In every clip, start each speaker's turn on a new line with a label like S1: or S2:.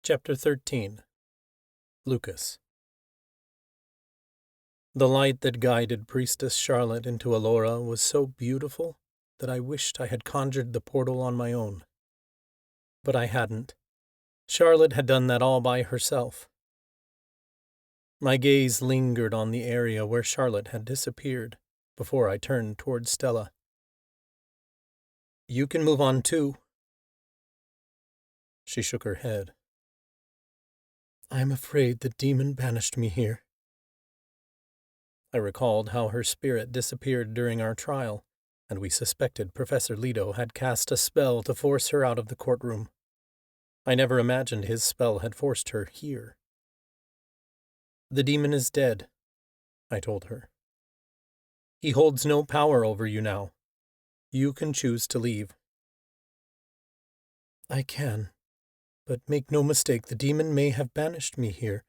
S1: Chapter 13. Lucas. The light that guided Priestess Charlotte into Alora was so beautiful that I wished I had conjured the portal on my own. But I hadn't. Charlotte had done that all by herself. My gaze lingered on the area where Charlotte had disappeared before I turned toward Stella. "You can move on too." She shook her head. "I am afraid the demon banished me here." I recalled how her spirit disappeared during our trial, and we suspected Professor Leto had cast a spell to force her out of the courtroom. I never imagined his spell had forced her here. "The demon is dead," I told her. "He holds no power over you now. You can choose to leave." "I can. But make no mistake, the demon may have banished me here,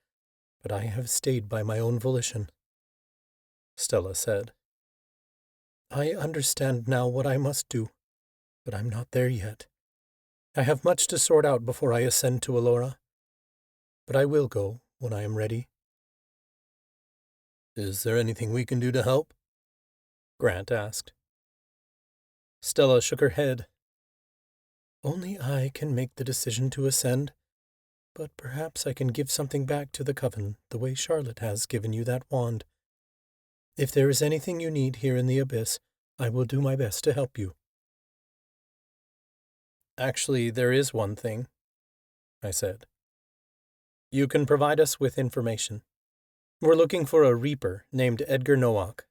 S1: but I have stayed by my own volition," Stella said. "I understand now what I must do, but I'm not there yet. I have much to sort out before I ascend to Alora, but I will go when I am ready." "Is there anything we can do to help?" Grant asked. Stella shook her head. "Only I can make the decision to ascend, but perhaps I can give something back to the coven the way Charlotte has given you that wand. If there is anything you need here in the abyss, I will do my best to help you." "Actually, there is one thing," I said. "You can provide us with information. We're looking for a reaper named Edgar Nowak."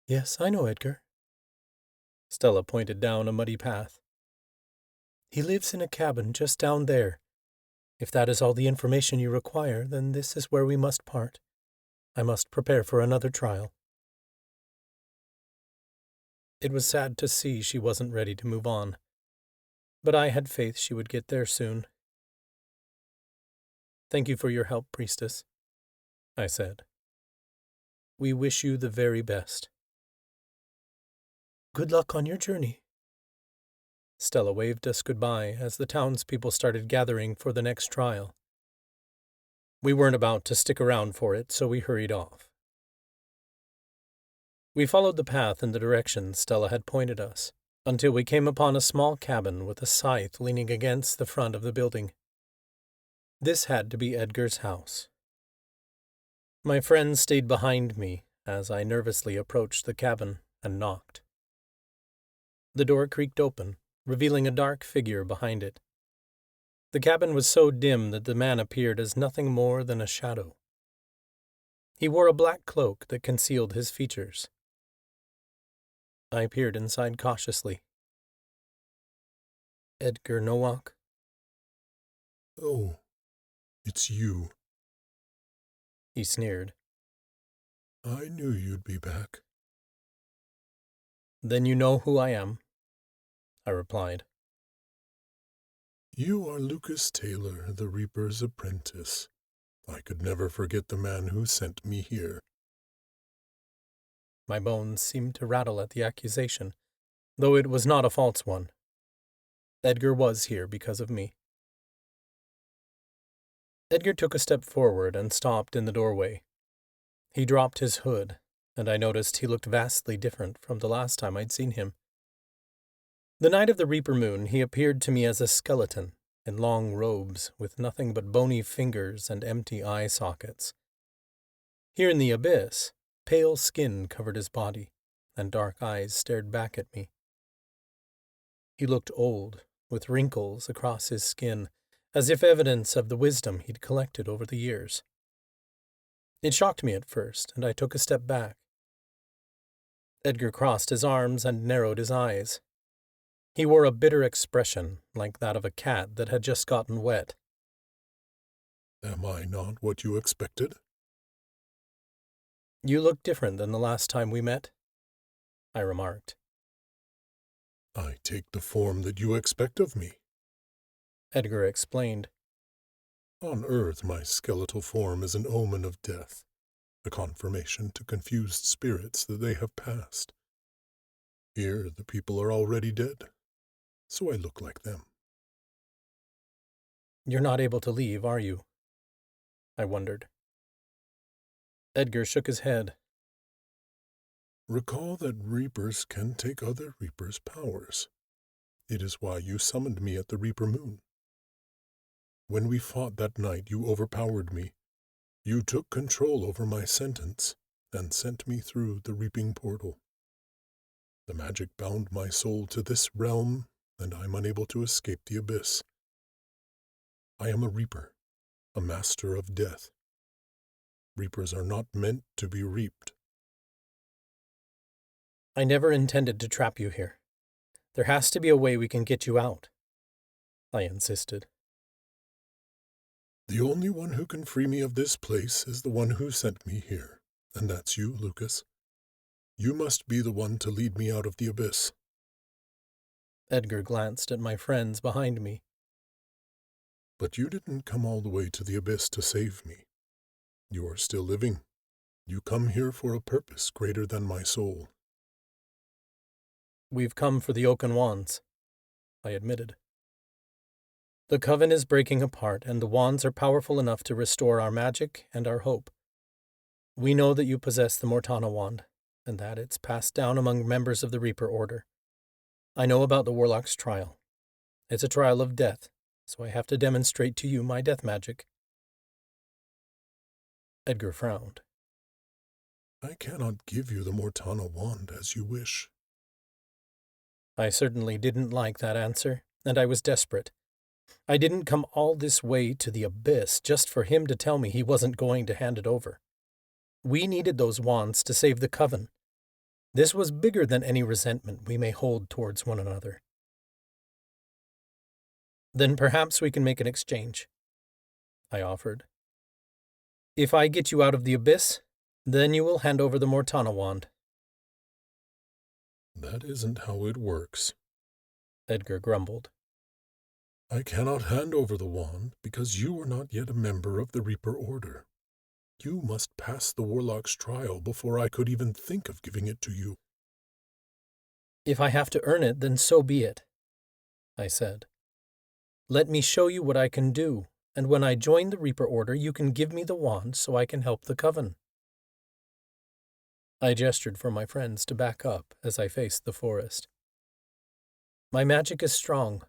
S1: "Yes, I know Edgar." Stella pointed down a muddy path. "He lives in a cabin just down there. If that is all the information you require, then this is where we must part. I must prepare for another trial." It was sad to see she wasn't ready to move on, but I had faith she would get there soon. "Thank you for your help, Priestess," I said. "We wish you the very best." "Good luck on your journey." Stella waved us goodbye as the townspeople started gathering for the next trial. We weren't about to stick around for it, so we hurried off. We followed the path in the direction Stella had pointed us, until we came upon a small cabin with a scythe leaning against the front of the building. This had to be Edgar's house. My friend stayed behind me as I nervously approached the cabin and knocked. The door creaked open, revealing a dark figure behind it. The cabin was so dim that the man appeared as nothing more than a shadow. He wore a black cloak that concealed his features. I peered inside cautiously. "Edgar Nowak?"
S2: "Oh, it's you,"
S1: he sneered.
S2: "I knew you'd be back."
S1: "Then you know who I am," I replied.
S2: "You are Lucas Taylor, the Reaper's apprentice. I could never forget the man who sent me here."
S1: My bones seemed to rattle at the accusation, though it was not a false one. Edgar was here because of me. Edgar took a step forward and stopped in the doorway. He dropped his hood, and I noticed he looked vastly different from the last time I'd seen him. The night of the Reaper moon, he appeared to me as a skeleton, in long robes, with nothing but bony fingers and empty eye sockets. Here in the abyss, pale skin covered his body, and dark eyes stared back at me. He looked old, with wrinkles across his skin, as if evidence of the wisdom he'd collected over the years. It shocked me at first, and I took a step back. Edgar crossed his arms and narrowed his eyes. He wore a bitter expression, like that of a cat that had just gotten wet.
S2: "Am I not what you expected?"
S1: "You look different than the last time we met," I remarked.
S2: "I take the form that you expect of me."
S1: Edgar explained.
S2: "On Earth, my skeletal form is an omen of death, a confirmation to confused spirits that they have passed. Here, the people are already dead, so I look like them."
S1: You're not able to leave, are you? I wondered. Edgar shook his head.
S2: Recall that reapers can take other reapers' powers. It is why you summoned me at the Reaper Moon. When we fought that night, you overpowered me. You took control over my sentence and sent me through the reaping portal. The magic bound my soul to this realm, and I'm unable to escape the abyss. I am a reaper, a master of death. Reapers are not meant to be reaped.
S1: I never intended to trap you here. There has to be a way we can get you out, I insisted.
S2: The only one who can free me of this place is the one who sent me here, and that's you, Lucas. You must be the one to lead me out of the abyss.
S1: Edgar glanced at my friends behind me.
S2: But you didn't come all the way to the abyss to save me. You are still living. You come here for a purpose greater than my soul.
S1: We've come for the Oaken Wands, I admitted. The coven is breaking apart, and the wands are powerful enough to restore our magic and our hope. We know that you possess the Mortana wand, and that it's passed down among members of the Reaper Order. I know about the Warlock's trial. It's a trial of death, so I have to demonstrate to you my death magic. Edgar frowned.
S2: I cannot give you the Mortana wand as you wish.
S1: I certainly didn't like that answer, and I was desperate. I didn't come all this way to the abyss just for him to tell me he wasn't going to hand it over. We needed those wands to save the coven. This was bigger than any resentment we may hold towards one another. Then perhaps we can make an exchange, I offered. If I get you out of the abyss, then you will hand over the Mortana wand.
S2: That isn't how it works,
S1: Edgar grumbled.
S2: I cannot hand over the wand because you are not yet a member of the Reaper Order. You must pass the Warlock's trial before I could even think of giving it to you.
S1: If I have to earn it, then so be it, I said. Let me show you what I can do, and when I join the Reaper Order, you can give me the wand so I can help the coven. I gestured for my friends to back up as I faced the forest. My magic is strong.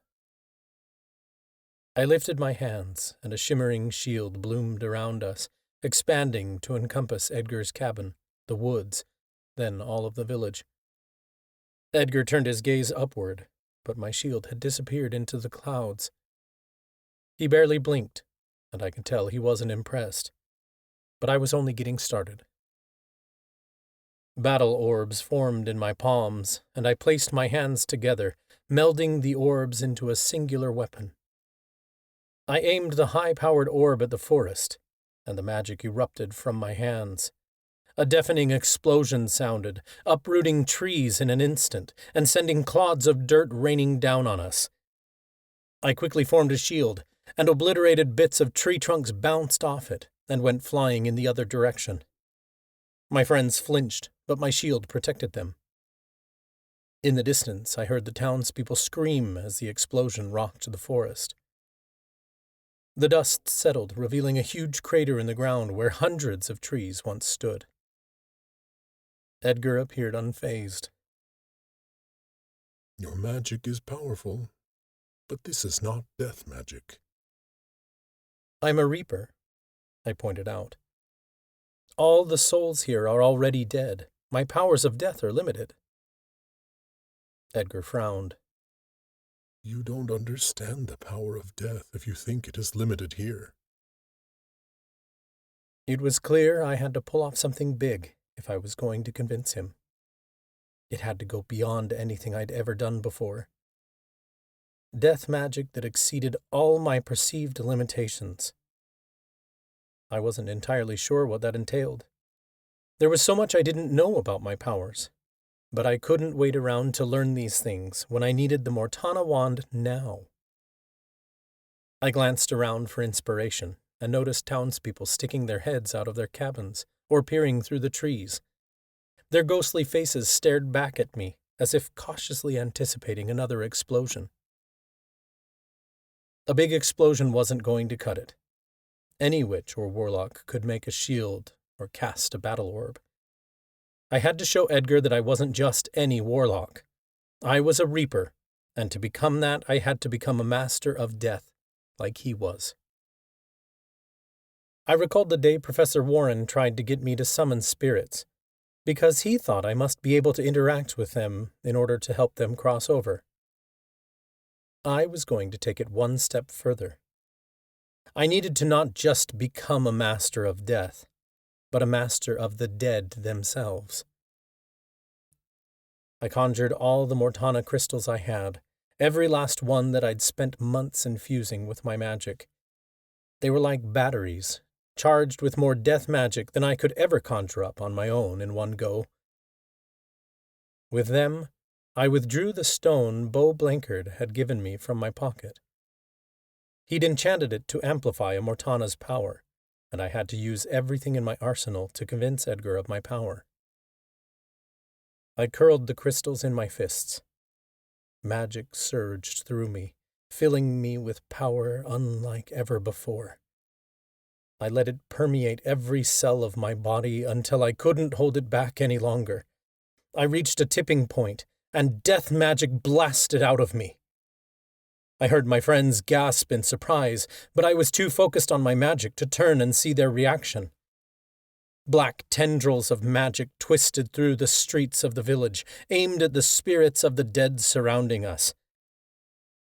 S1: I lifted my hands, and a shimmering shield bloomed around us, expanding to encompass Edgar's cabin, the woods, then all of the village. Edgar turned his gaze upward, but my shield had disappeared into the clouds. He barely blinked, and I could tell he wasn't impressed. But I was only getting started. Battle orbs formed in my palms, and I placed my hands together, melding the orbs into a singular weapon. I aimed the high-powered orb at the forest, and the magic erupted from my hands. A deafening explosion sounded, uprooting trees in an instant, and sending clods of dirt raining down on us. I quickly formed a shield, and obliterated bits of tree trunks bounced off it and went flying in the other direction. My friends flinched, but my shield protected them. In the distance, I heard the townspeople scream as the explosion rocked the forest. The dust settled, revealing a huge crater in the ground where hundreds of trees once stood. Edgar appeared unfazed.
S2: Your magic is powerful, but this is not death magic.
S1: I'm a reaper, I pointed out. All the souls here are already dead. My powers of death are limited. Edgar frowned.
S2: You don't understand the power of death if you think it is limited here.
S1: It was clear I had to pull off something big if I was going to convince him. It had to go beyond anything I'd ever done before. Death magic that exceeded all my perceived limitations. I wasn't entirely sure what that entailed. There was so much I didn't know about my powers, but I couldn't wait around to learn these things when I needed the Mortana wand now. I glanced around for inspiration and noticed townspeople sticking their heads out of their cabins or peering through the trees. Their ghostly faces stared back at me as if cautiously anticipating another explosion. A big explosion wasn't going to cut it. Any witch or warlock could make a shield or cast a battle orb. I had to show Edgar that I wasn't just any warlock. I was a reaper, and to become that I had to become a master of death, like he was. I recalled the day Professor Warren tried to get me to summon spirits, because he thought I must be able to interact with them in order to help them cross over. I was going to take it one step further. I needed to not just become a master of death, but a master of the dead themselves. I conjured all the Mortana crystals I had, every last one that I'd spent months infusing with my magic. They were like batteries, charged with more death magic than I could ever conjure up on my own in one go. With them, I withdrew the stone Beau Blankard had given me from my pocket. He'd enchanted it to amplify a Mortana's power, and I had to use everything in my arsenal to convince Edgar of my power. I curled the crystals in my fists. Magic surged through me, filling me with power unlike ever before. I let it permeate every cell of my body until I couldn't hold it back any longer. I reached a tipping point, and death magic blasted out of me. I heard my friends gasp in surprise, but I was too focused on my magic to turn and see their reaction. Black tendrils of magic twisted through the streets of the village, aimed at the spirits of the dead surrounding us.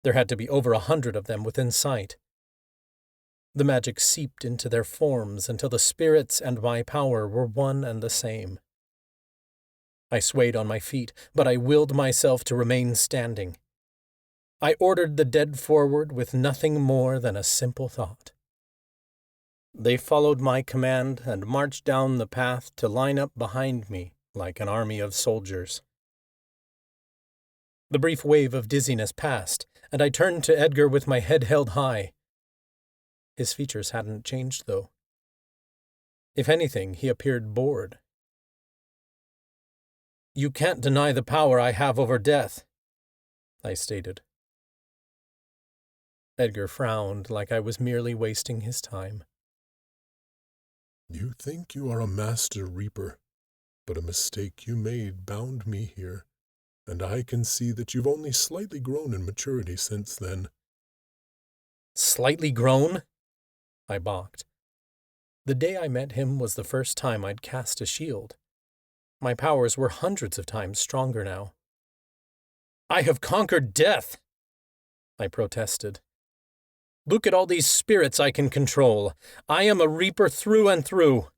S1: There had to be over 100 of them within sight. The magic seeped into their forms until the spirits and my power were one and the same. I swayed on my feet, but I willed myself to remain standing. I ordered the dead forward with nothing more than a simple thought. They followed my command and marched down the path to line up behind me like an army of soldiers. The brief wave of dizziness passed, and I turned to Edgar with my head held high. His features hadn't changed, though. If anything, he appeared bored. "You can't deny the power I have over death," I stated. Edgar frowned like I was merely wasting his time.
S2: "You think you are a master reaper, but a mistake you made bound me here, and I can see that you've only slightly grown in maturity since then."
S1: "Slightly grown?" I balked. The day I met him was the first time I'd cast a shield. My powers were hundreds of times stronger now. "I have conquered death," I protested. "Look at all these spirits I can control. I am a reaper through and through."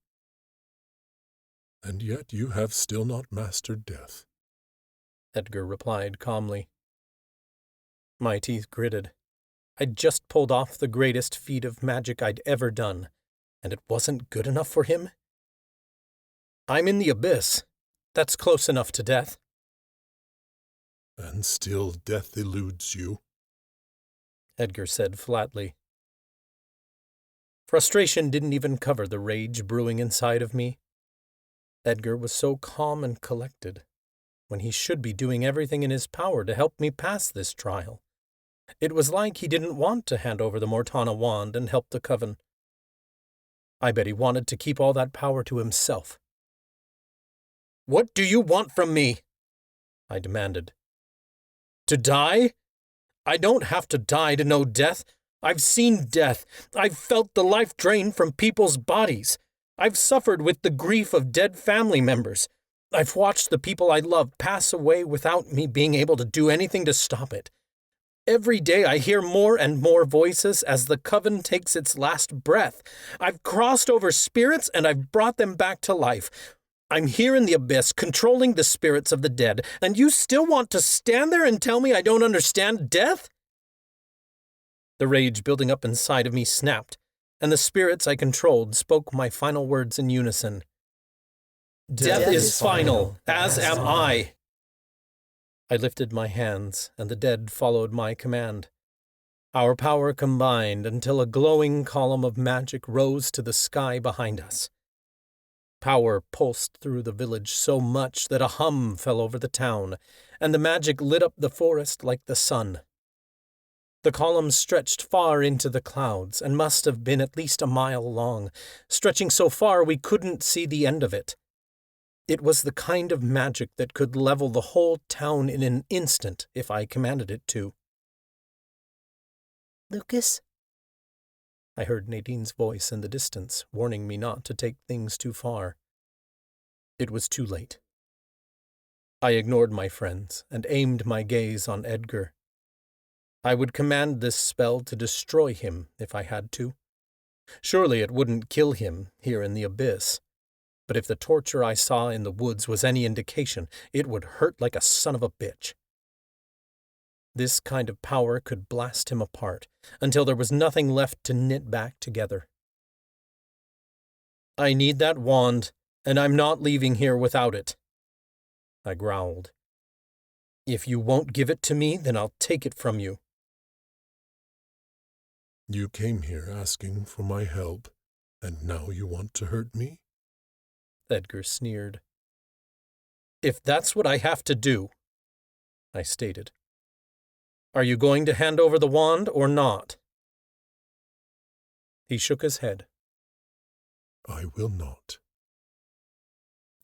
S2: "And yet you have still not mastered death,"
S1: Edgar replied calmly. My teeth gritted. I'd just pulled off the greatest feat of magic I'd ever done, and it wasn't good enough for him? "I'm in the abyss. That's close enough to death."
S2: "And still death eludes you,"
S1: Edgar said flatly. Frustration didn't even cover the rage brewing inside of me. Edgar was so calm and collected, when he should be doing everything in his power to help me pass this trial. It was like he didn't want to hand over the Mortana wand and help the coven. I bet he wanted to keep all that power to himself. "What do you want from me?" I demanded. "To die? I don't have to die to know death. I've seen death. I've felt the life drain from people's bodies. I've suffered with the grief of dead family members. I've watched the people I love pass away without me being able to do anything to stop it. Every day I hear more and more voices as the coven takes its last breath. I've crossed over spirits and I've brought them back to life. I'm here in the abyss, controlling the spirits of the dead, and you still want to stand there and tell me I don't understand death?" The rage building up inside of me snapped, and the spirits I controlled spoke my final words in unison. "Death is final, as am I." I lifted my hands, and the dead followed my command. Our power combined until a glowing column of magic rose to the sky behind us. Power pulsed through the village so much that a hum fell over the town, and the magic lit up the forest like the sun. The column stretched far into the clouds and must have been at least a mile long, stretching so far we couldn't see the end of it. It was the kind of magic that could level the whole town in an instant if I commanded it to.
S3: Lucas?
S1: I heard Nadine's voice in the distance, warning me not to take things too far. It was too late. I ignored my friends and aimed my gaze on Edgar. I would command this spell to destroy him if I had to. Surely it wouldn't kill him here in the abyss. But if the torture I saw in the woods was any indication, it would hurt like a son of a bitch. This kind of power could blast him apart, until there was nothing left to knit back together. I need that wand, and I'm not leaving here without it, I growled. If you won't give it to me, then I'll take it from you.
S2: You came here asking for my help, and now you want to hurt me?
S1: Edgar sneered. If that's what I have to do, I stated. Are you going to hand over the wand or not? He shook his head.
S2: I will not.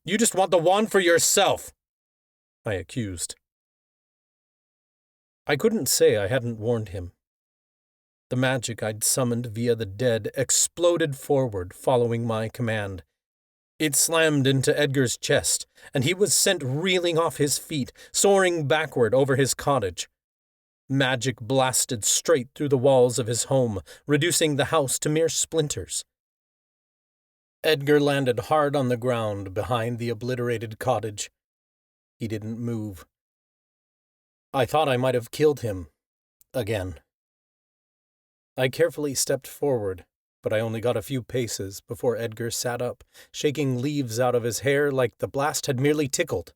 S1: You just want the wand for yourself, I accused. I couldn't say I hadn't warned him. The magic I'd summoned via the dead exploded forward following my command. It slammed into Edgar's chest, and he was sent reeling off his feet, soaring backward over his cottage. Magic blasted straight through the walls of his home, reducing the house to mere splinters. Edgar landed hard on the ground behind the obliterated cottage. He didn't move. I thought I might have killed him. Again. I carefully stepped forward, but I only got a few paces before Edgar sat up, shaking leaves out of his hair like the blast had merely tickled.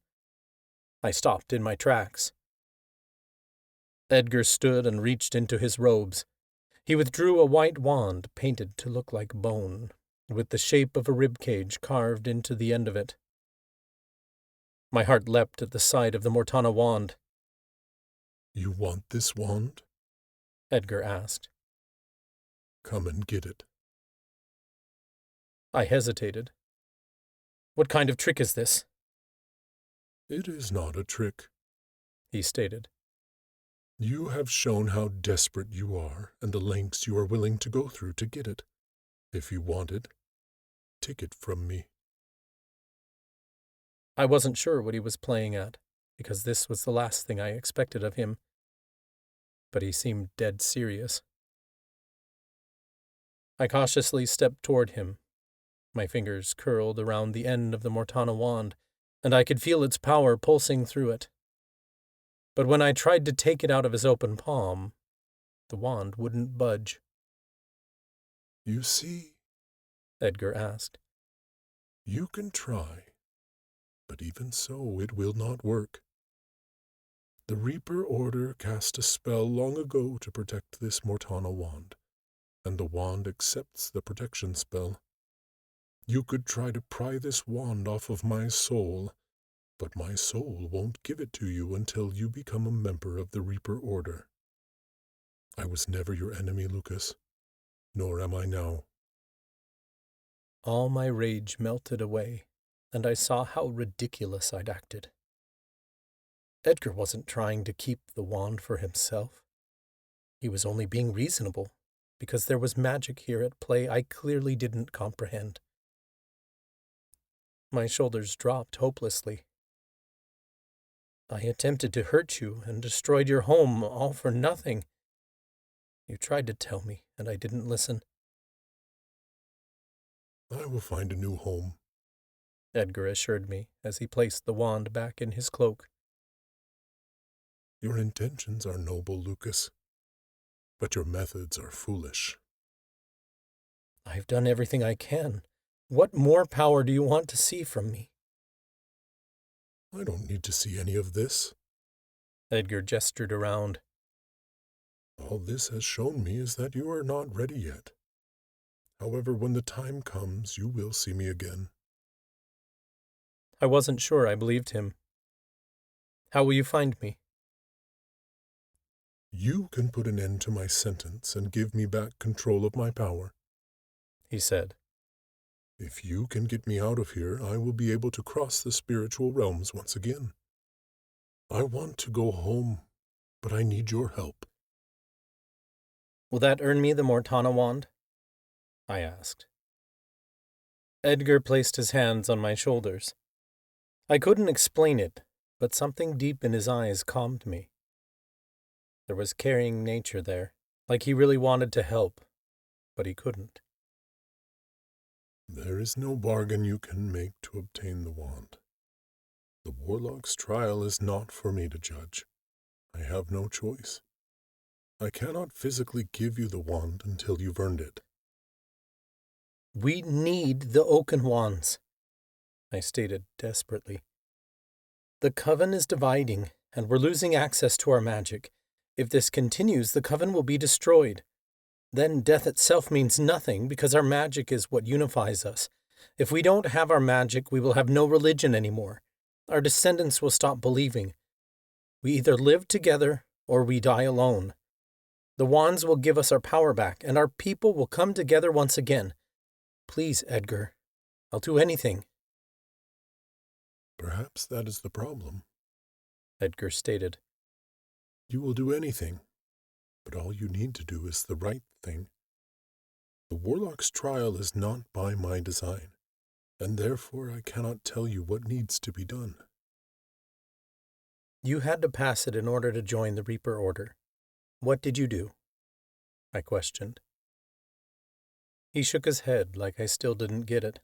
S1: I stopped in my tracks. Edgar stood and reached into his robes. He withdrew a white wand painted to look like bone, with the shape of a ribcage carved into the end of it. My heart leapt at the sight of the Mortana wand.
S2: You want this wand?
S1: Edgar asked.
S2: Come and get it.
S1: I hesitated. What kind of trick is this?
S2: It is not a trick,
S1: he stated.
S2: You have shown how desperate you are and the lengths you are willing to go through to get it. If you want it, take it from me.
S1: I wasn't sure what he was playing at, because this was the last thing I expected of him. But he seemed dead serious. I cautiously stepped toward him. My fingers curled around the end of the Mortana wand, and I could feel its power pulsing through it. But when I tried to take it out of his open palm, the wand wouldn't budge.
S2: You see,
S1: Edgar asked.
S2: You can try, but even so it will not work. The Reaper Order cast a spell long ago to protect this Mortana wand, and the wand accepts the protection spell. You could try to pry this wand off of my soul, but my soul won't give it to you until you become a member of the Reaper Order. I was never your enemy, Lucas, nor am I now.
S1: All my rage melted away, and I saw how ridiculous I'd acted. Edgar wasn't trying to keep the wand for himself. He was only being reasonable, because there was magic here at play I clearly didn't comprehend. My shoulders dropped hopelessly. I attempted to hurt you and destroyed your home, all for nothing. You tried to tell me, and I didn't listen.
S2: I will find a new home,
S1: Edgar assured me as he placed the wand back in his cloak.
S2: Your intentions are noble, Lucas, but your methods are foolish.
S1: I've done everything I can. What more power do you want to see from me?
S2: I don't need to see any of this.
S1: Edgar gestured around.
S2: All this has shown me is that you are not ready yet. However, when the time comes, you will see me again.
S1: I wasn't sure I believed him. How will you find me?
S2: You can put an end to my sentence and give me back control of my power,
S1: he said.
S2: If you can get me out of here, I will be able to cross the spiritual realms once again. I want to go home, but I need your help.
S1: Will that earn me the Mortana wand? I asked. Edgar placed his hands on my shoulders. I couldn't explain it, but something deep in his eyes calmed me. There was caring nature there, like he really wanted to help, but he couldn't.
S2: There is no bargain you can make to obtain the wand. The Warlock's trial is not for me to judge. I have no choice. I cannot physically give you the wand until you've earned it.
S1: We need the Oaken Wands, I stated desperately. The coven is dividing, and we're losing access to our magic. If this continues, the coven will be destroyed. Then death itself means nothing, because our magic is what unifies us. If we don't have our magic, we will have no religion anymore. Our descendants will stop believing. We either live together, or we die alone. The wands will give us our power back, and our people will come together once again. Please, Edgar. I'll do anything.
S2: Perhaps that is the problem,
S1: Edgar stated.
S2: You will do anything, but all you need to do is the right thing. The Warlock's trial is not by my design, and therefore I cannot tell you what needs to be done.
S1: You had to pass it in order to join the Reaper Order. What did you do? I questioned. He shook his head like I still didn't get it.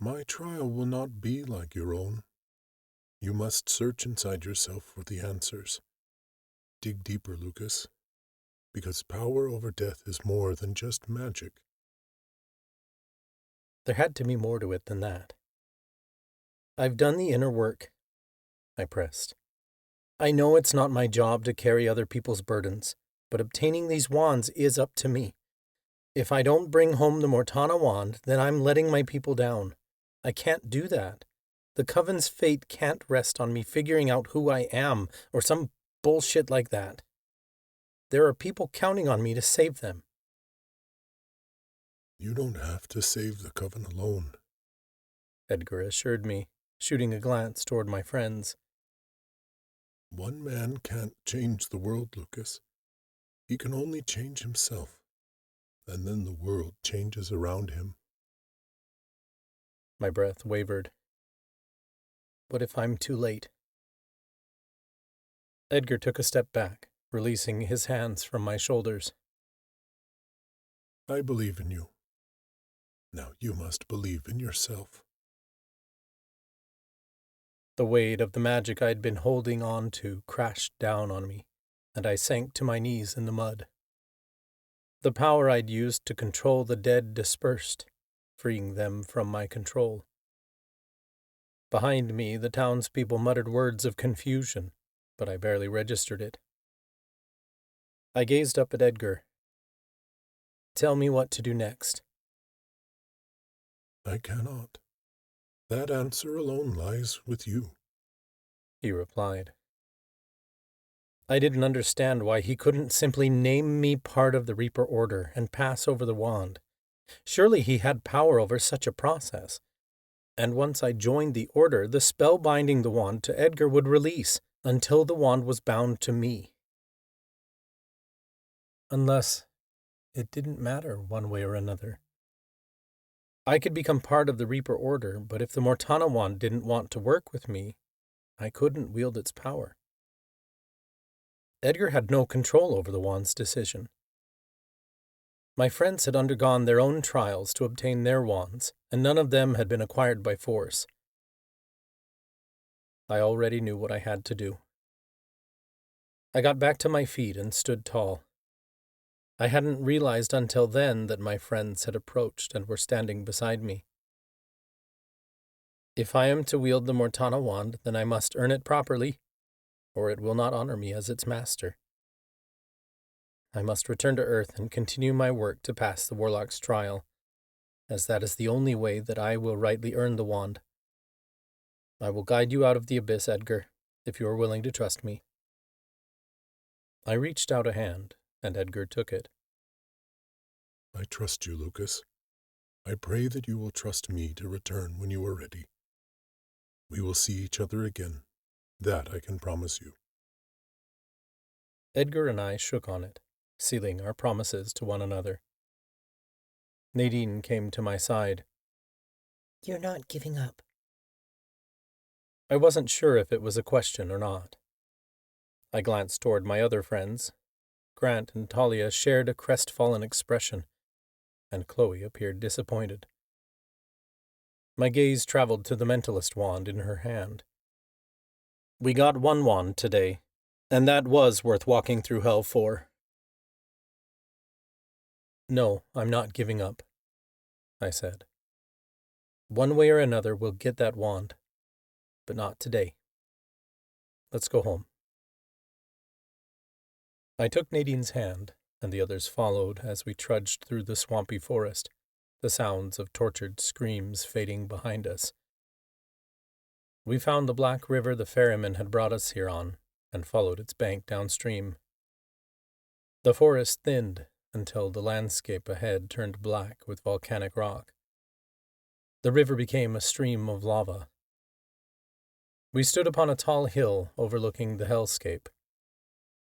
S2: My trial will not be like your own. You must search inside yourself for the answers. Dig deeper, Lucas, because power over death is more than just magic.
S1: There had to be more to it than that. I've done the inner work, I pressed. I know it's not my job to carry other people's burdens, but obtaining these wands is up to me. If I don't bring home the Mortana wand, then I'm letting my people down. I can't do that. The coven's fate can't rest on me figuring out who I am or some bullshit like that. There are people counting on me to save them.
S2: You don't have to save the coven alone,
S1: Edgar assured me, shooting a glance toward my friends.
S2: One man can't change the world, Lucas. He can only change himself, and then the world changes around him.
S1: My breath wavered. What if I'm too late? Edgar took a step back, releasing his hands from my shoulders.
S2: I believe in you. Now you must believe in yourself.
S1: The weight of the magic I'd been holding on to crashed down on me, and I sank to my knees in the mud. The power I'd used to control the dead dispersed, freeing them from my control. Behind me, the townspeople muttered words of confusion, but I barely registered it. I gazed up at Edgar. Tell me what to do next.
S2: I cannot. That answer alone lies with you,
S1: He replied. I didn't understand why he couldn't simply name me part of the Reaper Order and pass over the wand. Surely he had power over such a process. And once I joined the Order, the spell binding the wand to Edgar would release until the wand was bound to me. Unless it didn't matter one way or another. I could become part of the Reaper Order, but if the Mortana wand didn't want to work with me, I couldn't wield its power. Edgar had no control over the wand's decision. My friends had undergone their own trials to obtain their wands, and none of them had been acquired by force. I already knew what I had to do. I got back to my feet and stood tall. I hadn't realized until then that my friends had approached and were standing beside me. If I am to wield the Mortana wand, then I must earn it properly, or it will not honor me as its master. I must return to Earth and continue my work to pass the Warlock's trial, as that is the only way that I will rightly earn the wand. I will guide you out of the abyss, Edgar, if you are willing to trust me. I reached out a hand, and Edgar took it.
S2: I trust you, Lucas. I pray that you will trust me to return when you are ready. We will see each other again. That I can promise you.
S1: Edgar and I shook on it, sealing our promises to one another. Nadine came to my side.
S3: You're not giving up.
S1: I wasn't sure if it was a question or not. I glanced toward my other friends. Grant and Talia shared a crestfallen expression, and Chloe appeared disappointed. My gaze traveled to the mentalist wand in her hand. We got one wand today, and that was worth walking through hell for. No, I'm not giving up, I said. One way or another, we'll get that wand, but not today. Let's go home. I took Nadine's hand, and the others followed as we trudged through the swampy forest, the sounds of tortured screams fading behind us. We found the black river the ferryman had brought us here on, and followed its bank downstream. The forest thinned until the landscape ahead turned black with volcanic rock. The river became a stream of lava. We stood upon a tall hill overlooking the hellscape.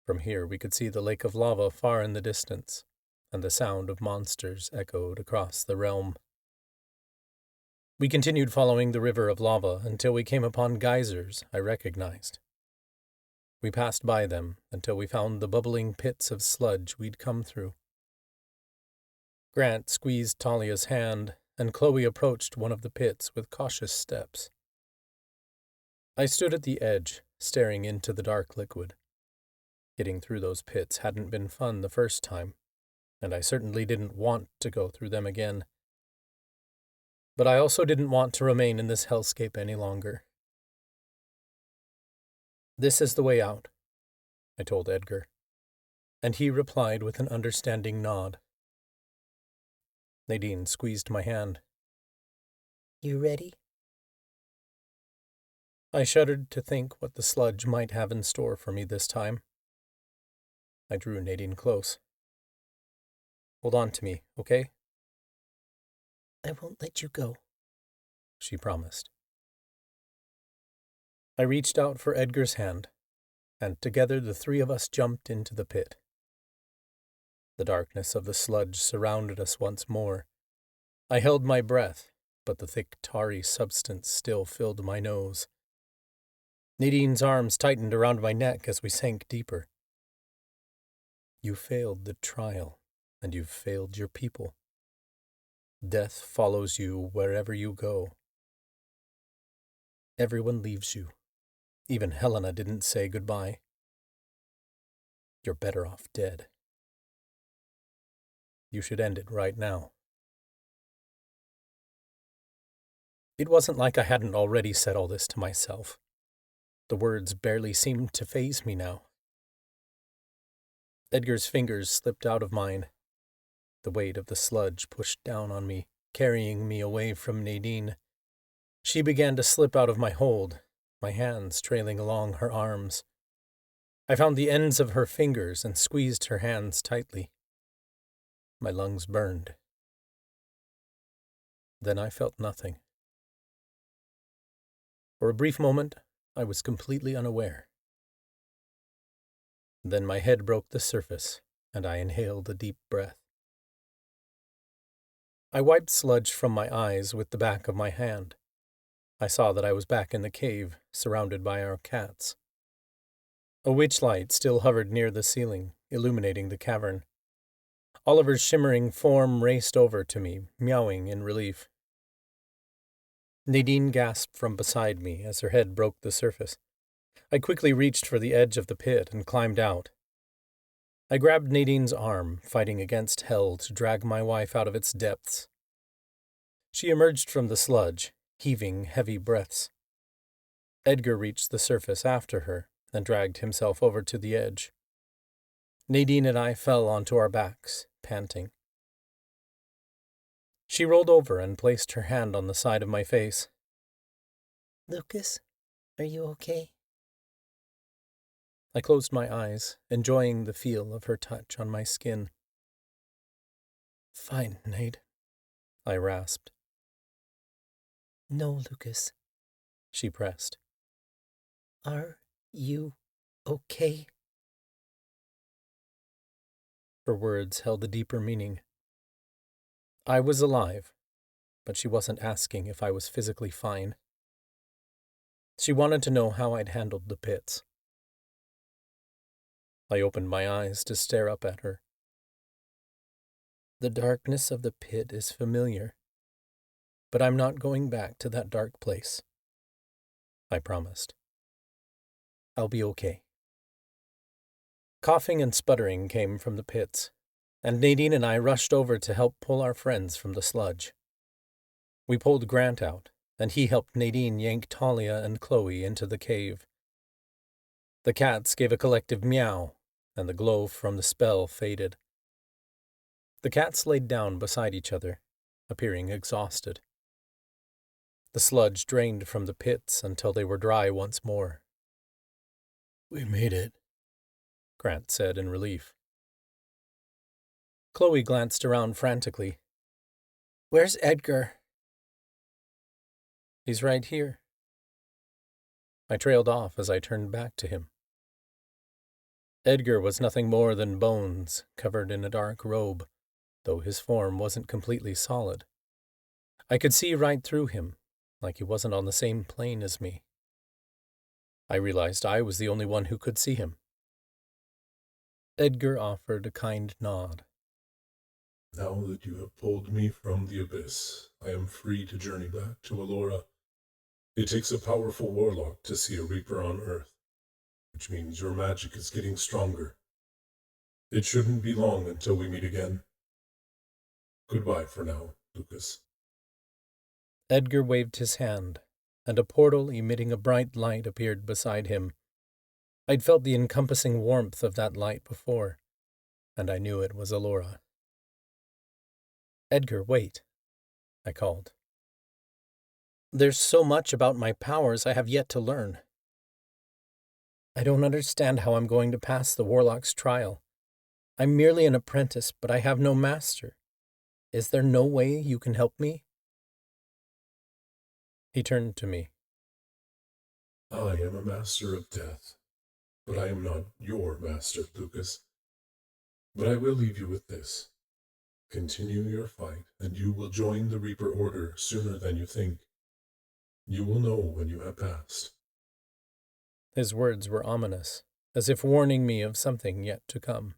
S1: From here we could see the lake of lava far in the distance, and the sound of monsters echoed across the realm. We continued following the river of lava until we came upon geysers I recognized. We passed by them until we found the bubbling pits of sludge we'd come through. Grant squeezed Talia's hand, and Chloe approached one of the pits with cautious steps. I stood at the edge, staring into the dark liquid. Getting through those pits hadn't been fun the first time, and I certainly didn't want to go through them again. But I also didn't want to remain in this hellscape any longer. This is the way out, I told Edgar, and he replied with an understanding nod. Nadine squeezed my hand.
S3: You ready?
S1: I shuddered to think what the sludge might have in store for me this time. I drew Nadine close. Hold on to me, okay?
S3: I won't let you go,
S1: she promised. I reached out for Edgar's hand, and together the three of us jumped into the pit. The darkness of the sludge surrounded us once more. I held my breath, but the thick, tarry substance still filled my nose. Nadine's arms tightened around my neck as we sank deeper. You failed the trial, and you've failed your people. Death follows you wherever you go. Everyone leaves you. Even Helena didn't say goodbye. You're better off dead. You should end it right now. It wasn't like I hadn't already said all this to myself. The words barely seemed to faze me now. Edgar's fingers slipped out of mine. The weight of the sludge pushed down on me, carrying me away from Nadine. She began to slip out of my hold, my hands trailing along her arms. I found the ends of her fingers and squeezed her hands tightly. My lungs burned. Then I felt nothing. For a brief moment, I was completely unaware. Then my head broke the surface, and I inhaled a deep breath. I wiped sludge from my eyes with the back of my hand. I saw that I was back in the cave, surrounded by our cats. A witch light still hovered near the ceiling, illuminating the cavern. Oliver's shimmering form raced over to me, meowing in relief. Nadine gasped from beside me as her head broke the surface. I quickly reached for the edge of the pit and climbed out. I grabbed Nadine's arm, fighting against hell to drag my wife out of its depths. She emerged from the sludge, heaving heavy breaths. Edgar reached the surface after her and dragged himself over to the edge. Nadine and I fell onto our backs, panting. She rolled over and placed her hand on the side of my face.
S3: Lucas, are you okay?
S1: I closed my eyes, enjoying the feel of her touch on my skin. "Fine, Nade," I rasped.
S3: No, Lucas.
S1: She pressed.
S3: Are you okay?
S1: Her words held a deeper meaning. I was alive, but she wasn't asking if I was physically fine. She wanted to know how I'd handled the pits. I opened my eyes to stare up at her. The darkness of the pit is familiar, but I'm not going back to that dark place. I promised. I'll be okay. Coughing and sputtering came from the pits, and Nadine and I rushed over to help pull our friends from the sludge. We pulled Grant out, and he helped Nadine yank Talia and Chloe into the cave. The cats gave a collective meow, and the glow from the spell faded. The cats laid down beside each other, appearing exhausted. The sludge drained from the pits until they were dry once more. "We made it," Grant said in relief. Chloe glanced around frantically. "Where's Edgar?" "He's right here." I trailed off as I turned back to him. Edgar was nothing more than bones covered in a dark robe, though his form wasn't completely solid. I could see right through him, like he wasn't on the same plane as me. I realized I was the only one who could see him. Edgar offered a kind nod.
S2: "Now that you have pulled me from the abyss, I am free to journey back to Alora. It takes a powerful warlock to see a reaper on Earth, which means your magic is getting stronger. It shouldn't be long until we meet again. Goodbye for now, Lucas."
S1: Edgar waved his hand, and a portal emitting a bright light appeared beside him. I'd felt the encompassing warmth of that light before, and I knew it was Alora. "Edgar, wait," I called. "There's so much about my powers I have yet to learn. I don't understand how I'm going to pass the Warlock's trial. I'm merely an apprentice, but I have no master. Is there no way you can help me?" He turned to me.
S2: "I am a master of death, but I am not your master, Lucas. But I will leave you with this. Continue your fight, and you will join the Reaper Order sooner than you think. You will know when you have passed."
S1: His words were ominous, as if warning me of something yet to come.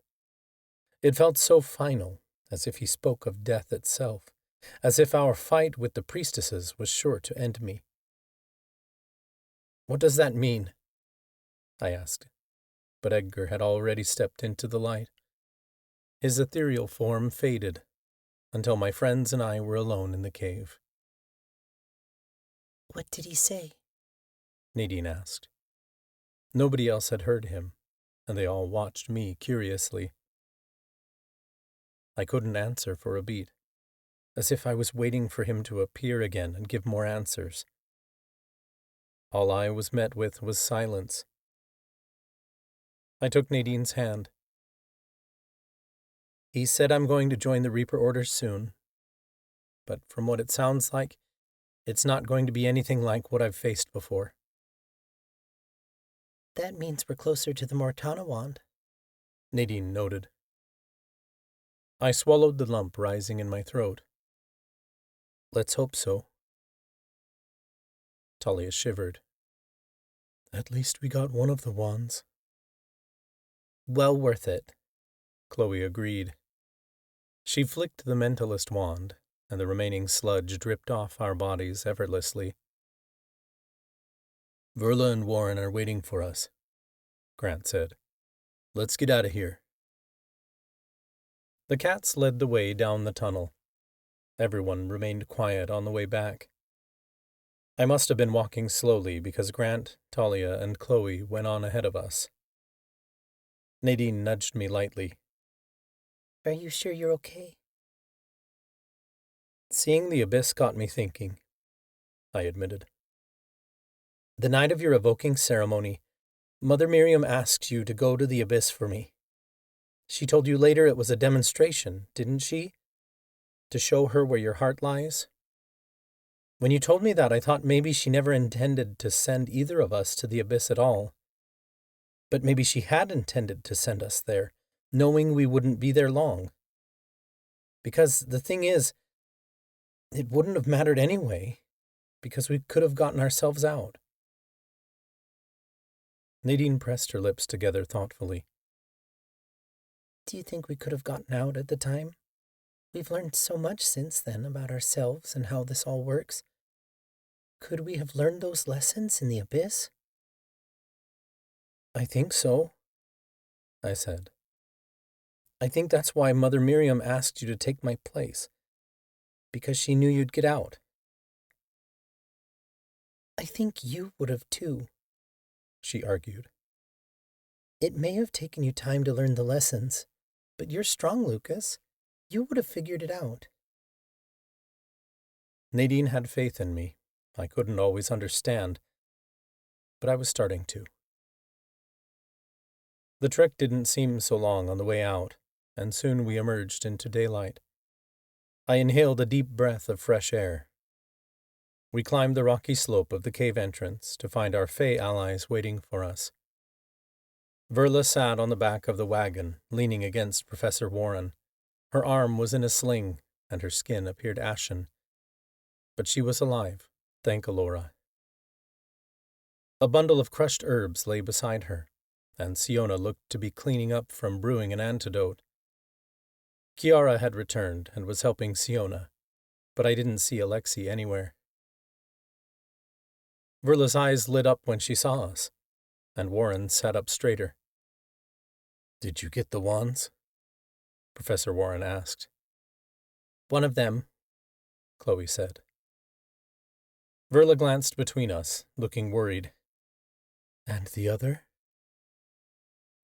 S1: It felt so final, as if he spoke of death itself, as if our fight with the priestesses was sure to end me. "What does that mean?" I asked, but Edgar had already stepped into the light. His ethereal form faded, until my friends and I were alone in the cave.
S3: What did he say?
S1: Nadine asked. Nobody else had heard him, and they all watched me curiously. I couldn't answer for a beat, as if I was waiting for him to appear again and give more answers. All I was met with was silence. I took Nadine's hand. "He said I'm going to join the Reaper Order soon, but from what it sounds like, it's not going to be anything like what I've faced before."
S3: That means we're closer to the Mortana wand,
S1: Nadine noted. I swallowed the lump rising in my throat. "Let's hope so." Talia shivered. "At least we got one of the wands." "Well worth it," Chloe agreed. She flicked the mentalist wand, and the remaining sludge dripped off our bodies effortlessly. "Verla and Warren are waiting for us," Grant said. "Let's get out of here." The cats led the way down the tunnel. Everyone remained quiet on the way back. I must have been walking slowly because Grant, Talia, and Chloe went on ahead of us. Nadine nudged me lightly.
S3: Are you sure you're okay?
S1: Seeing the abyss got me thinking, I admitted. The night of your evoking ceremony, Mother Miriam asked you to go to the abyss for me. She told you later it was a demonstration, didn't she? To show her where your heart lies? When you told me that, I thought maybe she never intended to send either of us to the abyss at all. But maybe she had intended to send us there, knowing we wouldn't be there long. Because the thing is, it wouldn't have mattered anyway, because we could have gotten ourselves out. Nadine pressed her lips together thoughtfully.
S3: Do you think we could have gotten out at the time? We've learned so much since then about ourselves and how this all works. Could we have learned those lessons in the abyss?
S1: I think so, I said. I think that's why Mother Miriam asked you to take my place, because she knew you'd get out.
S3: I think you would have too,
S1: she argued.
S3: It may have taken you time to learn the lessons, but you're strong, Lucas. You would have figured it out.
S1: Nadine had faith in me. I couldn't always understand, but I was starting to. The trek didn't seem so long on the way out, and soon we emerged into daylight. I inhaled a deep breath of fresh air. We climbed the rocky slope of the cave entrance to find our Fae allies waiting for us. Verla sat on the back of the wagon, leaning against Professor Warren. Her arm was in a sling, and her skin appeared ashen. But she was alive, thank Alora. A bundle of crushed herbs lay beside her, and Siona looked to be cleaning up from brewing an antidote. Chiara had returned and was helping Siona, but I didn't see Alexei anywhere. Verla's eyes lit up when she saw us, and Warren sat up straighter. "Did you get the wands?" Professor Warren asked. "One of them," Chloe said. Verla glanced between us, looking worried. "And the other?"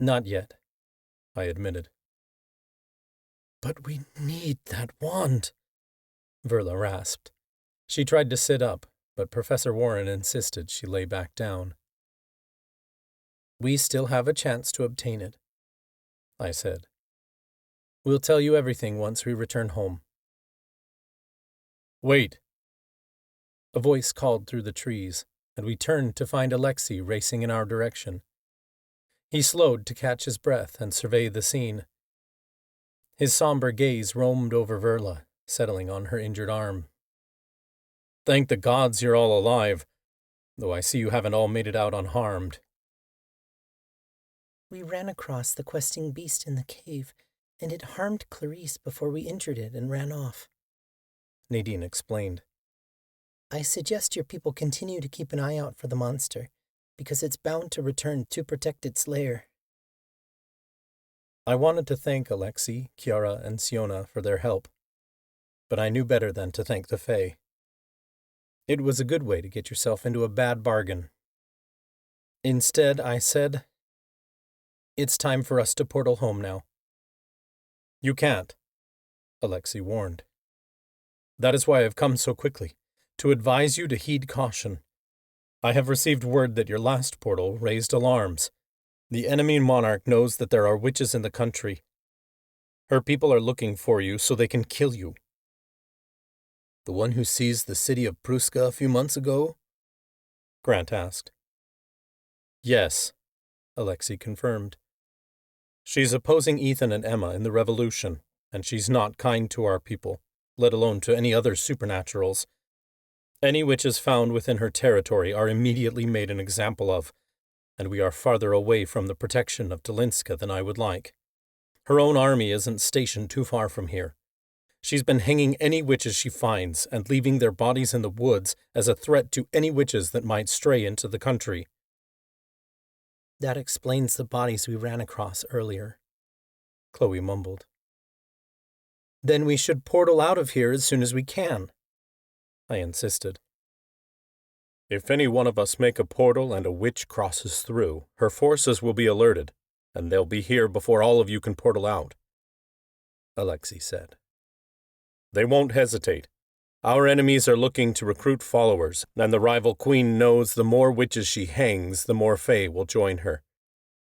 S1: "Not yet," I admitted. "But we need that wand," Verla rasped. She tried to sit up, but Professor Warren insisted she lay back down. "We still have a chance to obtain it," I said. "We'll tell you everything once we return home." "Wait!" A voice called through the trees, and we turned to find Alexei racing in our direction. He slowed to catch his breath and survey the scene. His somber gaze roamed over Verla, settling on her injured arm. "Thank the gods you're all alive, though I see you haven't all made it out unharmed."
S3: "We ran across the questing beast in the cave, and it harmed Clarice before we injured it and ran off,"
S1: Nadine explained.
S3: "I suggest your people continue to keep an eye out for the monster, because it's bound to return to protect its lair."
S1: I wanted to thank Alexei, Chiara, and Siona for their help, but I knew better than to thank the Fae. It was a good way to get yourself into a bad bargain. Instead, I said, "It's time for us to portal home now." "You can't," Alexei warned. "That is why I've come so quickly, to advise you to heed caution. I have received word that your last portal raised alarms. The enemy monarch knows that there are witches in the country. Her people are looking for you so they can kill you." "The one who seized the city of Pruska a few months ago?" Grant asked. "Yes," Alexei confirmed. "She's opposing Ethan and Emma in the revolution, and she's not kind to our people, let alone to any other supernaturals. Any witches found within her territory are immediately made an example of, and we are farther away from the protection of Dolinska than I would like. Her own army isn't stationed too far from here. She's been hanging any witches she finds and leaving their bodies in the woods as a threat to any witches that might stray into the country." "That explains the bodies we ran across earlier," Chloe mumbled. "Then we should portal out of here as soon as we can," I insisted. "If any one of us make a portal and a witch crosses through, her forces will be alerted, and they'll be here before all of you can portal out," Alexei said. "They won't hesitate. Our enemies are looking to recruit followers, and the rival queen knows the more witches she hangs, the more Fae will join her.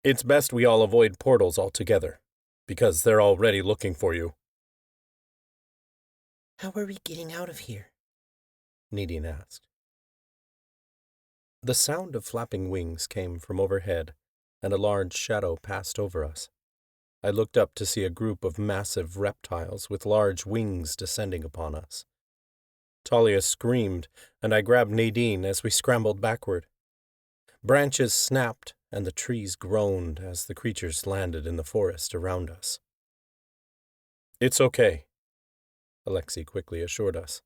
S1: It's best we all avoid portals altogether, because they're already looking for you.
S3: How are we getting out of here?
S1: Nadine asked. The sound of flapping wings came from overhead, and a large shadow passed over us. I looked up to see a group of massive reptiles with large wings descending upon us. Talia screamed, and I grabbed Nadine as we scrambled backward. Branches snapped, and the trees groaned as the creatures landed in the forest around us. "It's okay," Alexei quickly assured us.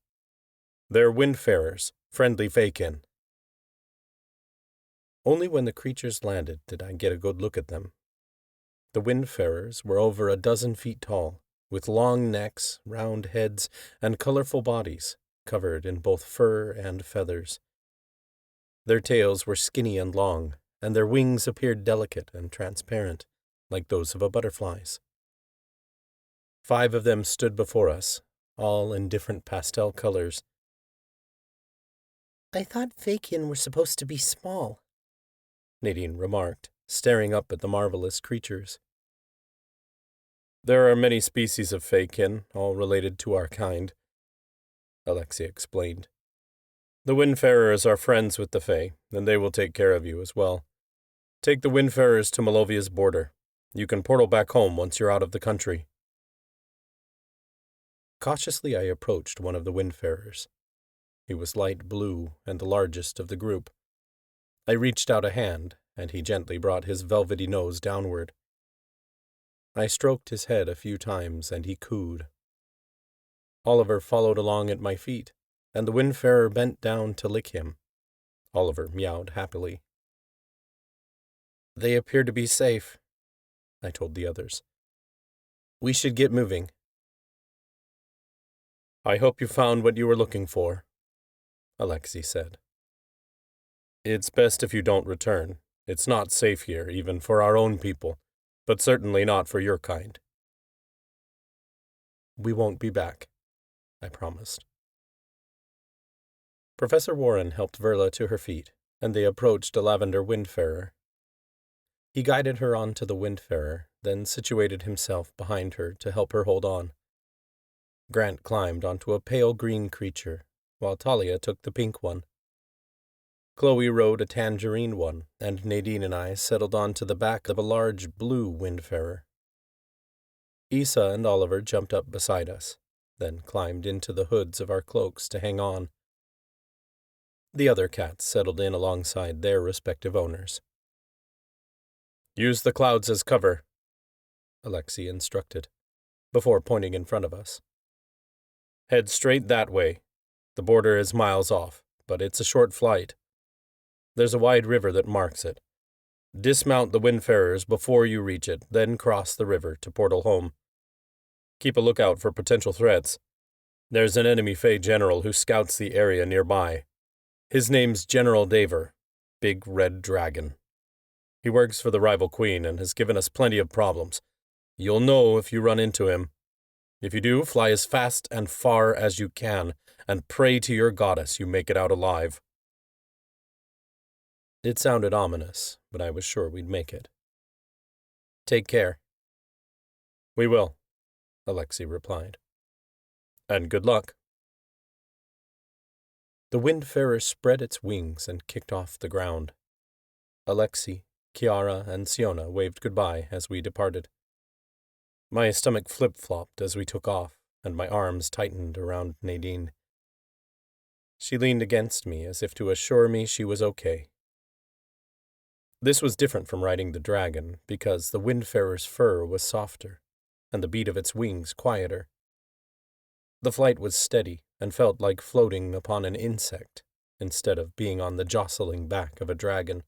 S1: "They're windfarers, friendly Fakin." Only when the creatures landed did I get a good look at them. The windfarers were over a dozen feet tall, with long necks, round heads, and colorful bodies, covered in both fur and feathers. Their tails were skinny and long, and their wings appeared delicate and transparent, like those of a butterfly's. 5 of them stood before us, all in different pastel colors.
S3: I thought Fakin were supposed to be small,
S1: Nadine remarked, staring up at the marvelous creatures. "There are many species of Fakin, all related to our kind," Alexei explained. "The Windfarers are friends with the Fae, and they will take care of you as well. Take the Windfarers to Malovia's border. You can portal back home once you're out of the country." Cautiously I approached one of the Windfarers. He was light blue and the largest of the group. I reached out a hand, and he gently brought his velvety nose downward. I stroked his head a few times, and he cooed. Oliver followed along at my feet, and the Windfarer bent down to lick him. Oliver meowed happily. "They appear to be safe," I told the others. "We should get moving." "I hope you found what you were looking for," Alexei said. "It's best if you don't return. It's not safe here, even for our own people, but certainly not for your kind." "We won't be back," I promised. Professor Warren helped Verla to her feet, and they approached a lavender windfarer. He guided her onto the windfarer, then situated himself behind her to help her hold on. Grant climbed onto a pale green creature, while Talia took the pink one. Chloe rode a tangerine one, and Nadine and I settled onto the back of a large blue windfarer. Issa and Oliver jumped up beside us, then climbed into the hoods of our cloaks to hang on. The other cats settled in alongside their respective owners. "Use the clouds as cover," Alexei instructed, before pointing in front of us. "Head straight that way. The border is miles off, but it's a short flight. There's a wide river that marks it. Dismount the windfarers before you reach it, then cross the river to portal home. Keep a lookout for potential threats. There's an enemy Fae general who scouts the area nearby. His name's General Daver, Big Red Dragon. He works for the rival queen and has given us plenty of problems. You'll know if you run into him. If you do, fly as fast and far as you can, and pray to your goddess you make it out alive." It sounded ominous, but I was sure we'd make it. "Take care." "We will," Alexei replied. "And good luck." The windfarer spread its wings and kicked off the ground. Alexei, Chiara, and Siona waved goodbye as we departed. My stomach flip-flopped as we took off, and my arms tightened around Nadine. She leaned against me as if to assure me she was okay. This was different from riding the dragon, because the windfarer's fur was softer, and the beat of its wings quieter. The flight was steady and felt like floating upon an insect, instead of being on the jostling back of a dragon.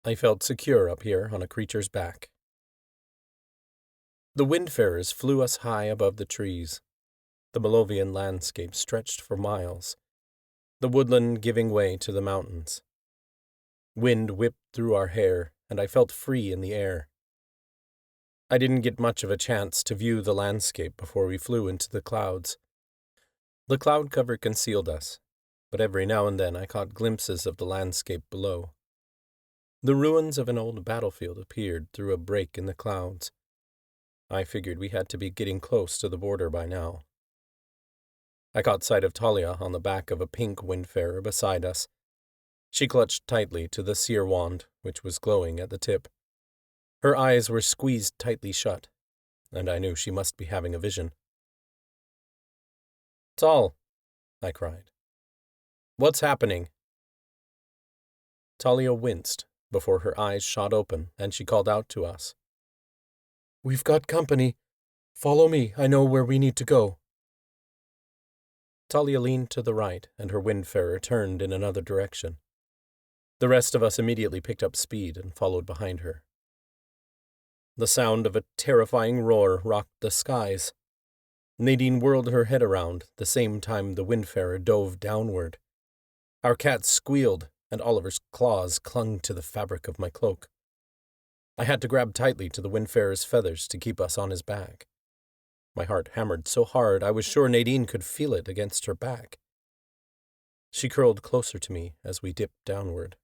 S1: I felt secure up here on a creature's back. The windfarers flew us high above the trees. The Malovian landscape stretched for miles, the woodland giving way to the mountains. Wind whipped through our hair, and I felt free in the air. I didn't get much of a chance to view the landscape before we flew into the clouds. The cloud cover concealed us, but every now and then I caught glimpses of the landscape below. The ruins of an old battlefield appeared through a break in the clouds. I figured we had to be getting close to the border by now. I caught sight of Talia on the back of a pink windfarer beside us. She clutched tightly to the seer wand, which was glowing at the tip. Her eyes were squeezed tightly shut, and I knew she must be having a vision. "Tal," I cried. "What's happening?" Talia winced before her eyes shot open, and she called out to us. "We've got company. Follow me, I know where we need to go." Talia leaned to the right, and her windfarer turned in another direction. The rest of us immediately picked up speed and followed behind her. The sound of a terrifying roar rocked the skies. Nadine whirled her head around, the same time the windfarer dove downward. Our cat squealed, and Oliver's claws clung to the fabric of my cloak. I had to grab tightly to the windfarer's feathers to keep us on his back. My heart hammered so hard I was sure Nadine could feel it against her back. She curled closer to me as we dipped downward.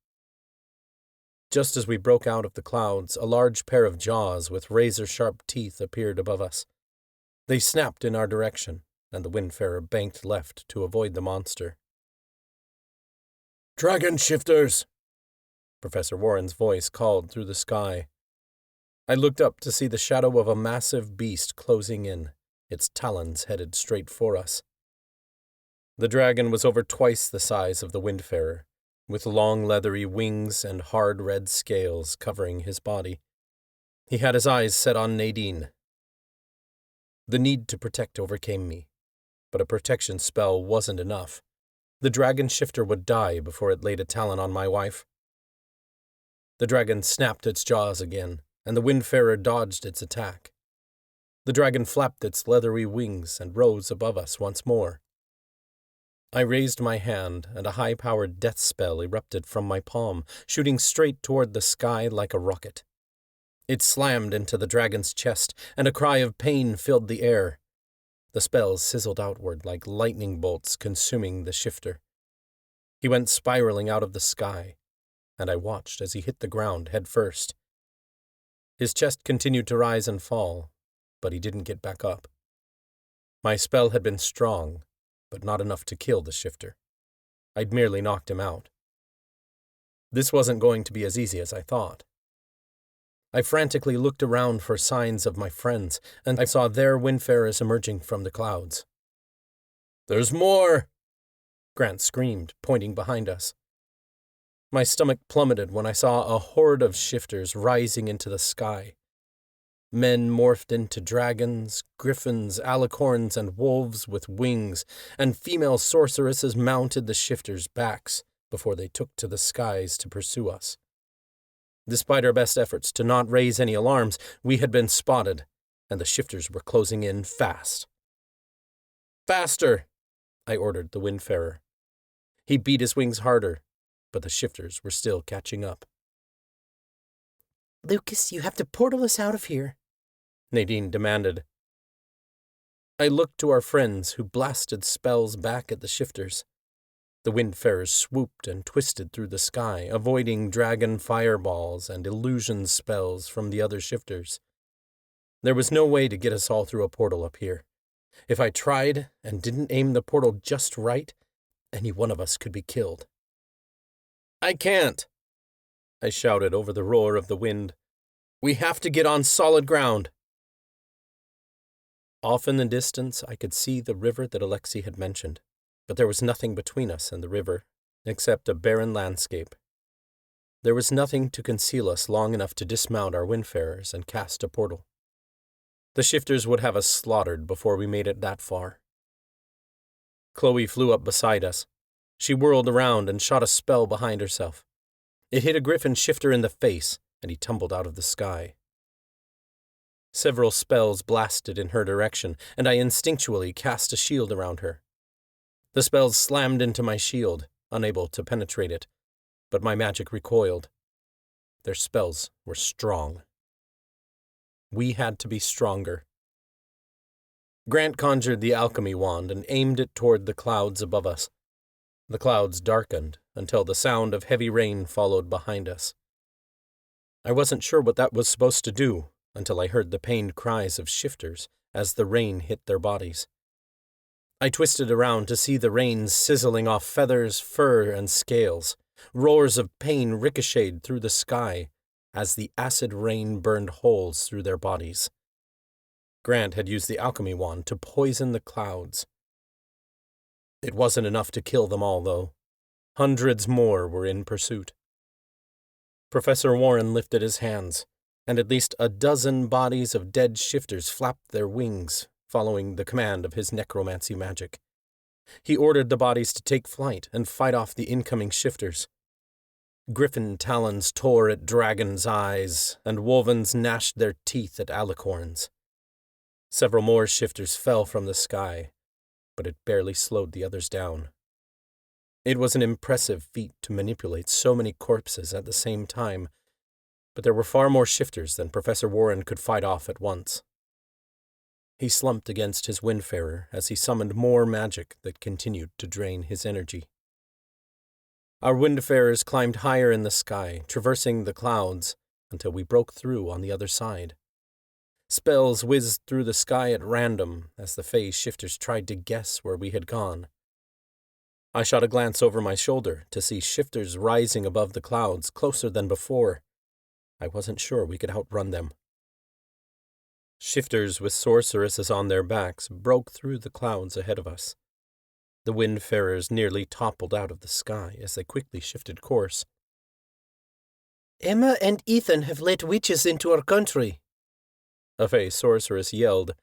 S1: Just as we broke out of the clouds, a large pair of jaws with razor-sharp teeth appeared above us. They snapped in our direction, and the windfarer banked left to avoid the monster. "Dragon shifters!" Professor Warren's voice called through the sky. I looked up to see the shadow of a massive beast closing in, its talons headed straight for us. The dragon was over twice the size of the windfarer, with long leathery wings and hard red scales covering his body. He had his eyes set on Nadine. The need to protect overcame me, but a protection spell wasn't enough. The dragon shifter would die before it laid a talon on my wife. The dragon snapped its jaws again, and the windfarer dodged its attack. The dragon flapped its leathery wings and rose above us once more. I raised my hand, and a high-powered death spell erupted from my palm, shooting straight toward the sky like a rocket. It slammed into the dragon's chest, and a cry of pain filled the air. The spell sizzled outward like lightning bolts consuming the shifter. He went spiraling out of the sky, and I watched as he hit the ground head first. His chest continued to rise and fall, but he didn't get back up. My spell had been strong, but not enough to kill the shifter. I'd merely knocked him out. This wasn't going to be as easy as I thought. I frantically looked around for signs of my friends, and I saw their windfarers emerging from the clouds. "There's more!" Grant screamed, pointing behind us. My stomach plummeted when I saw a horde of shifters rising into the sky. Men morphed into dragons, griffins, alicorns, and wolves with wings, and female sorceresses mounted the shifters' backs before they took to the skies to pursue us. Despite our best efforts to not raise any alarms, we had been spotted, and the shifters were closing in fast. "Faster!" I ordered the windfarer. He beat his wings harder, but the shifters were still catching up.
S3: "Lucas, you have to portal us out of here,"
S1: Nadine demanded. I looked to our friends who blasted spells back at the shifters. The windfarers swooped and twisted through the sky, avoiding dragon fireballs and illusion spells from the other shifters. There was no way to get us all through a portal up here. If I tried and didn't aim the portal just right, any one of us could be killed. "I can't!" I shouted over the roar of the wind. "We have to get on solid ground." Off in the distance, I could see the river that Alexei had mentioned, but there was nothing between us and the river, except a barren landscape. There was nothing to conceal us long enough to dismount our windfarers and cast a portal. The shifters would have us slaughtered before we made it that far. Chloe flew up beside us. She whirled around and shot a spell behind herself. It hit a griffin shifter in the face, and he tumbled out of the sky. Several spells blasted in her direction, and I instinctually cast a shield around her. The spells slammed into my shield, unable to penetrate it, but my magic recoiled. Their spells were strong. We had to be stronger. Grant conjured the alchemy wand and aimed it toward the clouds above us. The clouds darkened until the sound of heavy rain followed behind us. I wasn't sure what that was supposed to do until I heard the pained cries of shifters as the rain hit their bodies. I twisted around to see the rain sizzling off feathers, fur, and scales. Roars of pain ricocheted through the sky as the acid rain burned holes through their bodies. Grant had used the alchemy wand to poison the clouds. It wasn't enough to kill them all, though. Hundreds more were in pursuit. Professor Warren lifted his hands, and at least a dozen bodies of dead shifters flapped their wings, following the command of his necromancy magic. He ordered the bodies to take flight and fight off the incoming shifters. Griffin talons tore at dragons' eyes, and wolvens gnashed their teeth at alicorns. Several more shifters fell from the sky, but it barely slowed the others down. It was an impressive feat to manipulate so many corpses at the same time, but there were far more shifters than Professor Warren could fight off at once. He slumped against his Windfarer as he summoned more magic that continued to drain his energy. Our Windfarers climbed higher in the sky, traversing the clouds, until we broke through on the other side. Spells whizzed through the sky at random as the Fey shifters tried to guess where we had gone. I shot a glance over my shoulder to see shifters rising above the clouds closer than before. I wasn't sure we could outrun them. Shifters with sorceresses on their backs broke through the clouds ahead of us. The Windfarers nearly toppled out of the sky as they quickly shifted course.
S3: "Emma and Ethan have let witches into our country,"
S1: a Fey sorceress yelled.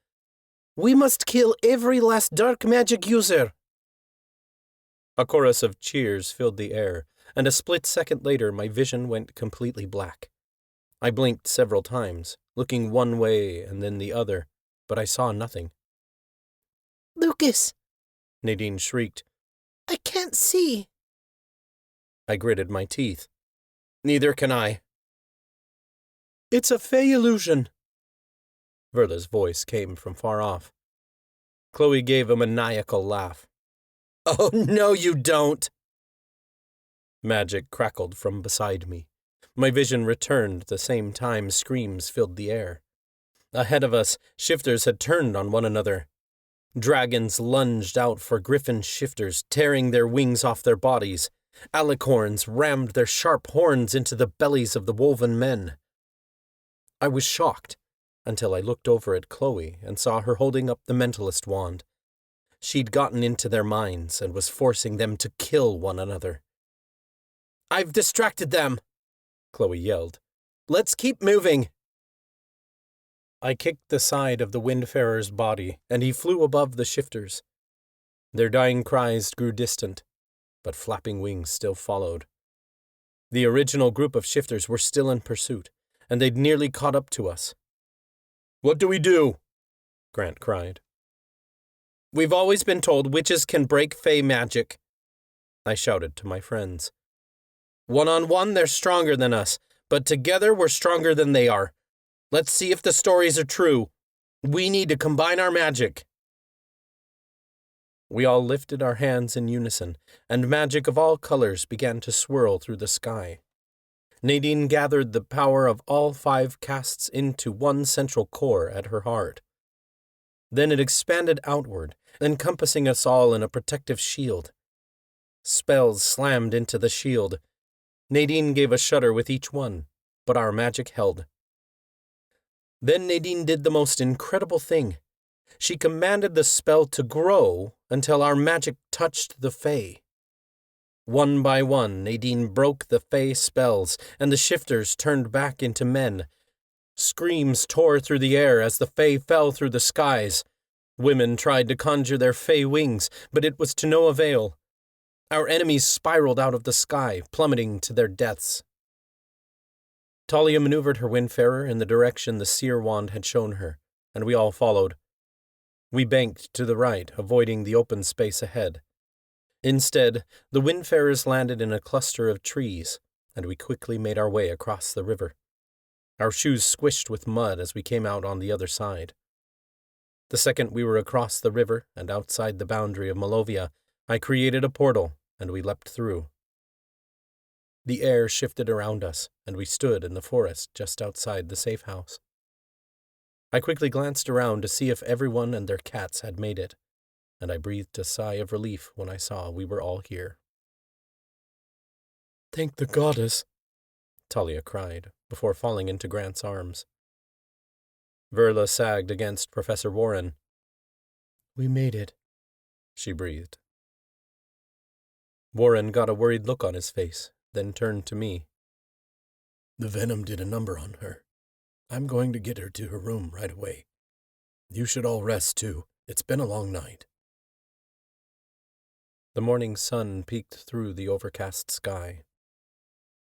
S3: "We must kill every last dark magic user."
S1: A chorus of cheers filled the air, and a split second later my vision went completely black. I blinked several times, looking one way and then the other, but I saw nothing.
S3: "Lucas!"
S1: Nadine shrieked.
S3: "I can't see."
S1: I gritted my teeth. "Neither can I."
S3: "It's a Fey illusion."
S1: Verla's voice came from far off. Chloe gave a maniacal laugh.
S3: "Oh, no, you don't."
S1: Magic crackled from beside me. My vision returned at the same time screams filled the air. Ahead of us, shifters had turned on one another. Dragons lunged out for griffin shifters, tearing their wings off their bodies. Alicorns rammed their sharp horns into the bellies of the woven men. I was shocked until I looked over at Chloe and saw her holding up the mentalist wand. She'd gotten into their minds and was forcing them to kill one another.
S3: "I've distracted them,"
S1: Chloe yelled.
S3: "Let's keep moving."
S1: I kicked the side of the Windfarer's body, and he flew above the shifters. Their dying cries grew distant, but flapping wings still followed. The original group of shifters were still in pursuit, and they'd nearly caught up to us.
S2: "What do we do?"
S1: Grant cried.
S3: "We've always been told witches can break Fey magic,"
S1: I shouted to my friends.
S3: "One-on-one, they're stronger than us, but together we're stronger than they are. Let's see if the stories are true. We need to combine our magic."
S1: We all lifted our hands in unison, and magic of all colors began to swirl through the sky. Nadine gathered the power of all 5 castes into one central core at her heart. Then it expanded outward, encompassing us all in a protective shield. Spells slammed into the shield. Nadine gave a shudder with each one, but our magic held. Then Nadine did the most incredible thing. She commanded the spell to grow until our magic touched the Fey. One by one, Nadine broke the Fey spells, and the shifters turned back into men. Screams tore through the air as the Fey fell through the skies. Women tried to conjure their Fey wings, but it was to no avail. Our enemies spiraled out of the sky, plummeting to their deaths. Talia maneuvered her Windfarer in the direction the seer wand had shown her, and we all followed. We banked to the right, avoiding the open space ahead. Instead, the Windfarers landed in a cluster of trees, and we quickly made our way across the river. Our shoes squished with mud as we came out on the other side. The second we were across the river and outside the boundary of Malovia, I created a portal, and we leapt through. The air shifted around us, and we stood in the forest just outside the safe house. I quickly glanced around to see if everyone and their cats had made it, and I breathed a sigh of relief when I saw we were all here.
S2: "Thank the goddess,"
S1: Talia cried, before falling into Grant's arms. Verla sagged against Professor Warren.
S3: "We made it,"
S1: she breathed. Warren got a worried look on his face, then turned to me.
S2: "The venom did a number on her. I'm going to get her to her room right away. You should all rest, too. It's been a long night."
S1: The morning sun peeked through the overcast sky.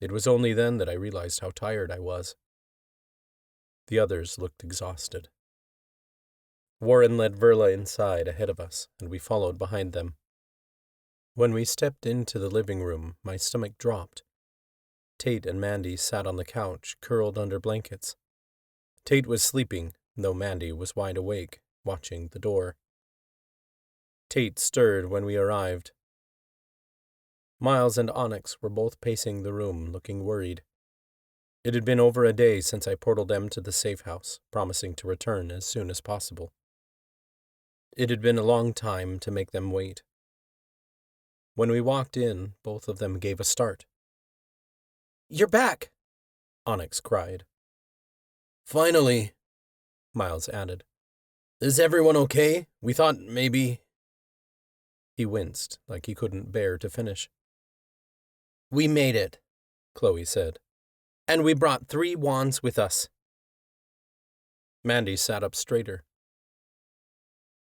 S1: It was only then that I realized how tired I was. The others looked exhausted. Warren led Verla inside ahead of us, and we followed behind them. When we stepped into the living room, my stomach dropped. Tate and Mandy sat on the couch, curled under blankets. Tate was sleeping, though Mandy was wide awake, watching the door. Tate stirred when we arrived. Miles and Onyx were both pacing the room, looking worried. It had been over a day since I portaled them to the safe house, promising to return as soon as possible. It had been a long time to make them wait. When we walked in, both of them gave a start.
S3: "You're back!"
S1: Onyx cried.
S2: "Finally,"
S1: Miles added.
S2: "Is everyone okay? We thought maybe—"
S1: He winced, like he couldn't bear to finish.
S3: "We made it,"
S1: Chloe said.
S3: "and we brought 3 wands with us."
S1: Mandy sat up straighter.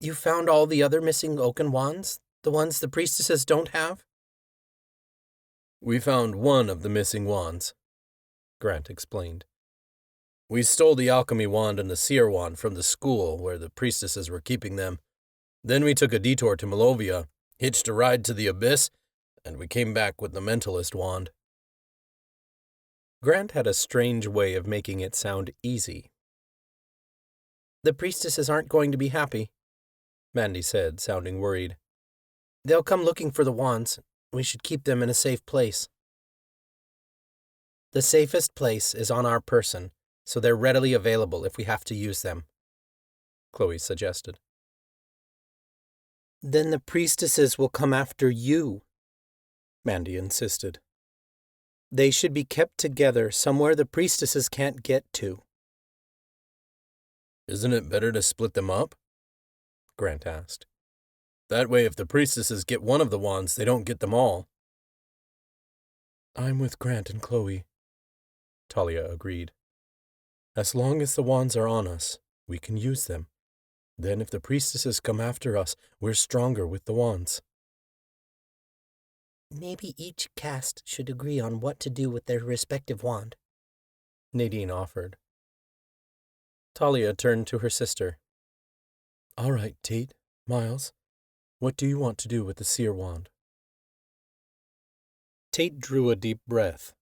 S3: "You found all the other missing Oaken Wands? The ones the priestesses don't have?"
S2: "We found one of the missing wands," Grant explained. "We stole the alchemy wand and the seer wand from the school where the priestesses were keeping them. Then we took a detour to Malovia, hitched a ride to the abyss, and we came back with the mentalist wand."
S1: Grant had a strange way of making it sound easy.
S3: "The priestesses aren't going to be happy,"
S1: Mandy said, sounding worried.
S3: "They'll come looking for the wands. We should keep them in a safe place." "The safest place is on our person, so they're readily available if we have to use them,"
S1: Chloe suggested.
S3: "Then the priestesses will come after you,"
S1: Mandy insisted.
S3: "They should be kept together somewhere the priestesses can't get to."
S2: "Isn't it better to split them up?" Grant asked. "That way if the priestesses get one of the wands, they don't get them all."
S1: "I'm with Grant and Chloe," Talia agreed. "As long as the wands are on us, we can use them. Then if the priestesses come after us, we're stronger with the wands."
S3: "Maybe each caste should agree on what to do with their respective wand,"
S1: Nadine offered. Talia turned to her sister. "All right, Tate, Miles, what do you want to do with the seer wand?" Tate drew a deep breath.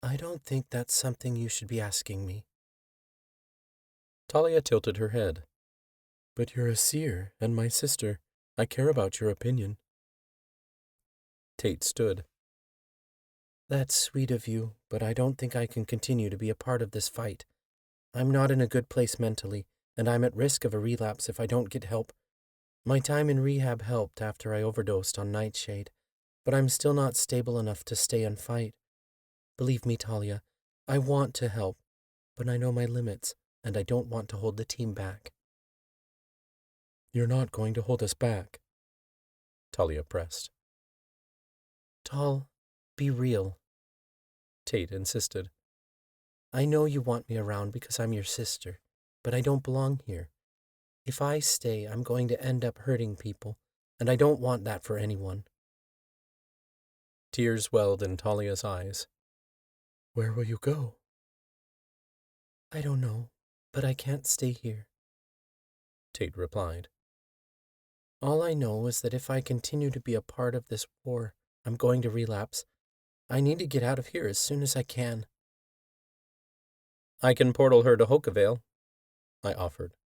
S3: "I don't think that's something you should be asking me."
S1: Talia tilted her head. "But you're a seer, and my sister. I care about your opinion." Tate stood.
S3: "That's sweet of you, but I don't think I can continue to be a part of this fight. I'm not in a good place mentally, and I'm at risk of a relapse if I don't get help. My time in rehab helped after I overdosed on nightshade, but I'm still not stable enough to stay and fight. Believe me, Talia, I want to help, but I know my limits, and I don't want to hold the team back."
S1: "You're not going to hold us back," Talia pressed.
S3: "Tal, be real,"
S1: Tate insisted.
S3: "I know you want me around because I'm your sister, but I don't belong here. If I stay, I'm going to end up hurting people, and I don't want that for anyone."
S1: Tears welled in Talia's eyes.
S2: "Where will you go?"
S3: "I don't know, but I can't stay here,"
S1: Tate replied.
S3: "All I know is that if I continue to be a part of this war, I'm going to relapse. I need to get out of here as soon as I can."
S1: "I can portal her to Hokavale," I offered.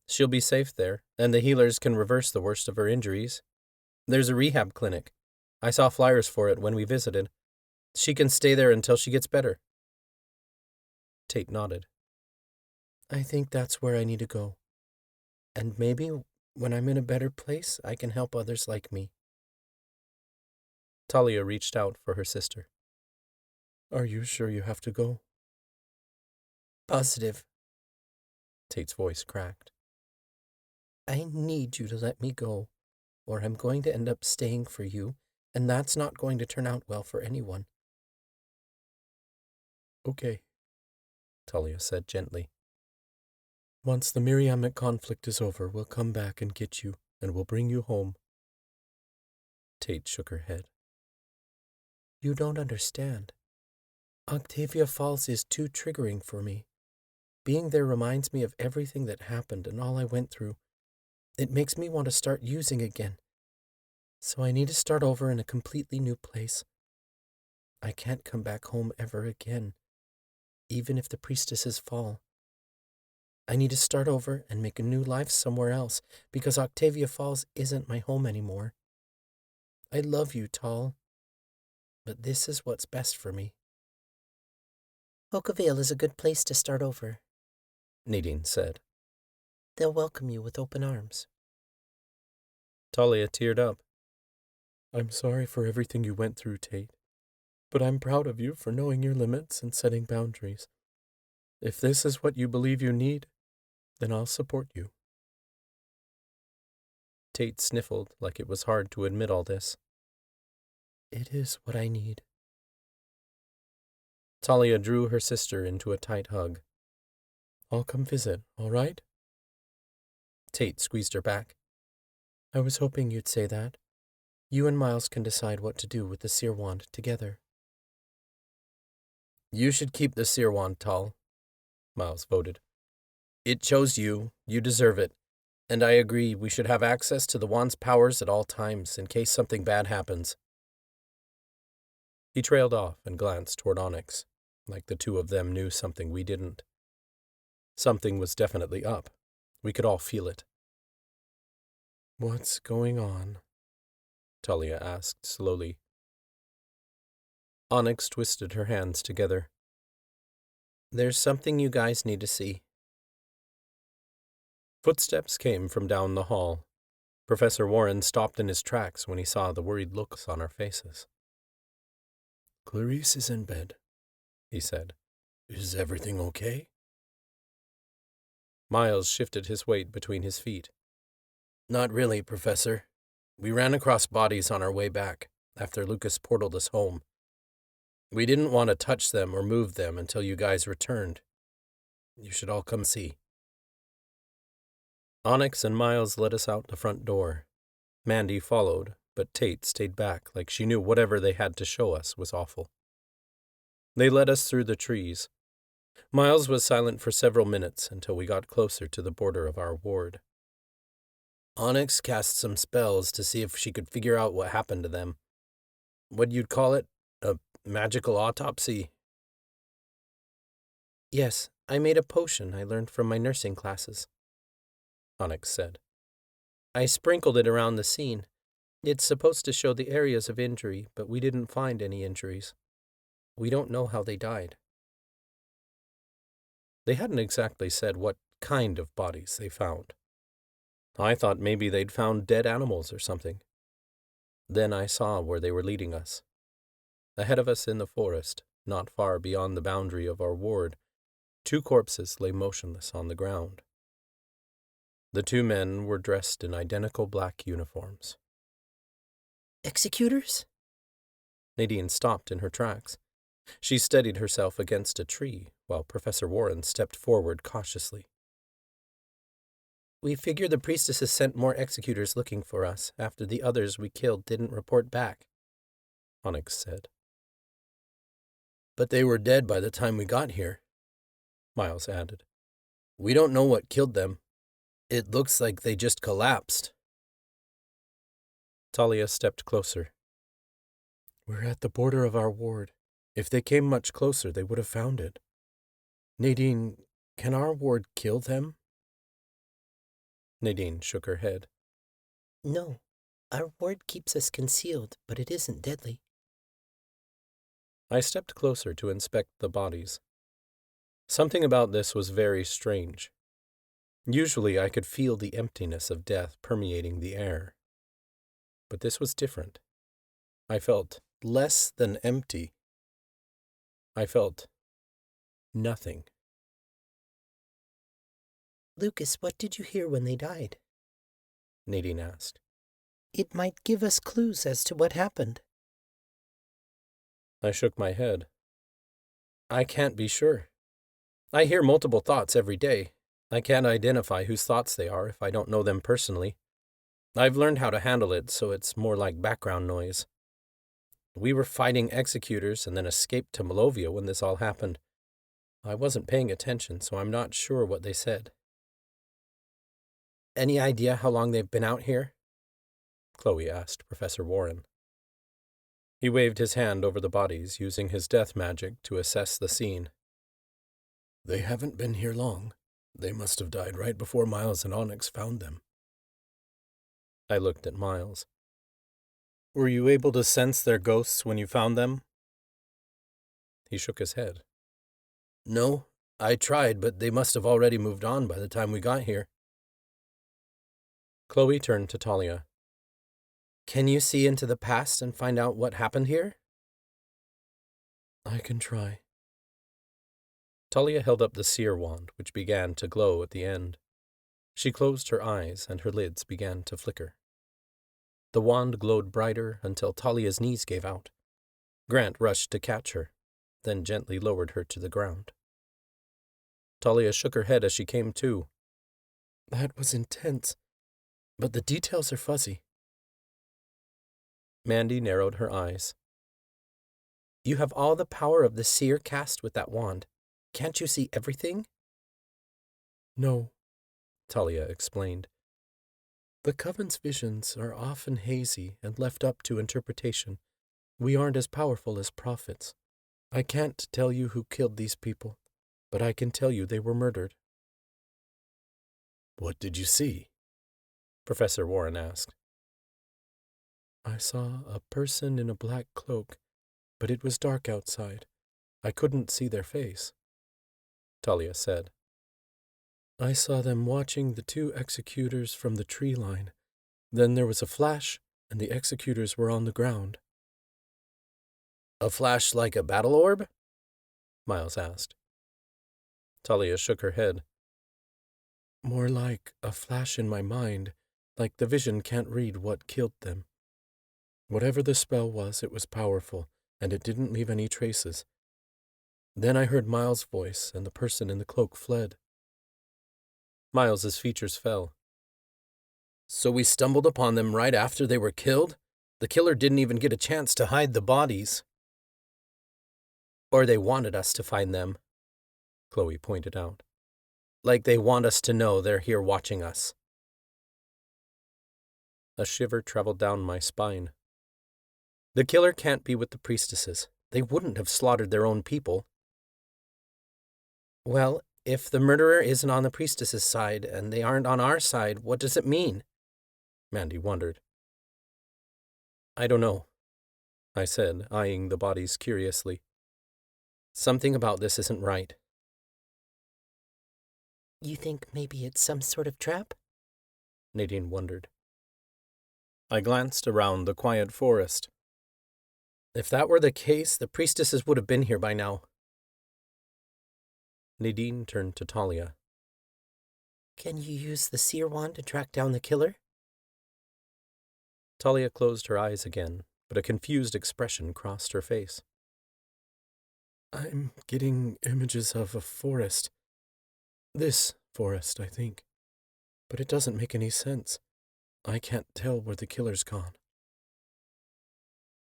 S1: "She'll be safe there, and the healers can reverse the worst of her injuries. There's a rehab clinic. I saw flyers for it when we visited. She can stay there until she gets better. Tate nodded.
S3: I think that's where I need to go. And maybe when I'm in a better place, I can help others like me.
S1: Talia reached out for her sister.
S2: Are you sure you have to go?
S3: Positive.
S1: Tate's voice cracked.
S3: I need you to let me go, or I'm going to end up staying for you, and that's not going to turn out well for anyone.
S2: Okay,
S1: Talia said gently.
S2: Once the Miriamic conflict is over, we'll come back and get you, and we'll bring you home.
S1: Tate shook her head.
S3: You don't understand. Octavia Falls is too triggering for me. Being there reminds me of everything that happened and all I went through. It makes me want to start using again. So I need to start over in a completely new place. I can't come back home ever again, even if the priestesses fall. I need to start over and make a new life somewhere else, because Octavia Falls isn't my home anymore. I love you, Tal, but this is what's best for me. Oakvale is a good place to start over,
S1: Nadine said.
S3: They'll welcome you with open arms.
S1: Talia teared up.
S2: I'm sorry for everything you went through, Tate, but I'm proud of you for knowing your limits and setting boundaries. If this is what you believe you need, then I'll support you.
S1: Tate sniffled like it was hard to admit all this.
S3: It is what I need.
S1: Talia drew her sister into a tight hug.
S2: I'll come visit, all right?
S1: Tate squeezed her back.
S3: I was hoping you'd say that. You and Miles can decide what to do with the seer wand together.
S1: You should keep the seer wand, Tal, Miles voted. It chose you, you deserve it, and I agree we should have access to the wand's powers at all times in case something bad happens. He trailed off and glanced toward Onyx, like the two of them knew something we didn't. Something was definitely up. We could all feel it.
S2: What's going on?
S1: Talia asked slowly. Onyx twisted her hands together. There's something you guys need to see. Footsteps came from down the hall. Professor Warren stopped in his tracks when he saw the worried looks on our faces.
S2: Clarice is in bed, he said. Is everything okay?
S1: Miles shifted his weight between his feet. Not really, Professor. We ran across bodies on our way back, after Lucas portaled us home. We didn't want to touch them or move them until you guys returned. You should all come see. Onyx and Miles led us out the front door. Mandy followed, but Tate stayed back like she knew whatever they had to show us was awful. They led us through the trees. Miles was silent for several minutes until we got closer to the border of our ward. Onyx cast some spells to see if she could figure out what happened to them. What'd you call it? A magical autopsy?
S3: Yes, I made a potion I learned from my nursing classes,
S1: Onyx said.
S3: I sprinkled it around the scene. It's supposed to show the areas of injury, but we didn't find any injuries. We don't know how they died.
S1: They hadn't exactly said what kind of bodies they found. I thought maybe they'd found dead animals or something. Then I saw where they were leading us. Ahead of us in the forest, not far beyond the boundary of our ward, 2 corpses lay motionless on the ground. The 2 men were dressed in identical black uniforms.
S3: Executors?
S1: Nadine stopped in her tracks. She steadied herself against a tree while Professor Warren stepped forward cautiously. We figure the priestesses sent more executors looking for us after the others we killed didn't report back, Onyx said. But they were dead by the time we got here, Miles added. We don't know what killed them. It looks like they just collapsed. Talia stepped closer.
S2: We're at the border of our ward. If they came much closer, they would have found it. Nadine, can our ward kill them?
S1: Nadine shook her head.
S3: No, our ward keeps us concealed, but it isn't deadly.
S1: I stepped closer to inspect the bodies. Something about this was very strange. Usually I could feel the emptiness of death permeating the air. But this was different. I felt less than empty. I felt nothing.
S3: Lucas, what did you hear when they died?
S1: Nadine asked.
S3: It might give us clues as to what happened.
S1: I shook my head. I can't be sure. I hear multiple thoughts every day. I can't identify whose thoughts they are if I don't know them personally. I've learned how to handle it, so it's more like background noise. We were fighting executors and then escaped to Malovia when this all happened. I wasn't paying attention, so I'm not sure what they said. Any idea how long they've been out here? Chloe asked Professor Warren. He waved his hand over the bodies, using his death magic to assess the scene. They haven't been here long. They must have died right before Miles and Onyx found them. I looked at Miles. Were you able to sense their ghosts when you found them? He shook his head. No, I tried, but they must have already moved on by the time we got here. Chloe turned to Talia. Can you see into the past and find out what happened here? I can try. Talia held up the seer wand, which began to glow at the end. She closed her eyes, and her lids began to flicker. The wand glowed brighter until Talia's knees gave out. Grant rushed to catch her, then gently lowered her to the ground. Talia shook her head as she came to. That was intense, but the details are fuzzy. Mandy narrowed her eyes. You have all the power of the seer cast with that wand. Can't you see everything? No, Talia explained. The coven's visions are often hazy and left up to interpretation. We aren't as powerful as prophets. I can't tell you who killed these people, but I can tell you they were murdered. What did you see? Professor Warren asked. I saw a person in a black cloak, but it was dark outside. I couldn't see their face, Talia said. I saw them watching the two executors from the tree line. Then there was a flash, and the executors were on the ground. A flash like a battle orb? Miles asked. Talia shook her head. More like a flash in my mind, like the vision can't read what killed them. Whatever the spell was, it was powerful, and it didn't leave any traces. Then I heard Miles' voice, and the person in the cloak fled. Miles's features fell. So we stumbled upon them right after they were killed? The killer didn't even get a chance to hide the bodies. Or they wanted us to find them, Chloe pointed out. Like they want us to know they're here watching us. A shiver traveled down my spine. The killer can't be with the priestesses. They wouldn't have slaughtered their own people. Well, if the murderer isn't on the priestesses' side and they aren't on our side, what does it mean? Mandy wondered. I don't know, I said, eyeing the bodies curiously. Something about this isn't right.
S3: You think maybe it's some sort of trap?
S1: Nadine wondered. I glanced around the quiet forest. If that were the case, the priestesses would have been here by now. Nadine turned to Talia.
S3: Can you use the seer wand to track down the killer?
S1: Talia closed her eyes again, but a confused expression crossed her face. I'm getting images of a forest. This forest, I think. But it doesn't make any sense. I can't tell where the killer's gone.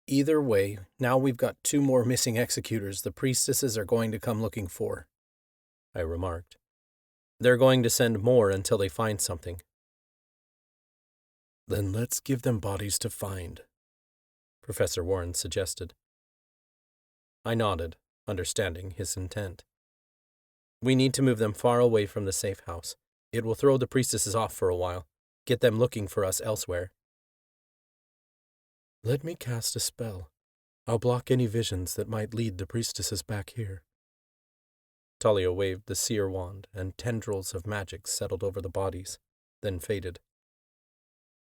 S1: Either way, now we've got 2 more missing executors the priestesses are going to come looking for, I remarked. They're going to send more until they find something. Then let's give them bodies to find, Professor Warren suggested. I nodded, understanding his intent. We need to move them far away from the safe house. It will throw the priestesses off for a while, get them looking for us elsewhere. Let me cast a spell. I'll block any visions that might lead the priestesses back here. Talia waved the seer wand, and tendrils of magic settled over the bodies, then faded.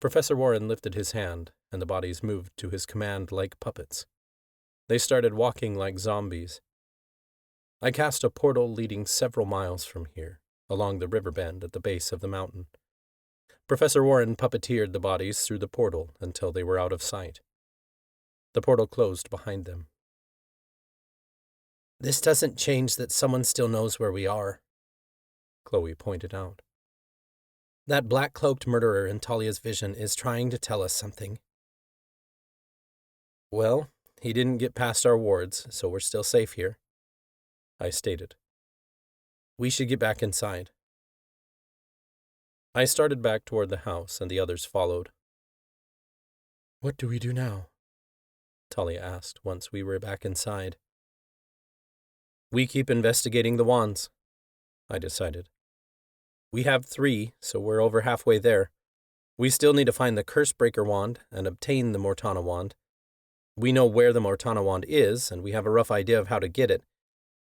S1: Professor Warren lifted his hand, and the bodies moved to his command like puppets. They started walking like zombies. I cast a portal leading several miles from here, along the river bend at the base of the mountain. Professor Warren puppeteered the bodies through the portal until they were out of sight. The portal closed behind them. This doesn't change that someone still knows where we are, Chloe pointed out. That black-cloaked murderer in Talia's vision is trying to tell us something. Well, he didn't get past our wards, so we're still safe here, I stated. We should get back inside. I started back toward the house, and the others followed. What do we do now? Talia asked once we were back inside. We keep investigating the wands, I decided. We have 3, so we're over halfway there. We still need to find the Cursebreaker wand and obtain the Mortana wand. We know where the Mortana wand is, and we have a rough idea of how to get it.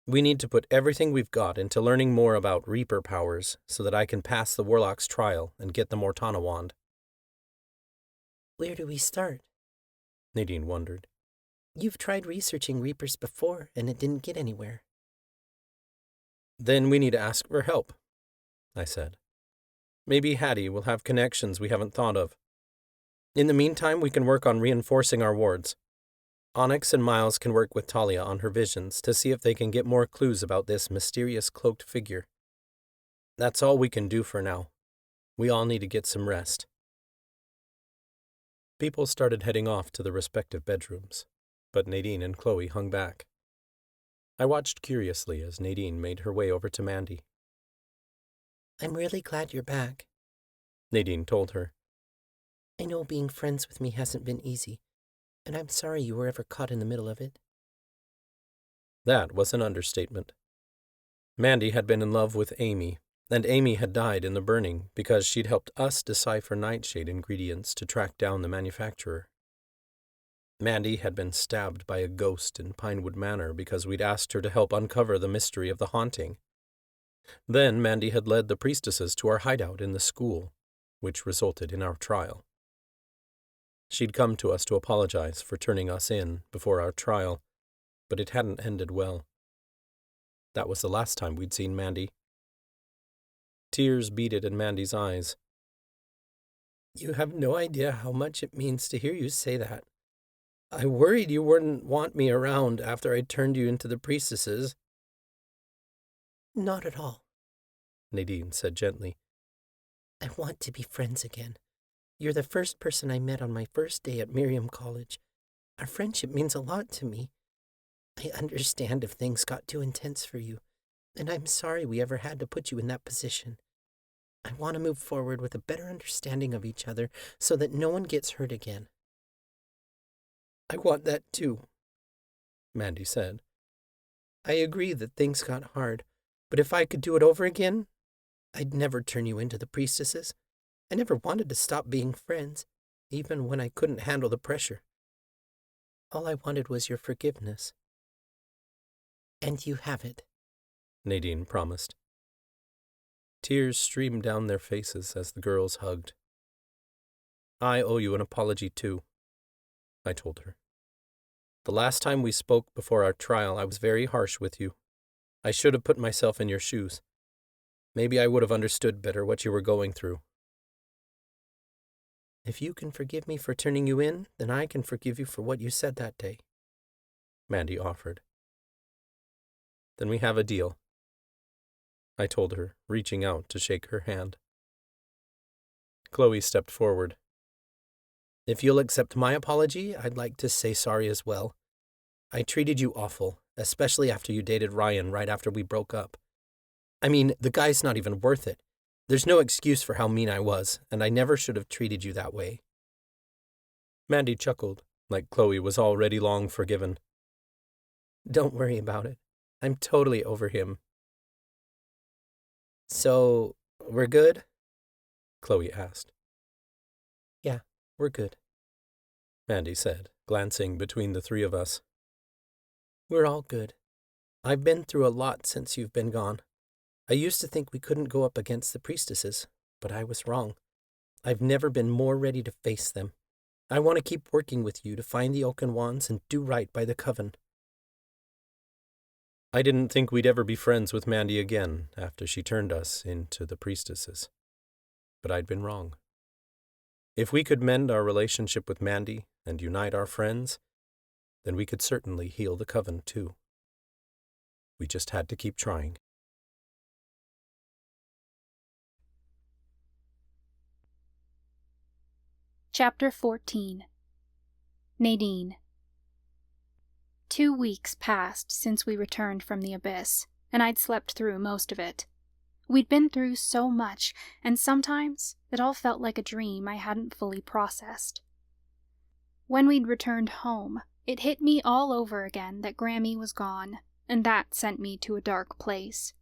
S1: We need to put everything we've got into learning more about Reaper powers so that I can pass the Warlock's trial and get the Mortana wand.
S3: Where do we start?
S1: Nadine wondered.
S3: You've tried researching Reapers before, and it didn't get anywhere.
S1: Then we need to ask for help, I said. Maybe Hattie will have connections we haven't thought of. In the meantime, we can work on reinforcing our wards. Onyx and Miles can work with Talia on her visions to see if they can get more clues about this mysterious cloaked figure. That's all we can do for now. We all need to get some rest. People started heading off to their respective bedrooms, but Nadine and Chloe hung back. I watched curiously as Nadine made her way over to Mandy.
S3: I'm really glad you're back,
S1: Nadine told her.
S3: I know being friends with me hasn't been easy, and I'm sorry you were ever caught in the middle of it.
S1: That was an understatement. Mandy had been in love with Amy, and Amy had died in the burning because she'd helped us decipher nightshade ingredients to track down the manufacturer. Mandy had been stabbed by a ghost in Pinewood Manor because we'd asked her to help uncover the mystery of the haunting. Then Mandy had led the priestesses to our hideout in the school, which resulted in our trial. She'd come to us to apologize for turning us in before our trial, but it hadn't ended well. That was the last time we'd seen Mandy. Tears beaded in Mandy's eyes. You have no idea how much it means to hear you say that. I worried you wouldn't want me around after I turned you into the priestesses. Not at all, Nadine said gently. I want to be friends again. You're the first person I met on my first day at Imperium College. Our friendship means a lot to me. I understand if things got too intense for you, and I'm sorry we ever had to put you in that position. I want to move forward with a better understanding of each other so that no one gets hurt again. I want that too, Mandy said. I agree that things got hard, but if I could do it over again, I'd never turn you into the priestesses. I never wanted to stop being friends, even when I couldn't handle the pressure. All I wanted was your forgiveness. And you have it, Nadine promised. Tears streamed down their faces as the girls hugged. I owe you an apology too, I told her. The last time we spoke before our trial, I was very harsh with you. I should have put myself in your shoes. Maybe I would have understood better what you were going through. If you can forgive me for turning you in, then I can forgive you for what you said that day, Mandy offered. Then we have a deal, I told her, reaching out to shake her hand. Chloe stepped forward. If you'll accept my apology, I'd like to say sorry as well. I treated you awful, especially after you dated Ryan right after we broke up. I mean, the guy's not even worth it. There's no excuse for how mean I was, and I never should have treated you that way. Mandy chuckled, like Chloe was already long forgiven. Don't worry about it. I'm totally over him. So, we're good? Chloe asked. Yeah, we're good. Mandy said, glancing between the three of us.
S3: We're all good. I've been through a lot since you've been gone. I used to think we couldn't go up against the priestesses, but I was wrong. I've never been more ready to face them. I want to keep working with you to find the Oaken Wands and do right by the coven.
S1: I didn't think we'd ever be friends with Mandy again after she turned us into the priestesses. But I'd been wrong. If we could mend our relationship with Mandy and unite our friends, then we could certainly heal the coven too. We just had to keep trying.
S4: Chapter 14. Nadine. 2 weeks passed since we returned from the abyss, and I'd slept through most of it. We'd been through so much, and sometimes it all felt like a dream I hadn't fully processed. When we'd returned home, it hit me all over again that Grammy was gone, and that sent me to a dark place.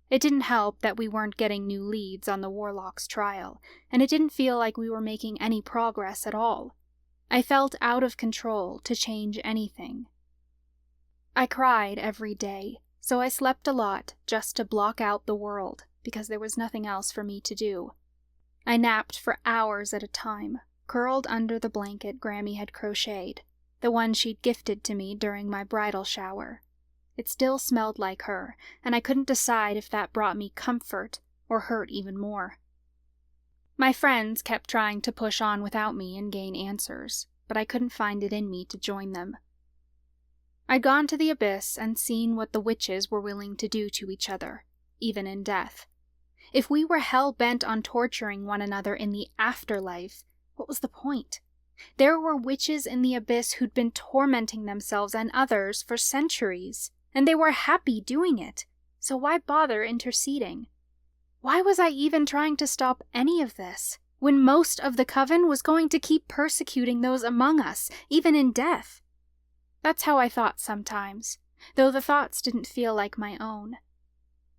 S4: It didn't help that we weren't getting new leads on the Warlock's trial, and it didn't feel like we were making any progress at all. I felt out of control to change anything. I cried every day, so I slept a lot just to block out the world, because there was nothing else for me to do. I napped for hours at a time, curled under the blanket Grammy had crocheted, the one she'd gifted to me during my bridal shower. It still smelled like her, and I couldn't decide if that brought me comfort or hurt even more. My friends kept trying to push on without me and gain answers, but I couldn't find it in me to join them. I'd gone to the abyss and seen what the witches were willing to do to each other, even in death. If we were hell-bent on torturing one another in the afterlife, what was the point? There were witches in the abyss who'd been tormenting themselves and others for centuries, and they were happy doing it, so why bother interceding? Why was I even trying to stop any of this, when most of the coven was going to keep persecuting those among us, even in death? That's how I thought sometimes, though the thoughts didn't feel like my own.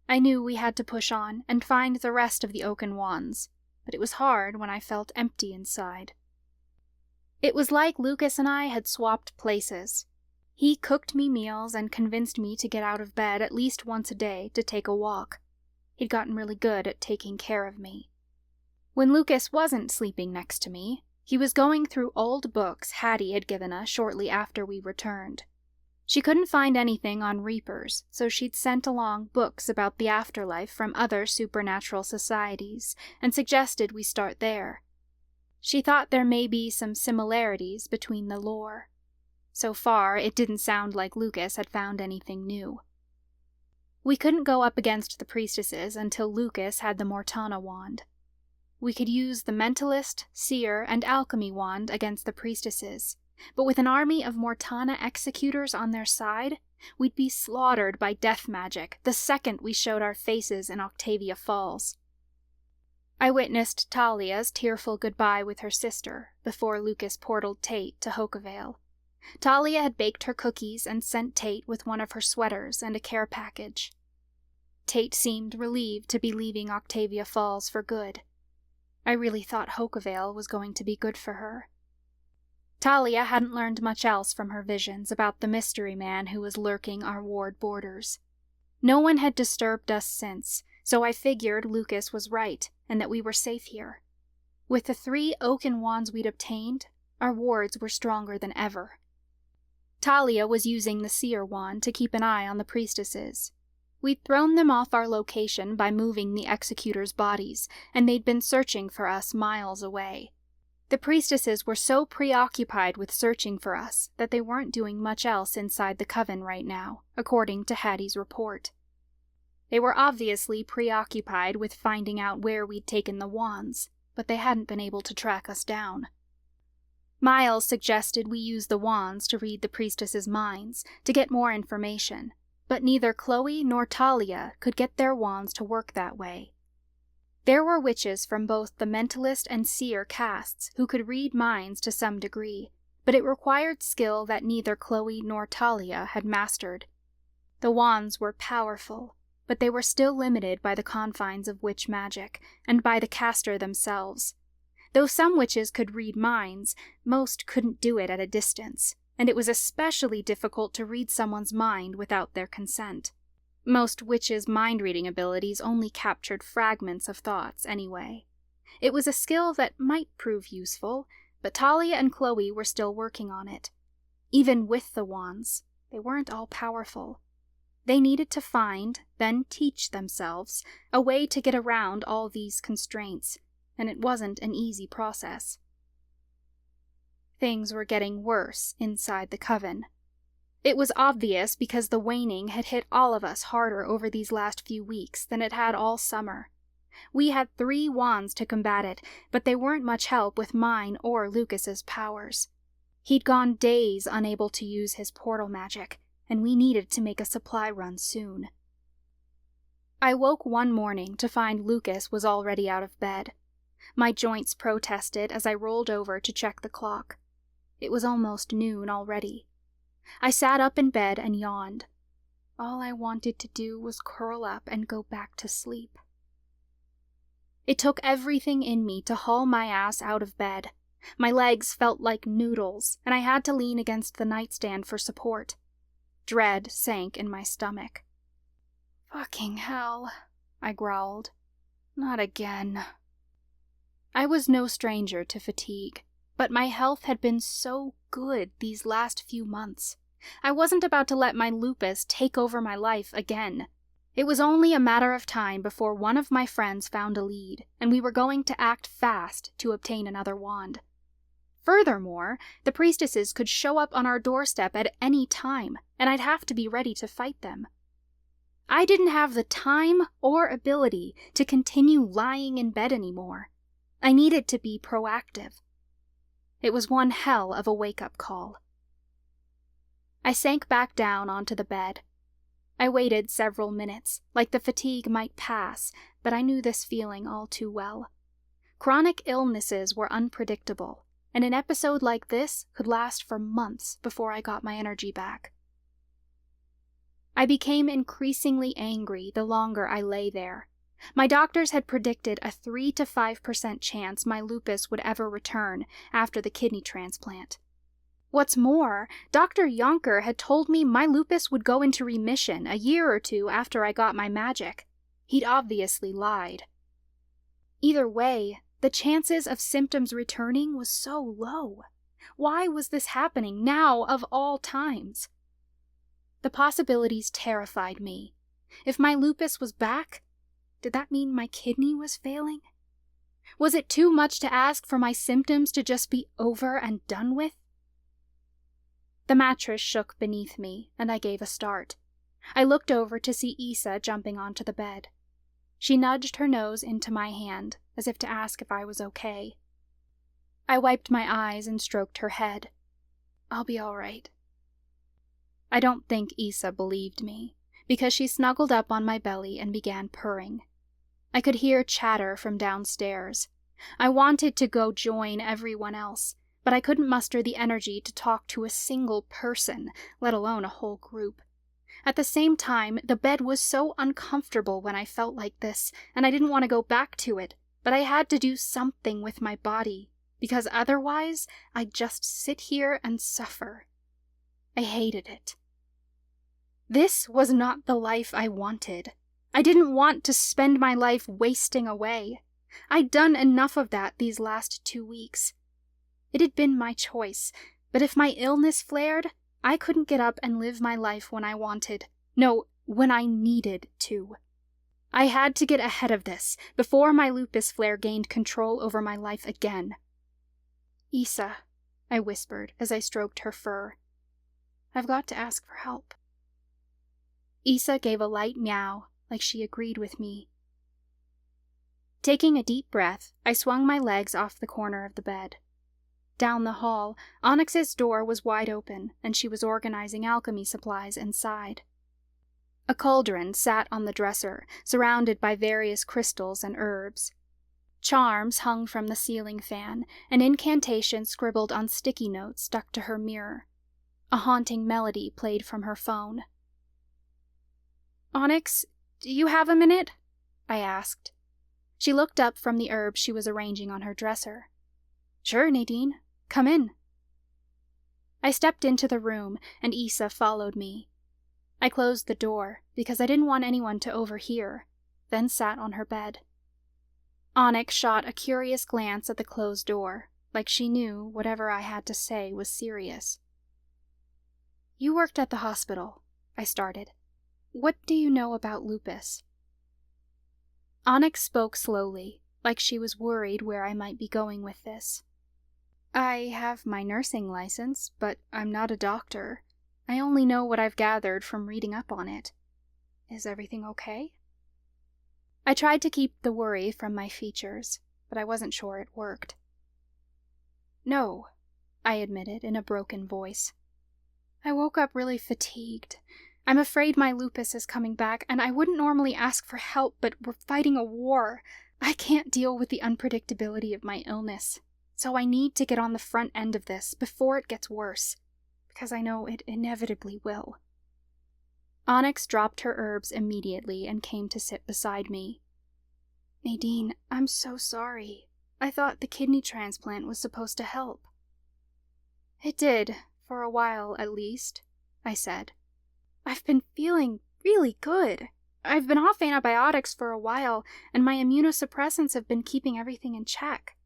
S4: I knew we had to push on and find the rest of the Oaken Wands, but it was hard when I felt empty inside. It was like Lucas and I had swapped places. He cooked me meals and convinced me to get out of bed at least once a day to take a walk. He'd gotten really good at taking care of me. When Lucas wasn't sleeping next to me, he was going through old books Hattie had given us shortly after we returned. She couldn't find anything on Reapers, so she'd sent along books about the afterlife from other supernatural societies and suggested we start there. She thought there may be some similarities between the lore. So far, it didn't sound like Lucas had found anything new. We couldn't go up against the priestesses until Lucas had the Mortana wand. We could use the Mentalist, Seer, and Alchemy wand against the priestesses, but with an army of Mortana executors on their side, we'd be slaughtered by death magic the second we showed our faces in Octavia Falls. I witnessed Talia's tearful goodbye with her sister before Lucas portaled Tate to Hokavale. Talia had baked her cookies and sent Tate with one of her sweaters and a care package. Tate seemed relieved to be leaving Octavia Falls for good. I really thought Hokavale was going to be good for her. Talia hadn't learned much else from her visions about the mystery man who was lurking our ward borders. No one had disturbed us since, so I figured Lucas was right and that we were safe here. With the 3 Oaken Wands we'd obtained, our wards were stronger than ever. Talia was using the Seer wand to keep an eye on the priestesses. We'd thrown them off our location by moving the executors' bodies, and they'd been searching for us miles away. The priestesses were so preoccupied with searching for us that they weren't doing much else inside the coven right now, according to Hattie's report. They were obviously preoccupied with finding out where we'd taken the wands, but they hadn't been able to track us down. Miles suggested we use the wands to read the priestesses' minds, to get more information, but neither Chloe nor Talia could get their wands to work that way. There were witches from both the Mentalist and Seer castes who could read minds to some degree, but it required skill that neither Chloe nor Talia had mastered. The wands were powerful, but they were still limited by the confines of witch magic, and by the caster themselves. Though some witches could read minds, most couldn't do it at a distance, and it was especially difficult to read someone's mind without their consent. Most witches' mind-reading abilities only captured fragments of thoughts anyway. It was a skill that might prove useful, but Talia and Chloe were still working on it. Even with the wands, they weren't all powerful. They needed to find, then teach themselves, a way to get around all these constraints, and it wasn't an easy process. Things were getting worse inside the coven. It was obvious because the waning had hit all of us harder over these last few weeks than it had all summer. We had 3 wands to combat it, but they weren't much help with mine or Lucas's powers. He'd gone days unable to use his portal magic, and we needed to make a supply run soon. I woke one morning to find Lucas was already out of bed. My joints protested as I rolled over to check the clock. It was almost noon already. I sat up in bed and yawned. All I wanted to do was curl up and go back to sleep. It took everything in me to haul my ass out of bed. My legs felt like noodles, and I had to lean against the nightstand for support. Dread sank in my stomach. "Fucking hell," I growled. "Not again." I was no stranger to fatigue, but my health had been so good these last few months. I wasn't about to let my lupus take over my life again. It was only a matter of time before one of my friends found a lead, and we were going to act fast to obtain another wand. Furthermore, the priestesses could show up on our doorstep at any time, and I'd have to be ready to fight them. I didn't have the time or ability to continue lying in bed anymore. I needed to be proactive. It was one hell of a wake-up call. I sank back down onto the bed. I waited several minutes, like the fatigue might pass, but I knew this feeling all too well. Chronic illnesses were unpredictable, and an episode like this could last for months before I got my energy back. I became increasingly angry the longer I lay there. My doctors had predicted a 3 to 5% chance my lupus would ever return after the kidney transplant. What's more, Dr. Yonker had told me my lupus would go into remission a year or 2 after I got my magic. He'd obviously lied. Either way, the chances of symptoms returning was so low. Why was this happening now of all times? The possibilities terrified me. If my lupus was back, did that mean my kidney was failing? Was it too much to ask for my symptoms to just be over and done with? The mattress shook beneath me, and I gave a start. I looked over to see Issa jumping onto the bed. She nudged her nose into my hand, as if to ask if I was okay. I wiped my eyes and stroked her head. "I'll be all right." I don't think Issa believed me, because she snuggled up on my belly and began purring. I could hear chatter from downstairs. I wanted to go join everyone else, but I couldn't muster the energy to talk to a single person, let alone a whole group. At the same time, the bed was so uncomfortable when I felt like this, and I didn't want to go back to it, but I had to do something with my body, because otherwise I'd just sit here and suffer. I hated it. This was not the life I wanted. I didn't want to spend my life wasting away. I'd done enough of that these last 2 weeks. It had been my choice, but if my illness flared, I couldn't get up and live my life when I wanted. No, when I needed to. I had to get ahead of this, before my lupus flare gained control over my life again. "Issa," I whispered as I stroked her fur. "I've got to ask for help." Issa gave a light meow, like she agreed with me. Taking a deep breath, I swung my legs off the corner of the bed. Down the hall, Onyx's door was wide open, and she was organizing alchemy supplies inside. A cauldron sat on the dresser, surrounded by various crystals and herbs. Charms hung from the ceiling fan, and incantations scribbled on sticky notes stuck to her mirror. A haunting melody played from her phone. "Onyx, do you have a minute?" I asked. She looked up from the herbs she was arranging on her dresser. Sure, Nadine. Come in. I stepped into the room, and Issa followed me. I closed the door, because I didn't want anyone to overhear, then sat on her bed. Onyx shot a curious glance at the closed door, like she knew whatever I had to say was serious. You worked at the hospital, I started. What do you know about lupus? Onyx spoke slowly, like she was worried where I might be going with this. I have my nursing license, but I'm not a doctor. I only know what I've gathered from reading up on it. Is everything okay? I tried to keep the worry from my features, but I wasn't sure it worked. No, I admitted in a broken voice. I woke up really fatigued. I'm afraid my lupus is coming back, and I wouldn't normally ask for help, but we're fighting a war. I can't deal with the unpredictability of my illness, so I need to get on the front end of this before it gets worse, because I know it inevitably will. Onyx dropped her herbs immediately and came to sit beside me. Nadine, I'm so sorry. I thought the kidney transplant was supposed to help. It did, for a while at least, I said. I've been feeling really good. I've been off antibiotics for a while, and my immunosuppressants have been keeping everything in check.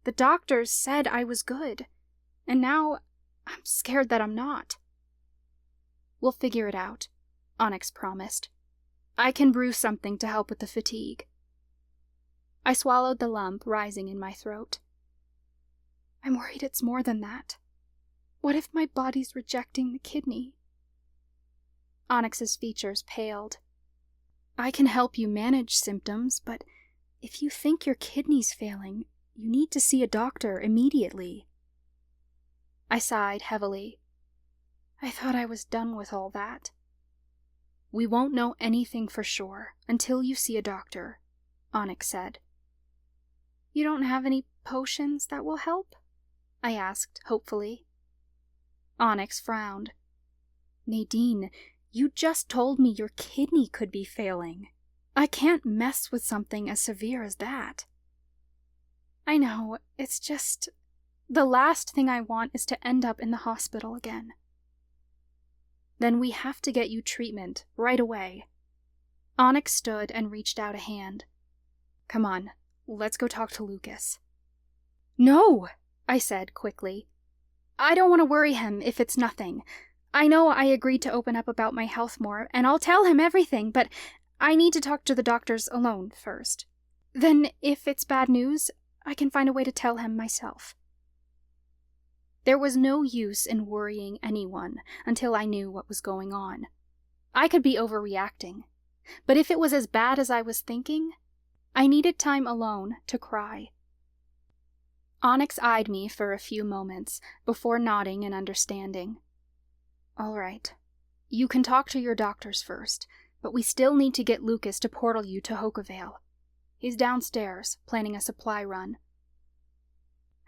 S4: The doctors said I was good, and now I'm scared that I'm not. We'll figure it out, Onyx promised. I can brew something to help with the fatigue. I swallowed the lump rising in my throat. I'm worried it's more than that. What if my body's rejecting the kidney? Onyx's features paled. I can help you manage symptoms, but if you think your kidney's failing, you need to see a doctor immediately. I sighed heavily. I thought I was done with all that. We won't know anything for sure until you see a doctor, Onyx said. You don't have any potions that will help? I asked, hopefully. Onyx frowned. Nadine, you just told me your kidney could be failing. I can't mess with something as severe as that. I know, it's just... the last thing I want is to end up in the hospital again. Then we have to get you treatment, right away. Onyx stood and reached out a hand. Come on, let's go talk to Lucas. No, I said quickly. I don't want to worry him if it's nothing. I know I agreed to open up about my health more, and I'll tell him everything, but I need to talk to the doctors alone first. Then, if it's bad news, I can find a way to tell him myself. There was no use in worrying anyone until I knew what was going on. I could be overreacting, but if it was as bad as I was thinking, I needed time alone to cry. Onyx eyed me for a few moments before nodding in understanding. All right. You can talk to your doctors first, but we still need to get Lucas to portal you to Hokavale. He's downstairs, planning a supply run.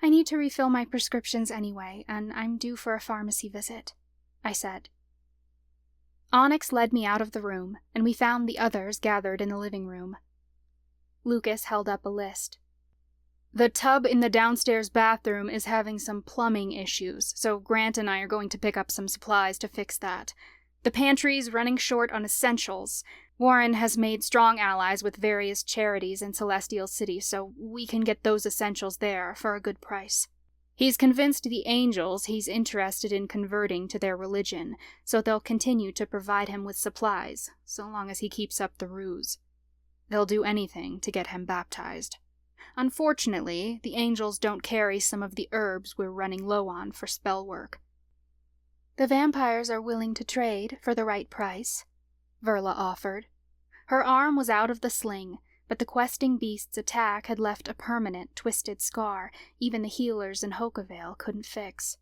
S4: I need to refill my prescriptions anyway, and I'm due for a pharmacy visit, I said. Onyx led me out of the room, and we found the others gathered in the living room. Lucas held up a list. The tub in the downstairs bathroom is having some plumbing issues, so Grant and I are going to pick up some supplies to fix that. The pantry's running short on essentials. Warren has made strong allies with various charities in Celestial City, so we can get those essentials there for a good price. He's convinced the angels he's interested in converting to their religion, so they'll continue to provide him with supplies, so long as he keeps up the ruse. They'll do anything to get him baptized. Unfortunately, the angels don't carry some of the herbs we're running low on for spell work. The vampires are willing to trade for the right price, Verla offered. Her arm was out of the sling, but the questing beast's attack had left a permanent, twisted scar even the healers in Hokavale couldn't fix.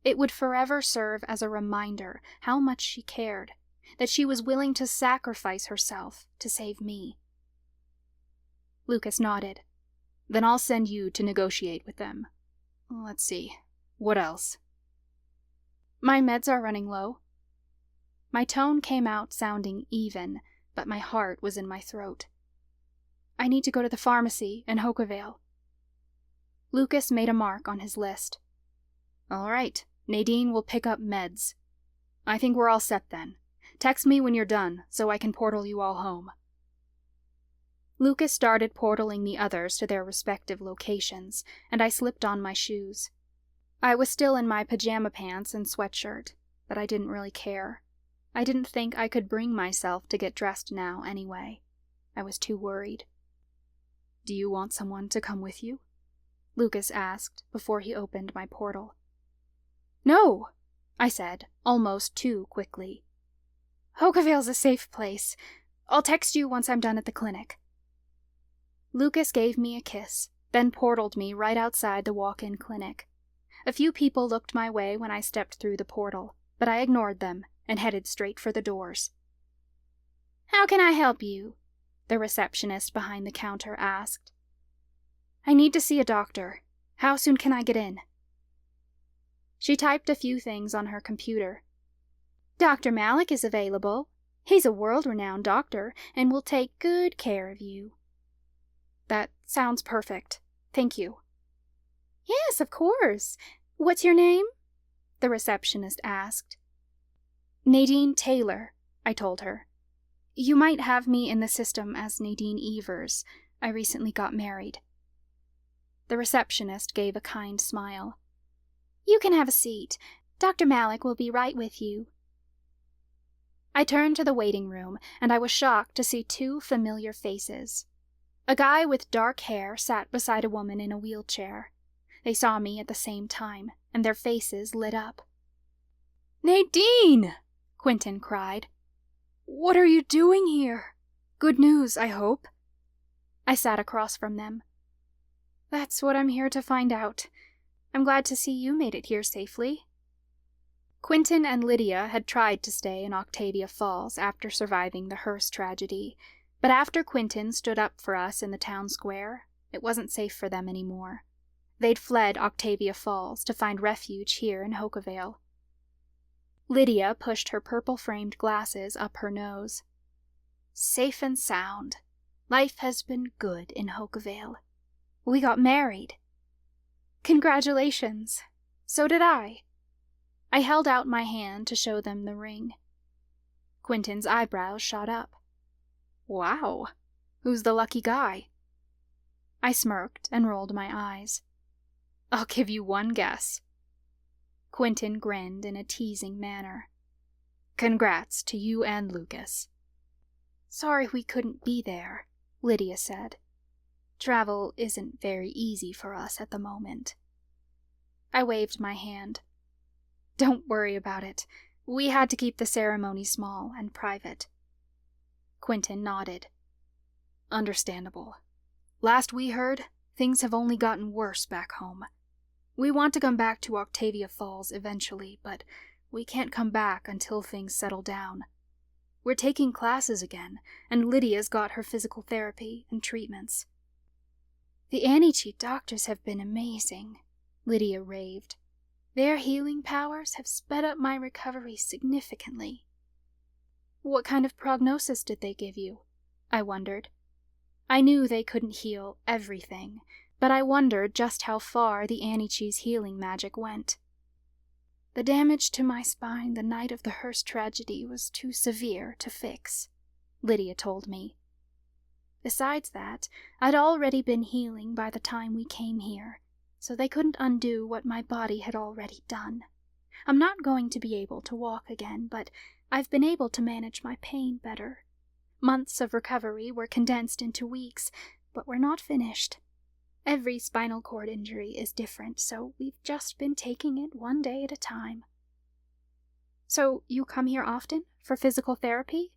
S4: It would forever serve as a reminder how much she cared, that she was willing to sacrifice herself to save me. Lucas nodded. Then I'll send you to negotiate with them. Let's see. What else? My meds are running low. My tone came out sounding even, but my heart was in my throat. I need to go to the pharmacy in Hokavale. Lucas made a mark on his list. All right, Nadine will pick up meds. I think we're all set then. Text me when you're done, so I can portal you all home. Lucas started portaling the others to their respective locations, and I slipped on my shoes. I was still in my pajama pants and sweatshirt, but I didn't really care. I didn't think I could bring myself to get dressed now anyway. I was too worried. Do you want someone to come with you? Lucas asked before he opened my portal. No, I said, almost too quickly. Hookavale's a safe place. I'll text you once I'm done at the clinic. Lucas gave me a kiss, then portaled me right outside the walk-in clinic. A few people looked my way when I stepped through the portal, but I ignored them and headed straight for the doors. How can I help you? The receptionist behind the counter asked. I need to see a doctor. How soon can I get in? She typed a few things on her computer. Dr. Malik is available. He's a world-renowned doctor and will take good care of you. That sounds perfect. Thank you. Yes, of course. What's your name? The receptionist asked. Nadine Taylor, I told her. You might have me in the system as Nadine Evers. I recently got married. The receptionist gave a kind smile. You can have a seat. Dr. Malik will be right with you. I turned to the waiting room, and I was shocked to see two familiar faces. A guy with dark hair sat beside a woman in a wheelchair. They saw me at the same time, and their faces lit up. Nadine! Quentin cried. What are you doing here? Good news, I hope. I sat across from them. That's what I'm here to find out. I'm glad to see you made it here safely. Quentin and Lydia had tried to stay in Octavia Falls after surviving the hearse tragedy, but after Quentin stood up for us in the town square, it wasn't safe for them anymore. They'd fled Octavia Falls to find refuge here in Hookavale. Lydia pushed her purple-framed glasses up her nose. Safe and sound. Life has been good in Hookavale. We got married. Congratulations. So did I. I held out my hand to show them the ring. Quentin's eyebrows shot up. Wow. Who's the lucky guy? I smirked and rolled my eyes. I'll give you one guess. Quentin grinned in a teasing manner. Congrats to you and Lucas. Sorry we couldn't be there, Lydia said. Travel isn't very easy for us at the moment. I waved my hand. Don't worry about it. We had to keep the ceremony small and private. Quentin nodded. Understandable. Last we heard, things have only gotten worse back home. We want to come back to Octavia Falls eventually, but we can't come back until things settle down. We're taking classes again, and Lydia's got her physical therapy and treatments. The Anichi doctors have been amazing, Lydia raved. Their healing powers have sped up my recovery significantly. What kind of prognosis did they give you? I wondered. I knew they couldn't heal everything, but I wondered just how far the Anichi's healing magic went. The damage to my spine the night of the hearse tragedy was too severe to fix, Lydia told me. Besides that, I'd already been healing by the time we came here, so they couldn't undo what my body had already done. I'm not going to be able to walk again, but I've been able to manage my pain better. Months of recovery were condensed into weeks, but we're not finished. Every spinal cord injury is different, so we've just been taking it one day at a time. So you come here often for physical therapy?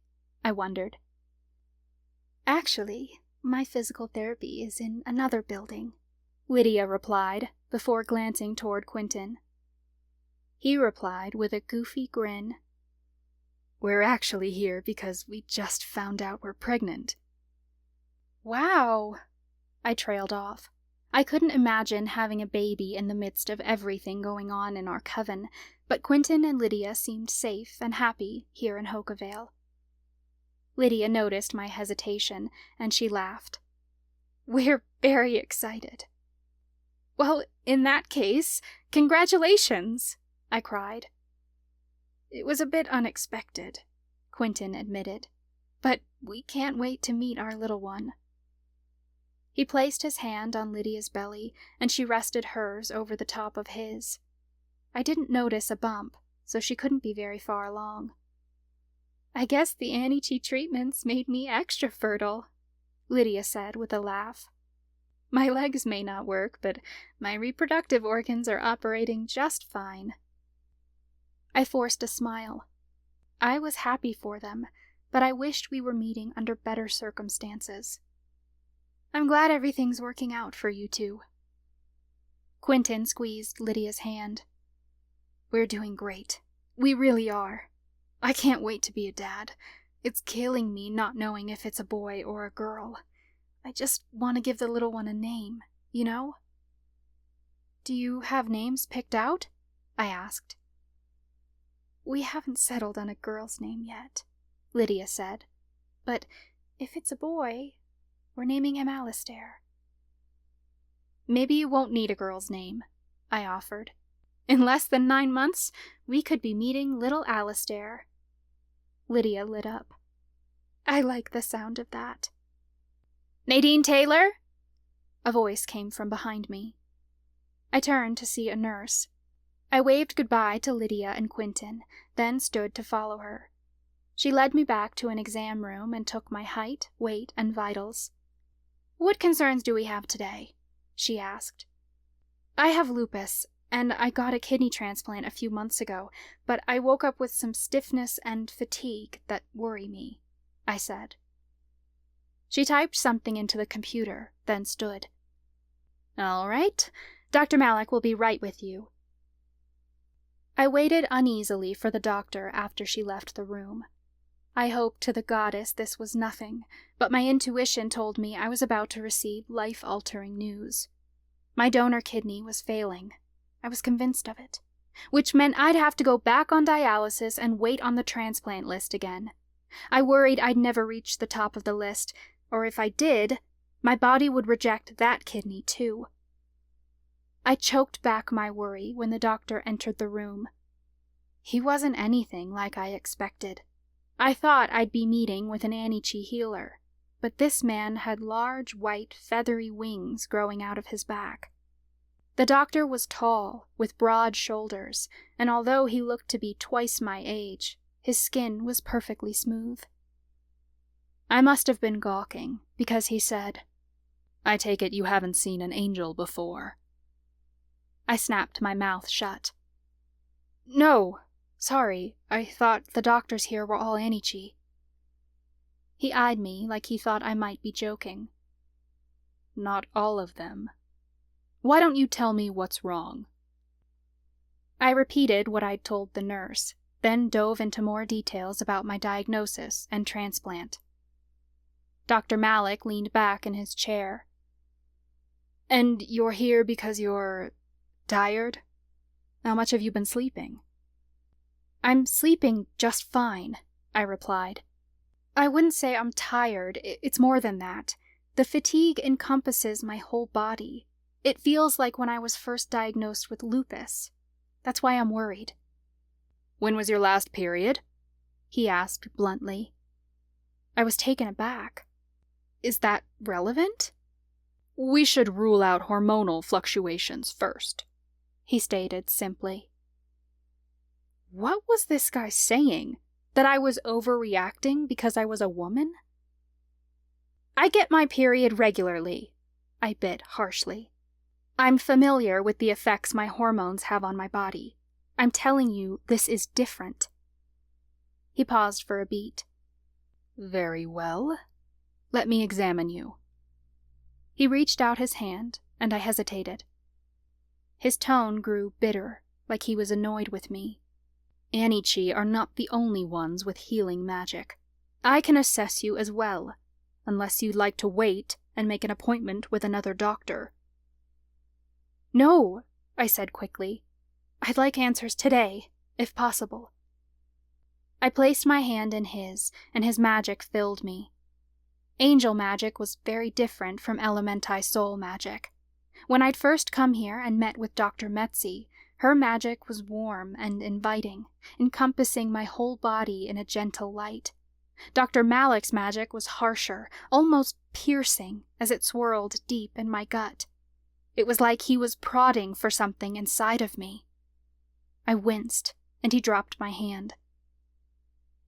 S4: I wondered. Actually, my physical therapy is in another building, Lydia replied, before glancing toward Quentin. He replied with a goofy grin. We're actually here because we just found out we're pregnant. Wow, I trailed off. I couldn't imagine having a baby in the midst of everything going on in our coven, but Quentin and Lydia seemed safe and happy here in Hookavale. Lydia noticed my hesitation, and she laughed. We're very excited. Well, in that case, congratulations, I cried. It was a bit unexpected, Quentin admitted, but we can't wait to meet our little one. He placed his hand on Lydia's belly, and she rested hers over the top of his. I didn't notice a bump, so she couldn't be very far along. I guess the Annie-Chi treatments made me extra fertile, Lydia said with a laugh. My legs may not work, but my reproductive organs are operating just fine. I forced a smile. I was happy for them, but I wished we were meeting under better circumstances. I'm glad everything's working out for you two. Quentin squeezed Lydia's hand. We're doing great. We really are. I can't wait to be a dad. It's killing me not knowing if it's a boy or a girl. I just want to give the little one a name, you know? Do you have names picked out? I asked. We haven't settled on a girl's name yet, Lydia said. But if it's a boy, we're naming him Alistair. Maybe you won't need a girl's name, I offered. In less than 9 months, we could be meeting little Alistair. Lydia lit up. I like the sound of that. Nadine Taylor? A voice came from behind me. I turned to see a nurse. I waved goodbye to Lydia and Quentin, then stood to follow her. She led me back to an exam room and took my height, weight, and vitals. What concerns do we have today? She asked. I have lupus, and I got a kidney transplant a few months ago, but I woke up with some stiffness and fatigue that worry me, I said. She typed something into the computer, then stood. All right, Dr. Malik will be right with you. I waited uneasily for the doctor after she left the room. I hoped to the goddess this was nothing, but my intuition told me I was about to receive life-altering news. My donor kidney was failing. I was convinced of it, which meant I'd have to go back on dialysis and wait on the transplant list again. I worried I'd never reach the top of the list, or if I did, my body would reject that kidney too. I choked back my worry when the doctor entered the room. He wasn't anything like I expected. I thought I'd be meeting with an Annie-Chi healer, but this man had large, white, feathery wings growing out of his back. The doctor was tall, with broad shoulders, and although he looked to be twice my age, his skin was perfectly smooth. I must have been gawking, because he said, I take it you haven't seen an angel before. I snapped my mouth shut. No, sorry, I thought the doctors here were all Annie-Chi. He eyed me like he thought I might be joking. Not all of them. Why don't you tell me what's wrong? I repeated what I'd told the nurse, then dove into more details about my diagnosis and transplant. Dr. Malik leaned back in his chair. And you're here because you're tired? How much have you been sleeping? I'm sleeping just fine, I replied. I wouldn't say I'm tired, it's more than that. The fatigue encompasses my whole body. It feels like when I was first diagnosed with lupus. That's why I'm worried. When was your last period? He asked bluntly. I was taken aback. Is that relevant? We should rule out hormonal fluctuations first, he stated simply. What was this guy saying? That I was overreacting because I was a woman? I get my period regularly, I bit harshly. I'm familiar with the effects my hormones have on my body. I'm telling you, this is different. He paused for a beat. Very well. Let me examine you. He reached out his hand, and I hesitated. His tone grew bitter, like he was annoyed with me. Annie-Chi are not the only ones with healing magic. I can assess you as well, unless you'd like to wait and make an appointment with another doctor. No, I said quickly. I'd like answers today, if possible. I placed my hand in his, and his magic filled me. Angel magic was very different from elemental soul magic. When I'd first come here and met with Dr. Metzi, her magic was warm and inviting, encompassing my whole body in a gentle light. Dr. Malik's magic was harsher, almost piercing, as it swirled deep in my gut. It was like he was prodding for something inside of me. I winced, and he dropped my hand.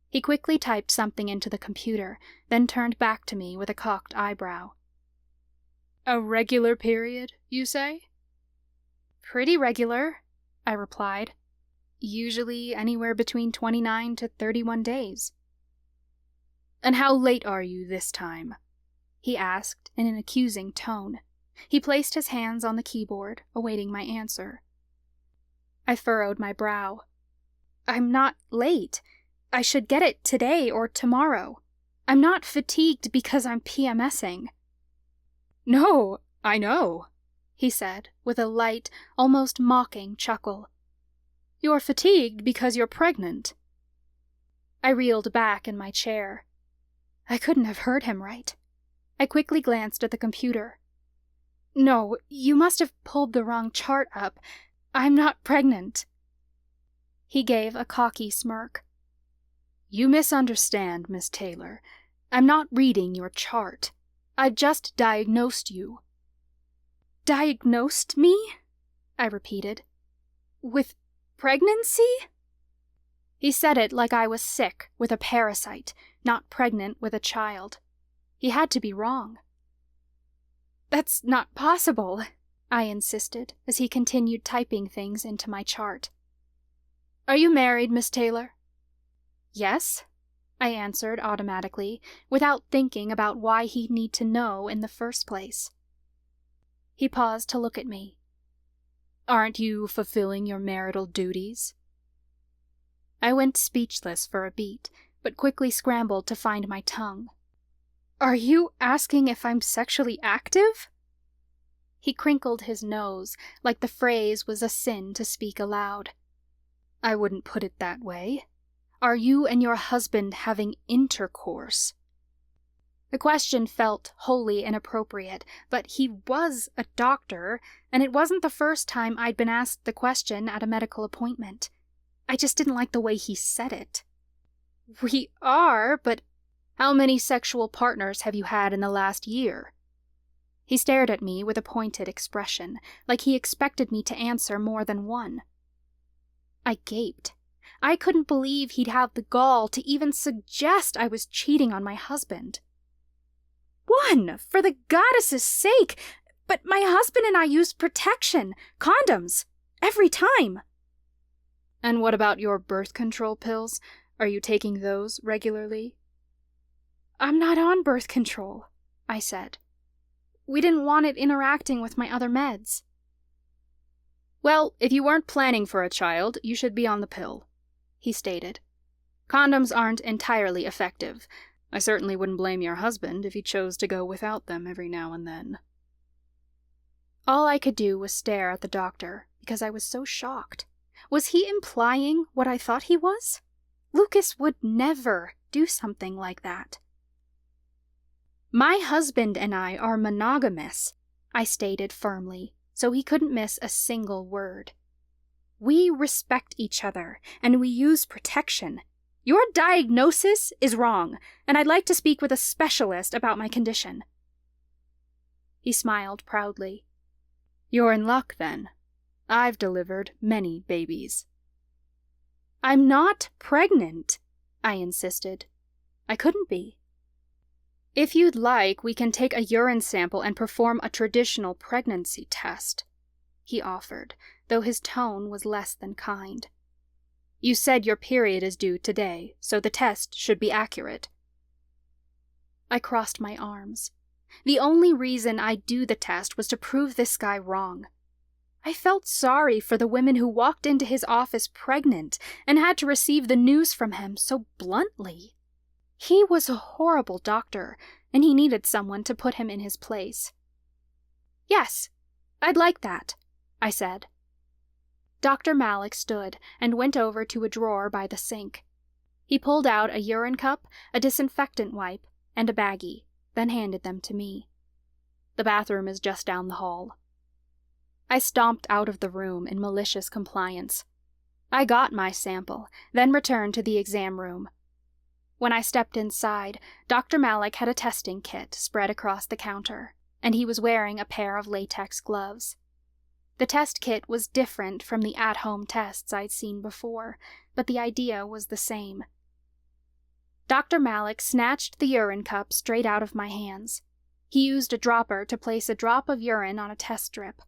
S4: He quickly typed something into the computer, then turned back to me with a cocked eyebrow. "A regular period, you say?" "Pretty regular," I replied. "Usually anywhere between 29 to 31 days. "And how late are you this time?" he asked in an accusing tone. He placed his hands on the keyboard, awaiting my answer. I furrowed my brow. "I'm not late. I should get it today or tomorrow. I'm not fatigued because I'm PMSing. "No, I know," he said, with a light, almost mocking chuckle. "You're fatigued because you're pregnant." I reeled back in my chair. I couldn't have heard him right. I quickly glanced at the computer. "No, you must have pulled the wrong chart up. I'm not pregnant." He gave a cocky smirk. "You misunderstand, Miss Taylor. I'm not reading your chart. I've just diagnosed you." "Diagnosed me?" I repeated. "With pregnancy?" He said it like I was sick with a parasite, not pregnant with a child. He had to be wrong. "That's not possible," I insisted as he continued typing things into my chart. "Are you married, Miss Taylor?" "Yes," I answered automatically, without thinking about why he'd need to know in the first place. He paused to look at me. "Aren't you fulfilling your marital duties?" I went speechless for a beat, but quickly scrambled to find my tongue. "Are you asking if I'm sexually active?" He crinkled his nose, like the phrase was a sin to speak aloud. "I wouldn't put it that way. Are you and your husband having intercourse?" The question felt wholly inappropriate, but he was a doctor, and it wasn't the first time I'd been asked the question at a medical appointment. I just didn't like the way he said it. "We are, but how many sexual partners have you had in the last year?" He stared at me with a pointed expression, like he expected me to answer more than one. I gaped. I couldn't believe he'd have the gall to even suggest I was cheating on my husband. "One, for the goddess's sake! But my husband and I use protection, condoms, every time." "And what about your birth control pills? Are you taking those regularly?" "I'm not on birth control," I said. "We didn't want it interacting with my other meds." "Well, if you weren't planning for a child, you should be on the pill," he stated. "Condoms aren't entirely effective. I certainly wouldn't blame your husband if he chose to go without them every now and then." All I could do was stare at the doctor, because I was so shocked. Was he implying what I thought he was? Lucas would never do something like that. "My husband and I are monogamous," I stated firmly, so he couldn't miss a single word. "We respect each other, and we use protection. Your diagnosis is wrong, and I'd like to speak with a specialist about my condition." He smiled proudly. "You're in luck, then. I've delivered many babies." "I'm not pregnant," I insisted. I couldn't be. "If you'd like, we can take a urine sample and perform a traditional pregnancy test," he offered, though his tone was less than kind. "You said your period is due today, so the test should be accurate." I crossed my arms. The only reason I'd do the test was to prove this guy wrong. I felt sorry for the women who walked into his office pregnant and had to receive the news from him so bluntly. He was a horrible doctor, and he needed someone to put him in his place. "Yes, I'd like that," I said. Dr. Malik stood and went over to a drawer by the sink. He pulled out a urine cup, a disinfectant wipe, and a baggie, then handed them to me. "The bathroom is just down the hall." I stomped out of the room in malicious compliance. I got my sample, then returned to the exam room. When I stepped inside, Dr. Malik had a testing kit spread across the counter, and he was wearing a pair of latex gloves. The test kit was different from the at-home tests I'd seen before, but the idea was the same. Dr. Malik snatched the urine cup straight out of my hands. He used a dropper to place a drop of urine on a test strip.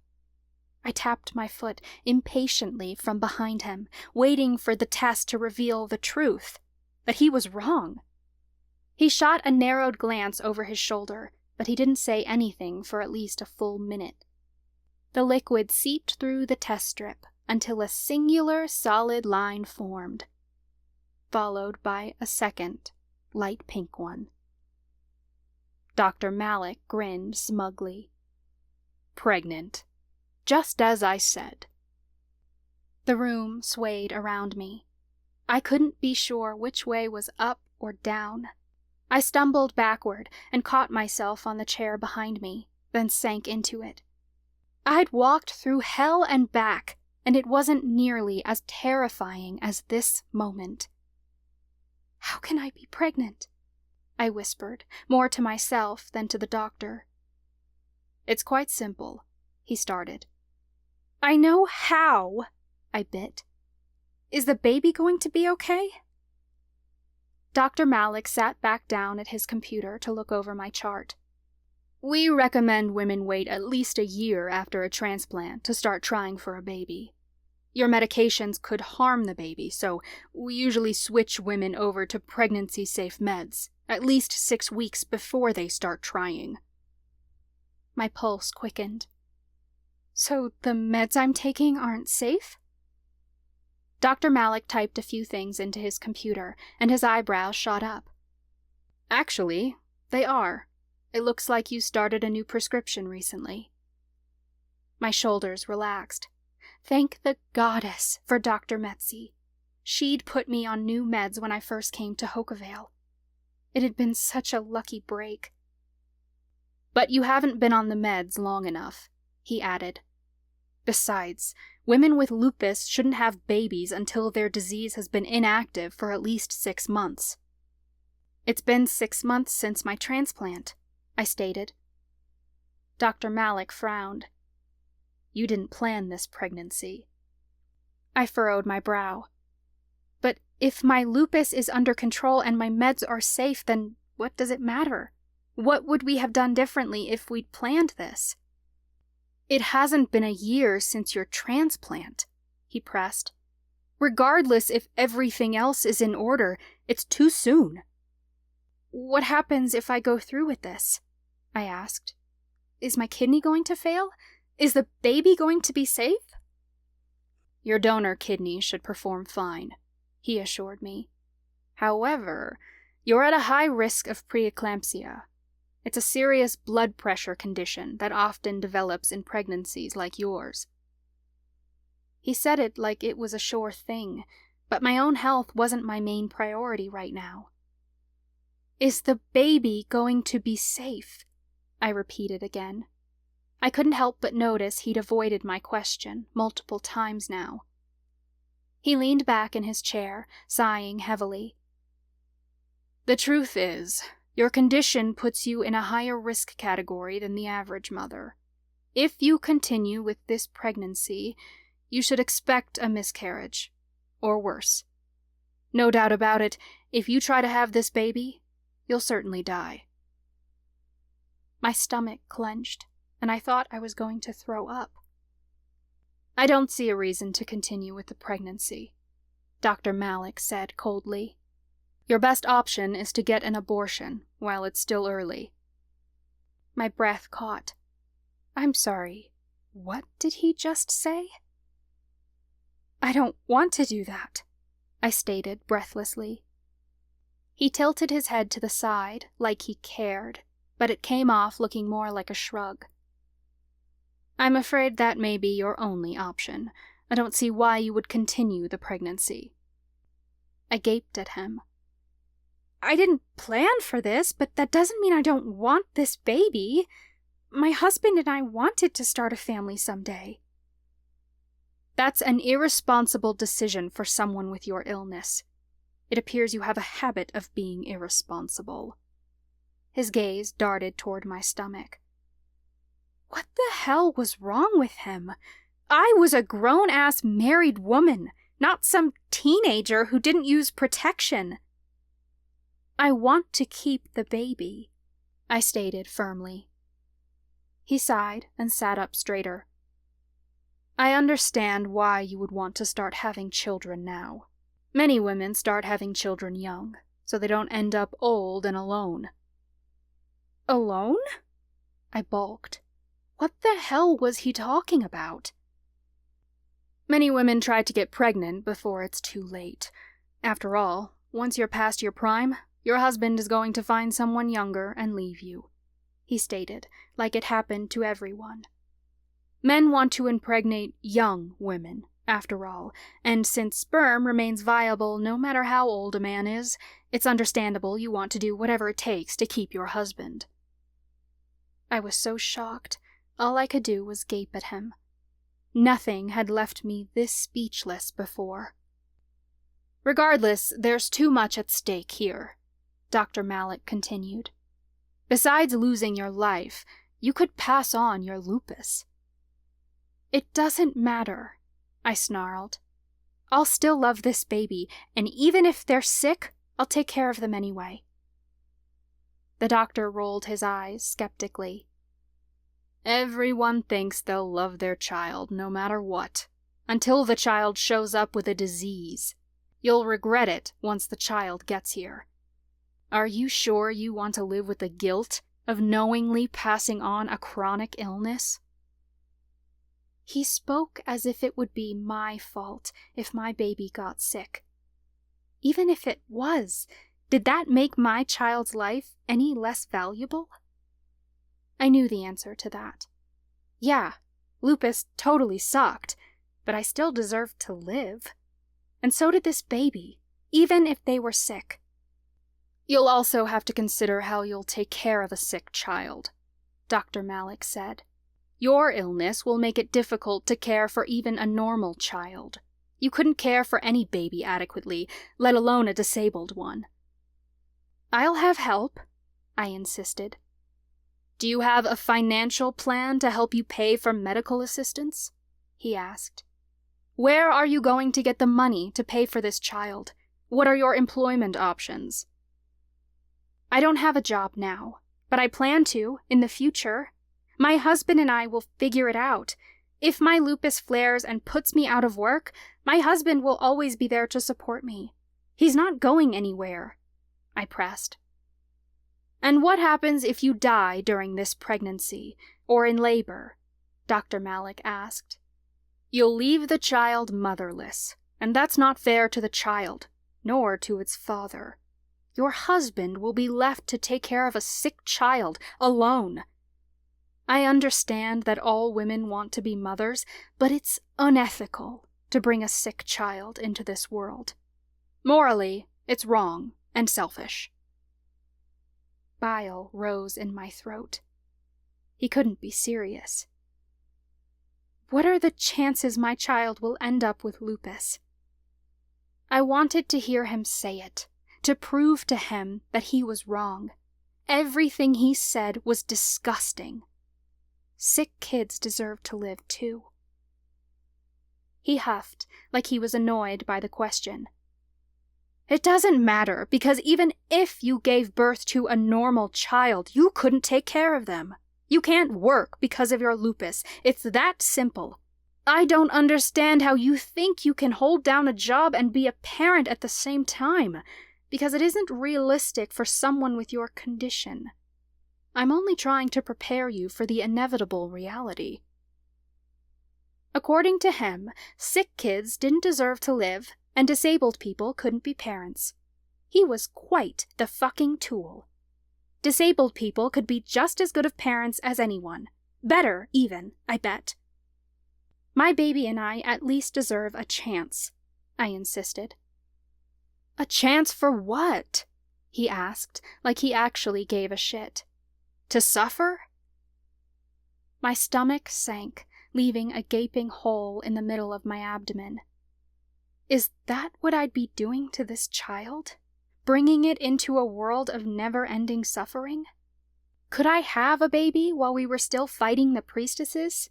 S4: I tapped my foot impatiently from behind him, waiting for the test to reveal the truth, that he was wrong. He shot a narrowed glance over his shoulder, but he didn't say anything for at least a full minute. The liquid seeped through the test strip until a singular solid line formed, followed by a second, light pink one. Dr. Malik grinned smugly. Pregnant. Just as I said. The room swayed around me. I couldn't be sure which way was up or down. I stumbled backward and caught myself on the chair behind me, then sank into it. I'd walked through hell and back, and it wasn't nearly as terrifying as this moment. How can I be pregnant? I whispered, more to myself than to the doctor. It's quite simple, he started. I know how, I bit. Is the baby going to be okay? Dr. Malik sat back down at his computer to look over my chart. We recommend women wait at least a year after a transplant to start trying for a baby. Your medications could harm the baby, so we usually switch women over to pregnancy-safe meds, at least 6 weeks before they start trying. My pulse quickened. So the meds I'm taking aren't safe? Dr. Malik typed a few things into his computer, and his eyebrows shot up. Actually, they are. It looks like you started a new prescription recently. My shoulders relaxed. Thank the goddess for Dr. Metzi. She'd put me on new meds when I first came to Hokavale. It had been such a lucky break. But you haven't been on the meds long enough, he added. Besides, women with lupus shouldn't have babies until their disease has been inactive for at least 6 months. It's been 6 months since my transplant, I stated. Dr. Malik frowned. You didn't plan this pregnancy. I furrowed my brow. But if my lupus is under control and my meds are safe, then what does it matter? What would we have done differently if we'd planned this? It hasn't been a year since your transplant, he pressed. Regardless if everything else is in order, it's too soon. What happens if I go through with this? I asked. Is my kidney going to fail? Is the baby going to be safe? Your donor kidney should perform fine, he assured me. However, you're at a high risk of preeclampsia. It's a serious blood pressure condition that often develops in pregnancies like yours. He said it like it was a sure thing, but my own health wasn't my main priority right now. Is the baby going to be safe? I repeated again. I couldn't help but notice he'd avoided my question multiple times now. He leaned back in his chair, sighing heavily. The truth is, your condition puts you in a higher risk category than the average mother. If you continue with this pregnancy, you should expect a miscarriage, or worse. No doubt about it, if you try to have this baby, you'll certainly die. My stomach clenched, and I thought I was going to throw up. I don't see a reason to continue with the pregnancy, Dr. Malik said coldly. Your best option is to get an abortion while it's still early. My breath caught. I'm sorry, what did he just say? I don't want to do that, I stated breathlessly. He tilted his head to the side, like he cared, but it came off looking more like a shrug. I'm afraid that may be your only option. I don't see why you would continue the pregnancy. I gaped at him. I didn't plan for this, but that doesn't mean I don't want this baby. My husband and I wanted to start a family someday. That's an irresponsible decision for someone with your illness. It appears you have a habit of being irresponsible." His gaze darted toward my stomach. What the hell was wrong with him? I was a grown-ass married woman, not some teenager who didn't use protection. "I want to keep the baby," I stated firmly. He sighed and sat up straighter. "I understand why you would want to start having children now. Many women start having children young, so they don't end up old and alone." "Alone?" I balked. What the hell was he talking about? "Many women try to get pregnant before it's too late. After all, once you're past your prime, your husband is going to find someone younger and leave you," he stated, like it happened to everyone. Men want to impregnate young women, after all, and since sperm remains viable no matter how old a man is, it's understandable you want to do whatever it takes to keep your husband. I was so shocked, all I could do was gape at him. Nothing had left me this speechless before. "Regardless, there's too much at stake here," Dr. Malik continued. "Besides losing your life, you could pass on your lupus." "It doesn't matter," I snarled. "I'll still love this baby, and even if they're sick, I'll take care of them anyway." The doctor rolled his eyes skeptically. "Everyone thinks they'll love their child no matter what, until the child shows up with a disease. You'll regret it once the child gets here. Are you sure you want to live with the guilt of knowingly passing on a chronic illness?" He spoke as if it would be my fault if my baby got sick. Even if it was, did that make my child's life any less valuable? I knew the answer to that. Yeah, lupus totally sucked, but I still deserved to live. And so did this baby, even if they were sick. "You'll also have to consider how you'll take care of a sick child," Dr. Malik said. "Your illness will make it difficult to care for even a normal child. You couldn't care for any baby adequately, let alone a disabled one." "I'll have help," I insisted. "Do you have a financial plan to help you pay for medical assistance?" he asked. "Where are you going to get the money to pay for this child? What are your employment options?" "I don't have a job now, but I plan to in the future. My husband and I will figure it out. If my lupus flares and puts me out of work, my husband will always be there to support me. He's not going anywhere," I pressed. "And what happens if you die during this pregnancy, or in labor?" Dr. Malik asked. "You'll leave the child motherless, and that's not fair to the child, nor to its father. Your husband will be left to take care of a sick child, alone. I understand that all women want to be mothers, but it's unethical to bring a sick child into this world. Morally, it's wrong and selfish." Bile rose in my throat. He couldn't be serious. What are the chances my child will end up with lupus? I wanted to hear him say it, to prove to him that he was wrong. Everything he said was disgusting. Sick kids deserve to live too. He huffed, like he was annoyed by the question. "It doesn't matter, because even if you gave birth to a normal child, you couldn't take care of them. You can't work because of your lupus. It's that simple. I don't understand how you think you can hold down a job and be a parent at the same time, because it isn't realistic for someone with your condition. I'm only trying to prepare you for the inevitable reality." According to him, sick kids didn't deserve to live, and disabled people couldn't be parents. He was quite the fucking tool. Disabled people could be just as good of parents as anyone. Better, even, I bet. "My baby and I at least deserve a chance," I insisted. "A chance for what?" he asked, like he actually gave a shit. "To suffer?" My stomach sank, leaving a gaping hole in the middle of my abdomen. Is that what I'd be doing to this child? Bringing it into a world of never-ending suffering? Could I have a baby while we were still fighting the priestesses?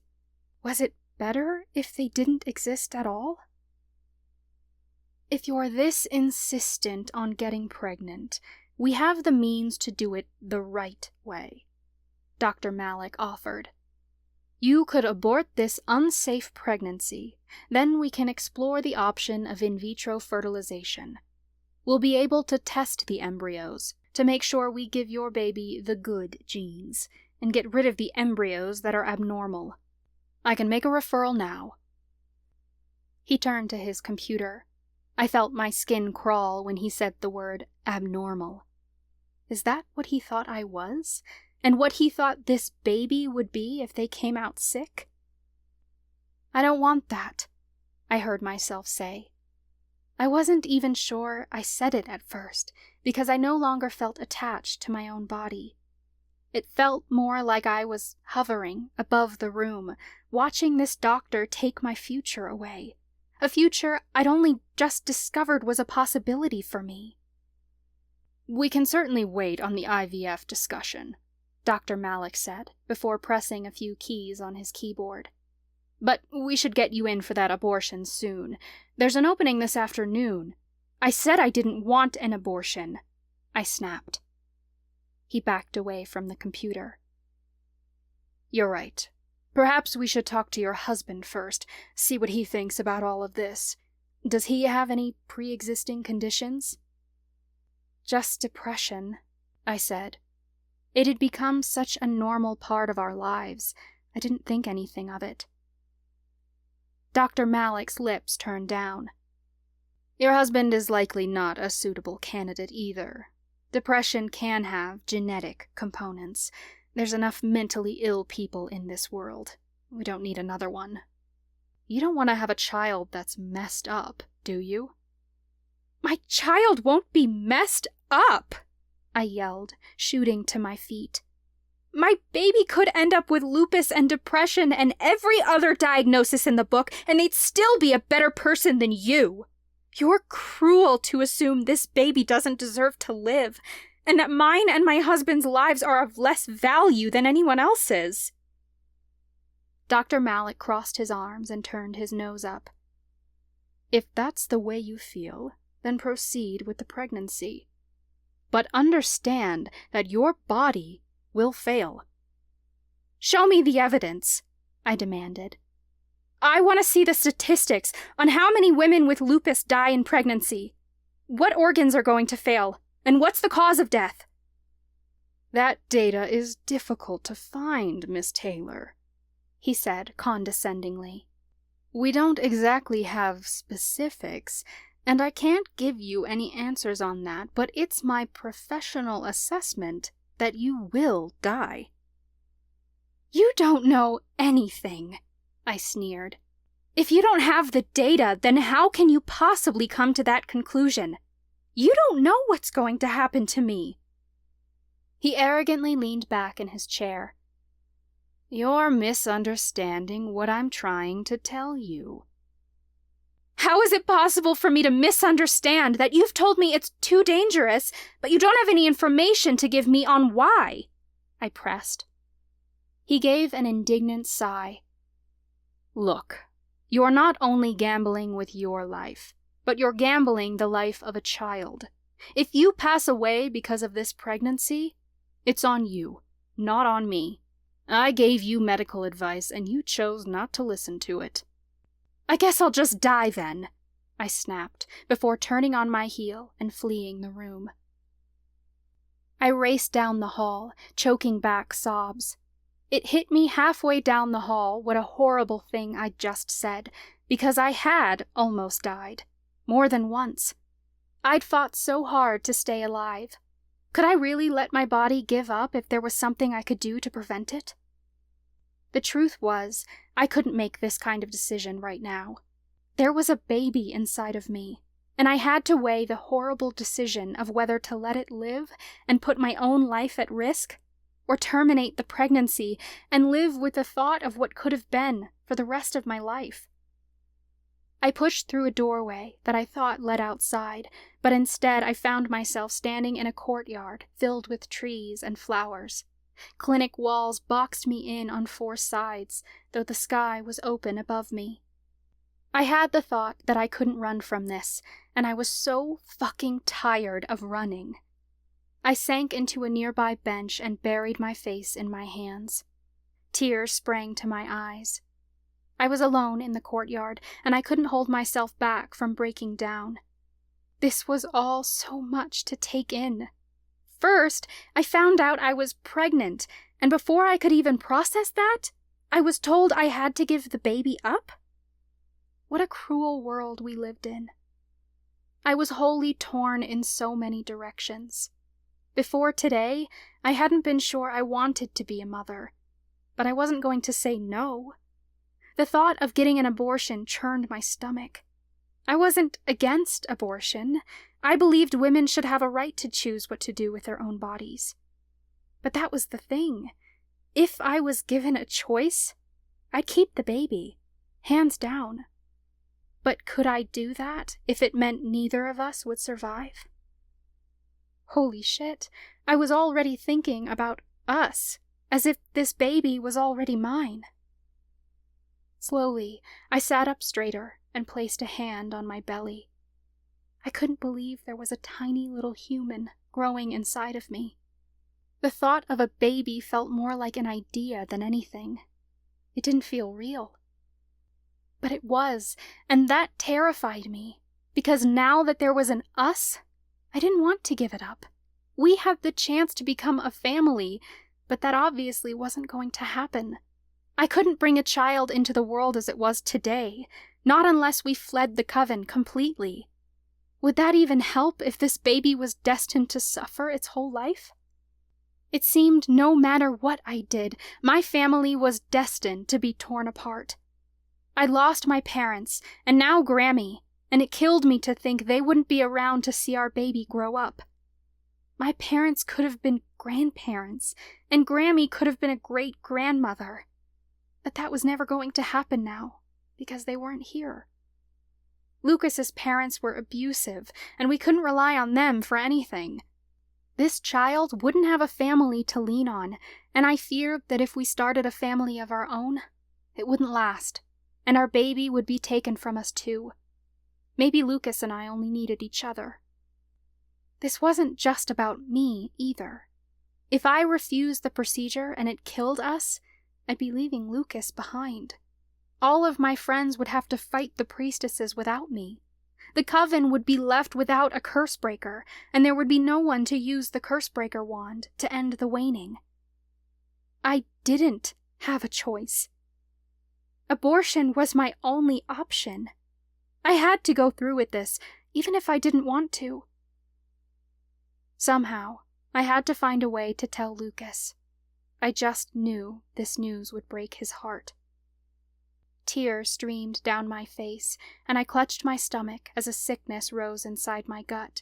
S4: Was it better if they didn't exist at all? If you're this insistent on getting pregnant, we have the means to do it the right way, Dr. Malik offered. You could abort this unsafe pregnancy, then we can explore the option of in vitro fertilization. We'll be able to test the embryos to make sure we give your baby the good genes and get rid of the embryos that are abnormal. I can make a referral now. He turned to his computer. I felt my skin crawl when he said the word abnormal. Is that what he thought I was? And what he thought this baby would be if they came out sick? I don't want that, I heard myself say. I wasn't even sure I said it at first, because I no longer felt attached to my own body. It felt more like I was hovering above the room, watching this doctor take my future away. A future I'd only just discovered was a possibility for me. We can certainly wait on the IVF discussion, Dr. Malik said, before pressing a few keys on his keyboard. But we should get you in for that abortion soon. There's an opening this afternoon. I said I didn't want an abortion, I snapped. He backed away from the computer. You're right. Perhaps we should talk to your husband first, see what he thinks about all of this. Does he have any pre-existing conditions? Just depression, I said. It had become such a normal part of our lives. I didn't think anything of it. Dr. Malik's lips turned down. Your husband is likely not a suitable candidate either. Depression can have genetic components. There's enough mentally ill people in this world. We don't need another one. You don't want to have a child that's messed up, do you? My child won't be messed up, I yelled, shooting to my feet. My baby could end up with lupus and depression and every other diagnosis in the book, and they'd still be a better person than you. You're cruel to assume this baby doesn't deserve to live, and that mine and my husband's lives are of less value than anyone else's. Dr. Malik crossed his arms and turned his nose up. If that's the way you feel, then proceed with the pregnancy. But understand that your body will fail. Show me the evidence, I demanded. I want to see the statistics on how many women with lupus die in pregnancy. What organs are going to fail, and what's the cause of death? That data is difficult to find, Miss Taylor, he said condescendingly. We don't exactly have specifics, and I can't give you any answers on that, but it's my professional assessment that you will die. You don't know anything, I sneered. If you don't have the data, then how can you possibly come to that conclusion? You don't know what's going to happen to me. He arrogantly leaned back in his chair. You're misunderstanding what I'm trying to tell you. How is it possible for me to misunderstand that you've told me it's too dangerous, but you don't have any information to give me on why? I pressed. He gave an indignant sigh. Look, you're not only gambling with your life, but you're gambling the life of a child. If you pass away because of this pregnancy, it's on you, not on me. I gave you medical advice and you chose not to listen to it. I guess I'll just die then, I snapped, before turning on my heel and fleeing the room. I raced down the hall, choking back sobs. It hit me halfway down the hall what a horrible thing I'd just said, because I had almost died, more than once. I'd fought so hard to stay alive. Could I really let my body give up if there was something I could do to prevent it? The truth was, I couldn't make this kind of decision right now. There was a baby inside of me, and I had to weigh the horrible decision of whether to let it live and put my own life at risk, or terminate the pregnancy and live with the thought of what could have been for the rest of my life. I pushed through a doorway that I thought led outside, but instead I found myself standing in a courtyard filled with trees and flowers. Clinic walls boxed me in on 4 sides, though the sky was open above me. I had the thought that I couldn't run from this, and I was so fucking tired of running. I sank into a nearby bench and buried my face in my hands. Tears sprang to my eyes. I was alone in the courtyard, and I couldn't hold myself back from breaking down. This was all so much to take in. First, I found out I was pregnant, and before I could even process that, I was told I had to give the baby up. What a cruel world we lived in. I was wholly torn in so many directions. Before today, I hadn't been sure I wanted to be a mother, but I wasn't going to say no. The thought of getting an abortion churned my stomach. I wasn't against abortion. I believed women should have a right to choose what to do with their own bodies. But that was the thing. If I was given a choice, I'd keep the baby, hands down. But could I do that if it meant neither of us would survive? Holy shit, I was already thinking about us, as if this baby was already mine. Slowly, I sat up straighter and placed a hand on my belly. I couldn't believe there was a tiny little human growing inside of me. The thought of a baby felt more like an idea than anything. It didn't feel real. But it was, and that terrified me, because now that there was an us, I didn't want to give it up. We had the chance to become a family, but that obviously wasn't going to happen. I couldn't bring a child into the world as it was today, not unless we fled the coven completely. Would that even help if this baby was destined to suffer its whole life? It seemed no matter what I did, my family was destined to be torn apart. I lost my parents, and now Grammy, and it killed me to think they wouldn't be around to see our baby grow up. My parents could have been grandparents, and Grammy could have been a great-grandmother. But that was never going to happen now, because they weren't here. Lucas's parents were abusive, and we couldn't rely on them for anything. This child wouldn't have a family to lean on, and I feared that if we started a family of our own, it wouldn't last, and our baby would be taken from us too. Maybe Lucas and I only needed each other. This wasn't just about me, either. If I refused the procedure and it killed us, I'd be leaving Lucas behind. All of my friends would have to fight the priestesses without me. The coven would be left without a curse breaker, and there would be no one to use the curse breaker wand to end the waning. I didn't have a choice. Abortion was my only option. I had to go through with this, even if I didn't want to. Somehow, I had to find a way to tell Lucas. I just knew this news would break his heart. Tears streamed down my face, and I clutched my stomach as a sickness rose inside my gut.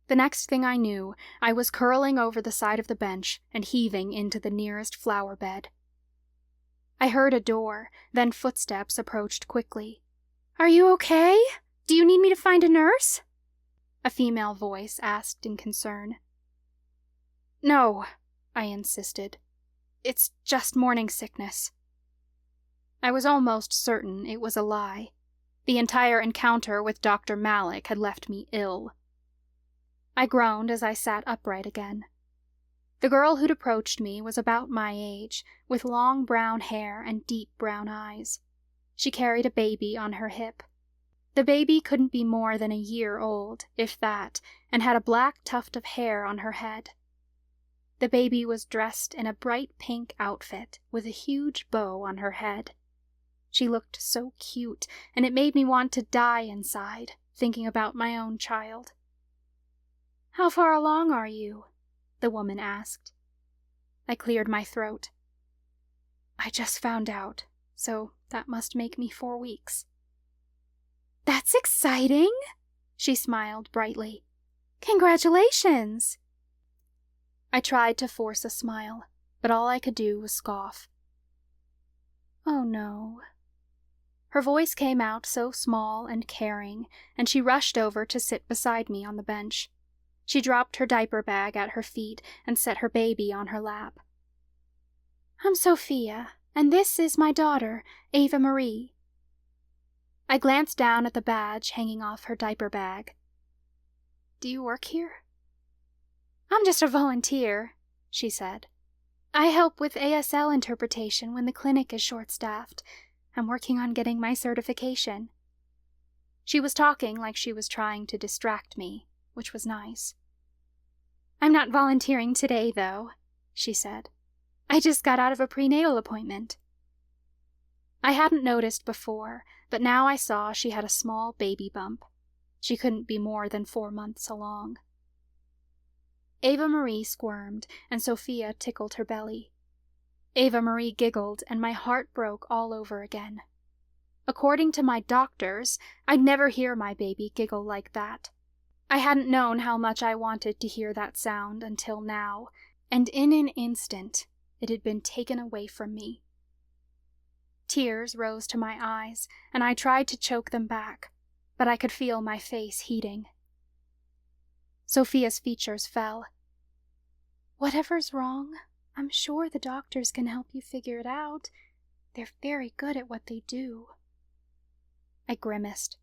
S4: The next thing I knew, I was curling over the side of the bench and heaving into the nearest flower bed. I heard a door, then footsteps approached quickly. "Are you okay? Do you need me to find a nurse?" A female voice asked in concern. "No," I insisted. "It's just morning sickness." I was almost certain it was a lie. The entire encounter with Dr. Malik had left me ill. I groaned as I sat upright again. The girl who'd approached me was about my age, with long brown hair and deep brown eyes. She carried a baby on her hip. The baby couldn't be more than a year old, if that, and had a black tuft of hair on her head. The baby was dressed in a bright pink outfit with a huge bow on her head. She looked so cute, and it made me want to die inside, thinking about my own child. "How far along are you?" the woman asked. I cleared my throat. "I just found out, so that must make me 4 weeks. "That's exciting!" she smiled brightly. "Congratulations!" I tried to force a smile, but all I could do was scoff. "Oh no." Her voice came out so small and caring, and she rushed over to sit beside me on the bench. She dropped her diaper bag at her feet and set her baby on her lap. "I'm Sophia, and this is my daughter, Ava Marie." I glanced down at the badge hanging off her diaper bag. "Do you work here?" "I'm just a volunteer," she said. "I help with ASL interpretation when the clinic is short-staffed. I'm working on getting my certification." She was talking like she was trying to distract me, which was nice. "I'm not volunteering today, though," she said. "I just got out of a prenatal appointment." I hadn't noticed before, but now I saw she had a small baby bump. She couldn't be more than 4 months along. Ava Marie squirmed, and Sophia tickled her belly. Ava Marie giggled, and my heart broke all over again. According to my doctors, I'd never hear my baby giggle like that. I hadn't known how much I wanted to hear that sound until now, and in an instant, it had been taken away from me. Tears rose to my eyes, and I tried to choke them back, but I could feel my face heating. Sophia's features fell. "Whatever's wrong, I'm sure the doctors can help you figure it out. They're very good at what they do." I grimaced.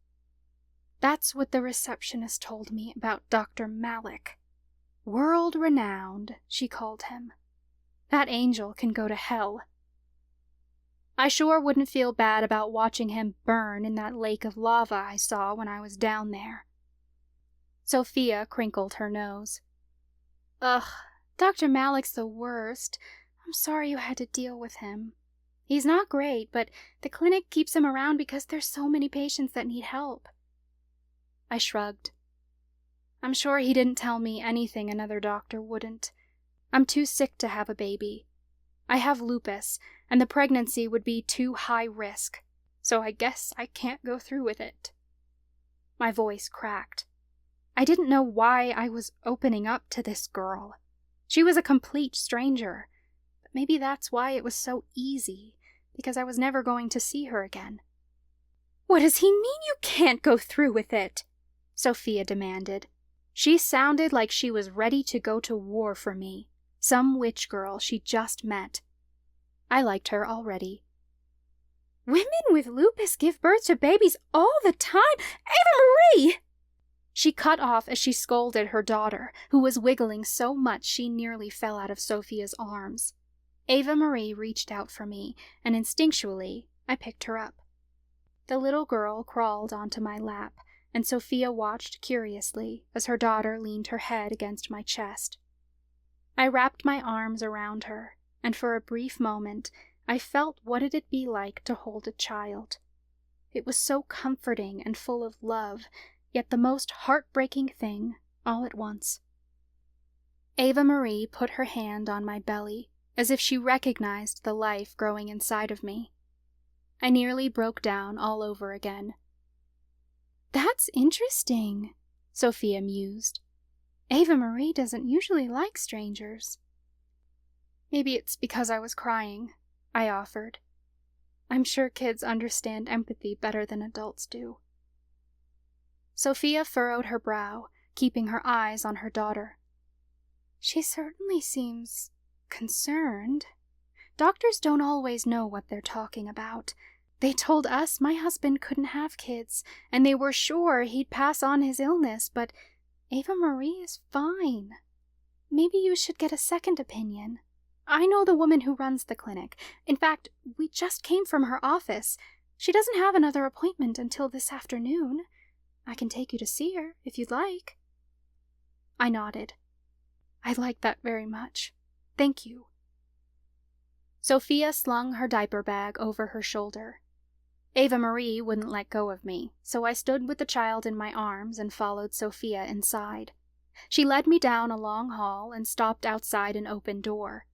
S4: That's what the receptionist told me about Dr. Malik. World-renowned, she called him. That angel can go to hell. I sure wouldn't feel bad about watching him burn in that lake of lava I saw when I was down there. Sophia crinkled her nose. "Ugh, Dr. Malik's the worst. I'm sorry you had to deal with him. He's not great, but the clinic keeps him around because there's so many patients that need help." I shrugged. I'm sure he didn't tell me anything another doctor wouldn't. I'm too sick to have a baby. I have lupus, and the pregnancy would be too high risk, so I guess I can't go through with it. My voice cracked. I didn't know why I was opening up to this girl. She was a complete stranger, but maybe that's why it was so easy, because I was never going to see her again. "What does he mean you can't go through with it?" Sophia demanded. She sounded like she was ready to go to war for me, some witch girl she just met. I liked her already. "Women with lupus give birth to babies all the time! Ava Marie!" She cut off as she scolded her daughter, who was wiggling so much she nearly fell out of Sophia's arms. Ava Marie reached out for me, and instinctually, I picked her up. The little girl crawled onto my lap, and Sophia watched curiously as her daughter leaned her head against my chest. I wrapped my arms around her, and for a brief moment, I felt what it'd be like to hold a child. It was so comforting and full of love, yet the most heartbreaking thing all at once. Ava Marie put her hand on my belly, as if she recognized the life growing inside of me. I nearly broke down all over again. "That's interesting," Sophia mused. "Ava Marie doesn't usually like strangers." "Maybe it's because I was crying," I offered. "I'm sure kids understand empathy better than adults do." Sophia furrowed her brow, keeping her eyes on her daughter. "She certainly seems concerned. Doctors don't always know what they're talking about. They told us my husband couldn't have kids, and they were sure he'd pass on his illness, but Ava Marie is fine. Maybe you should get a second opinion. I know the woman who runs the clinic. In fact, we just came from her office. She doesn't have another appointment until this afternoon. I can take you to see her, if you'd like." I nodded. "I'd like that very much. Thank you." Sophia slung her diaper bag over her shoulder. Ava Marie wouldn't let go of me, so I stood with the child in my arms and followed Sophia inside. She led me down a long hall and stopped outside an open door.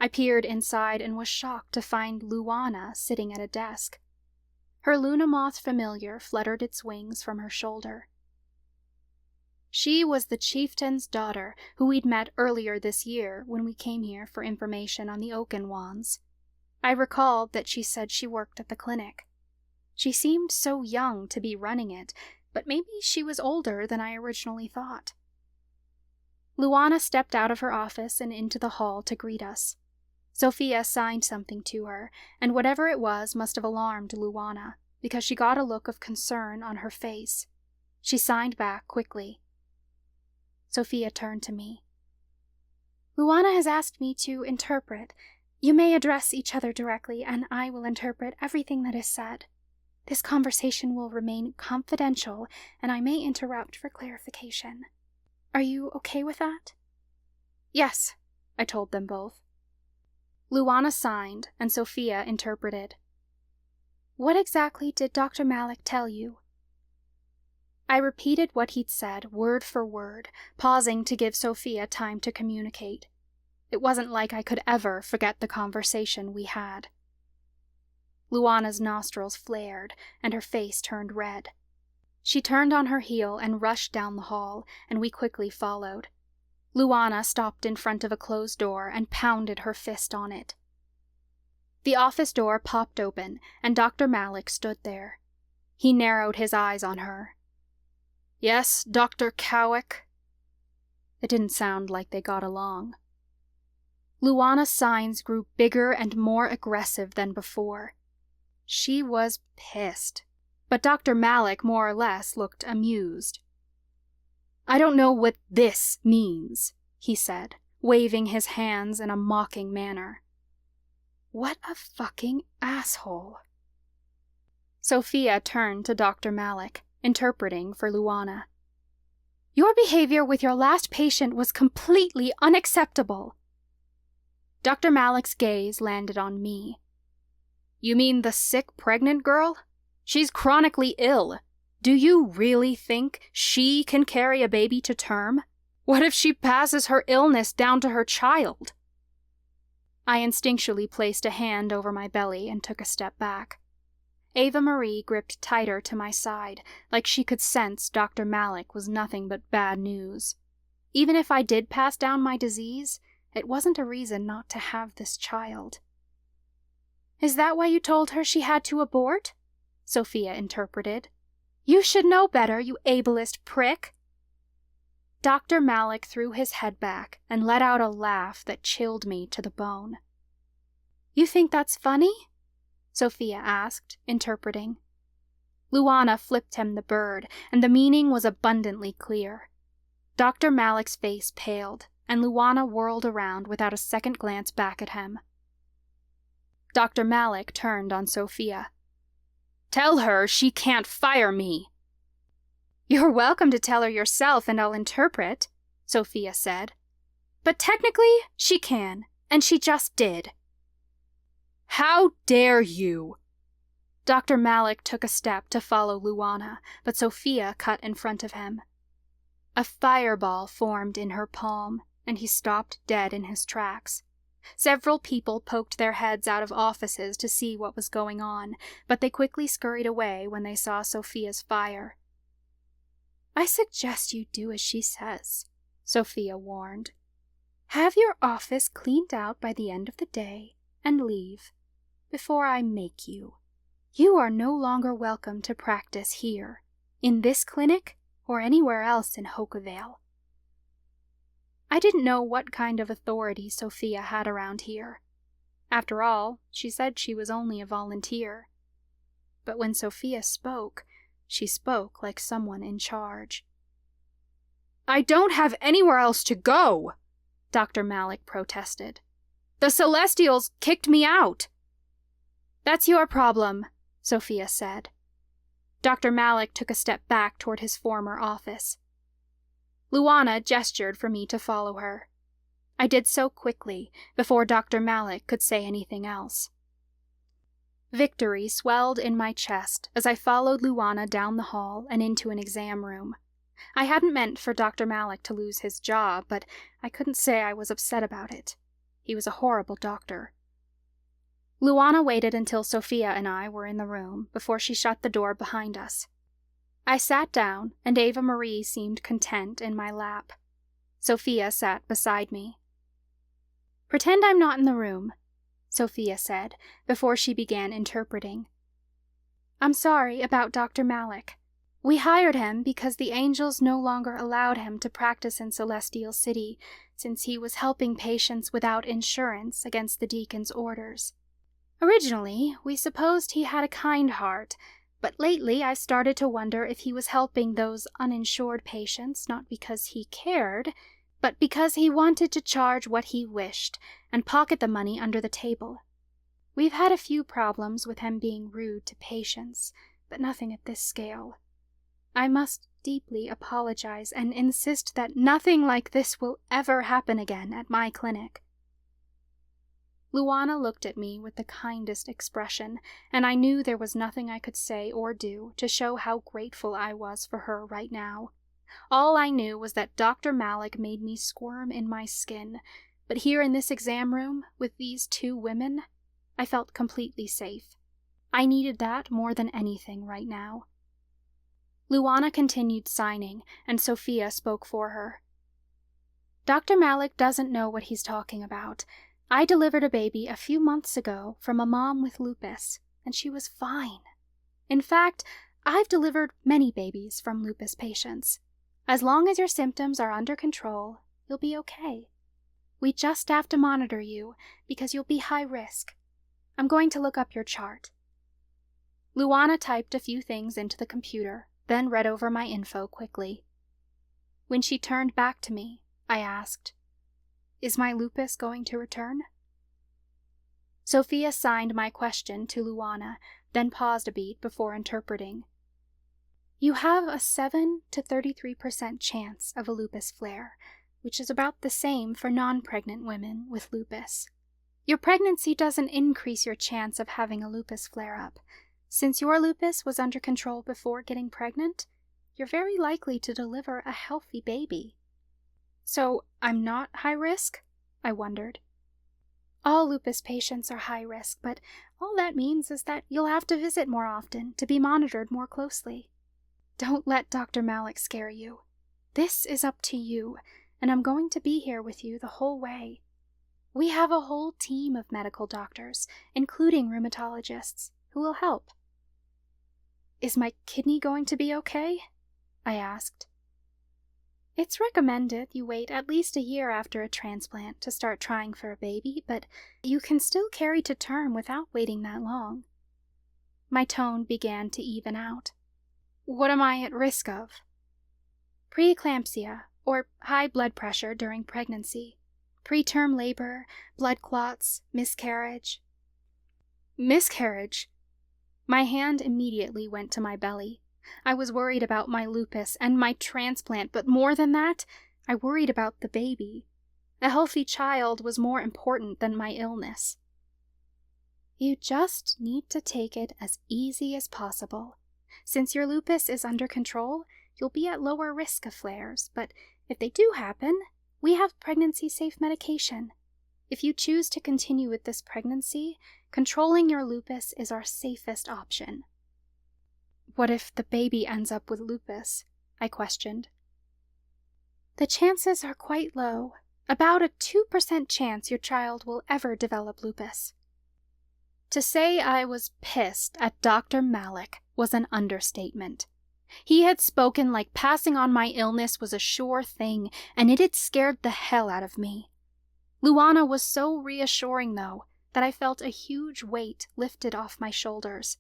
S4: I peered inside and was shocked to find Luana sitting at a desk. Her Luna Moth familiar fluttered its wings from her shoulder. She was the chieftain's daughter who we'd met earlier this year when we came here for information on the Oaken Wands. I recalled that she said she worked at the clinic. She seemed so young to be running it, but maybe she was older than I originally thought. Luana stepped out of her office and into the hall to greet us. Sophia signed something to her, and whatever it was must have alarmed Luana, because she got a look of concern on her face. She signed back quickly. Sophia turned to me. Luana has asked me to interpret. You may address each other directly, and I will interpret everything that is said. This conversation will remain confidential, and I may interrupt for clarification. Are you okay with that? Yes, I told them both. Luana signed, and Sophia interpreted. What exactly did Dr. Malik tell you? I repeated what he'd said, word for word, pausing to give Sophia time to communicate. It wasn't like I could ever forget the conversation we had. Luana's nostrils flared, and her face turned red. She turned on her heel and rushed down the hall, and we quickly followed. Luana stopped in front of a closed door and pounded her fist on it. The office door popped open, and Dr. Malik stood there. He narrowed his eyes on her. Yes, Dr. Cowick? It didn't sound like they got along. Luana's signs grew bigger and more aggressive than before. She was pissed, but Dr. Malik more or less looked amused. I don't know what this means, he said, waving his hands in a mocking manner. What a fucking asshole. Sophia turned to Dr. Malik, interpreting for Luana. Your behavior with your last patient was completely unacceptable. Dr. Malik's gaze landed on me. You mean the sick pregnant girl? She's chronically ill. Do you really think she can carry a baby to term? What if she passes her illness down to her child? I instinctually placed a hand over my belly and took a step back. Ava Marie gripped tighter to my side, like she could sense Dr. Malik was nothing but bad news. Even if I did pass down my disease, it wasn't a reason not to have this child. Is that why you told her she had to abort? Sophia interpreted. You should know better, you ableist prick. Dr. Malik threw his head back and let out a laugh that chilled me to the bone. You think that's funny? Sophia asked, interpreting. Luana flipped him the bird, and the meaning was abundantly clear. Dr. Malik's face paled, and Luana whirled around without a second glance back at him. Dr. Malik turned on Sophia. Tell her she can't fire me. You're welcome to tell her yourself and I'll interpret, Sophia said. But technically, she can, and she just did. How dare you? Dr. Malik took a step to follow Luana, but Sophia cut in front of him. A fireball formed in her palm, and he stopped dead in his tracks. Several people poked their heads out of offices to see what was going on, but they quickly scurried away when they saw Sophia's fire. I suggest you do as she says, Sophia warned. Have your office cleaned out by the end of the day and leave, before I make you. You are no longer welcome to practice here, in this clinic, or anywhere else in Hookavale. I didn't know what kind of authority Sophia had around here. After all, she said she was only a volunteer. But when Sophia spoke, she spoke like someone in charge. I don't have anywhere else to go, Dr. Malik protested. The Celestials kicked me out. That's your problem, Sophia said. Dr. Malik took a step back toward his former office. Luana gestured for me to follow her. I did so quickly, before Dr. Malik could say anything else. Victory swelled in my chest as I followed Luana down the hall and into an exam room. I hadn't meant for Dr. Malik to lose his job, but I couldn't say I was upset about it. He was a horrible doctor. Luana waited until Sophia and I were in the room before she shut the door behind us. I sat down, and Ava Marie seemed content in my lap. Sophia sat beside me. "Pretend I'm not in the room," Sophia said, before she began interpreting. "I'm sorry about Dr. Malik. We hired him because the angels no longer allowed him to practice in Celestial City, since he was helping patients without insurance against the deacon's orders. Originally, we supposed he had a kind heart, but lately I started to wonder if he was helping those uninsured patients not because he cared, but because he wanted to charge what he wished and pocket the money under the table. We've had a few problems with him being rude to patients, but nothing at this scale. I must deeply apologize and insist that nothing like this will ever happen again at my clinic." Luana looked at me with the kindest expression, and I knew there was nothing I could say or do to show how grateful I was for her right now. All I knew was that Dr. Malik made me squirm in my skin, but here in this exam room, with these two women, I felt completely safe. I needed that more than anything right now. Luana continued signing, and Sophia spoke for her. "Dr. Malik doesn't know what he's talking about. I delivered a baby a few months ago from a mom with lupus, and she was fine. In fact, I've delivered many babies from lupus patients. As long as your symptoms are under control, you'll be okay. We just have to monitor you because you'll be high risk. I'm going to look up your chart." Luana typed a few things into the computer, then read over my info quickly. When she turned back to me, I asked, "Is my lupus going to return?" Sophia signed my question to Luana, then paused a beat before interpreting. "You have a 7 to 33% chance of a lupus flare, which is about the same for non-pregnant women with lupus. Your pregnancy doesn't increase your chance of having a lupus flare-up. Since your lupus was under control before getting pregnant, you're very likely to deliver a healthy baby." "So I'm not high risk?" I wondered. "All lupus patients are high risk, but all that means is that you'll have to visit more often to be monitored more closely. Don't let Dr. Malik scare you. This is up to you, and I'm going to be here with you the whole way. We have a whole team of medical doctors, including rheumatologists, who will help." "Is my kidney going to be okay?" I asked. "It's recommended you wait at least a year after a transplant to start trying for a baby, but you can still carry to term without waiting that long." My tone began to even out. "What am I at risk of?" "Preeclampsia, or high blood pressure during pregnancy, preterm labor, blood clots, miscarriage." "Miscarriage?" My hand immediately went to my belly. I was worried about my lupus and my transplant, but more than that, I worried about the baby. A healthy child was more important than my illness. "You just need to take it as easy as possible. Since your lupus is under control, you'll be at lower risk of flares, but if they do happen, we have pregnancy-safe medication. If you choose to continue with this pregnancy, controlling your lupus is our safest option." "What if the baby ends up with lupus?" I questioned. "The chances are quite low. About a 2% chance your child will ever develop lupus." To say I was pissed at Dr. Malik was an understatement. He had spoken like passing on my illness was a sure thing, and it had scared the hell out of me. Luana was so reassuring, though, that I felt a huge weight lifted off my shoulders.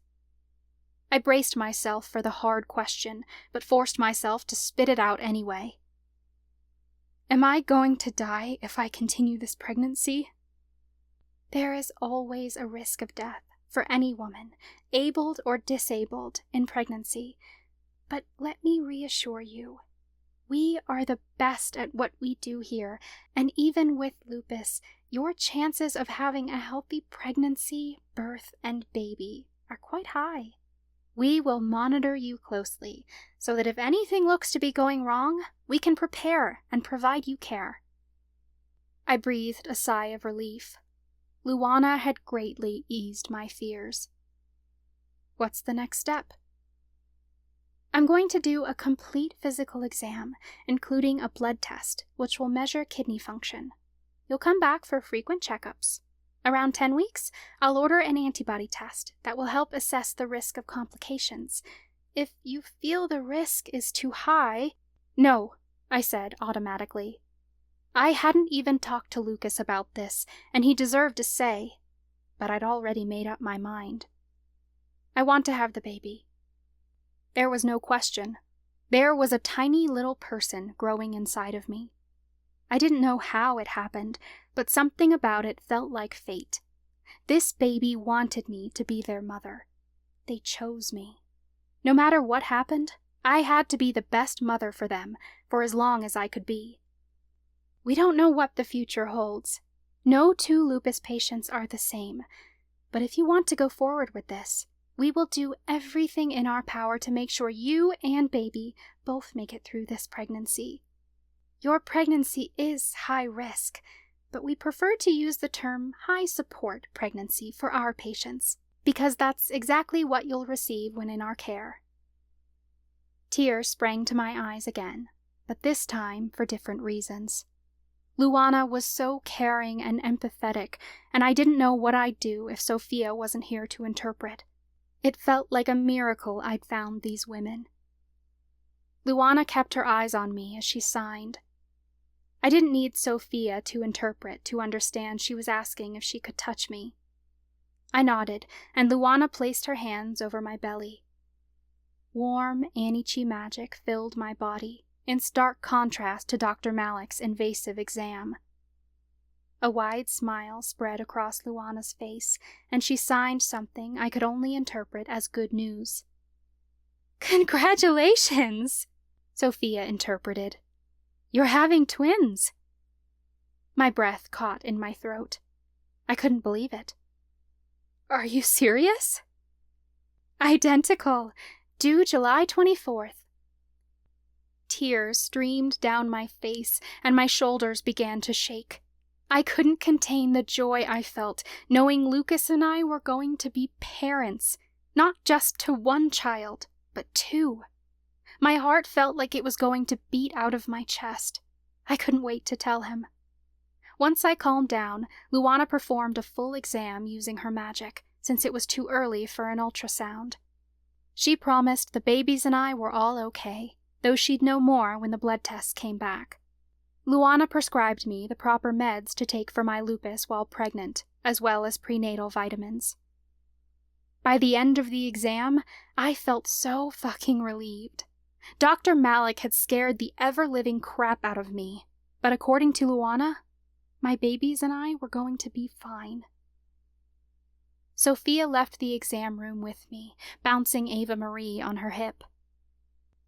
S4: I braced myself for the hard question, but forced myself to spit it out anyway. "Am I going to die if I continue this pregnancy?" "There is always a risk of death for any woman, abled or disabled, in pregnancy. But let me reassure you, we are the best at what we do here, and even with lupus, your chances of having a healthy pregnancy, birth, and baby are quite high. We will monitor you closely, so that if anything looks to be going wrong, we can prepare and provide you care." I breathed a sigh of relief. Luana had greatly eased my fears. "What's the next step?" I'm going to do a complete physical exam, including a blood test, which will measure kidney function. You'll come back for frequent checkups. Around 10 weeks, I'll order an antibody test that will help assess the risk of complications. If you feel the risk is too high— No, I said automatically. I hadn't even talked to Lucas about this, and he deserved a say, but I'd already made up my mind. I want to have the baby. There was no question. There was a tiny little person growing inside of me. I didn't know how it happened, but something about it felt like fate. This baby wanted me to be their mother. They chose me. No matter what happened, I had to be the best mother for them for as long as I could be. We don't know what the future holds. No two lupus patients are the same. But if you want to go forward with this, we will do everything in our power to make sure you and baby both make it through this pregnancy. Your pregnancy is high risk, but we prefer to use the term high support pregnancy for our patients, because that's exactly what you'll receive when in our care. Tears sprang to my eyes again, but this time for different reasons. Luana was so caring and empathetic, and I didn't know what I'd do if Sophia wasn't here to interpret. It felt like a miracle I'd found these women. Luana kept her eyes on me as she signed. I didn't need Sophia to interpret to understand she was asking if she could touch me. I nodded, and Luana placed her hands over my belly. Warm Anichi magic filled my body, in stark contrast to Dr. Malik's invasive exam. A wide smile spread across Luana's face, and she signed something I could only interpret as good news. "Congratulations!" Sophia interpreted. "You're having twins." My breath caught in my throat. I couldn't believe it. "Are you serious?" "Identical, due July 24th. Tears streamed down my face, and my shoulders began to shake. I couldn't contain the joy I felt, knowing Lucas and I were going to be parents, not just to one child, but two. My heart felt like it was going to beat out of my chest. I couldn't wait to tell him. Once I calmed down, Luana performed a full exam using her magic, since it was too early for an ultrasound. She promised the babies and I were all okay, though she'd know more when the blood tests came back. Luana prescribed me the proper meds to take for my lupus while pregnant, as well as prenatal vitamins. By the end of the exam, I felt so fucking relieved. Dr. Malik had scared the ever-living crap out of me, but according to Luana, my babies and I were going to be fine. Sophia left the exam room with me, bouncing Ava Marie on her hip.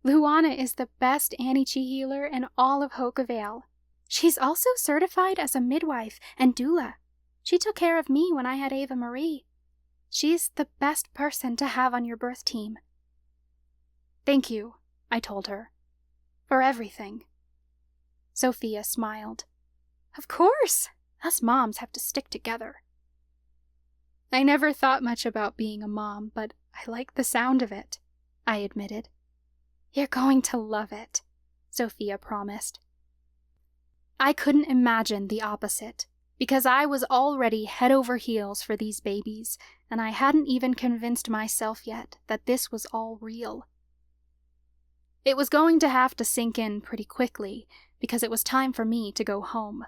S4: Luana is the best Anichi healer in all of Hoka Vale. She's also certified as a midwife and doula. She took care of me when I had Ava Marie. She's the best person to have on your birth team. "Thank you," I told her, "for everything." Sophia smiled. "Of course! Us moms have to stick together." I never thought much about being a mom, but I like the sound of it, I admitted. "You're going to love it," Sophia promised. I couldn't imagine the opposite, because I was already head over heels for these babies, and I hadn't even convinced myself yet that this was all real. It was going to have to sink in pretty quickly, because it was time for me to go home.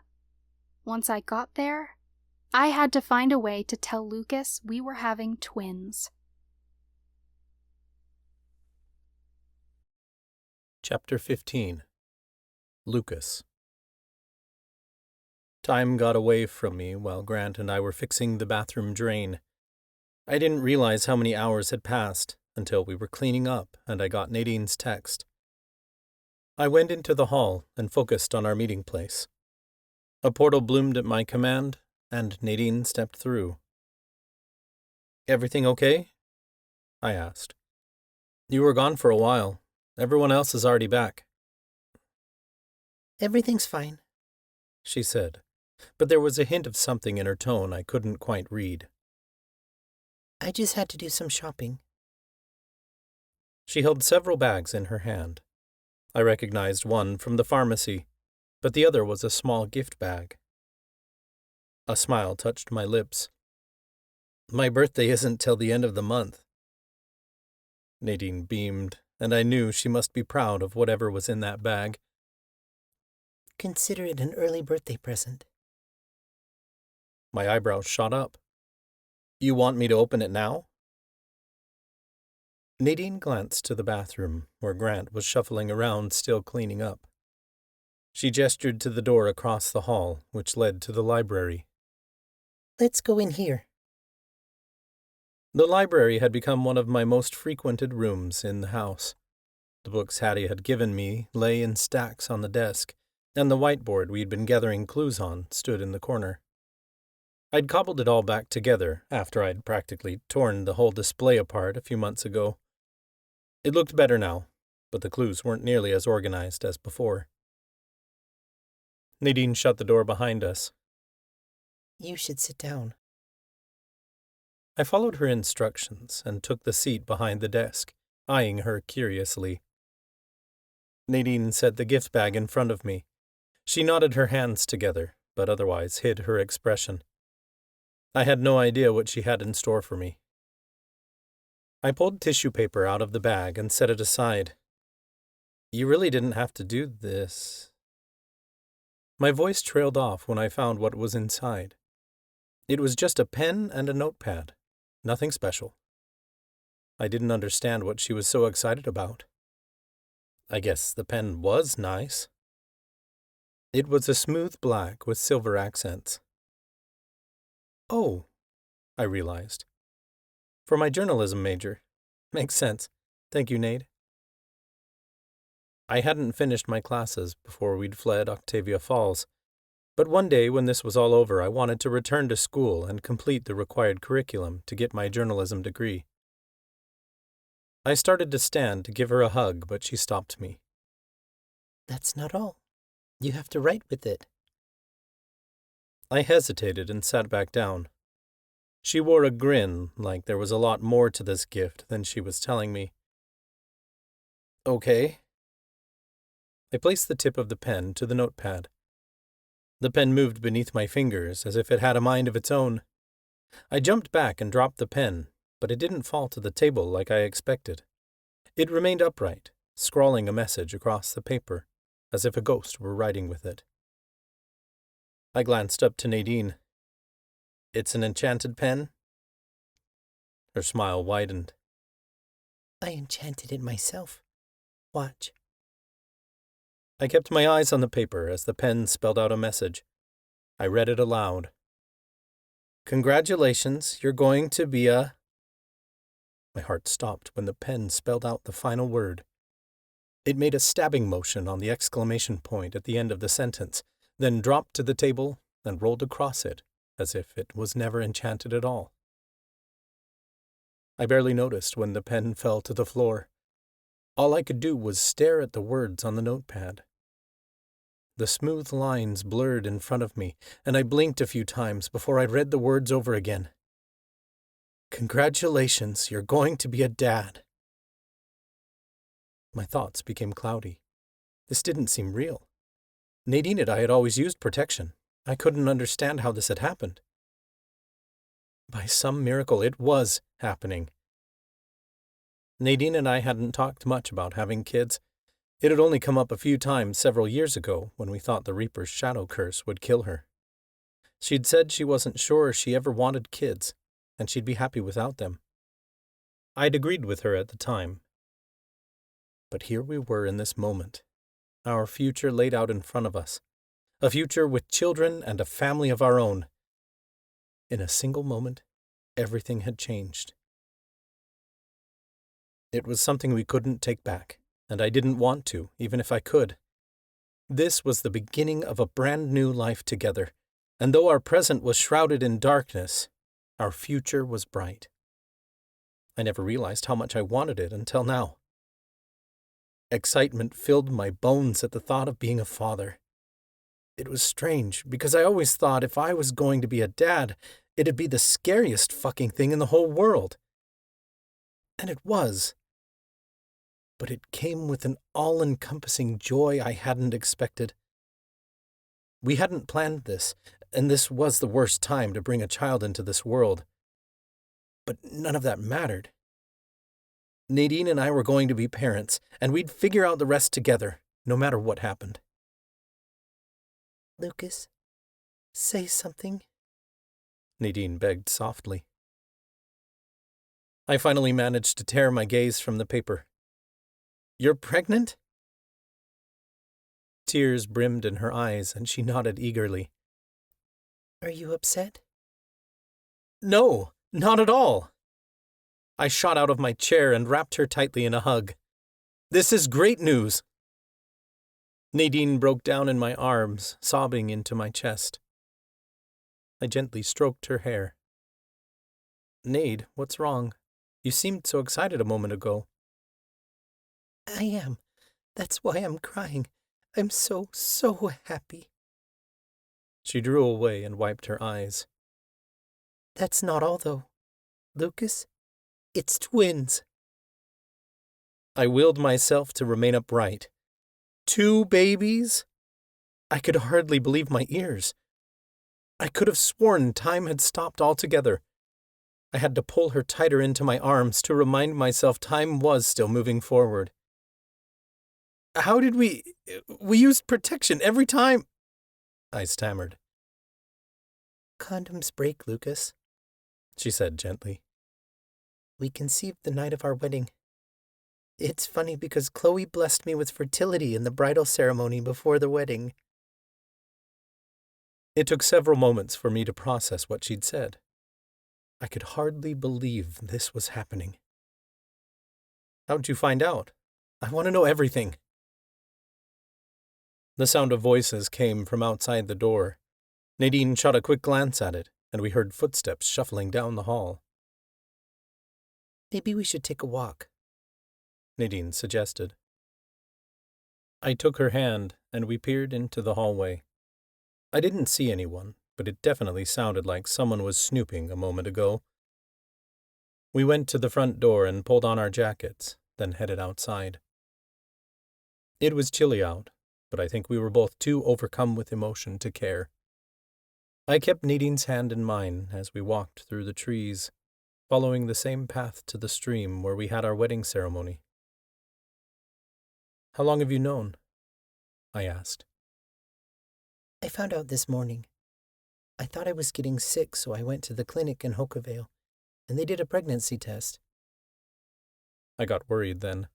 S4: Once I got there, I had to find a way to tell Lucas we were having twins.
S1: Chapter 15. Lucas. Time got away from me while Grant and I were fixing the bathroom drain. I didn't realize how many hours had passed until we were cleaning up and I got Nadine's text. I went into the hall and focused on our meeting place. A portal bloomed at my command, and Nadine stepped through. "Everything okay?" I asked. "You were gone for a while. Everyone else is already back."
S3: "Everything's fine,"
S1: she said, but there was a hint of something in her tone I couldn't quite read.
S3: "I just had to do some shopping."
S1: She held several bags in her hand. I recognized one from the pharmacy, but the other was a small gift bag. A smile touched my lips. My birthday isn't till the end of the month. Nadine beamed, and I knew she must be proud of whatever was in that bag.
S3: Consider it an early birthday present.
S1: My eyebrows shot up. You want me to open it now? Nadine glanced to the bathroom, where Grant was shuffling around, still cleaning up. She gestured to the door across the hall, which led to the library.
S3: Let's go in here.
S1: The library had become one of my most frequented rooms in the house. The books Hattie had given me lay in stacks on the desk, and the whiteboard we'd been gathering clues on stood in the corner. I'd cobbled it all back together after I'd practically torn the whole display apart a few months ago. It looked better now, but the clues weren't nearly as organized as before. Nadine shut the door behind us.
S3: You should sit down.
S1: I followed her instructions and took the seat behind the desk, eyeing her curiously. Nadine set the gift bag in front of me. She knotted her hands together, but otherwise hid her expression. I had no idea what she had in store for me. I pulled tissue paper out of the bag and set it aside. You really didn't have to do this. My voice trailed off when I found what was inside. It was just a pen and a notepad. Nothing special. I didn't understand what she was so excited about. I guess the pen was nice. It was a smooth black with silver accents. Oh, I realized. For my journalism major. Makes sense. Thank you, Nade. I hadn't finished my classes before we'd fled Octavia Falls, but one day when this was all over, I wanted to return to school and complete the required curriculum to get my journalism degree. I started to stand to give her a hug, but she stopped me.
S3: That's not all. You have to write with it.
S1: I hesitated and sat back down. She wore a grin, like there was a lot more to this gift than she was telling me. Okay. I placed the tip of the pen to the notepad. The pen moved beneath my fingers as if it had a mind of its own. I jumped back and dropped the pen, but it didn't fall to the table like I expected. It remained upright, scrawling a message across the paper, as if a ghost were writing with it. I glanced up to Nadine. It's an enchanted pen? Her smile widened.
S3: I enchanted it myself. Watch.
S1: I kept my eyes on the paper as the pen spelled out a message. I read it aloud. Congratulations, you're going to be a... My heart stopped when the pen spelled out the final word. It made a stabbing motion on the exclamation point at the end of the sentence, then dropped to the table and rolled across it, as if it was never enchanted at all. I barely noticed when the pen fell to the floor. All I could do was stare at the words on the notepad. The smooth lines blurred in front of me, and I blinked a few times before I read the words over again. Congratulations, you're going to be a dad. My thoughts became cloudy. This didn't seem real. Nadine and I had always used protection. I couldn't understand how this had happened. By some miracle, it was happening. Nadine and I hadn't talked much about having kids. It had only come up a few times several years ago when we thought the Reaper's shadow curse would kill her. She'd said she wasn't sure she ever wanted kids, and she'd be happy without them. I'd agreed with her at the time. But here we were in this moment, our future laid out in front of us, a future with children and a family of our own. In a single moment, everything had changed. It was something we couldn't take back, and I didn't want to, even if I could. This was the beginning of a brand new life together, and though our present was shrouded in darkness, our future was bright. I never realized how much I wanted it until now. Excitement filled my bones at the thought of being a father. It was strange, because I always thought if I was going to be a dad, it'd be the scariest fucking thing in the whole world. And it was. but it came with an all-encompassing joy I hadn't expected. We hadn't planned this, and this was the worst time to bring a child into this world. But none of that mattered. Nadine and I were going to be parents, and we'd figure out the rest together, no matter what happened.
S3: Lucas, say something,
S1: Nadine begged softly. I finally managed to tear my gaze from the paper. You're pregnant? Tears brimmed in her eyes, and she nodded eagerly.
S3: Are you upset?
S1: No, not at all. I shot out of my chair and wrapped her tightly in a hug. This is great news. Nadine broke down in my arms, sobbing into my chest. I gently stroked her hair. Nade, what's wrong? You seemed so excited a moment ago.
S3: I am. That's why I'm crying. I'm so happy.
S1: She drew away and wiped her eyes.
S3: That's not all, though. Lucas, it's twins.
S1: I willed myself to remain upright. 2 babies? I could hardly believe my ears. I could have sworn time had stopped altogether. I had to pull her tighter into my arms to remind myself time was still moving forward. How did we used protection every time, I stammered.
S3: Condoms break, Lucas,
S1: she said gently.
S3: We conceived the night of our wedding. It's funny because Chloe blessed me with fertility in the bridal ceremony before the wedding.
S1: It took several moments for me to process what she'd said. I could hardly believe this was happening. How'd you find out? I want to know everything. The sound of voices came from outside the door. Nadine shot a quick glance at it, and we heard footsteps shuffling down the hall.
S3: Maybe we should take a walk,
S1: Nadine suggested. I took her hand, and we peered into the hallway. I didn't see anyone, but it definitely sounded like someone was snooping a moment ago. We went to the front door and pulled on our jackets, then headed outside. It was chilly out, but I think we were both too overcome with emotion to care. I kept Nadine's hand in mine as we walked through the trees, following the same path to the stream where we had our wedding ceremony. How long have you known? I asked.
S3: I found out this morning. I thought I was getting sick, so I went to the clinic in Hokavale, and they did a pregnancy test.
S1: I got worried then.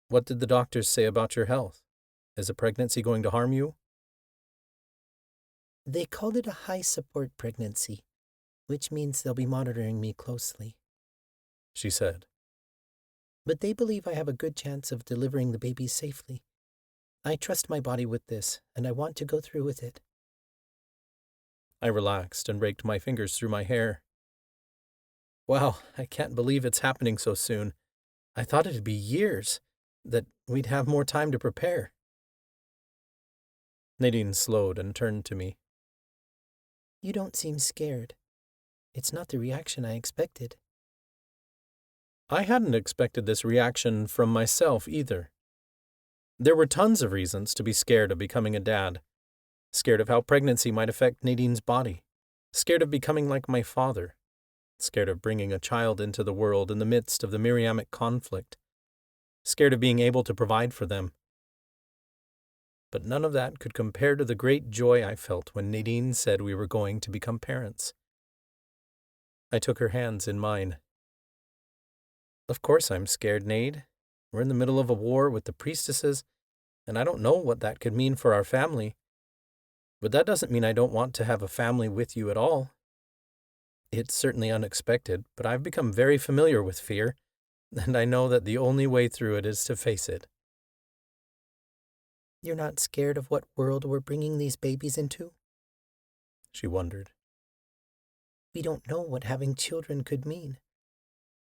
S1: What did the doctors say about your health? Is a pregnancy going to harm you?
S3: They called it a high-support pregnancy, which means they'll be monitoring me closely,
S1: she said.
S3: But they believe I have a good chance of delivering the baby safely. I trust my body with this, and I want to go through with it.
S1: I relaxed and raked my fingers through my hair. Wow, I can't believe it's happening so soon. I thought it'd be years, that we'd have more time to prepare. Nadine slowed and turned to me.
S3: You don't seem scared. It's not the reaction I expected.
S1: I hadn't expected this reaction from myself either. There were tons of reasons to be scared of becoming a dad. Scared of how pregnancy might affect Nadine's body. Scared of becoming like my father. Scared of bringing a child into the world in the midst of the Miriamic conflict. Scared of being able to provide for them. But none of that could compare to the great joy I felt when Nadine said we were going to become parents. I took her hands in mine. Of course I'm scared, Nade. We're in the middle of a war with the priestesses, and I don't know what that could mean for our family. But that doesn't mean I don't want to have a family with you at all. It's certainly unexpected, but I've become very familiar with fear, and I know that the only way through it is to face it.
S3: You're not scared of what world we're bringing these babies into?
S1: She wondered.
S3: We don't know what having children could mean.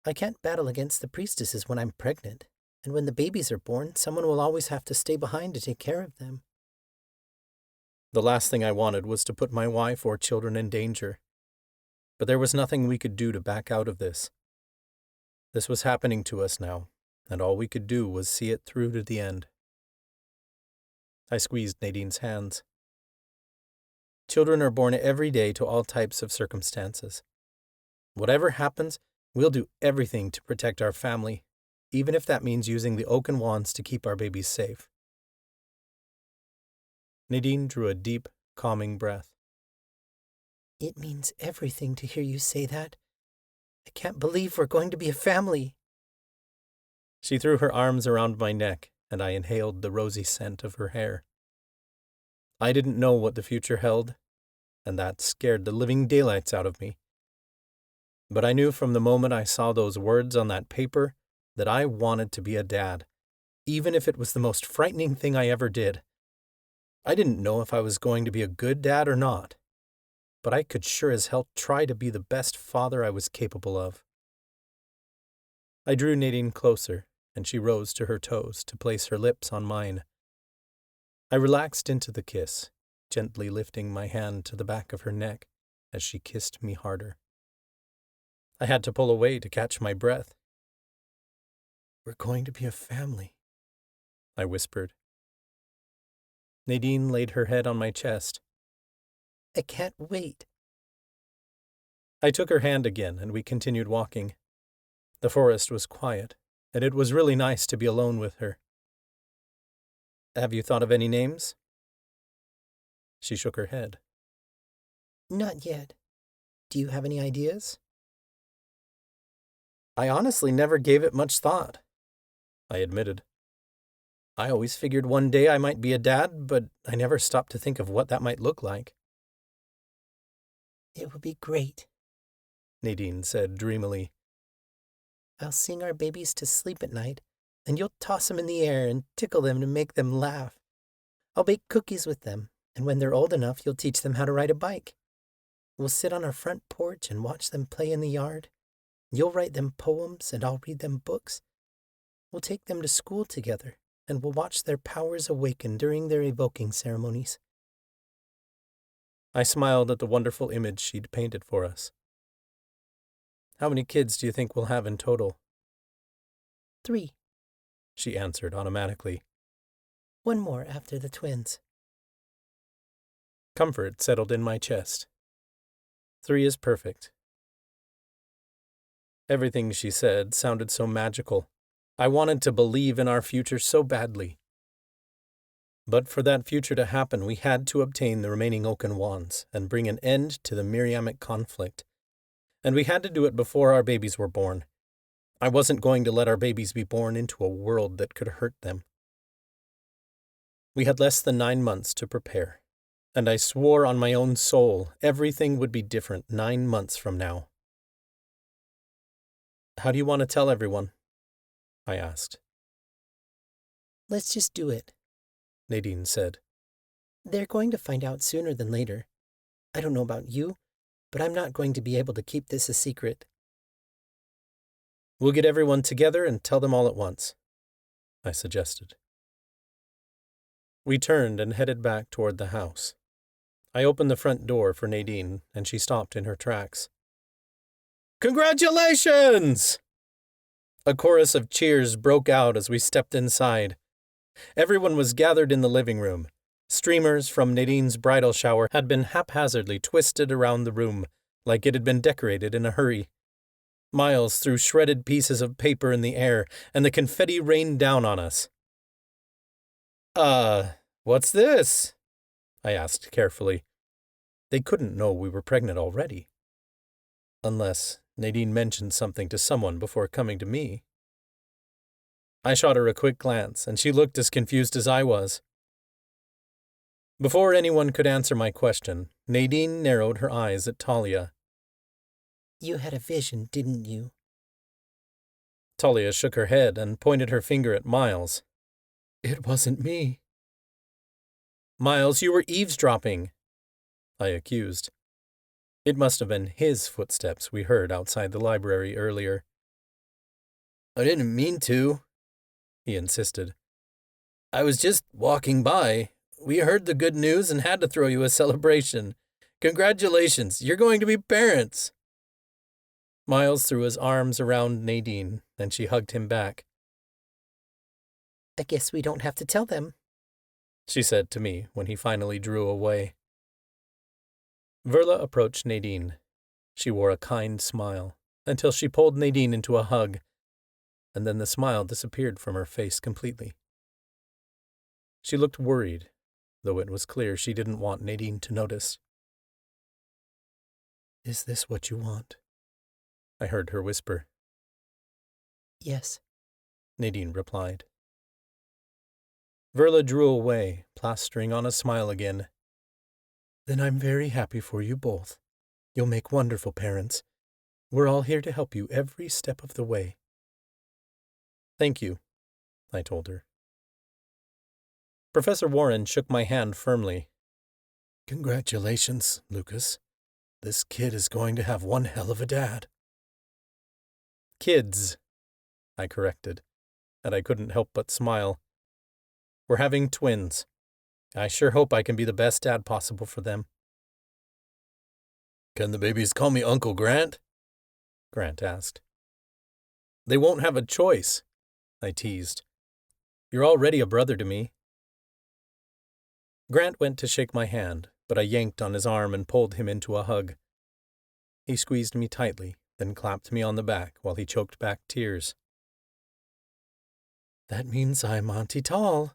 S3: I can't battle against the priestesses when I'm pregnant, and when the babies are born, someone will always have to stay behind to take care of them.
S1: The last thing I wanted was to put my wife or children in danger. But there was nothing we could do to back out of this. This was happening to us now, and all we could do was see it through to the end. I squeezed Nadine's hands. Children are born every day to all types of circumstances. Whatever happens, we'll do everything to protect our family, even if that means using the Oaken Wands to keep our babies safe. Nadine drew a deep, calming breath.
S3: It means everything to hear you say that. I can't believe we're going to be a family.
S1: She threw her arms around my neck, and I inhaled the rosy scent of her hair. I didn't know what the future held, and that scared the living daylights out of me. But I knew from the moment I saw those words on that paper that I wanted to be a dad, even if it was the most frightening thing I ever did. I didn't know if I was going to be a good dad or not, but I could sure as hell try to be the best father I was capable of. I drew Nadine closer, and she rose to her toes to place her lips on mine. I relaxed into the kiss, gently lifting my hand to the back of her neck as she kissed me harder. I had to pull away to catch my breath. "We're going to be a family," I whispered. Nadine laid her head on my chest.
S3: I can't wait.
S1: I took her hand again, and we continued walking. The forest was quiet, and it was really nice to be alone with her. "Have you thought of any names?" She shook her head.
S3: Not yet. Do you have any ideas?
S1: "I honestly never gave it much thought," I admitted. "I always figured one day I might be a dad, but I never stopped to think of what that might look like."
S3: It would be great,
S1: Nadine said dreamily.
S3: I'll sing our babies to sleep at night, and you'll toss them in the air and tickle them to make them laugh. I'll bake cookies with them, and when they're old enough, you'll teach them how to ride a bike. We'll sit on our front porch and watch them play in the yard. You'll write them poems, and I'll read them books. We'll take them to school together, and we'll watch their powers awaken during their evoking ceremonies.
S1: I smiled at the wonderful image she'd painted for us. "How many kids do you think we'll have in total?"
S3: 3.
S1: She answered automatically.
S3: 1 more after the twins.
S1: Comfort settled in my chest. 3 is perfect. Everything she said sounded so magical. I wanted to believe in our future so badly. But for that future to happen, we had to obtain the remaining Oaken Wands and bring an end to the Miriamic conflict. And we had to do it before our babies were born. I wasn't going to let our babies be born into a world that could hurt them. We had less than 9 months to prepare, and I swore on my own soul everything would be different 9 months from now. "How do you want to tell everyone?" I asked.
S3: Let's just do it,
S1: Nadine said.
S3: They're going to find out sooner than later. I don't know about you, but I'm not going to be able to keep this a secret.
S1: "We'll get everyone together and tell them all at once," I suggested. We turned and headed back toward the house. I opened the front door for Nadine, and she stopped in her tracks. "Congratulations!" A chorus of cheers broke out as we stepped inside. Everyone was gathered in the living room. Streamers from Nadine's bridal shower had been haphazardly twisted around the room, like it had been decorated in a hurry. Miles threw shredded pieces of paper in the air, and the confetti rained down on us. What's this?" I asked carefully. They couldn't know we were pregnant already. Unless Nadine mentioned something to someone before coming to me. I shot her a quick glance, and she looked as confused as I was. Before anyone could answer my question, Nadine narrowed her eyes at Talia.
S3: You had a vision, didn't you?
S1: Talia shook her head and pointed her finger at Miles. "It wasn't me." "Miles, you were eavesdropping," I accused. It must have been his footsteps we heard outside the library earlier. "I didn't mean to," he insisted. "I was just walking by. We heard the good news and had to throw you a celebration. Congratulations, you're going to be parents." Miles threw his arms around Nadine, and she hugged him back.
S3: I guess we don't have to tell them,
S1: she said to me when he finally drew away. Verla approached Nadine. She wore a kind smile, until she pulled Nadine into a hug, and then the smile disappeared from her face completely. She looked worried, though it was clear she didn't want Nadine to notice.
S3: Is this what you want?
S1: I heard her whisper.
S3: Yes,
S1: Nadine replied. Verla drew away, plastering on a smile again. Then I'm very happy for you both. You'll make wonderful parents. We're all here to help you every step of the way. Thank you, I told her. Professor Warren shook my hand firmly. Congratulations, Lucas. This kid is going to have one hell of a dad. Kids, I corrected, and I couldn't help but smile. We're having twins. I sure hope I can be the best dad possible for them. Can the babies call me Uncle Grant? Grant asked. They won't have a choice, I teased. You're already a brother to me. Grant went to shake my hand, but I yanked on his arm and pulled him into a hug. He squeezed me tightly, then clapped me on the back while he choked back tears. That means I'm Auntie Tall,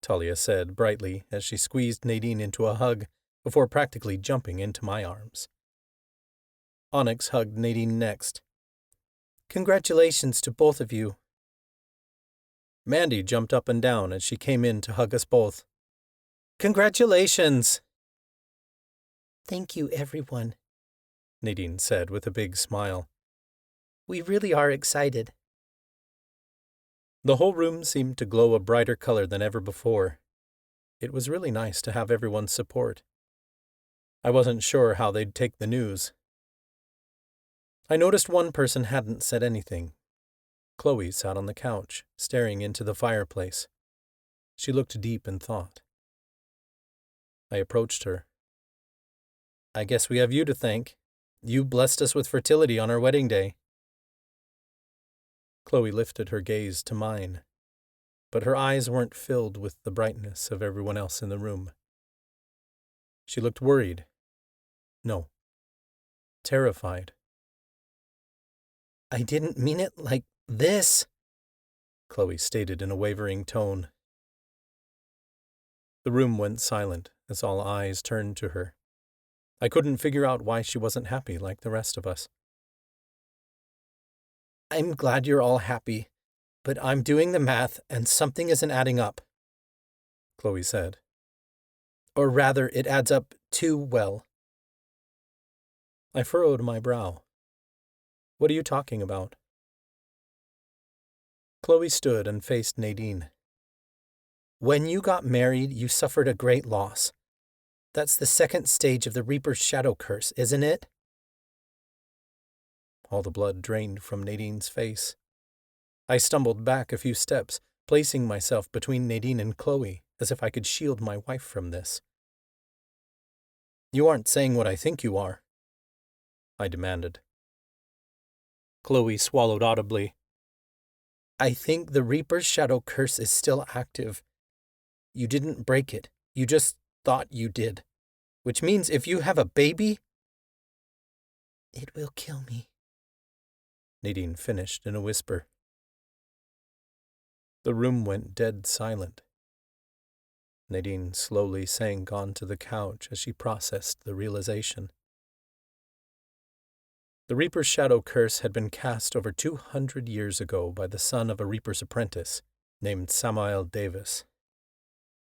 S1: Talia said brightly as she squeezed Nadine into a hug before practically jumping into my arms. Onyx hugged Nadine next. Congratulations to both of you. Mandy jumped up and down as she came in to hug us both. Congratulations!
S3: Thank you, everyone,
S1: Nadine said with a big smile.
S3: We really are excited.
S1: The whole room seemed to glow a brighter color than ever before. It was really nice to have everyone's support. I wasn't sure how they'd take the news. I noticed one person hadn't said anything. Chloe sat on the couch, staring into the fireplace. She looked deep in thought. I approached her. I guess we have you to thank. You blessed us with fertility on our wedding day. Chloe lifted her gaze to mine, but her eyes weren't filled with the brightness of everyone else in the room. She looked worried. No, terrified. I didn't mean it like this, Chloe stated in a wavering tone. The room went silent as all eyes turned to her. I couldn't figure out why she wasn't happy like the rest of us. I'm glad you're all happy, but I'm doing the math and something isn't adding up, Chloe said. Or rather, it adds up too well. I furrowed my brow. What are you talking about? Chloe stood and faced Nadine. When you got married, you suffered a great loss. That's the second stage of the Reaper's shadow curse, isn't it? All the blood drained from Nadine's face. I stumbled back a few steps, placing myself between Nadine and Chloe, as if I could shield my wife from this. You aren't saying what I think you are, I demanded. Chloe swallowed audibly. I think the Reaper's shadow curse is still active. You didn't break it. You just thought you did. Which means if you have a baby... It will kill me, Nadine finished in a whisper. The room went dead silent. Nadine slowly sank onto the couch as she processed the realization. The Reaper's shadow curse had been cast over 200 years ago by the son of a Reaper's apprentice named Samael Davis.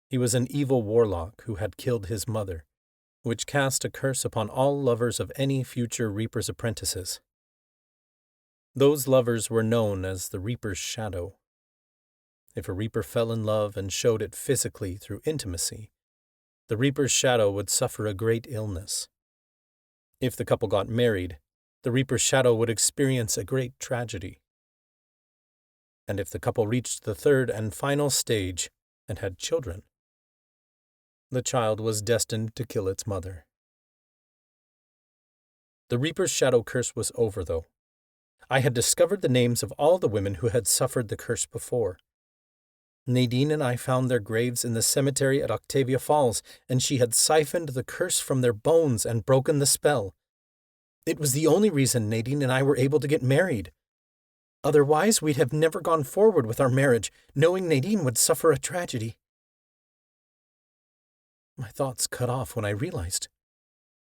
S1: He was an evil warlock who had killed his mother, which cast a curse upon all lovers of any future Reaper's apprentices. Those lovers were known as the Reaper's shadow. If a Reaper fell in love and showed it physically through intimacy, the Reaper's shadow would suffer a great illness. If the couple got married, the Reaper's shadow would experience a great tragedy. And if the couple reached the third and final stage and had children, the child was destined to kill its mother. The Reaper's shadow curse was over, though. I had discovered the names of all the women who had suffered the curse before. Nadine and I found their graves in the cemetery at Octavia Falls, and she had siphoned the curse from their bones and broken the spell. It was the only reason Nadine and I were able to get married. Otherwise, we'd have never gone forward with our marriage, knowing Nadine would suffer a tragedy. My thoughts cut off when I realized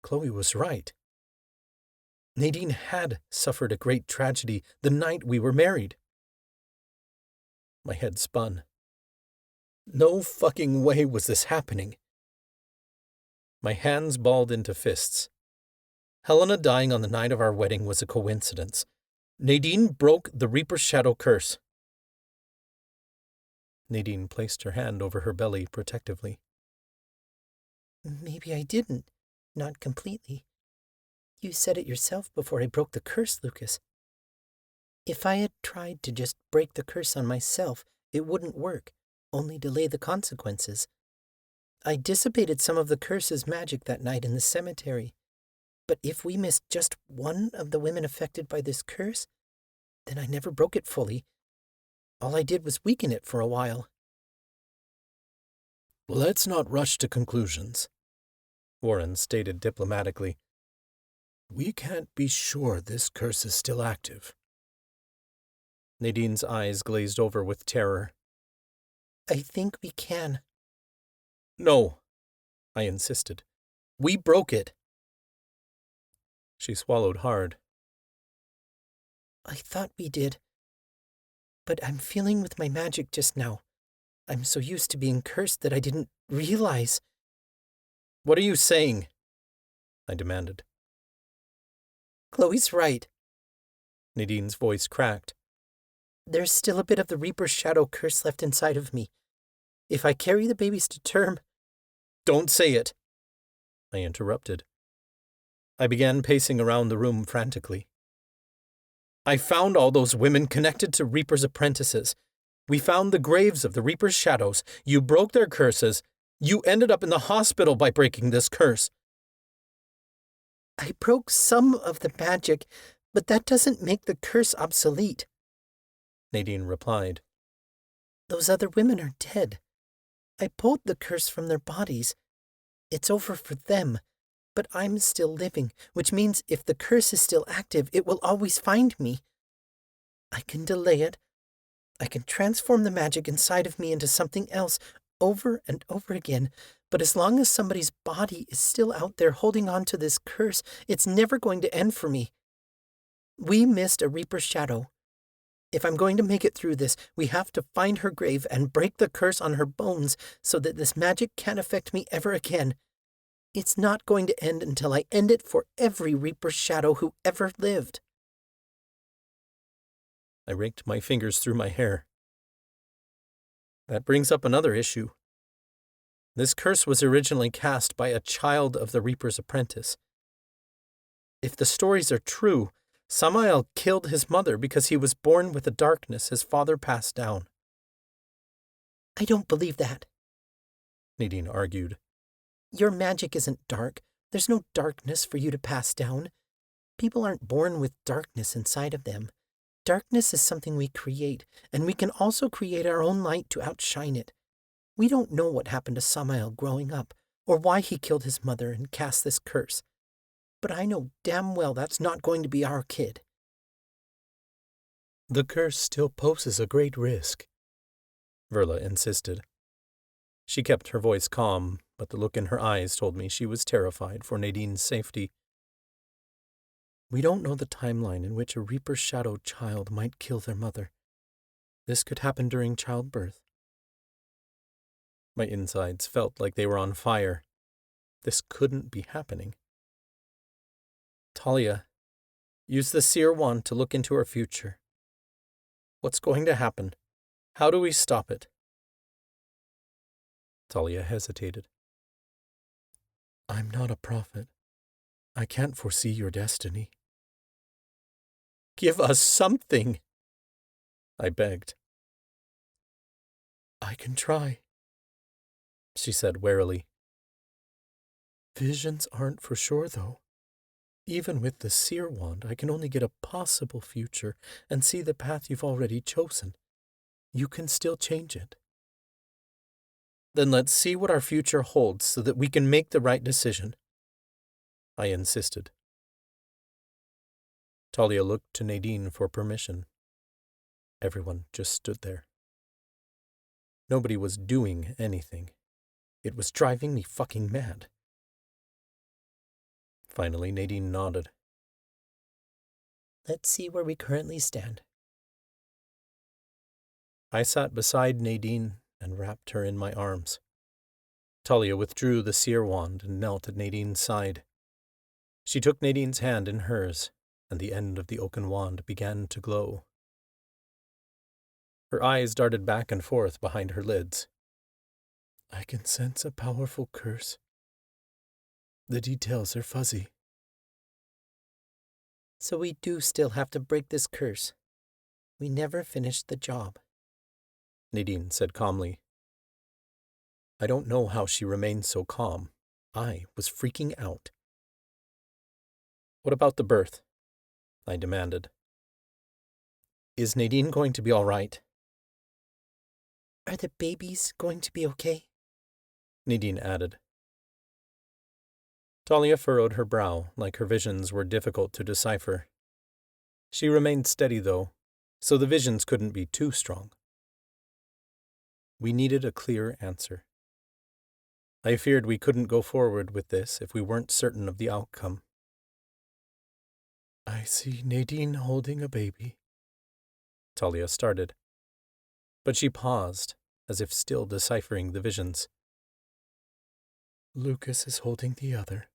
S1: Chloe was right. Nadine had suffered a great tragedy the night we were married. My head spun. No fucking way was this happening. My hands balled into fists. Helena dying on the night of our wedding was a coincidence. Nadine broke the Reaper's Shadow curse. Nadine placed her hand over her belly protectively.
S3: Maybe I didn't. Not completely. You said it yourself before I broke the curse, Lucas. If I had tried to just break the curse on myself, it wouldn't work, only delay the consequences. I dissipated some of the curse's magic that night in the cemetery. But if we missed just one of the women affected by this curse, then I never broke it fully. All I did was weaken it for a while.
S1: Let's not rush to conclusions, Warren stated diplomatically. We can't be sure this curse is still active. Nadine's eyes glazed over with terror.
S3: I think we can.
S1: No, I insisted. We broke it. She swallowed hard.
S3: I thought we did. But I'm feeling with my magic just now. I'm so used to being cursed that I didn't realize.
S1: What are you saying? I demanded.
S3: Chloe's right.
S1: Nadine's voice cracked.
S3: There's still a bit of the Reaper's Shadow curse left inside of me. If I carry the babies to term...
S1: Don't say it, I interrupted. I began pacing around the room frantically. I found all those women connected to Reaper's apprentices. We found the graves of the Reaper's Shadows. You broke their curses. You ended up in the hospital by breaking this curse.
S3: I broke some of the magic, but that doesn't make the curse obsolete,
S1: Nadine replied.
S3: Those other women are dead. I pulled the curse from their bodies. It's over for them, but I'm still living, which means if the curse is still active, it will always find me. I can delay it. I can transform the magic inside of me into something else over and over again, but as long as somebody's body is still out there holding on to this curse, it's never going to end for me. We missed a Reaper's Shadow. If I'm going to make it through this, we have to find her grave and break the curse on her bones so that this magic can't affect me ever again. It's not going to end until I end it for every Reaper's Shadow who ever lived.
S1: I raked my fingers through my hair. That brings up another issue. This curse was originally cast by a child of the Reaper's apprentice. If the stories are true, Samael killed his mother because he was born with the darkness his father passed down.
S3: I don't believe that,
S1: Nadine argued.
S3: Your magic isn't dark. There's no darkness for you to pass down. People aren't born with darkness inside of them. Darkness is something we create, and we can also create our own light to outshine it. We don't know what happened to Samael growing up, or why he killed his mother and cast this curse. But I know damn well that's not going to be our kid.
S1: The curse still poses a great risk, Verla insisted. She kept her voice calm, but the look in her eyes told me she was terrified for Nadine's safety. We don't know the timeline in which a Reaper's Shadow child might kill their mother. This could happen during childbirth. My insides felt like they were on fire. This couldn't be happening. Talia, use the seer wand to look into our future. What's going to happen? How do we stop it? Talia hesitated. I'm not a prophet. I can't foresee your destiny. Give us something, I begged. I can try, she said warily. Visions aren't for sure, though. Even with the seer wand, I can only get a possible future and see the path you've already chosen. You can still change it. Then let's see what our future holds so that we can make the right decision, I insisted. Talia looked to Nadine for permission. Everyone just stood there. Nobody was doing anything. It was driving me fucking mad. Finally, Nadine nodded.
S3: Let's see where we currently stand.
S1: I sat beside Nadine and wrapped her in my arms. Talia withdrew the seer wand and knelt at Nadine's side. She took Nadine's hand in hers, and the end of the Oaken Wand began to glow. Her eyes darted back and forth behind her lids.
S2: I can sense a powerful curse. The details are fuzzy.
S3: So we do still have to break this curse. We never finished the job,
S1: Nadine said calmly. I don't know how she remained so calm. I was freaking out. What about the birth? I demanded. Is Nadine going to be all right?
S3: Are the babies going to be okay?
S1: Nadine added. Talia furrowed her brow, like her visions were difficult to decipher. She remained steady, though, so the visions couldn't be too strong. We needed a clear answer. I feared we couldn't go forward with this if we weren't certain of the outcome.
S2: I see Nadine holding a baby,
S1: Talia started. But she paused, as if still deciphering the visions.
S2: Lucas is holding the other.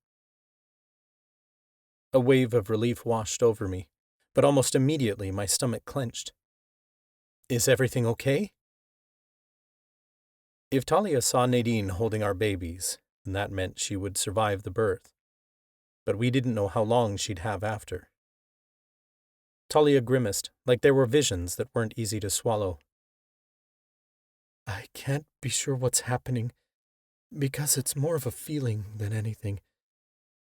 S1: A wave of relief washed over me, but almost immediately my stomach clenched. Is everything okay? If Talia saw Nadine holding our babies, then that meant she would survive the birth. But we didn't know how long she'd have after. Talia grimaced, like there were visions that weren't easy to swallow.
S2: I can't be sure what's happening, because it's more of a feeling than anything.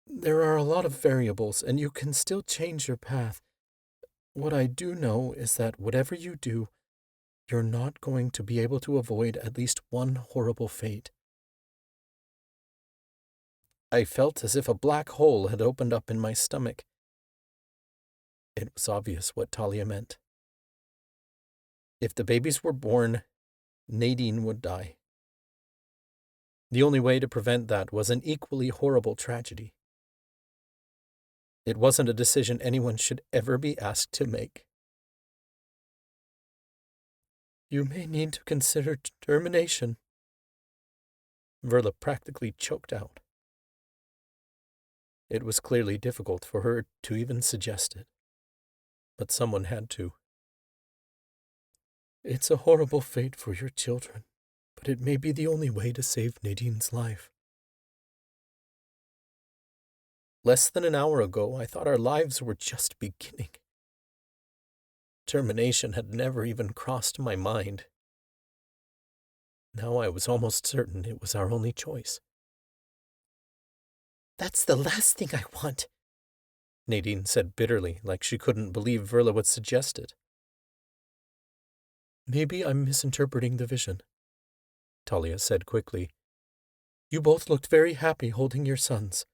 S2: There are a lot of variables, and you can still change your path. What I do know is that whatever you do, you're not going to be able to avoid at least one horrible fate.
S1: I felt as if a black hole had opened up in my stomach. It was obvious what Talia meant. If the babies were born, Nadine would die. The only way to prevent that was an equally horrible tragedy. It wasn't a decision anyone should ever be asked to make.
S2: You may need to consider termination.
S1: Verla practically choked out. It was clearly difficult for her to even suggest it, but someone had to.
S2: It's a horrible fate for your children, but it may be the only way to save Nadine's life.
S1: Less than an hour ago, I thought our lives were just beginning. Termination had never even crossed my mind. Now I was almost certain it was our only choice.
S3: That's the last thing I want,
S1: Nadine said bitterly, like she couldn't believe Verla would suggest it.
S2: Maybe I'm misinterpreting the vision, Talia said quickly. You both looked very happy holding your sons.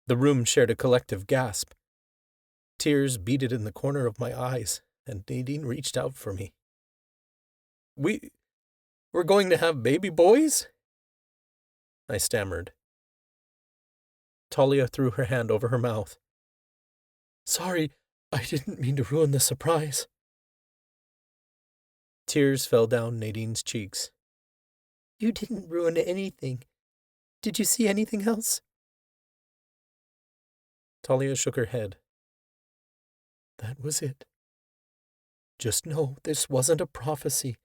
S1: The room shared a collective gasp. Tears beaded in the corner of my eyes, and Nadine reached out for me. We're going to have baby boys? I stammered. Talia threw her hand over her mouth.
S2: Sorry, I didn't mean to ruin the surprise.
S1: Tears fell down Nadine's cheeks.
S3: You didn't ruin anything. Did you see anything else?
S1: Talia shook her head.
S2: That was it. Just know this wasn't a prophecy.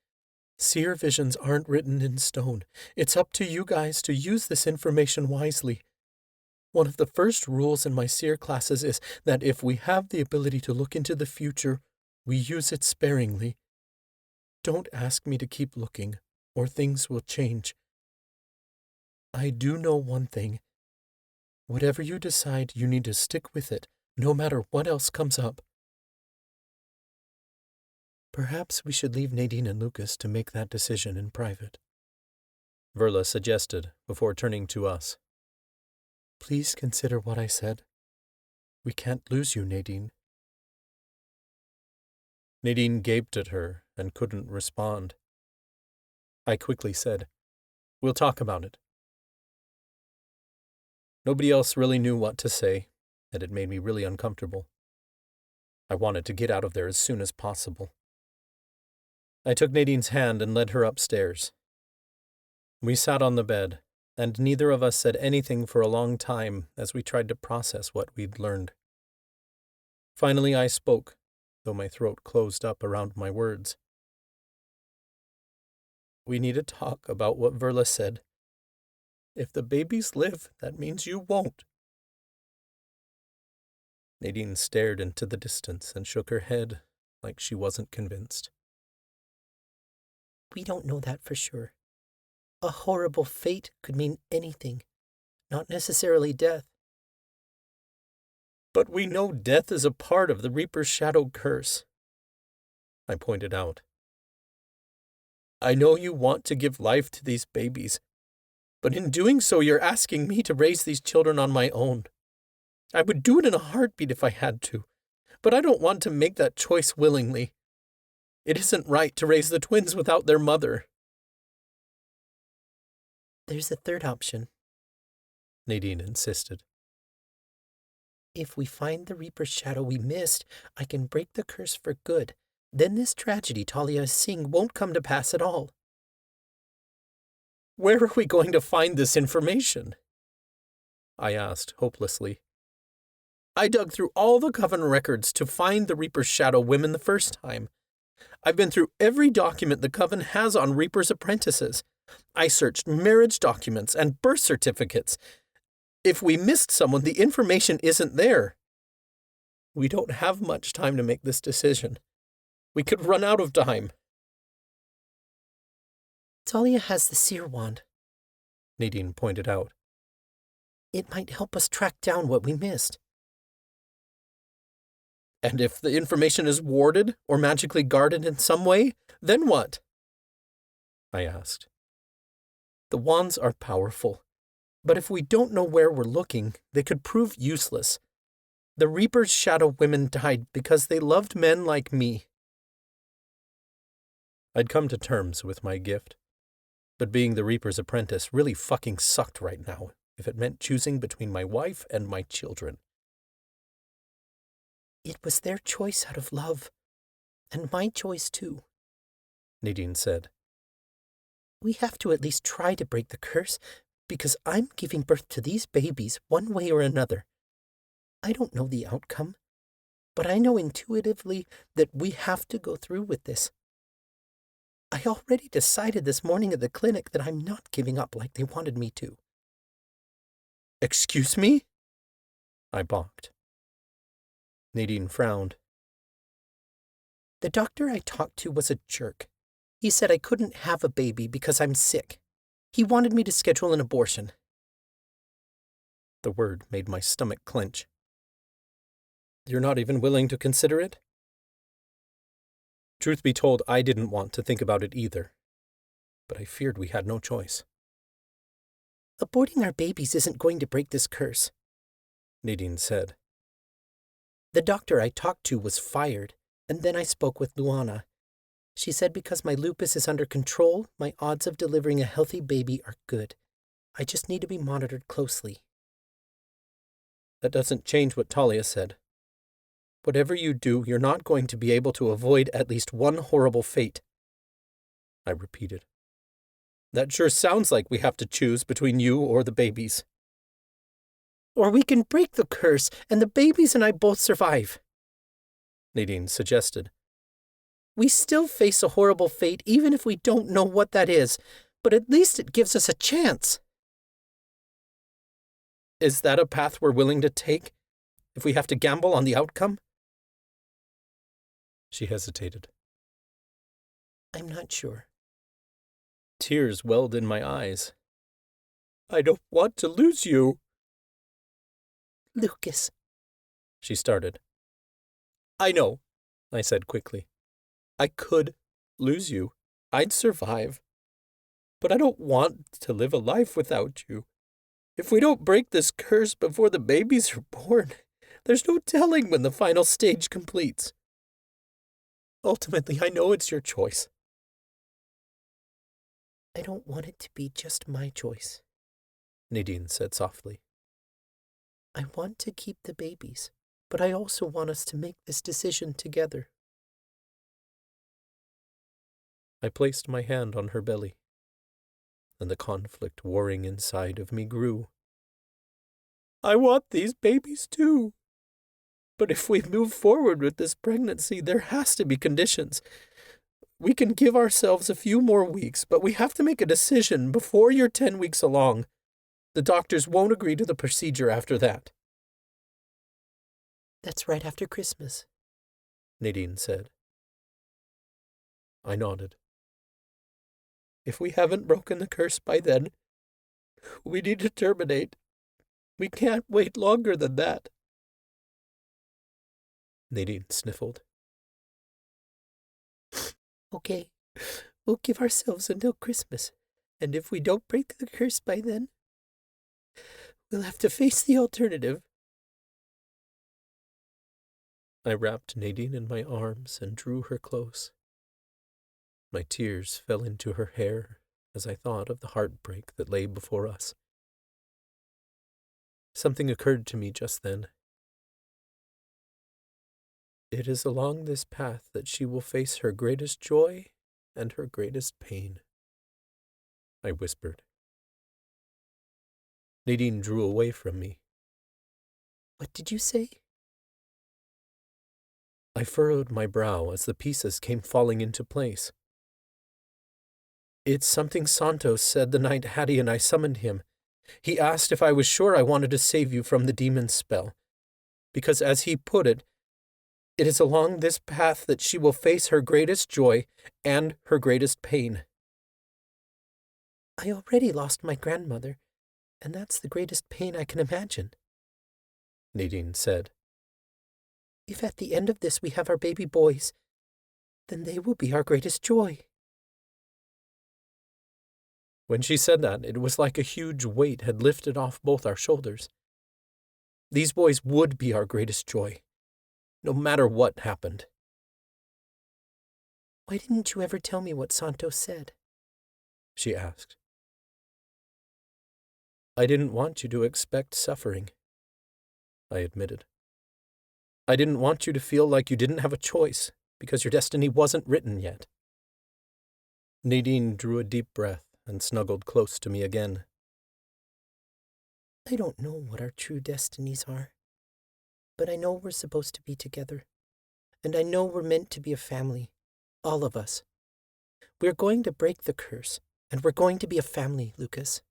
S2: Seer visions aren't written in stone. It's up to you guys to use this information wisely. One of the first rules in my seer classes is that if we have the ability to look into the future, we use it sparingly. Don't ask me to keep looking, or things will change. I do know one thing. Whatever you decide, you need to stick with it, no matter what else comes up. Perhaps we should leave Nadine and Lucas to make that decision in private,
S1: Verla suggested before turning to us. Please consider what I said. We can't lose you, Nadine. Nadine gaped at her and couldn't respond. I quickly said, We'll talk about it. Nobody else really knew what to say, and it made me really uncomfortable. I wanted to get out of there as soon as possible. I took Nadine's hand and led her upstairs. We sat on the bed, and neither of us said anything for a long time as we tried to process what we'd learned. Finally I spoke, though my throat closed up around my words. We need to talk about what Verla said. If the babies live, that means you won't. Nadine stared into the distance and shook her head like she wasn't convinced.
S3: We don't know that for sure. A horrible fate could mean anything, not necessarily death.
S1: But we know death is a part of the Reaper's shadow curse, I pointed out. I know you want to give life to these babies, but in doing so you're asking me to raise these children on my own. I would do it in a heartbeat if I had to, but I don't want to make that choice willingly. It isn't right to raise the twins without their mother.
S3: There's a third option,
S1: Nadine insisted.
S3: If we find the Reaper's shadow we missed, I can break the curse for good. Then this tragedy Talia is seeing won't come to pass at all.
S1: Where are we going to find this information? I asked hopelessly. I dug through all the coven records to find the Reaper's shadow women the first time. I've been through every document the coven has on Reaper's apprentices. I searched marriage documents and birth certificates. If we missed someone, the information isn't there. We don't have much time to make this decision. We could run out of time.
S3: Talia has the seer wand,
S1: Nadine pointed out.
S3: It might help us track down what we missed.
S1: And if the information is warded or magically guarded in some way, then what? I asked. The wands are powerful, but if we don't know where we're looking, they could prove useless. The Reaper's shadow women died because they loved men like me. I'd come to terms with my gift, but being the Reaper's apprentice really fucking sucked right now if it meant choosing between my wife and my children.
S3: It was their choice out of love, and my choice too,
S1: Nadine said.
S3: We have to at least try to break the curse, because I'm giving birth to these babies one way or another. I don't know the outcome, but I know intuitively that we have to go through with this. I already decided this morning at the clinic that I'm not giving up like they wanted me to.
S1: Excuse me? I balked. Nadine frowned.
S3: The doctor I talked to was a jerk. He said I couldn't have a baby because I'm sick. He wanted me to schedule an abortion.
S1: The word made my stomach clench. You're not even willing to consider it? Truth be told, I didn't want to think about it either, but I feared we had no choice.
S3: Aborting our babies isn't going to break this curse,
S1: Nadine said.
S3: The doctor I talked to was fired, and then I spoke with Luana. She said because my lupus is under control, my odds of delivering a healthy baby are good. I just need to be monitored closely.
S1: That doesn't change what Talia said. Whatever you do, you're not going to be able to avoid at least one horrible fate. I repeated. That sure sounds like we have to choose between you or the babies.
S3: Or we can break the curse, and the babies and I both survive,
S1: Nadine suggested.
S3: We still face a horrible fate even if we don't know what that is, but at least it gives us a chance.
S1: Is that a path we're willing to take, if we have to gamble on the outcome? She hesitated.
S3: I'm not sure.
S1: Tears welled in my eyes. I don't want to lose you.
S3: Lucas,
S1: she started. I know, I said quickly. I could lose you. I'd survive. But I don't want to live a life without you. If we don't break this curse before the babies are born, there's no telling when the final stage completes. Ultimately, I know it's your choice.
S3: I don't want it to be just my choice,
S1: Nadine said softly.
S3: I want to keep the babies, but I also want us to make this decision together.
S1: I placed my hand on her belly, and the conflict warring inside of me grew. I want these babies too. But if we move forward with this pregnancy, there has to be conditions. We can give ourselves a few more weeks, but we have to make a decision before you're 10 weeks along. The doctors won't agree to the procedure after that.
S3: That's right after Christmas,
S1: Nadine said. I nodded. If we haven't broken the curse by then, we need to terminate. We can't wait longer than that. Nadine sniffled.
S3: Okay, we'll give ourselves until Christmas, and if we don't break the curse by then, we'll have to face the alternative.
S1: I wrapped Nadine in my arms and drew her close. My tears fell into her hair as I thought of the heartbreak that lay before us. Something occurred to me just then. It is along this path that she will face her greatest joy and her greatest pain, I whispered. Nadine drew away from me.
S3: What did you say?
S1: I furrowed my brow as the pieces came falling into place. It's something Santos said the night Hattie and I summoned him. He asked if I was sure I wanted to save you from the demon's spell, because as he put it, it is along this path that she will face her greatest joy and her greatest pain.
S3: I already lost my grandmother, and that's the greatest pain I can imagine,
S1: Nadine said.
S3: If at the end of this we have our baby boys, then they will be our greatest joy.
S1: When she said that, it was like a huge weight had lifted off both our shoulders. These boys would be our greatest joy, no matter what happened.
S3: Why didn't you ever tell me what Santos said?
S1: She asked. I didn't want you to expect suffering, I admitted. I didn't want you to feel like you didn't have a choice because your destiny wasn't written yet. Nadine drew a deep breath and snuggled close to me again.
S3: I don't know what our true destinies are, but I know we're supposed to be together, and I know we're meant to be a family, all of us. We're going to break the curse, and we're going to be a family, Lucas.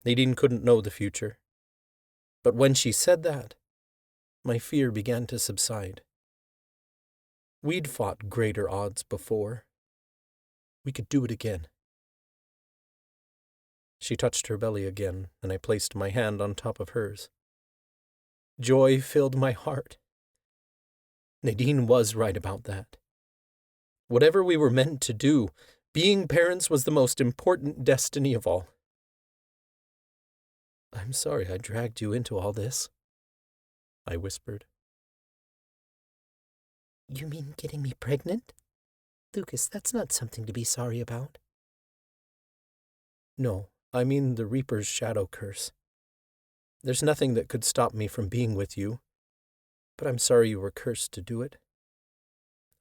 S1: Nadine couldn't know the future, but when she said that, my fear began to subside. We'd fought greater odds before. We could do it again. She touched her belly again, and I placed my hand on top of hers. Joy filled my heart. Nadine was right about that. Whatever we were meant to do, being parents was the most important destiny of all. I'm sorry I dragged you into all this, I whispered.
S3: You mean getting me pregnant? Lucas, that's not something to be sorry about.
S1: No, I mean the Reaper's shadow curse. There's nothing that could stop me from being with you, but I'm sorry you were cursed to do it.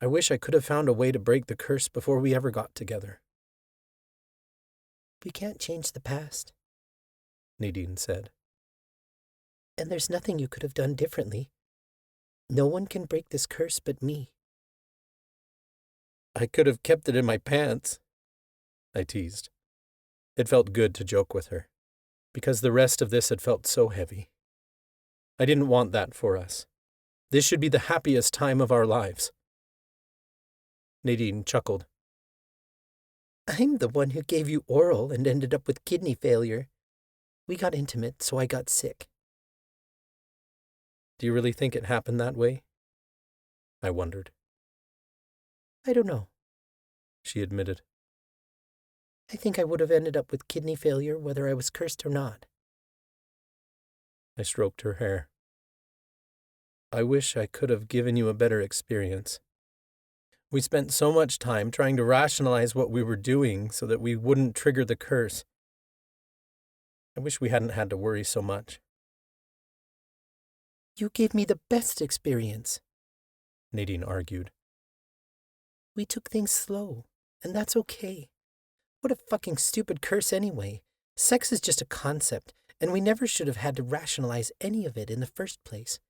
S1: I wish I could have found a way to break the curse before we ever got together.
S3: We can't change the past,
S1: Nadine said.
S3: And there's nothing you could have done differently. No one can break this curse but me.
S1: I could have kept it in my pants, I teased. It felt good to joke with her, because the rest of this had felt so heavy. I didn't want that for us. This should be the happiest time of our lives. Nadine chuckled.
S3: I'm the one who gave you oral and ended up with kidney failure. We got intimate, so I got sick.
S1: Do you really think it happened that way? I wondered.
S3: I don't know,
S1: She admitted.
S3: I think I would have ended up with kidney failure whether I was cursed or not.
S1: I stroked her hair. I wish I could have given you a better experience. We spent so much time trying to rationalize what we were doing so that we wouldn't trigger the curse. I wish we hadn't had to worry so much.
S3: You gave me the best experience,
S1: Nadine argued.
S3: We took things slow, and that's okay. What a fucking stupid curse anyway. Sex is just a concept, and we never should have had to rationalize any of it in the first place.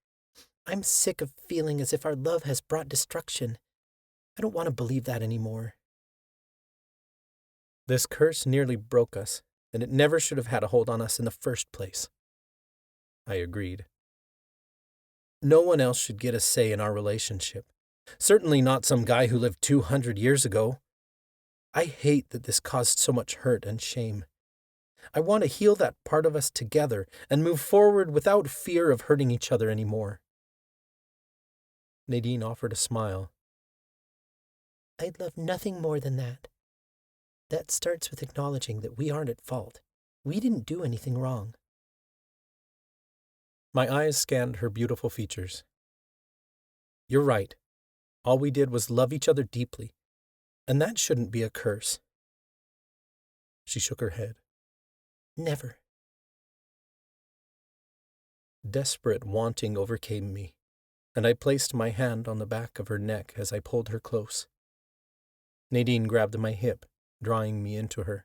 S3: I'm sick of feeling as if our love has brought destruction. I don't want to believe that anymore.
S1: This curse nearly broke us, and it never should have had a hold on us in the first place. I agreed. No one else should get a say in our relationship. Certainly not some guy who lived 200 years ago. I hate that this caused so much hurt and shame. I want to heal that part of us together and move forward without fear of hurting each other anymore. Nadine offered a smile.
S3: I'd love nothing more than that. That starts with acknowledging that we aren't at fault. We didn't do anything wrong.
S1: My eyes scanned her beautiful features. You're right. All we did was love each other deeply, and that shouldn't be a curse. She shook her head.
S3: Never.
S1: Desperate wanting overcame me, and I placed my hand on the back of her neck as I pulled her close. Nadine grabbed my hip, drawing me into her.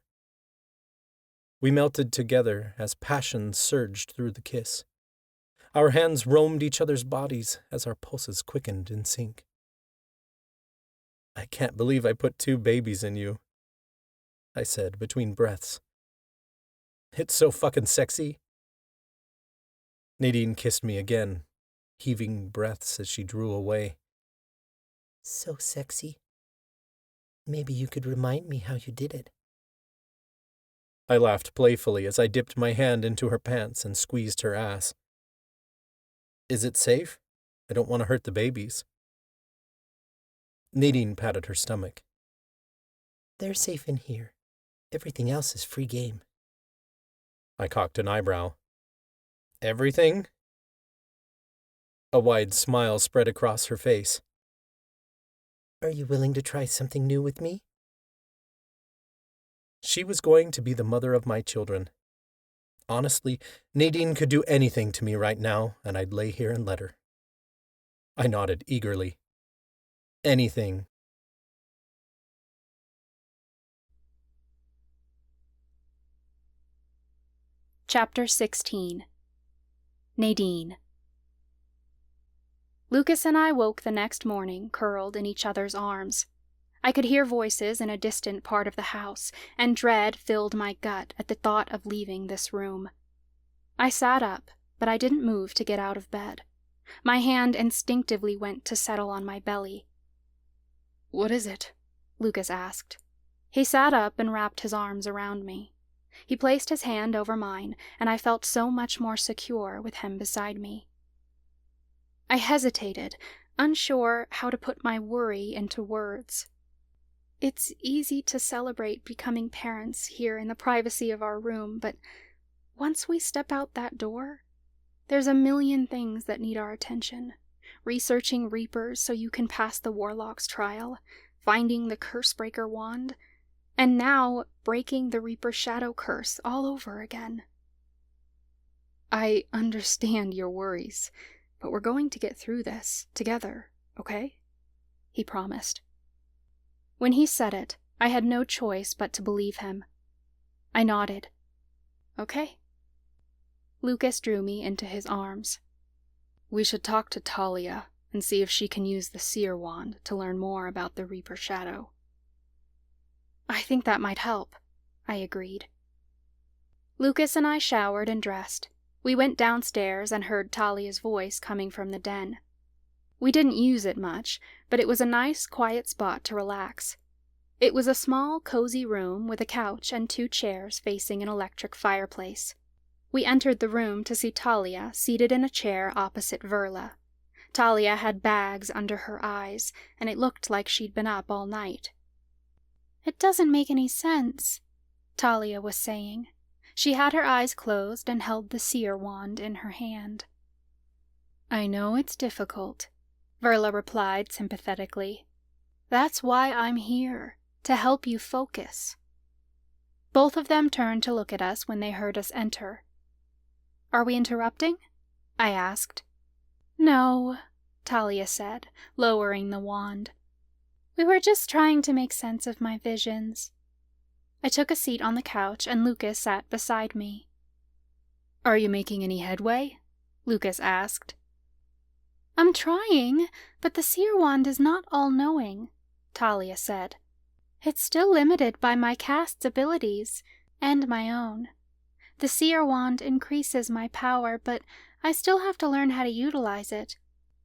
S1: We melted together as passion surged through the kiss. Our hands roamed each other's bodies as our pulses quickened in sync. I can't believe I put 2 babies in you, I said between breaths. It's so fucking sexy. Nadine kissed me again, heaving breaths as she drew away.
S3: So sexy. Maybe you could remind me how you did it.
S1: I laughed playfully as I dipped my hand into her pants and squeezed her ass. Is it safe? I don't want to hurt the babies. Nadine patted her stomach.
S3: They're safe in here. Everything else is free game.
S1: I cocked an eyebrow. Everything? A wide smile spread across her face.
S3: Are you willing to try something new with me?
S1: She was going to be the mother of my children. Honestly, Nadine could do anything to me right now, and I'd lay here and let her. I nodded eagerly. Anything.
S4: Chapter 16. Nadine. Lucas and I woke the next morning, curled in each other's arms. I could hear voices in a distant part of the house, and dread filled my gut at the thought of leaving this room. I sat up, but I didn't move to get out of bed. My hand instinctively went to settle on my belly. "What is it?" Lucas asked. He sat up and wrapped his arms around me. He placed his hand over mine, and I felt so much more secure with him beside me. I hesitated, unsure how to put my worry into words. It's easy to celebrate becoming parents here in the privacy of our room, but once we step out that door, there's a million things that need our attention. Researching Reapers so you can pass the Warlock's trial, finding the Cursebreaker wand, and now breaking the Reaper Shadow curse all over again. I understand your worries, but we're going to get through this together, okay? He promised. When he said it, I had no choice but to believe him. I nodded. Okay. Lucas drew me into his arms. We should talk to Talia and see if she can use the Seer wand to learn more about the Reaper Shadow. I think that might help, I agreed. Lucas and I showered and dressed. We went downstairs and heard Talia's voice coming from the den. We didn't use it much, but it was a nice, quiet spot to relax. It was a small, cozy room with a couch and 2 chairs facing an electric fireplace. We entered the room to see Talia seated in a chair opposite Verla. Talia had bags under her eyes, and it looked like she'd been up all night. "It doesn't make any sense," Talia was saying. She had her eyes closed and held the seer wand in her hand. I know it's difficult, Verla replied sympathetically. That's why I'm here, to help you focus. Both of them turned to look at us when they heard us enter. Are we interrupting? I asked. No, Talia said, lowering the wand. We were just trying to make sense of my visions. I took a seat on the couch and Lucas sat beside me. Are you making any headway? Lucas asked. I'm trying, but the seer wand is not all-knowing, Talia said. It's still limited by my cast's abilities, and my own. The seer wand increases my power, but I still have to learn how to utilize it.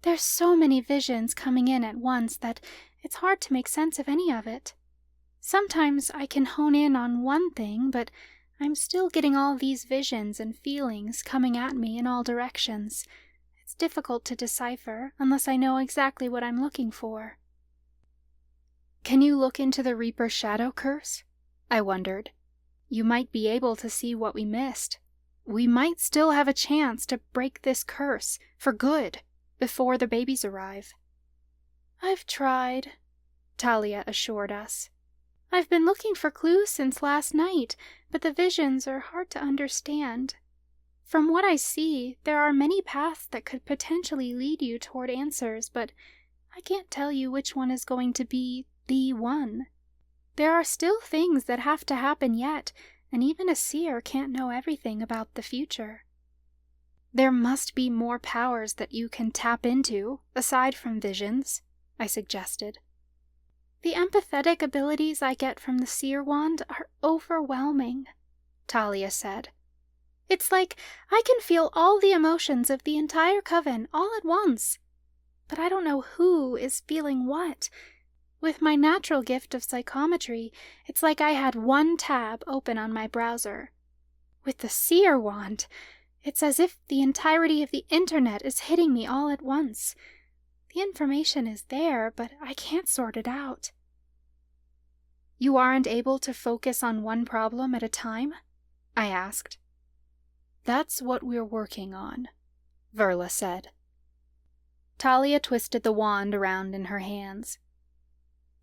S4: There's so many visions coming in at once that it's hard to make sense of any of it. Sometimes I can hone in on one thing, but I'm still getting all these visions and feelings coming at me in all directions. It's difficult to decipher unless I know exactly what I'm looking for. Can you look into the Reaper's shadow curse? I wondered. You might be able to see what we missed. We might still have a chance to break this curse, for good, before the babies arrive. I've tried, Talia assured us. I've been looking for clues since last night, but the visions are hard to understand. From what I see, there are many paths that could potentially lead you toward answers, but I can't tell you which one is going to be the one. There are still things that have to happen yet, and even a seer can't know everything about the future. There must be more powers that you can tap into, aside from visions, I suggested. The empathetic abilities I get from the seer wand are overwhelming, Talia said. It's like I can feel all the emotions of the entire coven all at once. But I don't know who is feeling what. With my natural gift of psychometry, it's like I had one tab open on my browser. With the seer wand, it's as if the entirety of the internet is hitting me all at once. The information is there, but I can't sort it out. You aren't able to focus on one problem at a time? I asked. That's what we're working on, Verla said. Talia twisted the wand around in her hands.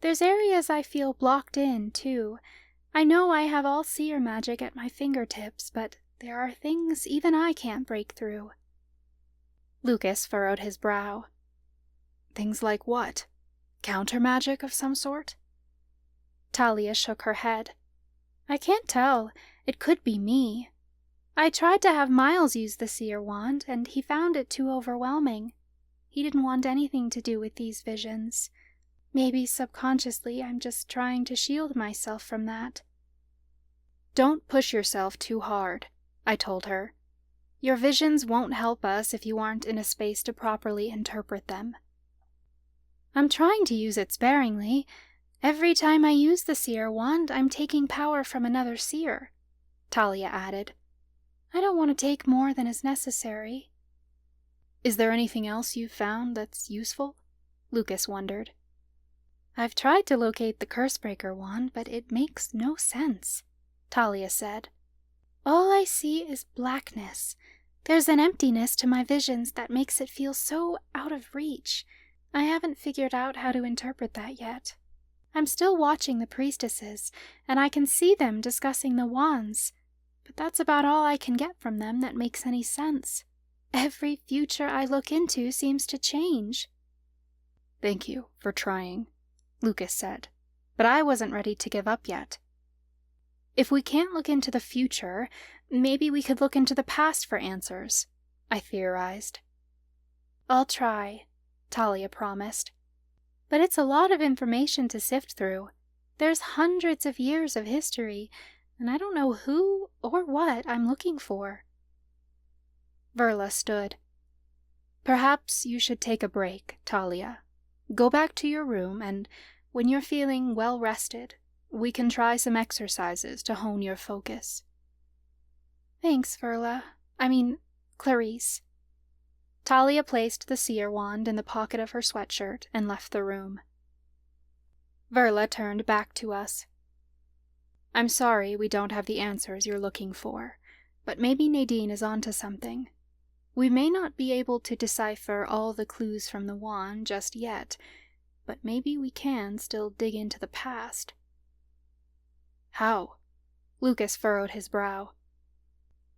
S4: There's areas I feel blocked in, too. I know I have all seer magic at my fingertips, but there are things even I can't break through. Lucas furrowed his brow. Things like what? Counter magic of some sort? Talia shook her head. I can't tell. It could be me. I tried to have Miles use the seer wand, and he found it too overwhelming. He didn't want anything to do with these visions. Maybe subconsciously I'm just trying to shield myself from that. Don't push yourself too hard, I told her. Your visions won't help us if you aren't in a space to properly interpret them. I'm trying to use it sparingly. Every time I use the seer wand, I'm taking power from another seer, Talia added. I don't want to take more than is necessary. Is there anything else you've found that's useful? Lucas wondered. I've tried to locate the Cursebreaker wand, but it makes no sense, Talia said. All I see is blackness. There's an emptiness to my visions that makes it feel so out of reach. I haven't figured out how to interpret that yet. I'm still watching the priestesses, and I can see them discussing the wands, but that's about all I can get from them that makes any sense. Every future I look into seems to change. Thank you for trying, Lucas said, but I wasn't ready to give up yet. If we can't look into the future, maybe we could look into the past for answers, I theorized. I'll try, Talia promised. But it's a lot of information to sift through. There's hundreds of years of history, and I don't know who or what I'm looking for. Verla stood. Perhaps you should take a break, Talia. Go back to your room, and when you're feeling well rested, we can try some exercises to hone your focus. Thanks, Verla. Clarice. Talia placed the seer wand in the pocket of her sweatshirt and left the room. Verla turned back to us. I'm sorry we don't have the answers you're looking for, but maybe Nadine is onto something. We may not be able to decipher all the clues from the wand just yet, but maybe we can still dig into the past. How? Lucas furrowed his brow.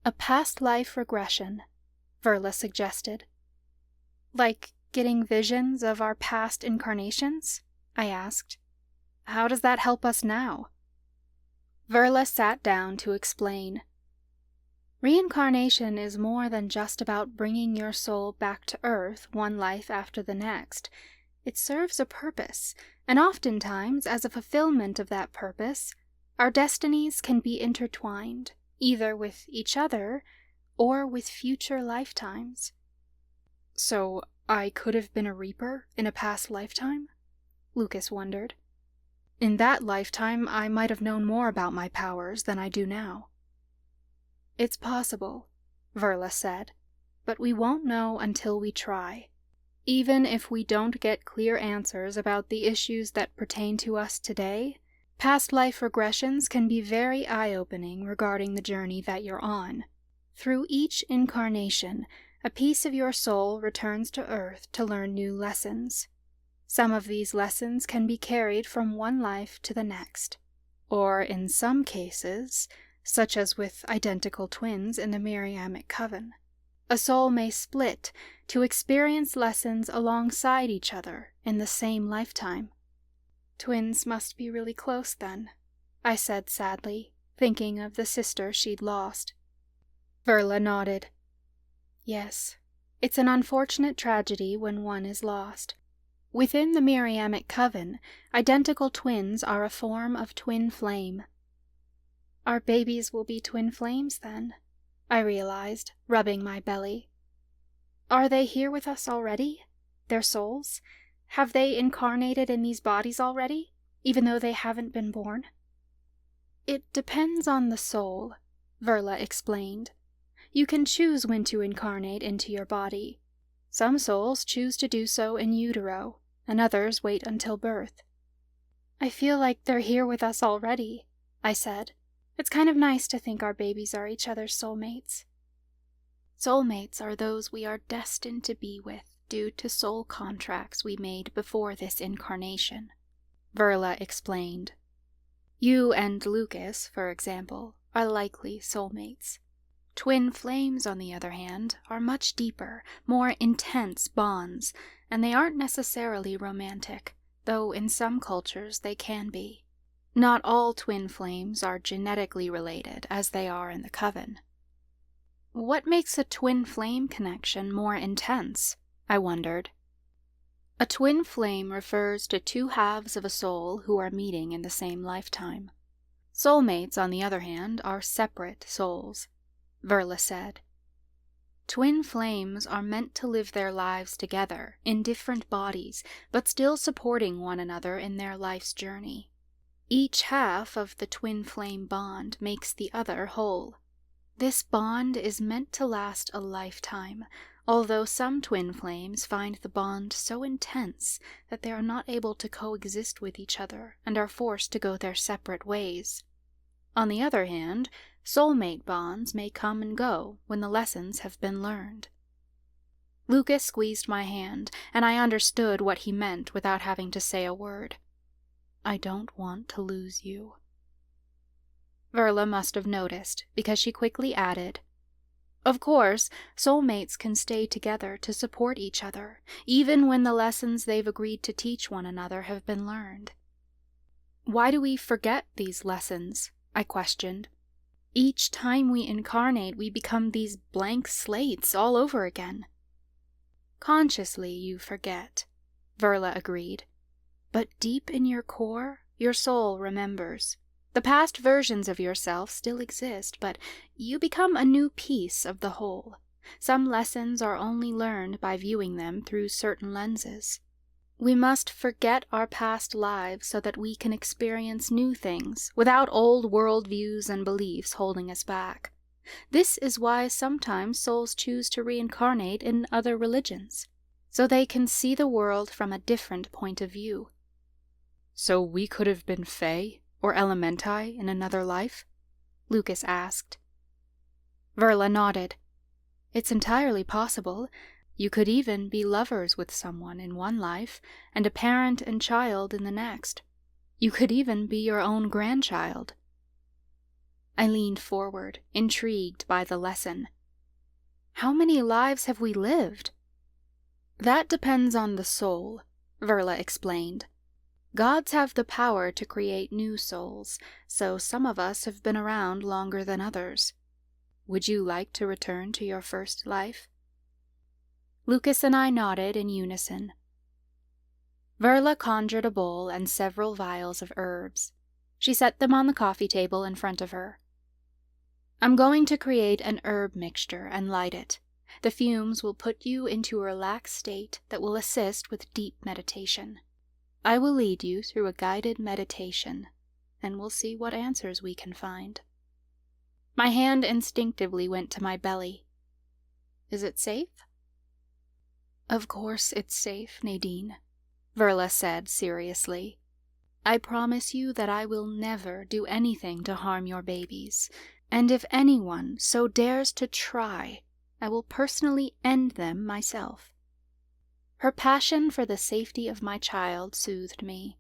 S4: A past life regression, Verla suggested. Like getting visions of our past incarnations? I asked. How does that help us now? Verla sat down to explain. Reincarnation is more than just about bringing your soul back to Earth one life after the next. It serves a purpose, and oftentimes, as a fulfillment of that purpose, our destinies can be intertwined, either with each other or with future lifetimes. So, I could have been a Reaper in a past lifetime? Lucas wondered. In that lifetime, I might have known more about my powers than I do now. It's possible, Verla said, but we won't know until we try. Even if we don't get clear answers about the issues that pertain to us today, past life regressions can be very eye-opening regarding the journey that you're on. Through each incarnation, a piece of your soul returns to Earth to learn new lessons. Some of these lessons can be carried from one life to the next, or in some cases, such as with identical twins in the Imperium coven, a soul may split to experience lessons alongside each other in the same lifetime. Twins must be really close then, I said sadly, thinking of the sister she'd lost. Verla nodded. Yes, it's an unfortunate tragedy when one is lost. Within the Imperium coven, identical twins are a form of twin flame. Our babies will be twin flames then, I realized, rubbing my belly. Are they here with us already? Their souls? Have they incarnated in these bodies already, even though they haven't been born? It depends on the soul, Verla explained. You can choose when to incarnate into your body. Some souls choose to do so in utero, and others wait until birth. I feel like they're here with us already, I said. It's kind of nice to think our babies are each other's soulmates. Soulmates are those we are destined to be with due to soul contracts we made before this incarnation, Verla explained. You and Lucas, for example, are likely soulmates. Twin flames, on the other hand, are much deeper, more intense bonds, and they aren't necessarily romantic, though in some cultures they can be. Not all twin flames are genetically related, as they are in the coven. What makes a twin flame connection more intense? I wondered. A twin flame refers to two halves of a soul who are meeting in the same lifetime. Soulmates, on the other hand, are separate souls, Verla said. Twin flames are meant to live their lives together, in different bodies, but still supporting one another in their life's journey. Each half of the twin flame bond makes the other whole. This bond is meant to last a lifetime, although some twin flames find the bond so intense that they are not able to coexist with each other and are forced to go their separate ways. On the other hand, soulmate bonds may come and go when the lessons have been learned. Lucas squeezed my hand, and I understood what he meant without having to say a word. I don't want to lose you. Verla must have noticed, because she quickly added, Of course, soulmates can stay together to support each other, even when the lessons they've agreed to teach one another have been learned. Why do we forget these lessons? I questioned. Each time we incarnate, we become these blank slates all over again. Consciously you forget, Verla agreed. But deep in your core, your soul remembers. The past versions of yourself still exist, but you become a new piece of the whole. Some lessons are only learned by viewing them through certain lenses. We must forget our past lives so that we can experience new things without old world views and beliefs holding us back. This is why sometimes souls choose to reincarnate in other religions, so they can see the world from a different point of view. So we could have been Fae? or elementi in another life? Lucas asked. Verla nodded. It's entirely possible. You could even be lovers with someone in one life, and a parent and child in the next. You could even be your own grandchild. I leaned forward, intrigued by the lesson. How many lives have we lived? That depends on the soul, Verla explained. Gods have the power to create new souls, so some of us have been around longer than others. Would you like to return to your first life? Lucas and I nodded in unison. Verla conjured a bowl and several vials of herbs. She set them on the coffee table in front of her. I'm going to create an herb mixture and light it. The fumes will put you into a relaxed state that will assist with deep meditation. I will lead you through a guided meditation, and we'll see what answers we can find. My hand instinctively went to my belly. Is it safe? Of course it's safe, Nadine, Verla said seriously. I promise you that I will never do anything to harm your babies, and if anyone so dares to try, I will personally end them myself. Her passion for the safety of my child soothed me.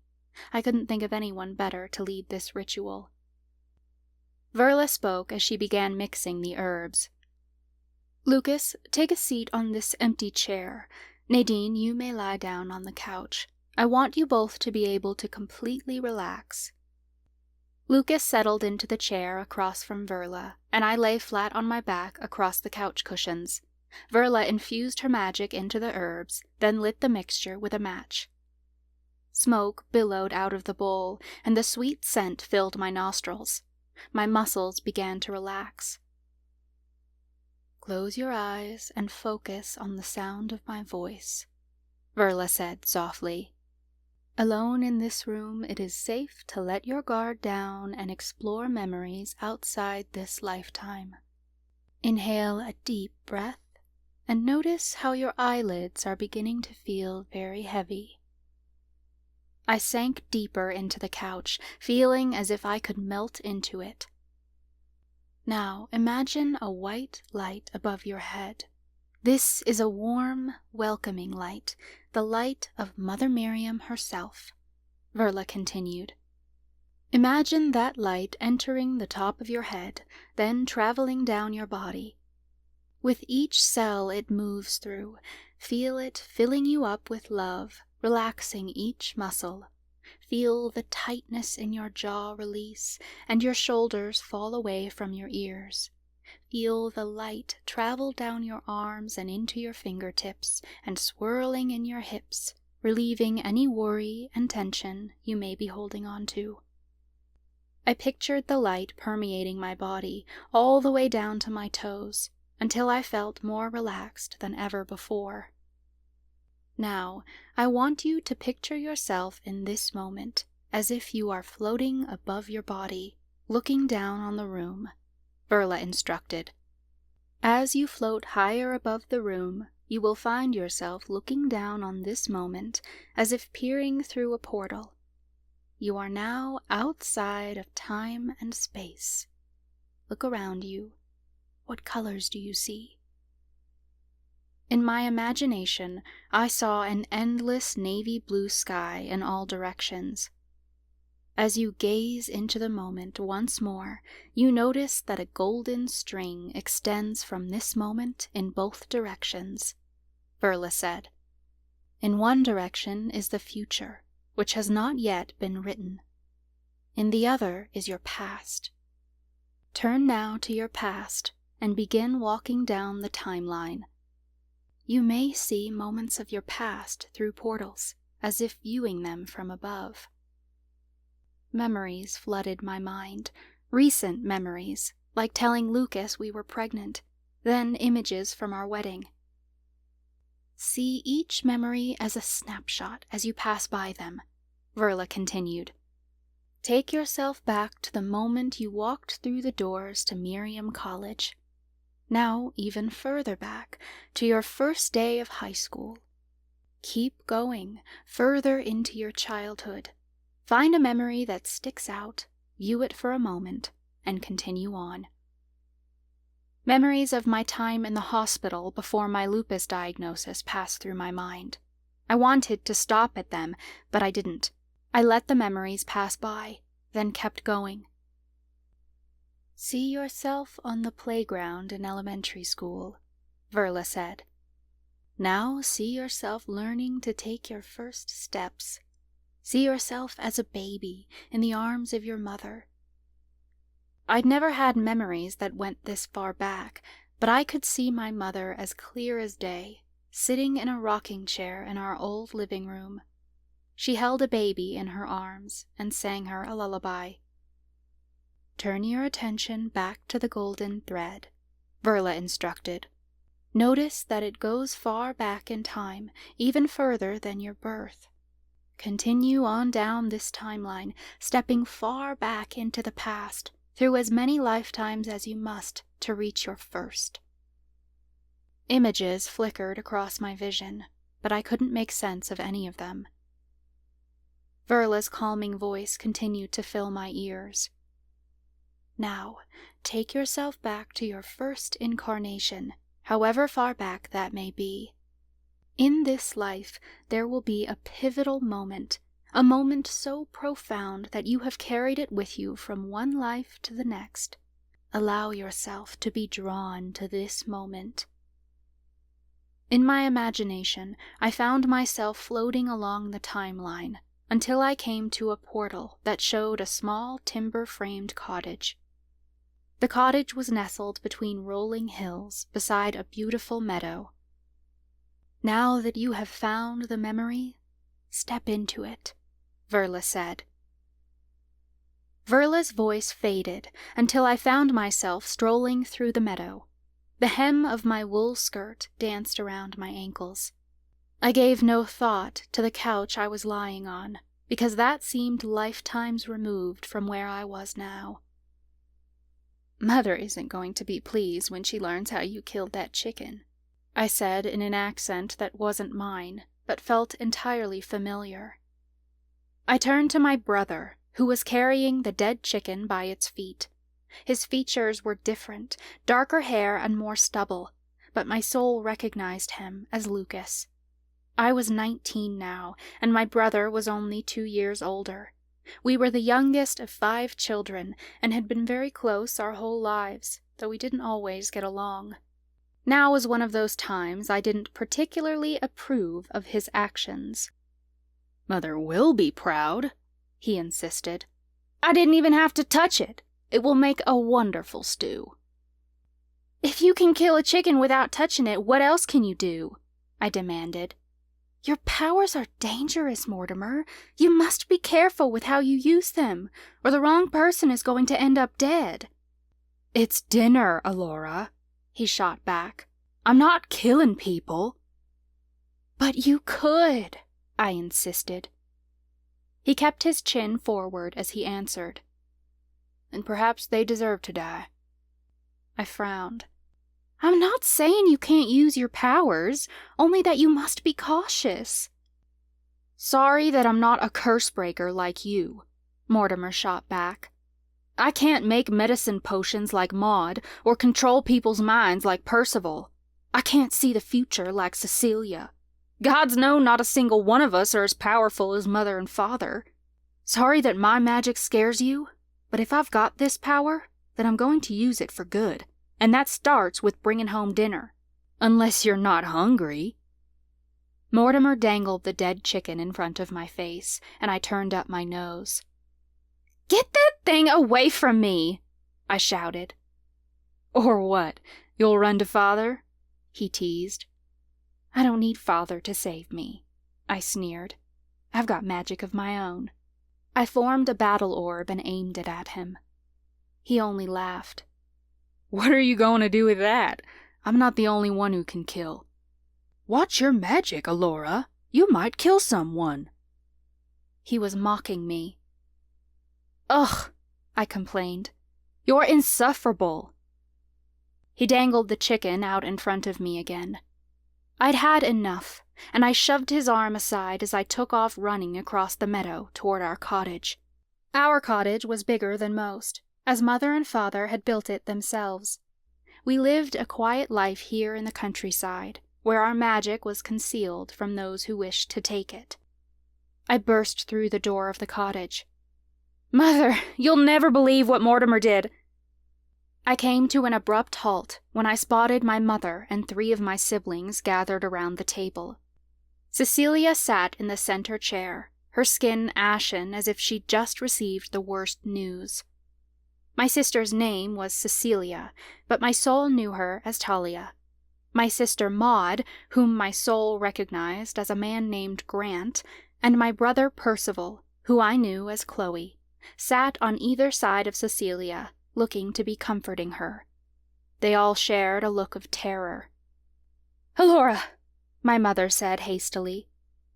S4: I couldn't think of anyone better to lead this ritual. Verla spoke as she began mixing the herbs. Lucas, take a seat on this empty chair. Nadine, you may lie down on the couch. I want you both to be able to completely relax. Lucas settled into the chair across from Verla, and I lay flat on my back across the couch cushions. Verla infused her magic into the herbs, then lit the mixture with a match. Smoke billowed out of the bowl, and the sweet scent filled my nostrils. My muscles began to relax. Close your eyes and focus on the sound of my voice, Verla said softly. Alone in this room, it is safe to let your guard down and explore memories outside this lifetime. Inhale a deep breath and notice how your eyelids are beginning to feel very heavy. I sank deeper into the couch, feeling as if I could melt into it. Now imagine a white light above your head. This is a warm, welcoming light, the light of Mother Miriam herself, Verla continued. Imagine that light entering the top of your head, then traveling down your body. With each cell it moves through, feel it filling you up with love, relaxing each muscle. Feel the tightness in your jaw release, and your shoulders fall away from your ears. Feel the light travel down your arms and into your fingertips, and swirling in your hips, relieving any worry and tension you may be holding on to. I pictured the light permeating my body all the way down to my toes, until I felt more relaxed than ever before. Now, I want you to picture yourself in this moment as if you are floating above your body, looking down on the room, Verla instructed. As you float higher above the room, you will find yourself looking down on this moment as if peering through a portal. You are now outside of time and space. Look around you. What colors do you see? In my imagination, I saw an endless navy blue sky in all directions. As you gaze into the moment once more, you notice that a golden string extends from this moment in both directions, Verla said. In one direction is the future, which has not yet been written. In the other is your past. Turn now to your past and begin walking down the timeline. You may see moments of your past through portals, as if viewing them from above. Memories flooded my mind, recent memories, like telling Lucas we were pregnant, then images from our wedding. See each memory as a snapshot as you pass by them, Verla continued. Take yourself back to the moment you walked through the doors to Imperium College. Now even further back, to your first day of high school. Keep going, further into your childhood. Find a memory that sticks out, view it for a moment, and continue on. Memories of my time in the hospital before my lupus diagnosis passed through my mind. I wanted to stop at them, but I didn't. I let the memories pass by, then kept going. See yourself on the playground in elementary school, Verla said. Now see yourself learning to take your first steps. See yourself as a baby in the arms of your mother. I'd never had memories that went this far back, but I could see my mother as clear as day, sitting in a rocking chair in our old living room. She held a baby in her arms and sang her a lullaby. Turn your attention back to the golden thread, Verla instructed. Notice that it goes far back in time, even further than your birth. Continue on down this timeline, stepping far back into the past, through as many lifetimes as you must to reach your first. Images flickered across my vision, but I couldn't make sense of any of them. Verla's calming voice continued to fill my ears. Now, take yourself back to your first incarnation, however far back that may be. In this life, there will be a pivotal moment, a moment so profound that you have carried it with you from one life to the next. Allow yourself to be drawn to this moment. In my imagination, I found myself floating along the timeline until I came to a portal that showed a small timber-framed cottage. The cottage was nestled between rolling hills beside a beautiful meadow. Now that you have found the memory, step into it, Verla said. Verla's voice faded until I found myself strolling through the meadow. The hem of my wool skirt danced around my ankles. I gave no thought to the couch I was lying on, because that seemed lifetimes removed from where I was now. Mother isn't going to be pleased when she learns how you killed that chicken, I said in an accent that wasn't mine, but felt entirely familiar. I turned to my brother, who was carrying the dead chicken by its feet. His features were different, darker hair and more stubble, but my soul recognized him as Lucas. I was 19 now, and my brother was only 2 years older. We were the youngest of 5 children, and had been very close our whole lives, though we didn't always get along. Now was one of those times I didn't particularly approve of his actions. "Mother will be proud," he insisted. "I didn't even have to touch it. It will make a wonderful stew." "If you can kill a chicken without touching it, what else can you do?" I demanded. "Your powers are dangerous, Mortimer. You must be careful with how you use them, or the wrong person is going to end up dead." "It's dinner, Alora," he shot back. "I'm not killing people." "But you could," I insisted. He kept his chin forward as he answered. "And perhaps they deserve to die." I frowned. "I'm not saying you can't use your powers, only that you must be cautious." "Sorry that I'm not a curse breaker like you," Mortimer shot back. "I can't make medicine potions like Maud, or control people's minds like Percival. I can't see the future like Cecilia. Gods know not a single one of us are as powerful as Mother and Father. Sorry that my magic scares you, but if I've got this power, then I'm going to use it for good. And that starts with bringing home dinner. Unless you're not hungry." Mortimer dangled the dead chicken in front of my face, and I turned up my nose. "Get that thing away from me!" I shouted. "Or what? You'll run to Father?" he teased. "I don't need Father to save me," I sneered. "I've got magic of my own." I formed a battle orb and aimed it at him. He only laughed. "What are you going to do with that? I'm not the only one who can kill." "Watch your magic, Alora. You might kill someone." He was mocking me. "Ugh," I complained. "You're insufferable." He dangled the chicken out in front of me again. I'd had enough. and I shoved his arm aside as I took off running across the meadow toward our cottage. Our cottage was bigger than most, as Mother and Father had built it themselves. We lived a quiet life here in the countryside, where our magic was concealed from those who wished to take it. I burst through the door of the cottage. "Mother, you'll never believe what Mortimer did!" I came to an abrupt halt when I spotted my mother and 3 of my siblings gathered around the table. Cecilia sat in the center chair, her skin ashen as if she'd just received the worst news. My sister's name was Cecilia, but my soul knew her as Talia. My sister Maud, whom my soul recognized as a man named Grant, and my brother Percival, who I knew as Chloe, sat on either side of Cecilia, looking to be comforting her. They all shared a look of terror. "Alora," my mother said hastily,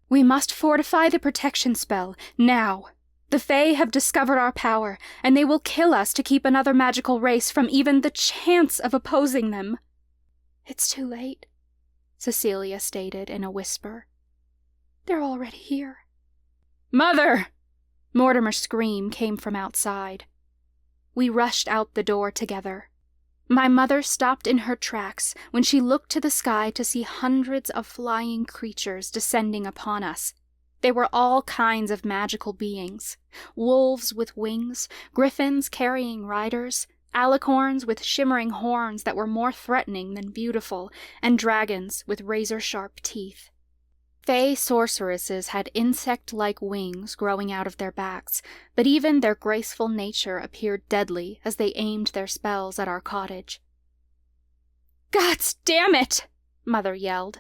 S4: "we must fortify the protection spell, now. The Fae have discovered our power, and they will kill us to keep another magical race from even the chance of opposing them." "It's too late," Cecilia stated in a whisper. "They're already here." "Mother!" Mortimer's scream came from outside. We rushed out the door together. My mother stopped in her tracks when she looked to the sky to see hundreds of flying creatures descending upon us. They were all kinds of magical beings: wolves with wings, griffins carrying riders, alicorns with shimmering horns that were more threatening than beautiful, and dragons with razor-sharp teeth. Fae sorceresses had insect-like wings growing out of their backs, but even their graceful nature appeared deadly as they aimed their spells at our cottage. "Gods damn it!" Mother yelled.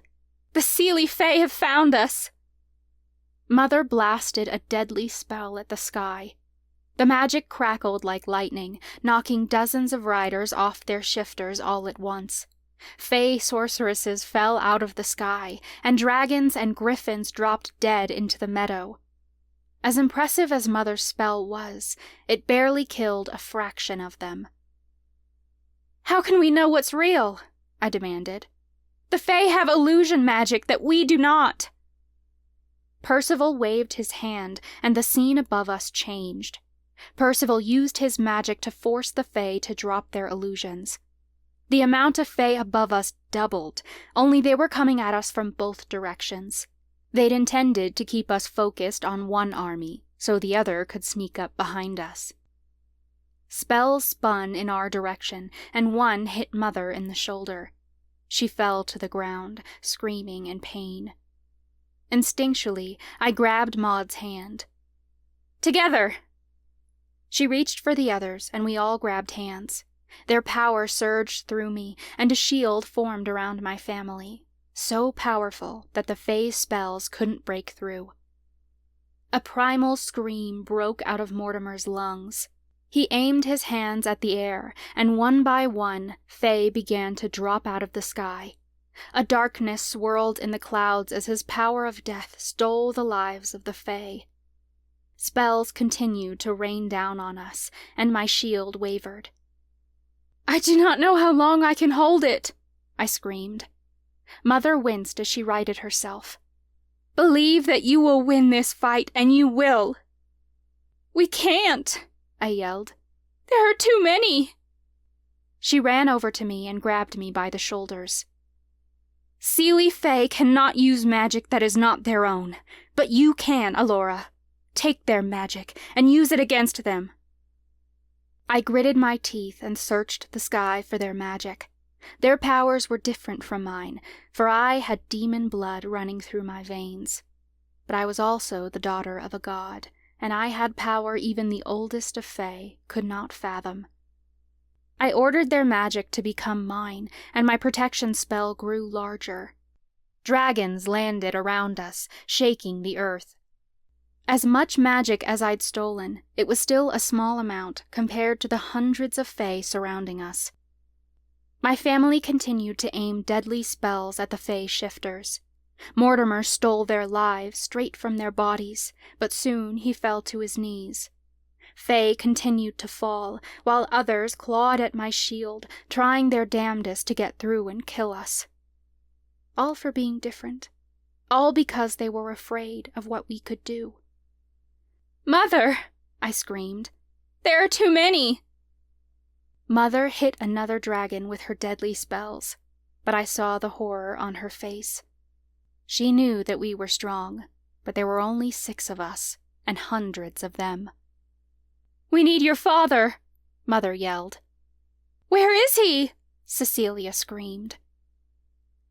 S4: "The Seelie Fae have found us!" Mother blasted a deadly spell at the sky. The magic crackled like lightning, knocking dozens of riders off their shifters all at once. Fae sorceresses fell out of the sky, and dragons and griffins dropped dead into the meadow. As impressive as Mother's spell was, it barely killed a fraction of them. "How can we know what's real?" I demanded. "The Fae have illusion magic that we do not." Percival waved his hand, and the scene above us changed. Percival used his magic to force the Fae to drop their illusions. The amount of Fae above us doubled, only they were coming at us from both directions. They'd intended to keep us focused on one army, so the other could sneak up behind us. Spells spun in our direction, and one hit Mother in the shoulder. She fell to the ground, screaming in pain. Instinctually, I grabbed Maud's hand. "Together!" She reached for the others, and we all grabbed hands. Their power surged through me, and a shield formed around my family, so powerful that the Fae spells couldn't break through. A primal scream broke out of Mortimer's lungs. He aimed his hands at the air, and one by one, Fae began to drop out of the sky. A darkness swirled in the clouds as his power of death stole the lives of the Fae. Spells continued to rain down on us, and my shield wavered. "I do not know how long I can hold it," I screamed. Mother winced as she righted herself. "Believe that you will win this fight, and you will." "We can't," I yelled. "There are too many." She ran over to me and grabbed me by the shoulders. "Seelie Fae cannot use magic that is not their own, but you can, Alora. Take their magic and use it against them." I gritted my teeth and searched the sky for their magic. Their powers were different from mine, for I had demon blood running through my veins. But I was also the daughter of a god, and I had power even the oldest of Fae could not fathom. I ordered their magic to become mine, and my protection spell grew larger. Dragons landed around us, shaking the earth. As much magic as I'd stolen, it was still a small amount compared to the hundreds of Fae surrounding us. My family continued to aim deadly spells at the Fae shifters. Mortimer stole their lives straight from their bodies, but soon he fell to his knees. Fae continued to fall, while others clawed at my shield, trying their damnedest to get through and kill us. All for being different. all because they were afraid of what we could do. "Mother!" I screamed. "There are too many!" Mother hit another dragon with her deadly spells, but I saw the horror on her face. She knew that we were strong, but there were only 6 of us, and hundreds of them. "We need your father!" Mother yelled. "Where is he?" Cecilia screamed.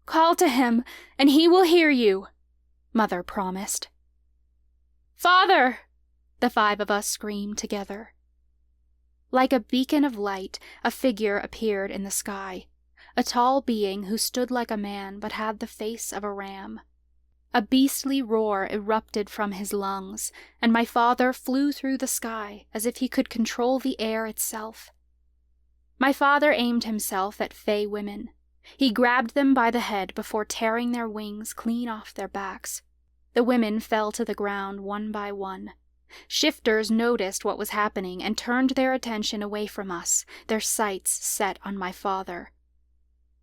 S4: "Call to him, and he will hear you," Mother promised. "Father!" the 5 of us screamed together. Like a beacon of light, a figure appeared in the sky, a tall being who stood like a man but had the face of a ram. A beastly roar erupted from his lungs, and my father flew through the sky as if he could control the air itself. My father aimed himself at Fey women. He grabbed them by the head before tearing their wings clean off their backs. The women fell to the ground one by one. Shifters noticed what was happening and turned their attention away from us, their sights set on my father.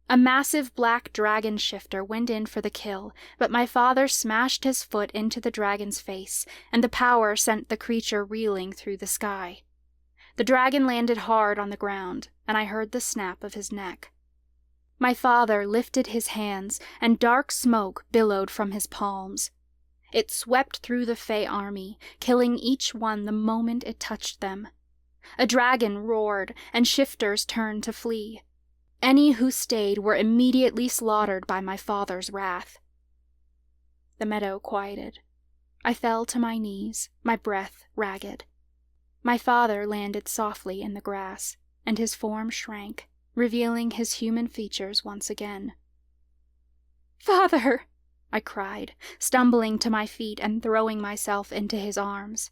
S4: A massive black dragon shifter went in for the kill, but my father smashed his foot into the dragon's face, and the power sent the creature reeling through the sky. The dragon landed hard on the ground, and I heard the snap of his neck. My father lifted his hands, and dark smoke billowed from his palms. It swept through the Fey army, killing each one the moment it touched them. A dragon roared, and shifters turned to flee. Any who stayed were immediately slaughtered by my father's wrath. The meadow quieted. I fell to my knees, my breath ragged. My father landed softly in the grass, and his form shrank, revealing his human features once again. "Father!" I cried, stumbling to my feet and throwing myself into his arms.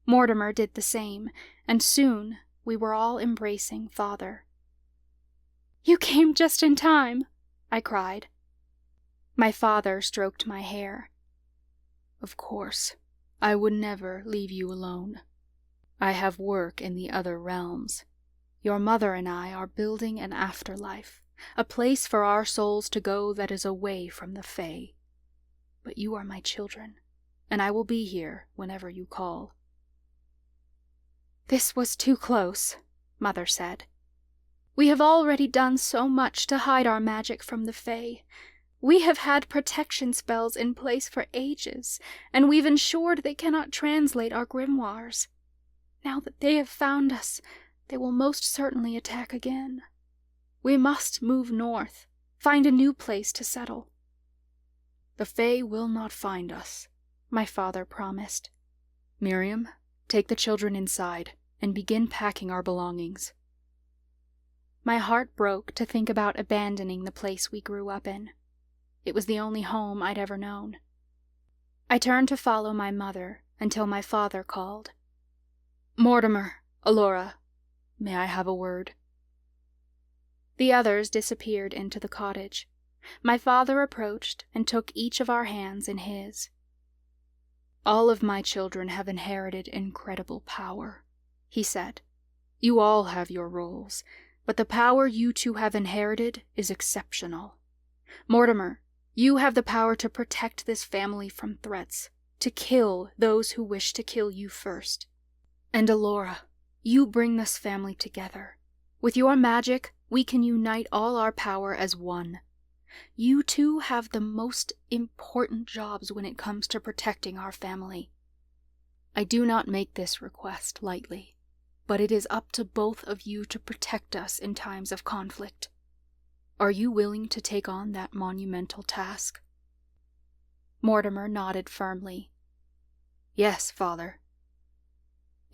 S4: Mortimer did the same, and soon we were all embracing Father. "You came just in time," I cried. My father stroked my hair. "Of course, I would never leave you alone. I have work in the other realms. Your mother and I are building an afterlife, a place for our souls to go that is away from the Fae. But you are my children, and I will be here whenever you call." "This was too close," Mother said. "We have already done so much to hide our magic from the Fae. We have had protection spells in place for ages, and we've ensured they cannot translate our grimoires. Now that they have found us, they will most certainly attack again. We must move north, find a new place to settle." "The Fae will not find us," my father promised. "Miriam, take the children inside and begin packing our belongings." My heart broke to think about abandoning the place we grew up in. It was the only home I'd ever known. I turned to follow my mother until my father called. "Mortimer, Alora, may I have a word?" The others disappeared into the cottage. My father approached and took each of our hands in his. "All of my children have inherited incredible power," he said. "You all have your roles, but the power you two have inherited is exceptional. Mortimer, you have the power to protect this family from threats, to kill those who wish to kill you first. And Alora, you bring this family together. With your magic, we can unite all our power as one. You two have the most important jobs when it comes to protecting our family. I do not make this request lightly, but it is up to both of you to protect us in times of conflict. Are you willing to take on that monumental task?" Mortimer nodded firmly. "Yes, Father."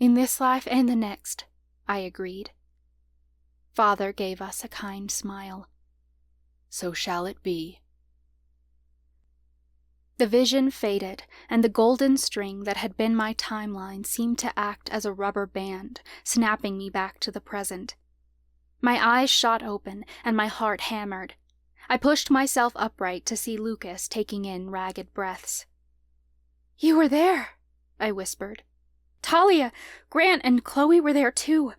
S4: "In this life and the next," I agreed. Father gave us a kind smile. "So shall it be." The vision faded, and the golden string that had been my timeline seemed to act as a rubber band, snapping me back to the present. My eyes shot open, and my heart hammered. I pushed myself upright to see Lucas taking in ragged breaths. "You were there," I whispered. "Talia, Grant, and Chloe were there too,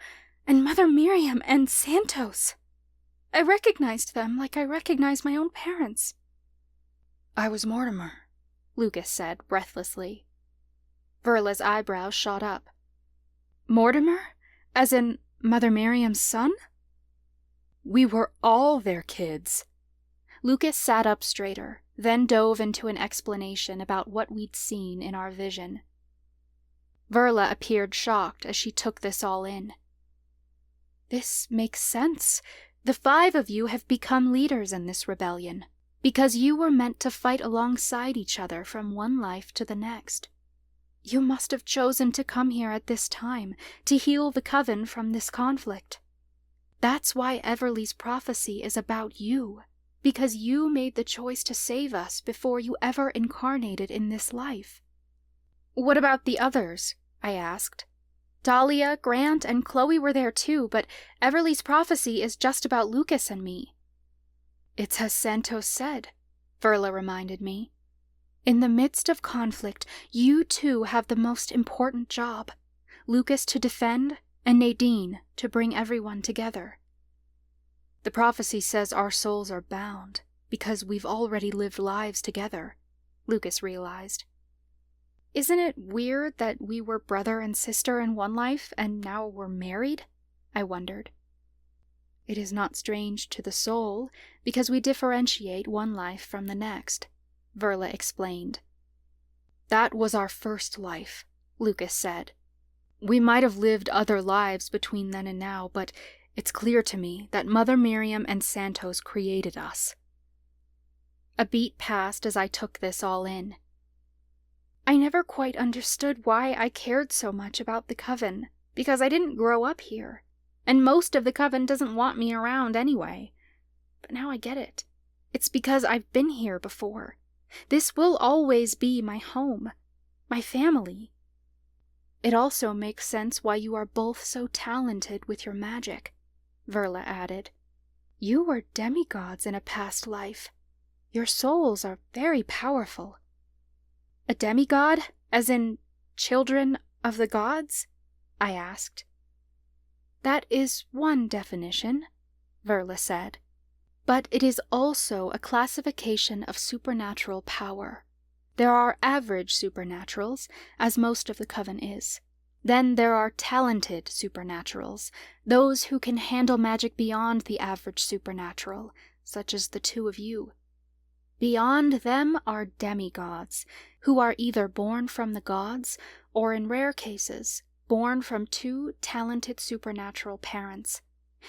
S4: and Mother Miriam and Santos. I recognized them like I recognized my own parents." I was Mortimer, Lucas said breathlessly. Verla's eyebrows shot up. Mortimer? As in Mother Miriam's son? We were all their kids. Lucas sat up straighter, then dove into an explanation about what we'd seen in our vision. Verla appeared shocked as she took this all in. This makes sense. The 5 of you have become leaders in this rebellion, because you were meant to fight alongside each other from one life to the next. You must have chosen to come here at this time, to heal the coven from this conflict. That's why Everly's prophecy is about you, because you made the choice to save us before you ever incarnated in this life. What about the others? I asked. Dahlia, Grant, and Chloe were there too, but Everly's prophecy is just about Lucas and me. It's as Santos said, Verla reminded me. In the midst of conflict, you two have the most important job. Lucas to defend, and Nadine to bring everyone together. The prophecy says our souls are bound, because we've already lived lives together, Lucas realized. Isn't it weird that we were brother and sister in one life, and now we're married? I wondered. It is not strange to the soul, because we differentiate one life from the next, Verla explained. That was our first life, Lucas said. We might have lived other lives between then and now, but it's clear to me that Mother Miriam and Santos created us. A beat passed as I took this all in. I never quite understood why I cared so much about the coven, because I didn't grow up here, and most of the coven doesn't want me around anyway. But now I get it. It's because I've been here before. This will always be my home, my family. It also makes sense why you are both so talented with your magic, Verla added. You were demigods in a past life. Your souls are very powerful. A demigod, as in children of the gods? I asked. That is one definition, Verla said. But it is also a classification of supernatural power. There are average supernaturals, as most of the coven is. Then there are talented supernaturals, those who can handle magic beyond the average supernatural, such as the 2 of you. Beyond them are demigods, who are either born from the gods, or in rare cases, born from 2 talented supernatural parents.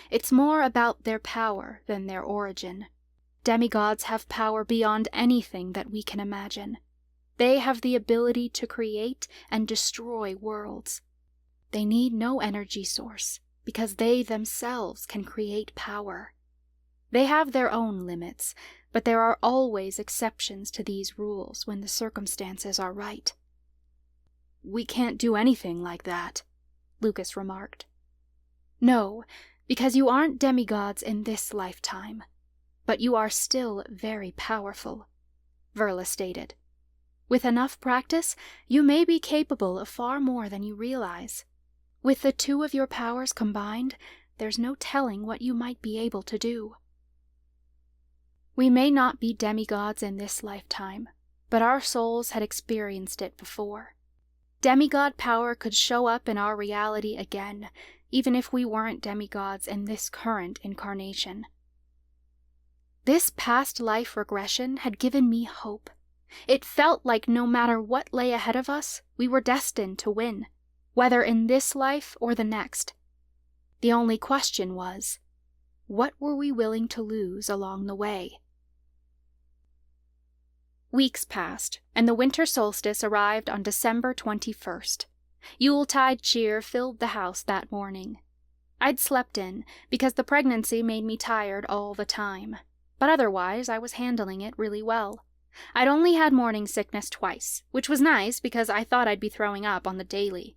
S4: It's more about their power than their origin. Demigods have power beyond anything that we can imagine. They have the ability to create and destroy worlds. They need no energy source, because they themselves can create power. They have their own limits, but there are always exceptions to these rules when the circumstances are right. We can't do anything like that, Lucas remarked. No, because you aren't demigods in this lifetime, but you are still very powerful, Verla stated. With enough practice, you may be capable of far more than you realize. With the 2 of your powers combined, there's no telling what you might be able to do. We may not be demigods in this lifetime, but our souls had experienced it before. Demigod power could show up in our reality again, even if we weren't demigods in this current incarnation. This past life regression had given me hope. It felt like no matter what lay ahead of us, we were destined to win, whether in this life or the next. The only question was, what were we willing to lose along the way? Weeks passed, and the winter solstice arrived on December 21st. Yuletide cheer filled the house that morning. I'd slept in, because the pregnancy made me tired all the time, but otherwise I was handling it really well. I'd only had morning sickness twice, which was nice because I thought I'd be throwing up on the daily.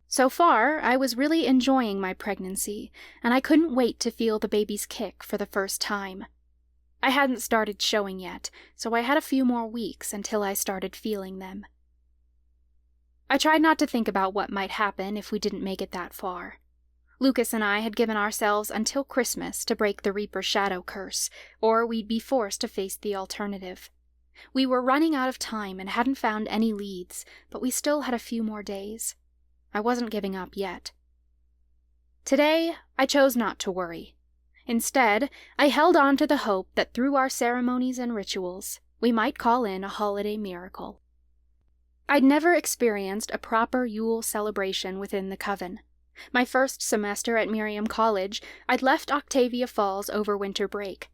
S4: So far, I was really enjoying my pregnancy, and I couldn't wait to feel the baby's kick for the first time. I hadn't started showing yet, so I had a few more weeks until I started feeling them. I tried not to think about what might happen if we didn't make it that far. Lucas and I had given ourselves until Christmas to break the Reaper's shadow curse, or we'd be forced to face the alternative. We were running out of time and hadn't found any leads, but we still had a few more days. I wasn't giving up yet. Today, I chose not to worry. Instead, I held on to the hope that through our ceremonies and rituals, we might call in a holiday miracle. I'd never experienced a proper Yule celebration within the coven. My first semester at Imperium College, I'd left Octavia Falls over winter break.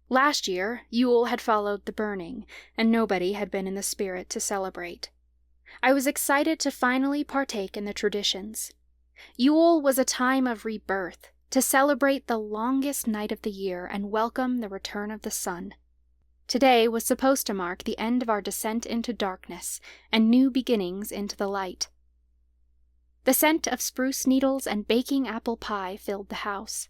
S4: Last year, Yule had followed the burning, and nobody had been in the spirit to celebrate. I was excited to finally partake in the traditions. Yule was a time of rebirth, to celebrate the longest night of the year and welcome the return of the sun. Today was supposed to mark the end of our descent into darkness and new beginnings into the light. The scent of spruce needles and baking apple pie filled the house.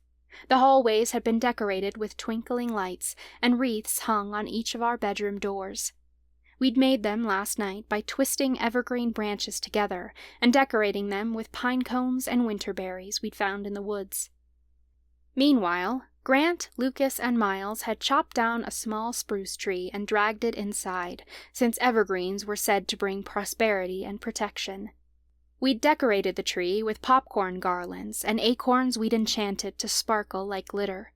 S4: The hallways had been decorated with twinkling lights, and wreaths hung on each of our bedroom doors. We'd made them last night by twisting evergreen branches together and decorating them with pine cones and winterberries we'd found in the woods. Meanwhile, Grant, Lucas, and Miles had chopped down a small spruce tree and dragged it inside, since evergreens were said to bring prosperity and protection. We'd decorated the tree with popcorn garlands and acorns we'd enchanted to sparkle like glitter.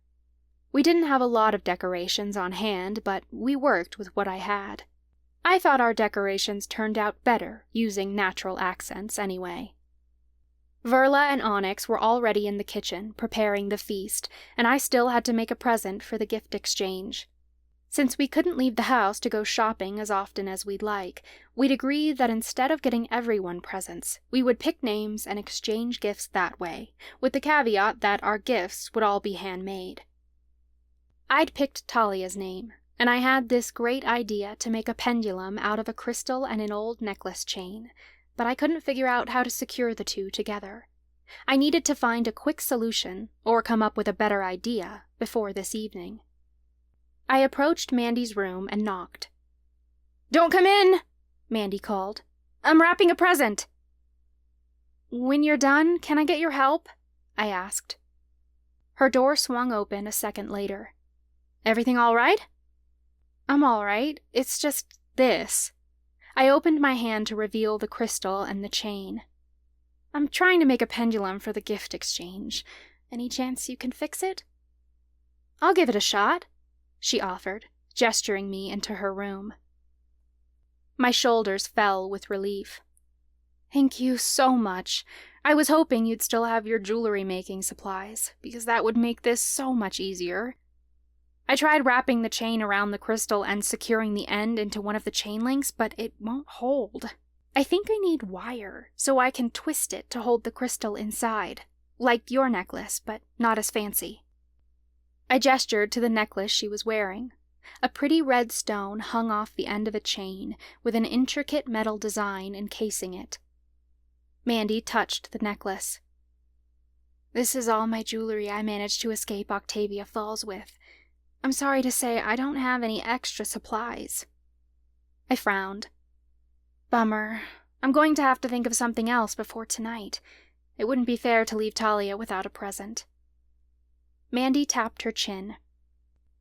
S4: We didn't have a lot of decorations on hand, but we worked with what I had. I thought our decorations turned out better using natural accents anyway. Verla and Onyx were already in the kitchen, preparing the feast, and I still had to make a present for the gift exchange. Since we couldn't leave the house to go shopping as often as we'd like, we'd agreed that instead of getting everyone presents, we would pick names and exchange gifts that way, with the caveat that our gifts would all be handmade. I'd picked Talia's name, and I had this great idea to make a pendulum out of a crystal and an old necklace chain, but I couldn't figure out how to secure the two together. I needed to find a quick solution, or come up with a better idea, before this evening. I approached Mandy's room and knocked. "Don't come in!" Mandy called. "I'm wrapping a present." "When you're done, can I get your help?" I asked. Her door swung open a second later. "Everything all right?" "I'm all right. It's just this." I opened my hand to reveal the crystal and the chain. "I'm trying to make a pendulum for the gift exchange. Any chance you can fix it?" "I'll give it a shot," she offered, gesturing me into her room. My shoulders fell with relief. "Thank you so much. I was hoping you'd still have your jewelry-making supplies, because that would make this so much easier." I tried wrapping the chain around the crystal and securing the end into one of the chain links, but it won't hold. I think I need wire, so I can twist it to hold the crystal inside, like your necklace, but not as fancy. I gestured to the necklace she was wearing. A pretty red stone hung off the end of a chain, with an intricate metal design encasing it. Mandy touched the necklace. "This is all my jewelry I managed to escape Octavia Falls with. I'm sorry to say I don't have any extra supplies." I frowned. "Bummer. I'm going to have to think of something else before tonight. It wouldn't be fair to leave Talia without a present." Mandy tapped her chin.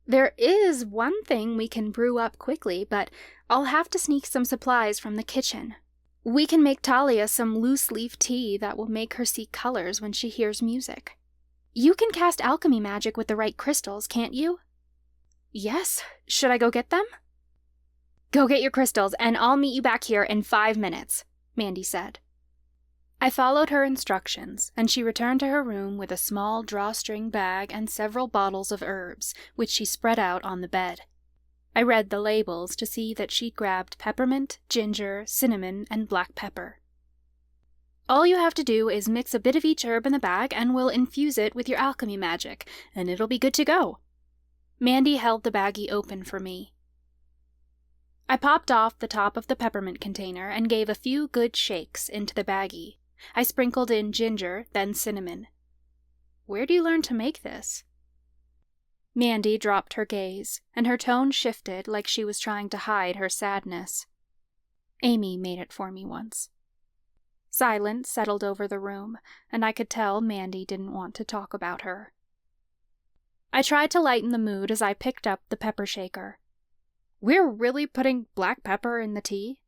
S4: "There is one thing we can brew up quickly, but I'll have to sneak some supplies from the kitchen. We can make Talia some loose-leaf tea that will make her see colors when she hears music. You can cast alchemy magic with the right crystals, can't you?" "Yes. Should I go get them?" "Go get your crystals, and I'll meet you back here in 5 minutes," Mandy said. I followed her instructions, and she returned to her room with a small drawstring bag and several bottles of herbs, which she spread out on the bed. I read the labels to see that she'd grabbed peppermint, ginger, cinnamon, and black pepper. "All you have to do is mix a bit of each herb in the bag, and we'll infuse it with your alchemy magic, and it'll be good to go." Mandy held the baggie open for me. I popped off the top of the peppermint container and gave a few good shakes into the baggie. I sprinkled in ginger, then cinnamon. "Where do you learn to make this?" Mandy dropped her gaze, and her tone shifted like she was trying to hide her sadness. "Amy made it for me once." Silence settled over the room, and I could tell Mandy didn't want to talk about her. I tried to lighten the mood as I picked up the pepper shaker. We're really putting black pepper in the tea?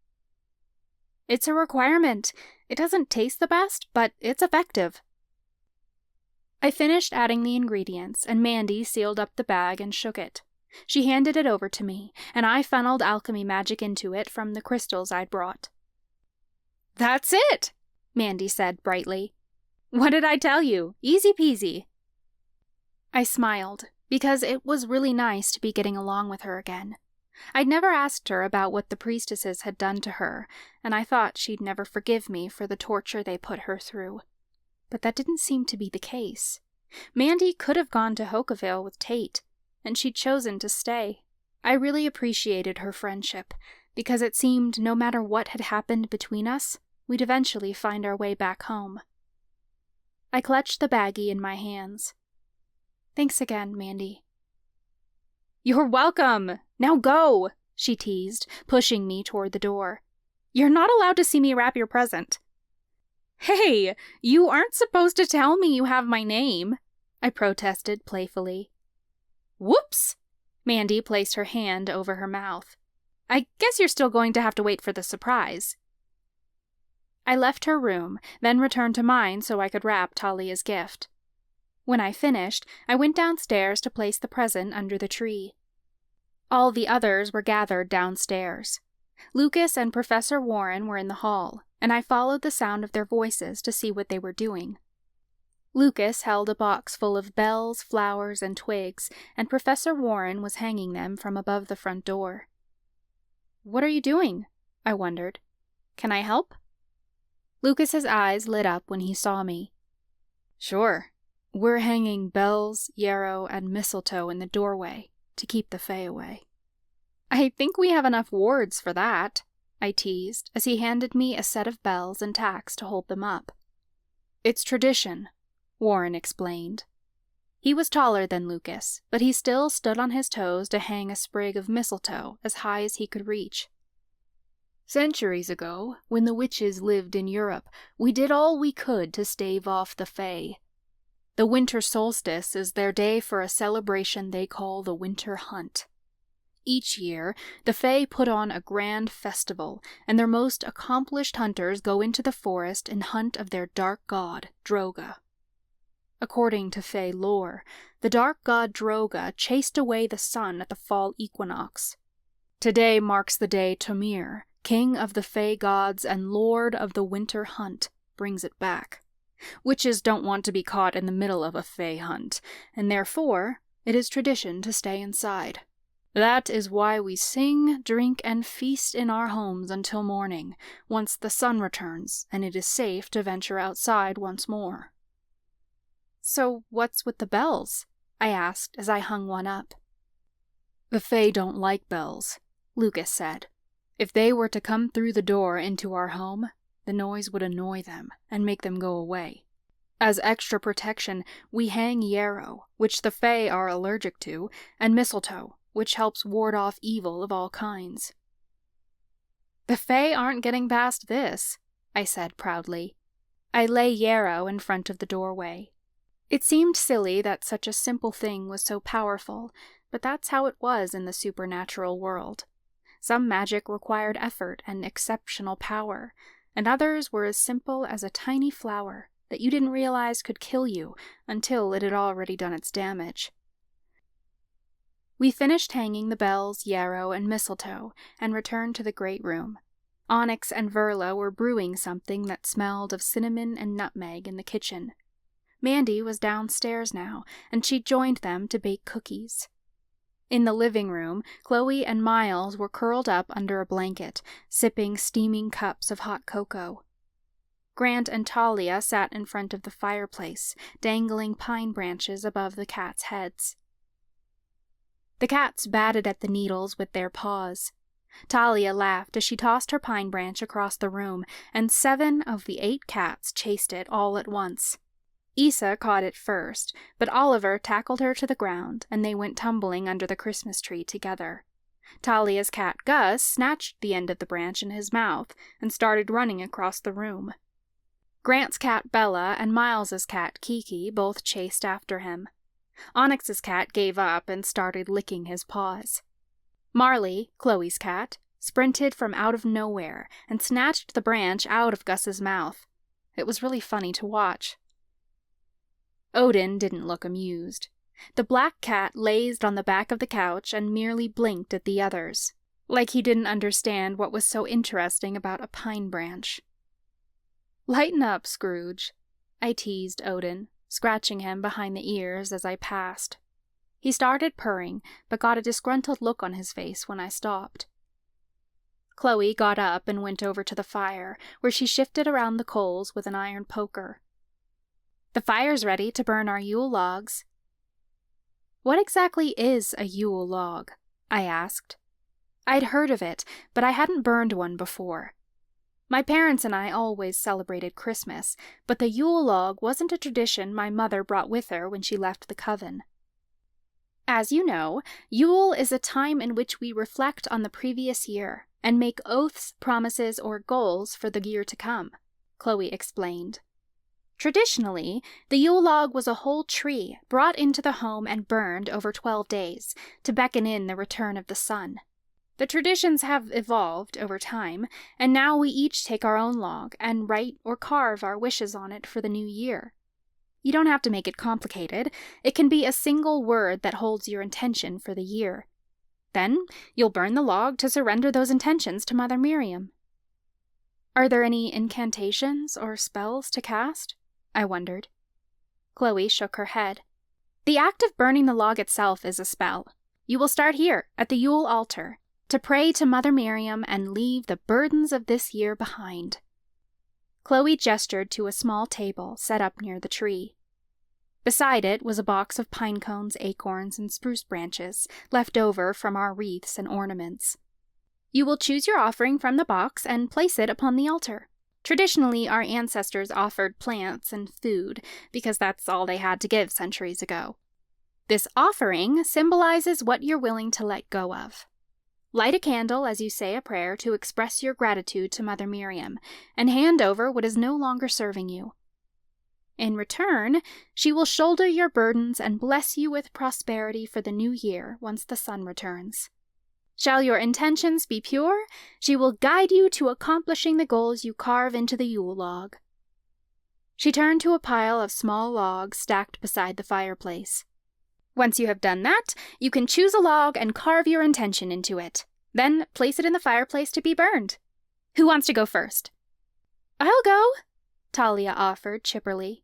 S4: It's a requirement. It doesn't taste the best, but it's effective. I finished adding the ingredients, and Mandy sealed up the bag and shook it. She handed it over to me, and I funneled alchemy magic into it from the crystals I'd brought. "That's it," Mandy said brightly. "What did I tell you? Easy peasy." I smiled, because it was really nice to be getting along with her again. I'd never asked her about what the priestesses had done to her, and I thought she'd never forgive me for the torture they put her through. But that didn't seem to be the case. Mandy could have gone to Hokavale with Tate, and she'd chosen to stay. I really appreciated her friendship, because it seemed no matter what had happened between us, we'd eventually find our way back home. I clutched the baggie in my hands. "Thanks again, Mandy." "You're welcome! Now go!" she teased, pushing me toward the door. "You're not allowed to see me wrap your present." "Hey, you aren't supposed to tell me you have my name," I protested playfully. "Whoops!" Mandy placed her hand over her mouth. "I guess you're still going to have to wait for the surprise." I left her room, then returned to mine so I could wrap Talia's gift. When I finished, I went downstairs to place the present under the tree. All the others were gathered downstairs. Lucas and Professor Warren were in the hall, and I followed the sound of their voices to see what they were doing. Lucas held a box full of bells, flowers, and twigs, and Professor Warren was hanging them from above the front door. "What are you doing?" I wondered. "Can I help?" Lucas's eyes lit up when he saw me. "Sure. We're hanging bells, yarrow, and mistletoe in the doorway to keep the fae away." "I think we have enough wards for that," I teased as he handed me a set of bells and tacks to hold them up. "It's tradition," Warren explained. He was taller than Lucas, but he still stood on his toes to hang a sprig of mistletoe as high as he could reach. "Centuries ago, when the witches lived in Europe, we did all we could to stave off the fae. The winter solstice is their day for a celebration they call the Winter Hunt. Each year, the fae put on a grand festival, and their most accomplished hunters go into the forest in hunt of their dark god, Droga. According to fae lore, the dark god Droga chased away the sun at the fall equinox. Today marks the day Tomir, king of the fae gods and lord of the winter hunt, brings it back. Witches don't want to be caught in the middle of a fae hunt, and therefore it is tradition to stay inside. That is why we sing, drink, and feast in our homes until morning, once the sun returns and it is safe to venture outside once more." "So what's with the bells?" I asked as I hung one up. "The fae don't like bells," Lucas said. "If they were to come through the door into our home, the noise would annoy them and make them go away. As extra protection, we hang yarrow, which the fae are allergic to, and mistletoe, which helps ward off evil of all kinds." "The fae aren't getting past this," I said proudly. I lay yarrow in front of the doorway. It seemed silly that such a simple thing was so powerful, but that's how it was in the supernatural world. Some magic required effort and exceptional power, and others were as simple as a tiny flower that you didn't realize could kill you until it had already done its damage. We finished hanging the bells, yarrow, and mistletoe, and returned to the great room. Onyx and Verla were brewing something that smelled of cinnamon and nutmeg in the kitchen. Mandy was downstairs now, and she joined them to bake cookies. In the living room, Chloe and Miles were curled up under a blanket, sipping steaming cups of hot cocoa. Grant and Talia sat in front of the fireplace, dangling pine branches above the cats' heads. The cats batted at the needles with their paws. Talia laughed as she tossed her pine branch across the room, and 7 of the 8 cats chased it all at once. Issa caught it first, but Oliver tackled her to the ground, and they went tumbling under the Christmas tree together. Talia's cat Gus snatched the end of the branch in his mouth and started running across the room. Grant's cat Bella and Miles's cat Kiki both chased after him. Onyx's cat gave up and started licking his paws. Marley, Chloe's cat, sprinted from out of nowhere and snatched the branch out of Gus's mouth. It was really funny to watch. Odin didn't look amused. The black cat lazed on the back of the couch and merely blinked at the others, like he didn't understand what was so interesting about a pine branch. "Lighten up, Scrooge," I teased Odin, scratching him behind the ears as I passed. He started purring, but got a disgruntled look on his face when I stopped. Chloe got up and went over to the fire, where she shifted around the coals with an iron poker. "The fire's ready to burn our Yule logs." "What exactly is a Yule log?" I asked. I'd heard of it, but I hadn't burned one before. My parents and I always celebrated Christmas, but the Yule log wasn't a tradition my mother brought with her when she left the coven. As you know, Yule is a time in which we reflect on the previous year and make oaths, promises, or goals for the year to come, Chloe explained. Traditionally, the Yule log was a whole tree brought into the home and burned over 12 days to beckon in the return of the sun. The traditions have evolved over time, and now we each take our own log and write or carve our wishes on it for the new year. You don't have to make it complicated. It can be a single word that holds your intention for the year. Then you'll burn the log to surrender those intentions to Mother Miriam. Are there any incantations or spells to cast? I wondered. Chloe shook her head. The act of burning the log itself is a spell. You will start here, at the Yule altar, to pray to Mother Miriam and leave the burdens of this year behind. Chloe gestured to a small table set up near the tree. Beside it was a box of pine cones, acorns, and spruce branches, left over from our wreaths and ornaments. You will choose your offering from the box and place it upon the altar. Traditionally, our ancestors offered plants and food, because that's all they had to give centuries ago. This offering symbolizes what you're willing to let go of. Light a candle as you say a prayer to express your gratitude to Mother Miriam, and hand over what is no longer serving you. In return, she will shoulder your burdens and bless you with prosperity for the new year once the sun returns. Shall your intentions be pure, she will guide you to accomplishing the goals you carve into the Yule log. She turned to a pile of small logs stacked beside the fireplace. Once you have done that, you can choose a log and carve your intention into it. Then place it in the fireplace to be burned. Who wants to go first? I'll go, Talia offered chipperly.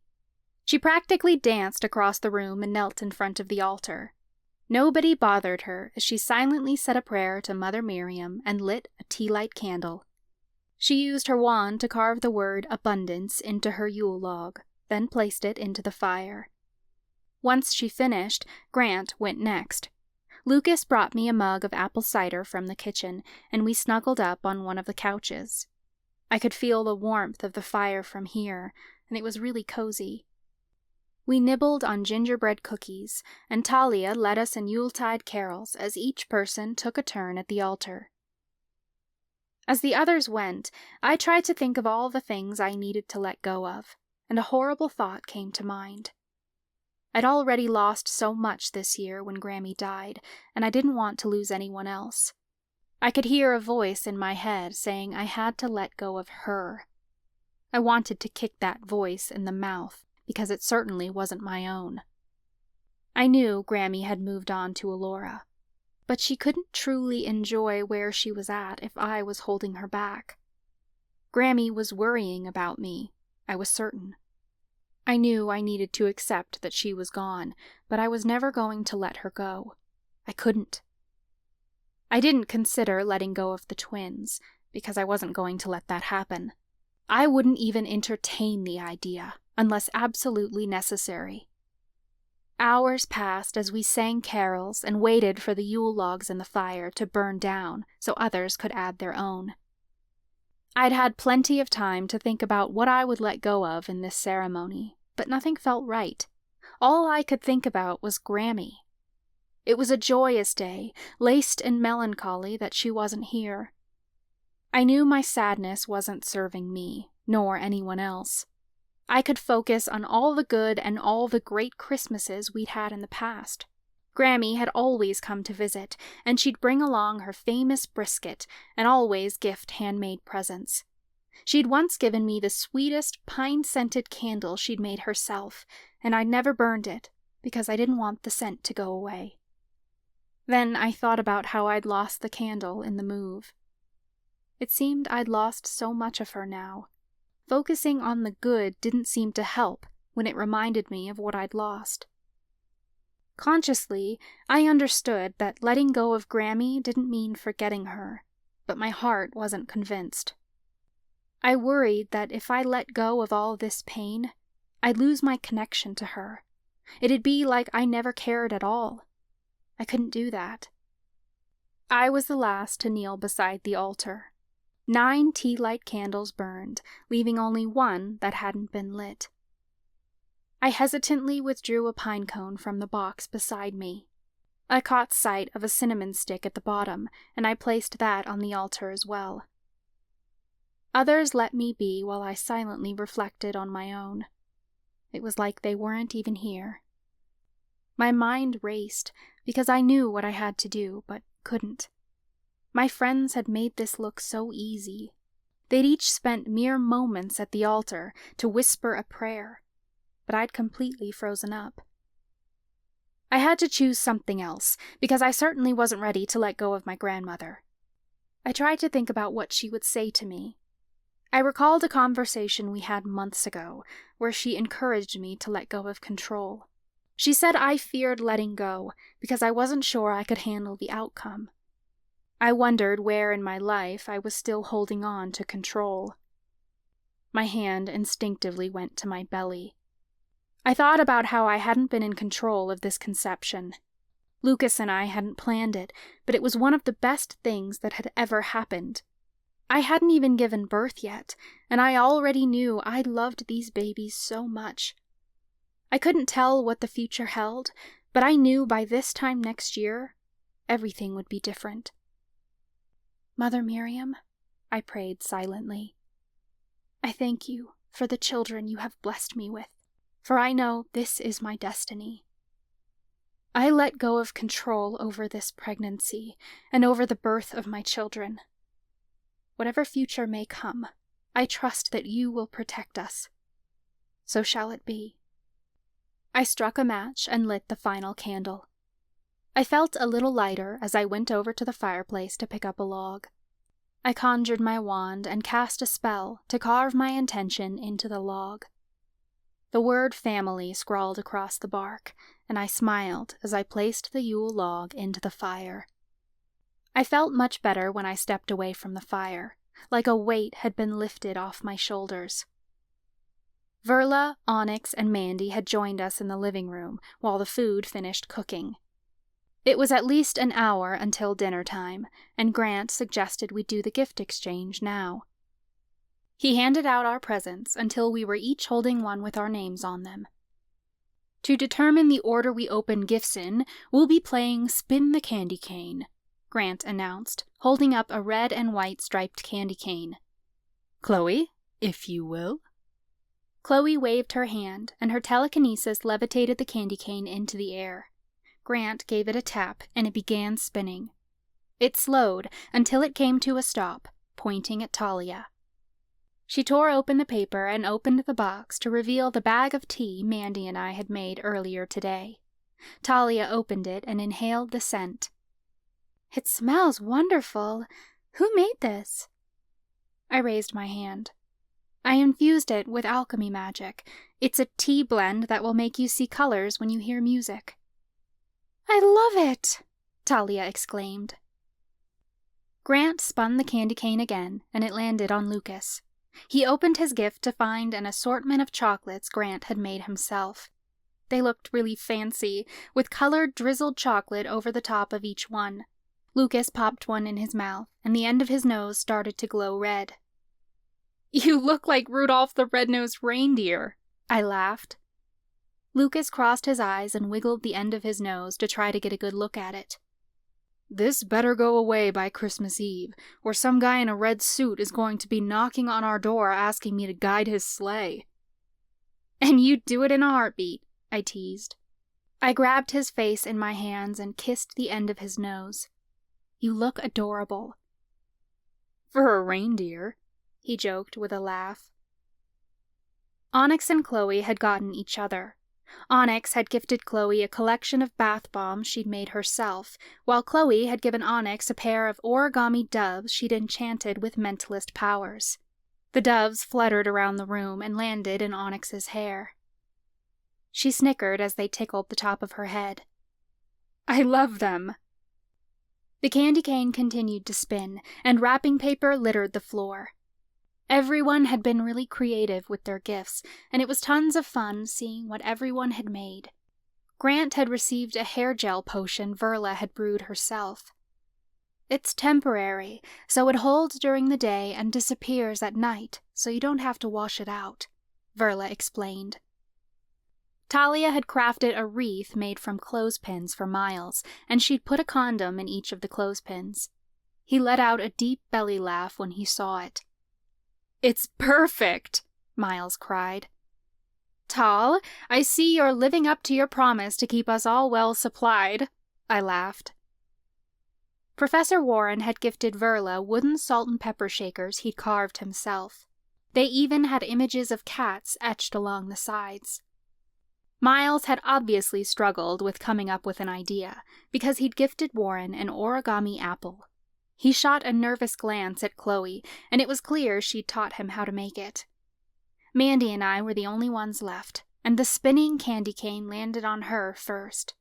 S4: She practically danced across the room and knelt in front of the altar. Nobody bothered her as she silently said a prayer to Mother Miriam and lit a tea-light candle. She used her wand to carve the word abundance into her Yule log, then placed it into the fire. Once she finished, Grant went next. Lucas brought me a mug of apple cider from the kitchen, and we snuggled up on one of the couches. I could feel the warmth of the fire from here, and it was really cozy. We nibbled on gingerbread cookies, and Talia led us in Yuletide carols as each person took a turn at the altar. As the others went, I tried to think of all the things I needed to let go of, and a horrible thought came to mind. I'd already lost so much this year when Grammy died, and I didn't want to lose anyone else. I could hear a voice in my head saying I had to let go of her. I wanted to kick that voice in the mouth, because it certainly wasn't my own. I knew Grammy had moved on to Allura, but she couldn't truly enjoy where she was at if I was holding her back. Grammy was worrying about me, I was certain. I knew I needed to accept that she was gone, but I was never going to let her go. I couldn't. I didn't consider letting go of the twins, because I wasn't going to let that happen. I wouldn't even entertain the idea, unless absolutely necessary. Hours passed as we sang carols and waited for the Yule logs in the fire to burn down so others could add their own. I'd had plenty of time to think about what I would let go of in this ceremony, but nothing felt right. All I could think about was Grammy. It was a joyous day, laced in melancholy that she wasn't here. I knew my sadness wasn't serving me, nor anyone else. I could focus on all the good and all the great Christmases we'd had in the past. Grammy had always come to visit, and she'd bring along her famous brisket and always gift handmade presents. She'd once given me the sweetest pine-scented candle she'd made herself, and I'd never burned it because I didn't want the scent to go away. Then I thought about how I'd lost the candle in the move. It seemed I'd lost so much of her now. Focusing on the good didn't seem to help when it reminded me of what I'd lost. Consciously, I understood that letting go of Grammy didn't mean forgetting her, but my heart wasn't convinced. I worried that if I let go of all this pain, I'd lose my connection to her. It'd be like I never cared at all. I couldn't do that. I was the last to kneel beside the altar. 9 tea light candles burned, leaving only one that hadn't been lit. I hesitantly withdrew a pine cone from the box beside me. I caught sight of a cinnamon stick at the bottom, and I placed that on the altar as well. Others let me be while I silently reflected on my own. It was like they weren't even here. My mind raced because I knew what I had to do, but couldn't. My friends had made this look so easy. They'd each spent mere moments at the altar to whisper a prayer, but I'd completely frozen up. I had to choose something else, because I certainly wasn't ready to let go of my grandmother. I tried to think about what she would say to me. I recalled a conversation we had months ago, where she encouraged me to let go of control. She said I feared letting go because I wasn't sure I could handle the outcome. I wondered where in my life I was still holding on to control. My hand instinctively went to my belly. I thought about how I hadn't been in control of this conception. Lucas and I hadn't planned it, but it was one of the best things that had ever happened. I hadn't even given birth yet, and I already knew I loved these babies so much. I couldn't tell what the future held, but I knew by this time next year, everything would be different. Mother Miriam, I prayed silently, I thank you for the children you have blessed me with, for I know this is my destiny. I let go of control over this pregnancy and over the birth of my children. Whatever future may come, I trust that you will protect us. So shall it be. I struck a match and lit the final candle. I felt a little lighter as I went over to the fireplace to pick up a log. I conjured my wand and cast a spell to carve my intention into the log. The word family scrawled across the bark, and I smiled as I placed the Yule log into the fire. I felt much better when I stepped away from the fire, like a weight had been lifted off my shoulders. Verla, Onyx, and Mandy had joined us in the living room while the food finished cooking. It was at least an hour until dinner time, and Grant suggested we do the gift exchange now. He handed out our presents until we were each holding one with our names on them. To determine the order we open gifts in, we'll be playing Spin the Candy Cane, Grant announced, holding up a red and white striped candy cane. Chloe, if you will. Chloe waved her hand, and her telekinesis levitated the candy cane into the air. Grant gave it a tap, and it began spinning. It slowed until it came to a stop, pointing at Talia. She tore open the paper and opened the box to reveal the bag of tea Mandy and I had made earlier today. Talia opened it and inhaled the scent. It smells wonderful. Who made this? I raised my hand. I infused it with alchemy magic. It's a tea blend that will make you see colors when you hear music. I love it! Talia exclaimed. Grant spun the candy cane again, and it landed on Lucas. He opened his gift to find an assortment of chocolates Grant had made himself. They looked really fancy, with colored drizzled chocolate over the top of each one. Lucas popped one in his mouth, and the end of his nose started to glow red. You look like Rudolph the Red-Nosed Reindeer, I laughed. Lucas crossed his eyes and wiggled the end of his nose to try to get a good look at it. This better go away by Christmas Eve, or some guy in a red suit is going to be knocking on our door asking me to guide his sleigh. And you'd do it in a heartbeat, I teased. I grabbed his face in my hands and kissed the end of his nose. "You look adorable." "For a reindeer," he joked with a laugh. Onyx and Chloe had gotten each other. Onyx had gifted Chloe a collection of bath bombs she'd made herself, while Chloe had given Onyx a pair of origami doves she'd enchanted with mentalist powers. The doves fluttered around the room and landed in Onyx's hair. She snickered as they tickled the top of her head. "I love them." The candy cane continued to spin, and wrapping paper littered the floor. Everyone had been really creative with their gifts, and it was tons of fun seeing what everyone had made. Grant had received a hair gel potion Verla had brewed herself. "It's temporary, so it holds during the day and disappears at night, so you don't have to wash it out," Verla explained. Talia had crafted a wreath made from clothespins for Miles, and she'd put a condom in each of the clothespins. He let out a deep belly laugh when he saw it. "It's perfect!" Miles cried. "Tal, I see you're living up to your promise to keep us all well supplied," I laughed. Professor Warren had gifted Verla wooden salt and pepper shakers he'd carved himself. They even had images of cats etched along the sides. Miles had obviously struggled with coming up with an idea, because he'd gifted Warren an origami apple. He shot a nervous glance at Chloe, and it was clear she'd taught him how to make it. Mandy and I were the only ones left, and the spinning candy cane landed on her first.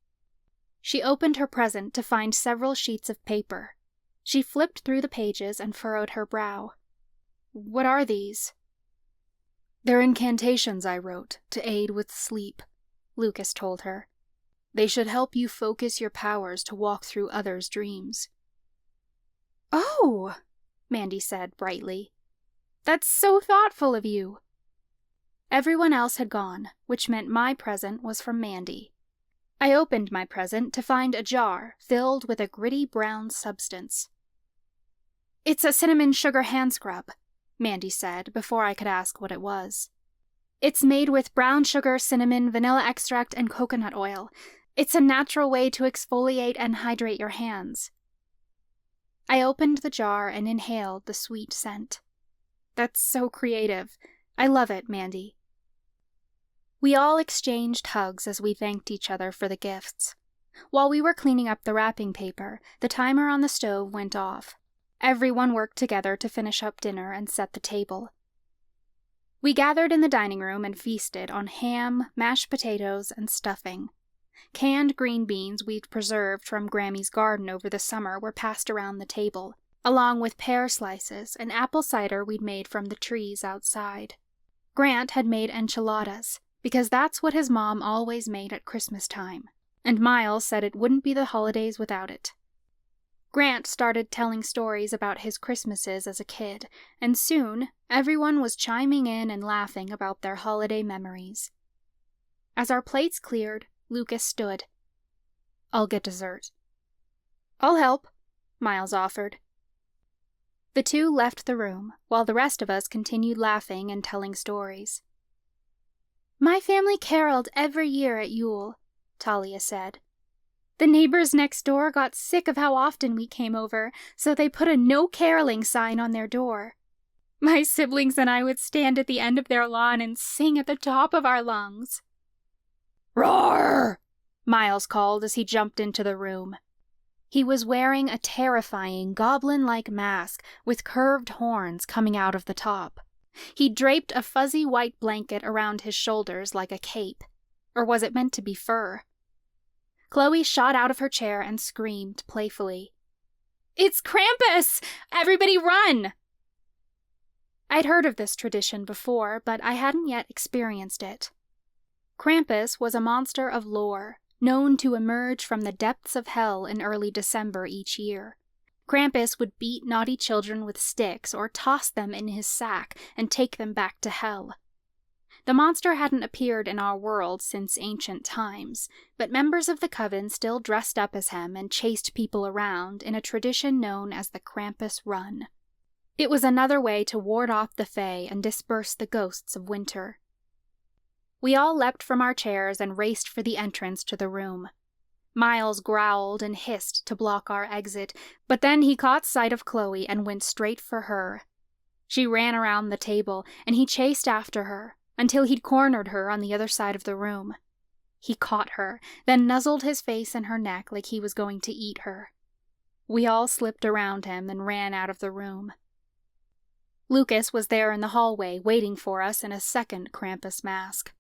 S4: She opened her present to find several sheets of paper. She flipped through the pages and furrowed her brow. "What are these?" "They're incantations I wrote to aid with sleep," Lucas told her. "They should help you focus your powers to walk through others' dreams." "Oh," Mandy said brightly. "That's so thoughtful of you." Everyone else had gone, which meant my present was from Mandy. I opened my present to find a jar filled with a gritty brown substance. "It's a cinnamon sugar hand scrub," Mandy said before I could ask what it was. "It's made with brown sugar, cinnamon, vanilla extract, and coconut oil. It's a natural way to exfoliate and hydrate your hands." I opened the jar and inhaled the sweet scent. "That's so creative. I love it, Mandy." We all exchanged hugs as we thanked each other for the gifts. While we were cleaning up the wrapping paper, the timer on the stove went off. Everyone worked together to finish up dinner and set the table. We gathered in the dining room and feasted on ham, mashed potatoes, and stuffing. Canned green beans we'd preserved from Grammy's garden over the summer were passed around the table, along with pear slices and apple cider we'd made from the trees outside. Grant had made enchiladas, because that's what his mom always made at Christmas time, and Miles said it wouldn't be the holidays without it. Grant started telling stories about his Christmases as a kid, and soon everyone was chiming in and laughing about their holiday memories. As our plates cleared, Lucas stood. "I'll get dessert." "I'll help," Miles offered. The two left the room, while the rest of us continued laughing and telling stories. "My family caroled every year at Yule," Talia said. "The neighbors next door got sick of how often we came over, so they put a no caroling sign on their door. My siblings and I would stand at the end of their lawn and sing at the top of our lungs." "Roar!" Miles called as he jumped into the room. He was wearing a terrifying goblin-like mask with curved horns coming out of the top. He draped a fuzzy white blanket around his shoulders like a cape. Or was it meant to be fur? Chloe shot out of her chair and screamed playfully. "It's Krampus! Everybody run!" I'd heard of this tradition before, but I hadn't yet experienced it. Krampus was a monster of lore, known to emerge from the depths of hell in early December each year. Krampus would beat naughty children with sticks or toss them in his sack and take them back to hell. The monster hadn't appeared in our world since ancient times, but members of the coven still dressed up as him and chased people around in a tradition known as the Krampus Run. It was another way to ward off the Fae and disperse the ghosts of winter. We all leapt from our chairs and raced for the entrance to the room. Miles growled and hissed to block our exit, but then he caught sight of Chloe and went straight for her. She ran around the table, and he chased after her, until he'd cornered her on the other side of the room. He caught her, then nuzzled his face in her neck like he was going to eat her. We all slipped around him and ran out of the room. Lucas was there in the hallway, waiting for us in a second Krampus mask.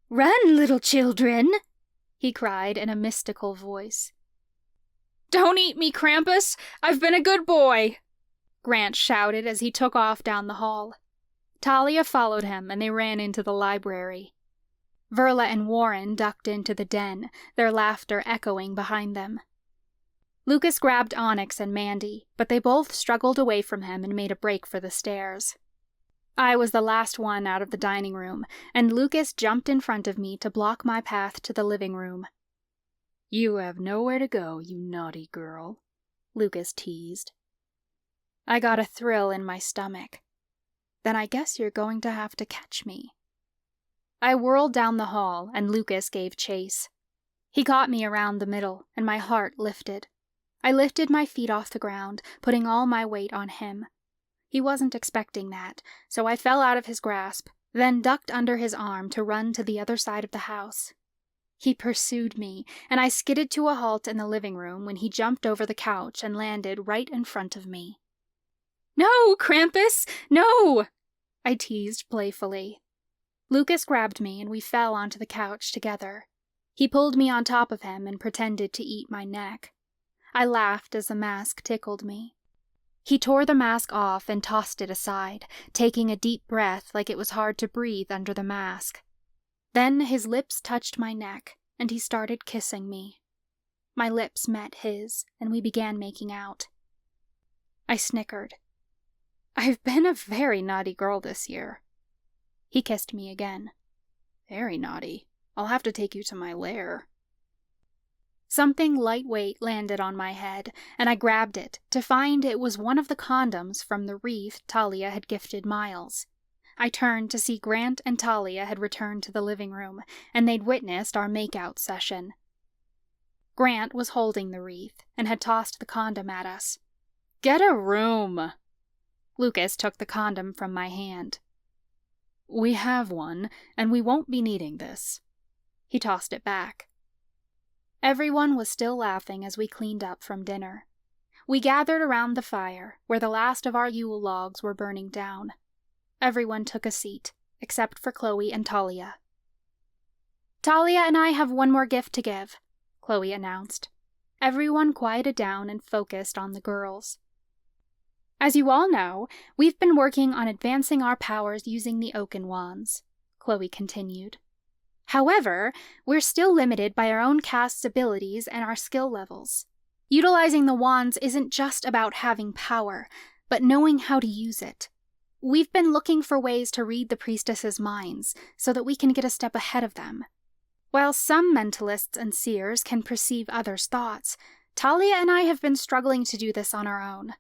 S4: "Run, little children!" he cried in a mystical voice. "Don't eat me, Krampus! I've been a good boy!" Grant shouted as he took off down the hall. Talia followed him, and they ran into the library. Verla and Warren ducked into the den, their laughter echoing behind them. Lucas grabbed Onyx and Mandy, but they both struggled away from him and made a break for the stairs. I was the last one out of the dining room, and Lucas jumped in front of me to block my path to the living room. "You have nowhere to go, you naughty girl," Lucas teased. I got a thrill in my stomach. Then I guess you're going to have to catch me. I whirled down the hall, and Lucas gave chase. He caught me around the middle, and my heart lifted. I lifted my feet off the ground, putting all my weight on him. He wasn't expecting that, so I fell out of his grasp, then ducked under his arm to run to the other side of the house. He pursued me, and I skidded to a halt in the living room when he jumped over the couch and landed right in front of me. "No, Krampus, no!" I teased playfully. Lucas grabbed me, and we fell onto the couch together. He pulled me on top of him and pretended to eat my neck. I laughed as the mask tickled me. He tore the mask off and tossed it aside, taking a deep breath like it was hard to breathe under the mask. Then his lips touched my neck, and he started kissing me. My lips met his, and we began making out. I snickered. "I've been a very naughty girl this year." He kissed me again. "Very naughty. I'll have to take you to my lair." Something lightweight landed on my head, and I grabbed it to find it was one of the condoms from the wreath Talia had gifted Miles. I turned to see Grant and Talia had returned to the living room, and they'd witnessed our make-out session. Grant was holding the wreath and had tossed the condom at us. "Get a room!" Lucas took the condom from my hand. "We have one, and we won't be needing this." He tossed it back. Everyone was still laughing as we cleaned up from dinner. We gathered around the fire, where the last of our Yule logs were burning down. Everyone took a seat, except for Chloe and Talia. "Talia and I have one more gift to give," Chloe announced. Everyone quieted down and focused on the girls. "As you all know, we've been working on advancing our powers using the Oaken Wands," Chloe continued. "However, we're still limited by our own cast's abilities and our skill levels. Utilizing the wands isn't just about having power, but knowing how to use it. We've been looking for ways to read the priestesses' minds so that we can get a step ahead of them. While some mentalists and seers can perceive others' thoughts, Talia and I have been struggling to do this on our own.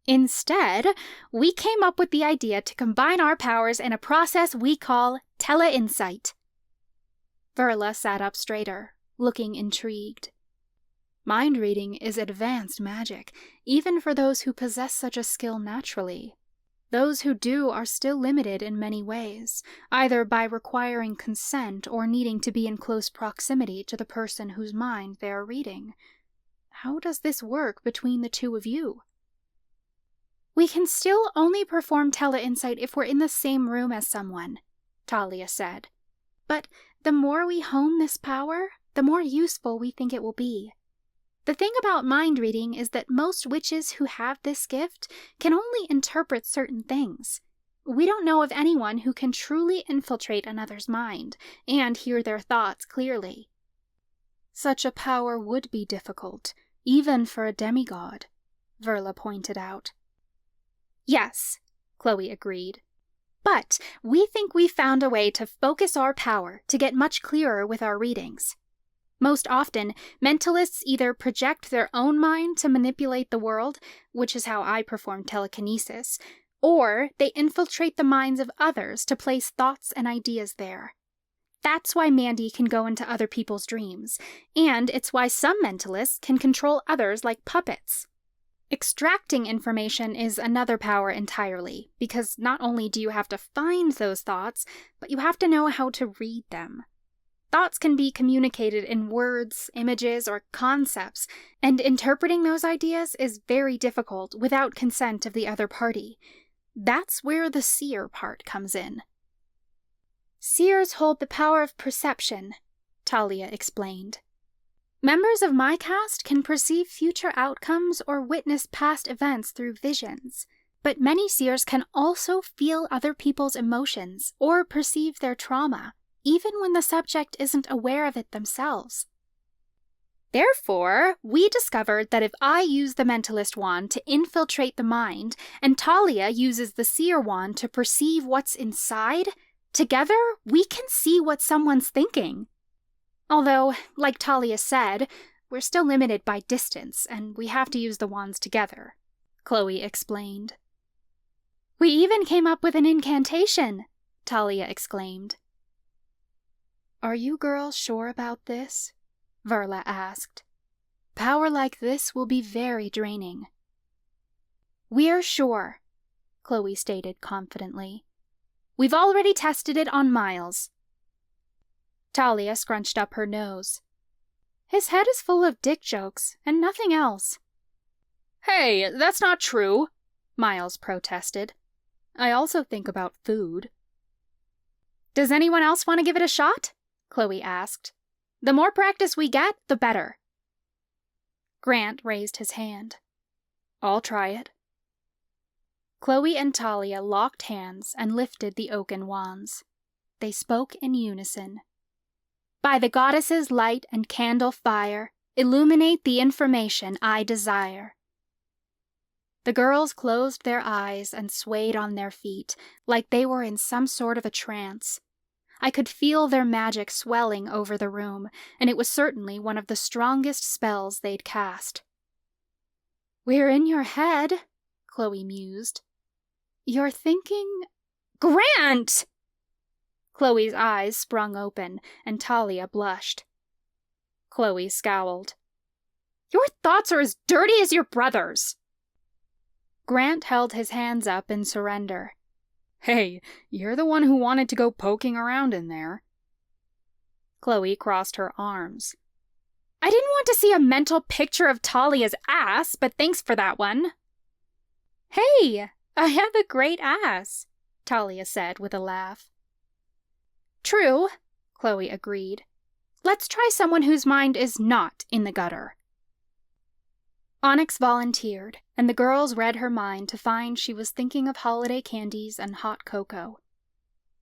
S4: Instead, we came up with the idea to combine our powers in a process we call tele-insight." Verla sat up straighter, looking intrigued. "Mind reading is advanced magic, even for those who possess such a skill naturally. Those who do are still limited in many ways, either by requiring consent or needing to be in close proximity to the person whose mind they are reading. How does this work between the two of you?" "We can still only perform tele-insight if we're in the same room as someone," Talia said. "But the more we hone this power, the more useful we think it will be. The thing about mind reading is that most witches who have this gift can only interpret certain things. We don't know of anyone who can truly infiltrate another's mind and hear their thoughts clearly." "Such a power would be difficult, even for a demigod," Verla pointed out. "Yes," Chloe agreed. "But we think we've found a way to focus our power to get much clearer with our readings. Most often, mentalists either project their own mind to manipulate the world, which is how I perform telekinesis, or they infiltrate the minds of others to place thoughts and ideas there. That's why Mandy can go into other people's dreams, and it's why some mentalists can control others like puppets. Extracting information is another power entirely, because not only do you have to find those thoughts, but you have to know how to read them. Thoughts can be communicated in words, images, or concepts, and interpreting those ideas is very difficult without consent of the other party. That's where the seer part comes in. Seers hold the power of perception, Talia explained. Members of my caste can perceive future outcomes or witness past events through visions, but many seers can also feel other people's emotions or perceive their trauma, even when the subject isn't aware of it themselves. Therefore, we discovered that if I use the mentalist wand to infiltrate the mind, and Talia uses the seer wand to perceive what's inside, together we can see what someone's thinking. Although, like Talia said, we're still limited by distance, and we have to use the wands together, Chloe explained. We even came up with an incantation, Talia exclaimed. Are you girls sure about this? Verla asked. Power like this will be very draining. We're sure, Chloe stated confidently. We've already tested it on Miles. Talia scrunched up her nose. His head is full of dick jokes, and nothing else. Hey, that's not true, Miles protested. I also think about food. Does anyone else want to give it a shot? Chloe asked. The more practice we get, the better. Grant raised his hand. I'll try it. Chloe and Talia locked hands and lifted the Oaken Wands. They spoke in unison. By the goddess's light and candle fire, illuminate the information I desire. The girls closed their eyes and swayed on their feet, like they were in some sort of a trance. I could feel their magic swelling over the room, and it was certainly one of the strongest spells they'd cast. We're in your head, Chloe mused. You're thinking... Grant! Chloe's eyes sprung open, and Talia blushed. Chloe scowled. Your thoughts are as dirty as your brother's. Grant held his hands up in surrender. Hey, you're the one who wanted to go poking around in there. Chloe crossed her arms. I didn't want to see a mental picture of Talia's ass, but thanks for that one. Hey, I have a great ass, Talia said with a laugh. True, Chloe agreed. Let's try someone whose mind is not in the gutter. Onyx volunteered, and the girls read her mind to find she was thinking of holiday candies and hot cocoa.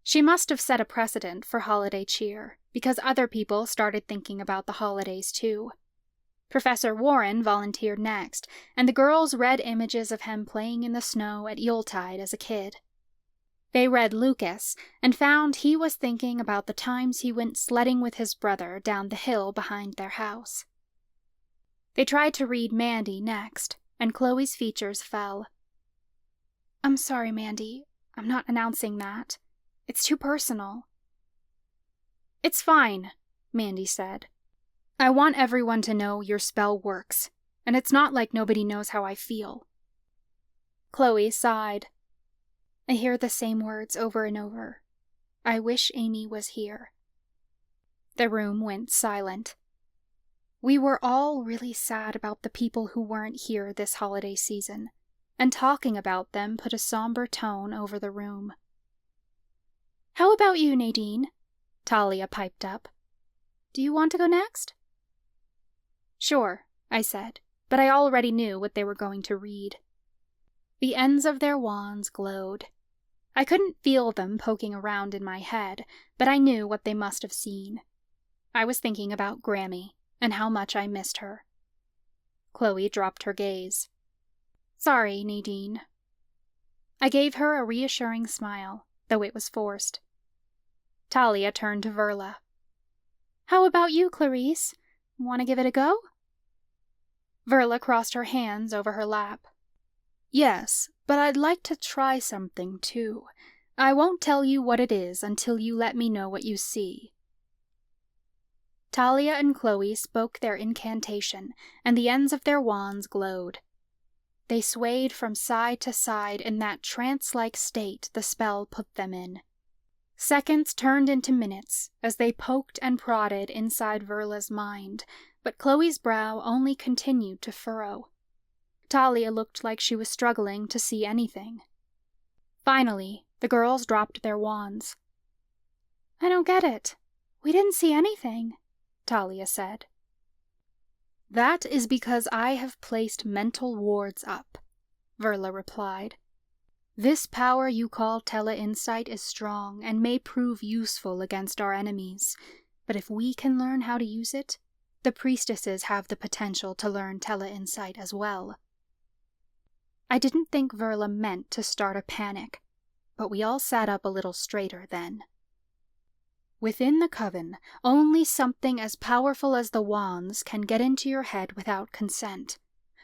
S4: She must have set a precedent for holiday cheer, because other people started thinking about the holidays too. Professor Warren volunteered next, and the girls read images of him playing in the snow at Yuletide as a kid. They read Lucas, and found he was thinking about the times he went sledding with his brother down the hill behind their house. They tried to read Mandy next, and Chloe's features fell. I'm sorry, Mandy. I'm not announcing that. It's too personal. It's fine, Mandy said. I want everyone to know your spell works, and it's not like nobody knows how I feel. Chloe sighed. I hear the same words over and over. I wish Amy was here. The room went silent. We were all really sad about the people who weren't here this holiday season, and talking about them put a somber tone over the room. How about you, Nadine? Talia piped up. Do you want to go next? Sure, I said, but I already knew what they were going to read. The ends of their wands glowed. I couldn't feel them poking around in my head, but I knew what they must have seen. I was thinking about Grammy, and how much I missed her. Chloe dropped her gaze. Sorry, Nadine. I gave her a reassuring smile, though it was forced. Talia turned to Verla. How about you, Clarice? Want to give it a go? Verla crossed her hands over her lap. Yes, but I'd like to try something, too. I won't tell you what it is until you let me know what you see. Talia and Chloe spoke their incantation, and the ends of their wands glowed. They swayed from side to side in that trance-like state the spell put them in. Seconds turned into minutes as they poked and prodded inside Verla's mind, but Chloe's brow only continued to furrow. Talia looked like she was struggling to see anything. Finally, the girls dropped their wands. "I don't get it. We didn't see anything," Talia said. "That is because I have placed mental wards up," Verla replied. "This power you call tele-insight is strong and may prove useful against our enemies, but if we can learn how to use it, the priestesses have the potential to learn tele-insight as well." I didn't think Verla meant to start a panic, but we all sat up a little straighter then. Within the coven, only something as powerful as the wands can get into your head without consent.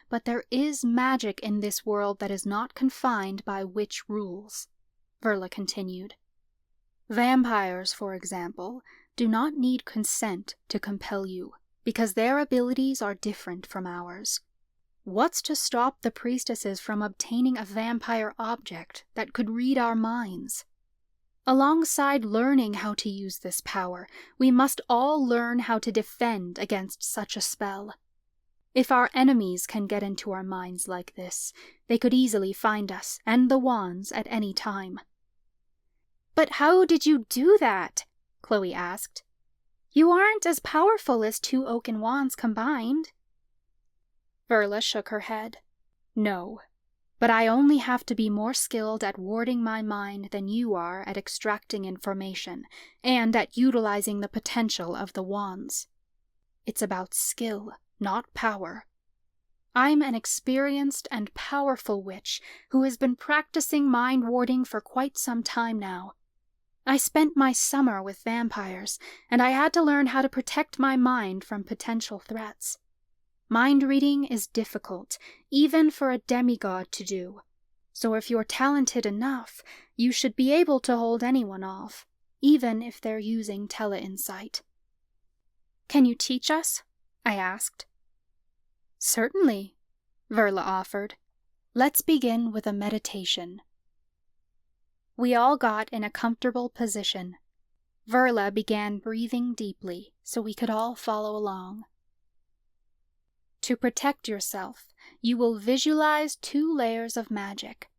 S4: But there is magic in this world that is not confined by witch rules, Verla continued. Vampires, for example, do not need consent to compel you, because their abilities are different from ours. What's to stop the priestesses from obtaining a vampire object that could read our minds? Alongside learning how to use this power, we must all learn how to defend against such a spell. If our enemies can get into our minds like this, they could easily find us and the wands at any time. "But how did you do that?" Chloe asked. "You aren't as powerful as 2 Oaken Wands combined." Verla shook her head. "No. But I only have to be more skilled at warding my mind than you are at extracting information, and at utilizing the potential of the wands. It's about skill, not power. I'm an experienced and powerful witch who has been practicing mind warding for quite some time now. I spent my summer with vampires, and I had to learn how to protect my mind from potential threats. Mind reading is difficult, even for a demigod to do. So if you're talented enough, you should be able to hold anyone off, even if they're using tele-insight." "Can you teach us?" I asked. "Certainly," Verla offered. "Let's begin with a meditation." We all got in a comfortable position. Verla began breathing deeply so we could all follow along. "To protect yourself, you will visualize 2 layers of magic,"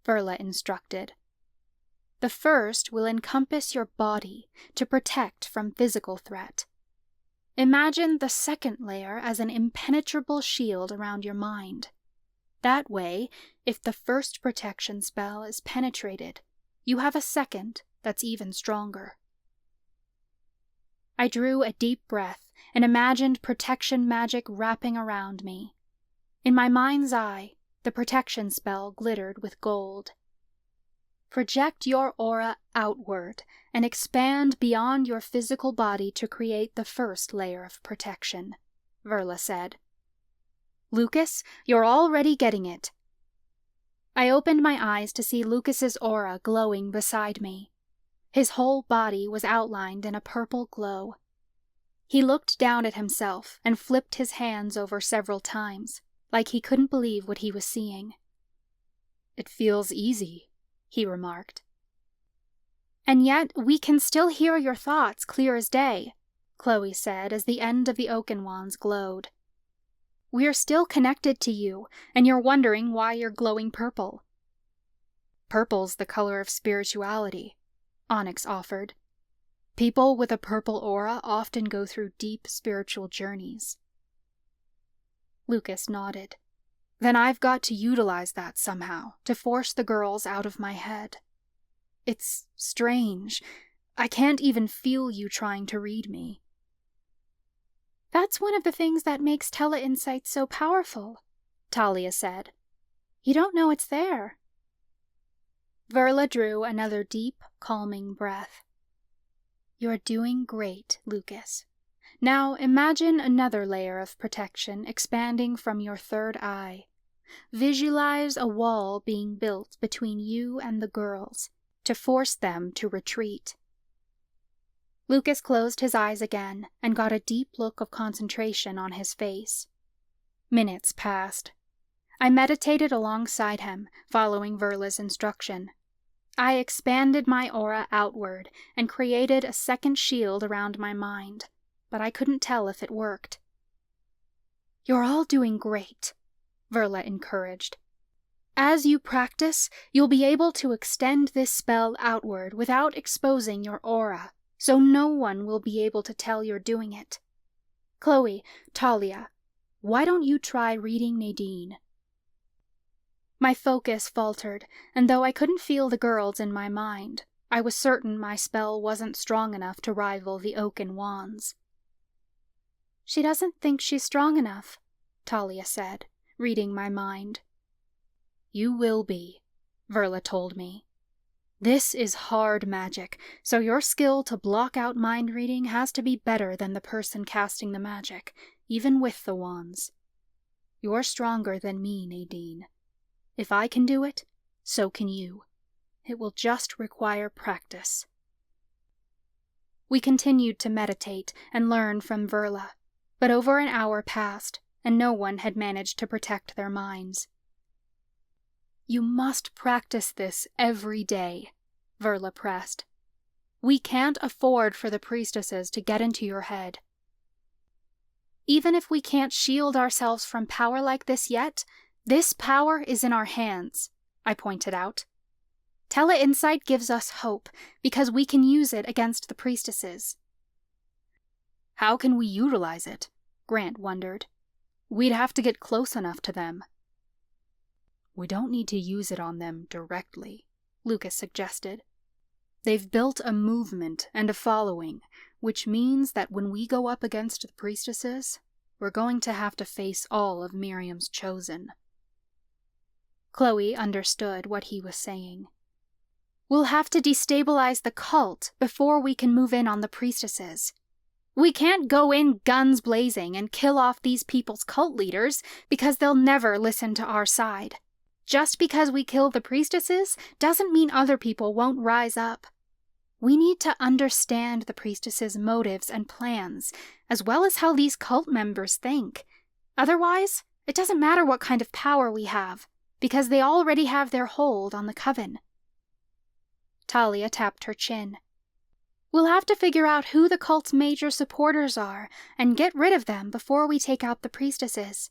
S4: Verla instructed. "The first will encompass your body to protect from physical threat. Imagine the second layer as an impenetrable shield around your mind. That way, if the first protection spell is penetrated, you have a second that's even stronger." I drew a deep breath and imagined protection magic wrapping around me. In my mind's eye, the protection spell glittered with gold. "Project your aura outward and expand beyond your physical body to create the first layer of protection," Verla said. "Lucas, you're already getting it." I opened my eyes to see Lucas's aura glowing beside me. His whole body was outlined in a purple glow. He looked down at himself and flipped his hands over several times, like he couldn't believe what he was seeing. "It feels easy," he remarked. "And yet we can still hear your thoughts clear as day," Chloe said as the end of the Oaken Wands glowed. "We're still connected to you, and you're wondering why you're glowing purple." "Purple's the color of spirituality," Onyx offered. "People with a purple aura often go through deep spiritual journeys." Lucas nodded. "Then I've got to utilize that somehow, to force the girls out of my head. It's strange. I can't even feel you trying to read me." "That's one of the things that makes tele-insight so powerful," Talia said. "You don't know it's there." Verla drew another deep, calming breath. "You're doing great, Lucas. Now imagine another layer of protection expanding from your third eye. Visualize a wall being built between you and the girls to force them to retreat." Lucas closed his eyes again and got a deep look of concentration on his face. Minutes passed. I meditated alongside him, following Verla's instruction. I expanded my aura outward and created a second shield around my mind, but I couldn't tell if it worked. "You're all doing great," Verla encouraged. "As you practice, you'll be able to extend this spell outward without exposing your aura, so no one will be able to tell you're doing it. Chloe, Talia, why don't you try reading Nadine?" My focus faltered, and though I couldn't feel the girls in my mind, I was certain my spell wasn't strong enough to rival the Oaken Wands. "She doesn't think she's strong enough," Talia said, reading my mind. "You will be," Verla told me. "This is hard magic, so your skill to block out mind reading has to be better than the person casting the magic, even with the wands. You're stronger than me, Nadine. If I can do it, so can you. It will just require practice." We continued to meditate and learn from Verla, but over an hour passed, and no one had managed to protect their minds. "You must practice this every day," Verla pressed. "We can't afford for the priestesses to get into your head." "Even if we can't shield ourselves from power like this yet, this power is in our hands," I pointed out. "Tele-insight gives us hope, because we can use it against the priestesses." "How can we utilize it?" Grant wondered. "We'd have to get close enough to them." "We don't need to use it on them directly," Lucas suggested. "They've built a movement and a following, which means that when we go up against the priestesses, we're going to have to face all of Miriam's chosen." Chloe understood what he was saying. "We'll have to destabilize the cult before we can move in on the priestesses. We can't go in guns blazing and kill off these people's cult leaders because they'll never listen to our side. Just because we kill the priestesses doesn't mean other people won't rise up. We need to understand the priestesses' motives and plans, as well as how these cult members think. Otherwise, it doesn't matter what kind of power we have, because they already have their hold on the coven." Talia tapped her chin. "We'll have to figure out who the cult's major supporters are and get rid of them before we take out the priestesses.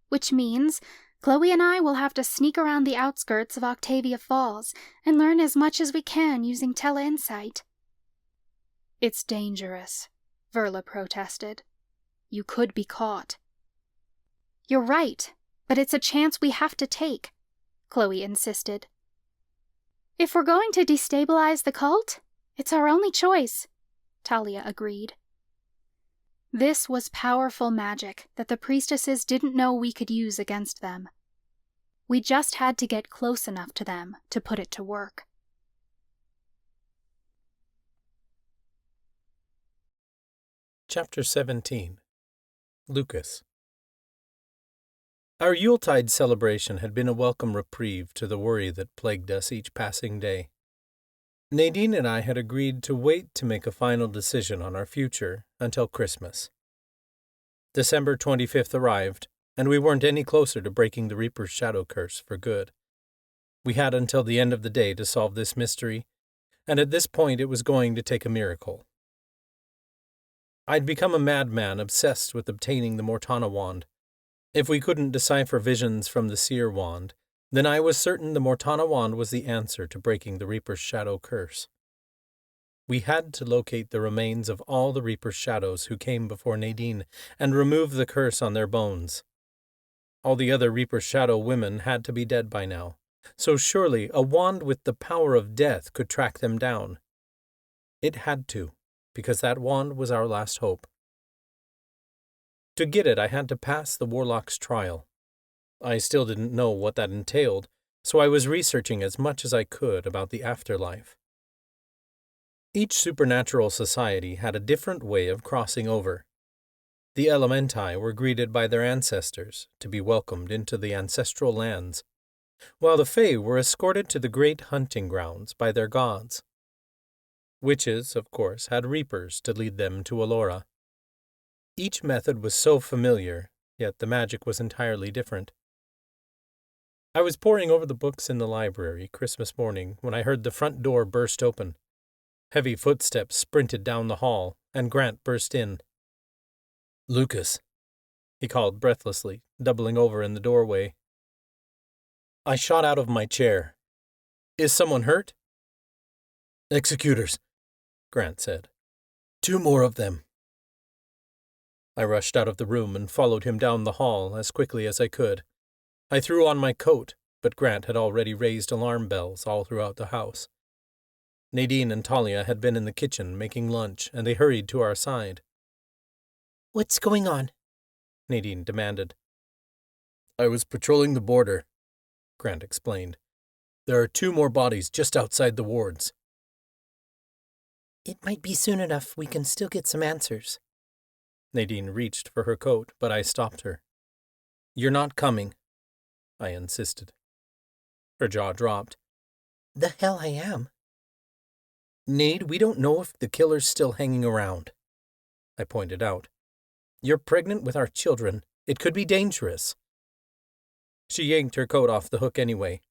S4: Which means Chloe and I will have to sneak around the outskirts of Octavia Falls and learn as much as we can using tele-insight." "It's dangerous," Verla protested. "You could be caught." "You're right, but it's a chance we have to take," Chloe insisted. "If we're going to destabilize the cult, it's our only choice," Talia agreed. This was powerful magic that the priestesses didn't know we could use against them. We just had to get close enough to them to put it to work.
S1: Chapter 17. Lucas. Our Yuletide celebration had been a welcome reprieve to the worry that plagued us each passing day. Nadine and I had agreed to wait to make a final decision on our future until Christmas. December 25th arrived, and we weren't any closer to breaking the Reaper's shadow curse for good. We had until the end of the day to solve this mystery, and at this point it was going to take a miracle. I'd become a madman obsessed with obtaining the Mortana wand. If we couldn't decipher visions from the Seer wand, then I was certain the Mortana wand was the answer to breaking the Reaper's shadow curse. We had to locate the remains of all the Reaper's shadows who came before Nadine and remove the curse on their bones. All the other Reaper's shadow women had to be dead by now, so surely a wand with the power of death could track them down. It had to, because that wand was our last hope. To get it, I had to pass the Warlock's trial. I still didn't know what that entailed, so I was researching as much as I could about the afterlife. Each supernatural society had a different way of crossing over. The Elementi were greeted by their ancestors to be welcomed into the ancestral lands, while the Fae were escorted to the great hunting grounds by their gods. Witches, of course, had reapers to lead them to Allura. Each method was so familiar, yet the magic was entirely different. I was poring over the books in the library Christmas morning when I heard the front door burst open. Heavy footsteps sprinted down the hall, and Grant burst in. "Lucas," he called breathlessly, doubling over in the doorway. I shot out of my chair. "Is someone hurt?" "Executors," Grant said. "2 more of them." I rushed out of the room and followed him down the hall as quickly as I could. I threw on my coat, but Grant had already raised alarm bells all throughout the house. Nadine and Talia had been in the kitchen making lunch, and they hurried to our side.
S3: "What's going on?"
S1: Nadine demanded. "I was patrolling the border," Grant explained. "There are 2 more bodies just outside the wards."
S3: "It might be soon enough we can still get some answers."
S1: Nadine reached for her coat, but I stopped her. "You're not coming," I insisted. Her jaw dropped.
S3: "The hell I am."
S1: "Nade, we don't know if the killer's still hanging around," I pointed out. "You're pregnant with our children. It could be dangerous." She yanked her coat off the hook anyway.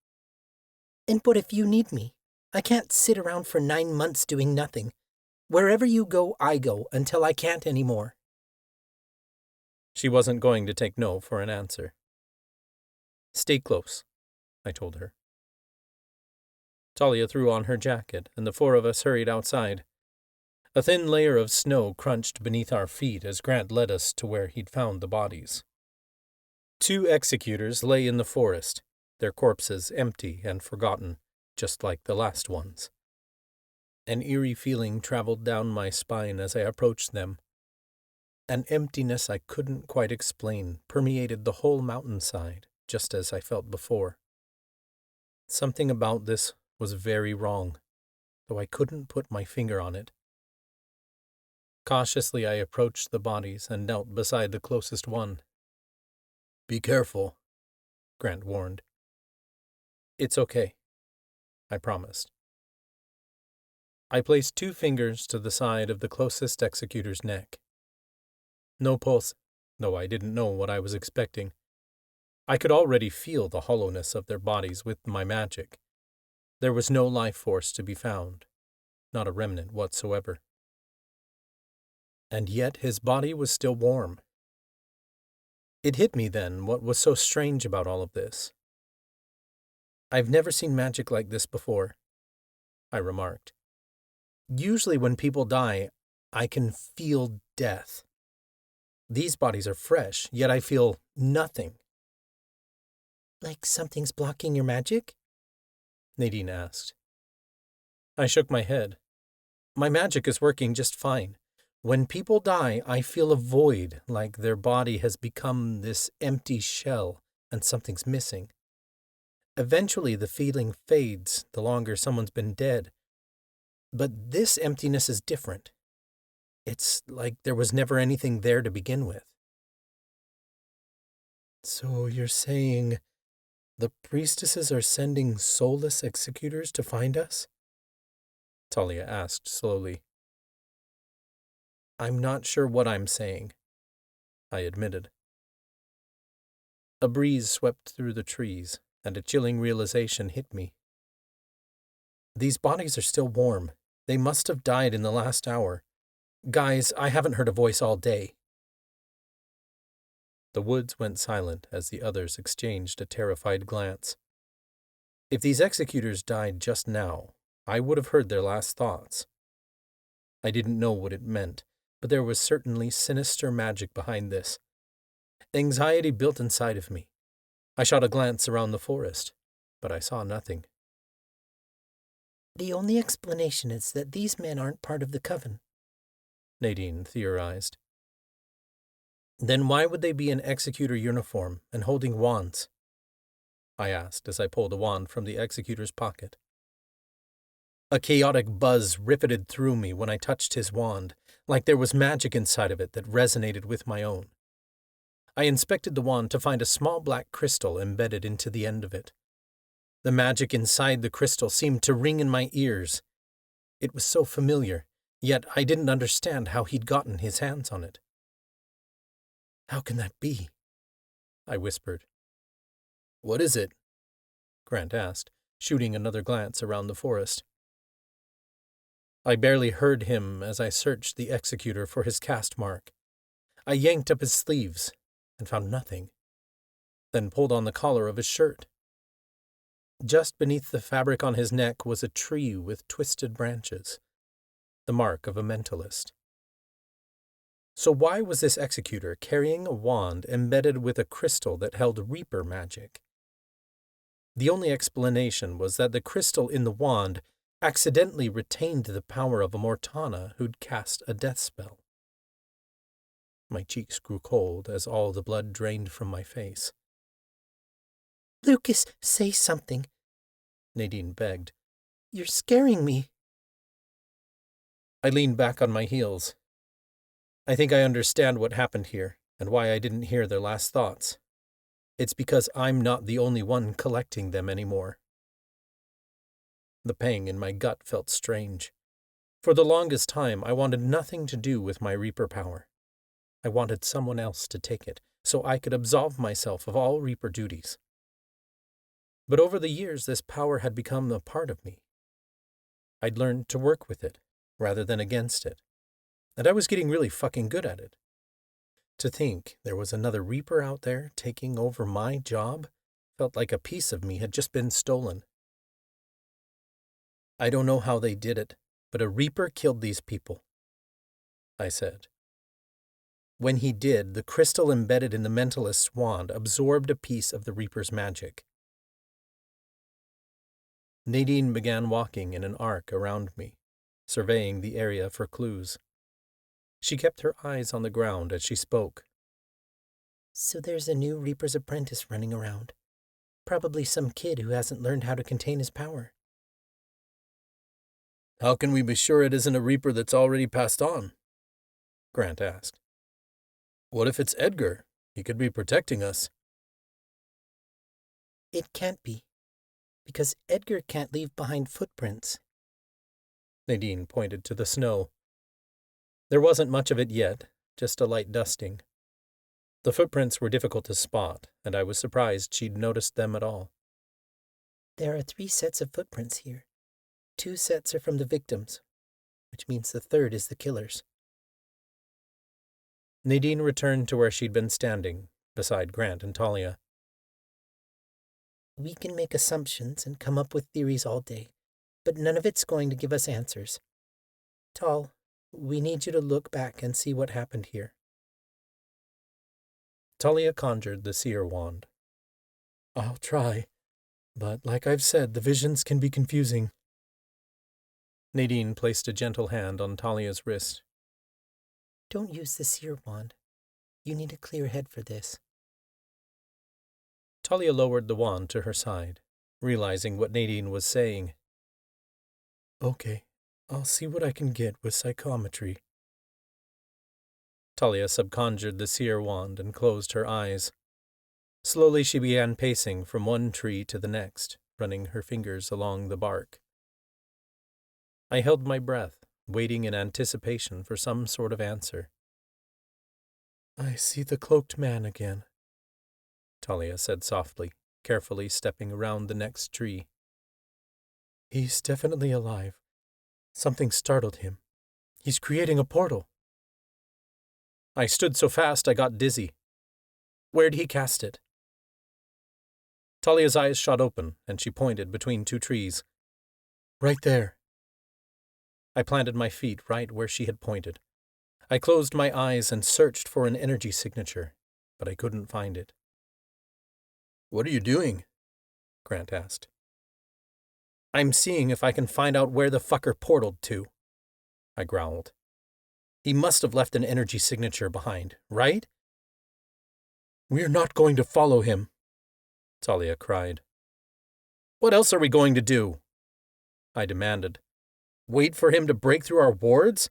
S3: "And what if you need me? I can't sit around for 9 months doing nothing. Wherever you go, I go, until I can't anymore."
S1: She wasn't going to take no for an answer. "Stay close," I told her. Talia threw on her jacket, and the 4 of us hurried outside. A thin layer of snow crunched beneath our feet as Grant led us to where he'd found the bodies. 2 executors lay in the forest, their corpses empty and forgotten, just like the last ones. An eerie feeling traveled down my spine as I approached them. An emptiness I couldn't quite explain permeated the whole mountainside, just as I felt before. Something about this was very wrong, though I couldn't put my finger on it. Cautiously I approached the bodies and knelt beside the closest one. "Be careful," Grant warned. "It's okay," I promised. I placed 2 fingers to the side of the closest executor's neck. No pulse, though I didn't know what I was expecting. I could already feel the hollowness of their bodies with my magic. There was no life force to be found, not a remnant whatsoever. And yet his body was still warm. It hit me then what was so strange about all of this. "I've never seen magic like this before," I remarked. "Usually when people die, I can feel death. These bodies are fresh, yet I feel nothing."
S3: "Like something's blocking your magic?"
S1: Nadine asked. I shook my head. "My magic is working just fine. When people die, I feel a void, like their body has become this empty shell and something's missing. Eventually the feeling fades the longer someone's been dead. But this emptiness is different. It's like there was never anything there to begin with." "So you're saying the priestesses are sending soulless executors to find us?" Talia asked slowly. "I'm not sure what I'm saying," I admitted. A breeze swept through the trees, and a chilling realization hit me. These bodies are still warm. They must have died in the last hour. Guys, I haven't heard a voice all day." The woods went silent as the others exchanged a terrified glance. If these executors died just now, I would have heard their last thoughts. I didn't know what it meant, but there was certainly sinister magic behind this. Anxiety built inside of me. I shot a glance around the forest, but I saw nothing.
S3: "The only explanation is that these men aren't part of the coven,"
S1: Nadine theorized. "Then why would they be in executor uniform and holding wands?" I asked as I pulled a wand from the executor's pocket. A chaotic buzz riveted through me when I touched his wand, like there was magic inside of it that resonated with my own. I inspected the wand to find a small black crystal embedded into the end of it. The magic inside the crystal seemed to ring in my ears. It was so familiar, yet I didn't understand how he'd gotten his hands on it. "How can that be?" I whispered. "What is it?" Grant asked, shooting another glance around the forest. I barely heard him as I searched the executor for his cast mark. I yanked up his sleeves and found nothing, then pulled on the collar of his shirt. Just beneath the fabric on his neck was a tree with twisted branches, the mark of a mentalist. So why was this executor carrying a wand embedded with a crystal that held reaper magic? The only explanation was that the crystal in the wand accidentally retained the power of a Mortana who'd cast a death spell. My cheeks grew cold as all the blood drained from my face.
S3: "Lucas, say something," Nadine begged. "You're scaring me."
S1: I leaned back on my heels. I think I understand what happened here and why I didn't hear their last thoughts. It's because I'm not the only one collecting them anymore. The pang in my gut felt strange. For the longest time, I wanted nothing to do with my Reaper power. I wanted someone else to take it, so I could absolve myself of all Reaper duties. But over the years, this power had become a part of me. I'd learned to work with it, rather than against it. And I was getting really fucking good at it. To think there was another Reaper out there taking over my job felt like a piece of me had just been stolen. "I don't know how they did it, but a Reaper killed these people," I said. When he did, the crystal embedded in the mentalist's wand absorbed a piece of the Reaper's magic. Nadine began walking in an arc around me, surveying the area for clues. She kept her eyes on the ground as she spoke.
S3: "So there's a new Reaper's apprentice running around. Probably some kid who hasn't learned how to contain his power."
S1: "How can we be sure it isn't a Reaper that's already passed on?" Grant asked. "What if it's Edgar? He could be protecting us."
S3: "It can't be, because Edgar can't leave behind footprints."
S1: Nadine pointed to the snow. There wasn't much of it yet, just a light dusting. The footprints were difficult to spot, and I was surprised she'd noticed them at all.
S3: "There are 3 sets of footprints here. 2 sets are from the victims, which means the 3rd is the killer's."
S1: Nadine returned to where she'd been standing, beside Grant and Talia.
S3: "We can make assumptions and come up with theories all day, but none of it's going to give us answers. Tal, we need you to look back and see what happened here."
S1: Talia conjured the seer wand. "I'll try, but like I've said, the visions can be confusing." Nadine placed a gentle hand on Talia's wrist.
S3: "Don't use the seer wand. You need a clear head for this."
S1: Talia lowered the wand to her side, realizing what Nadine was saying. "Okay, I'll see what I can get with psychometry." Talia subconjured the seer wand and closed her eyes. Slowly she began pacing from one tree to the next, running her fingers along the bark. I held my breath, waiting in anticipation for some sort of answer. "I see the cloaked man again," Talia said softly, carefully stepping around the next tree. "He's definitely alive. Something startled him. He's creating a portal." I stood so fast I got dizzy. "Where'd he cast it?" Talia's eyes shot open, and she pointed between 2 trees. "Right there." I planted my feet right where she had pointed. I closed my eyes and searched for an energy signature, but I couldn't find it. "What are you doing?" Grant asked. "I'm seeing if I can find out where the fucker portaled to," I growled. "He must have left an energy signature behind, right?" "We're not going to follow him," Talia cried. "What else are we going to do?" I demanded. "Wait for him to break through our wards?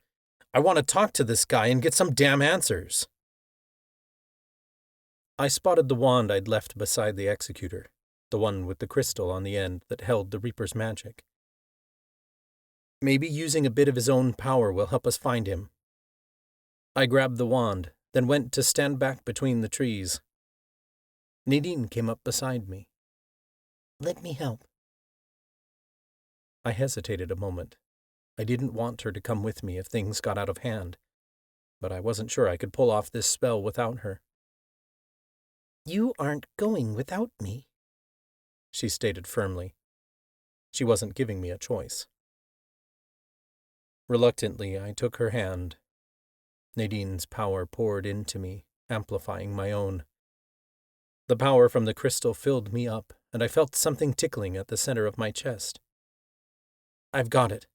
S1: I want to talk to this guy and get some damn answers." I spotted the wand I'd left beside the executor, the one with the crystal on the end that held the Reaper's magic. Maybe using a bit of his own power will help us find him. I grabbed the wand, then went to stand back between the trees. Nadine came up beside me.
S3: Let me help.
S1: I hesitated a moment. I didn't want her to come with me if things got out of hand, but I wasn't sure I could pull off this spell without her.
S3: You aren't going without me,
S1: she stated firmly. She wasn't giving me a choice. Reluctantly, I took her hand. Nadine's power poured into me, amplifying my own. The power from the crystal filled me up, and I felt something tickling at the center of my chest. I've got it,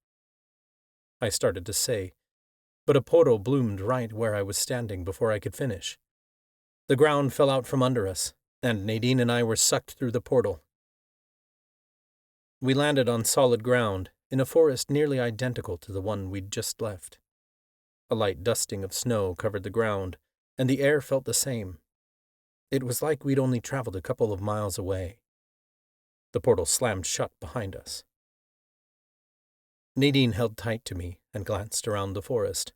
S1: I started to say, but a portal bloomed right where I was standing before I could finish. The ground fell out from under us, and Nadine and I were sucked through the portal. We landed on solid ground, in a forest nearly identical to the one we'd just left. A light dusting of snow covered the ground, and the air felt the same. It was like we'd only traveled a couple of miles away. The portal slammed shut behind us. Nadine held tight to me and glanced around the forest.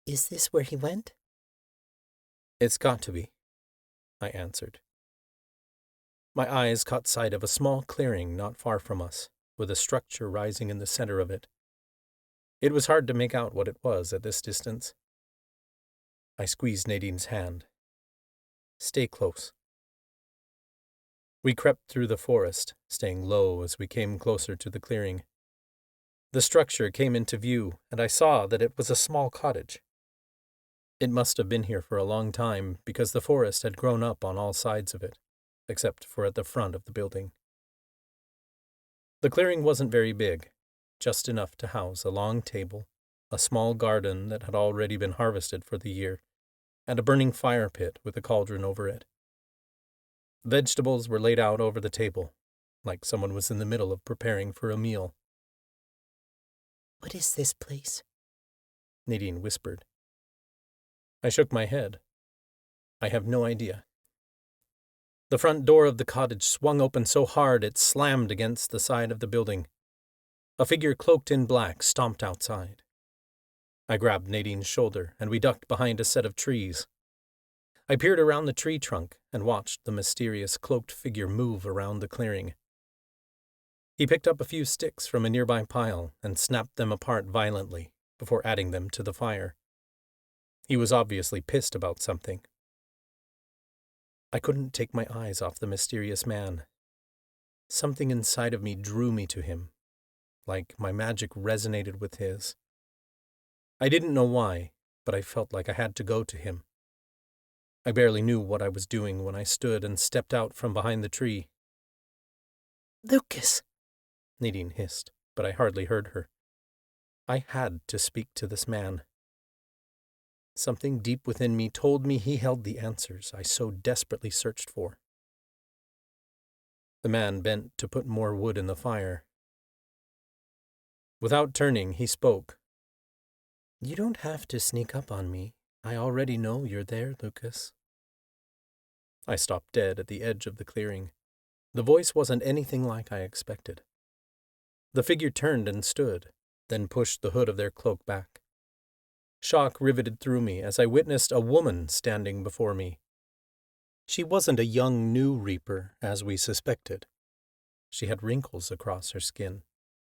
S3: Is this where he went?
S1: It's got to be, I answered. My eyes caught sight of a small clearing not far from us, with a structure rising in the center of it. It was hard to make out what it was at this distance. I squeezed Nadine's hand. Stay close. We crept through the forest, staying low as we came closer to the clearing. The structure came into view, and I saw that it was a small cottage. It must have been here for a long time, because the forest had grown up on all sides of it, except for at the front of the building. The clearing wasn't very big, just enough to house a long table, a small garden that had already been harvested for the year, and a burning fire pit with a cauldron over it. Vegetables were laid out over the table, like someone was in the middle of preparing for a meal.
S3: What is this place?
S1: Nadine whispered. I shook my head. I have no idea. The front door of the cottage swung open so hard it slammed against the side of the building. A figure cloaked in black stomped outside. I grabbed Nadine's shoulder, and we ducked behind a set of trees. I peered around the tree trunk and watched the mysterious cloaked figure move around the clearing. He picked up a few sticks from a nearby pile and snapped them apart violently before adding them to the fire. He was obviously pissed about something. I couldn't take my eyes off the mysterious man. Something inside of me drew me to him, like my magic resonated with his. I didn't know why, but I felt like I had to go to him. I barely knew what I was doing when I stood and stepped out from behind the tree.
S3: Lucas!
S1: Nadine hissed, but I hardly heard her. I had to speak to this man. Something deep within me told me he held the answers I so desperately searched for. The man bent to put more wood in the fire. Without turning, he spoke. You don't have to sneak up on me. I already know you're there, Lucas. I stopped dead at the edge of the clearing. The voice wasn't anything like I expected. The figure turned and stood, then pushed the hood of their cloak back. Shock riveted through me as I witnessed a woman standing before me. She wasn't a young new reaper, as we suspected. She had wrinkles across her skin,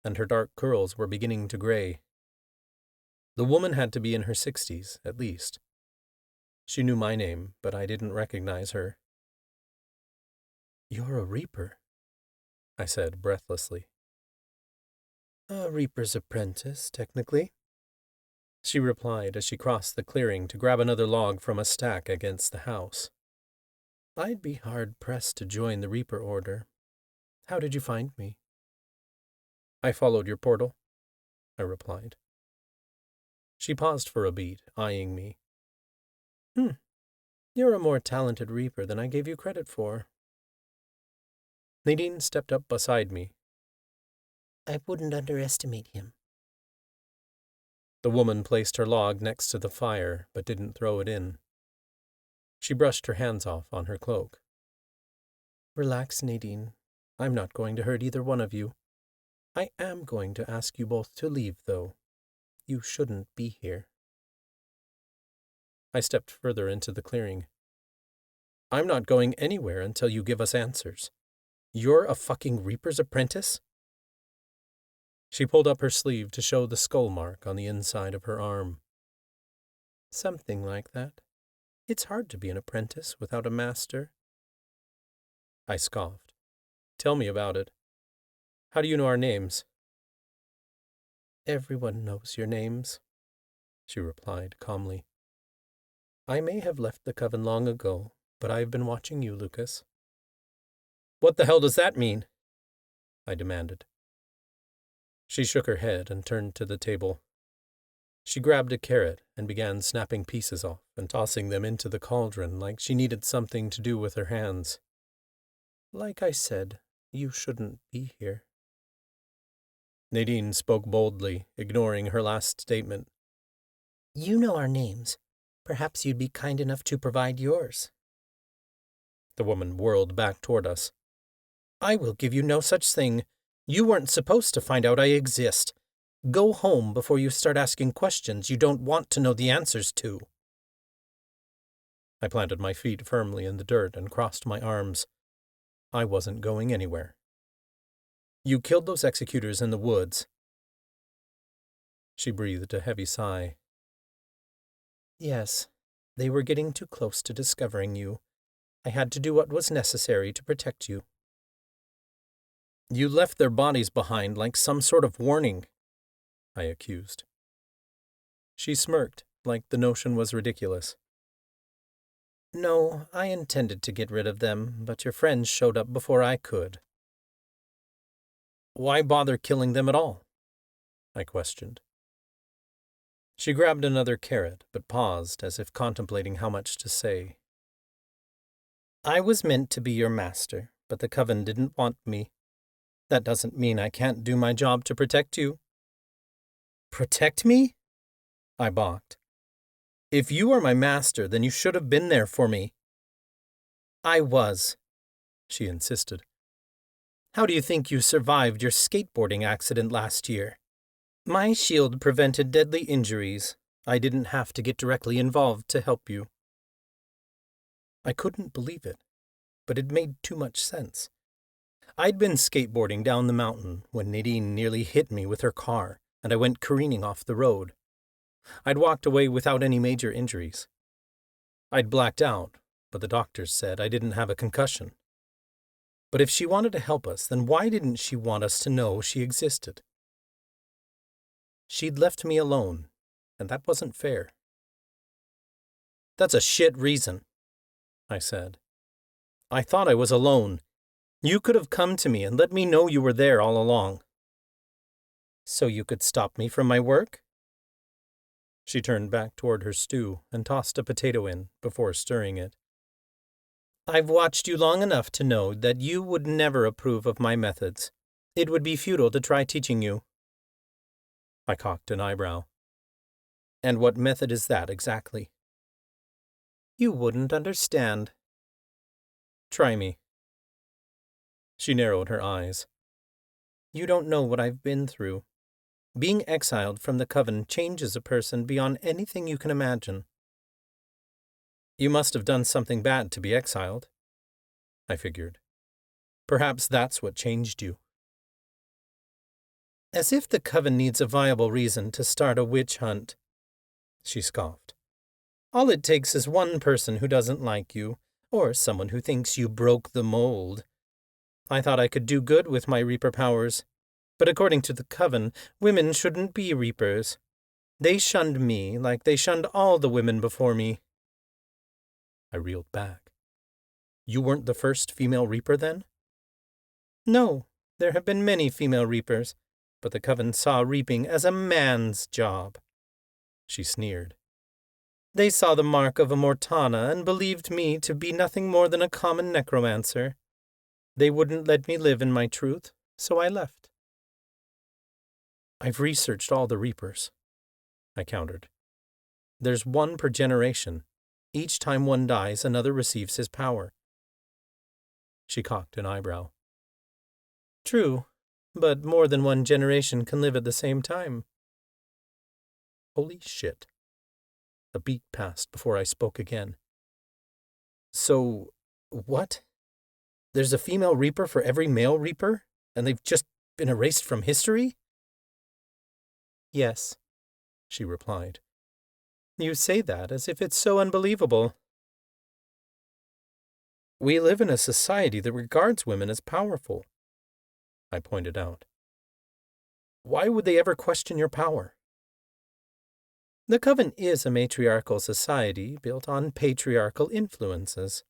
S1: and her dark curls were beginning to gray. The woman had to be in her 60s, at least. She knew my name, but I didn't recognize her. You're a reaper, I said breathlessly. A reaper's apprentice, technically, she replied as she crossed the clearing to grab another log from a stack against the house. I'd be hard-pressed to join the Reaper Order. How did you find me? I followed your portal, I replied. She paused for a beat, eyeing me. You're a more talented Reaper than I gave you credit for. Nadine stepped up beside me.
S3: I wouldn't underestimate him.
S1: The woman placed her log next to the fire, but didn't throw it in. She brushed her hands off on her cloak. Relax, Nadine. I'm not going to hurt either one of you. I am going to ask you both to leave, though. You shouldn't be here. I stepped further into the clearing. I'm not going anywhere until you give us answers. You're a fucking Reaper's apprentice? She pulled up her sleeve to show the skull mark on the inside of her arm. Something like that. It's hard to be an apprentice without a master. I scoffed. Tell me about it. How do you know our names? Everyone knows your names, she replied calmly. I may have left the coven long ago, but I've been watching you, Lucas. What the hell does that mean? I demanded. She shook her head and turned to the table. She grabbed a carrot and began snapping pieces off and tossing them into the cauldron like she needed something to do with her hands. Like I said, you shouldn't be here. Nadine spoke boldly, ignoring her last statement.
S3: You know our names. Perhaps you'd be kind enough to provide yours.
S1: The woman whirled back toward us. I will give you no such thing. You weren't supposed to find out I exist. Go home before you start asking questions you don't want to know the answers to. I planted my feet firmly in the dirt and crossed my arms. I wasn't going anywhere. You killed those executors in the woods. She breathed a heavy sigh. Yes, they were getting too close to discovering you. I had to do what was necessary to protect you. You left their bodies behind like some sort of warning, I accused. She smirked, like the notion was ridiculous. No, I intended to get rid of them, but your friends showed up before I could. Why bother killing them at all? I questioned. She grabbed another carrot, but paused as if contemplating how much to say. I was meant to be your master, but the coven didn't want me. That doesn't mean I can't do my job to protect you. Protect me? I balked. If you are my master, then you should have been there for me. I was, she insisted. How do you think you survived your skateboarding accident last year? My shield prevented deadly injuries. I didn't have to get directly involved to help you. I couldn't believe it, but it made too much sense. I'd been skateboarding down the mountain when Nadine nearly hit me with her car, and I went careening off the road. I'd walked away without any major injuries. I'd blacked out, but the doctors said I didn't have a concussion. But if she wanted to help us, then why didn't she want us to know she existed? She'd left me alone, and that wasn't fair. That's a shit reason, I said. I thought I was alone. You could have come to me and let me know you were there all along. So you could stop me from my work? She turned back toward her stew and tossed a potato in before stirring it. I've watched you long enough to know that you would never approve of my methods. It would be futile to try teaching you. I cocked an eyebrow. And what method is that exactly? You wouldn't understand. Try me. She narrowed her eyes. You don't know what I've been through. Being exiled from the coven changes a person beyond anything you can imagine. You must have done something bad to be exiled, I figured. Perhaps that's what changed you. As if the coven needs a viable reason to start a witch hunt, she scoffed. All it takes is one person who doesn't like you, or someone who thinks you broke the mold. I thought I could do good with my Reaper powers, but according to the coven, women shouldn't be Reapers. They shunned me like they shunned all the women before me. I reeled back. You weren't the first female Reaper, then? No, there have been many female Reapers, but the coven saw reaping as a man's job. She sneered. They saw the mark of a Mortana and believed me to be nothing more than a common necromancer. They wouldn't let me live in my truth, so I left. I've researched all the Reapers, I countered. There's one per generation. Each time one dies, another receives his power. She cocked an eyebrow. True, but more than one generation can live at the same time. Holy shit. A beat passed before I spoke again. So, what? There's a female Reaper for every male Reaper, and they've just been erased from history? Yes, she replied. You say that as if it's so unbelievable. We live in a society that regards women as powerful, I pointed out. Why would they ever question your power? The coven is a matriarchal society built on patriarchal influences,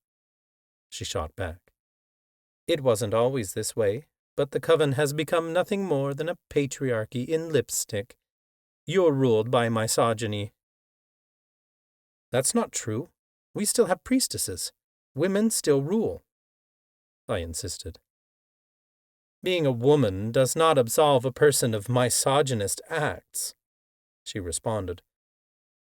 S1: she shot back. It wasn't always this way, but the coven has become nothing more than a patriarchy in lipstick. You're ruled by misogyny. That's not true. We still have priestesses. Women still rule, I insisted. Being a woman does not absolve a person of misogynist acts, she responded.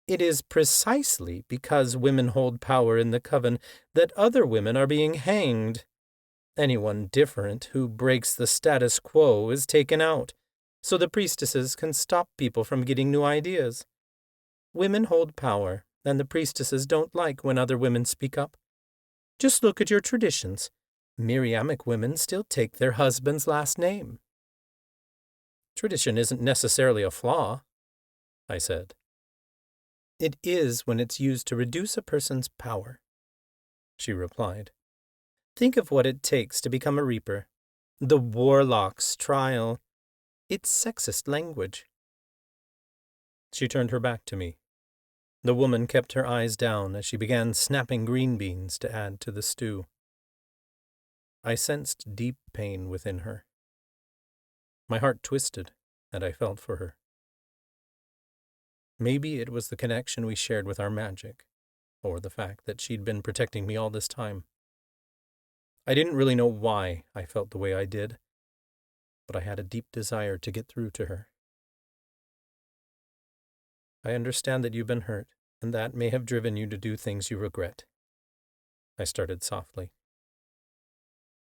S1: It is precisely because women hold power in the coven that other women are being hanged. Anyone different who breaks the status quo is taken out, so the priestesses can stop people from getting new ideas. Women hold power, and the priestesses don't like when other women speak up. Just look at your traditions. Miriamic women still take their husband's last name. Tradition isn't necessarily a flaw, I said. It is when it's used to reduce a person's power, she replied. Think of what it takes to become a Reaper. The Warlock's trial. It's sexist language. She turned her back to me. The woman kept her eyes down as she began snapping green beans to add to the stew. I sensed deep pain within her. My heart twisted, and I felt for her. Maybe it was the connection we shared with our magic, or the fact that she'd been protecting me all this time. I didn't really know why I felt the way I did, but I had a deep desire to get through to her. I understand that you've been hurt, and that may have driven you to do things you regret. I started softly.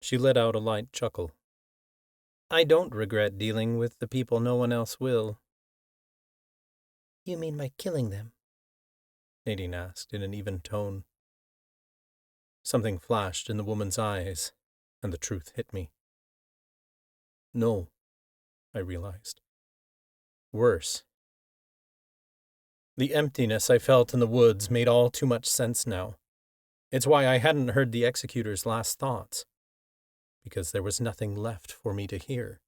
S1: She let out a light chuckle. I don't regret dealing with the people no one else will. You mean by killing them? Nadine asked in an even tone. Something flashed in the woman's eyes, and the truth hit me. No, I realized. Worse. The emptiness I felt in the woods made all too much sense now. It's why I hadn't heard the executor's last thoughts, because there was nothing left for me to hear.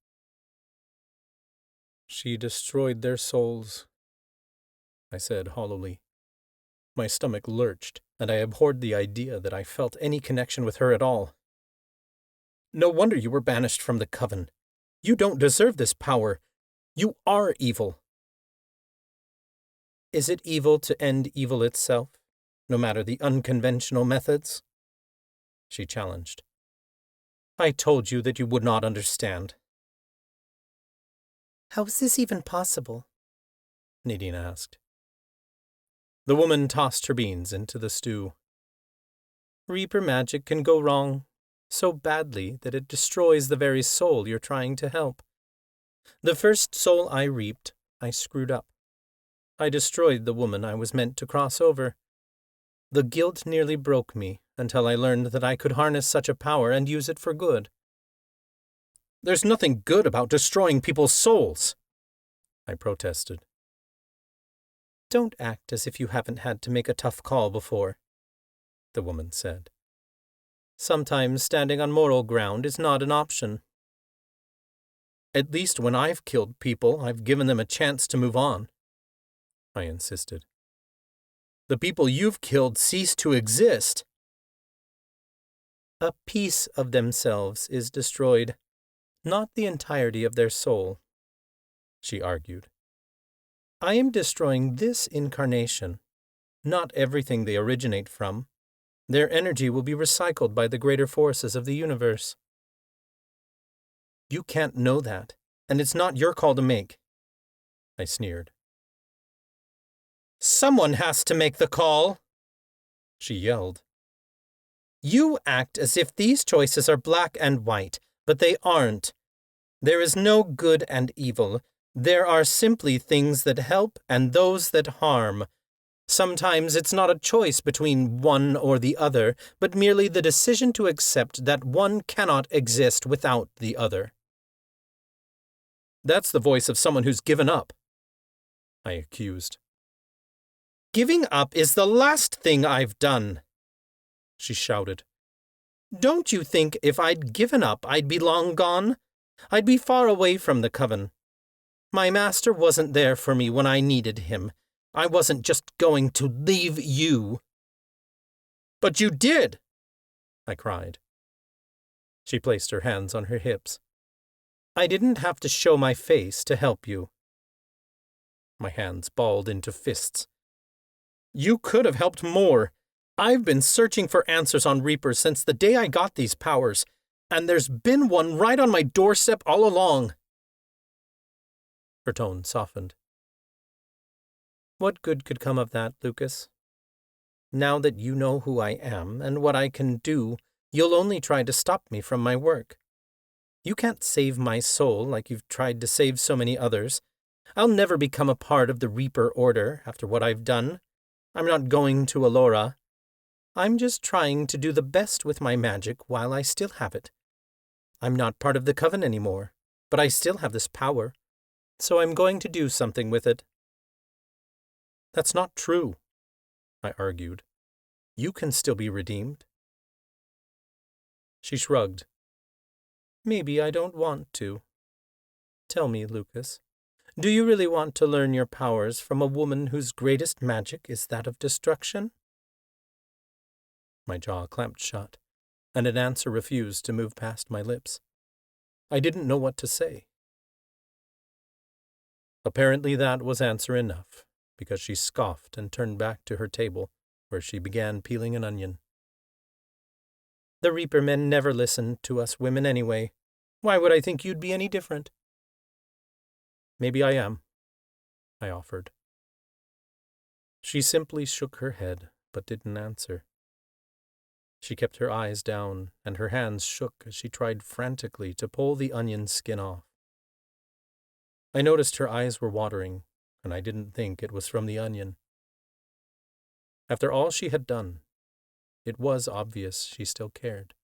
S1: She destroyed their souls, I said hollowly. My stomach lurched, and I abhorred the idea that I felt any connection with her at all. No wonder you were banished from the coven. You don't deserve this power. You are evil. Is it evil to end evil itself, no matter the unconventional methods? She challenged. I told you that you would not understand. How is this even possible? Nadine asked. The woman tossed her beans into the stew. Reaper magic can go wrong so badly that it destroys the very soul you're trying to help. The first soul I reaped, I screwed up. I destroyed the woman I was meant to cross over. The guilt nearly broke me until I learned that I could harness such a power and use it for good. There's nothing good about destroying people's souls, I protested. Don't act as if you haven't had to make a tough call before, the woman said. Sometimes standing on moral ground is not an option. At least when I've killed people, I've given them a chance to move on, I insisted. The people you've killed cease to exist. A piece of themselves is destroyed, not the entirety of their soul, she argued. I am destroying this incarnation, not everything they originate from. Their energy will be recycled by the greater forces of the universe. You can't know that, and it's not your call to make, I sneered. Someone has to make the call, she yelled. You act as if these choices are black and white, but they aren't. There is no good and evil. There are simply things that help and those that harm. Sometimes it's not a choice between one or the other, but merely the decision to accept that one cannot exist without the other. That's the voice of someone who's given up, I accused. Giving up is the last thing I've done, she shouted. Don't you think if I'd given up, I'd be long gone? I'd be far away from the coven. My master wasn't there for me when I needed him. I wasn't just going to leave you. But you did, I cried. She placed her hands on her hips. I didn't have to show my face to help you. My hands balled into fists. You could have helped more. I've been searching for answers on Reapers since the day I got these powers, and there's been one right on my doorstep all along. Her tone softened. What good could come of that, Lucas? Now that you know who I am and what I can do, you'll only try to stop me from my work. You can't save my soul like you've tried to save so many others. I'll never become a part of the Reaper Order after what I've done. I'm not going to Allura. I'm just trying to do the best with my magic while I still have it. I'm not part of the coven anymore, but I still have this power, so I'm going to do something with it. That's not true, I argued. You can still be redeemed. She shrugged. Maybe I don't want to. Tell me, Lucas, do you really want to learn your powers from a woman whose greatest magic is that of destruction? My jaw clamped shut, and an answer refused to move past my lips. I didn't know what to say. Apparently that was answer enough, because she scoffed and turned back to her table, where she began peeling an onion. The Reaper men never listened to us women anyway. Why would I think you'd be any different? Maybe I am, I offered. She simply shook her head, but didn't answer. She kept her eyes down, and her hands shook as she tried frantically to pull the onion skin off. I noticed her eyes were watering, and I didn't think it was from the onion. After all she had done, it was obvious she still cared.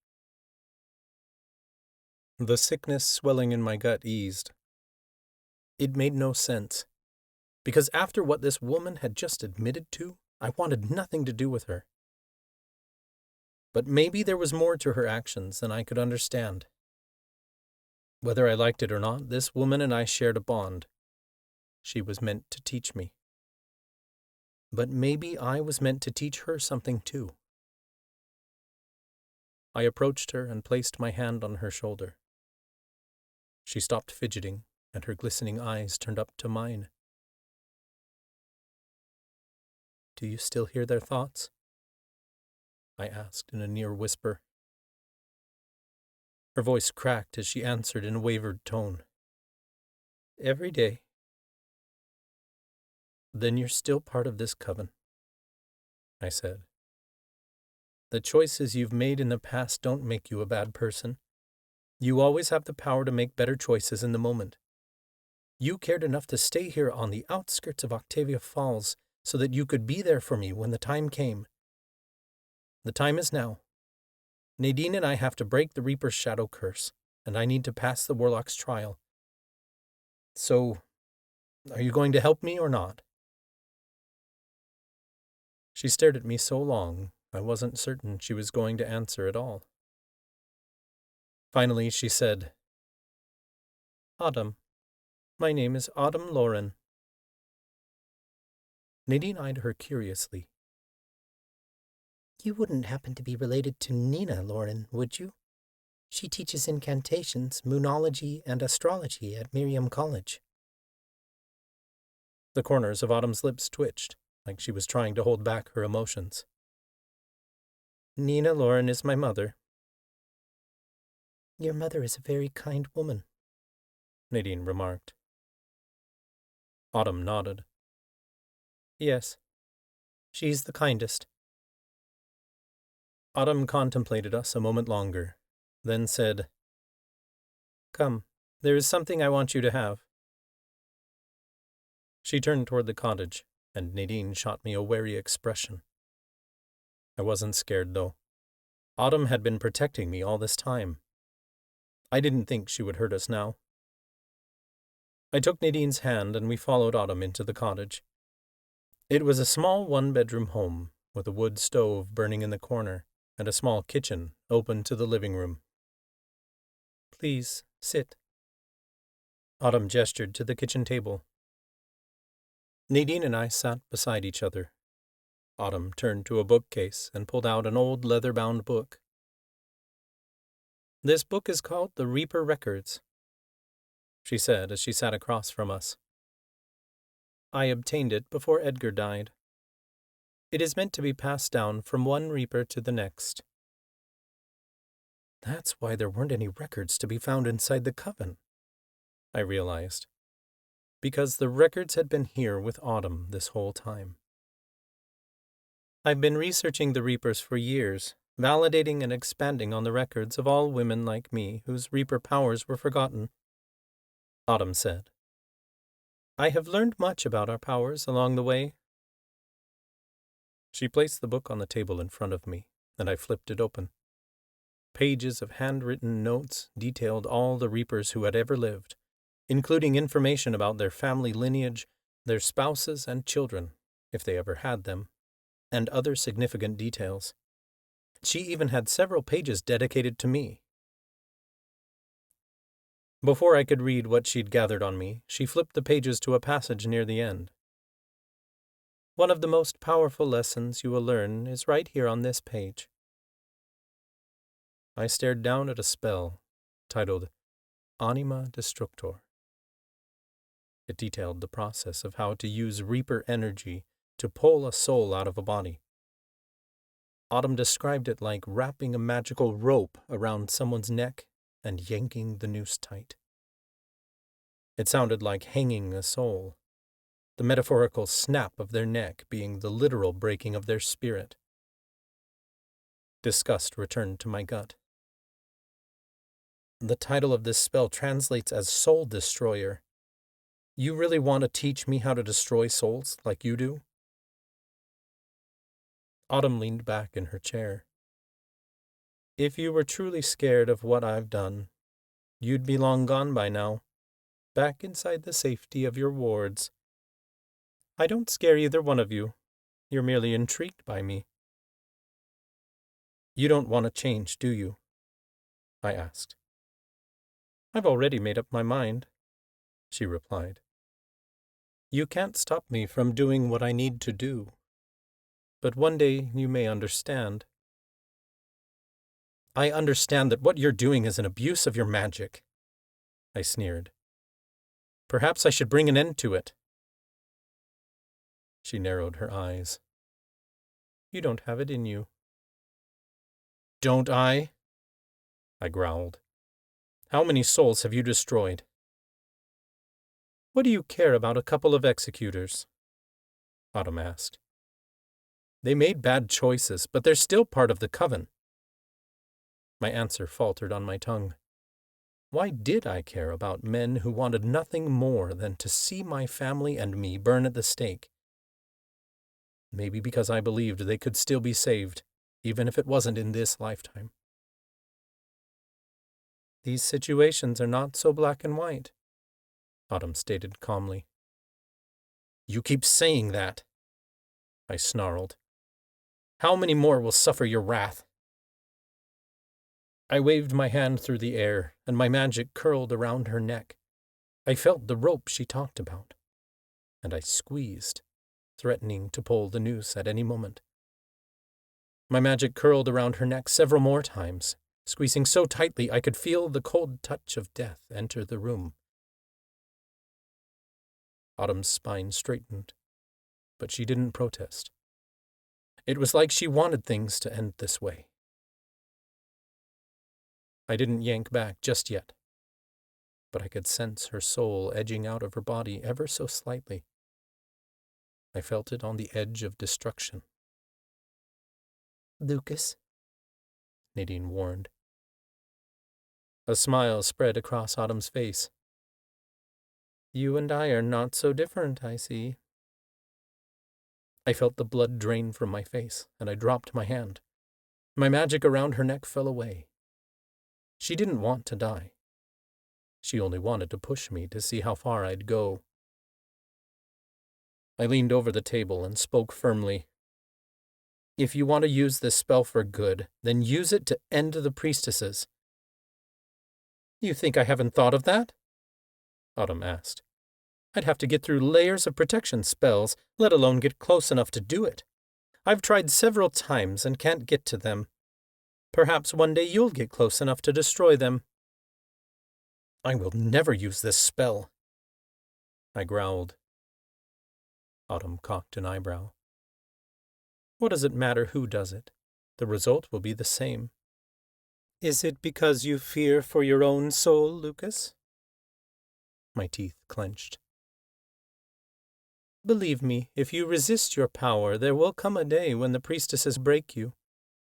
S1: The sickness swelling in my gut eased. It made no sense, because after what this woman had just admitted to, I wanted nothing to do with her. But maybe there was more to her actions than I could understand. Whether I liked it or not, this woman and I shared a bond. She was meant to teach me. But maybe I was meant to teach her something too. I approached her and placed my hand on her shoulder. She stopped fidgeting, and her glistening eyes turned up to mine. Do you still hear their thoughts? I asked in a near whisper. Her voice cracked as she answered in a wavered tone. Every day. Then you're still part of this coven, I said. The choices you've made in the past don't make you a bad person. You always have the power to make better choices in the moment. You cared enough to stay here on the outskirts of Octavia Falls so that you could be there for me when the time came. The time is now. Nadine and I have to break the Reaper's shadow curse, and I need to pass the Warlock's trial. So, are you going to help me or not? She stared at me so long, I wasn't certain she was going to answer at all. Finally, she said, Autumn. My name is Autumn Lauren. Nadine eyed her curiously. You wouldn't happen to be related to Nina Lauren, would you? She teaches incantations, moonology, and astrology at Imperium College. The corners of Autumn's lips twitched, like she was trying to hold back her emotions. Nina Lauren is my mother. Your mother is a very kind woman, Nadine remarked. Autumn nodded. Yes, she's the kindest. Autumn contemplated us a moment longer, then said, Come, There is something I want you to have. She turned toward the cottage, and Nadine shot me a wary expression. I wasn't scared, though. Autumn had been protecting me all this time. I didn't think she would hurt us now. I took Nadine's hand, and we followed Autumn into the cottage. It was a small one-bedroom home, with a wood stove burning in the corner, and a small kitchen open to the living room. Please, sit. Autumn gestured to the kitchen table. Nadine and I sat beside each other. Autumn turned to a bookcase and pulled out an old leather-bound book. This book is called The Reaper Records, she said as she sat across from us. I obtained it before Edgar died. It is meant to be passed down from one Reaper to the next. That's why there weren't any records to be found inside the coven, I realized, because the records had been here with Autumn this whole time. I've been researching the Reapers for years, validating and expanding on the records of all women like me whose Reaper powers were forgotten, Autumn said. I have learned much about our powers along the way. She placed the book on the table in front of me, and I flipped it open. Pages of handwritten notes detailed all the Reapers who had ever lived, including information about their family lineage, their spouses and children, if they ever had them, and other significant details. She even had several pages dedicated to me. Before I could read what she'd gathered on me, she flipped the pages to a passage near the end. One of the most powerful lessons you will learn is right here on this page. I stared down at a spell titled Anima Destructor. It detailed the process of how to use Reaper energy to pull a soul out of a body. Autumn described it like wrapping a magical rope around someone's neck and yanking the noose tight. It sounded like hanging a soul, the metaphorical snap of their neck being the literal breaking of their spirit. Disgust returned to my gut. The title of this spell translates as Soul Destroyer. You really want to teach me how to destroy souls like you do? Autumn leaned back in her chair. If you were truly scared of what I've done, you'd be long gone by now, back inside the safety of your wards. I don't scare either one of you. You're merely intrigued by me. You don't want to change, do you? I asked. I've already made up my mind, she replied. You can't stop me from doing what I need to do. But one day you may understand. I understand that what you're doing is an abuse of your magic, I sneered. Perhaps I should bring an end to it. She narrowed her eyes. You don't have it in you. Don't I? I growled. How many souls have you destroyed? What do you care about a couple of executors? Autumn asked. They made bad choices, but they're still part of the coven. My answer faltered on my tongue. Why did I care about men who wanted nothing more than to see my family and me burn at the stake? Maybe because I believed they could still be saved, even if it wasn't in this lifetime. These situations are not so black and white, Autumn stated calmly. You keep saying that, I snarled. How many more will suffer your wrath? I waved my hand through the air, and my magic curled around her neck. I felt the rope she talked about, and I squeezed, threatening to pull the noose at any moment. My magic curled around her neck several more times, squeezing so tightly I could feel the cold touch of death enter the room. Autumn's spine straightened, but she didn't protest. It was like she wanted things to end this way. I didn't yank back just yet, but I could sense her soul edging out of her body ever so slightly. I felt it on the edge of destruction. Lucas, Nadine warned. A smile spread across Autumn's face. You and I are not so different, I see. I felt the blood drain from my face, and I dropped my hand. My magic around her neck fell away. She didn't want to die. She only wanted to push me to see how far I'd go. I leaned over the table and spoke firmly. If you want to use this spell for good, then use it to end the priestesses. You think I haven't thought of that? Autumn asked. I'd have to get through layers of protection spells, let alone get close enough to do it. I've tried several times and can't get to them. Perhaps one day you'll get close enough to destroy them. I will never use this spell, I growled. Autumn cocked an eyebrow. What does it matter who does it? The result will be the same. Is it because you fear for your own soul, Lucas? My teeth clenched. Believe me, if you resist your power, there will come a day when the priestesses break you,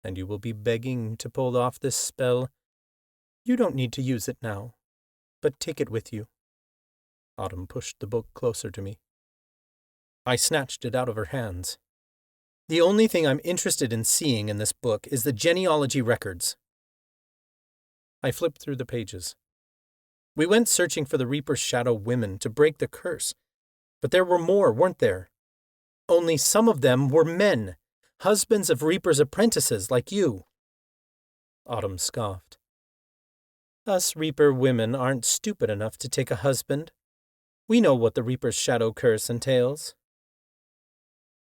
S1: and you will be begging to pull off this spell. You don't need to use it now, but take it with you. Autumn pushed the book closer to me. I snatched it out of her hands. The only thing I'm interested in seeing in this book is the genealogy records. I flipped through the pages. We went searching for the Reaper's Shadow women to break the curse, but there were more, weren't there? Only some of them were men, husbands of Reaper's apprentices like you. Autumn scoffed. Us Reaper women aren't stupid enough to take a husband. We know what the Reaper's Shadow curse entails.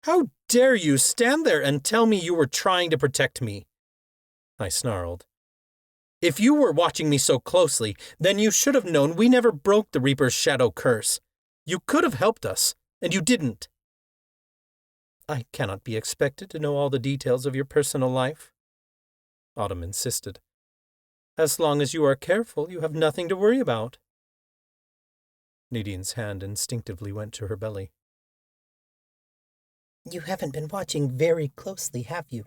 S1: How dare you stand there and tell me you were trying to protect me? I snarled. If you were watching me so closely, then you should have known we never broke the Reaper's Shadow curse. You could have helped us, and you didn't. I cannot be expected to know all the details of your personal life, Autumn insisted. As long as you are careful, you have nothing to worry about. Nadine's hand instinctively went to her belly.
S3: You haven't been watching very closely, have you?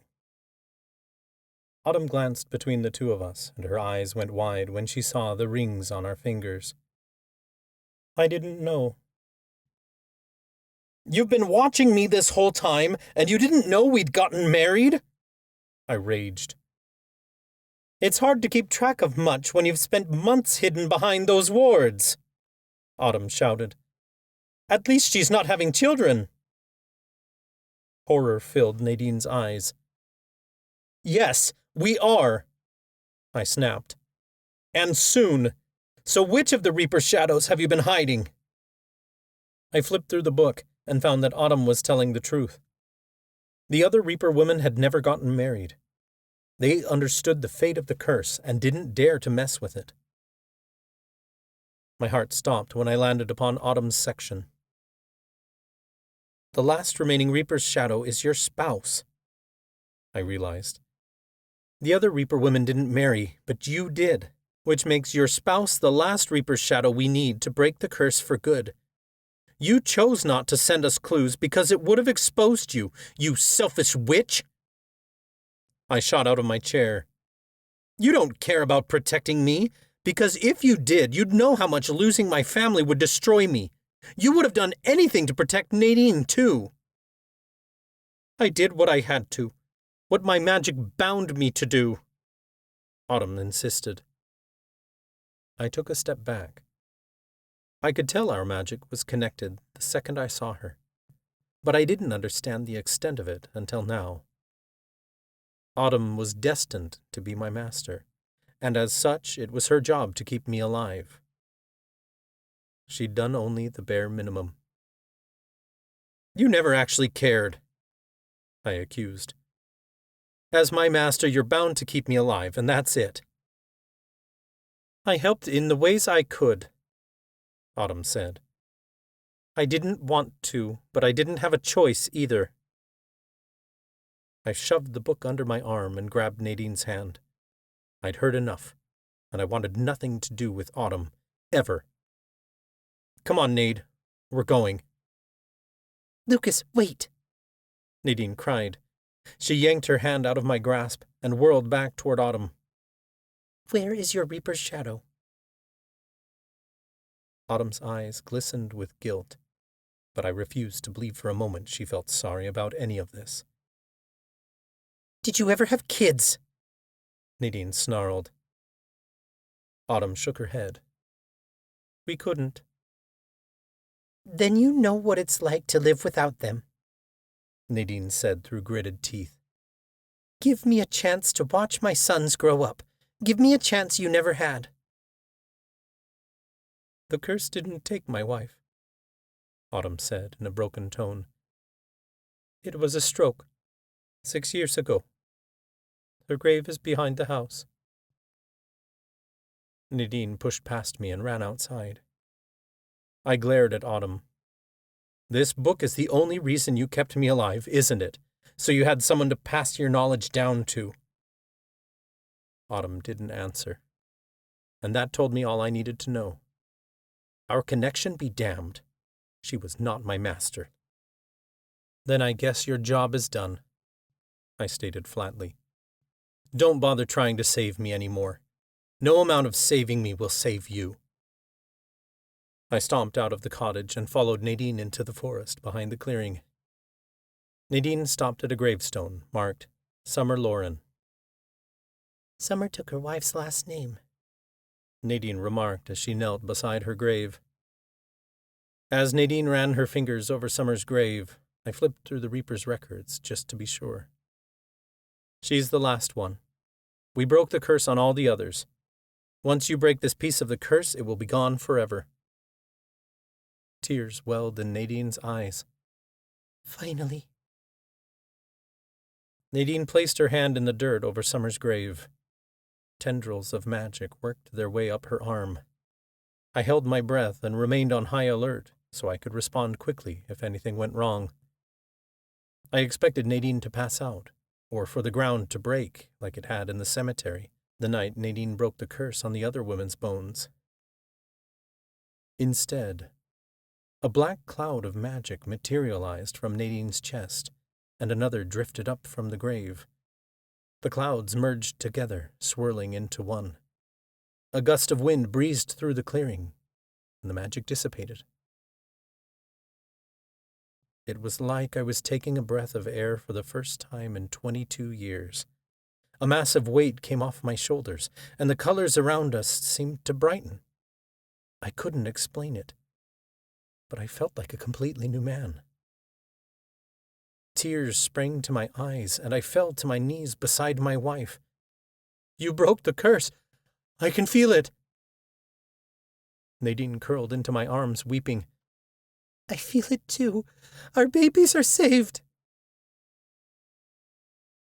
S1: Autumn glanced between the two of us, and her eyes went wide when she saw the rings on our fingers. I didn't know. You've been watching me this whole time, and you didn't know we'd gotten married? I raged. It's hard to keep track of much when you've spent months hidden behind those wards, Autumn shouted. At least she's not having children. Horror filled Nadine's eyes. Yes, we are, I snapped. And soon. So which of the Reaper's shadows have you been hiding? I flipped through the book and found that Autumn was telling the truth. The other Reaper women had never gotten married. They understood the fate of the curse and didn't dare to mess with it. My heart stopped when I landed upon Autumn's section. The last remaining Reaper's shadow is your spouse, I realized. The other Reaper women didn't marry, but you did, which makes your spouse the last Reaper's shadow we need to break the curse for good. You chose not to send us clues because it would have exposed you, you selfish witch! I shot out of my chair. You don't care about protecting me, because if you did, you'd know how much losing my family would destroy me. You would have done anything to protect Nadine, too. I did what I had to, what my magic bound me to do, Autumn insisted. I took a step back. I could tell our magic was connected the second I saw her, but I didn't understand the extent of it until now. Autumn was destined to be my master, and as such it was her job to keep me alive. She'd done only the bare minimum. You never actually cared, I accused. As my master, you're bound to keep me alive, and that's it. I helped in the ways I could, Autumn said. I didn't want to, but I didn't have a choice either. I shoved the book under my arm and grabbed Nadine's hand. I'd heard enough, and I wanted nothing to do with Autumn, ever. Come on, Nade. We're going.
S3: Lucas, wait!
S1: Nadine cried. She yanked her hand out of my grasp and whirled back toward Autumn.
S3: Where is your Reaper's shadow?
S1: Autumn's eyes glistened with guilt, but I refused to believe for a moment she felt sorry about any of this.
S3: Did you ever have kids?
S1: Nadine snarled. Autumn shook her head. We couldn't.
S3: Then you know what it's like to live without them,
S1: Nadine said through gritted teeth.
S3: Give me a chance to watch my sons grow up. Give me a chance you never had.
S1: The curse didn't take my wife, Autumn said in a broken tone. It was a stroke, 6 years ago. Her grave is behind the house. Nadine pushed past me and ran outside. I glared at Autumn. This book is the only reason you kept me alive, isn't it? So you had someone to pass your knowledge down to. Autumn didn't answer, and that told me all I needed to know. Our connection be damned. She was not my master. Then I guess your job is done, I stated flatly. Don't bother trying to save me anymore. No amount of saving me will save you. I stomped out of the cottage and followed Nadine into the forest behind the clearing. Nadine stopped at a gravestone marked Summer Lauren.
S3: Summer took her wife's last name,
S1: Nadine remarked as she knelt beside her grave. As Nadine ran her fingers over Summer's grave, I flipped through the Reaper's records just to be sure. She's the last one. We broke the curse on all the others. Once you break this piece of the curse, it will be gone forever. Tears welled in Nadine's eyes.
S3: Finally.
S1: Nadine placed her hand in the dirt over Summer's grave. Tendrils of magic worked their way up her arm. I held my breath and remained on high alert so I could respond quickly if anything went wrong. I expected Nadine to pass out, or for the ground to break like it had in the cemetery the night Nadine broke the curse on the other women's bones. Instead, a black cloud of magic materialized from Nadine's chest, and another drifted up from the grave. The clouds merged together, swirling into one. A gust of wind breezed through the clearing, and the magic dissipated. It was like I was taking a breath of air for the first time in 22 years. A massive weight came off my shoulders, and the colors around us seemed to brighten. I couldn't explain it, but I felt like a completely new man. Tears sprang to my eyes, and I fell to my knees beside my wife. You broke the curse. I can feel it. Nadine curled into my arms, weeping.
S3: I feel it too. Our babies are saved.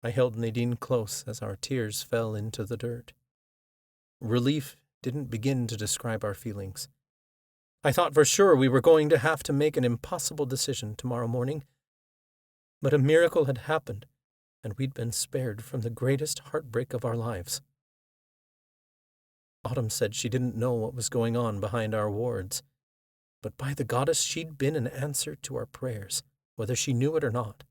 S1: I held Nadine close as our tears fell into the dirt. Relief didn't begin to describe our feelings. I thought for sure we were going to have to make an impossible decision tomorrow morning. But a miracle had happened, and we'd been spared from the greatest heartbreak of our lives. Autumn said she didn't know what was going on behind our wards, but by the goddess, she'd been an answer to our prayers, whether she knew it or not.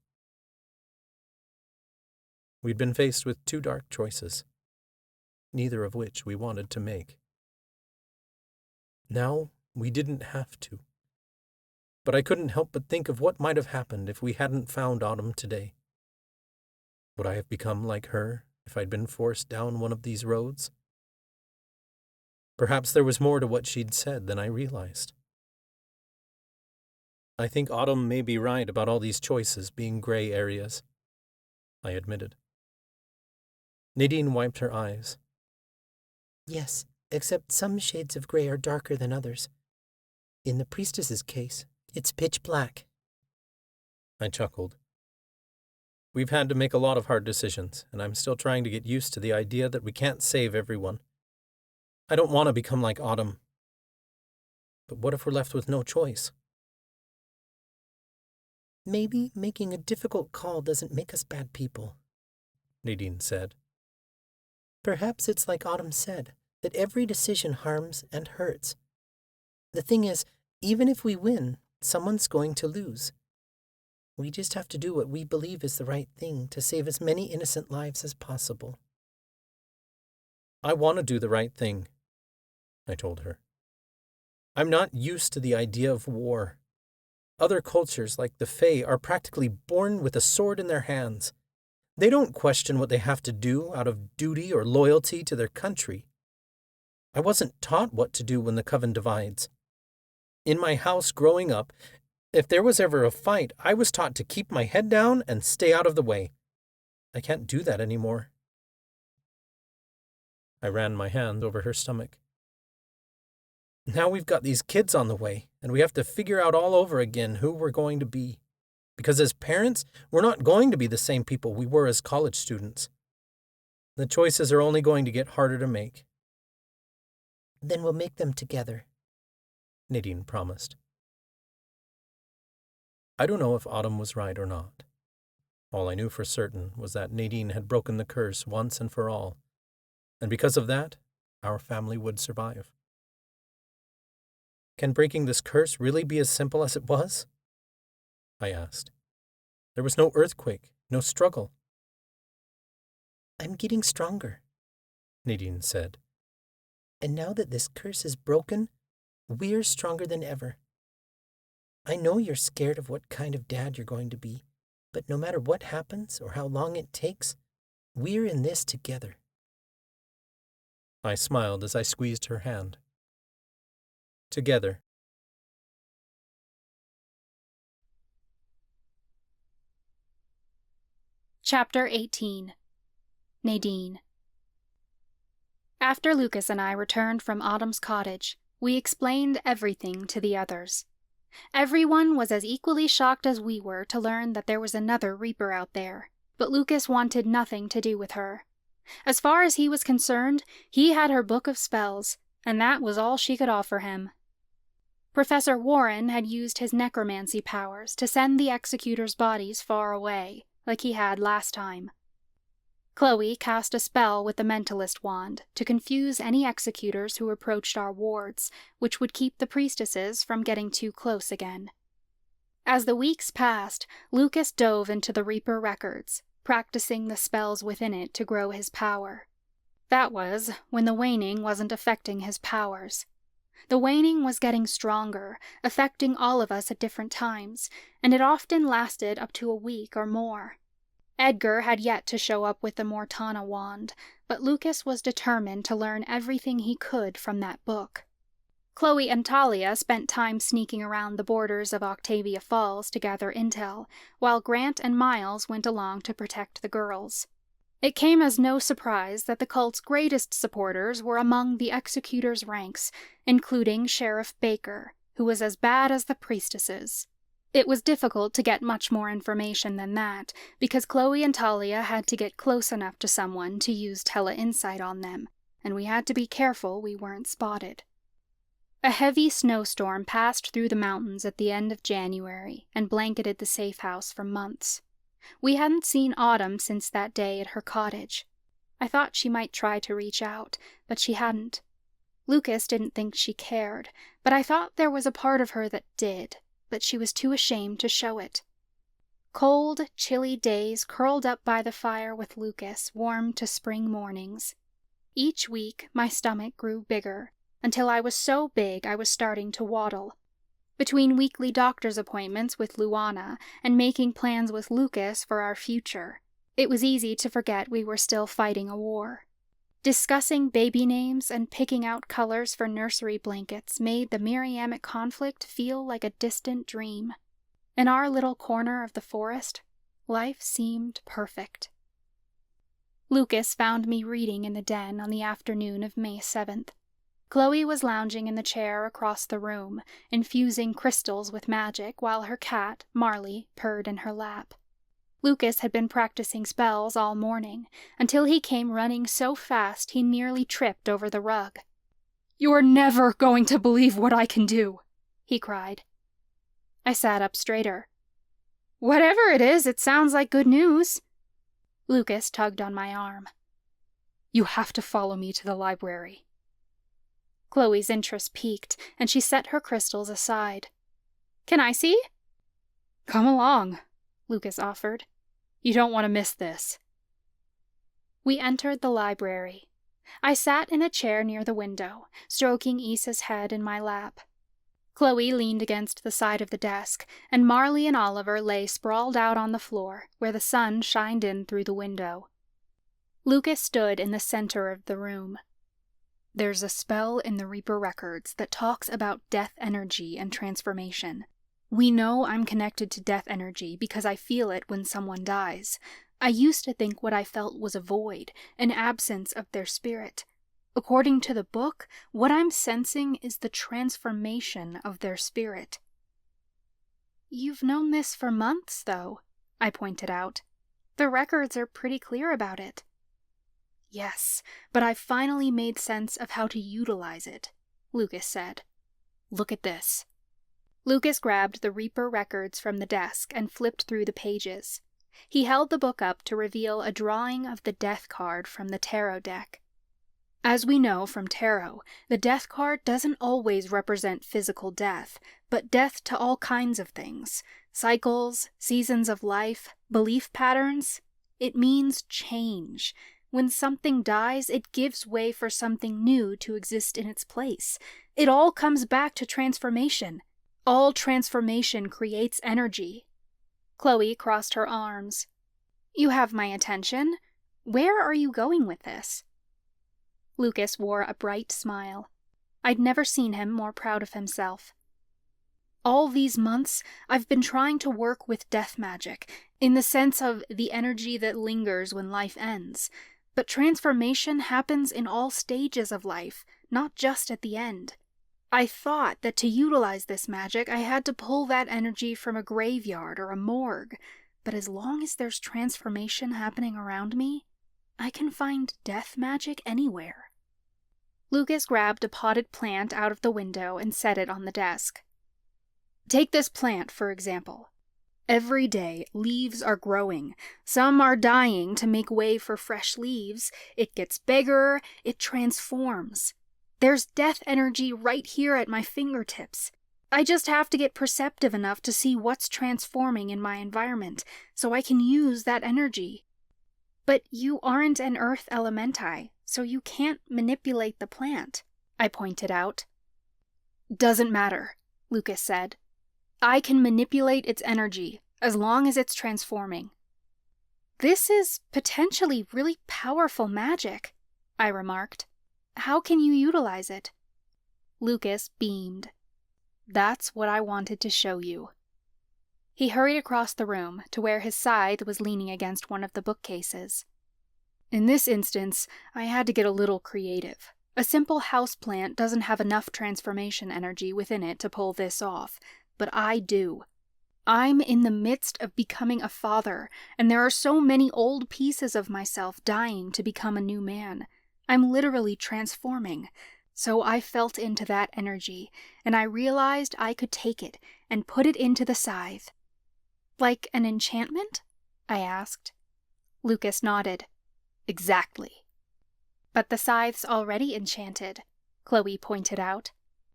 S1: We'd been faced with two dark choices, neither of which we wanted to make. Now, we didn't have to. But I couldn't help but think of what might have happened if we hadn't found Autumn today. Would I have become like her if I'd been forced down one of these roads? Perhaps there was more to what she'd said than I realized. I think Autumn may be right about all these choices being gray areas, I admitted. Nadine wiped her eyes.
S3: Yes, except some shades of gray are darker than others. In the priestess's case, it's pitch black.
S1: I chuckled. We've had to make a lot of hard decisions, and I'm still trying to get used to the idea that we can't save everyone. I don't want to become like Autumn. But what if we're left with no choice?
S3: Maybe making a difficult call doesn't make us bad people,
S1: Nadine said.
S3: Perhaps it's like Autumn said, that every decision harms and hurts. The thing is, even if we win, someone's going to lose. We just have to do what we believe is the right thing to save as many innocent lives as possible.
S1: I want to do the right thing, I told her. I'm not used to the idea of war. Other cultures, like the Fae, are practically born with a sword in their hands. They don't question what they have to do out of duty or loyalty to their country. I wasn't taught what to do when the coven divides. In my house growing up, if there was ever a fight, I was taught to keep my head down and stay out of the way. I can't do that anymore. I ran my hand over her stomach. Now we've got these kids on the way, and we have to figure out all over again who we're going to be. Because as parents, we're not going to be the same people we were as college students. The choices are only going to get harder to make.
S3: Then we'll make them together,
S1: Nadine promised. I don't know if Autumn was right or not. All I knew for certain was that Nadine had broken the curse once and for all, and because of that, our family would survive. Can breaking this curse really be as simple as it was? I asked. There was no earthquake, no struggle.
S3: I'm getting stronger,
S1: Nadine said.
S3: And now that this curse is broken, we're stronger than ever. I know you're scared of what kind of dad you're going to be, but no matter what happens or how long it takes, we're in this together.
S1: I smiled as I squeezed her hand. Together.
S4: Chapter 18. Nadine. After Lucas and I returned from Autumn's cottage, we explained everything to the others. Everyone was as equally shocked as we were to learn that there was another Reaper out there, but Lucas wanted nothing to do with her. As far as he was concerned, he had her book of spells, and that was all she could offer him. Professor Warren had used his necromancy powers to send the executors' bodies far away, like he had last time. Chloe cast a spell with the mentalist wand to confuse any executors who approached our wards, which would keep the priestesses from getting too close again. As the weeks passed, Lucas dove into the Reaper records, practicing the spells within it to grow his power. That was when the waning wasn't affecting his powers. The waning was getting stronger, affecting all of us at different times, and it often lasted up to a week or more. Edgar had yet to show up with the Mortana wand, but Lucas was determined to learn everything he could from that book. Chloe and Talia spent time sneaking around the borders of Octavia Falls to gather intel, while Grant and Miles went along to protect the girls. It came as no surprise that the cult's greatest supporters were among the executors' ranks, including Sheriff Baker, who was as bad as the priestesses. It was difficult to get much more information than that, because Chloe and Talia had to get close enough to someone to use tele-insight on them, and we had to be careful we weren't spotted. A heavy snowstorm passed through the mountains at the end of January and blanketed the safe house for months. We hadn't seen Autumn since that day at her cottage. I thought she might try to reach out, but she hadn't. Lucas didn't think she cared, but I thought there was a part of her that did, but she was too ashamed to show it. Cold, chilly days curled up by the fire with Lucas warmed to spring mornings. Each week my stomach grew bigger, until I was so big I was starting to waddle. Between weekly doctor's appointments with Luana and making plans with Lucas for our future, it was easy to forget we were still fighting a war. Discussing baby names and picking out colors for nursery blankets made the Miriamic conflict feel like a distant dream. In our little corner of the forest, life seemed perfect. Lucas found me reading in the den on the afternoon of May 7th. Chloe was lounging in the chair across the room, infusing crystals with magic while her cat, Marley, purred in her lap. Lucas had been practicing spells all morning, until he came running so fast he nearly tripped over the rug. "You're never going to believe what I can do," he cried. I sat up straighter. "Whatever it is, it sounds like good news." Lucas tugged on my arm. "You have to follow me to the library." Chloe's interest piqued, and she set her crystals aside. "Can I see?" "Come along," Lucas offered. "You don't want to miss this." We entered the library. I sat in a chair near the window, stroking Issa's head in my lap. Chloe leaned against the side of the desk, and Marley and Oliver lay sprawled out on the floor, where the sun shined in through the window. Lucas stood in the center of the room. There's a spell in the Reaper records that talks about death energy and transformation. We know I'm connected to death energy because I feel it when someone dies. I used to think what I felt was a void, an absence of their spirit. According to the book, what I'm sensing is the transformation of their spirit. You've known this for months, though, I pointed out. The records are pretty clear about it. Yes, but I've finally made sense of how to utilize it, Lucas said. Look at this. Lucas grabbed the Reaper records from the desk and flipped through the pages. He held the book up to reveal a drawing of the death card from the tarot deck. As we know from tarot, the death card doesn't always represent physical death, but death to all kinds of things. Cycles, seasons of life, belief patterns. It means change. When something dies, it gives way for something new to exist in its place. It all comes back to transformation. All transformation creates energy. Chloe crossed her arms. You have my attention. Where are you going with this? Lucas wore a bright smile. I'd never seen him more proud of himself. All these months, I've been trying to work with death magic, in the sense of the energy that lingers when life ends. But transformation happens in all stages of life, not just at the end. I thought that to utilize this magic, I had to pull that energy from a graveyard or a morgue. But as long as there's transformation happening around me, I can find death magic anywhere. Lucas grabbed a potted plant out of the window and set it on the desk. Take this plant, for example. Every day, leaves are growing. Some are dying to make way for fresh leaves. It gets bigger, it transforms. There's death energy right here at my fingertips. I just have to get perceptive enough to see what's transforming in my environment, so I can use that energy. But you aren't an earth elementai, so you can't manipulate the plant, I pointed out. Doesn't matter, Lucas said. I can manipulate its energy, as long as it's transforming. This is potentially really powerful magic, I remarked. How can you utilize it? Lucas beamed. That's what I wanted to show you. He hurried across the room to where his scythe was leaning against one of the bookcases. In this instance, I had to get a little creative. A simple houseplant doesn't have enough transformation energy within it to pull this off, but I do. I'm in the midst of becoming a father, and there are so many old pieces of myself dying to become a new man. I'm literally transforming. So I felt into that energy, and I realized I could take it and put it into the scythe. Like an enchantment? I asked. Lucas nodded. Exactly. But the scythe's already enchanted, Chloe pointed out.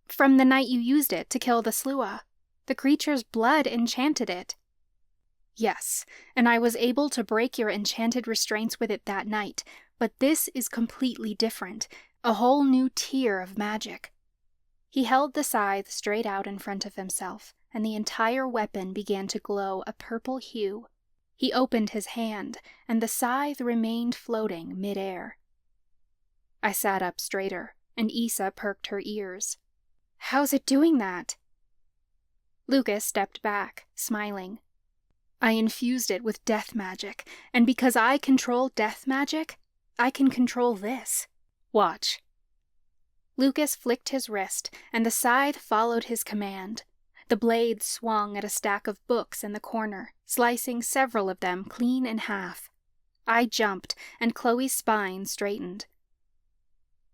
S4: From the night you used it to kill the Slua. The creature's blood enchanted it. Yes, and I was able to break your enchanted restraints with it that night, but this is completely different, a whole new tier of magic. He held the scythe straight out in front of himself, and the entire weapon began to glow a purple hue. He opened his hand, and the scythe remained floating mid-air. I sat up straighter, and Issa perked her ears. How's it doing that? Lucas stepped back, smiling. I infused it with death magic, and because I control death magic, I can control this. Watch. Lucas flicked his wrist, and the scythe followed his command. The blade swung at a stack of books in the corner, slicing several of them clean in half. I jumped, and Chloe's spine straightened.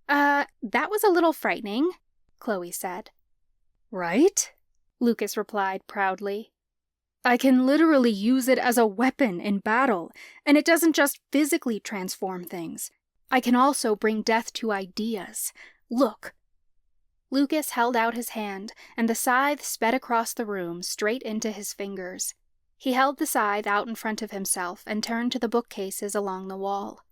S4: That was a little frightening, Chloe said. Right? Lucas replied proudly. I can literally use it as a weapon in battle, and it doesn't just physically transform things. I can also bring death to ideas. Look. Lucas held out his hand, and the scythe sped across the room straight into his fingers. He held the scythe out in front of himself and turned to the bookcases along the wall.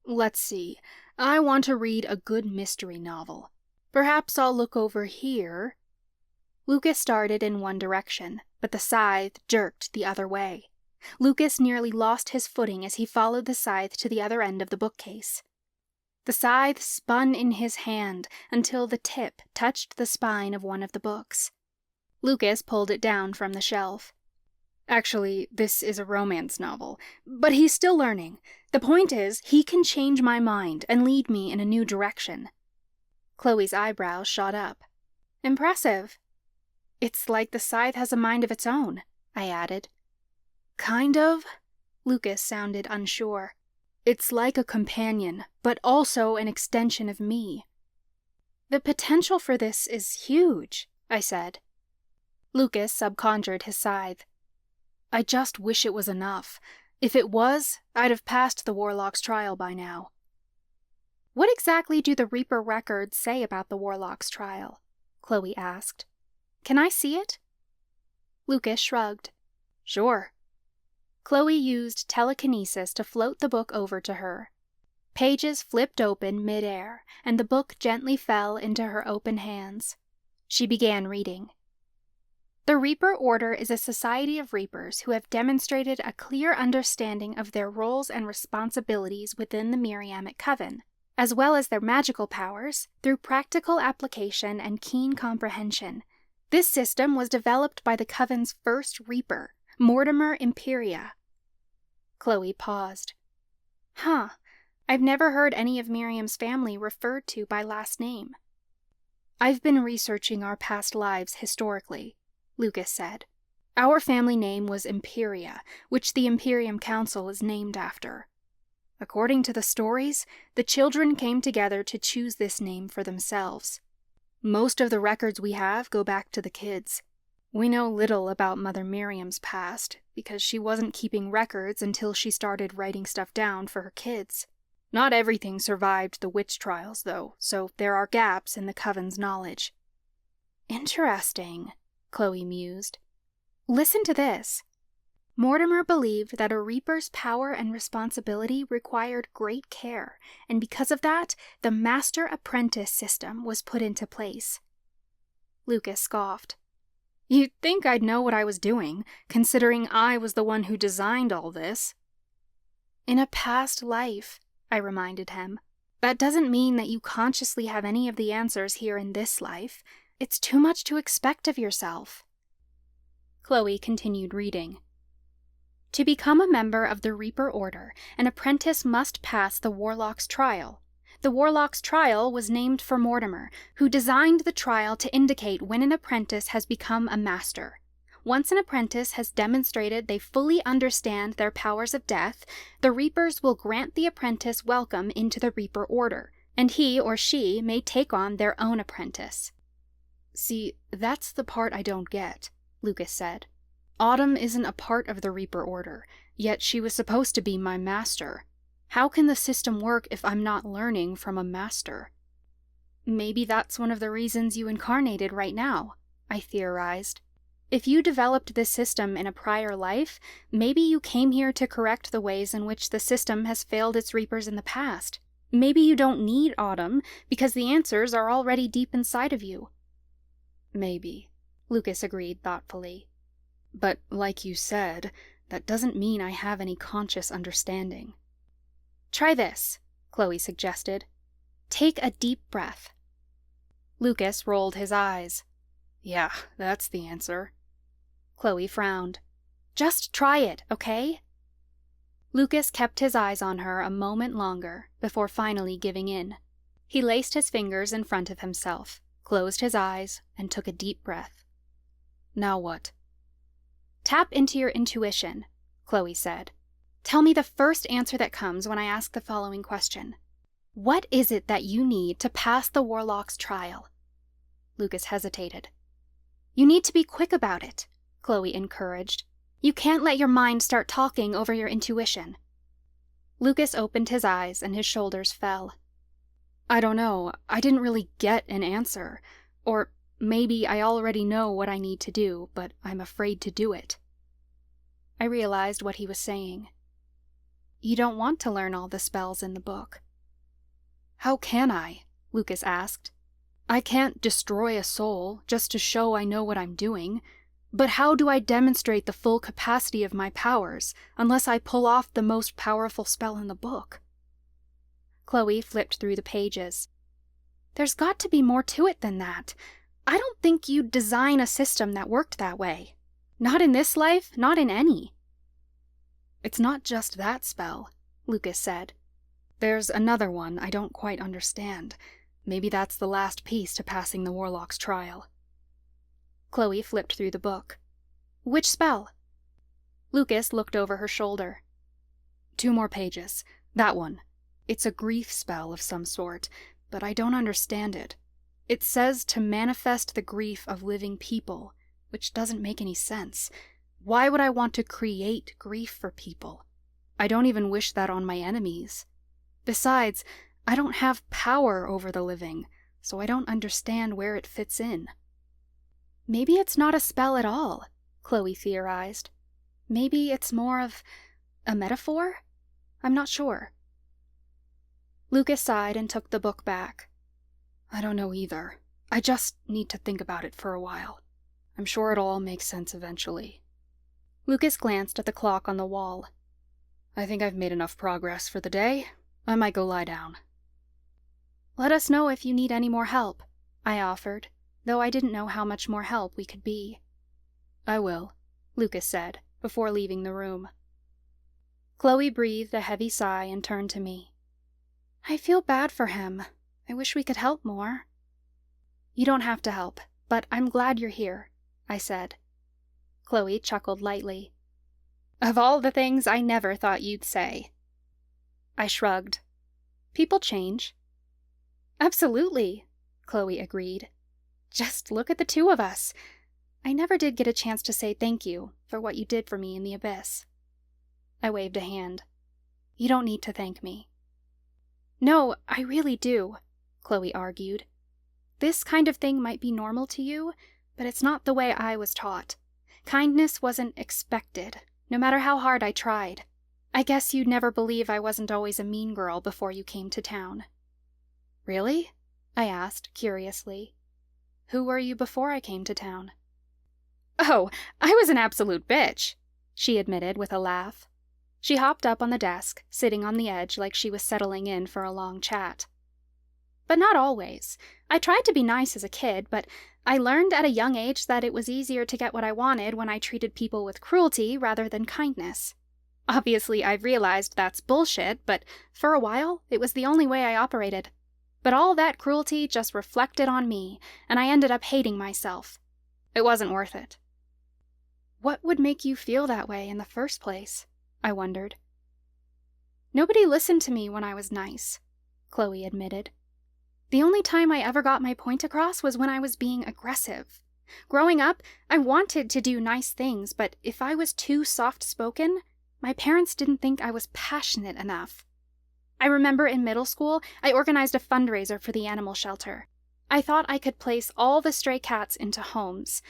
S4: Let's see. I want to read a good mystery novel. Perhaps I'll look over here." Lucas started in one direction, but the scythe jerked the other way. Lucas nearly lost his footing as he followed the scythe to the other end of the bookcase. The scythe spun in his hand until the tip touched the spine of one of the books. Lucas pulled it down from the shelf. "Actually, this is a romance novel, but he's still learning. The point is, he can change my mind and lead me in a new direction." Chloe's eyebrows shot up. "Impressive." "It's like the scythe has a mind of its own," I added. "Kind of?" Lucas sounded unsure. "It's like a companion, but also an extension of me." "The potential for this is huge," I said. Lucas subconjured his scythe. "I just wish it was enough. If it was, I'd have passed the Warlock's trial by now." "What exactly do the Reaper records say about the Warlock's trial?" Chloe asked. "Can I see it?" Lucas shrugged. "Sure." Chloe used telekinesis to float the book over to her. Pages flipped open mid-air, and the book gently fell into her open hands. She began reading. "The Reaper Order is a society of Reapers who have demonstrated a clear understanding of their roles and responsibilities within the Miriamic Coven, as well as their magical powers, through practical application and keen comprehension. This system was developed by the Coven's first Reaper, Mortimer Imperia." Chloe paused. "Huh. I've never heard any of Miriam's family referred to by last name." "I've been researching our past lives historically," Lucas said. "Our family name was Imperia, which the Imperium Council is named after. According to the stories, the children came together to choose this name for themselves. Most of the records we have go back to the kids. We know little about Mother Miriam's past, because she wasn't keeping records until she started writing stuff down for her kids. Not everything survived the witch trials, though, so there are gaps in the Coven's knowledge." "Interesting," Chloe mused. "Listen to this. Mortimer believed that a Reaper's power and responsibility required great care, and because of that, the master-apprentice system was put into place." Lucas scoffed. "You'd think I'd know what I was doing, considering I was the one who designed all this." "In a past life," I reminded him. "That doesn't mean that you consciously have any of the answers here in this life. It's too much to expect of yourself." Chloe continued reading. "To become a member of the Reaper Order, an apprentice must pass the Warlock's trial. The Warlock's trial was named for Mortimer, who designed the trial to indicate when an apprentice has become a master. Once an apprentice has demonstrated they fully understand their powers of death, the Reapers will grant the apprentice welcome into the Reaper Order, and he or she may take on their own apprentice." "See, that's the part I don't get," Lucas said. "Autumn isn't a part of the Reaper Order, yet she was supposed to be my master. How can the system work if I'm not learning from a master?" "Maybe that's one of the reasons you incarnated right now," I theorized. "If you developed this system in a prior life, maybe you came here to correct the ways in which the system has failed its Reapers in the past. Maybe you don't need Autumn, because the answers are already deep inside of you." "Maybe," Lucas agreed thoughtfully. "But like you said, that doesn't mean I have any conscious understanding." "Try this," Chloe suggested. "Take a deep breath." Lucas rolled his eyes. "Yeah, that's the answer." Chloe frowned. "Just try it, okay?" Lucas kept his eyes on her a moment longer before finally giving in. He laced his fingers in front of himself, closed his eyes, and took a deep breath. "Now what?" "Tap into your intuition," Chloe said. "Tell me the first answer that comes when I ask the following question. What is it that you need to pass the Warlock's trial?" Lucas hesitated. "You need to be quick about it," Chloe encouraged. "You can't let your mind start talking over your intuition." Lucas opened his eyes and his shoulders fell. "I don't know. I didn't really get an answer. Or maybe I already know what I need to do, but I'm afraid to do it." I realized what he was saying. "You don't want to learn all the spells in the book." How can I? Lucas asked. I can't destroy a soul just to show I know what I'm doing. But how do I demonstrate the full capacity of my powers unless I pull off the most powerful spell in the book? Chloe flipped through the pages. There's got to be more to it than that. I don't think you'd design a system that worked that way. Not in this life, not in any. It's not just that spell, Lucas said. There's another one I don't quite understand. Maybe that's the last piece to passing the Warlock's trial. Chloe flipped through the book. Which spell? Lucas looked over her shoulder. 2 more pages. That one. It's a grief spell of some sort, but I don't understand it. It says to manifest the grief of living people, which doesn't make any sense. Why would I want to create grief for people? I don't even wish that on my enemies. Besides, I don't have power over the living, so I don't understand where it fits in. Maybe it's not a spell at all, Chloe theorized. Maybe it's more of a metaphor? I'm not sure. Lucas sighed and took the book back. I don't know either. I just need to think about it for a while. I'm sure it'll all make sense eventually. Lucas glanced at the clock on the wall. I think I've made enough progress for the day. I might go lie down. Let us know if you need any more help, I offered, though I didn't know how much more help we could be. I will, Lucas said, before leaving the room. Chloe breathed a heavy sigh and turned to me. I feel bad for him. I wish we could help more. You don't have to help, but I'm glad you're here, I said. Chloe chuckled lightly. Of all the things I never thought you'd say. I shrugged. People change. Absolutely, Chloe agreed. Just look at the 2 of us. I never did get a chance to say thank you for what you did for me in the abyss. I waved a hand. You don't need to thank me. No, I really do, Chloe argued. This kind of thing might be normal to you, but it's not the way I was taught. Kindness wasn't expected, no matter how hard I tried. I guess you'd never believe I wasn't always a mean girl before you came to town. Really? I asked, curiously. Who were you before I came to town? Oh, I was an absolute bitch, she admitted with a laugh. She hopped up on the desk, sitting on the edge like she was settling in for a long chat. But not always. I tried to be nice as a kid, but I learned at a young age that it was easier to get what I wanted when I treated people with cruelty rather than kindness. Obviously, I've realized that's bullshit, but for a while, it was the only way I operated. But all that cruelty just reflected on me, and I ended up hating myself. It wasn't worth it. What would make you feel that way in the first place? I wondered. Nobody listened to me when I was nice, Chloe admitted. The only time I ever got my point across was when I was being aggressive. Growing up, I wanted to do nice things, but if I was too soft-spoken, my parents didn't think I was passionate enough. I remember in middle school, I organized a fundraiser for the animal shelter. I thought I could place all the stray cats into homes.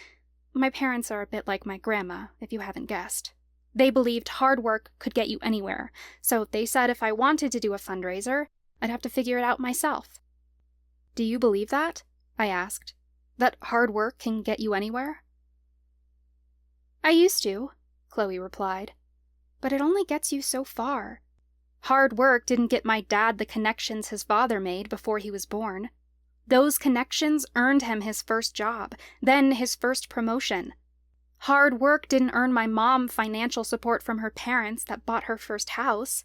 S4: My parents are a bit like my grandma, if you haven't guessed. They believed hard work could get you anywhere, so they said if I wanted to do a fundraiser, I'd have to figure it out myself. Do you believe that? I asked. That hard work can get you anywhere? I used to, Chloe replied. But it only gets you so far. Hard work didn't get my dad the connections his father made before he was born. Those connections earned him his first job, then his first promotion. Hard work didn't earn my mom financial support from her parents that bought her first house.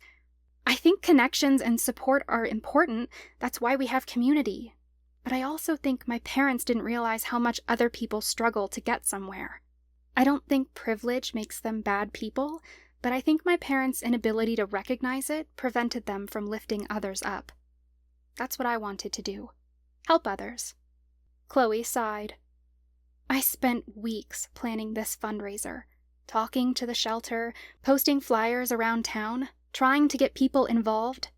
S4: I think connections and support are important. That's why we have community. But I also think my parents didn't realize how much other people struggle to get somewhere. I don't think privilege makes them bad people, but I think my parents' inability to recognize it prevented them from lifting others up. That's what I wanted to do. Help others. Chloe sighed. I spent weeks planning this fundraiser, talking to the shelter, posting flyers around town, trying to get people involved.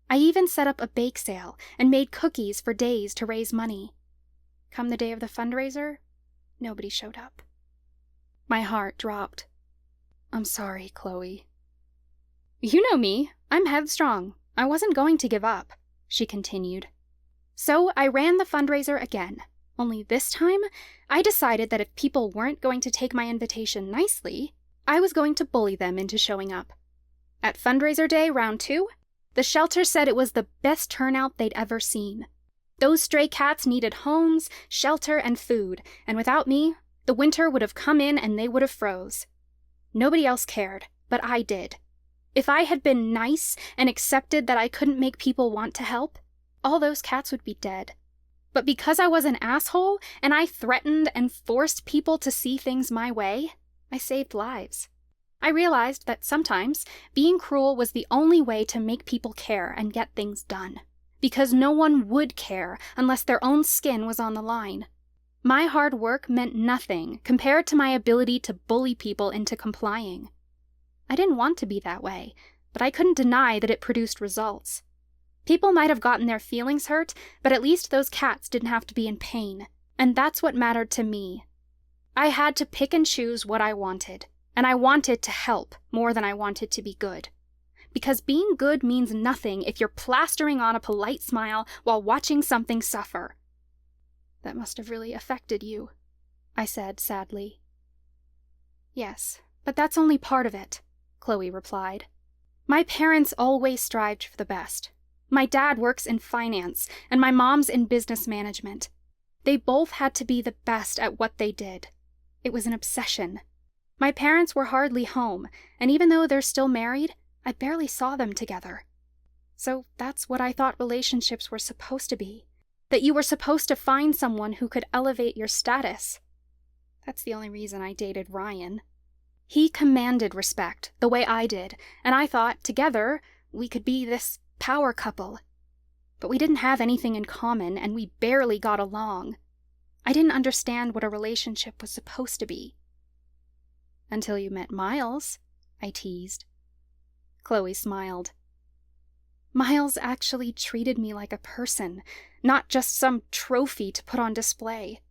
S4: I even set up a bake sale and made cookies for days to raise money. Come the day of the fundraiser, nobody showed up. My heart dropped. I'm sorry, Chloe. You know me. I'm headstrong. I wasn't going to give up. she continued. So I ran the fundraiser again, only this time I decided that if people weren't going to take my invitation nicely, I was going to bully them into showing up. At fundraiser day round 2, the shelter said it was the best turnout they'd ever seen. Those stray cats needed homes, shelter, and food, and without me, the winter would have come in and they would have froze. Nobody else cared, but I did. If I had been nice and accepted that I couldn't make people want to help, all those cats would be dead. But because I was an asshole, and I threatened and forced people to see things my way, I saved lives. I realized that sometimes being cruel was the only way to make people care and get things done, because no one would care unless their own skin was on the line. My hard work meant nothing compared to my ability to bully people into complying. I didn't want to be that way, but I couldn't deny that it produced results. People might have gotten their feelings hurt, but at least those cats didn't have to be in pain, and that's what mattered to me. I had to pick and choose what I wanted, and I wanted to help more than I wanted to be good. Because being good means nothing if you're plastering on a polite smile while watching something suffer. That must have really affected you, I said sadly. Yes, but that's only part of it, Chloe replied. My parents always strived for the best. My dad works in finance, and my mom's in business management. They both had to be the best at what they did. It was an obsession. My parents were hardly home, and even though they're still married, I barely saw them together. So that's what I thought relationships were supposed to be. That you were supposed to find someone who could elevate your status. That's the only reason I dated Ryan. He commanded respect, the way I did, and I thought, together, we could be this power couple. But we didn't have anything in common, and we barely got along. I didn't understand what a relationship was supposed to be. Until you met Miles, I teased. Chloe smiled. Miles actually treated me like a person, not just some trophy to put on display.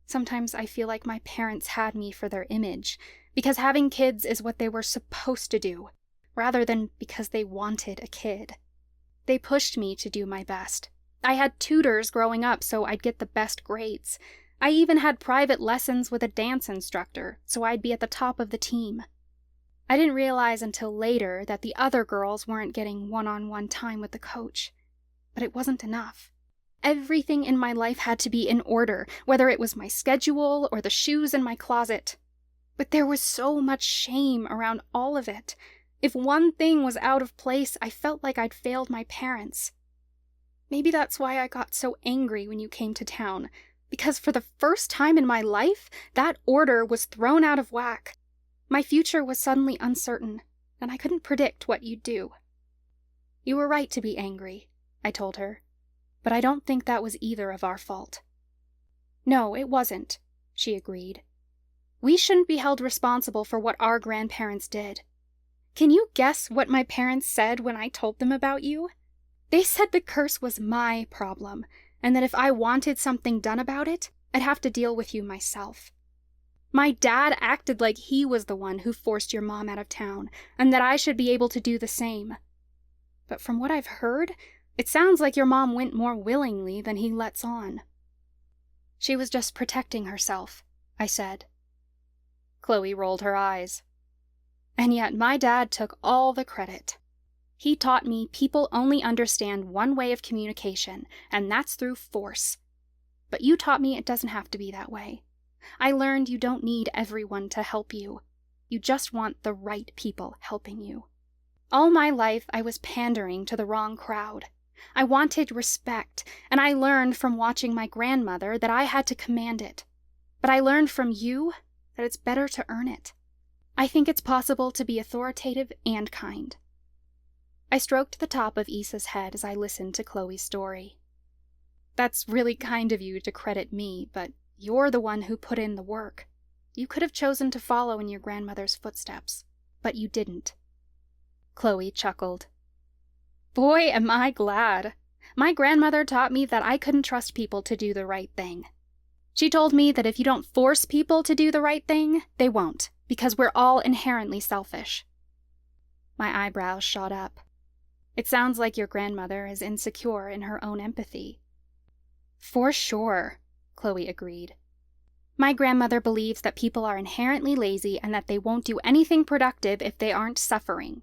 S4: Sometimes I feel like my parents had me for their image, because having kids is what they were supposed to do, rather than because they wanted a kid. They pushed me to do my best. I had tutors growing up so I'd get the best grades. I even had private lessons with a dance instructor so I'd be at the top of the team. I didn't realize until later that the other girls weren't getting one-on-one time with the coach. But it wasn't enough. Everything in my life had to be in order, whether it was my schedule or the shoes in my closet. But there was so much shame around all of it. If one thing was out of place, I felt like I'd failed my parents. Maybe that's why I got so angry when you came to town, because for the first time in my life, that order was thrown out of whack. My future was suddenly uncertain, and I couldn't predict what you'd do. You were right to be angry, I told her, but I don't think that was either of our fault. No, it wasn't, she agreed. We shouldn't be held responsible for what our grandparents did. Can you guess what my parents said when I told them about you? They said the curse was my problem, and that if I wanted something done about it, I'd have to deal with you myself. My dad acted like he was the one who forced your mom out of town, and that I should be able to do the same. But from what I've heard, it sounds like your mom went more willingly than he lets on. She was just protecting herself, I said. Chloe rolled her eyes. And yet my dad took all the credit. He taught me people only understand one way of communication, and that's through force. But you taught me it doesn't have to be that way. I learned you don't need everyone to help you. You just want the right people helping you. All my life I was pandering to the wrong crowd. I wanted respect, and I learned from watching my grandmother that I had to command it. But I learned from you that it's better to earn it. I think it's possible to be authoritative and kind. I stroked the top of Issa's head as I listened to Chloe's story. That's really kind of you to credit me, but you're the one who put in the work. You could have chosen to follow in your grandmother's footsteps, but you didn't. Chloe chuckled. Boy, am I glad. My grandmother taught me that I couldn't trust people to do the right thing. She told me that if you don't force people to do the right thing, they won't, because we're all inherently selfish. My eyebrows shot up. It sounds like your grandmother is insecure in her own empathy. For sure, Chloe agreed. My grandmother believes that people are inherently lazy and that they won't do anything productive if they aren't suffering.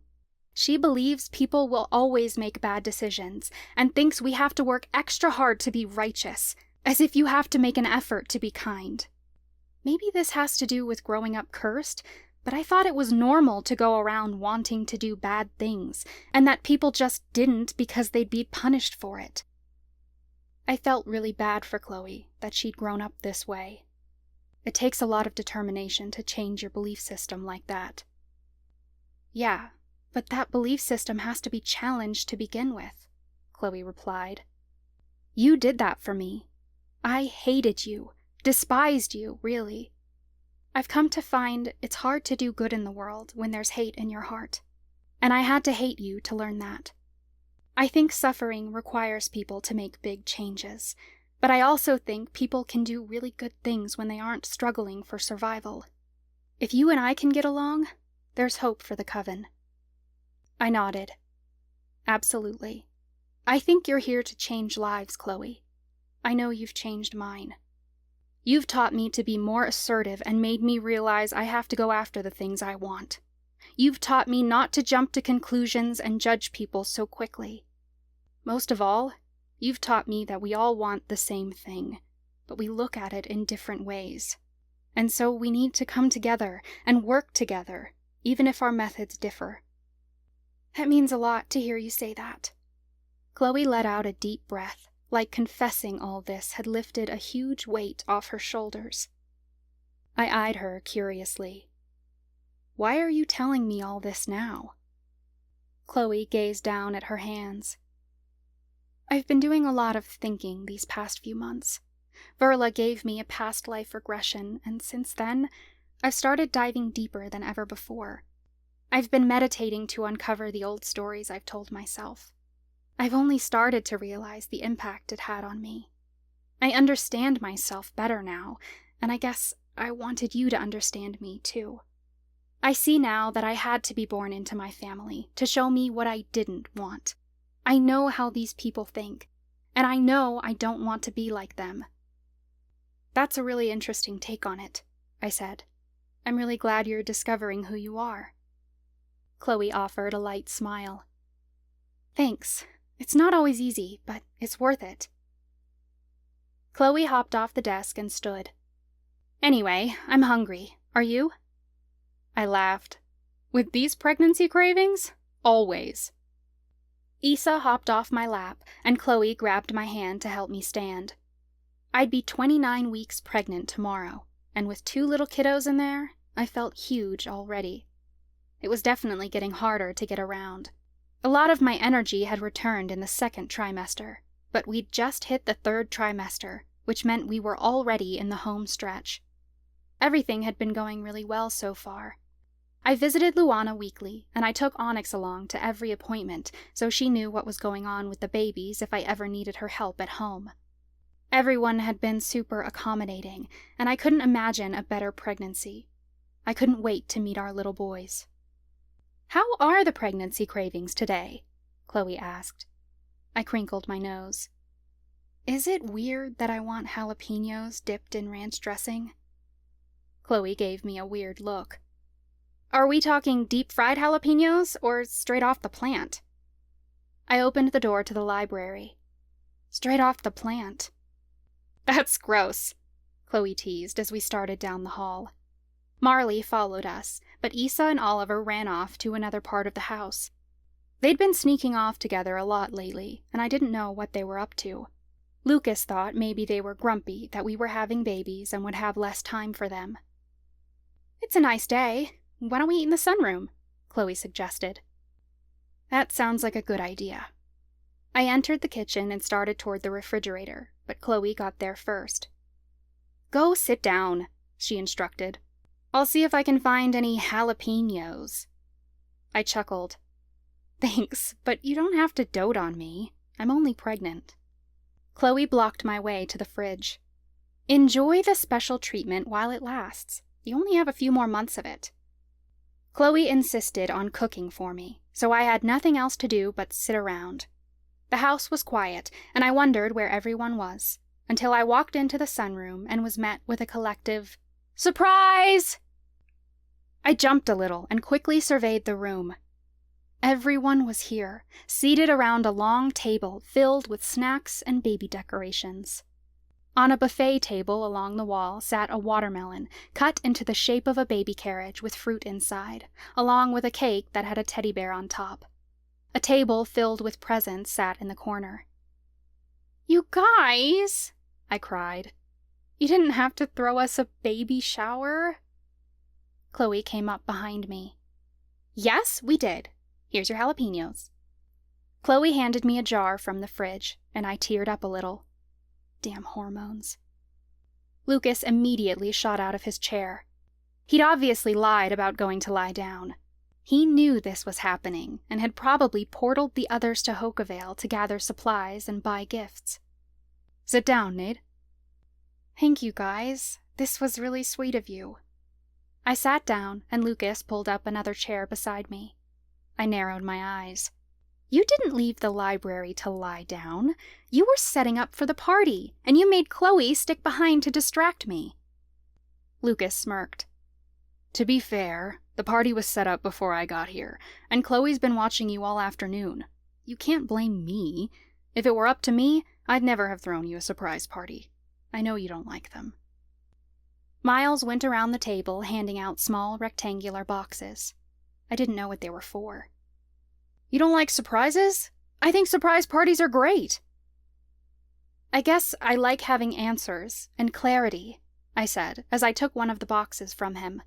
S4: She believes people will always make bad decisions and thinks we have to work extra hard to be righteous, as if you have to make an effort to be kind. Maybe this has to do with growing up cursed, but I thought it was normal to go around wanting to do bad things, and that people just didn't because they'd be punished for it. I felt really bad for Chloe, that she'd grown up this way. It takes a lot of determination to change your belief system like that. Yeah, but that belief system has to be challenged to begin with, Chloe replied. You did that for me. I hated you, despised you, really. I've come to find it's hard to do good in the world when there's hate in your heart, and I had to hate you to learn that. I think suffering requires people to make big changes, but I also think people can do really good things when they aren't struggling for survival. If you and I can get along, there's hope for the coven. I nodded. Absolutely. I think you're here to change lives, Chloe. I know you've changed mine. You've taught me to be more assertive and made me realize I have to go after the things I want. You've taught me not to jump to conclusions and judge people so quickly. Most of all, you've taught me that we all want the same thing, but we look at it in different ways. And so we need to come together and work together, even if our methods differ. That means a lot to hear you say that. Chloe let out a deep breath, like confessing all this had lifted a huge weight off her shoulders. I eyed her curiously. Why are you telling me all this now? Chloe gazed down at her hands. I've been doing a lot of thinking these past few months. Verla gave me a past life regression, and since then, I've started diving deeper than ever before. I've been meditating to uncover the old stories I've told myself. I've only started to realize the impact it had on me. I understand myself better now, and I guess I wanted you to understand me too. I see now that I had to be born into my family to show me what I didn't want. I know how these people think, and I know I don't want to be like them. That's a really interesting take on it, I said. I'm really glad you're discovering who you are. Chloe offered a light smile. Thanks. It's not always easy, but it's worth it. Chloe hopped off the desk and stood. Anyway, I'm hungry. Are you? I laughed. With these pregnancy cravings? Always. Issa hopped off my lap, and Chloe grabbed my hand to help me stand. I'd be 29 weeks pregnant tomorrow, and with 2 little kiddos in there, I felt huge already. It was definitely getting harder to get around. A lot of my energy had returned in the 2nd trimester, but we'd just hit the 3rd trimester, which meant we were already in the home stretch. Everything had been going really well so far. I visited Luana weekly, and I took Onyx along to every appointment so she knew what was going on with the babies if I ever needed her help at home. Everyone had been super accommodating, and I couldn't imagine a better pregnancy. I couldn't wait to meet our little boys. How are the pregnancy cravings today? Chloe asked. I crinkled my nose. Is it weird that I want jalapenos dipped in ranch dressing? Chloe gave me a weird look. Are we talking deep-fried jalapenos or straight off the plant? I opened the door to the library. Straight off the plant. That's gross, Chloe teased as we started down the hall. Marley followed us, but Issa and Oliver ran off to another part of the house. They'd been sneaking off together a lot lately, and I didn't know what they were up to. Lucas thought maybe they were grumpy that we were having babies and would have less time for them. It's a nice day. Why don't we eat in the sunroom? Chloe suggested. That sounds like a good idea. I entered the kitchen and started toward the refrigerator, but Chloe got there first. Go sit down, she instructed. I'll see if I can find any jalapenos. I chuckled. Thanks, but you don't have to dote on me. I'm only pregnant. Chloe blocked my way to the fridge. Enjoy the special treatment while it lasts. You only have a few more months of it. Chloe insisted on cooking for me, so I had nothing else to do but sit around. The house was quiet, and I wondered where everyone was, until I walked into the sunroom and was met with a collective, "Surprise!" I jumped a little and quickly surveyed the room. Everyone was here, seated around a long table filled with snacks and baby decorations. On a buffet table along the wall sat a watermelon, cut into the shape of a baby carriage with fruit inside, along with a cake that had a teddy bear on top. A table filled with presents sat in the corner. "You guys," I cried. "You didn't have to throw us a baby shower?" Chloe came up behind me. "Yes, we did. Here's your jalapenos." Chloe handed me a jar from the fridge, and I teared up a little. Damn hormones. Lucas immediately shot out of his chair. He'd obviously lied about going to lie down. He knew this was happening, and had probably portaled the others to Hookavale to gather supplies and buy gifts. "Sit down, Nade." "Thank you, guys. This was really sweet of you." I sat down, and Lucas pulled up another chair beside me. I narrowed my eyes. "You didn't leave the library to lie down. You were setting up for the party, and you made Chloe stick behind to distract me." Lucas smirked. "To be fair, the party was set up before I got here, and Chloe's been watching you all afternoon. You can't blame me. If it were up to me, I'd never have thrown you a surprise party. I know you don't like them." Miles went around the table handing out small rectangular boxes. I didn't know what they were for. "You don't like surprises? I think surprise parties are great." "I guess I like having answers and clarity," I said as I took one of the boxes from him.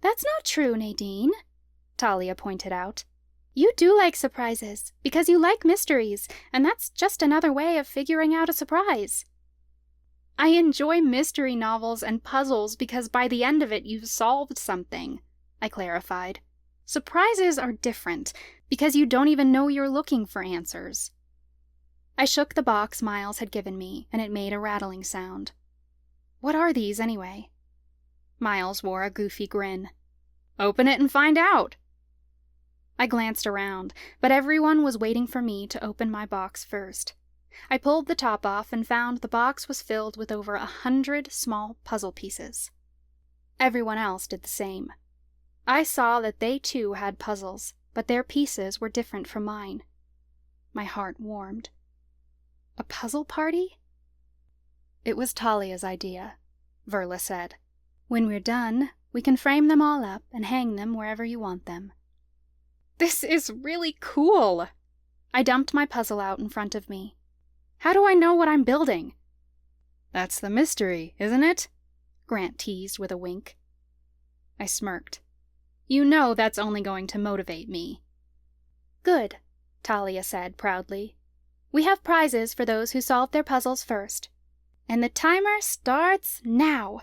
S4: "That's not true, Nadine," Talia pointed out. "You do like surprises because you like mysteries, and that's just another way of figuring out a surprise." "I enjoy mystery novels and puzzles because by the end of it you've solved something," I clarified. "Surprises are different, because you don't even know you're looking for answers." I shook the box Miles had given me, and it made a rattling sound. "What are these, anyway?" Miles wore a goofy grin. "Open it and find out." I glanced around, but everyone was waiting for me to open my box first. I pulled the top off and found the box was filled with over 100 small puzzle pieces. Everyone else did the same. I saw that they too had puzzles, but their pieces were different from mine. My heart warmed. A puzzle party? "It was Talia's idea," Verla said. "When we're done, we can frame them all up and hang them wherever you want them." "This is really cool!" I dumped my puzzle out in front of me. "How do I know what I'm building?" "That's the mystery, isn't it?" Grant teased with a wink. I smirked. "You know that's only going to motivate me." "Good," Talia said proudly. "We have prizes for those who solve their puzzles first. And the timer starts now."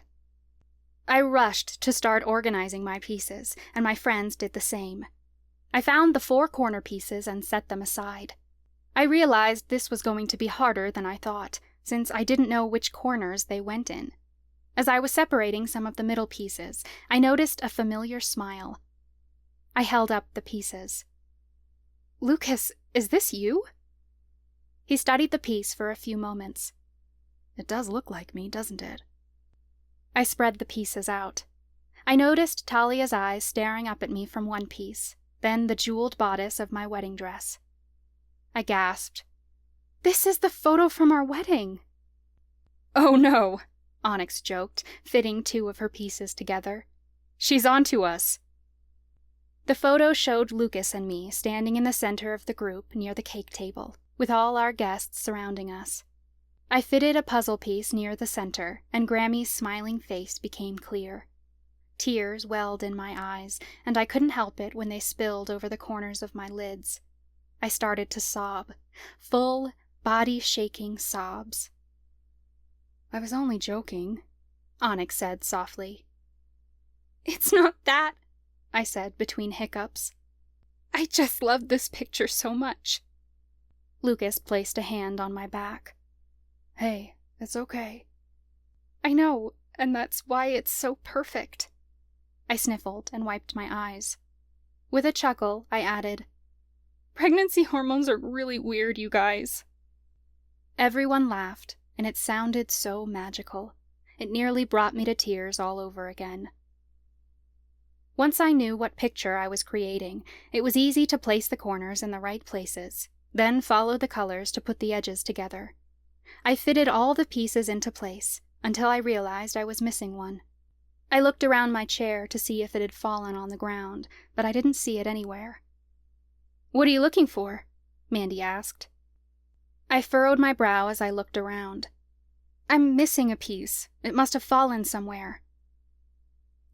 S4: I rushed to start organizing my pieces, and my friends did the same. I found the 4 corner pieces and set them aside. I realized this was going to be harder than I thought, since I didn't know which corners they went in. As I was separating some of the middle pieces, I noticed a familiar smile. I held up the pieces. "Lucas, is this you?" He studied the piece for a few moments. "It does look like me, doesn't it?" I spread the pieces out. I noticed Talia's eyes staring up at me from one piece, then the jeweled bodice of my wedding dress. I gasped. "This is the photo from our wedding!" "Oh no," Onyx joked, fitting 2 of her pieces together. "She's onto us." The photo showed Lucas and me standing in the center of the group near the cake table, with all our guests surrounding us. I fitted a puzzle piece near the center, and Grammy's smiling face became clear. Tears welled in my eyes, and I couldn't help it when they spilled over the corners of my lids. I started to sob, full, body-shaking sobs. "I was only joking," Onyx said softly. "It's not that," I said between hiccups. "I just love this picture so much." Lucas placed a hand on my back. "Hey, it's okay." "I know, and that's why it's so perfect." I sniffled and wiped my eyes. With a chuckle, I added, "Pregnancy hormones are really weird, you guys." Everyone laughed, and it sounded so magical. It nearly brought me to tears all over again. Once I knew what picture I was creating, it was easy to place the corners in the right places, then follow the colors to put the edges together. I fitted all the pieces into place, until I realized I was missing one. I looked around my chair to see if it had fallen on the ground, but I didn't see it anywhere. "What are you looking for?" Mandy asked. I furrowed my brow as I looked around. "I'm missing a piece. It must have fallen somewhere."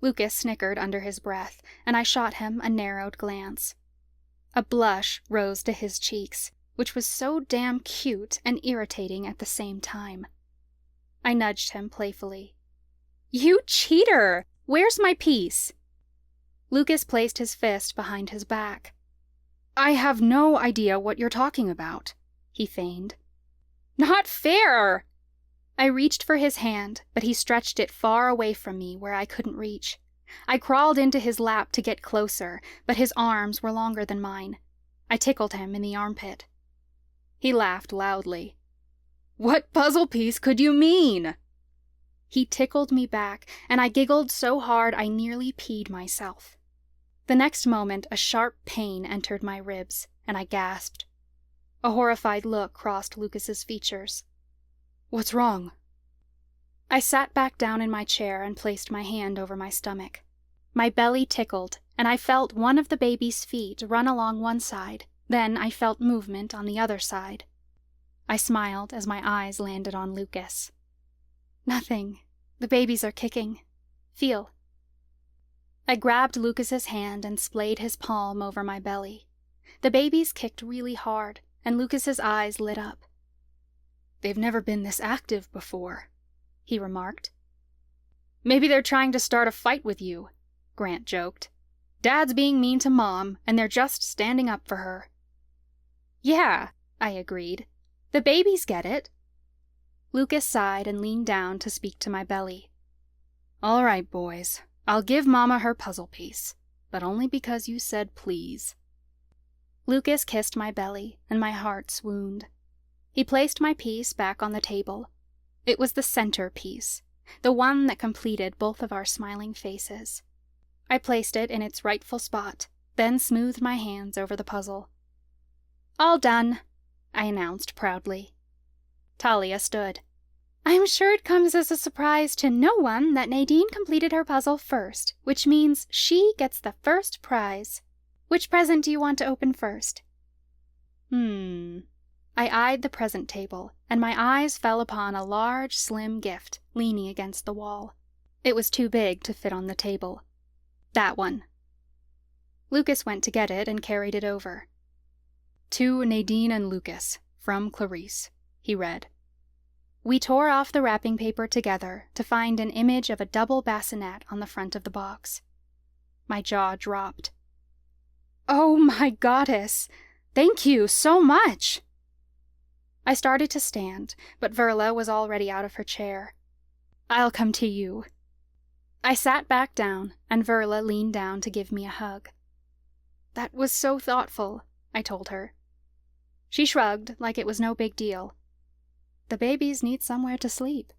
S4: Lucas snickered under his breath, and I shot him a narrowed glance. A blush rose to his cheeks, which was so damn cute and irritating at the same time. I nudged him playfully. "You cheater! Where's my piece?" Lucas placed his fist behind his back. "I have no idea what you're talking about," he feigned. "Not fair!" I reached for his hand, but he stretched it far away from me where I couldn't reach. I crawled into his lap to get closer, but his arms were longer than mine. I tickled him in the armpit. He laughed loudly. "What puzzle piece could you mean?" He tickled me back, and I giggled so hard I nearly peed myself. The next moment, a sharp pain entered my ribs, and I gasped. A horrified look crossed Lucas's features. "What's wrong?" I sat back down in my chair and placed my hand over my stomach. My belly tickled, and I felt one of the baby's feet run along one side. Then I felt movement on the other side. I smiled as my eyes landed on Lucas. "Nothing. The babies are kicking. Feel." I grabbed Lucas's hand and splayed his palm over my belly. The babies kicked really hard, and Lucas's eyes lit up. "They've never been this active before," he remarked. "Maybe they're trying to start a fight with you," Grant joked. "Dad's being mean to Mom, and they're just standing up for her." "Yeah," I agreed. "The babies get it." Lucas sighed and leaned down to speak to my belly. "All right, boys. I'll give Mama her puzzle piece, but only because you said please." Lucas kissed my belly, and my heart swooned. He placed my piece back on the table. It was the center piece, the one that completed both of our smiling faces. I placed it in its rightful spot, then smoothed my hands over the puzzle. "All done," I announced proudly. Talia stood. "I'm sure it comes as a surprise to no one that Nadine completed her puzzle first, which means she gets the first prize. Which present do you want to open first?" I eyed the present table, and my eyes fell upon a large, slim gift leaning against the wall. It was too big to fit on the table. "That one." Lucas went to get it and carried it over. "To Nadine and Lucas, from Clarice," he read. We tore off the wrapping paper together to find an image of a double bassinet on the front of the box. My jaw dropped. "Oh my goddess! Thank you so much!" I started to stand, but Verla was already out of her chair. "I'll come to you." I sat back down, and Verla leaned down to give me a hug. "That was so thoughtful," I told her. She shrugged like it was no big deal. The babies need somewhere to sleep.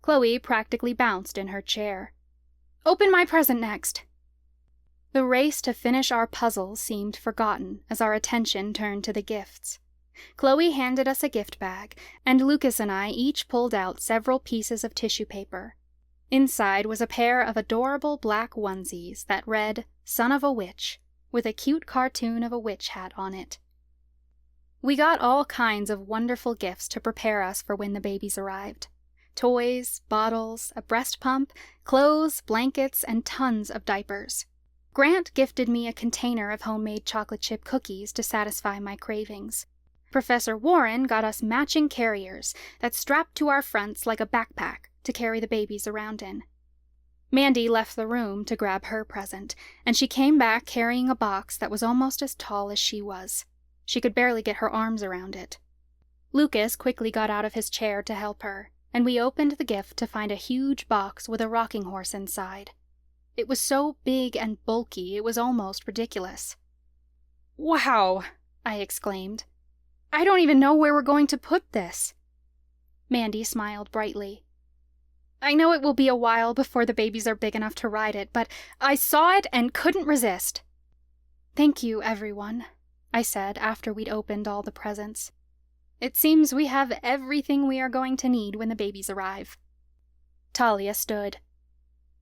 S4: Chloe practically bounced in her chair. "Open my present next." The race to finish our puzzle seemed forgotten as our attention turned to the gifts. Chloe handed us a gift bag, and Lucas and I each pulled out several pieces of tissue paper. Inside was a pair of adorable black onesies that read, "Son of a Witch," with a cute cartoon of a witch hat on it. We got all kinds of wonderful gifts to prepare us for when the babies arrived. Toys, bottles, a breast pump, clothes, blankets, and tons of diapers. Grant gifted me a container of homemade chocolate chip cookies to satisfy my cravings. Professor Warren got us matching carriers that strapped to our fronts like a backpack to carry the babies around in. Mandy left the room to grab her present, and she came back carrying a box that was almost as tall as she was. She could barely get her arms around it. Lucas quickly got out of his chair to help her, and we opened the gift to find a huge box with a rocking horse inside. It was so big and bulky, it was almost ridiculous. "Wow!" I exclaimed. "I don't even know where we're going to put this." Mandy smiled brightly. "I know it will be a while before the babies are big enough to ride it, but I saw it and couldn't resist." "Thank you, everyone," I said after we'd opened all the presents. "It seems we have everything we are going to need when the babies arrive." Talia stood.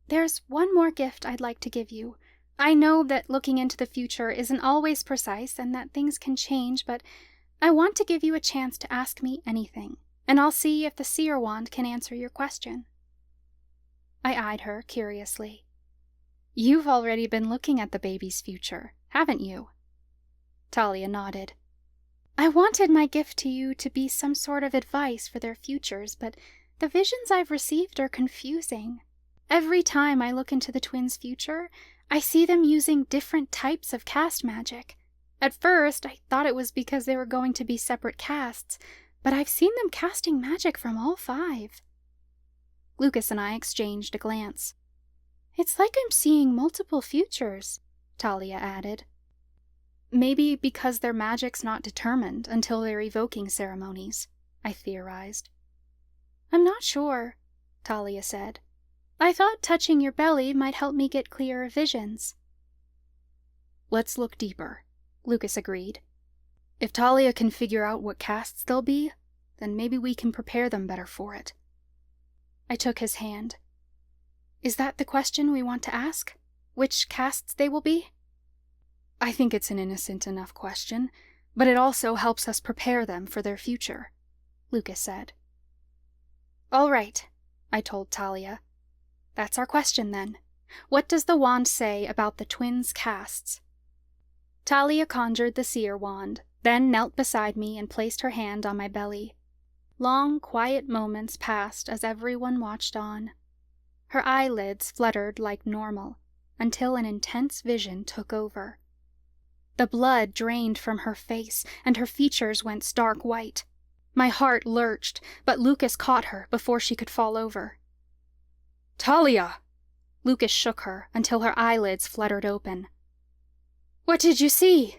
S4: "There's one more gift I'd like to give you. I know that looking into the future isn't always precise and that things can change, but I want to give you a chance to ask me anything, and I'll see if the seer wand can answer your question." I eyed her curiously. "You've already been looking at the baby's future, haven't you?" Talia nodded. "I wanted my gift to you to be some sort of advice for their futures, but the visions I've received are confusing. Every time I look into the twins' future, I see them using different types of caste magic. At first, I thought it was because they were going to be separate castes, but I've seen them casting magic from all 5. Lucas and I exchanged a glance. "It's like I'm seeing multiple futures," Talia added. "Maybe because their magic's not determined until their evoking ceremonies," I theorized. "I'm not sure," Talia said. "I thought touching your belly might help me get clearer visions." "Let's look deeper," Lucas agreed. "If Talia can figure out what castes they'll be, then maybe we can prepare them better for it." I took his hand. "Is that the question we want to ask? Which castes they will be?" "I think it's an innocent enough question, but it also helps us prepare them for their future," Lucas said. "All right," I told Talia. "That's our question then. What does the wand say about the twins' castes?" Talia conjured the seer wand, then knelt beside me and placed her hand on my belly. Long, quiet moments passed as everyone watched on. Her eyelids fluttered like normal, until an intense vision took over. The blood drained from her face, and her features went stark white. My heart lurched, but Lucas caught her before she could fall over. "Talia!" Lucas shook her until her eyelids fluttered open. "What did you see?"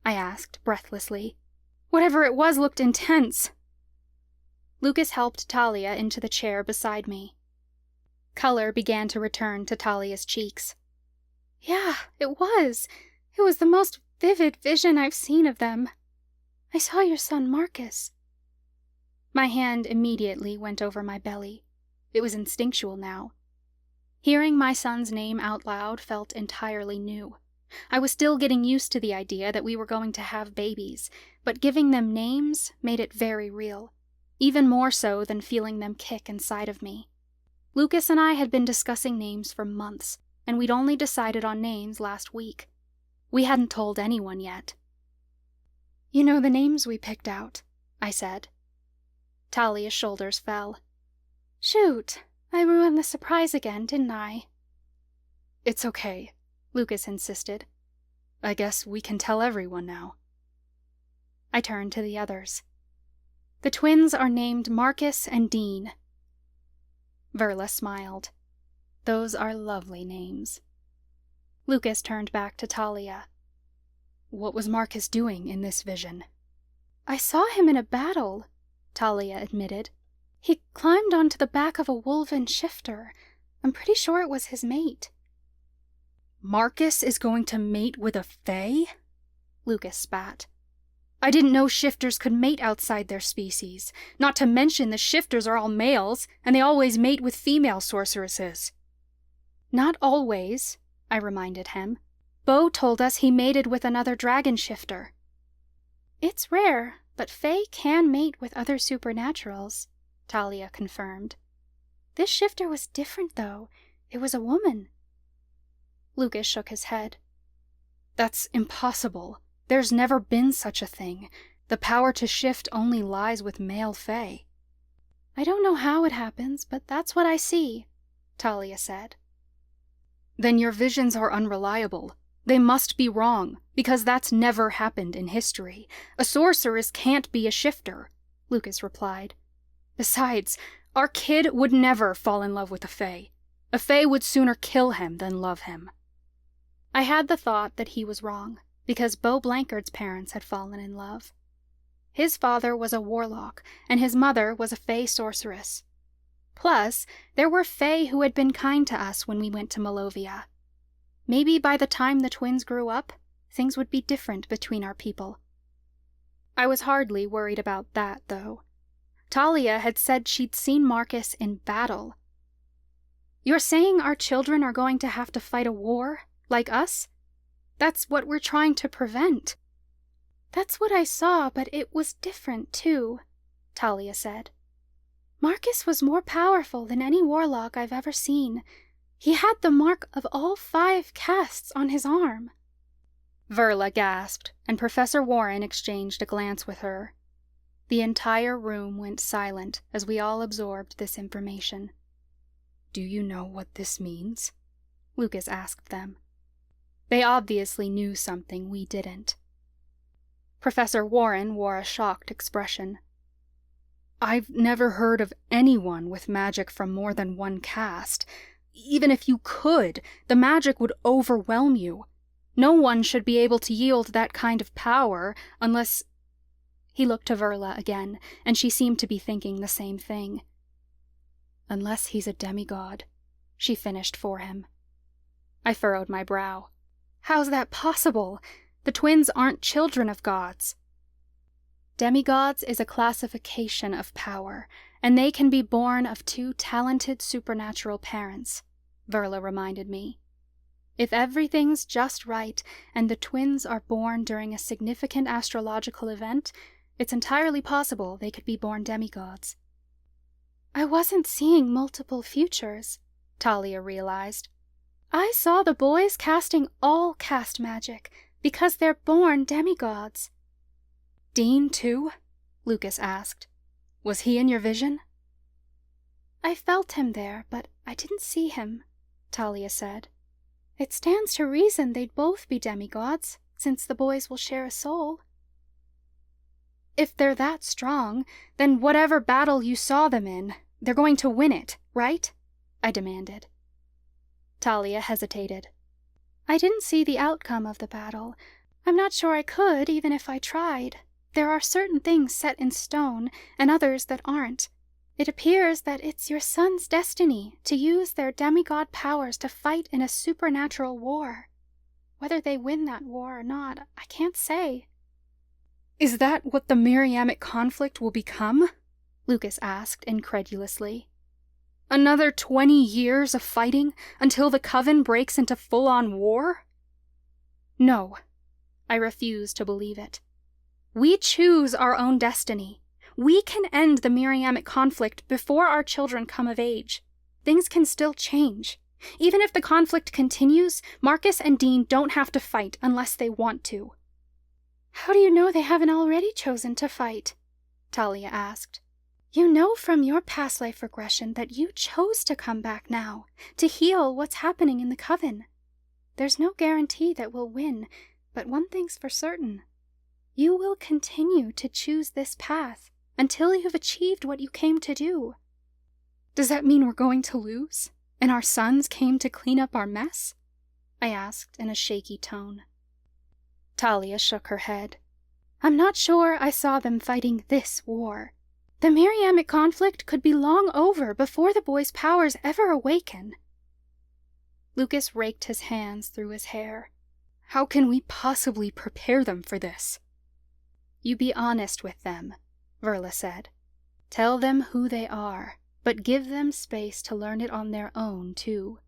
S4: I asked breathlessly. "Whatever it was looked intense." Lucas helped Talia into the chair beside me. Color began to return to Talia's cheeks. "Yeah, it was. It was the most vivid vision I've seen of them. I saw your son Marcus." My hand immediately went over my belly. It was instinctual now. Hearing my son's name out loud felt entirely new. I was still getting used to the idea that we were going to have babies, but giving them names made it very real, even more so than feeling them kick inside of me. Lucas and I had been discussing names for months, and we'd only decided on names last week. We hadn't told anyone yet. "You know the names we picked out," I said. Talia's shoulders fell. "Shoot, I ruined the surprise again, didn't I?" "It's okay," Lucas insisted. "I guess we can tell everyone now." I turned to the others. "The twins are named Marcus and Dean." Verla smiled. "Those are lovely names." Lucas turned back to Talia. "What was Marcus doing in this vision?" "I saw him in a battle," Talia admitted. "He climbed onto the back of a wolven shifter. I'm pretty sure it was his mate." "Marcus is going to mate with a fae?" Lucas spat. "I didn't know shifters could mate outside their species. Not to mention the shifters are all males, and they always mate with female sorceresses." "Not always," I reminded him. "Bo told us he mated with another dragon shifter." "It's rare, but fae can mate with other supernaturals," Talia confirmed. "This shifter was different, though. It was a woman." Lucas shook his head. "That's impossible. There's never been such a thing. The power to shift only lies with male fae." "I don't know how it happens, but that's what I see," Talia said. "Then your visions are unreliable. They must be wrong, because that's never happened in history. A sorceress can't be a shifter," Lucas replied. "Besides, our kid would never fall in love with a fae. A fae would sooner kill him than love him. I had the thought that he was wrong, because Beau Blankard's parents had fallen in love. His father was a warlock, and his mother was a fae sorceress. Plus, there were fae who had been kind to us when we went to Malovia. Maybe by the time the twins grew up, things would be different between our people. I was hardly worried about that, though. Talia had said she'd seen Marcus in battle. You're saying our children are going to have to fight a war, like us? That's what we're trying to prevent. That's what I saw, but it was different, too, Talia said. Marcus was more powerful than any warlock I've ever seen. He had the mark of all 5 casts on his arm. Verla gasped, and Professor Warren exchanged a glance with her. The entire room went silent as we all absorbed this information.
S5: Do you know what this means?
S4: Lucas asked them. They obviously knew something we didn't. Professor Warren wore a shocked expression.
S5: I've never heard of anyone with magic from more than 1 caste. Even if you could, the magic would overwhelm you. No one should be able to yield that kind of power unless...
S4: He looked to Verla again, and she seemed to be thinking the same thing.
S5: Unless he's a demigod,
S4: she finished for him. I furrowed my brow. How's that possible? The twins aren't children of gods. Demigods is a classification of power, and they can be born of 2 talented supernatural parents, Verla reminded me. If everything's just right, and the twins are born during a significant astrological event, it's entirely possible they could be born demigods. I wasn't seeing multiple futures, Talia realized. I saw the boys casting all caste magic, because they're born demigods.
S5: Dean, too?
S4: Lucas asked.
S5: Was he in your vision?
S4: I felt him there, but I didn't see him, Talia said. It stands to reason they'd both be demigods, since the boys will share a soul. If they're that strong, then whatever battle you saw them in, they're going to win it, right? I demanded. Talia hesitated. I didn't see the outcome of the battle. I'm not sure I could, even if I tried. There are certain things set in stone, and others that aren't. It appears that it's your son's destiny to use their demigod powers to fight in a supernatural war. Whether they win that war or not, I can't say.
S5: Is that what the Miriamic conflict will become? Lucas asked incredulously. Another 20 years of fighting until the coven breaks into full-on war?
S4: No, I refuse to believe it. We choose our own destiny. We can end the Miriamic conflict before our children come of age. Things can still change. Even if the conflict continues, Marcus and Dean don't have to fight unless they want to. How do you know they haven't already chosen to fight? Talia asked. You know from your past life regression that you chose to come back now, to heal what's happening in the coven. There's no guarantee that we'll win, but one thing's for certain. You will continue to choose this path until you've achieved what you came to do.
S5: Does that mean we're going to lose, and our sons came to clean up our mess?
S4: I asked in a shaky tone. Talia shook her head. I'm not sure I saw them fighting this war. The Miriamic conflict could be long over before the boys' powers ever awaken. Lucas raked his hands through his hair.
S5: How can we possibly prepare them for this?
S4: You be honest with them, Verla said. Tell them who they are, but give them space to learn it on their own, too.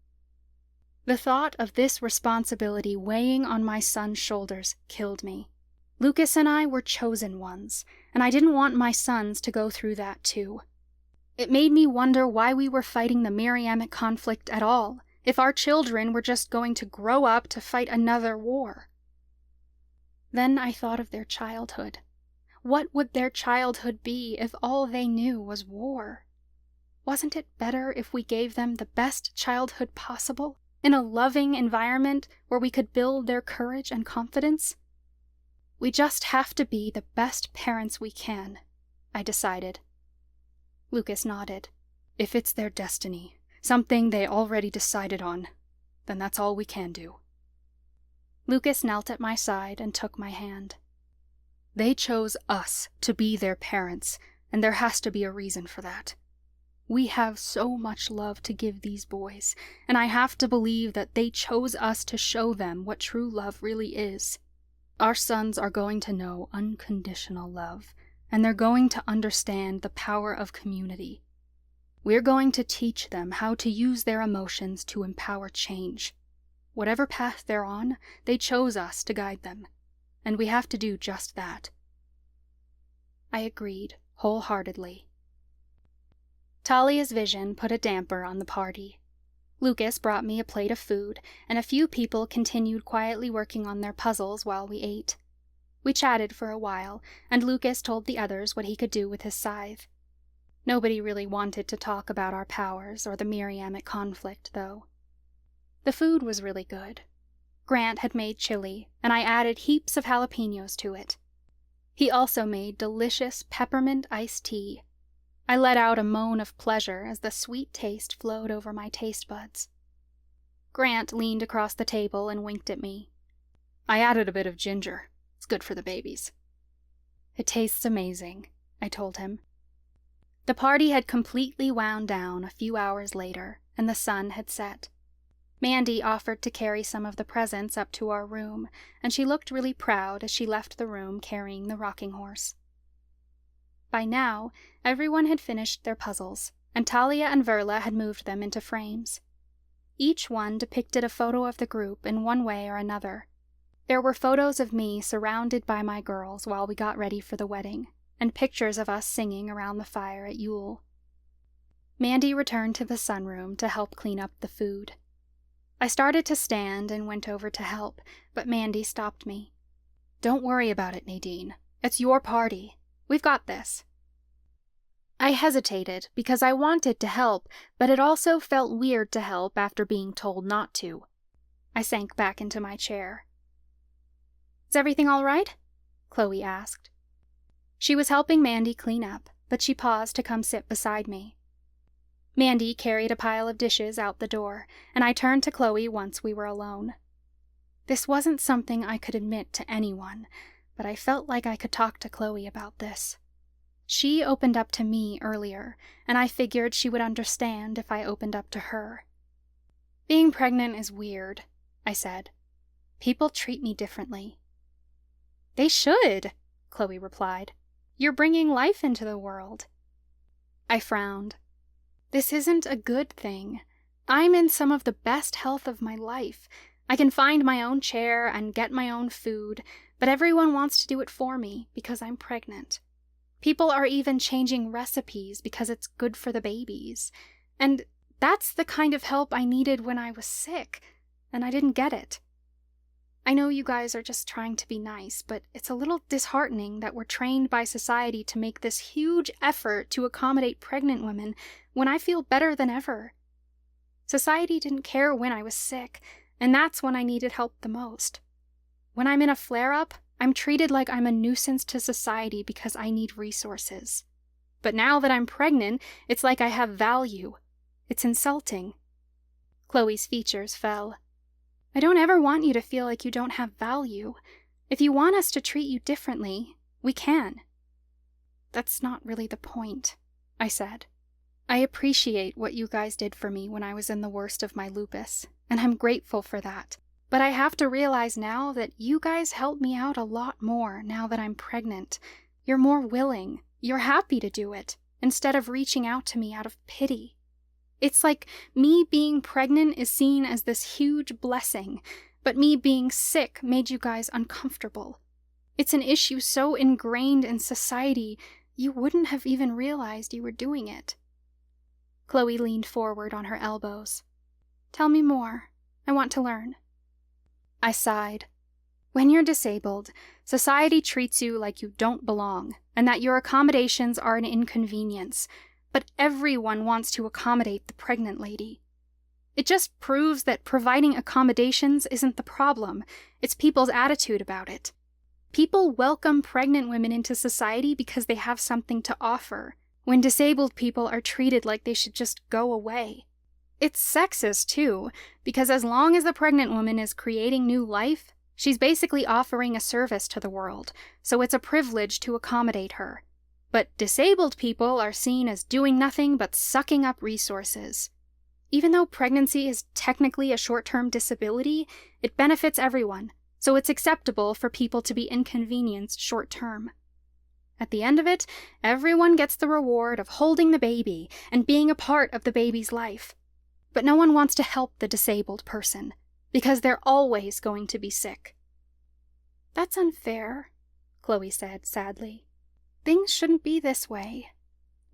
S4: The thought of this responsibility weighing on my son's shoulders killed me. Lucas and I were chosen ones, and I didn't want my sons to go through that too. It made me wonder why we were fighting the Miriamic conflict at all, if our children were just going to grow up to fight another war. Then I thought of their childhood. What would their childhood be if all they knew was war? Wasn't it better if we gave them the best childhood possible, in a loving environment where we could build their courage and confidence? We just have to be the best parents we can, I decided. Lucas nodded.
S5: If it's their destiny, something they already decided on, then that's all we can do.
S4: Lucas knelt at my side and took my hand.
S5: They chose us to be their parents, and there has to be a reason for that. We have so much love to give these boys, and I have to believe that they chose us to show them what true love really is. Our sons are going to know unconditional love, and they're going to understand the power of community. We're going to teach them how to use their emotions to empower change. Whatever path they're on, they chose us to guide them, and we have to do just that.
S4: I agreed wholeheartedly. Talia's vision put a damper on the party. Lucas brought me a plate of food, and a few people continued quietly working on their puzzles while we ate. We chatted for a while, and Lucas told the others what he could do with his scythe. Nobody really wanted to talk about our powers or the Miriamic conflict, though. The food was really good. Grant had made chili, and I added heaps of jalapenos to it. He also made delicious peppermint iced tea. I let out a moan of pleasure as the sweet taste flowed over my taste buds. Grant leaned across the table and winked at me.
S5: I added a bit of ginger. It's good for the babies.
S4: It tastes amazing, I told him. The party had completely wound down a few hours later, and the sun had set. Mandy offered to carry some of the presents up to our room, and she looked really proud as she left the room carrying the rocking horse. By now, everyone had finished their puzzles, and Talia and Verla had moved them into frames. Each one depicted a photo of the group in one way or another. There were photos of me surrounded by my girls while we got ready for the wedding, and pictures of us singing around the fire at Yule. Mandy returned to the sunroom to help clean up the food. I started to stand and went over to help, but Mandy stopped me.
S5: Don't worry about it, Nadine. It's your party. We've got this.
S4: I hesitated because I wanted to help, but it also felt weird to help after being told not to. I sank back into my chair. Is everything all right? Chloe asked. She was helping Mandy clean up, but she paused to come sit beside me. Mandy carried a pile of dishes out the door, and I turned to Chloe once we were alone. This wasn't something I could admit to anyone, but I felt like I could talk to Chloe about this. She opened up to me earlier, and I figured she would understand if I opened up to her. Being pregnant is weird, I said. People treat me differently. They should, Chloe replied. You're bringing life into the world. I frowned. This isn't a good thing. I'm in some of the best health of my life. I can find my own chair and get my own food, but everyone wants to do it for me because I'm pregnant. People are even changing recipes because it's good for the babies. And that's the kind of help I needed when I was sick, and I didn't get it. I know you guys are just trying to be nice, but it's a little disheartening that we're trained by society to make this huge effort to accommodate pregnant women when I feel better than ever. Society didn't care when I was sick, and that's when I needed help the most. When I'm in a flare-up, I'm treated like I'm a nuisance to society because I need resources. But now that I'm pregnant, it's like I have value. It's insulting. Chloe's features fell. I don't ever want you to feel like you don't have value. If you want us to treat you differently, we can. That's not really the point, I said. I appreciate what you guys did for me when I was in the worst of my lupus, and I'm grateful for that. But I have to realize now that you guys help me out a lot more now that I'm pregnant. You're more willing. You're happy to do it, instead of reaching out to me out of pity. It's like me being pregnant is seen as this huge blessing, but me being sick made you guys uncomfortable. It's an issue so ingrained in society, you wouldn't have even realized you were doing it. Chloe leaned forward on her elbows. Tell me more. I want to learn. I sighed. When you're disabled, society treats you like you don't belong, and that your accommodations are an inconvenience. But everyone wants to accommodate the pregnant lady. It just proves that providing accommodations isn't the problem. It's people's attitude about it. People welcome pregnant women into society because they have something to offer, when disabled people are treated like they should just go away.
S5: It's sexist, too, because as long as the pregnant woman is creating new life, she's basically offering a service to the world, so it's a privilege to accommodate her. But disabled people are seen as doing nothing but sucking up resources. Even though pregnancy is technically a short-term disability, it benefits everyone, so it's acceptable for people to be inconvenienced short-term. At the end of it, everyone gets the reward of holding the baby and being a part of the baby's life. But no one wants to help the disabled person, because they're always going to be sick. That's unfair, Chloe said sadly. Things shouldn't be this way.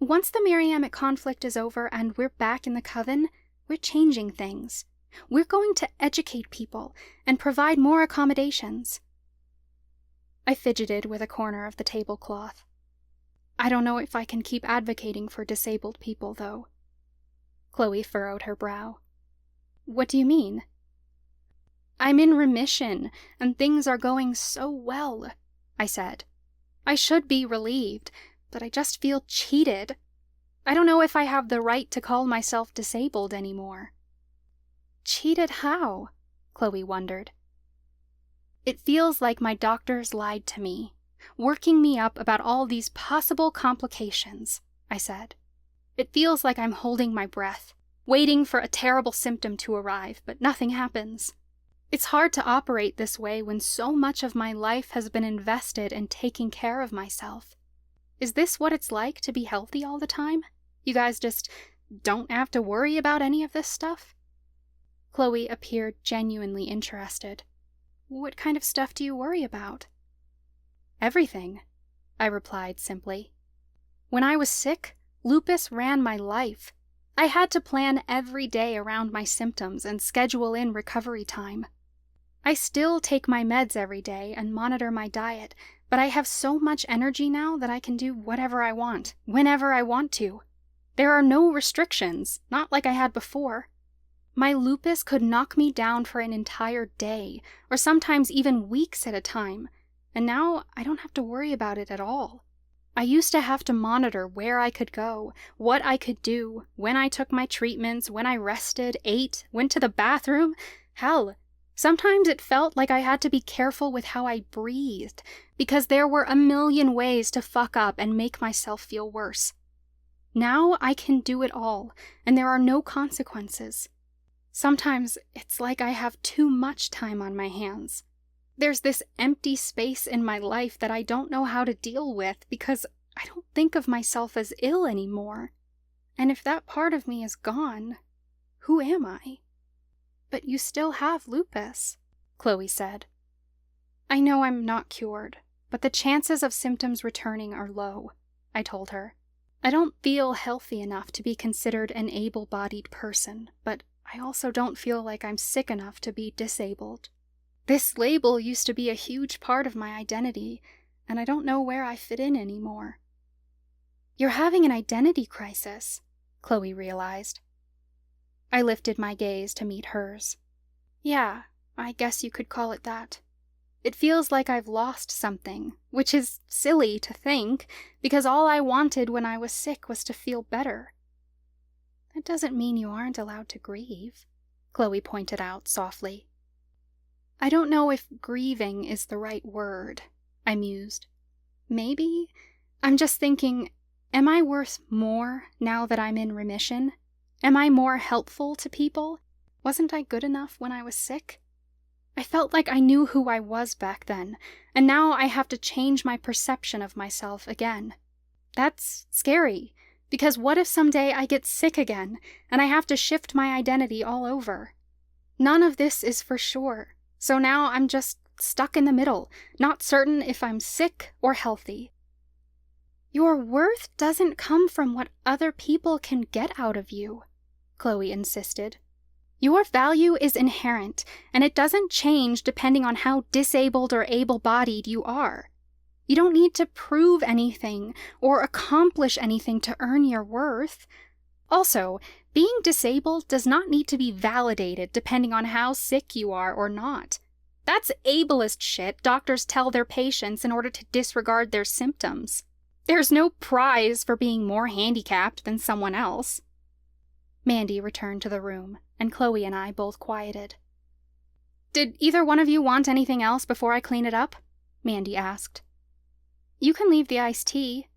S5: Once the Miriamic conflict is over and we're back in the coven, we're changing things. We're going to educate people and provide more accommodations. I fidgeted with a corner of the tablecloth. I don't know if I can keep advocating for disabled people, though. Chloe furrowed her brow. What do you mean? I'm in remission, and things are going so well, I said. I should be relieved, but I just feel cheated. I don't know if I have the right to call myself disabled anymore. Cheated how? Chloe wondered. It feels like my doctors lied to me, working me up about all these possible complications, I said. It feels like I'm holding my breath, waiting for a terrible symptom to arrive, but nothing happens. It's hard to operate this way when so much of my life has been invested in taking care of myself. Is this what it's like to be healthy all the time? You guys just don't have to worry about any of this stuff? Chloe appeared genuinely interested. What kind of stuff do you worry about? Everything, I replied simply. When I was sick, lupus ran my life. I had to plan every day around my symptoms and schedule in recovery time. I still take my meds every day and monitor my diet, but I have so much energy now that I can do whatever I want, whenever I want to. There are no restrictions, not like I had before. My lupus could knock me down for an entire day, or sometimes even weeks at a time, and now I don't have to worry about it at all. I used to have to monitor where I could go, what I could do, when I took my treatments, when I rested, ate, went to the bathroom. Hell, sometimes it felt like I had to be careful with how I breathed, because there were a million ways to fuck up and make myself feel worse. Now I can do it all, and there are no consequences. Sometimes it's like I have too much time on my hands. There's this empty space in my life that I don't know how to deal with because I don't think of myself as ill anymore. And if that part of me is gone, who am I? But you still have lupus, Chloe said. I know I'm not cured, but the chances of symptoms returning are low, I told her. I don't feel healthy enough to be considered an able-bodied person, but I also don't feel like I'm sick enough to be disabled. This label used to be a huge part of my identity, and I don't know where I fit in anymore. You're having an identity crisis, Chloe realized. I lifted my gaze to meet hers. Yeah, I guess you could call it that. It feels like I've lost something, which is silly to think, because all I wanted when I was sick was to feel better. That doesn't mean you aren't allowed to grieve, Chloe pointed out softly. I don't know if grieving is the right word, I mused. Maybe? I'm just thinking, am I worth more now that I'm in remission? Am I more helpful to people? Wasn't I good enough when I was sick? I felt like I knew who I was back then, and now I have to change my perception of myself again. That's scary, because what if someday I get sick again, and I have to shift my identity all over? None of this is for sure, so now I'm just stuck in the middle, not certain if I'm sick or healthy. Your worth doesn't come from what other people can get out of you, Chloe insisted. Your value is inherent, and it doesn't change depending on how disabled or able-bodied you are. You don't need to prove anything or accomplish anything to earn your worth. Also, being disabled does not need to be validated depending on how sick you are or not. That's ableist shit doctors tell their patients in order to disregard their symptoms. There's no prize for being more handicapped than someone else. Mandy returned to the room, and Chloe and I both quieted. "Did either one of you want anything else before I clean it up?" Mandy asked. "You can leave the iced tea,"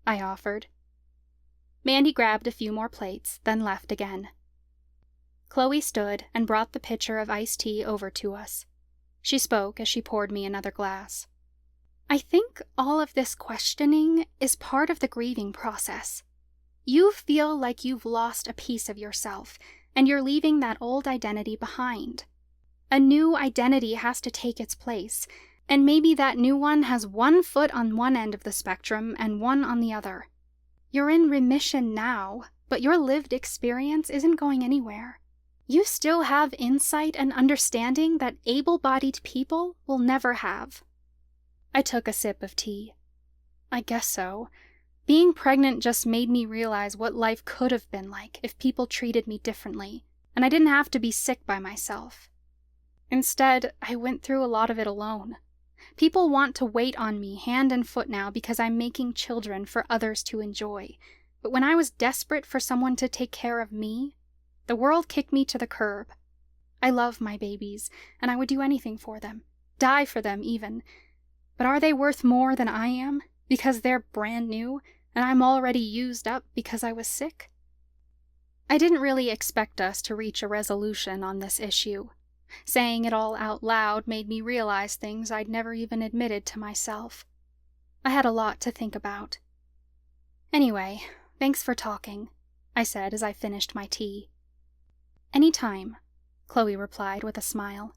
S5: I offered. Mandy grabbed a few more plates, then left again. Chloe stood and brought the pitcher of iced tea over to us. She spoke as she poured me another glass. "I think all of this questioning is part of the grieving process. You feel like you've lost a piece of yourself, and you're leaving that old identity behind. A new identity has to take its place, and maybe that new one has one foot on one end of the spectrum and one on the other. You're in remission now, but your lived experience isn't going anywhere. You still have insight and understanding that able-bodied people will never have." I took a sip of tea. "I guess so. Being pregnant just made me realize what life could have been like if people treated me differently, and I didn't have to be sick by myself. Instead, I went through a lot of it alone. People want to wait on me hand and foot now because I'm making children for others to enjoy. But when I was desperate for someone to take care of me, the world kicked me to the curb. I love my babies, and I would do anything for them, die for them even. But are they worth more than I am, because they're brand new, and I'm already used up because I was sick?" I didn't really expect us to reach a resolution on this issue. Saying it all out loud made me realize things I'd never even admitted to myself. I had a lot to think about. "Anyway, thanks for talking," I said as I finished my tea. "Anytime," Chloe replied with a smile.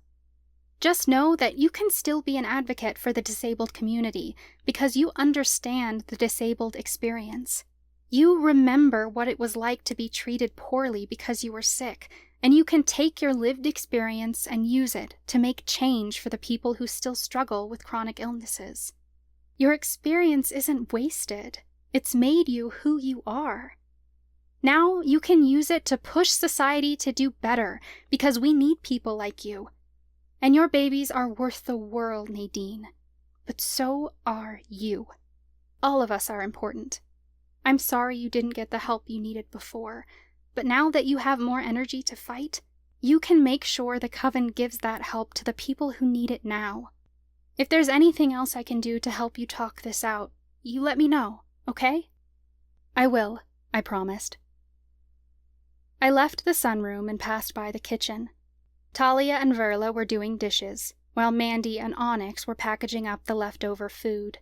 S5: "Just know that you can still be an advocate for the disabled community because you understand the disabled experience. You remember what it was like to be treated poorly because you were sick, and you can take your lived experience and use it to make change for the people who still struggle with chronic illnesses. Your experience isn't wasted. It's made you who you are. Now you can use it to push society to do better because we need people like you. And your babies are worth the world, Nadine. But so are you. All of us are important. I'm sorry you didn't get the help you needed before, but now that you have more energy to fight, you can make sure the coven gives that help to the people who need it now. If there's anything else I can do to help you talk this out, you let me know, okay?" "I will," I promised. I left the sunroom and passed by the kitchen. Talia and Verla were doing dishes, while Mandy and Onyx were packaging up the leftover food.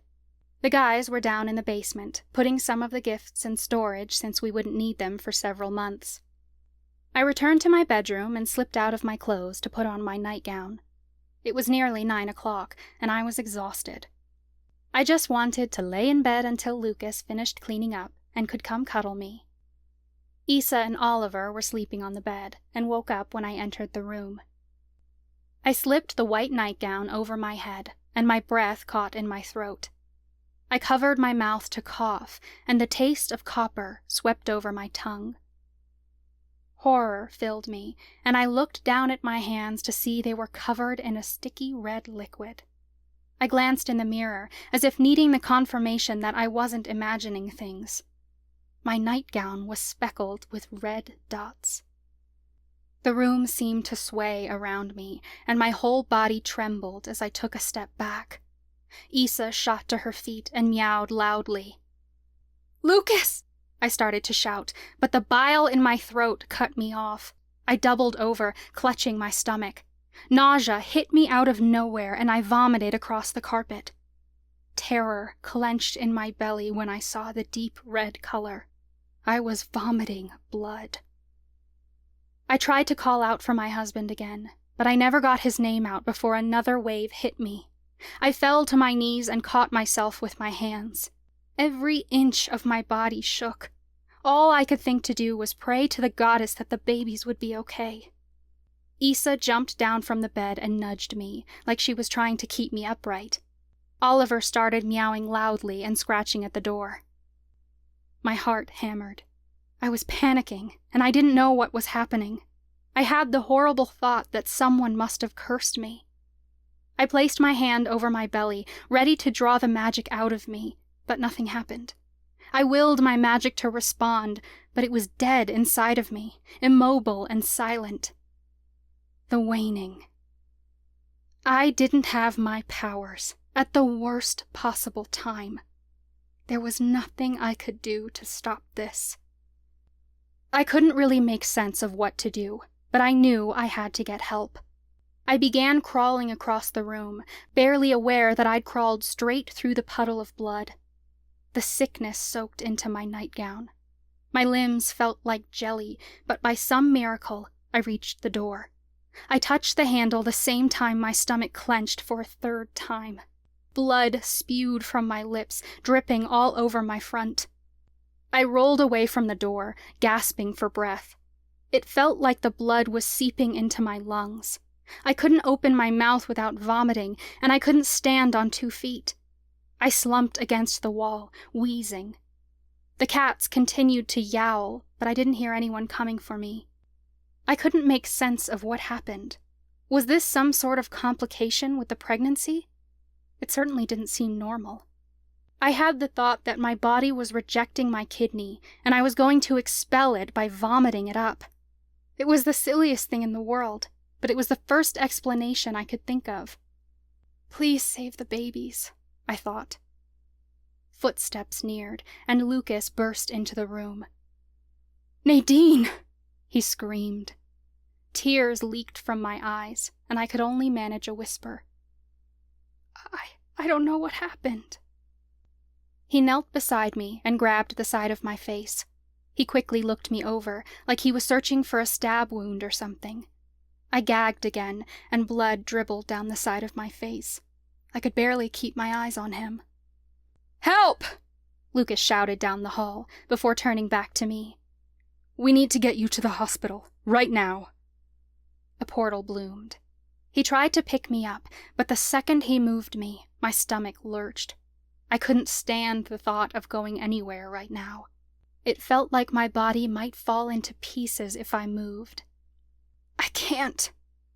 S5: The guys were down in the basement, putting some of the gifts in storage since we wouldn't need them for several months. I returned to my bedroom and slipped out of my clothes to put on my nightgown. It was nearly 9 o'clock, and I was exhausted. I just wanted to lay in bed until Lucas finished cleaning up and could come cuddle me. Issa and Oliver were sleeping on the bed and woke up when I entered the room. I slipped the white nightgown over my head, and my breath caught in my throat. I covered my mouth to cough, and the taste of copper swept over my tongue. Horror filled me, and I looked down at my hands to see they were covered in a sticky red liquid. I glanced in the mirror, as if needing the confirmation that I wasn't imagining things. My nightgown was speckled with red dots. The room seemed to sway around me, and my whole body trembled as I took a step back. Issa shot to her feet and meowed loudly. "Lucas!" I started to shout, but the bile in my throat cut me off. I doubled over, clutching my stomach. Nausea hit me out of nowhere, and I vomited across the carpet. Terror clenched in my belly when I saw the deep red color. I was vomiting blood. I tried to call out for my husband again, but I never got his name out before another wave hit me. I fell to my knees and caught myself with my hands. Every inch of my body shook. All I could think to do was pray to the goddess that the babies would be okay. Issa jumped down from the bed and nudged me, like she was trying to keep me upright. Oliver started meowing loudly and scratching at the door. My heart hammered. I was panicking, and I didn't know what was happening. I had the horrible thought that someone must have cursed me. I placed my hand over my belly, ready to draw the magic out of me, but nothing happened. I willed my magic to respond, but it was dead inside of me, immobile and silent. The waning. I didn't have my powers at the worst possible time. There was nothing I could do to stop this. I couldn't really make sense of what to do, but I knew I had to get help. I began crawling across the room, barely aware that I'd crawled straight through the puddle of blood. The sickness soaked into my nightgown. My limbs felt like jelly, but by some miracle, I reached the door. I touched the handle the same time my stomach clenched for a third time. Blood spewed from my lips, dripping all over my front. I rolled away from the door, gasping for breath. It felt like the blood was seeping into my lungs. I couldn't open my mouth without vomiting, and I couldn't stand on 2 feet. I slumped against the wall, wheezing. The cats continued to yowl, but I didn't hear anyone coming for me. I couldn't make sense of what happened. Was this some sort of complication with the pregnancy? It certainly didn't seem normal. I had the thought that my body was rejecting my kidney, and I was going to expel it by vomiting it up. It was the silliest thing in the world, but it was the first explanation I could think of. Please save the babies, I thought. Footsteps neared, and Lucas burst into the room. Nadine! He screamed. Tears leaked from my eyes, and I could only manage a whisper. I don't know what happened. He knelt beside me and grabbed the side of my face. He quickly looked me over, like he was searching for a stab wound or something. I gagged again, and blood dribbled down the side of my face. I could barely keep my eyes on him. Help! Lucas shouted down the hall, before turning back to me. We need to get you to the hospital, right now. A portal bloomed. He tried to pick me up, but the second he moved me, my stomach lurched. I couldn't stand the thought of going anywhere right now. It felt like my body might fall into pieces if I moved. I can't,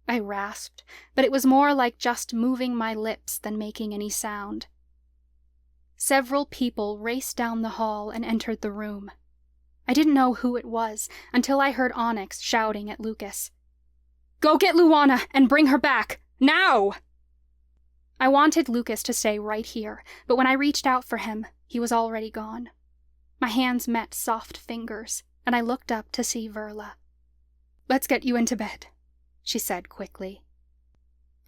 S5: I rasped, but it was more like just moving my lips than making any sound. Several people raced down the hall and entered the room. I didn't know who it was until I heard Onyx shouting at Lucas. Go get Luana and bring her back, now! I wanted Lucas to stay right here, but when I reached out for him, he was already gone. My hands met soft fingers, and I looked up to see Verla. Let's get you into bed, she said quickly.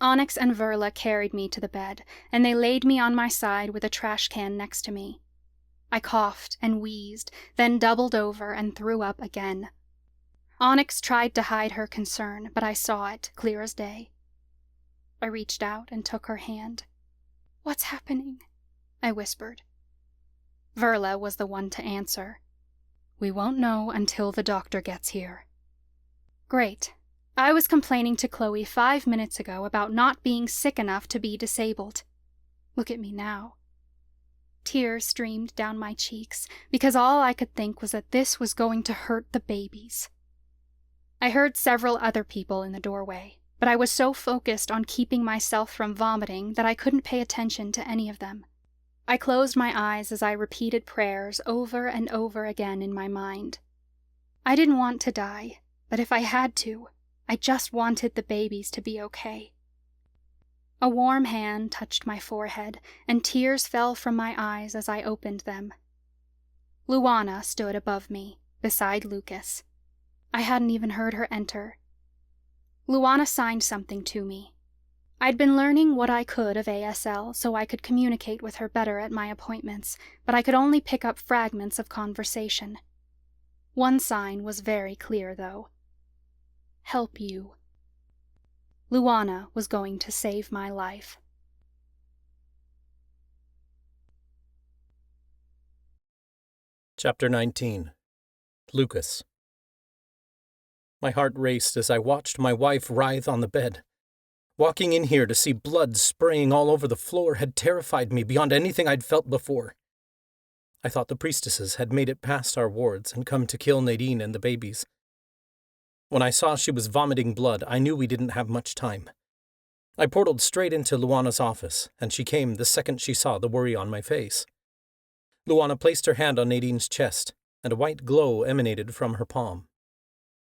S5: Onyx and Verla carried me to the bed, and they laid me on my side with a trash can next to me. I coughed and wheezed, then doubled over and threw up again. Onyx tried to hide her concern, but I saw it, clear as day. I reached out and took her hand. What's happening? I whispered. Verla was the one to answer. We won't know until the doctor gets here. Great. I was complaining to Chloe 5 minutes ago about not being sick enough to be disabled. Look at me now. Tears streamed down my cheeks, because all I could think was that this was going to hurt the babies. I heard several other people in the doorway, but I was so focused on keeping myself from vomiting that I couldn't pay attention to any of them. I closed my eyes as I repeated prayers over and over again in my mind. I didn't want to die, but if I had to, I just wanted the babies to be okay. A warm hand touched my forehead, and tears fell from my eyes as I opened them. Luana stood above me, beside Lucas. I hadn't even heard her enter. Luana signed something to me. I'd been learning what I could of ASL so I could communicate with her better at my appointments, but I could only pick up fragments of conversation. One sign was very clear, though. Help you. Luana was going to save my life.
S1: Chapter 19. Lucas. My heart raced as I watched my wife writhe on the bed. Walking in here to see blood spraying all over the floor had terrified me beyond anything I'd felt before. I thought the priestesses had made it past our wards and come to kill Nadine and the babies. When I saw she was vomiting blood, I knew we didn't have much time. I portaled straight into Luana's office, and she came the second she saw the worry on my face. Luana placed her hand on Nadine's chest, and a white glow emanated from her palm.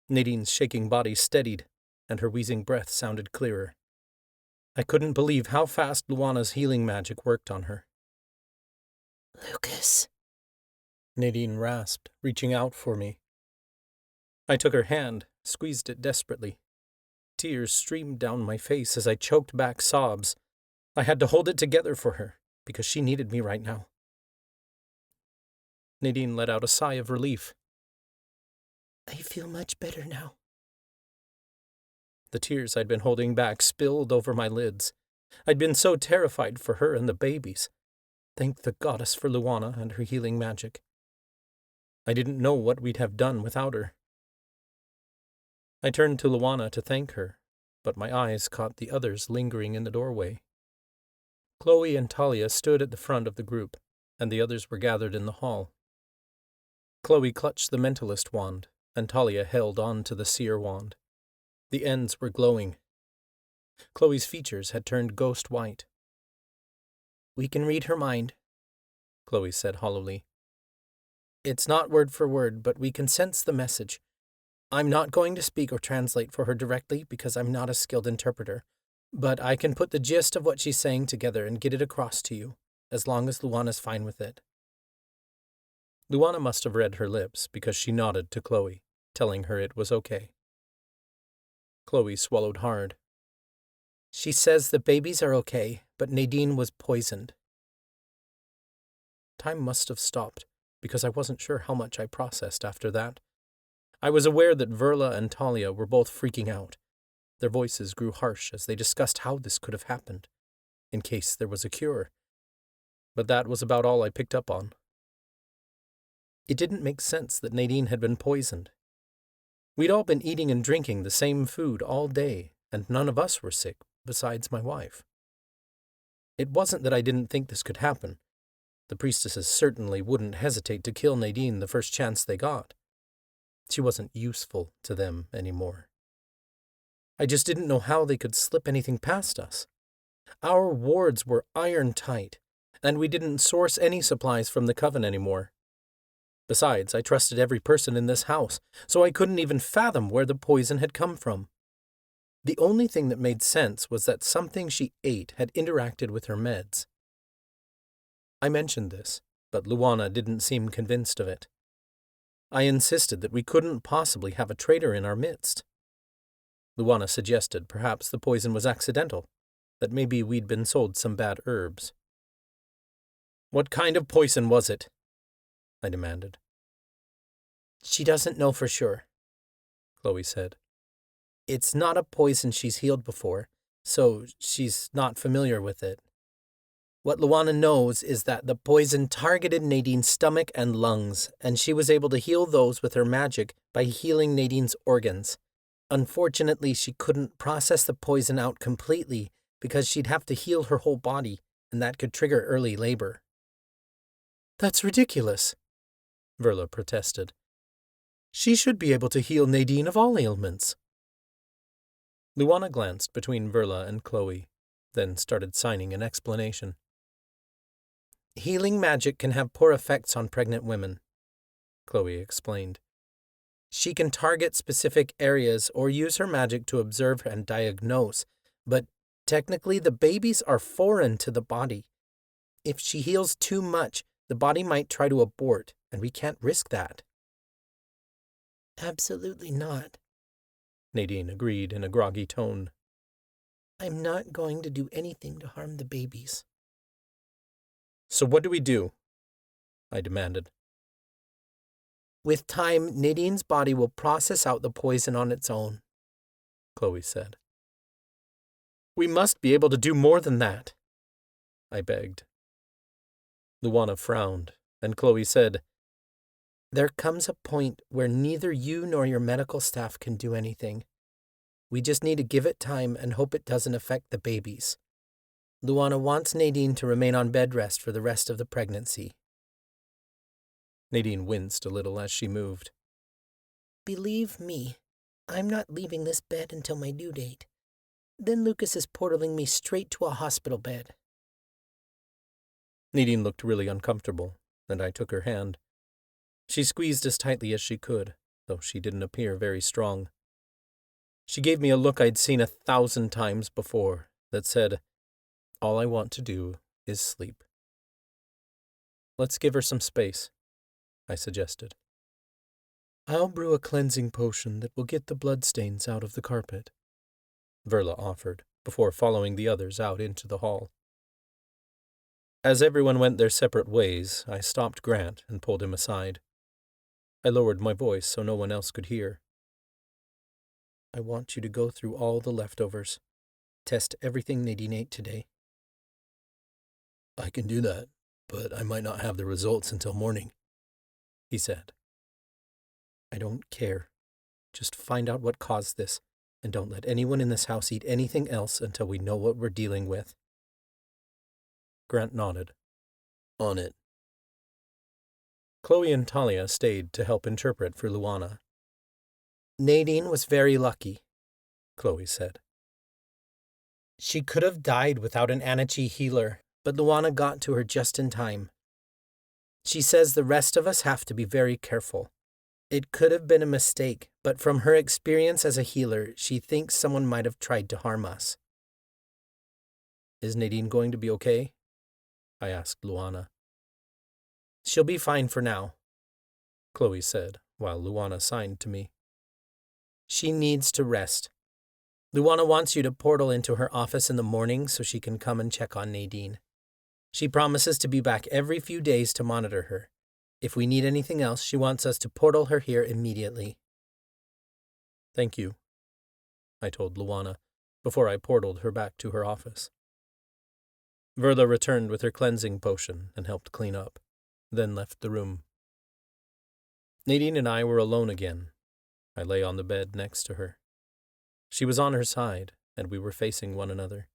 S1: Nadine's shaking body steadied, and her wheezing breath sounded clearer. I couldn't believe how fast Luana's healing magic worked on her.
S3: Lucas,
S1: Nadine rasped, reaching out for me. I took her hand, squeezed it desperately. Tears streamed down my face as I choked back sobs. I had to hold it together for her, because she needed me right now. Nadine let out a sigh of relief.
S3: I feel much better now.
S1: The tears I'd been holding back spilled over my lids. I'd been so terrified for her and the babies. Thank the goddess for Luana and her healing magic. I didn't know what we'd have done without her. I turned to Luana to thank her, but my eyes caught the others lingering in the doorway. Chloe and Talia stood at the front of the group, and the others were gathered in the hall. Chloe clutched the mentalist wand, and Talia held on to the seer wand. The ends were glowing. Chloe's features had turned ghost white.
S3: We can read her mind,
S1: Chloe said hollowly.
S3: It's not word for word, but we can sense the message. I'm not going to speak or translate for her directly because I'm not a skilled interpreter, but I can put the gist of what she's saying together and get it across to you, as long as Luana's fine with it.
S1: Luana must have read her lips because she nodded to Chloe, telling her it was okay. Chloe swallowed hard.
S3: She says the babies are okay, but Nadine was poisoned.
S1: Time must have stopped, because I wasn't sure how much I processed after that. I was aware that Verla and Talia were both freaking out. Their voices grew harsh as they discussed how this could have happened, in case there was a cure. But that was about all I picked up on. It didn't make sense that Nadine had been poisoned. We'd all been eating and drinking the same food all day, and none of us were sick, besides my wife. It wasn't that I didn't think this could happen. The priestesses certainly wouldn't hesitate to kill Nadine the first chance they got. She wasn't useful to them anymore. I just didn't know how they could slip anything past us. Our wards were iron tight, and we didn't source any supplies from the coven anymore. Besides, I trusted every person in this house, so I couldn't even fathom where the poison had come from. The only thing that made sense was that something she ate had interacted with her meds. I mentioned this, but Luana didn't seem convinced of it. I insisted that we couldn't possibly have a traitor in our midst. Luana suggested perhaps the poison was accidental, that maybe we'd been sold some bad herbs. What kind of poison was it? I demanded.
S3: She doesn't know for sure,
S1: Chloe said.
S3: It's not a poison she's healed before, so she's not familiar with it. What Luana knows is that the poison targeted Nadine's stomach and lungs, and she was able to heal those with her magic by healing Nadine's organs. Unfortunately, she couldn't process the poison out completely because she'd have to heal her whole body, and that could trigger early labor.
S1: That's ridiculous, Verla protested. She should be able to heal Nadine of all ailments. Luana glanced between Verla and Chloe, then started signing an explanation.
S3: Healing magic can have poor effects on pregnant women, Chloe explained. She can target specific areas or use her magic to observe and diagnose, but technically the babies are foreign to the body. If she heals too much, the body might try to abort, and we can't risk that. Absolutely not,
S1: Nadine agreed in a groggy tone.
S3: I'm not going to do anything to harm the babies.
S1: So what do we do? I demanded.
S3: With time, Nadine's body will process out the poison on its own,
S1: Chloe said. We must be able to do more than that, I begged. Luana frowned, and Chloe said,
S3: There comes a point where neither you nor your medical staff can do anything. We just need to give it time and hope it doesn't affect the babies. Luana wants Nadine to remain on bed rest for the rest of the pregnancy.
S1: Nadine winced a little as she moved.
S3: Believe me, I'm not leaving this bed until my due date. Then Lucas is portaling me straight to a hospital bed.
S1: Nadine looked really uncomfortable, and I took her hand. She squeezed as tightly as she could, though she didn't appear very strong. She gave me a look I'd seen 1,000 times before that said, "All I want to do is sleep." "Let's give her some space," I suggested. "I'll brew a cleansing potion that will get the bloodstains out of the carpet," Verla offered, before following the others out into the hall. As everyone went their separate ways, I stopped Grant and pulled him aside. I lowered my voice so no one else could hear. "I want you to go through all the leftovers. Test everything Nadine ate today."
S2: "I can do that, but I might not have the results until morning,"
S1: he said. "I don't care. Just find out what caused this, and don't let anyone in this house eat anything else until we know what we're dealing with." Grant nodded.
S2: "On it."
S1: Chloe and Talia stayed to help interpret for Luana.
S3: Nadine was very lucky,
S1: Chloe said.
S3: She could have died without an Anachi healer, but Luana got to her just in time. She says the rest of us have to be very careful. It could have been a mistake, but from her experience as a healer, she thinks someone might have tried to harm us.
S1: "Is Nadine going to be okay?" I asked Luana.
S3: "She'll be fine for now,"
S1: Chloe said, while Luana signed to me.
S3: "She needs to rest. Luana wants you to portal into her office in the morning so she can come and check on Nadine. She promises to be back every few days to monitor her. If we need anything else, she wants us to portal her here immediately."
S1: "Thank you," I told Luana, before I portaled her back to her office. Verla returned with her cleansing potion and helped clean up, then left the room. Nadine and I were alone again. I lay on the bed next to her. She was on her side, and we were facing one another.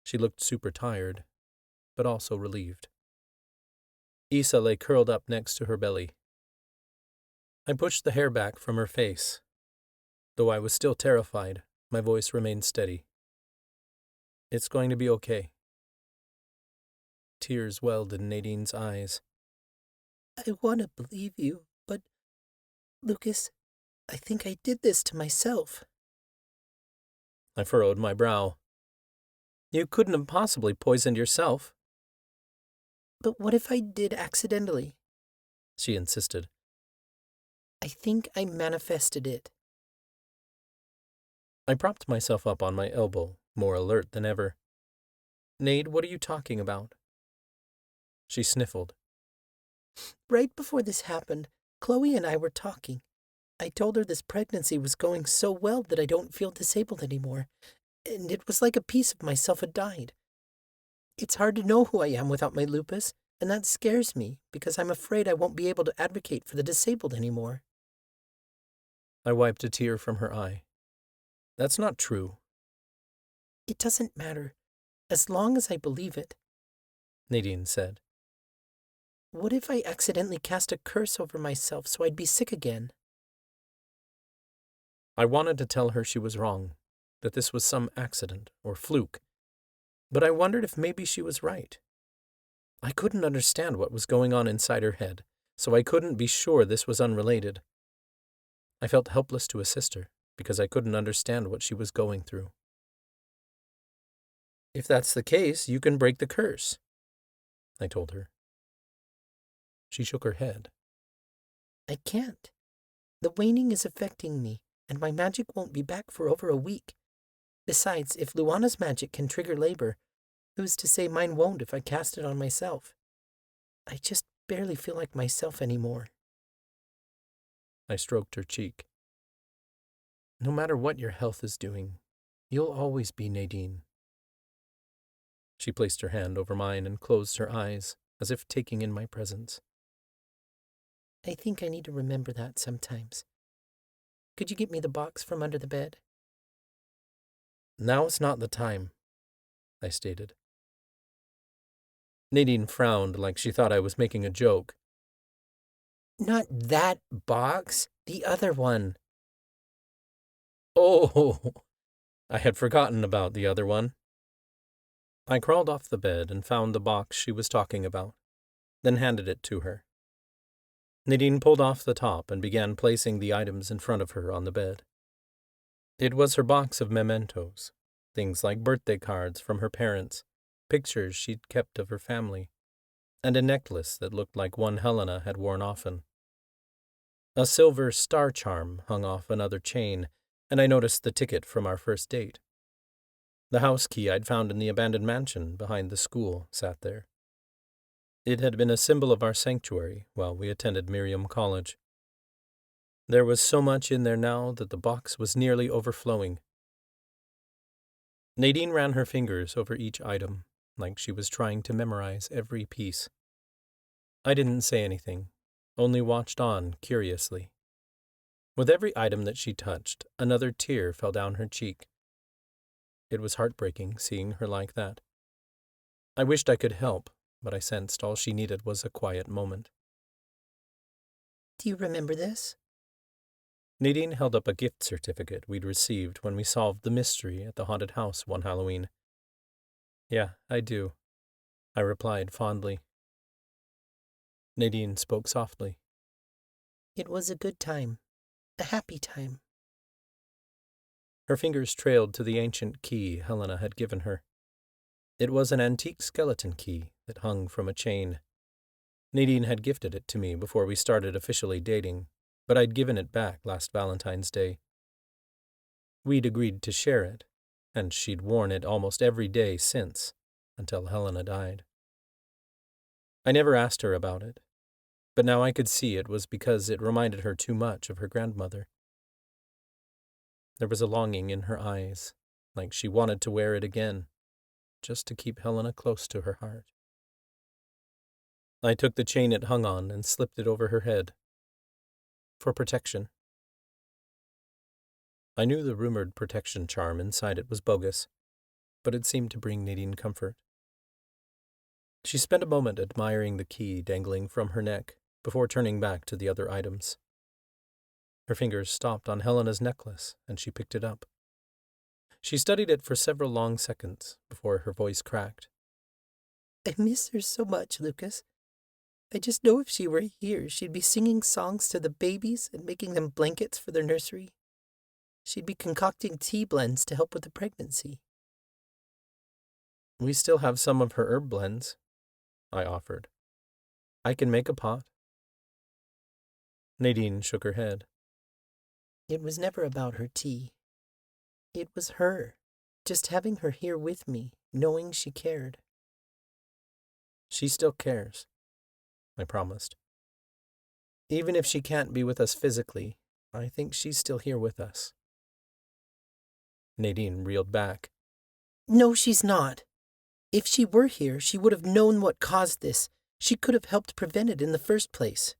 S1: She looked super tired, but also relieved. Issa lay curled up next to her belly. I pushed the hair back from her face. Though I was still terrified, my voice remained steady. "It's going to be okay." Tears welled in Nadine's eyes.
S3: "I want to believe you, but, Lucas, I think I did this to myself."
S1: I furrowed my brow. "You couldn't have possibly poisoned yourself."
S3: "But what if I did accidentally?"
S1: she insisted.
S3: "I think I manifested it."
S1: I propped myself up on my elbow, more alert than ever. "Nade, what are you talking about?" She sniffled.
S3: "Right before this happened, Chloe and I were talking. I told her this pregnancy was going so well that I don't feel disabled anymore, and it was like a piece of myself had died. It's hard to know who I am without my lupus, and that scares me because I'm afraid I won't be able to advocate for the disabled anymore."
S1: I wiped a tear from her eye. "That's not true."
S3: "It doesn't matter, as long as I believe it,"
S1: Nadine said.
S3: "What if I accidentally cast a curse over myself so I'd be sick again?"
S1: I wanted to tell her she was wrong, that this was some accident or fluke, but I wondered if maybe she was right. I couldn't understand what was going on inside her head, so I couldn't be sure this was unrelated. I felt helpless to assist her, because I couldn't understand what she was going through. "If that's the case, you can break the curse," I told her. She shook her head.
S3: "I can't. The waning is affecting me, and my magic won't be back for over a week. Besides, if Luana's magic can trigger labor, who's to say mine won't if I cast it on myself? I just barely feel like myself anymore."
S1: I stroked her cheek. "No matter what your health is doing, you'll always be Nadine." She placed her hand over mine and closed her eyes, as if taking in my presence.
S3: "I think I need to remember that sometimes. Could you get me the box from under the bed?"
S1: "Now is not the time," I stated. Nadine frowned like she thought I was making a joke.
S3: "Not that box, the other one."
S1: "Oh, I had forgotten about the other one." I crawled off the bed and found the box she was talking about. then handed it to her. Nadine pulled off the top and began placing the items in front of her on the bed. It was her box of mementos, things like birthday cards from her parents, pictures she'd kept of her family, and a necklace that looked like one Helena had worn often. A silver star charm hung off another chain, and I noticed the ticket from our first date. The house key I'd found in the abandoned mansion behind the school sat there. It had been a symbol of our sanctuary while we attended Imperium College. There was so much in there now that the box was nearly overflowing. Nadine ran her fingers over each item, like she was trying to memorize every piece. I didn't say anything, only watched on curiously. With every item that she touched, another tear fell down her cheek. It was heartbreaking seeing her like that. I wished I could help, but I sensed all she needed was a quiet moment.
S3: Do you remember this?
S1: Nadine held up a gift certificate we'd received when we solved the mystery at the haunted house one Halloween. Yeah, I do, I replied fondly. Nadine spoke softly.
S3: It was a good time, a happy time.
S1: Her fingers trailed to the ancient key Helena had given her. It was an antique skeleton key that hung from a chain. Nadine had gifted it to me before we started officially dating, but I'd given it back last Valentine's Day. We'd agreed to share it, and she'd worn it almost every day since, until Helena died. I never asked her about it, but now I could see it was because it reminded her too much of her grandmother. There was a longing in her eyes, like she wanted to wear it again, just to keep Helena close to her heart. I took the chain it hung on and slipped it over her head. For protection. I knew the rumored protection charm inside it was bogus, but it seemed to bring Nadine comfort. She spent a moment admiring the key dangling from her neck before turning back to the other items. Her fingers stopped on Helena's necklace, and she picked it up. She studied it for several long seconds before her voice cracked.
S3: I miss her so much, Lucas. I just know if she were here, she'd be singing songs to the babies and making them blankets for their nursery. She'd be concocting tea blends to help with the pregnancy.
S1: We still have some of her herb blends, I offered. I can make a pot. Nadine shook her head.
S3: It was never about her tea. It was her, just having her here with me, knowing she cared.
S1: She still cares, I promised. Even if she can't be with us physically, I think she's still here with us. Nadine reeled back.
S3: No, she's not. If she were here, she would have known what caused this. She could have helped prevent it in the first place.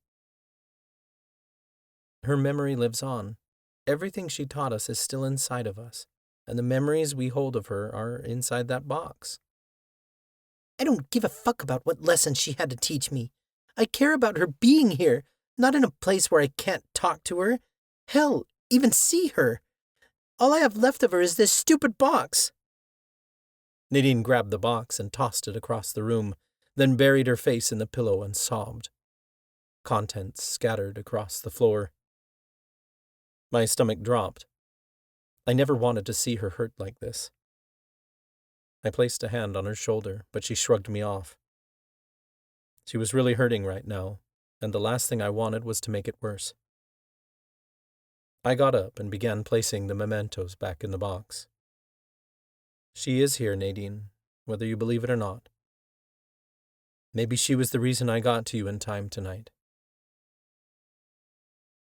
S1: Her memory lives on. Everything she taught us is still inside of us, and the memories we hold of her are inside that box.
S3: I don't give a fuck about what lessons she had to teach me. I care about her being here, not in a place where I can't talk to her. Hell, even see her. All I have left of her is this stupid box.
S1: Nadine grabbed the box and tossed it across the room, then buried her face in the pillow and sobbed. Contents scattered across the floor. My stomach dropped. I never wanted to see her hurt like this. I placed a hand on her shoulder, but she shrugged me off. She was really hurting right now, and the last thing I wanted was to make it worse. I got up and began placing the mementos back in the box. She is here, Nadine, whether you believe it or not. Maybe she was the reason I got to you in time tonight.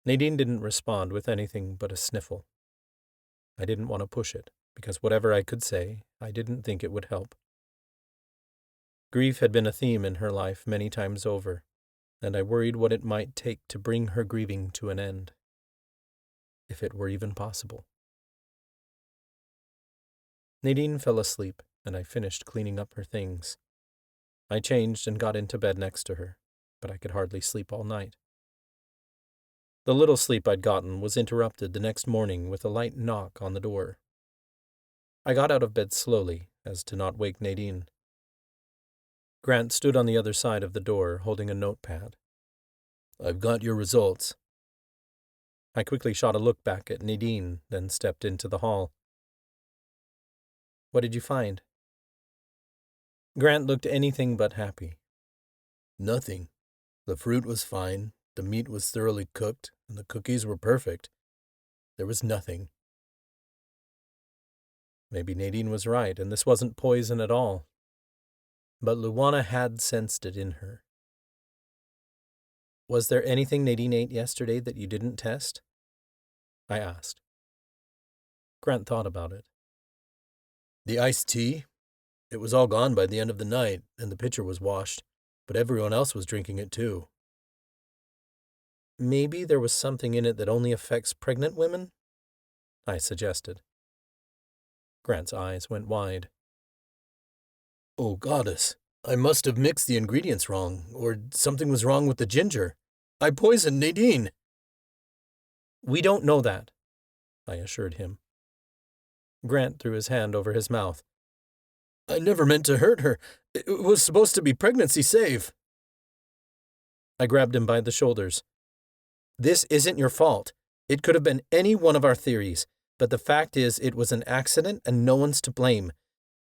S1: Nadine didn't respond with anything but a sniffle. I didn't want to push it, because whatever I could say, I didn't think it would help. Grief had been a theme in her life many times over, and I worried what it might take to bring her grieving to an end, if it were even possible. Nadine fell asleep, and I finished cleaning up her things. I changed and got into bed next to her, but I could hardly sleep all night. The little sleep I'd gotten was interrupted the next morning with a light knock on the door. I got out of bed slowly, as to not wake Nadine. Grant stood on the other side of the door, holding a notepad. "I've got your results." I quickly shot a look back at Nadine, then stepped into the hall. "What did you find?" Grant looked anything but happy.
S2: "Nothing. The fruit was fine, the meat was thoroughly cooked, and the cookies were perfect. There was nothing."
S1: Maybe Nadine was right, and this wasn't poison at all. But Luana had sensed it in her. "Was there anything Nadine ate yesterday that you didn't test?" I asked. Grant thought about it.
S2: "The iced tea? It was all gone by the end of the night, and the pitcher was washed, but everyone else was drinking it too."
S1: "Maybe there was something in it that only affects pregnant women?" I suggested. Grant's eyes went wide.
S2: "Oh, goddess, I must have mixed the ingredients wrong, or something was wrong with the ginger. I poisoned Nadine."
S1: "We don't know that," I assured him. Grant threw his hand over his mouth.
S2: "I never meant to hurt her. It was supposed to be pregnancy safe."
S1: I grabbed him by the shoulders. "This isn't your fault. It could have been any one of our theories, but the fact is it was an accident and no one's to blame.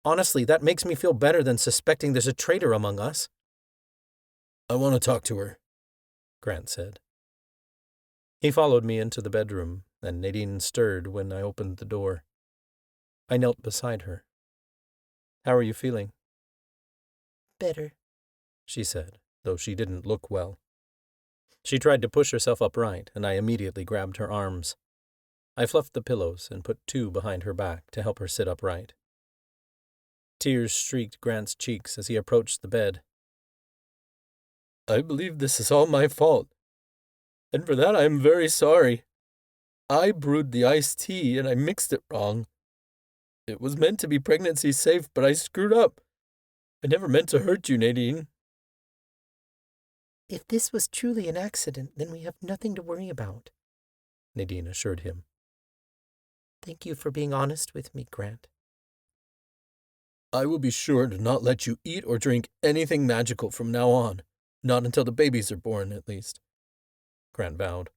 S1: Honestly, that makes me feel better than suspecting there's a traitor among us."
S2: "I want to talk to her,"
S1: Grant said. He followed me into the bedroom, and Nadine stirred when I opened the door. I knelt beside her. "How are you feeling?"
S3: "Better,"
S1: she said, though she didn't look well. She tried to push herself upright, and I immediately grabbed her arms. I fluffed the pillows and put two behind her back to help her sit upright. Tears streaked Grant's cheeks as he approached the bed.
S2: "I believe this is all my fault, and for that I am very sorry. I brewed the iced tea and I mixed it wrong. It was meant to be pregnancy safe, but I screwed up. I never meant to hurt you, Nadine."
S3: "If this was truly an accident, then we have nothing to worry about,"
S1: Nadine assured him.
S3: "Thank you for being honest with me, Grant."
S2: "I will be sure to not let you eat or drink anything magical from now on. Not until the babies are born, at least," Grant vowed.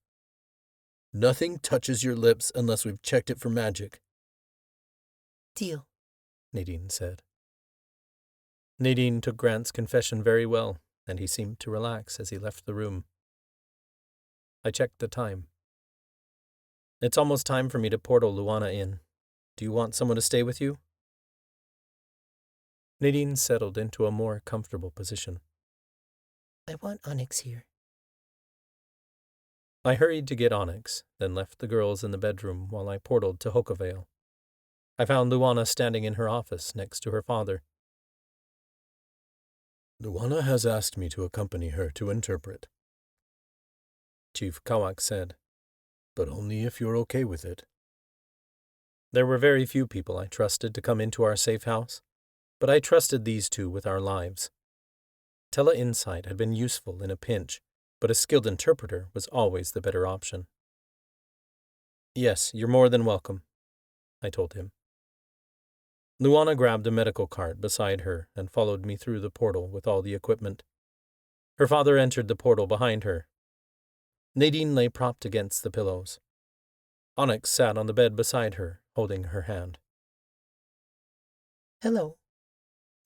S2: "Nothing touches your lips unless we've checked it for magic."
S3: "Deal,"
S1: Nadine said. Nadine took Grant's confession very well, and he seemed to relax as he left the room. I checked the time. "It's almost time for me to portal Luana in. Do you want someone to stay with you?" Nadine settled into a more comfortable position.
S3: "I want Onyx here."
S1: I hurried to get Onyx, then left the girls in the bedroom while I portaled to Hokavale. I found Luana standing in her office next to her father.
S2: "Luana has asked me to accompany her to interpret,"
S1: Chief Kawak said.
S2: "But only if you're okay with it."
S1: There were very few people I trusted to come into our safe house, but I trusted these two with our lives. Tele-insight had been useful in a pinch, but a skilled interpreter was always the better option. "Yes, you're more than welcome," I told him. Luana grabbed a medical cart beside her and followed me through the portal with all the equipment. Her father entered the portal behind her. Nadine lay propped against the pillows. Onyx sat on the bed beside her, holding her hand.
S3: "Hello,"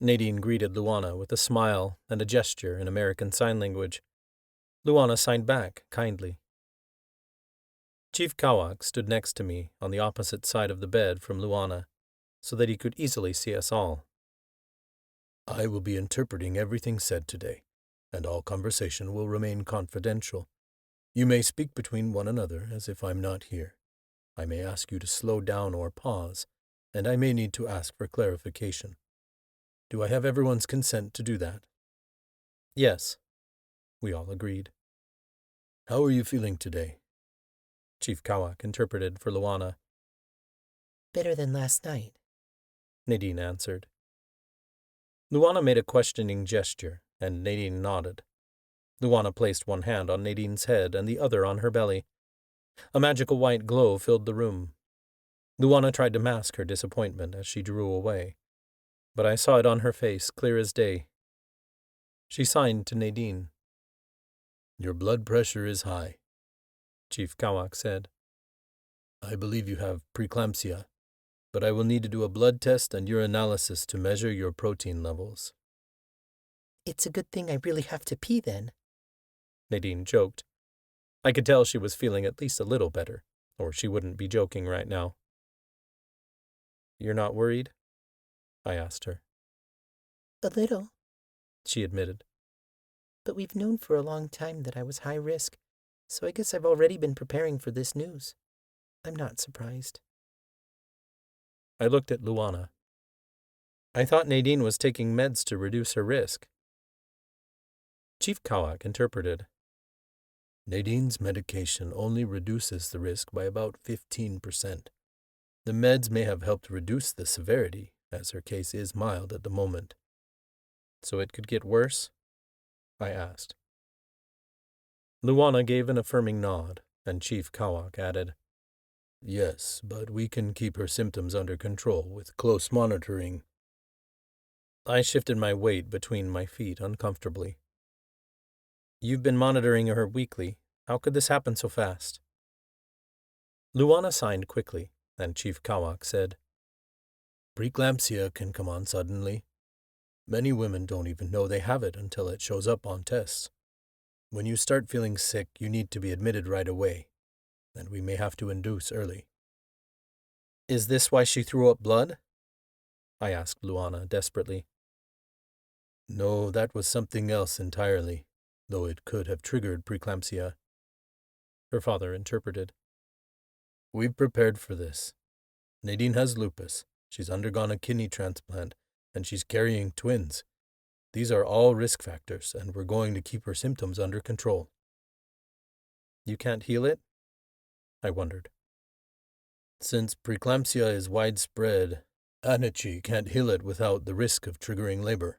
S1: Nadine greeted Luana with a smile and a gesture in American Sign Language. Luana signed back kindly. Chief Kawak stood next to me on the opposite side of the bed from Luana, so that he could easily see us all.
S2: "I will be interpreting everything said today, and all conversation will remain confidential. You may speak between one another as if I'm not here. I may ask you to slow down or pause, and I may need to ask for clarification. Do I have everyone's consent to do that?"
S1: "Yes," we all agreed.
S2: "How are you feeling today?"
S1: Chief Kawak interpreted for Luana.
S3: "Better than last night,"
S1: Nadine answered. Luana made a questioning gesture, and Nadine nodded. Luana placed one hand on Nadine's head and the other on her belly. A magical white glow filled the room. Luana tried to mask her disappointment as she drew away, but I saw it on her face clear as day. She signed to Nadine.
S2: Your blood pressure is high,
S1: Chief Kawak said.
S2: I believe you have preeclampsia, but I will need to do a blood test and urinalysis to measure your protein levels.
S3: It's a good thing I really have to pee then,
S1: Nadine joked. I could tell she was feeling at least a little better, or she wouldn't be joking right now. You're not worried? I asked her.
S3: A little,
S1: She admitted.
S3: but we've known for a long time that I was high risk, so I guess I've already been preparing for this news. I'm not surprised.
S1: I looked at Luana. I thought Nadine was taking meds to reduce her risk. Chief Kawak interpreted.
S2: Nadine's medication only reduces the risk by about 15%. The meds may have helped reduce the severity, as her case is mild at the moment.
S1: So it could get worse? I asked. Luana gave an affirming nod, and Chief Kawak added,
S2: Yes, but we can keep her symptoms under control with close monitoring.
S1: I shifted my weight between my feet uncomfortably. You've been monitoring her weekly. How could this happen so fast? Luana signed quickly, and Chief Kawak said,
S2: Preeclampsia can come on suddenly. Many women don't even know they have it until it shows up on tests. When you start feeling sick, you need to be admitted right away, and we may have to induce early.
S1: Is this why she threw up blood? I asked Luana desperately.
S2: No, that was something else entirely, though it could have triggered preeclampsia.
S1: Her father interpreted.
S2: We've prepared for this. Nadine has lupus. She's undergone a kidney transplant, and she's carrying twins. These are all risk factors, and we're going to keep her symptoms under control.
S1: You can't heal it? I wondered.
S2: Since preeclampsia is widespread, Anichi can't heal it without the risk of triggering labor.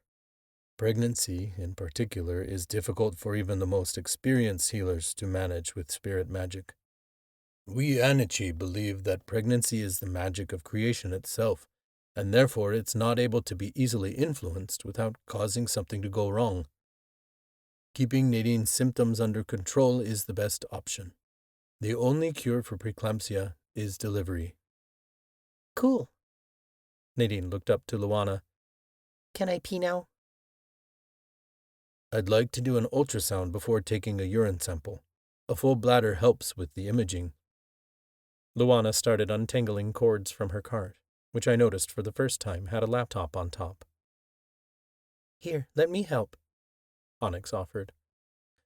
S2: Pregnancy, in particular, is difficult for even the most experienced healers to manage with spirit magic. We Anichi believe that pregnancy is the magic of creation itself, and therefore it's not able to be easily influenced without causing something to go wrong. Keeping Nadine's symptoms under control is the best option. The only cure for preeclampsia is delivery.
S3: Cool.
S1: Nadine looked up to Luana.
S3: Can I pee now?
S2: I'd like to do an ultrasound before taking a urine sample. A full bladder helps with the imaging.
S1: Luana started untangling cords from her cart, which I noticed for the first time had a laptop on top.
S3: Here, let me help,
S1: Onyx offered.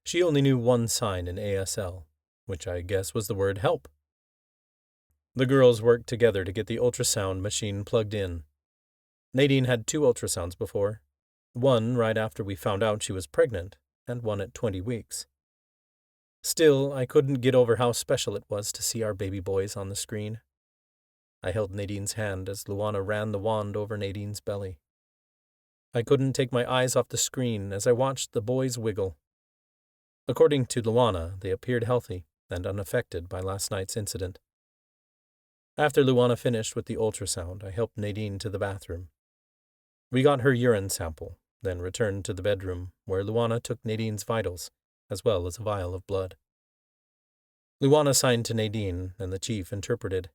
S1: She only knew one sign in ASL, which I guess was the word help. The girls worked together to get the ultrasound machine plugged in. Nadine had 2 ultrasounds before, one right after we found out she was pregnant, and one at 20 weeks. Still, I couldn't get over how special it was to see our baby boys on the screen. I held Nadine's hand as Luana ran the wand over Nadine's belly. I couldn't take my eyes off the screen as I watched the boys wiggle. According to Luana, they appeared healthy and unaffected by last night's incident. After Luana finished with the ultrasound, I helped Nadine to the bathroom. We got her urine sample, then returned to the bedroom, where Luana took Nadine's vitals, as well as a vial of blood. Luana signed to Nadine, and the chief interpreted.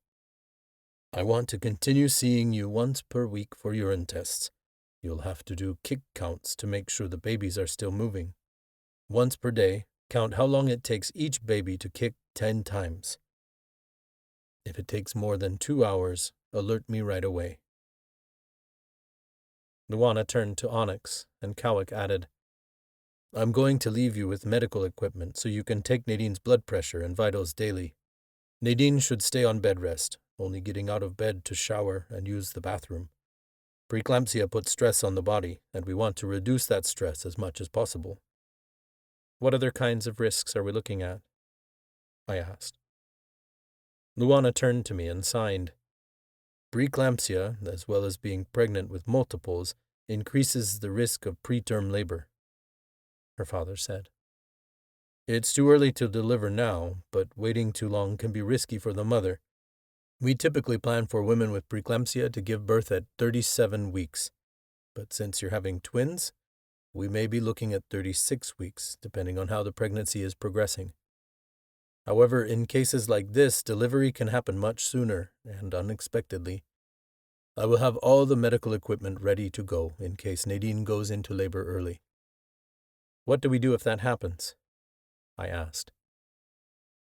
S2: I want to continue seeing you once per week for urine tests. You'll have to do kick counts to make sure the babies are still moving. Once per day, count how long it takes each baby to kick 10 times. If it takes more than 2 hours, alert me right away.
S1: Luana turned to Onyx, and Kawak added,
S2: I'm going to leave you with medical equipment so you can take Nadine's blood pressure and vitals daily. Nadine should stay on bed rest, only getting out of bed to shower and use the bathroom. Preeclampsia puts stress on the body, and we want to reduce that stress as much as possible.
S1: What other kinds of risks are we looking at? I asked.
S2: Luana turned to me and signed. Preeclampsia, as well as being pregnant with multiples, increases the risk of preterm labor, her father said. It's too early to deliver now, but waiting too long can be risky for the mother. We typically plan for women with preeclampsia to give birth at 37 weeks, but since you're having twins,
S1: we may be looking at 36 weeks, depending on how the pregnancy is progressing. However, in cases like this, delivery can happen much sooner and unexpectedly. I will have all the medical equipment ready to go in case Nadine goes into labor early. What do we do if that happens? I asked.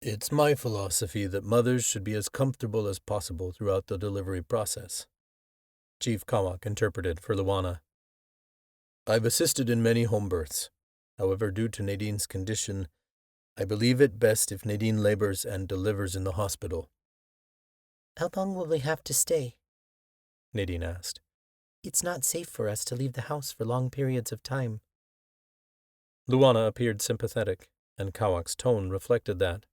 S1: It's my philosophy that mothers should be as comfortable as possible throughout the delivery process. Chief Kawak interpreted for Luana. I've assisted in many home births. However, due to Nadine's condition, I believe it best if Nadine labors and delivers in the hospital.
S3: How long will we have to stay?
S1: Nadine asked.
S3: It's not safe for us to leave the house for long periods of time.
S1: Luana appeared sympathetic, and Kawak's tone reflected that.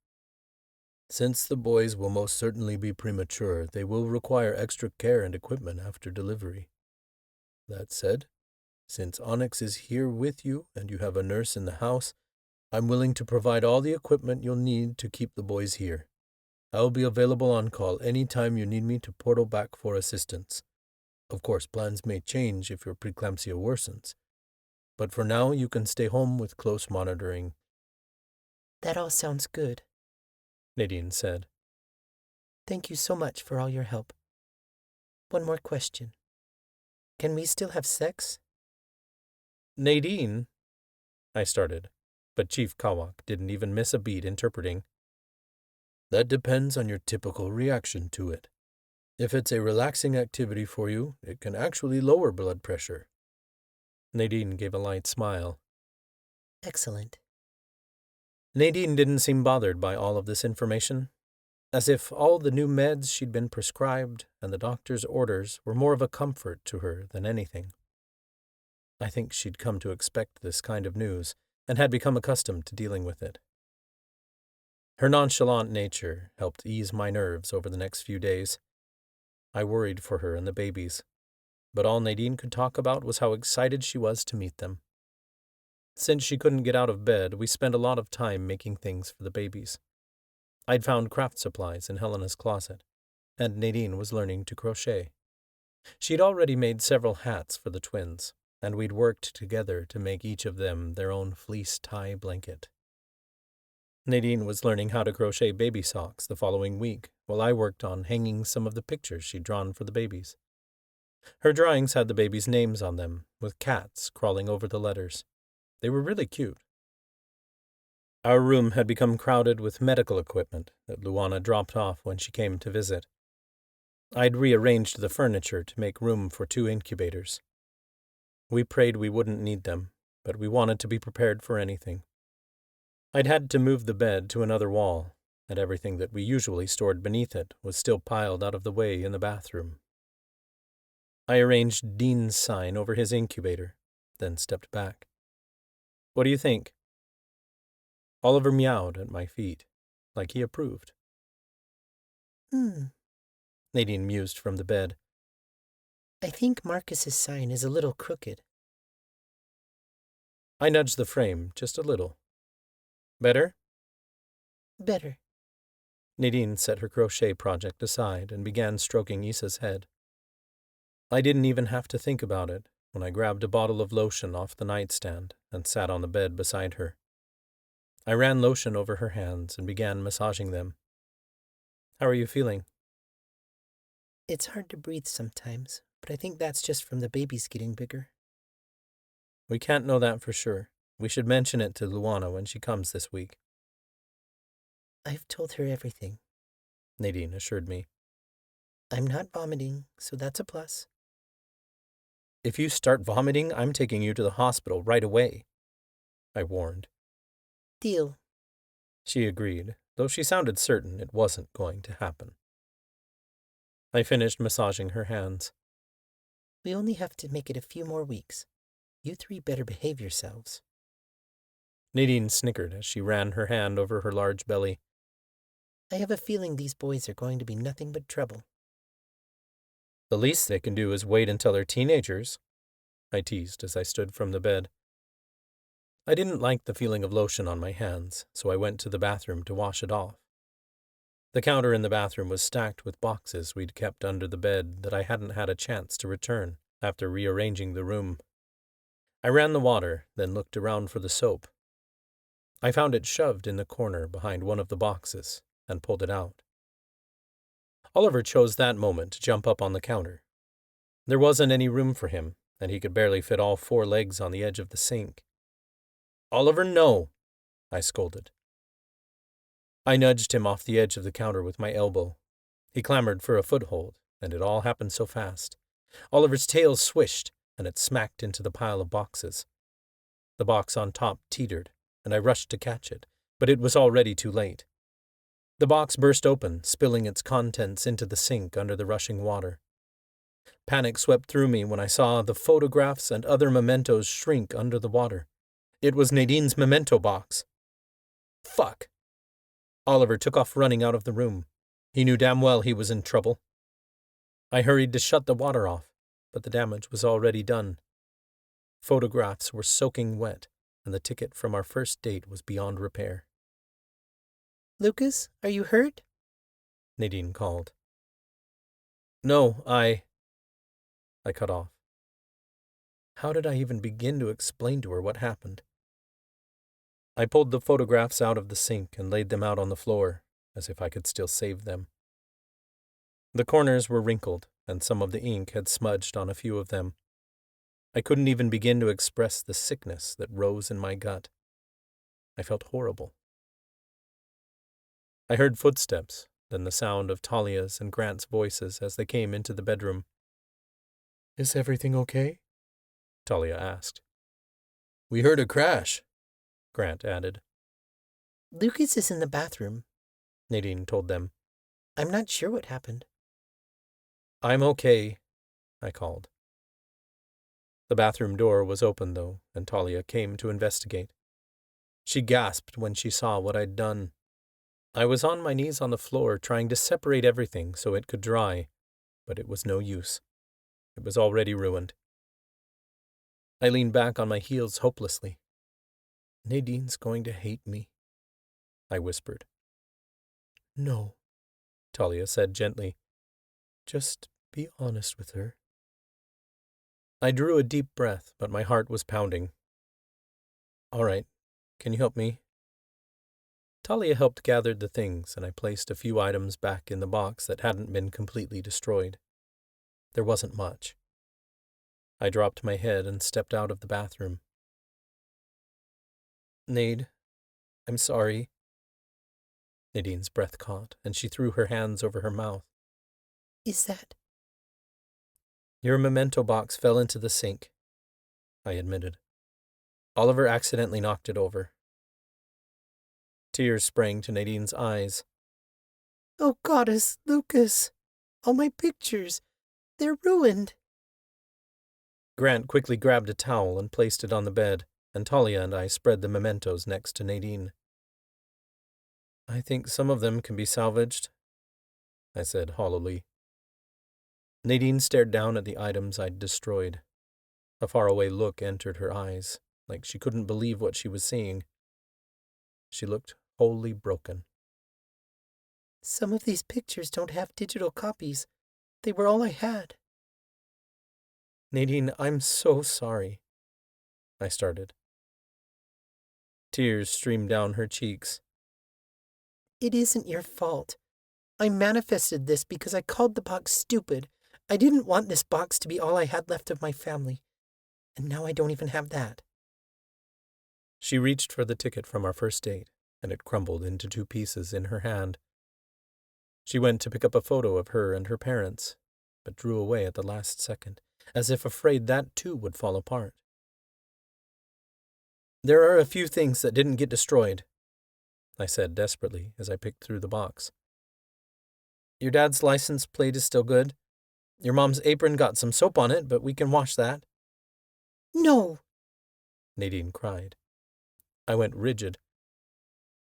S1: Since the boys will most certainly be premature, they will require extra care and equipment after delivery. That said, since Onyx is here with you and you have a nurse in the house, I'm willing to provide all the equipment you'll need to keep the boys here. I'll be available on call any time you need me to portal back for assistance. Of course, plans may change if your preeclampsia worsens. But for now, you can stay home with close monitoring.
S3: That all sounds good,
S1: Nadine said.
S3: Thank you so much for all your help. One more question. Can we still have sex?
S1: Nadine, I started, but Chief Kawak didn't even miss a beat interpreting. That depends on your typical reaction to it. If it's a relaxing activity for you, it can actually lower blood pressure. Nadine gave a light smile.
S3: Excellent.
S1: Nadine didn't seem bothered by all of this information, as if all the new meds she'd been prescribed and the doctor's orders were more of a comfort to her than anything. I think she'd come to expect this kind of news and had become accustomed to dealing with it. Her nonchalant nature helped ease my nerves over the next few days. I worried for her and the babies, but all Nadine could talk about was how excited she was to meet them. Since she couldn't get out of bed, we spent a lot of time making things for the babies. I'd found craft supplies in Helena's closet, and Nadine was learning to crochet. She'd already made several hats for the twins, and we'd worked together to make each of them their own fleece tie blanket. Nadine was learning how to crochet baby socks the following week, while I worked on hanging some of the pictures she'd drawn for the babies. Her drawings had the babies' names on them, with cats crawling over the letters. They were really cute. Our room had become crowded with medical equipment that Luana dropped off when she came to visit. I'd rearranged the furniture to make room for 2 incubators. We prayed we wouldn't need them, but we wanted to be prepared for anything. I'd had to move the bed to another wall, and everything that we usually stored beneath it was still piled out of the way in the bathroom. I arranged Dean's sign over his incubator, then stepped back. What do you think? Oliver meowed at my feet, like he approved. Nadine mused from the bed.
S3: I think Marcus's sign is a little crooked.
S1: I nudged the frame just a little. Better?
S3: Better.
S1: Nadine set her crochet project aside and began stroking Issa's head. I didn't even have to think about it when I grabbed a bottle of lotion off the nightstand and sat on the bed beside her. I ran lotion over her hands and began massaging them. How are you feeling?
S3: It's hard to breathe sometimes, but I think that's just from the babies getting bigger.
S1: We can't know that for sure. We should mention it to Luana when she comes this week.
S3: I've told her everything,
S1: Nadine assured me.
S3: I'm not vomiting, so that's a plus.
S1: If you start vomiting, I'm taking you to the hospital right away, I warned.
S3: Deal.
S1: She agreed, though she sounded certain it wasn't going to happen. I finished massaging her hands.
S3: We only have to make it a few more weeks. You 3 better behave yourselves.
S1: Nadine snickered as she ran her hand over her large belly.
S3: I have a feeling these boys are going to be nothing but trouble.
S1: The least they can do is wait until they're teenagers, I teased as I stood from the bed. I didn't like the feeling of lotion on my hands, so I went to the bathroom to wash it off. The counter in the bathroom was stacked with boxes we'd kept under the bed that I hadn't had a chance to return after rearranging the room. I ran the water, then looked around for the soap. I found it shoved in the corner behind one of the boxes and pulled it out. Oliver chose that moment to jump up on the counter. There wasn't any room for him, and he could barely fit all 4 legs on the edge of the sink. "Oliver, no!" I scolded. I nudged him off the edge of the counter with my elbow. He clamored for a foothold, and it all happened so fast. Oliver's tail swished, and it smacked into the pile of boxes. The box on top teetered, and I rushed to catch it, but it was already too late. The box burst open, spilling its contents into the sink under the rushing water. Panic swept through me when I saw the photographs and other mementos shrink under the water. It was Nadine's memento box. Fuck! Oliver took off running out of the room. He knew damn well he was in trouble. I hurried to shut the water off, but the damage was already done. Photographs were soaking wet, and the ticket from our first date was beyond repair.
S3: "Lucas, are you hurt?"
S1: Nadine called. "No, I cut off. How did I even begin to explain to her what happened? I pulled the photographs out of the sink and laid them out on the floor, as if I could still save them. The corners were wrinkled, and some of the ink had smudged on a few of them. I couldn't even begin to express the sickness that rose in my gut. I felt horrible. I heard footsteps, then the sound of Talia's and Grant's voices as they came into the bedroom. "Is everything okay?" Talia asked. "We heard a crash," Grant added.
S3: "Lucas is in the bathroom,"
S1: Nadine told them.
S3: "I'm not sure what happened."
S1: "I'm okay," I called. The bathroom door was open, though, and Talia came to investigate. She gasped when she saw what I'd done. I was on my knees on the floor trying to separate everything so it could dry, but it was no use. It was already ruined. I leaned back on my heels hopelessly. "Nadine's going to hate me," I whispered. "No," Talia said gently. "Just be honest with her." I drew a deep breath, but my heart was pounding. "All right, can you help me?" Talia helped gather the things, and I placed a few items back in the box that hadn't been completely destroyed. There wasn't much. I dropped my head and stepped out of the bathroom. "Nade, I'm sorry." Nadine's breath caught, and she threw her hands over her mouth.
S3: "Is that—"
S1: "Your memento box fell into the sink," I admitted. "Oliver accidentally knocked it over." Tears sprang to Nadine's eyes.
S3: "Oh, goddess, Lucas! All my pictures! They're ruined!"
S1: Grant quickly grabbed a towel and placed it on the bed, and Talia and I spread the mementos next to Nadine. "I think some of them can be salvaged," I said hollowly. Nadine stared down at the items I'd destroyed. A faraway look entered her eyes, like she couldn't believe what she was seeing. She looked wholly broken.
S3: "Some of these pictures don't have digital copies. They were all I had."
S1: "Nadine, I'm so sorry," I started. Tears streamed down her cheeks.
S3: "It isn't your fault. I manifested this because I called the box stupid. I didn't want this box to be all I had left of my family. And now I don't even have that."
S1: She reached for the ticket from our first date, and it crumbled into 2 pieces in her hand. She went to pick up a photo of her and her parents, but drew away at the last second, as if afraid that too would fall apart. "There are a few things that didn't get destroyed," I said desperately as I picked through the box. "Your dad's license plate is still good. Your mom's apron got some soap on it, but we can wash that."
S3: "No!"
S1: Nadine cried. I went rigid.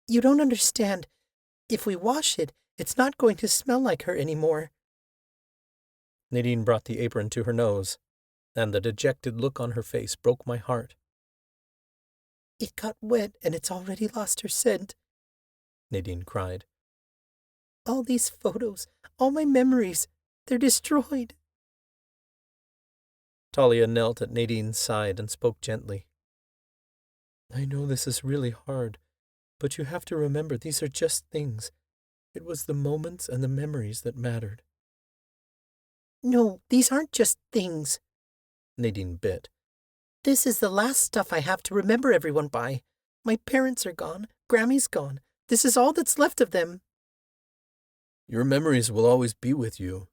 S3: "You don't understand. If we wash it, it's not going to smell like her anymore."
S1: Nadine brought the apron to her nose, and the dejected look on her face broke my heart.
S3: "It got wet and it's already lost her scent,"
S1: Nadine cried.
S3: "All these photos, all my memories, they're destroyed."
S1: Talia knelt at Nadine's side and spoke gently. I know this is really hard, but you have to remember these are just things. It was the moments and the memories that mattered.
S3: No, these aren't just things,
S1: Nadine bit.
S3: This is the last stuff I have to remember everyone by. My parents are gone. Grammy's gone. This is all that's left of them.
S1: Your memories will always be with you,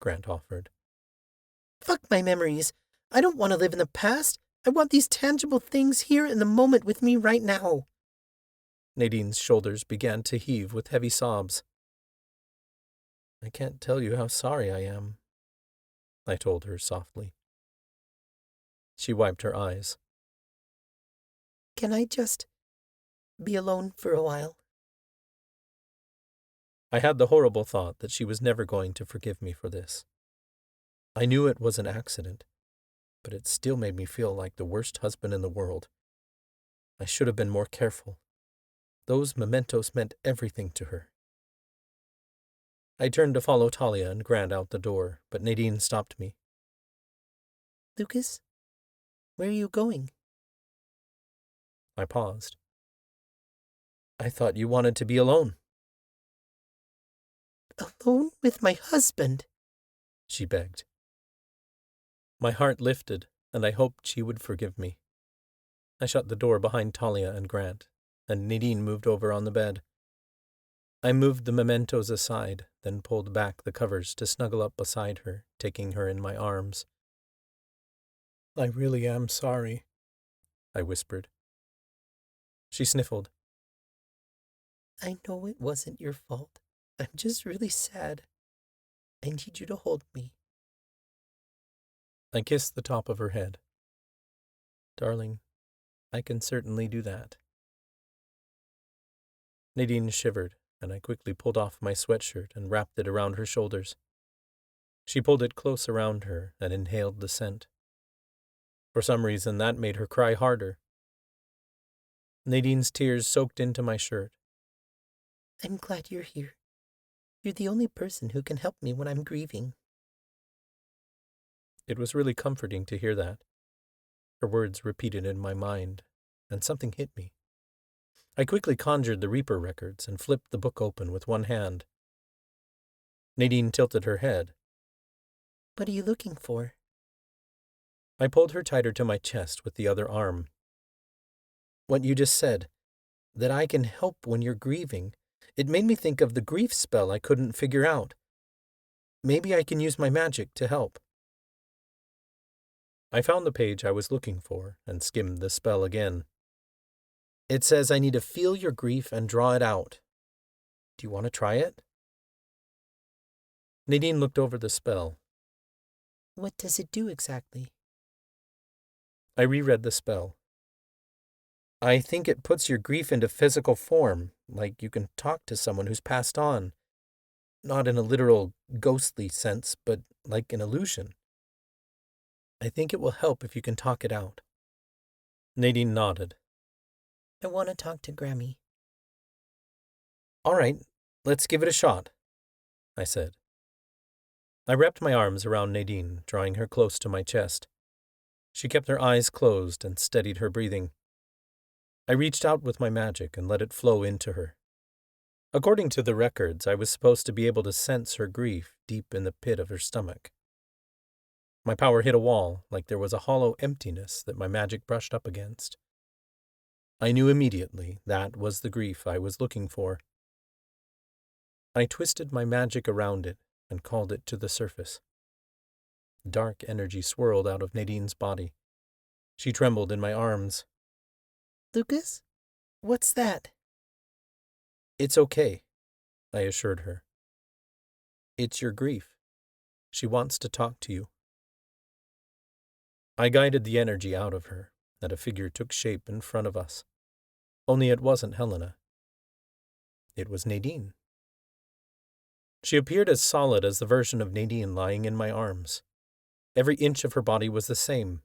S1: Grant offered.
S3: Fuck my memories. I don't want to live in the past. I want these tangible things here in the moment with me right now.
S1: Nadine's shoulders began to heave with heavy sobs. I can't tell you how sorry I am, I told her softly. She wiped her eyes.
S3: Can I just be alone for a while?
S1: I had the horrible thought that she was never going to forgive me for this. I knew it was an accident, but it still made me feel like the worst husband in the world. I should have been more careful. Those mementos meant everything to her. I turned to follow Talia and Grant out the door, but Nadine stopped me.
S3: Lucas, where are you going?
S1: I paused. I thought you wanted to be alone.
S3: Alone with my husband,
S1: she begged. My heart lifted, and I hoped she would forgive me. I shut the door behind Talia and Grant, and Nadine moved over on the bed. I moved the mementos aside, then pulled back the covers to snuggle up beside her, taking her in my arms. I really am sorry, I whispered. She sniffled.
S3: I know it wasn't your fault. I'm just really sad. I need you to hold me.
S1: I kissed the top of her head. Darling, I can certainly do that. Nadine shivered, and I quickly pulled off my sweatshirt and wrapped it around her shoulders. She pulled it close around her and inhaled the scent. For some reason, that made her cry harder. Nadine's tears soaked into my shirt.
S3: I'm glad you're here. You're the only person who can help me when I'm grieving.
S1: It was really comforting to hear that. Her words repeated in my mind, and something hit me. I quickly conjured the Reaper records and flipped the book open with one hand. Nadine tilted her head.
S3: What are you looking for?
S1: I pulled her tighter to my chest with the other arm. What you just said, that I can help when you're grieving, it made me think of the grief spell I couldn't figure out. Maybe I can use my magic to help. I found the page I was looking for and skimmed the spell again. It says I need to feel your grief and draw it out. Do you want to try it? Nadine looked over the spell.
S3: What does it do exactly?
S1: I reread the spell. I think it puts your grief into physical form, like you can talk to someone who's passed on. Not in a literal, ghostly sense, but like an illusion. I think it will help if you can talk it out. Nadine nodded.
S3: I want to talk to Grammy.
S1: All right, let's give it a shot, I said. I wrapped my arms around Nadine, drawing her close to my chest. She kept her eyes closed and steadied her breathing. I reached out with my magic and let it flow into her. According to the records, I was supposed to be able to sense her grief deep in the pit of her stomach. My power hit a wall, like there was a hollow emptiness that my magic brushed up against. I knew immediately that was the grief I was looking for. I twisted my magic around it and called it to the surface. Dark energy swirled out of Nadine's body. She trembled in my arms.
S3: Lucas? What's that?
S1: It's okay, I assured her. It's your grief. She wants to talk to you. I guided the energy out of her, and a figure took shape in front of us. Only it wasn't Helena. It was Nadine. She appeared as solid as the version of Nadine lying in my arms. Every inch of her body was the same,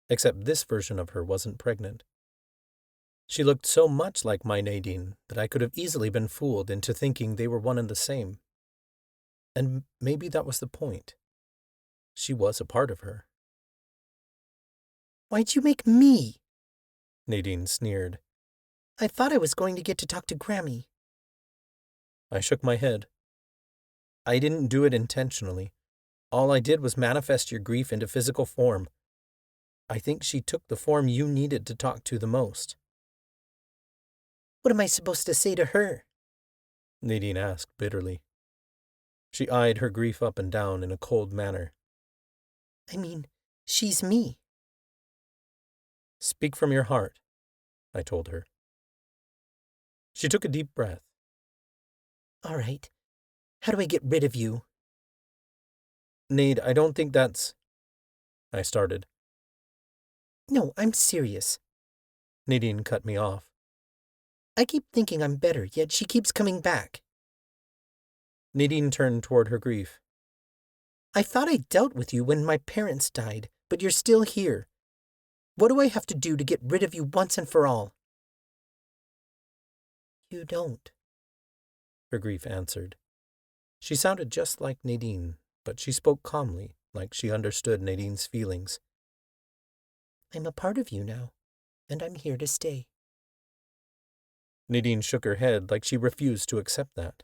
S1: except this version of her wasn't pregnant. She looked so much like my Nadine that I could have easily been fooled into thinking they were one and the same. And maybe that was the point. She was a part of her.
S3: Why'd you make me?
S1: Nadine sneered.
S3: I thought I was going to get to talk to Grammy.
S1: I shook my head. I didn't do it intentionally. All I did was manifest your grief into physical form. I think she took the form you needed to talk to the most.
S3: What am I supposed to say to her?
S1: Nadine asked bitterly. She eyed her grief up and down in a cold manner.
S3: I mean, she's me.
S1: Speak from your heart, I told her. She took a deep breath.
S3: All right. How do I get rid of you?
S1: Nade, I don't think that's... I started.
S3: No, I'm serious.
S1: Nadine cut me off.
S3: I keep thinking I'm better, yet she keeps coming back.
S1: Nadine turned toward her grief.
S3: I thought I dealt with you when my parents died, but you're still here. What do I have to do to get rid of you once and for all? You don't,
S1: her grief answered. She sounded just like Nadine, but she spoke calmly, like she understood Nadine's feelings.
S3: I'm a part of you now, and I'm here to stay.
S1: Nadine shook her head like she refused to accept that.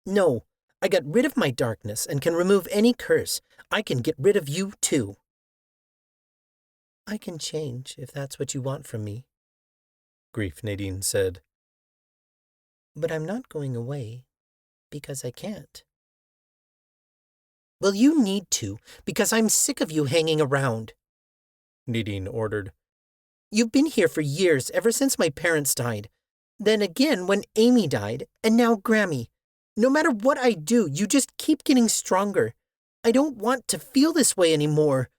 S3: No, I got rid of my darkness and can remove any curse. I can get rid of you too. I can change if that's what you want from me,
S1: Grief Nadine said.
S3: But I'm not going away, because I can't. Well, you need to, because I'm sick of you hanging around,
S1: Nadine ordered.
S3: You've been here for years, ever since my parents died. Then again when Amy died, and now Grammy. No matter what I do, you just keep getting stronger. I don't want to feel this way anymore.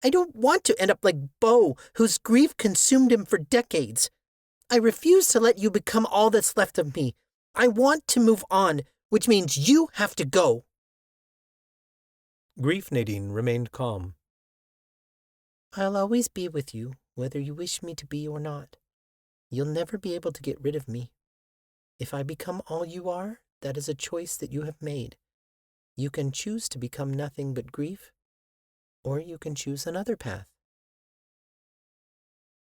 S3: I don't want to end up like Beau, whose grief consumed him for decades. I refuse to let you become all that's left of me. I want to move on, which means you have to go.
S1: Grief Nadine remained calm.
S3: I'll always be with you, whether you wish me to be or not. You'll never be able to get rid of me. If I become all you are, that is a choice that you have made. You can choose to become nothing but grief, or you can choose another path.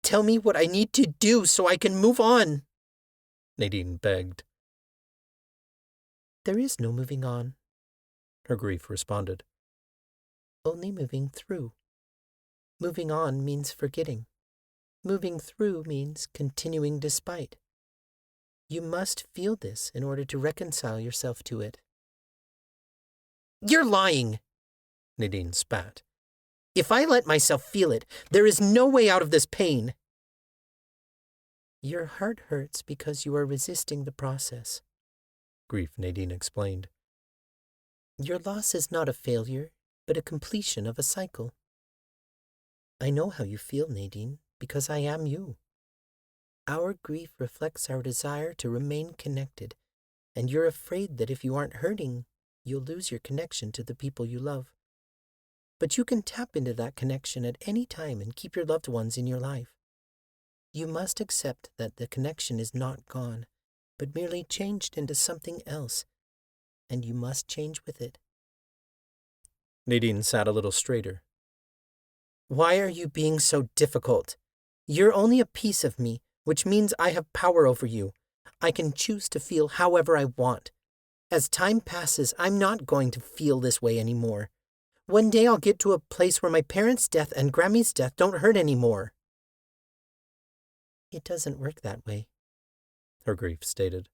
S3: Tell me what I need to do so I can move on,
S1: Nadine begged.
S3: There is no moving on,
S1: her grief responded.
S3: Only moving through. Moving on means forgetting. Moving through means continuing despite. You must feel this in order to reconcile yourself to it. You're lying, Nadine spat. If I let myself feel it, there is no way out of this pain. Your heart hurts because you are resisting the process,
S1: Grief Nadine explained.
S3: Your loss is not a failure, but a completion of a cycle. I know how you feel, Nadine, because I am you. Our grief reflects our desire to remain connected, and you're afraid that if you aren't hurting, you'll lose your connection to the people you love. But you can tap into that connection at any time and keep your loved ones in your life. You must accept that the connection is not gone, but merely changed into something else, and you must change with it.
S1: Nadine sat a little straighter.
S3: Why are you being so difficult? You're only a piece of me, which means I have power over you. I can choose to feel however I want. As time passes, I'm not going to feel this way anymore. One day I'll get to a place where my parents' death and Grammy's death don't hurt anymore. It doesn't work that way,
S1: her grief stated.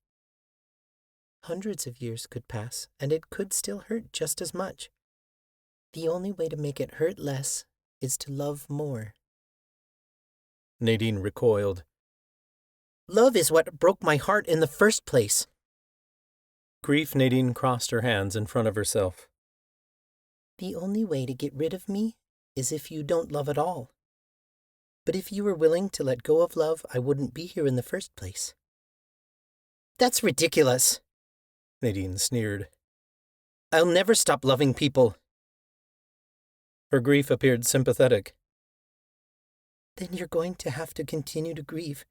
S3: Hundreds of years could pass, and it could still hurt just as much. The only way to make it hurt less is to love more.
S1: Nadine recoiled.
S3: Love is what broke my heart in the first place.
S1: Grief Nadine crossed her hands in front of herself.
S3: The only way to get rid of me is if you don't love at all. But if you were willing to let go of love, I wouldn't be here in the first place. That's ridiculous,
S1: Nadine sneered.
S3: I'll never stop loving people.
S1: Her grief appeared sympathetic.
S3: Then you're going to have to continue to grieve,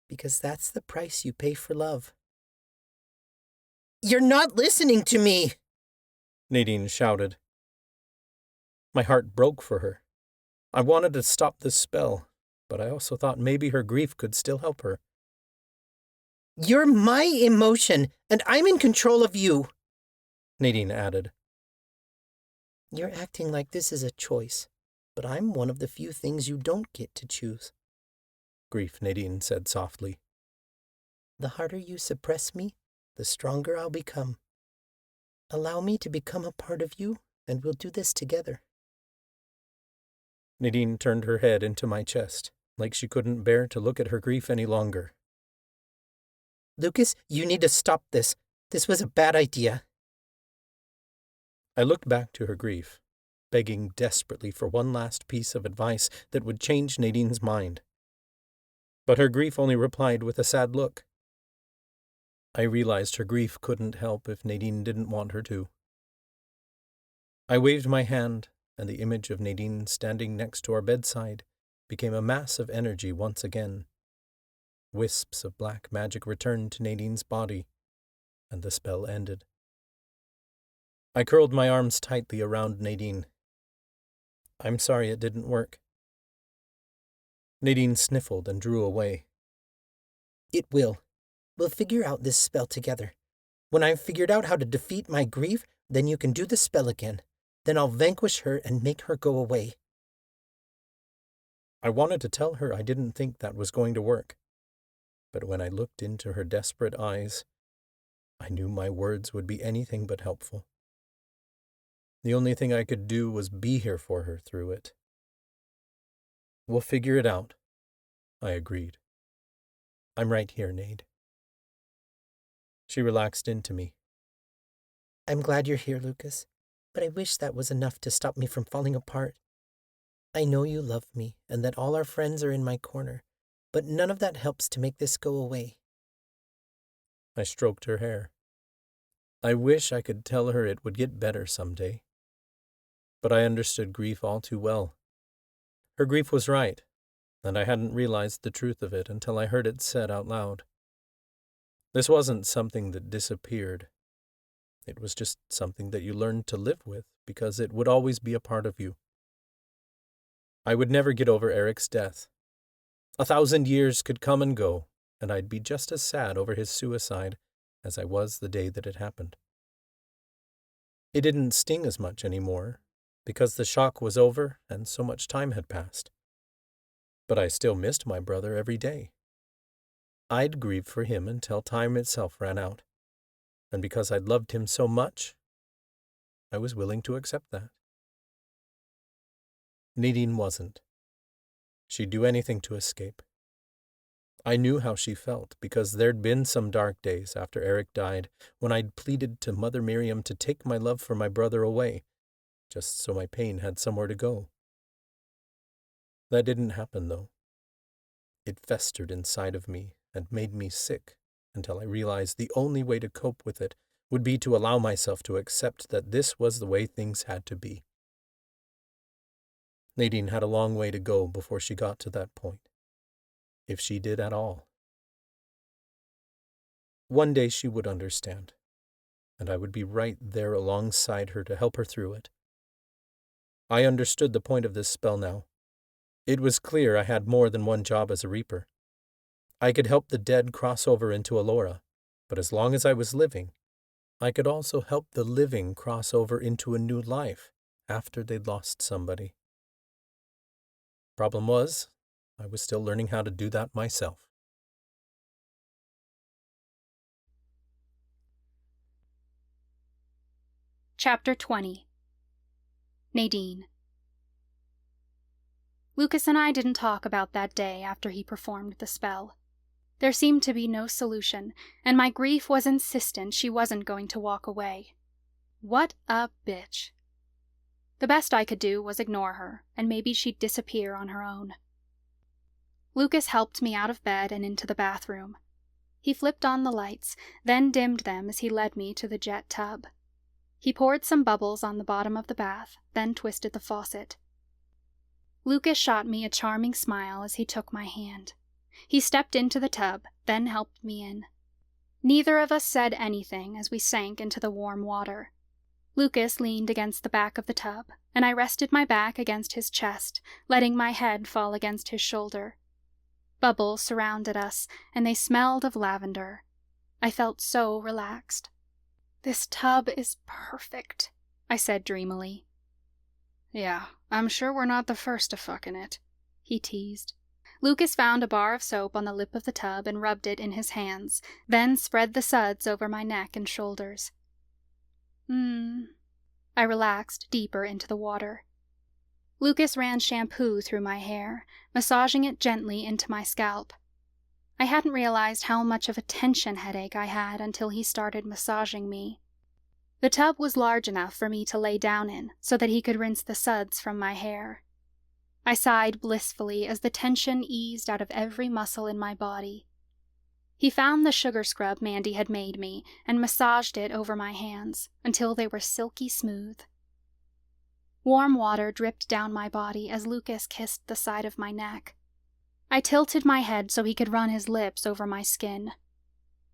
S3: because that's the price you pay for love. You're not listening to me,
S1: Nadine shouted. My heart broke for her. I wanted to stop this spell, but I also thought maybe her grief could still help her.
S3: You're my emotion, and I'm in control of you,
S1: Nadine added.
S3: You're acting like this is a choice, but I'm one of the few things you don't get to choose.
S1: Grief, Nadine said softly.
S3: The harder you suppress me, the stronger I'll become. Allow me to become a part of you, and we'll do this together.
S1: Nadine turned her head into my chest, like she couldn't bear to look at her grief any longer.
S3: Lucas, you need to stop this. This was a bad idea.
S1: I looked back to her grief, begging desperately for one last piece of advice that would change Nadine's mind. But her grief only replied with a sad look. I realized her grief couldn't help if Nadine didn't want her to. I waved my hand, and the image of Nadine standing next to our bedside became a mass of energy once again. Wisps of black magic returned to Nadine's body, and the spell ended. I curled my arms tightly around Nadine. I'm sorry it didn't work. Nadine sniffled and drew away.
S3: It will. We'll figure out this spell together. When I've figured out how to defeat my grief, then you can do the spell again. Then I'll vanquish her and make her go away.
S1: I wanted to tell her I didn't think that was going to work. But when I looked into her desperate eyes, I knew my words would be anything but helpful. The only thing I could do was be here for her through it. We'll figure it out, I agreed. I'm right here, Nade. She relaxed into me.
S3: I'm glad you're here, Lucas, but I wish that was enough to stop me from falling apart. I know you love me and that all our friends are in my corner, but none of that helps to make this go away.
S1: I stroked her hair. I wish I could tell her it would get better someday. But I understood grief all too well. Her grief was right, and I hadn't realized the truth of it until I heard it said out loud. This wasn't something that disappeared. It was just something that you learned to live with because it would always be a part of you. I would never get over Eric's death. 1,000 years could come and go, and I'd be just as sad over his suicide as I was the day that it happened. It didn't sting as much anymore, because the shock was over and so much time had passed. But I still missed my brother every day. I'd grieve for him until time itself ran out, and because I'd loved him so much, I was willing to accept that. Nadine wasn't. She'd do anything to escape. I knew how she felt because there'd been some dark days after Eric died when I'd pleaded to Mother Miriam to take my love for my brother away, just so my pain had somewhere to go. That didn't happen, though. It festered inside of me and made me sick until I realized the only way to cope with it would be to allow myself to accept that this was the way things had to be. Nadine had a long way to go before she got to that point, if she did at all. One day she would understand, and I would be right there alongside her to help her through it. I understood the point of this spell now. It was clear I had more than one job as a Reaper. I could help the dead cross over into Alora, but as long as I was living, I could also help the living cross over into a new life after they'd lost somebody. Problem was, I was still learning how to do that myself.
S4: Chapter 20. Nadine. Lucas and I didn't talk about that day after he performed the spell. There seemed to be no solution, and my grief was insistent she wasn't going to walk away. What a bitch. The best I could do was ignore her, and maybe she'd disappear on her own. Lucas helped me out of bed and into the bathroom. He flipped on the lights, then dimmed them as he led me to the jet tub. He poured some bubbles on the bottom of the bath, then twisted the faucet. Lucas shot me a charming smile as he took my hand. He stepped into the tub, then helped me in. Neither of us said anything as we sank into the warm water. Lucas leaned against the back of the tub, and I rested my back against his chest, letting my head fall against his shoulder. Bubbles surrounded us, and they smelled of lavender. I felt so relaxed. "This tub is perfect," I said dreamily.
S5: "Yeah, I'm sure we're not the first to fuck in it,"
S4: he teased. Lucas found a bar of soap on the lip of the tub and rubbed it in his hands, then spread the suds over my neck and shoulders. I relaxed deeper into the water. Lucas ran shampoo through my hair, massaging it gently into my scalp. I hadn't realized how much of a tension headache I had until he started massaging me. The tub was large enough for me to lay down in so that he could rinse the suds from my hair. I sighed blissfully as the tension eased out of every muscle in my body. He found the sugar scrub Mandy had made me and massaged it over my hands until they were silky smooth. Warm water dripped down my body as Lucas kissed the side of my neck. I tilted my head so he could run his lips over my skin.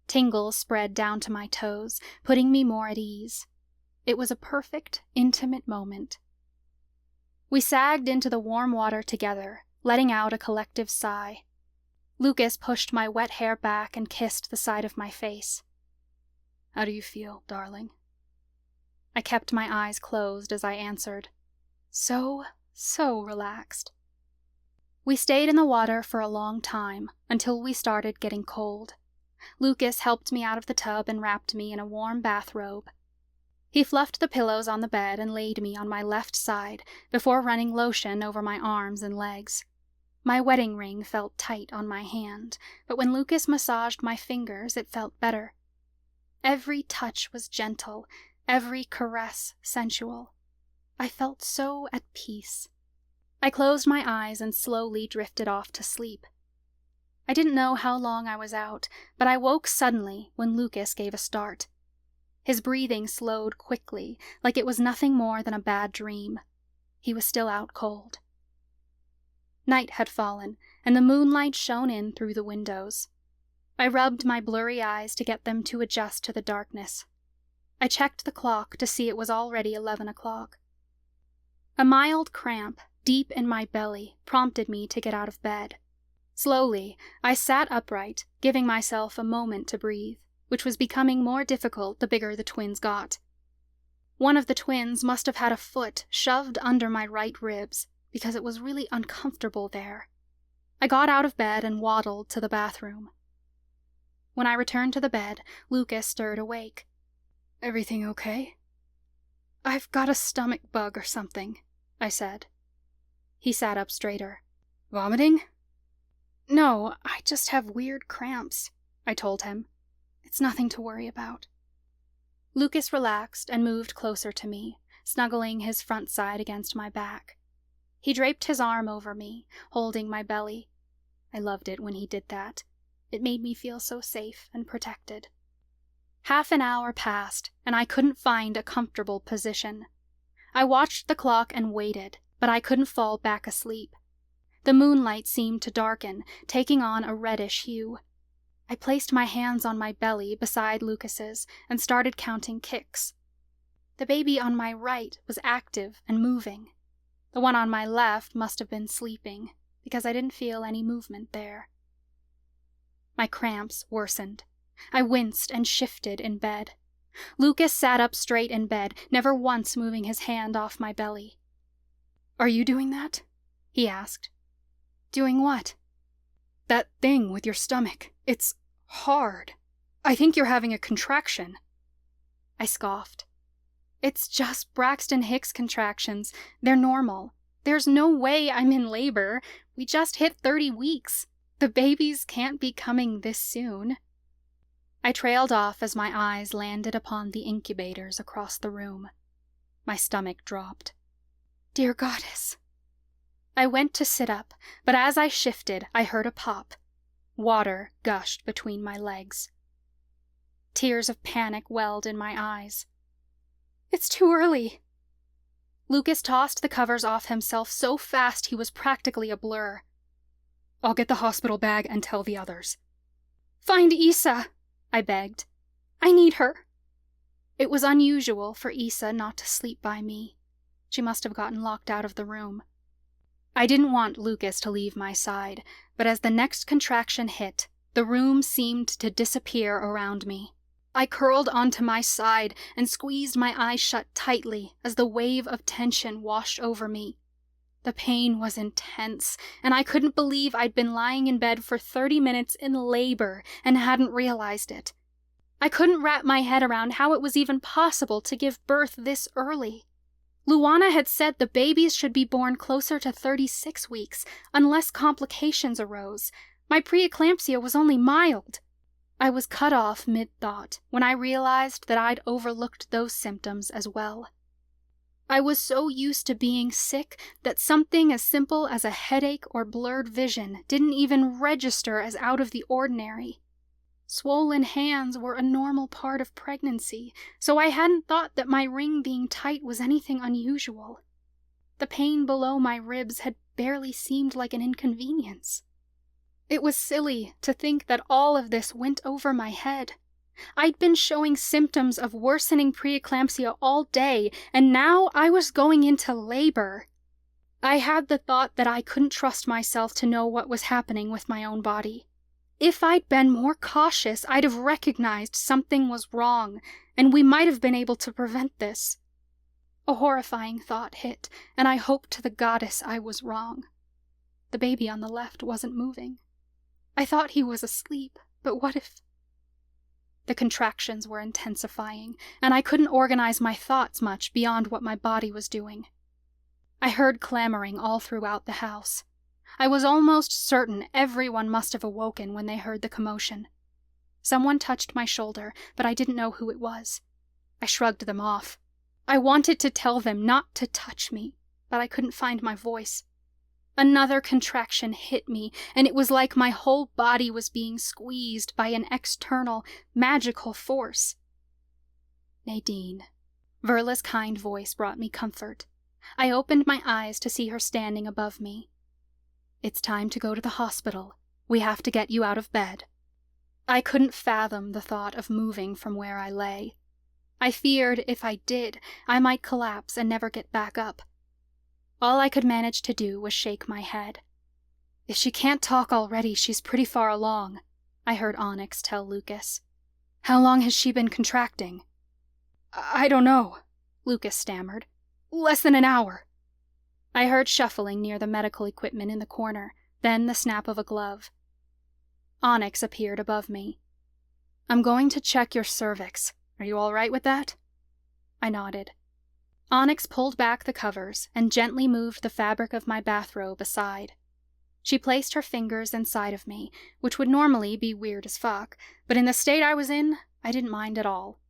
S4: Tingles spread down to my toes, putting me more at ease. It was a perfect, intimate moment. We sagged into the warm water together, letting out a collective sigh. Lucas pushed my wet hair back and kissed the side of my face.
S5: "How do you feel, darling?"
S4: I kept my eyes closed as I answered. So relaxed. We stayed in the water for a long time, until we started getting cold. Lucas helped me out of the tub and wrapped me in a warm bathrobe. He fluffed the pillows on the bed and laid me on my left side before running lotion over my arms and legs. My wedding ring felt tight on my hand, but when Lucas massaged my fingers, it felt better. Every touch was gentle, every caress sensual. I felt so at peace. I closed my eyes and slowly drifted off to sleep. I didn't know how long I was out, but I woke suddenly when Lucas gave a start. His breathing slowed quickly, like it was nothing more than a bad dream. He was still out cold. Night had fallen, and the moonlight shone in through the windows. I rubbed my blurry eyes to get them to adjust to the darkness. I checked the clock to see it was already 11 o'clock. A mild cramp, deep in my belly, prompted me to get out of bed. Slowly, I sat upright, giving myself a moment to breathe, which was becoming more difficult the bigger the twins got. One of the twins must have had a foot shoved under my right ribs, because it was really uncomfortable there. I got out of bed and waddled to the bathroom. When I returned to the bed, Lucas stirred awake.
S5: "Everything okay?"
S4: "I've got a stomach bug or something," I said. He sat up straighter.
S5: "Vomiting?"
S4: "No, I just have weird cramps," I told him. "It's nothing to worry about." Lucas relaxed and moved closer to me, snuggling his front side against my back. He draped his arm over me, holding my belly. I loved it when he did that. It made me feel so safe and protected. Half an hour passed, and I couldn't find a comfortable position. I watched the clock and waited, but I couldn't fall back asleep. The moonlight seemed to darken, taking on a reddish hue. I placed my hands on my belly beside Lucas's and started counting kicks. The baby on my right was active and moving. The one on my left must have been sleeping, because I didn't feel any movement there. My cramps worsened. I winced and shifted in bed. Lucas sat up straight in bed, never once moving his hand off my belly.
S5: "Are you doing that?"
S4: he asked. "Doing what?"
S5: "That thing with your stomach. It's hard. I think you're having a contraction."
S4: I scoffed. "It's just Braxton Hicks contractions. They're normal. There's no way I'm in labor. We just hit 30 weeks. The babies can't be coming this soon." I trailed off as my eyes landed upon the incubators across the room. My stomach dropped. Dear Goddess. I went to sit up, but as I shifted, I heard a pop. Water gushed between my legs. Tears of panic welled in my eyes. "It's too early." Lucas tossed the covers off himself so fast he was practically a blur.
S5: "I'll get the hospital bag and tell the others."
S4: "Find Issa," I begged. "I need her." It was unusual for Issa not to sleep by me. She must have gotten locked out of the room. I didn't want Lucas to leave my side, but as the next contraction hit, the room seemed to disappear around me. I curled onto my side and squeezed my eyes shut tightly as the wave of tension washed over me. The pain was intense, and I couldn't believe I'd been lying in bed for 30 minutes in labor and hadn't realized it. I couldn't wrap my head around how it was even possible to give birth this early. Luana had said the babies should be born closer to 36 weeks, unless complications arose. My preeclampsia was only mild. I was cut off mid-thought when I realized that I'd overlooked those symptoms as well. I was so used to being sick that something as simple as a headache or blurred vision didn't even register as out of the ordinary. Swollen hands were a normal part of pregnancy, so I hadn't thought that my ring being tight was anything unusual. The pain below my ribs had barely seemed like an inconvenience. It was silly to think that all of this went over my head. I'd been showing symptoms of worsening preeclampsia all day, and now I was going into labor. I had the thought that I couldn't trust myself to know what was happening with my own body. If I'd been more cautious, I'd have recognized something was wrong, and we might have been able to prevent this. A horrifying thought hit, and I hoped to the goddess I was wrong. The baby on the left wasn't moving. I thought he was asleep, but what if... The contractions were intensifying, and I couldn't organize my thoughts much beyond what my body was doing. I heard clamoring all throughout the house. I was almost certain everyone must have awoken when they heard the commotion. Someone touched my shoulder, but I didn't know who it was. I shrugged them off. I wanted to tell them not to touch me, but I couldn't find my voice. Another contraction hit me, and it was like my whole body was being squeezed by an external, magical force. Nadine. Verla's kind voice brought me comfort. I opened my eyes to see her standing above me. It's time to go to the hospital. We have to get you out of bed. I couldn't fathom the thought of moving from where I lay. I feared if I did, I might collapse and never get back up. All I could manage to do was shake my head. If she can't talk already, she's pretty far along, I heard Onyx tell Lucas. How long has she been contracting? I don't know, Lucas stammered. Less than an hour. I heard shuffling near the medical equipment in the corner, then the snap of a glove. Onyx appeared above me. I'm going to check your cervix. Are you all right with that? I nodded. Onyx pulled back the covers and gently moved the fabric of my bathrobe aside. She placed her fingers inside of me, which would normally be weird as fuck, but in the state I was in, I didn't mind at all.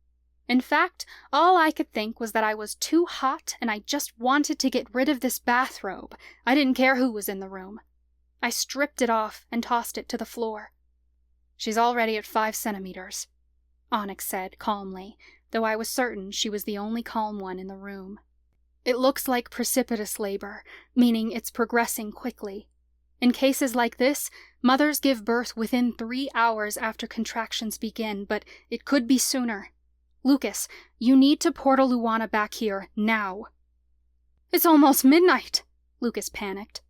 S4: In fact, all I could think was that I was too hot and I just wanted to get rid of this bathrobe. I didn't care who was in the room. I stripped it off and tossed it to the floor. She's already at 5 centimeters, Onyx said calmly, though I was certain she was the only calm one in the room. It looks like precipitous labor, meaning it's progressing quickly. In cases like this, mothers give birth within 3 hours after contractions begin, but it could be sooner. Lucas, you need to portal Luana back here, now. It's almost midnight, Lucas panicked.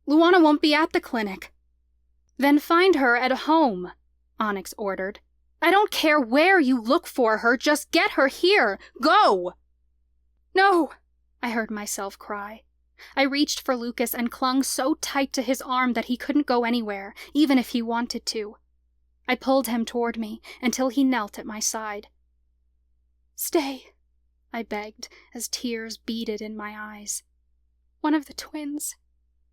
S4: Luana won't be at the clinic. Then find her at home, Onyx ordered. I don't care where you look for her, just get her here. Go! No, I heard myself cry. I reached for Lucas and clung so tight to his arm that he couldn't go anywhere, even if he wanted to. I pulled him toward me until he knelt at my side. Stay, I begged as tears beaded in my eyes. One of the twins.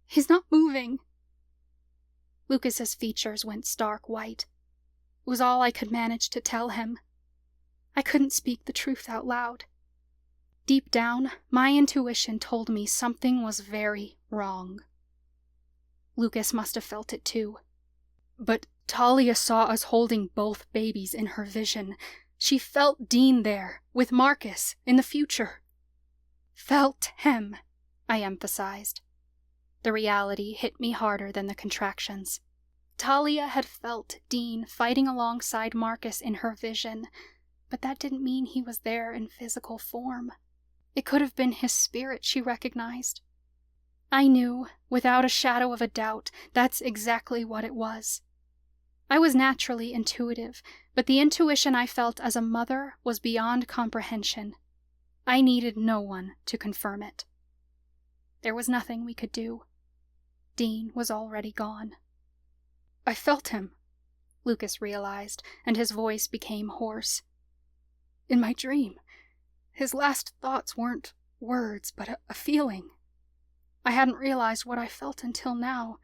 S4: He's not moving. Lucas's features went stark white. It was all I could manage to tell him. I couldn't speak the truth out loud. Deep down, my intuition told me something was very wrong. Lucas must have felt it too. But Talia saw us holding both babies in her vision. She felt Dean there, with Marcus, in the future. Felt him, I emphasized. The reality hit me harder than the contractions. Talia had felt Dean fighting alongside Marcus in her vision,
S5: but that didn't mean he was there in physical form. It could have been his spirit she recognized. I knew, without a shadow of a doubt, that's exactly what it was. I was naturally intuitive, but the intuition I felt as a mother was beyond comprehension. I needed no one to confirm it. There was nothing we could do. Dean was already gone. I felt him, Lucas realized, and his voice became hoarse. In my dream, his last thoughts weren't words, but a feeling. I hadn't realized what I felt until now.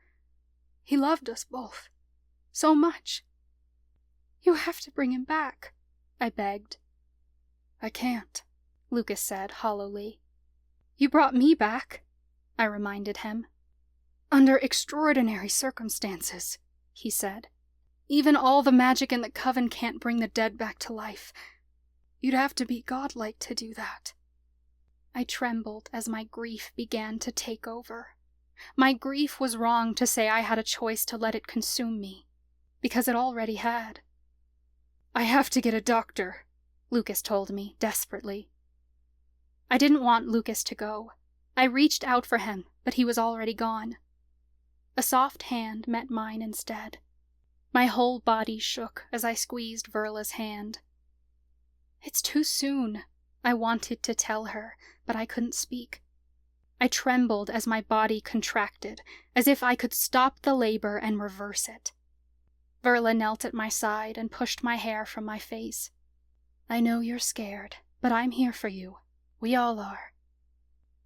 S5: He loved us both. So much. You have to bring him back, I begged. I can't, Lucas said hollowly. You brought me back, I reminded him. Under extraordinary circumstances, he said. Even all the magic in the coven can't bring the dead back to life. You'd have to be godlike to do that. I trembled as my grief began to take over. My grief was wrong to say I had a choice to let it consume me, because it already had. I have to get a doctor, Lucas told me desperately. I didn't want Lucas to go. I reached out for him, but he was already gone. A soft hand met mine instead. My whole body shook as I squeezed Verla's hand. It's too soon, I wanted to tell her, but I couldn't speak. I trembled as my body contracted, as if I could stop the labor and reverse it. Verla knelt at my side and pushed my hair from my face. I know you're scared, but I'm here for you. We all are.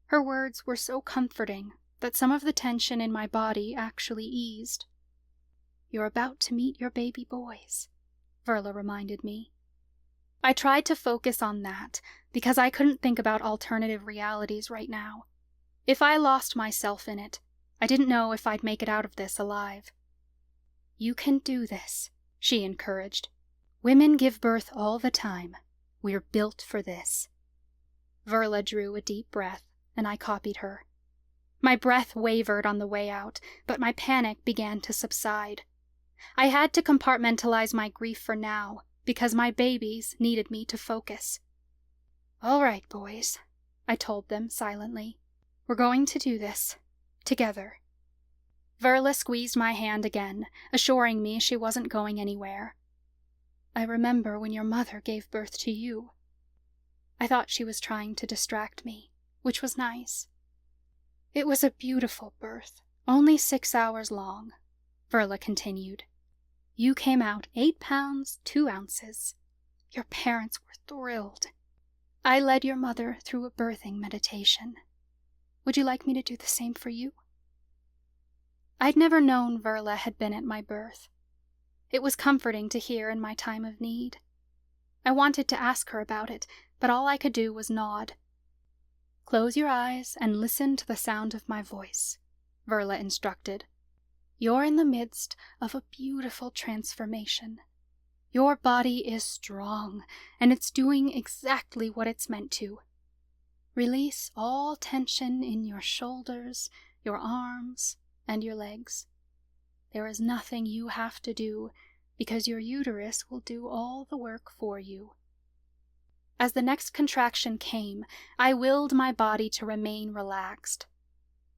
S5: Her words were so comforting that some of the tension in my body actually eased. You're about to meet your baby boys, Verla reminded me. I tried to focus on that, because I couldn't think about alternative realities right now. If I lost myself in it, I didn't know if I'd make it out of this alive. You can do this, she encouraged. Women give birth all the time. We're built for this. Verla drew a deep breath, and I copied her. My breath wavered on the way out, but my panic began to subside. I had to compartmentalize my grief for now, because my babies needed me to focus. All right, boys, I told them silently. We're going to do this. Together. Verla squeezed my hand again, assuring me she wasn't going anywhere. I remember when your mother gave birth to you. I thought she was trying to distract me, which was nice. It was a beautiful birth, only 6 hours long, Verla continued. You came out 8 pounds, 2 ounces. Your parents were thrilled. I led your mother through a birthing meditation. Would you like me to do the same for you? I'd never known Verla had been at my birth. It was comforting to hear in my time of need. I wanted to ask her about it, but all I could do was nod. Close your eyes and listen to the sound of my voice, Verla instructed. You're in the midst of a beautiful transformation. Your body is strong, and it's doing exactly what it's meant to. Release all tension in your shoulders, your arms, and your legs. There is nothing you have to do, because your uterus will do all the work for you. As the next contraction came, I willed my body to remain relaxed.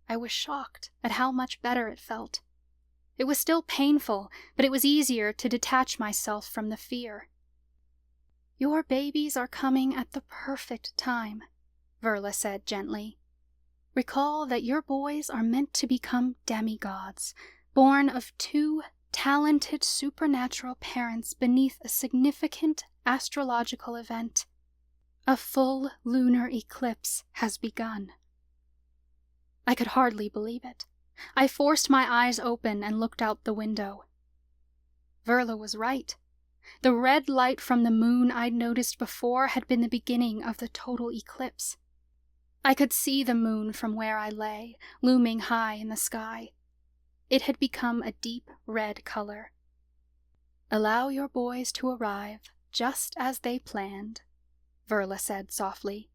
S5: I was shocked at how much better it felt. It was still painful, but it was easier to detach myself from the fear. Your babies are coming at the perfect time, Verla said gently. Recall that your boys are meant to become demigods, born of 2 talented supernatural parents beneath a significant astrological event. A full lunar eclipse has begun. I could hardly believe it. I forced my eyes open and looked out the window. Verla was right. The red light from the moon I'd noticed before had been the beginning of the total eclipse. I could see the moon from where I lay, looming high in the sky. It had become a deep red color. Allow your boys to arrive just as they planned, Verla said softly.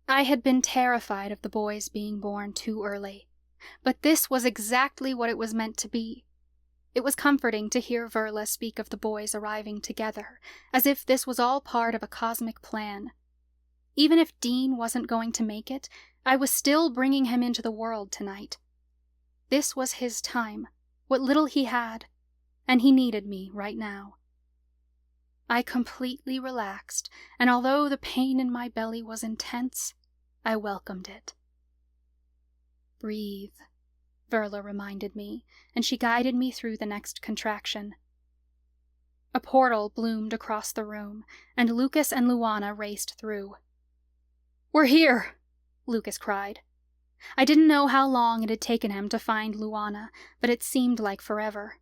S5: I had been terrified of the boys being born too early, but this was exactly what it was meant to be. It was comforting to hear Verla speak of the boys arriving together, as if this was all part of a cosmic plan. Even if Dean wasn't going to make it, I was still bringing him into the world tonight. This was his time, what little he had, and he needed me right now. I completely relaxed, and although the pain in my belly was intense, I welcomed it. Breathe, Verla reminded me, and she guided me through the next contraction. A portal bloomed across the room, and Lucas and Luana raced through. "We're here!" Lucas cried. I didn't know how long it had taken him to find Luana, but it seemed like forever.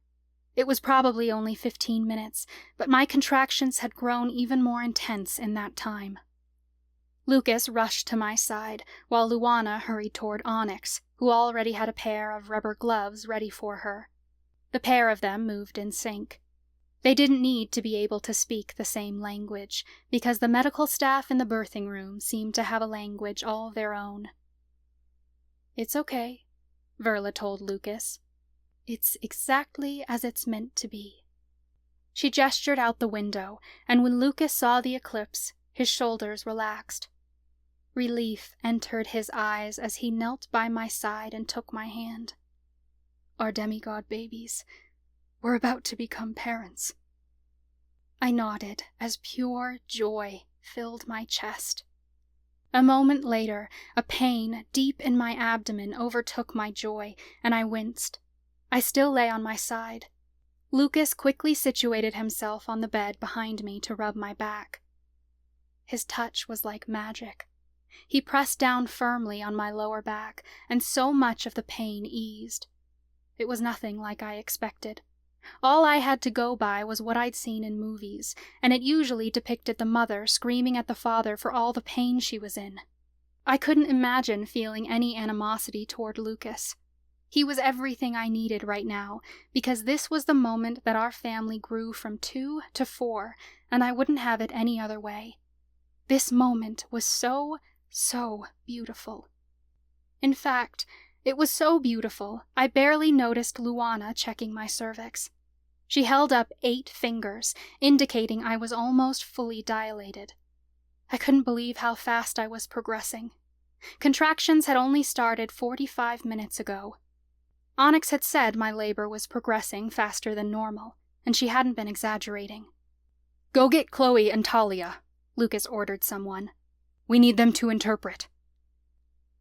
S5: It was probably only 15 minutes, but my contractions had grown even more intense in that time. Lucas rushed to my side, while Luana hurried toward Onyx, who already had a pair of rubber gloves ready for her. The pair of them moved in sync. They didn't need to be able to speak the same language, because the medical staff in the birthing room seemed to have a language all their own. "It's okay," Verla told Lucas. "It's exactly as it's meant to be." She gestured out the window, and when Lucas saw the eclipse, his shoulders relaxed. Relief entered his eyes as he knelt by my side and took my hand. "Our demigod babies. We're about to become parents." I nodded as pure joy filled my chest. A moment later, a pain deep in my abdomen overtook my joy, and I winced. I still lay on my side. Lucas quickly situated himself on the bed behind me to rub my back. His touch was like magic. He pressed down firmly on my lower back, and so much of the pain eased. It was nothing like I expected. All I had to go by was what I'd seen in movies, and it usually depicted the mother screaming at the father for all the pain she was in. I couldn't imagine feeling any animosity toward Lucas. He was everything I needed right now, because this was the moment that our family grew from 2 to 4, and I wouldn't have it any other way. This moment was so beautiful. In fact, it was so beautiful, I barely noticed Luana checking my cervix. She held up 8 fingers, indicating I was almost fully dilated. I couldn't believe how fast I was progressing. Contractions had only started 45 minutes ago. Onyx had said my labor was progressing faster than normal, and she hadn't been exaggerating. "Go get Chloe and Talia," Lucas ordered someone. "We need them to interpret."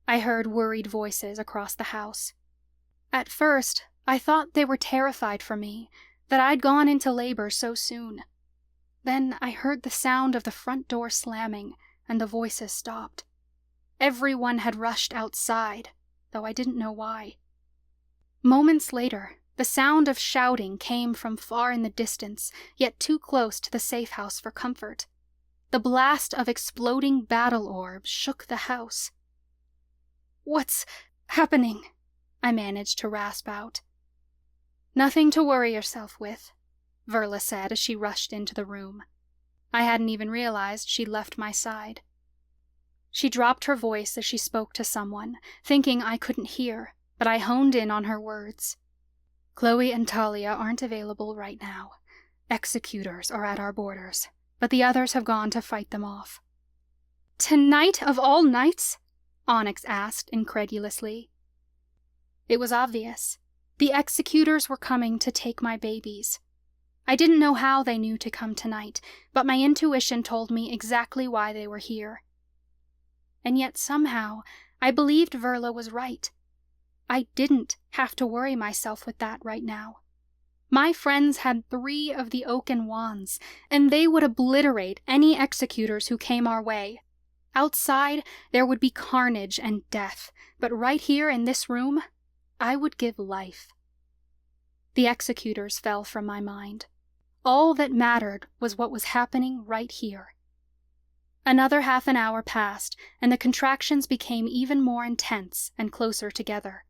S5: I heard worried voices across the house. At first, I thought they were terrified for me, that I'd gone into labor so soon. Then I heard the sound of the front door slamming, and the voices stopped. Everyone had rushed outside, though I didn't know why. Moments later, the sound of shouting came from far in the distance, yet too close to the safe house for comfort. The blast of exploding battle orbs shook the house. "What's happening?" I managed to rasp out. "Nothing to worry yourself with," Verla said as she rushed into the room. I hadn't even realized she'd left my side. She dropped her voice as she spoke to someone, thinking I couldn't hear, but I honed in on her words. "Chloe and Talia aren't available right now. Executors are at our borders, but the others have gone to fight them off." "Tonight of all nights?" Onyx asked incredulously. It was obvious. The executors were coming to take my babies. I didn't know how they knew to come tonight, but my intuition told me exactly why they were here. And yet somehow, I believed Verla was right. I didn't have to worry myself with that right now. My friends had 3 of the Oaken Wands, and they would obliterate any executors who came our way. Outside, there would be carnage and death, but right here in this room, I would give life. The executors fell from my mind. All that mattered was what was happening right here. Another half an hour passed, and the contractions became even more intense and closer together.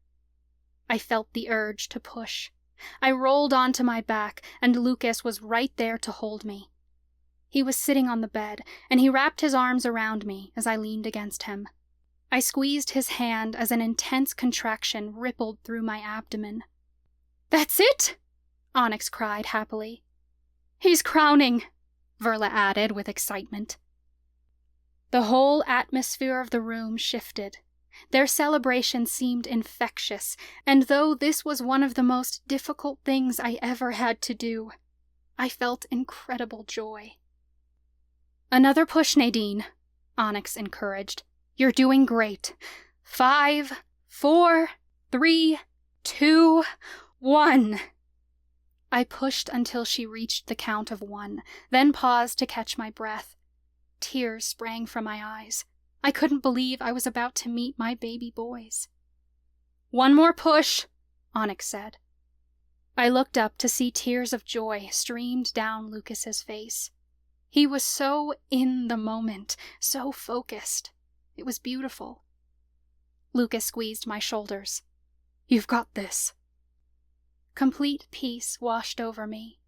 S5: I felt the urge to push. I rolled onto my back, and Lucas was right there to hold me. He was sitting on the bed, and he wrapped his arms around me as I leaned against him. I squeezed his hand as an intense contraction rippled through my abdomen. "That's it?" Onyx cried happily. He's crowning, Verla added with excitement. The whole atmosphere of the room shifted. Their celebration seemed infectious, and though this was one of the most difficult things I ever had to do, I felt incredible joy. Another push, Nadine, Onyx encouraged. You're doing great. 5, 4, 3, 2, 1. I pushed until she reached the count of 1, then paused to catch my breath. Tears sprang from my eyes. I couldn't believe I was about to meet my baby boys. 1 more push, Onyx said. I looked up to see tears of joy streamed down Lucas's face. He was so in the moment, so focused. It was beautiful. Lucas squeezed my shoulders. You've got this. Complete peace washed over me.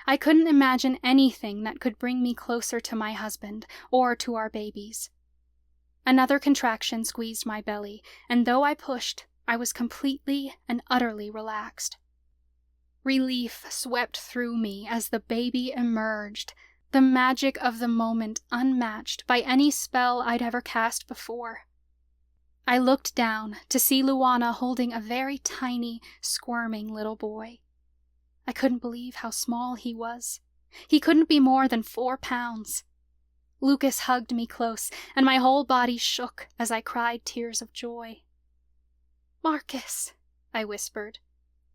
S5: I couldn't imagine anything that could bring me closer to my husband or to our babies. Another contraction squeezed my belly, and though I pushed, I was completely and utterly relaxed. Relief swept through me as the baby emerged, the magic of the moment unmatched by any spell I'd ever cast before. I looked down to see Luana holding a very tiny, squirming little boy. I couldn't believe how small he was. He couldn't be more than 4 pounds. Lucas hugged me close, and my whole body shook as I cried tears of joy. Marcus, I whispered.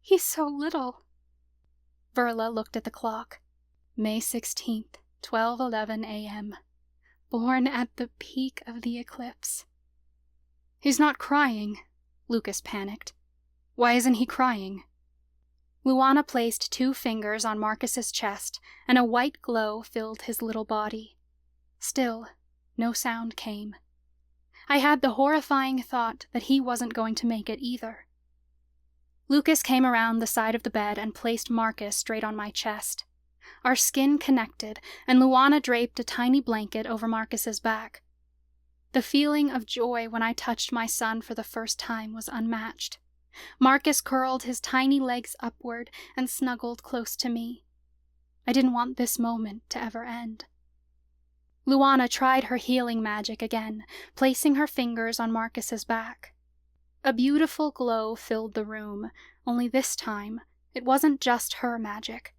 S5: He's so little. Verla looked at the clock. May 16th, 12:11 a.m. Born at the peak of the eclipse. He's not crying, Lucas panicked. Why isn't he crying? Luana placed 2 fingers on Marcus's chest, and a white glow filled his little body. Still, no sound came. I had the horrifying thought that he wasn't going to make it either. Lucas came around the side of the bed and placed Marcus straight on my chest. Our skin connected, and Luana draped a tiny blanket over Marcus's back. The feeling of joy when I touched my son for the first time was unmatched. Marcus curled his tiny legs upward and snuggled close to me. I didn't want this moment to ever end. Luana tried her healing magic again, placing her fingers on Marcus's back. A beautiful glow filled the room, only this time, it wasn't just her magic.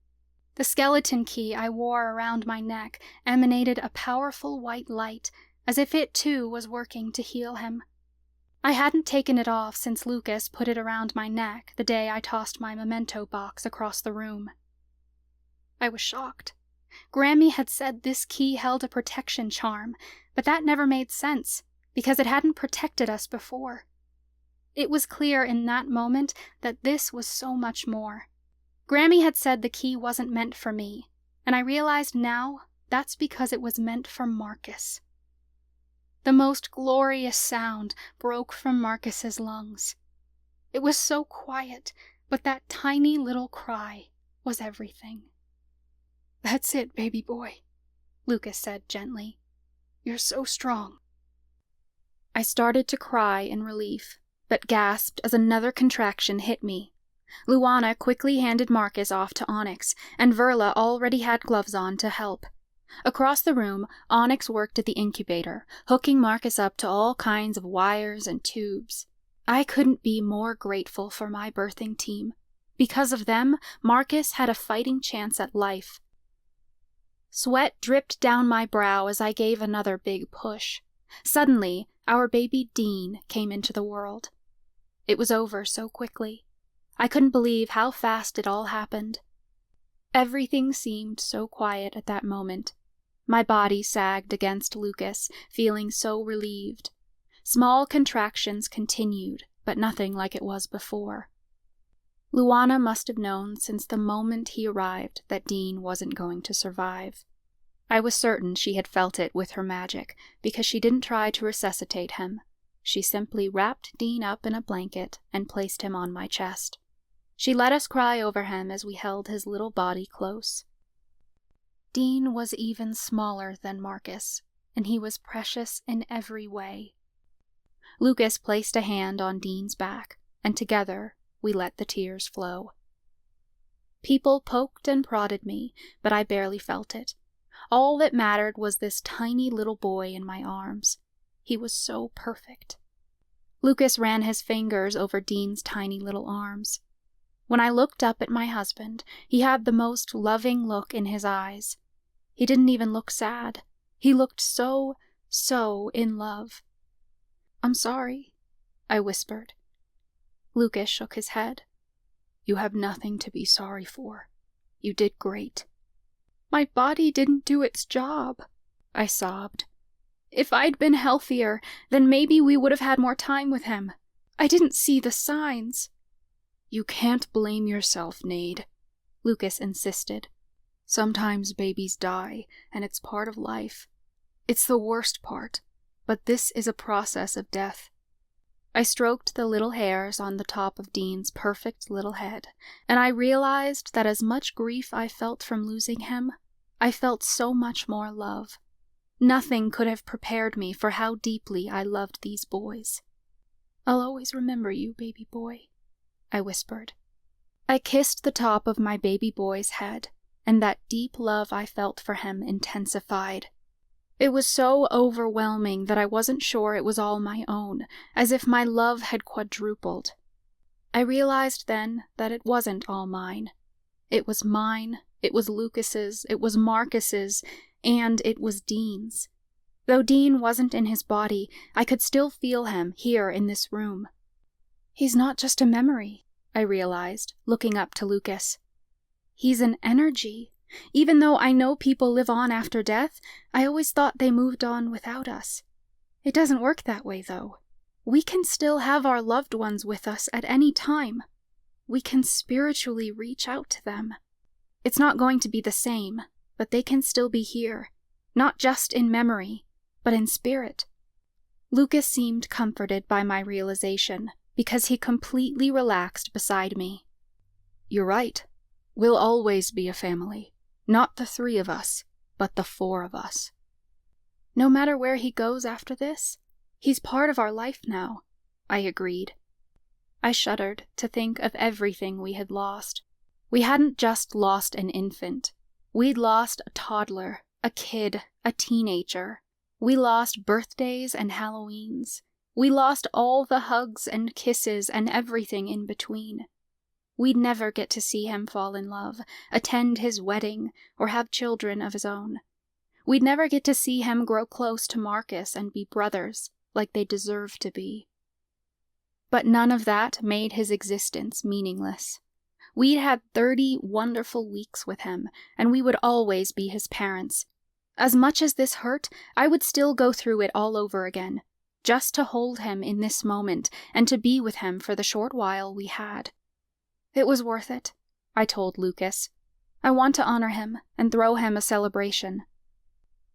S5: The skeleton key I wore around my neck emanated a powerful white light, as if it too was working to heal him. I hadn't taken it off since Lucas put it around my neck the day I tossed my memento box across the room. I was shocked. Grammy had said this key held a protection charm, but that never made sense, because it hadn't protected us before. It was clear in that moment that this was so much more. Grammy had said the key wasn't meant for me, and I realized now that's because it was meant for Marcus. The most glorious sound broke from Marcus's lungs. It was so quiet, but that tiny little cry was everything. That's it, baby boy, Lucas said gently. You're so strong. I started to cry in relief, but gasped as another contraction hit me. Luana quickly handed Marcus off to Onyx, and Verla already had gloves on to help. Across the room, Onyx worked at the incubator, hooking Marcus up to all kinds of wires and tubes. I couldn't be more grateful for my birthing team. Because of them, Marcus had a fighting chance at life. Sweat dripped down my brow as I gave another big push. Suddenly, our baby Dean came into the world. It was over so quickly. I couldn't believe how fast it all happened. Everything seemed so quiet at that moment. My body sagged against Lucas, feeling so relieved. Small contractions continued, but nothing like it was before. Luana must have known since the moment he arrived that Dean wasn't going to survive. I was certain she had felt it with her magic, because she didn't try to resuscitate him. She simply wrapped Dean up in a blanket and placed him on my chest. She let us cry over him as we held his little body close. Dean was even smaller than Marcus, and he was precious in every way. Lucas placed a hand on Dean's back, and together we let the tears flow.
S4: People poked and prodded me, but I barely felt it. All that mattered was this tiny little boy in my arms. He was so perfect. Lucas ran his fingers over Dean's tiny little arms. When I looked up at my husband, he had the most loving look in his eyes. He didn't even look sad. He looked so in love. "I'm sorry," I whispered. Lucas shook his head. "You have nothing to be sorry for. You did great." "My body didn't do its job," I sobbed. "If I'd been healthier, then maybe we would have had more time with him. I didn't see the signs." "You can't blame yourself, Nade," Lucas insisted. "Sometimes babies die, and it's part of life. It's the worst part, but this is a process of death." I stroked the little hairs on the top of Dean's perfect little head, and I realized that as much grief I felt from losing him, I felt so much more love. Nothing could have prepared me for how deeply I loved these boys. "I'll always remember you, baby boy," I whispered. I kissed the top of my baby boy's head, and that deep love I felt for him intensified. It was so overwhelming that I wasn't sure it was all my own, as if my love had quadrupled. I realized then that it wasn't all mine. It was mine, it was Lucas's, it was Marcus's, and it was Dean's. Though Dean wasn't in his body, I could still feel him here in this room. He's not just a memory, I realized, looking up to Lucas. He's an energy. Even though I know people live on after death, I always thought they moved on without us. It doesn't work that way, though. We can still have our loved ones with us at any time. We can spiritually reach out to them. It's not going to be the same, but they can still be here, not just in memory, but in spirit. Lucas seemed comforted by my realization, because he completely relaxed beside me. "You're right. We'll always be a family. Not the 3 of us, but the 4 of us." "No matter where he goes after this, he's part of our life now," I agreed. I shuddered to think of everything we had lost. We hadn't just lost an infant. We'd lost a toddler, a kid, a teenager. We lost birthdays and Halloweens. We lost all the hugs and kisses and everything in between. We'd never get to see him fall in love, attend his wedding, or have children of his own. We'd never get to see him grow close to Marcus and be brothers, like they deserve to be. But none of that made his existence meaningless. We'd had 30 wonderful weeks with him, and we would always be his parents. As much as this hurt, I would still go through it all over again, just to hold him in this moment and to be with him for the short while we had. It was worth it, I told Lucas. I want to honor him and throw him a celebration.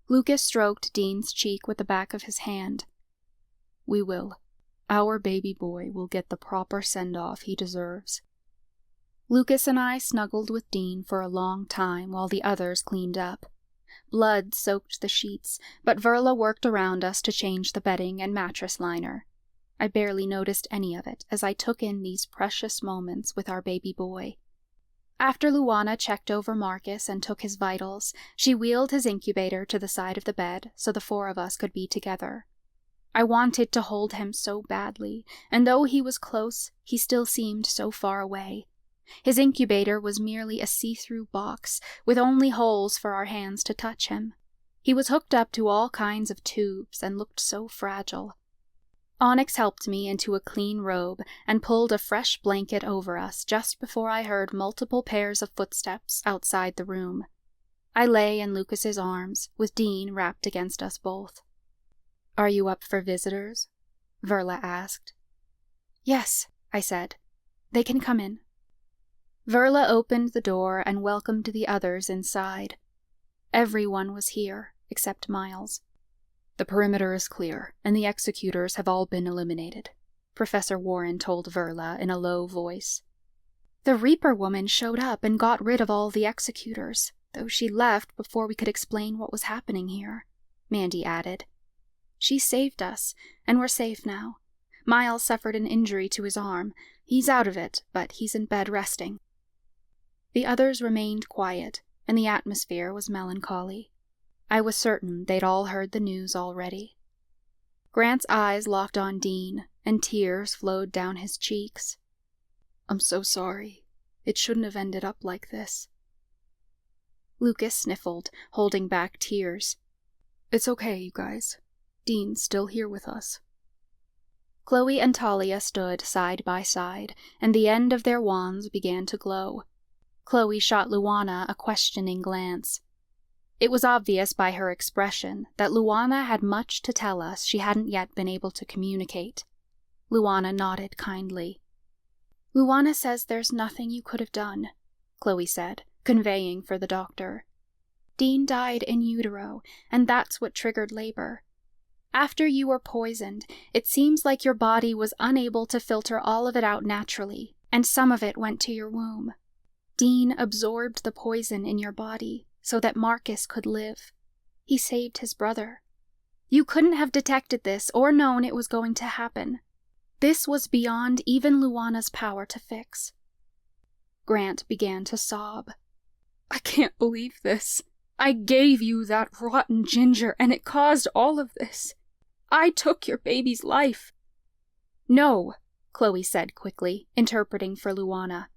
S4: Lucas stroked Dean's cheek with the back of his hand. "We will. Our baby boy will get the proper send-off he deserves." Lucas and I snuggled with Dean for a long time while the others cleaned up. Blood soaked the sheets, but Verla worked around us to change the bedding and mattress liner. I barely noticed any of it as I took in these precious moments with our baby boy. After Luana checked over Marcus and took his vitals, she wheeled his incubator to the side of the bed so the 4 of us could be together. I wanted to hold him so badly, and though he was close, he still seemed so far away. His incubator was merely a see-through box, with only holes for our hands to touch him. He was hooked up to all kinds of tubes and looked so fragile. Onyx helped me into a clean robe and pulled a fresh blanket over us just before I heard multiple pairs of footsteps outside the room. I lay in Lucas's arms, with Dean wrapped against us both. "Are you up for visitors?" Verla asked. "Yes," I said. "They can come in." Verla opened the door and welcomed the others inside. Everyone was here, except Miles. "The perimeter is clear, and the executors have all been eliminated," Professor Warren told Verla in a low voice. "The Reaper woman showed up and got rid of all the executors, though she left before we could explain what was happening here," Mandy added. "She saved us, and we're safe now. Miles suffered an injury to his arm. He's out of it, but he's in bed resting." The others remained quiet, and the atmosphere was melancholy. I was certain they'd all heard the news already. Grant's eyes locked on Dean, and tears flowed down his cheeks. "I'm so sorry. It shouldn't have ended up like this." Lucas sniffled, holding back tears. "It's okay, you guys. Dean's still here with us." Chloe and Talia stood side by side, and the end of their wands began to glow. Chloe shot Luana a questioning glance. It was obvious by her expression that Luana had much to tell us she hadn't yet been able to communicate. Luana nodded kindly. "Luana says there's nothing you could have done," Chloe said, conveying for the doctor. "Dean died in utero, and that's what triggered labor. After you were poisoned, it seems like your body was unable to filter all of it out naturally, and some of it went to your womb. Dean absorbed the poison in your body so that Marcus could live. He saved his brother. You couldn't have detected this or known it was going to happen. This was beyond even Luana's power to fix." Grant began to sob. "I can't believe this. I gave you that rotten ginger, and it caused all of this. I took your baby's life." "No," Chloe said quickly, interpreting for Luana.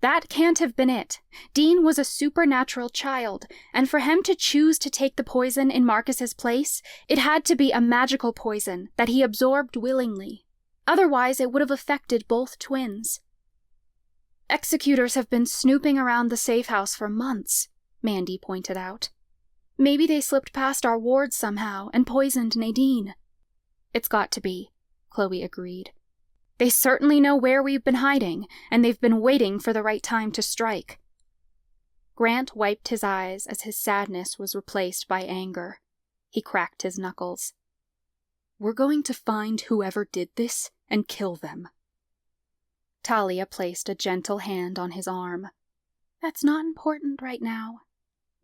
S4: "That can't have been it. Dean was a supernatural child, and for him to choose to take the poison in Marcus's place, it had to be a magical poison that he absorbed willingly. Otherwise, it would have affected both twins." "Executors have been snooping around the safe house for months," Mandy pointed out. "Maybe they slipped past our wards somehow and poisoned Nadine." "It's got to be," Chloe agreed. "They certainly know where we've been hiding, and they've been waiting for the right time to strike." Grant wiped his eyes as his sadness was replaced by anger. He cracked his knuckles. "We're going to find whoever did this and kill them." Talia placed a gentle hand on his arm. "That's not important right now.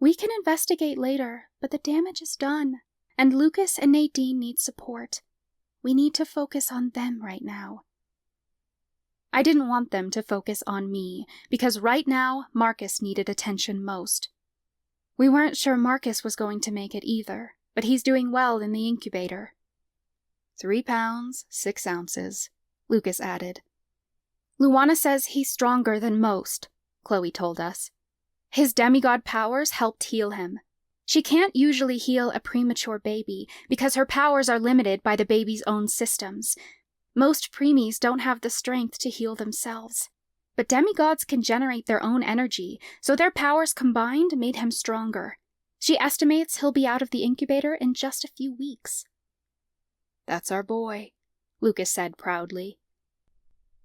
S4: We can investigate later, but the damage is done, and Lucas and Nadine need support. We need to focus on them right now." I didn't want them to focus on me, because right now Marcus needed attention most. We weren't sure Marcus was going to make it either, but he's doing well in the incubator. 3 pounds, 6 ounces, Lucas added. "Luana says he's stronger than most," Chloe told us. "His demigod powers helped heal him. She can't usually heal a premature baby because her powers are limited by the baby's own systems. Most preemies don't have the strength to heal themselves. But demigods can generate their own energy, so their powers combined made him stronger. She estimates he'll be out of the incubator in just a few weeks." "That's our boy," Lucas said proudly.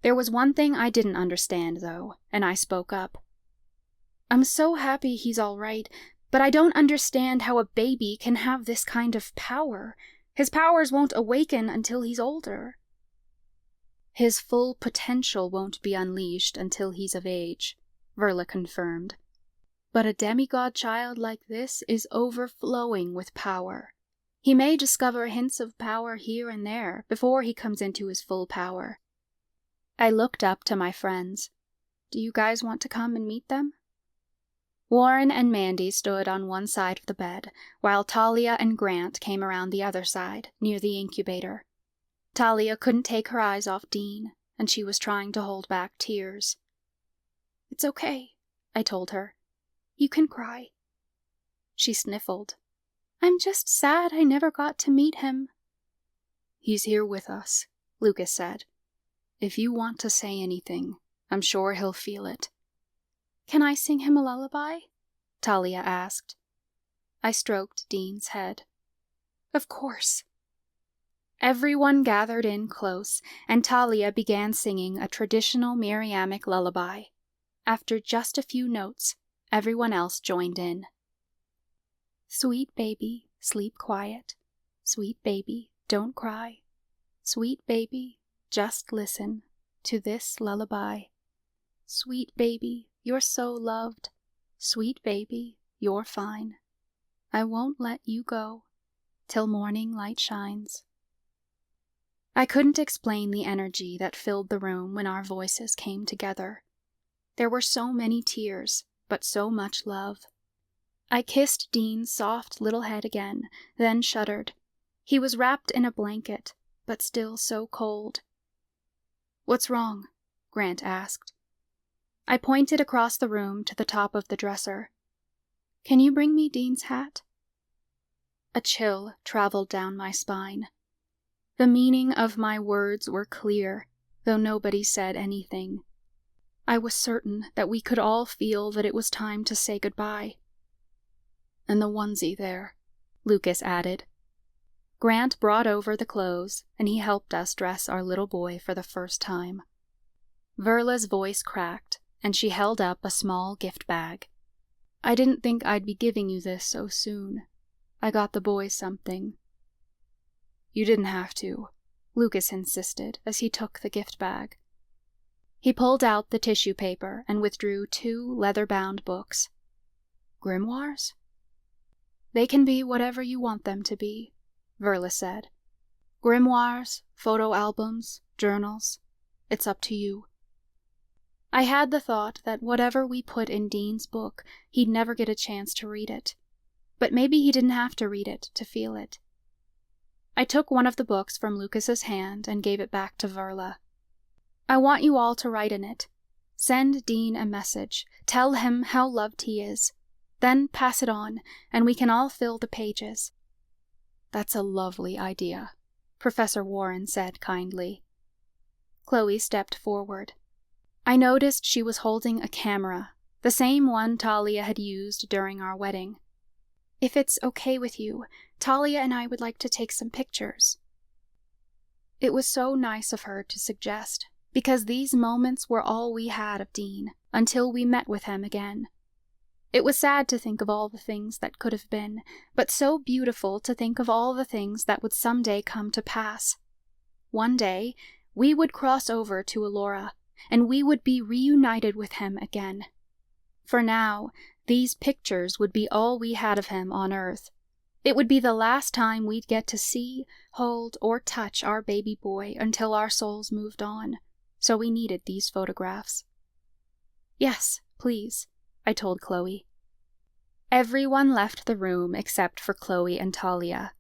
S4: There was one thing I didn't understand, though, and I spoke up. "I'm so happy he's all right, but I don't understand how a baby can have this kind of power. His powers won't awaken until he's older." "His full potential won't be unleashed until he's of age," Verla confirmed. "But a demigod child like this is overflowing with power. He may discover hints of power here and there before he comes into his full power." I looked up to my friends. "Do you guys want to come and meet them?" Warren and Mandy stood on one side of the bed, while Talia and Grant came around the other side, near the incubator. Talia couldn't take her eyes off Dean, and she was trying to hold back tears. "It's okay," I told her. "You can cry." She sniffled. "I'm just sad I never got to meet him." "He's here with us," Lucas said. "If you want to say anything, I'm sure he'll feel it." "Can I sing him a lullaby?" Talia asked. I stroked Dean's head. "Of course." Everyone gathered in close, and Talia began singing a traditional Miriamic lullaby. After just a few notes, everyone else joined in. "Sweet baby, sleep quiet. Sweet baby, don't cry. Sweet baby, just listen to this lullaby. Sweet baby, you're so loved. Sweet baby, you're fine. I won't let you go till morning light shines." I couldn't explain the energy that filled the room when our voices came together. There were so many tears, but so much love. I kissed Dean's soft little head again, then shuddered. He was wrapped in a blanket, but still so cold. "What's wrong?" Grant asked. I pointed across the room to the top of the dresser. "Can you bring me Dean's hat?" A chill traveled down my spine. The meaning of my words were clear, though nobody said anything. I was certain that we could all feel that it was time to say goodbye. "And the onesie there," Lucas added. Grant brought over the clothes, and he helped us dress our little boy for the first time. Verla's voice cracked, and she held up a small gift bag. "I didn't think I'd be giving you this so soon. I got the boys something." "You didn't have to," Lucas insisted as he took the gift bag. He pulled out the tissue paper and withdrew 2 leather-bound books. "Grimoires?" "They can be whatever you want them to be," Verla said. "Grimoires, photo albums, journals. It's up to you." I had the thought that whatever we put in Dean's book, he'd never get a chance to read it. But maybe he didn't have to read it to feel it. I took one of the books from Lucas's hand and gave it back to Verla. "I want you all to write in it. Send Dean a message. Tell him how loved he is. Then pass it on, and we can all fill the pages." "That's a lovely idea," Professor Warren said kindly. Chloe stepped forward. I noticed she was holding a camera, the same one Talia had used during our wedding. "If it's okay with you, Talia and I would like to take some pictures." It was so nice of her to suggest, because these moments were all we had of Dean until we met with him again. It was sad to think of all the things that could have been, but so beautiful to think of all the things that would someday come to pass. One day, we would cross over to Allura, and we would be reunited with him again. For now, these pictures would be all we had of him on Earth. It would be the last time we'd get to see, hold, or touch our baby boy until our souls moved on, so we needed these photographs. "Yes, please," I told Chloe. Everyone left the room except for Chloe and Talia.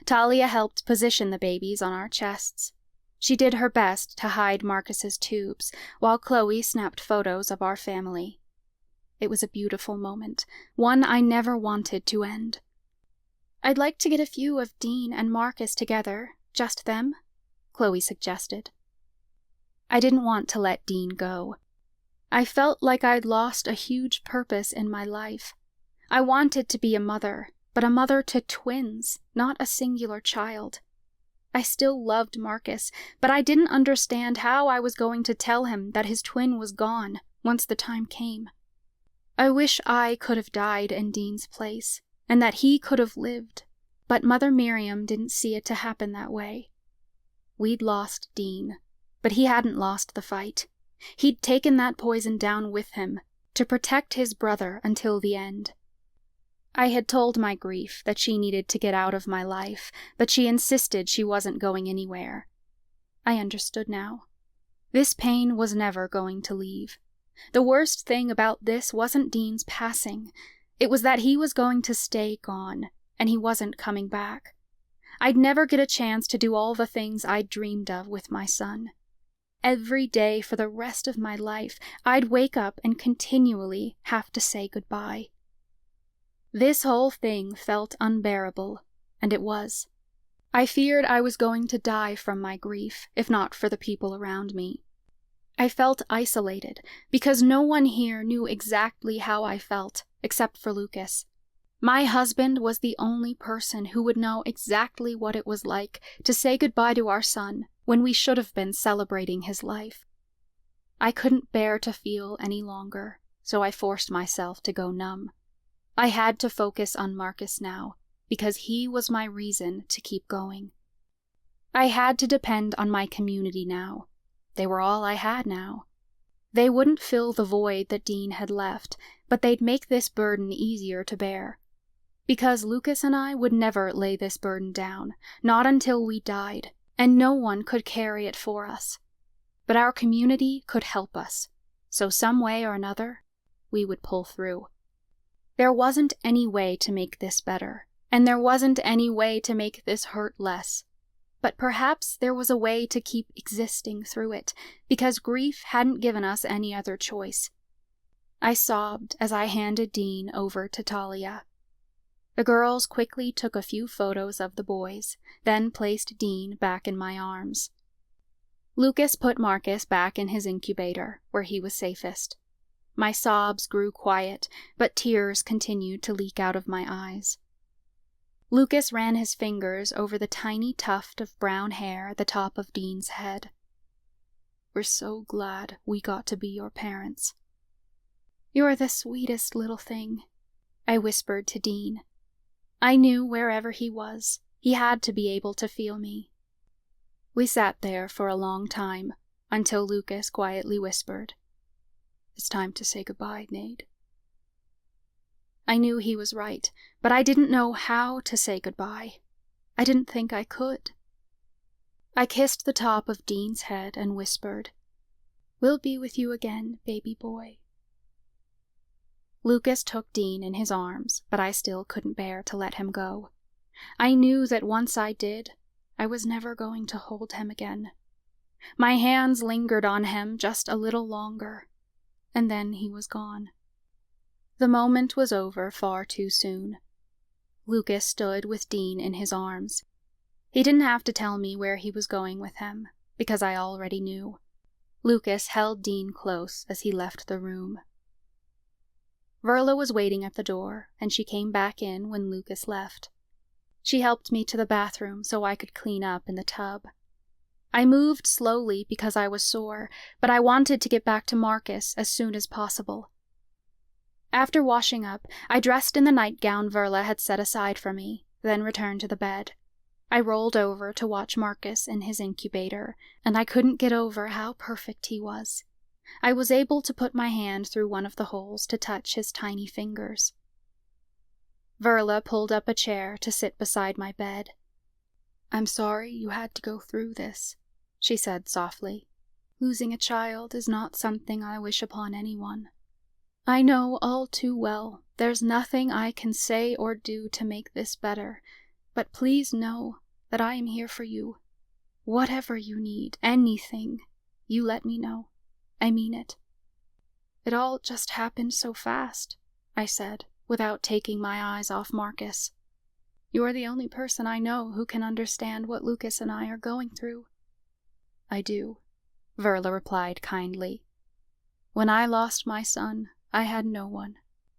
S4: Talia helped position the babies on our chests. She did her best to hide Marcus's tubes, while Chloe snapped photos of our family. It was a beautiful moment, one I never wanted to end. "I'd like to get a few of Dean and Marcus together, just them," Chloe suggested. I didn't want to let Dean go. I felt like I'd lost a huge purpose in my life. I wanted to be a mother, but a mother to twins, not a singular child. I still loved Marcus, but I didn't understand how I was going to tell him that his twin was gone once the time came. I wish I could have died in Dean's place, and that he could have lived, but Mother Miriam didn't see it to happen that way. We'd lost Dean, but he hadn't lost the fight. He'd taken that poison down with him, to protect his brother until the end. I had told my grief that she needed to get out of my life, but she insisted she wasn't going anywhere. I understood now. This pain was never going to leave. The worst thing about this wasn't Dean's passing. It was that he was going to stay gone, and he wasn't coming back. I'd never get a chance to do all the things I'd dreamed of with my son. Every day for the rest of my life, I'd wake up and continually have to say goodbye. This whole thing felt unbearable, and it was. I feared I was going to die from my grief, if not for the people around me. I felt isolated, because no one here knew exactly how I felt, except for Lucas. My husband was the only person who would know exactly what it was like to say goodbye to our son when we should have been celebrating his life. I couldn't bear to feel any longer, so I forced myself to go numb. I had to focus on Marcus now, because he was my reason to keep going. I had to depend on my community now. They were all I had now. They wouldn't fill the void that Dean had left, but they'd make this burden easier to bear. Because Lucas and I would never lay this burden down, not until we died, and no one could carry it for us. But our community could help us. so some way or another, we would pull through. There wasn't any way to make this better, and there wasn't any way to make this hurt less. But perhaps there was a way to keep existing through it, because grief hadn't given us any other choice. I sobbed as I handed Dean over to Talia. The girls quickly took a few photos of the boys, then placed Dean back in my arms. Lucas put Marcus back in his incubator, where he was safest. My sobs grew quiet, but tears continued to leak out of my eyes. Lucas ran his fingers over the tiny tuft of brown hair at the top of Dean's head. "We're so glad we got to be your parents." "You're the sweetest little thing," I whispered to Dean. I knew wherever he was, he had to be able to feel me. We sat there for a long time, until Lucas quietly whispered, "It's time to say goodbye, Nade." I knew he was right, but I didn't know how to say goodbye. I didn't think I could. I kissed the top of Dean's head and whispered, "We'll be with you again, baby boy." Lucas took Dean in his arms, but I still couldn't bear to let him go. I knew that once I did, I was never going to hold him again. My hands lingered on him just a little longer, and then he was gone. The moment was over far too soon. Lucas stood with Dean in his arms. He didn't have to tell me where he was going with him, because I already knew. Lucas held Dean close as he left the room. Verla was waiting at the door, and she came back in when Lucas left. She helped me to the bathroom so I could clean up in the tub. I moved slowly because I was sore, but I wanted to get back to Marcus as soon as possible. After washing up, I dressed in the nightgown Verla had set aside for me, then returned to the bed. I rolled over to watch Marcus in his incubator, and I couldn't get over how perfect he was. I was able to put my hand through one of the holes to touch his tiny fingers. Verla pulled up a chair to sit beside my bed. "I'm sorry you had to go through this," she said softly. "Losing a child is not something I wish upon anyone. I know all too well there's nothing I can say or do to make this better, but please know that I am here for you. Whatever you need, anything, you let me know. I mean it." "It all just happened so fast," I said, without taking my eyes off Marcus. "You're the only person I know who can understand what Lucas and I are going through." "I do," Verla replied kindly. "When I lost my son, I had no one.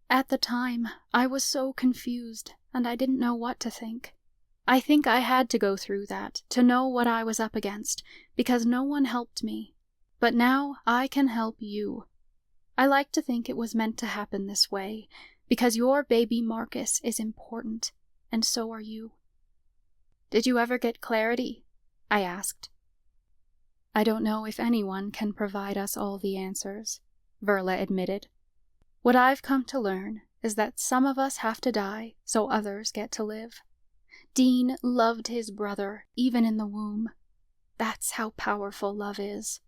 S4: At the time, I was so confused, and I didn't know what to think. I think I had to go through that to know what I was up against, because no one helped me. But now I can help you. I like to think it was meant to happen this way, because your baby Marcus is important, and so are you." "Did you ever get clarity?" I asked. "I don't know if anyone can provide us all the answers," Verla admitted. "What I've come to learn is that some of us have to die so others get to live. Dean loved his brother, even in the womb. That's how powerful love is.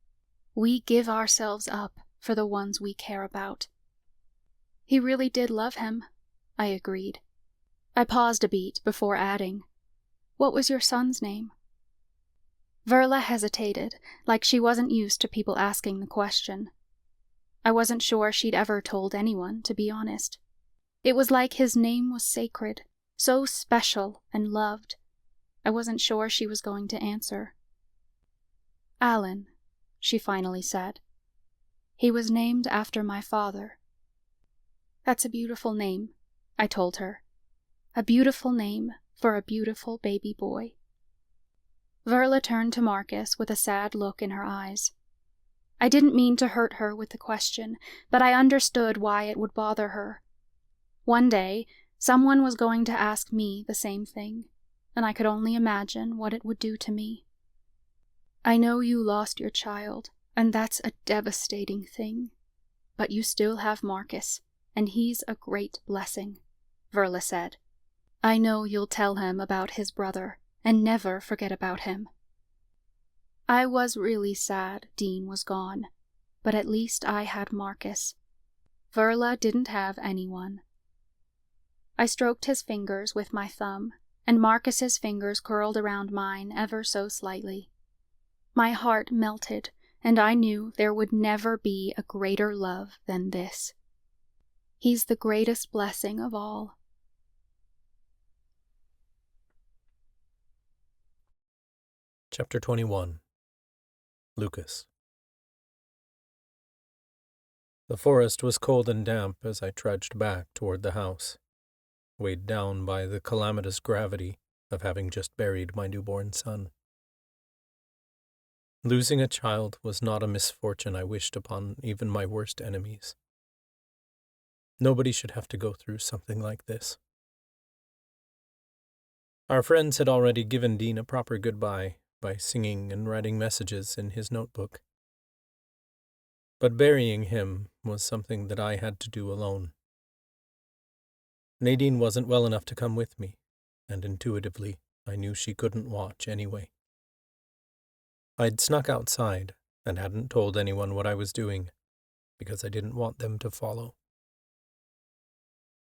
S4: We give ourselves up for the ones we care about." "He really did love him," I agreed. I paused a beat before adding, "What was your son's name?" Verla hesitated, like she wasn't used to people asking the question. I wasn't sure she'd ever told anyone, to be honest. It was like his name was sacred, so special and loved. I wasn't sure she was going to answer. "Alan," she finally said. "He was named after my father." "That's a beautiful name," I told her. "A beautiful name for a beautiful baby boy." Verla turned to Marcus with a sad look in her eyes. I didn't mean to hurt her with the question, but I understood why it would bother her. One day, someone was going to ask me the same thing, and I could only imagine what it would do to me. "I know you lost your child, and that's a devastating thing. But you still have Marcus, and he's a great blessing," Verla said. "I know you'll tell him about his brother, and never forget about him." I was really sad Dean was gone. but at least I had Marcus. Verla didn't have anyone. I stroked his fingers with my thumb, and Marcus's fingers curled around mine ever so slightly. My heart melted, and I knew there would never be a greater love than this. He's the greatest blessing of all.
S1: Chapter 21. Lucas. The forest was cold and damp as I trudged back toward the house, weighed down by the calamitous gravity of having just buried my newborn son. Losing a child was not a misfortune I wished upon even my worst enemies. Nobody should have to go through something like this. Our friends had already given Dean a proper goodbye by singing and writing messages in his notebook. But burying him was something that I had to do alone. Nadine wasn't well enough to come with me, and intuitively I knew she couldn't watch anyway. I'd snuck outside and hadn't told anyone what I was doing, because I didn't want them to follow.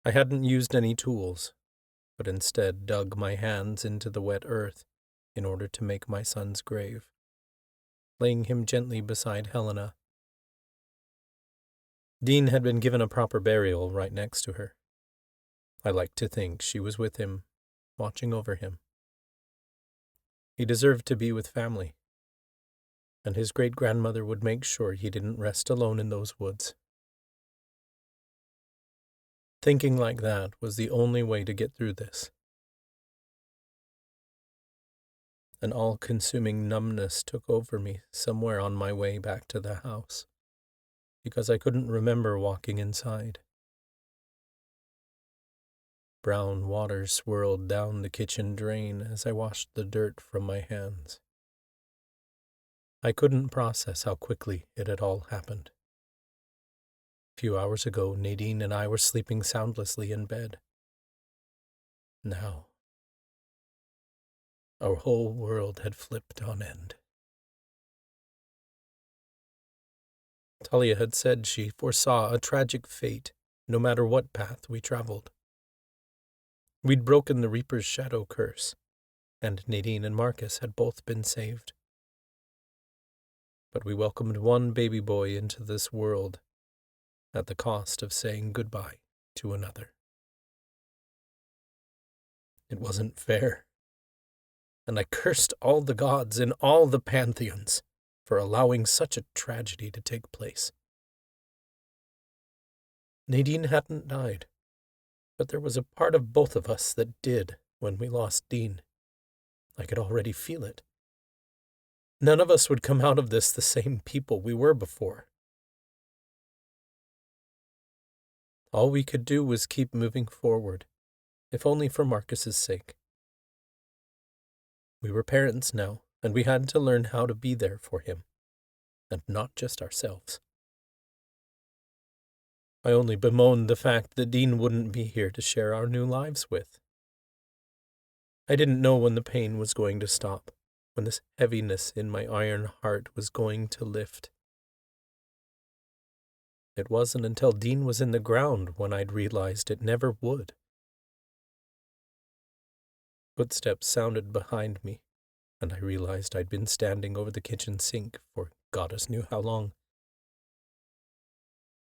S1: I hadn't used any tools, but instead dug my hands into the wet earth in order to make my son's grave, laying him gently beside Helena. Dean had been given a proper burial right next to her. I liked to think she was with him, watching over him. He deserved to be with family, and his great-grandmother would make sure he didn't rest alone in those woods. Thinking like that was the only way to get through this. An all-consuming numbness took over me somewhere on my way back to the house, because I couldn't remember walking inside. Brown water swirled down the kitchen drain as I washed the dirt from my hands. I couldn't process how quickly it had all happened. A few hours ago, Nadine and I were sleeping soundlessly in bed. Now, our whole world had flipped on end. Talia had said she foresaw a tragic fate, no matter what path we traveled. We'd broken the Reaper's shadow curse, and Nadine and Marcus had both been saved. But we welcomed one baby boy into this world at the cost of saying goodbye to another. It wasn't fair, and I cursed all the gods in all the pantheons for allowing such a tragedy to take place. Nadine hadn't died, but there was a part of both of us that did when we lost Dean. I could already feel it. None of us would come out of this the same people we were before. All we could do was keep moving forward, if only for Marcus's sake. We were parents now, and we had to learn how to be there for him, and not just ourselves. I only bemoaned the fact that Dean wouldn't be here to share our new lives with. I didn't know when the pain was going to stop, when this heaviness in my iron heart was going to lift. It wasn't until Dean was in the ground when I'd realized it never would. Footsteps sounded behind me, and I realized I'd been standing over the kitchen sink for goddess knew how long.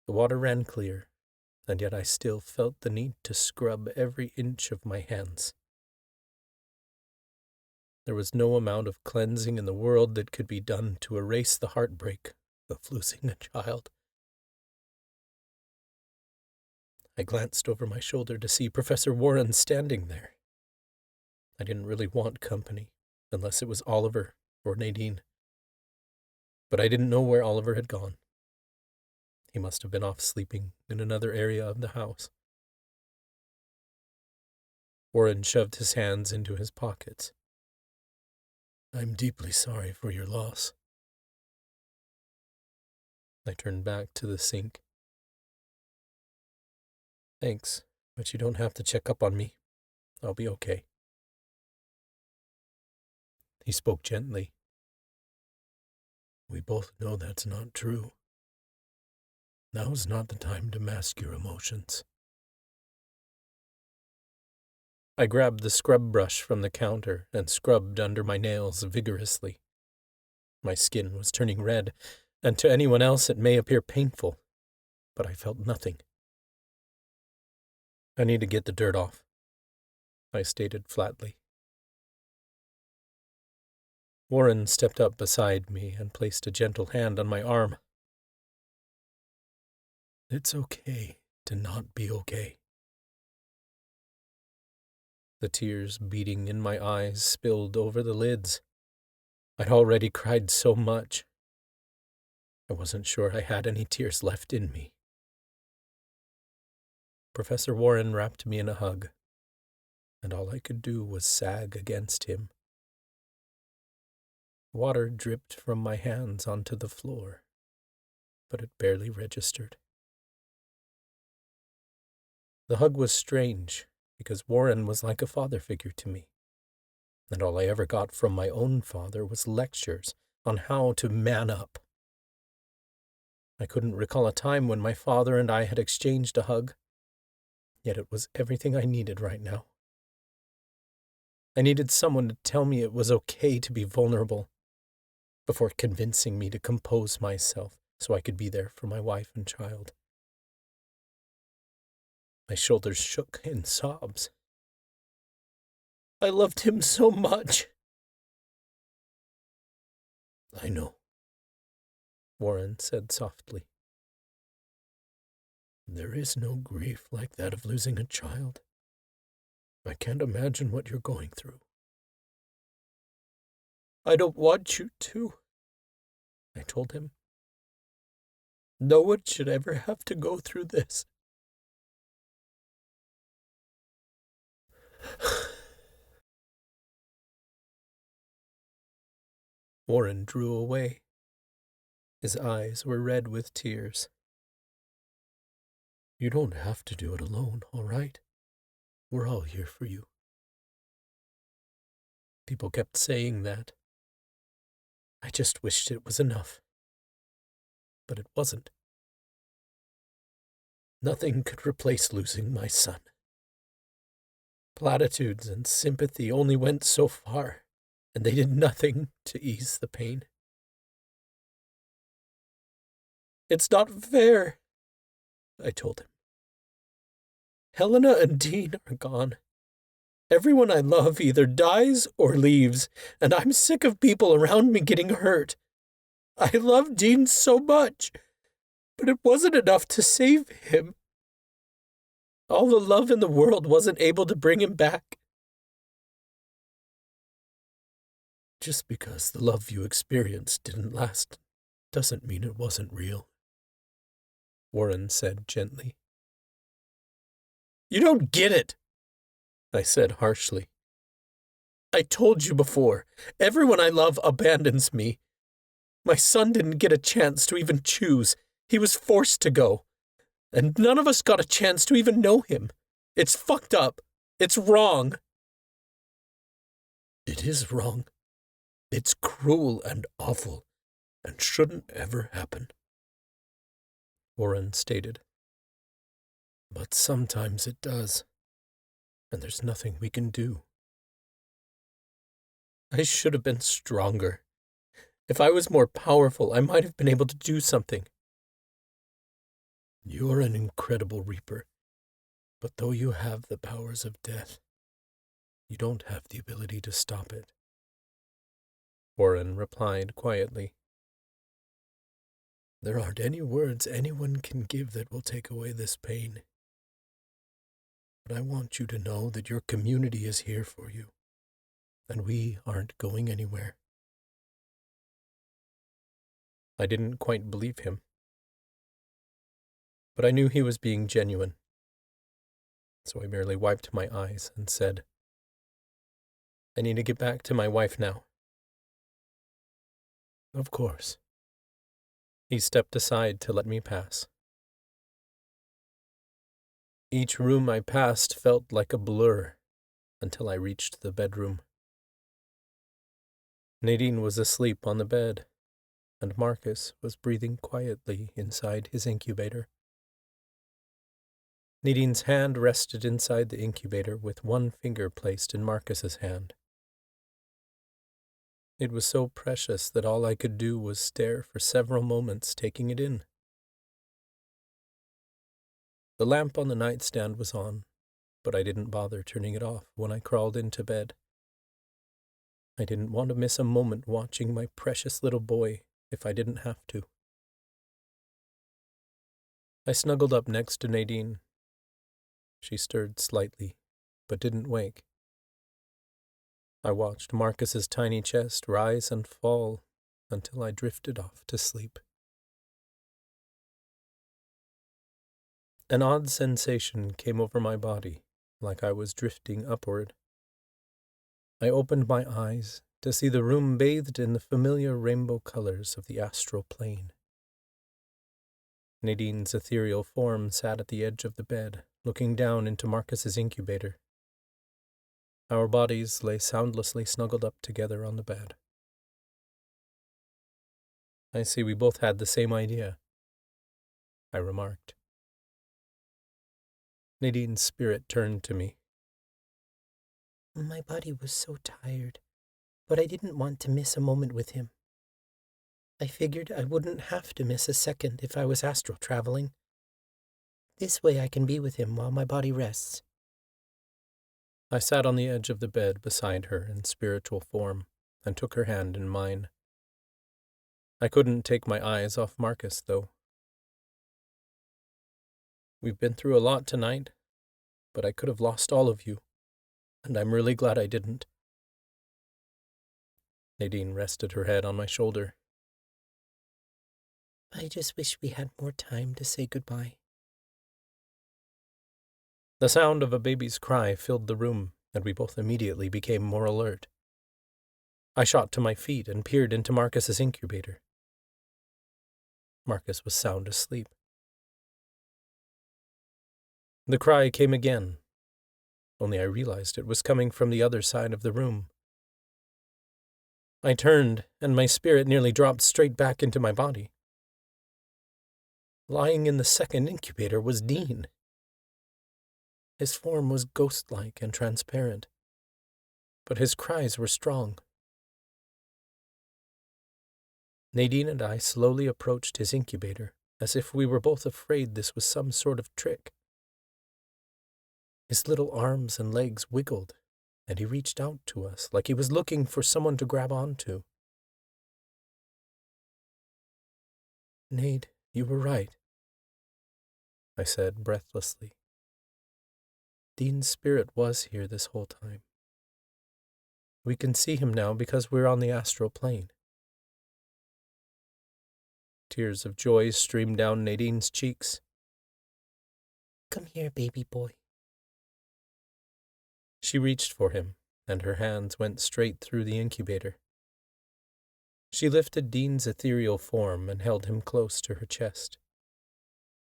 S1: The water ran clear, and yet I still felt the need to scrub every inch of my hands. There was no amount of cleansing in the world that could be done to erase the heartbreak of losing a child. I glanced over my shoulder to see Professor Warren standing there. I didn't really want company, unless it was Oliver or Nadine. But I didn't know where Oliver had gone. He must have been off sleeping in another area of the house. Warren shoved his hands into his pockets. "I'm deeply sorry for your loss." I turned back to the sink. "Thanks, but you don't have to check up on me. I'll be okay." He spoke gently. "We both know that's not true.
S2: Now's not the time to mask your emotions.
S1: I grabbed the scrub brush from the counter and scrubbed under my nails vigorously. My skin was turning red, and to anyone else it may appear painful, but I felt nothing. I need to get the dirt off, I stated flatly. Warren stepped up beside me and placed a gentle hand on my arm.
S2: It's okay to not be okay.
S1: The tears beating in my eyes spilled over the lids. I'd already cried so much. I wasn't sure I had any tears left in me. Professor Warren wrapped me in a hug, and all I could do was sag against him. Water dripped from my hands onto the floor, but it barely registered. The hug was strange, because Warren was like a father figure to me, and all I ever got from my own father was lectures on how to man up. I couldn't recall a time when my father and I had exchanged a hug, yet it was everything I needed right now. I needed someone to tell me it was okay to be vulnerable, before convincing me to compose myself so I could be there for my wife and child. My shoulders shook in sobs. I loved him so much.
S2: I know,
S1: Warren said softly.
S2: There is no grief like that of losing a child. I can't imagine what you're going through.
S1: I don't want you to, I told him. No one should ever have to go through this. Warren drew away. His eyes were red with tears.
S2: You don't have to do it alone, all right? We're all here for you.
S1: People kept saying that. I just wished it was enough. But it wasn't. Nothing could replace losing my son. Platitudes and sympathy only went so far, and they did nothing to ease the pain. It's not fair, I told him. Helena and Dean are gone. Everyone I love either dies or leaves, and I'm sick of people around me getting hurt. I love Dean so much, but it wasn't enough to save him. All the love in the world wasn't able to bring him back.
S2: Just because the love you experienced didn't last doesn't mean it wasn't real,
S1: Warren said gently. You don't get it, I said harshly. I told you before, everyone I love abandons me. My son didn't get a chance to even choose. He was forced to go. And none of us got a chance to even know him. It's fucked up. It's wrong.
S2: It is wrong. It's cruel and awful, and shouldn't ever happen,
S1: Warren stated.
S2: But sometimes it does, and there's nothing we can do.
S1: I should have been stronger. If I was more powerful, I might have been able to do something.
S2: You're an incredible reaper, but though you have the powers of death, you don't have the ability to stop it,
S1: Warren replied quietly.
S2: There aren't any words anyone can give that will take away this pain. But I want you to know that your community is here for you, and we aren't going anywhere.
S1: I didn't quite believe him, but I knew he was being genuine, so I merely wiped my eyes and said, I need to get back to my wife now.
S2: Of course.
S1: He stepped aside to let me pass. Each room I passed felt like a blur until I reached the bedroom. Nadine was asleep on the bed, and Marcus was breathing quietly inside his incubator. Nadine's hand rested inside the incubator with one finger placed in Marcus's hand. It was so precious that all I could do was stare for several moments, taking it in. The lamp on the nightstand was on, but I didn't bother turning it off when I crawled into bed. I didn't want to miss a moment watching my precious little boy if I didn't have to. I snuggled up next to Nadine. She stirred slightly, but didn't wake. I watched Marcus's tiny chest rise and fall until I drifted off to sleep. An odd sensation came over my body, like I was drifting upward. I opened my eyes to see the room bathed in the familiar rainbow colors of the astral plane. Nadine's ethereal form sat at the edge of the bed, looking down into Marcus's incubator. Our bodies lay soundlessly snuggled up together on the bed. "I see we both had the same idea," I remarked. Nadine's spirit turned to me.
S3: My body was so tired, but I didn't want to miss a moment with him. I figured I wouldn't have to miss a second if I was astral traveling. This way I can be with him while my body rests.
S1: I sat on the edge of the bed beside her in spiritual form and took her hand in mine. I couldn't take my eyes off Marcus, though. "We've been through a lot tonight, but I could have lost all of you, and I'm really glad I didn't." Nadine rested her head on my shoulder.
S3: I just wish we had more time to say goodbye.
S1: The sound of a baby's cry filled the room, and we both immediately became more alert. I shot to my feet and peered into Marcus's incubator. Marcus was sound asleep. The cry came again, only I realized it was coming from the other side of the room. I turned, and my spirit nearly dropped straight back into my body. Lying in the second incubator was Dean. His form was ghost-like and transparent, but his cries were strong. Nadine and I slowly approached his incubator, as if we were both afraid this was some sort of trick. His little arms and legs wiggled, and he reached out to us like he was looking for someone to grab onto. "Nade, you were right," I said breathlessly. "Dean's spirit was here this whole time. We can see him now because we're on the astral plane." Tears of joy streamed down Nadine's cheeks.
S3: "Come here, baby boy."
S1: She reached for him, and her hands went straight through the incubator. She lifted Dean's ethereal form and held him close to her chest.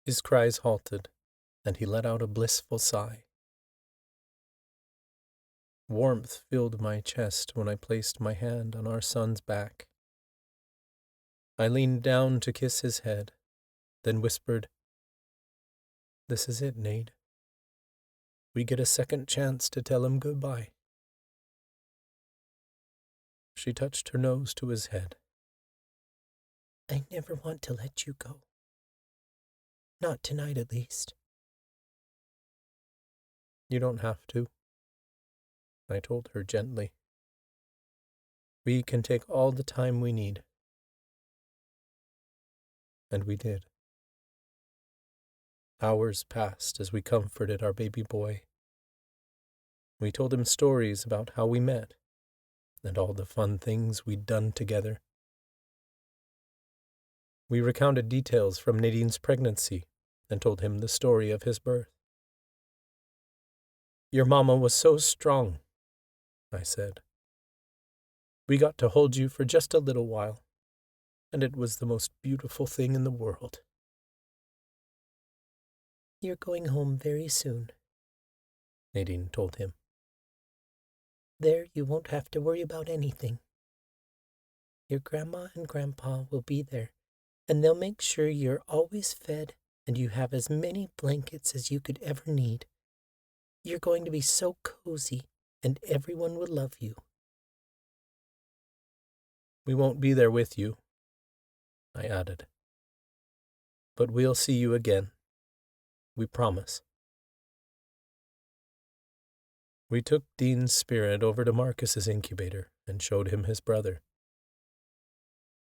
S1: His cries halted, and he let out a blissful sigh. Warmth filled my chest when I placed my hand on our son's back. I leaned down to kiss his head, then whispered, "This is it, Nade. We get a second chance to tell him goodbye." She touched her nose to his head.
S3: "I never want to let you go. Not tonight, at least."
S1: "You don't have to," I told her gently. "We can take all the time we need." And we did. Hours passed as we comforted our baby boy. We told him stories about how we met and all the fun things we'd done together. We recounted details from Nadine's pregnancy and told him the story of his birth. "Your mama was so strong," I said. "We got to hold you for just a little while, and it was the most beautiful thing in the world."
S3: "You're going home very soon,"
S1: Nadine told him.
S3: "There you won't have to worry about anything." Your grandma and grandpa will be there, and they'll make sure you're always fed and you have as many blankets as you could ever need. You're going to be so cozy, and everyone will love you.
S1: We won't be there with you, I added. But we'll see you again. We promise. We took Dean's spirit over to Marcus's incubator and showed him his brother.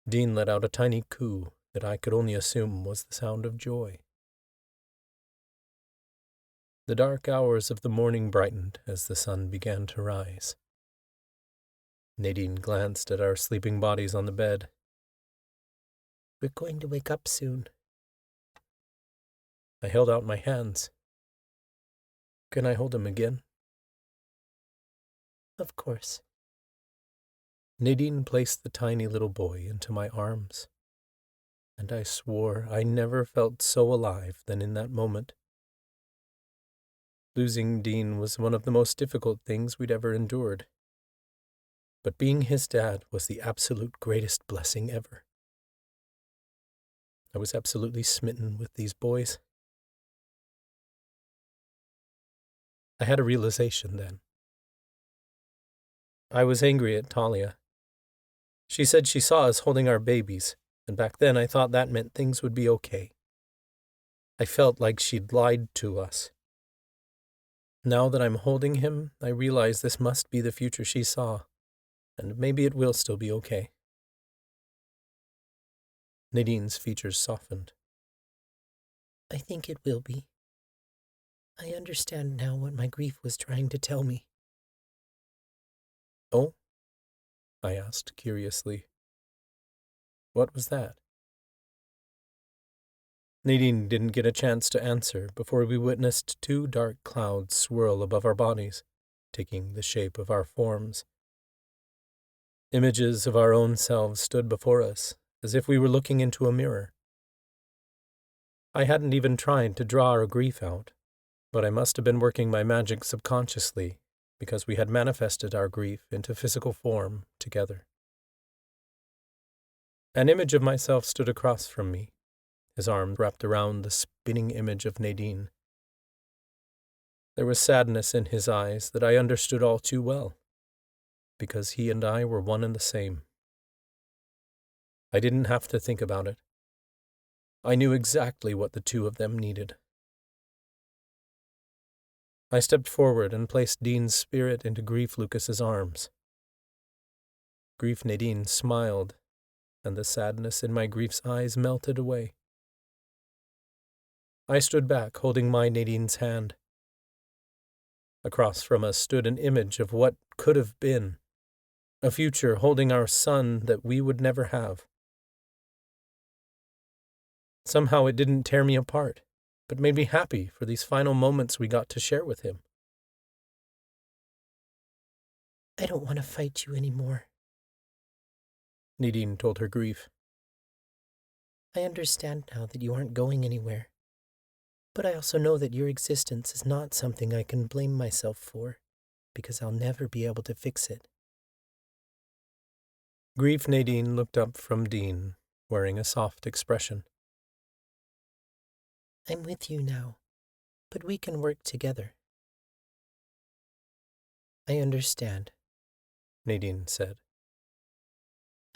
S1: Dean let out a tiny coo that I could only assume was the sound of joy. The dark hours of the morning brightened as the sun began to rise. Nadine glanced at our sleeping bodies on the bed.
S3: We're going to wake up soon.
S1: I held out my hands. Can I hold him again?
S3: Of course.
S1: Nadine placed the tiny little boy into my arms, and I swore I never felt so alive than in that moment. Losing Dean was one of the most difficult things we'd ever endured, but being his dad was the absolute greatest blessing ever. I was absolutely smitten with these boys. I had a realization then. I was angry at Talia. She said she saw us holding our babies, and back then I thought that meant things would be okay. I felt like she'd lied to us. Now that I'm holding him, I realize this must be the future she saw, and maybe it will still be okay. Nadine's features softened.
S3: I think it will be. I understand now what my grief was trying to tell me.
S1: Oh? I asked curiously. What was that? Nadine didn't get a chance to answer before we witnessed two dark clouds swirl above our bodies, taking the shape of our forms. Images of our own selves stood before us, as if we were looking into a mirror. I hadn't even tried to draw our grief out, but I must have been working my magic subconsciously, because we had manifested our grief into physical form together. An image of myself stood across from me, his arm wrapped around the spinning image of Nadine. There was sadness in his eyes that I understood all too well, because he and I were one and the same. I didn't have to think about it. I knew exactly what the two of them needed. I stepped forward and placed Dean's spirit into Grief Lucas's arms. Grief Nadine smiled, and the sadness in my grief's eyes melted away. I stood back, holding my Nadine's hand. Across from us stood an image of what could have been, a future holding our son that we would never have. Somehow it didn't tear me apart, but made me happy for these final moments we got to share with him.
S3: I don't want to fight you anymore,
S1: Nadine told her grief.
S3: I understand now that you aren't going anywhere, but I also know that your existence is not something I can blame myself for, because I'll never be able to fix it.
S1: Grief Nadine looked up from Dean, wearing a soft expression.
S3: I'm with you now, but we can work together. I understand,
S1: Nadine said.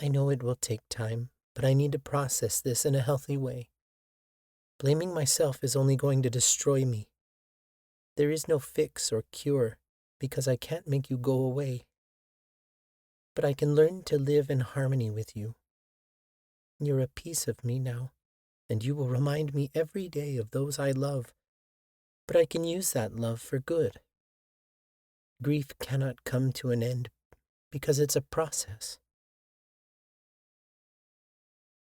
S3: I know it will take time, but I need to process this in a healthy way. Blaming myself is only going to destroy me. There is no fix or cure, because I can't make you go away. But I can learn to live in harmony with you. You're a piece of me now, and you will remind me every day of those I love, but I can use that love for good. Grief cannot come to an end, because it's a process.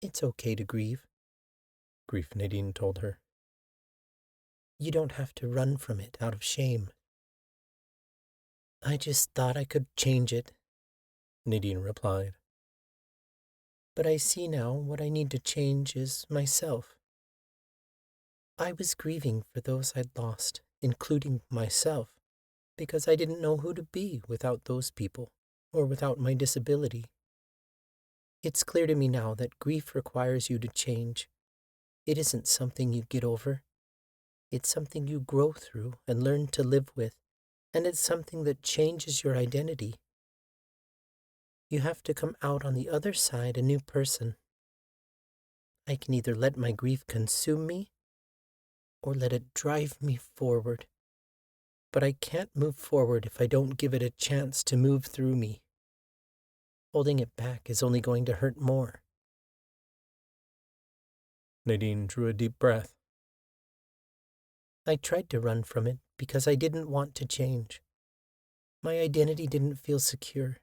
S3: It's okay to grieve,
S1: Grief Nadine told her.
S3: You don't have to run from it out of shame. I just thought I could change it,
S1: Nadine replied.
S3: But I see now what I need to change is myself. I was grieving for those I'd lost, including myself, because I didn't know who to be without those people, or without my disability. It's clear to me now that grief requires you to change. It isn't something you get over. It's something you grow through and learn to live with, and it's something that changes your identity. You have to come out on the other side a new person. I can either let my grief consume me or let it drive me forward. But I can't move forward if I don't give it a chance to move through me. Holding it back is only going to hurt more.
S1: Nadine drew a deep breath.
S3: I tried to run from it because I didn't want to change. My identity didn't feel secure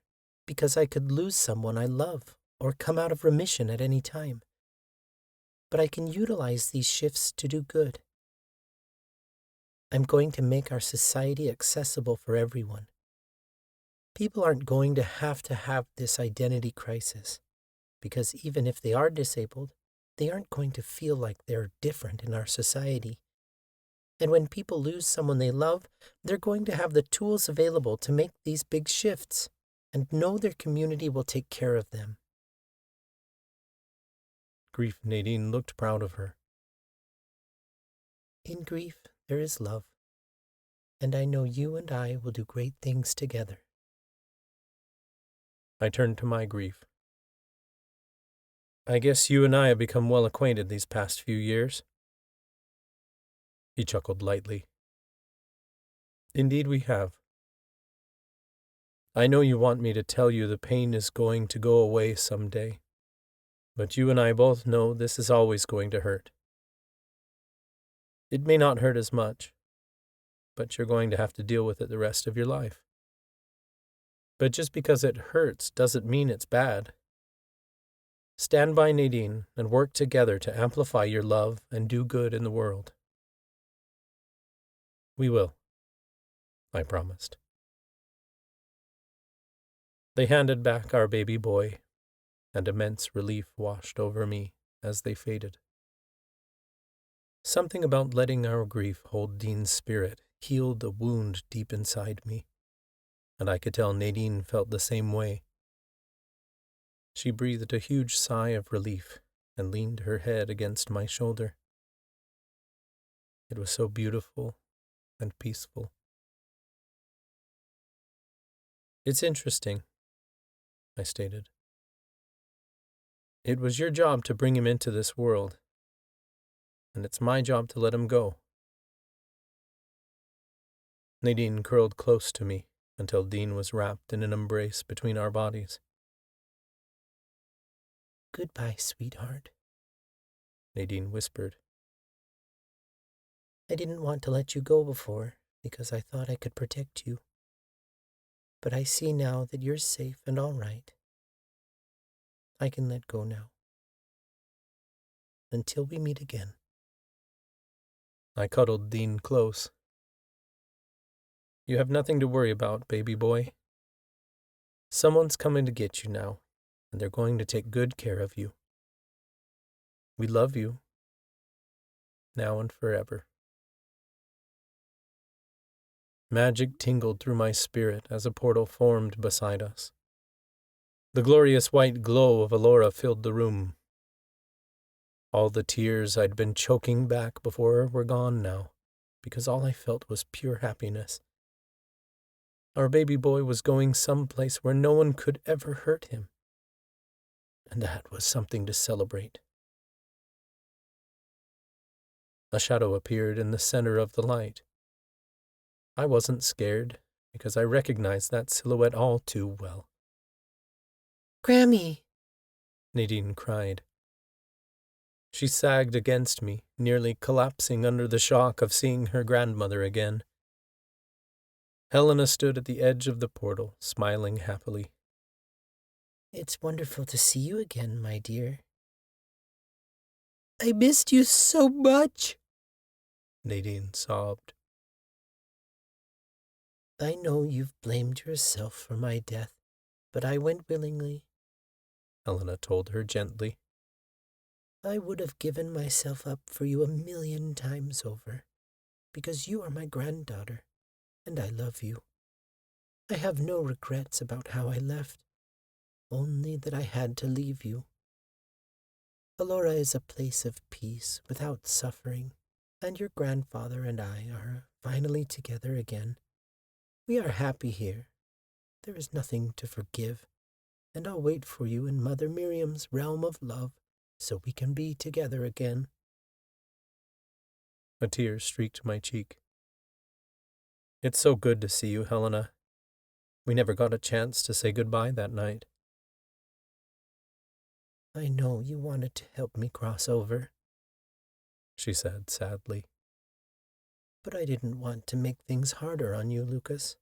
S3: because I could lose someone I love or come out of remission at any time. But I can utilize these shifts to do good. I'm going to make our society accessible for everyone. People aren't going to have this identity crisis, because even if they are disabled, they aren't going to feel like they're different in our society. And when people lose someone they love, they're going to have the tools available to make these big shifts and know their community will take care of them.
S1: Grief Nadine looked proud of her.
S3: In grief, there is love, and I know you and I will do great things together.
S1: I turned to my grief. I guess you and I have become well acquainted these past few years. He chuckled lightly. Indeed we have. I know you want me to tell you the pain is going to go away someday, but you and I both know this is always going to hurt. It may not hurt as much, but you're going to have to deal with it the rest of your life. But just because it hurts doesn't mean it's bad. Stand by Nadine and work together to amplify your love and do good in the world. We will, I promised. They handed back our baby boy, and immense relief washed over me as they faded. Something about letting our grief hold Dean's spirit healed a wound deep inside me, and I could tell Nadine felt the same way. She breathed a huge sigh of relief and leaned her head against my shoulder. It was so beautiful and peaceful. It's interesting, I stated. It was your job to bring him into this world, and it's my job to let him go. Nadine curled close to me until Dean was wrapped in an embrace between our bodies.
S3: Goodbye, sweetheart,
S1: Nadine whispered.
S3: I didn't want to let you go before because I thought I could protect you. But I see now that you're safe and all right. I can let go now. Until we meet again.
S1: I cuddled Dean close. You have nothing to worry about, baby boy. Someone's coming to get you now, and they're going to take good care of you. We love you, now and forever. Magic tingled through my spirit as a portal formed beside us. The glorious white glow of Alora filled the room. All the tears I'd been choking back before were gone now, because all I felt was pure happiness. Our baby boy was going someplace where no one could ever hurt him, and that was something to celebrate. A shadow appeared in the center of the light. I wasn't scared, because I recognized that silhouette all too well.
S3: Grammy!
S1: Nadine cried. She sagged against me, nearly collapsing under the shock of seeing her grandmother again. Helena stood at the edge of the portal, smiling happily.
S3: It's wonderful to see you again, my dear. I missed you so much,
S1: Nadine sobbed.
S3: I know you've blamed yourself for my death, but I went willingly.
S1: Helena told her gently.
S3: I would have given myself up for you 1,000,000 times over, because you are my granddaughter, and I love you. I have no regrets about how I left, only that I had to leave you. Alora is a place of peace without suffering, and your grandfather and I are finally together again. We are happy here. There is nothing to forgive, and I'll wait for you in Mother Miriam's realm of love so we can be together again.
S1: A tear streaked my cheek. It's so good to see you, Helena. We never got a chance to say goodbye that night.
S3: I know you wanted to help me cross over,
S1: she said sadly.
S3: but I didn't want to make things harder on you, Lucas.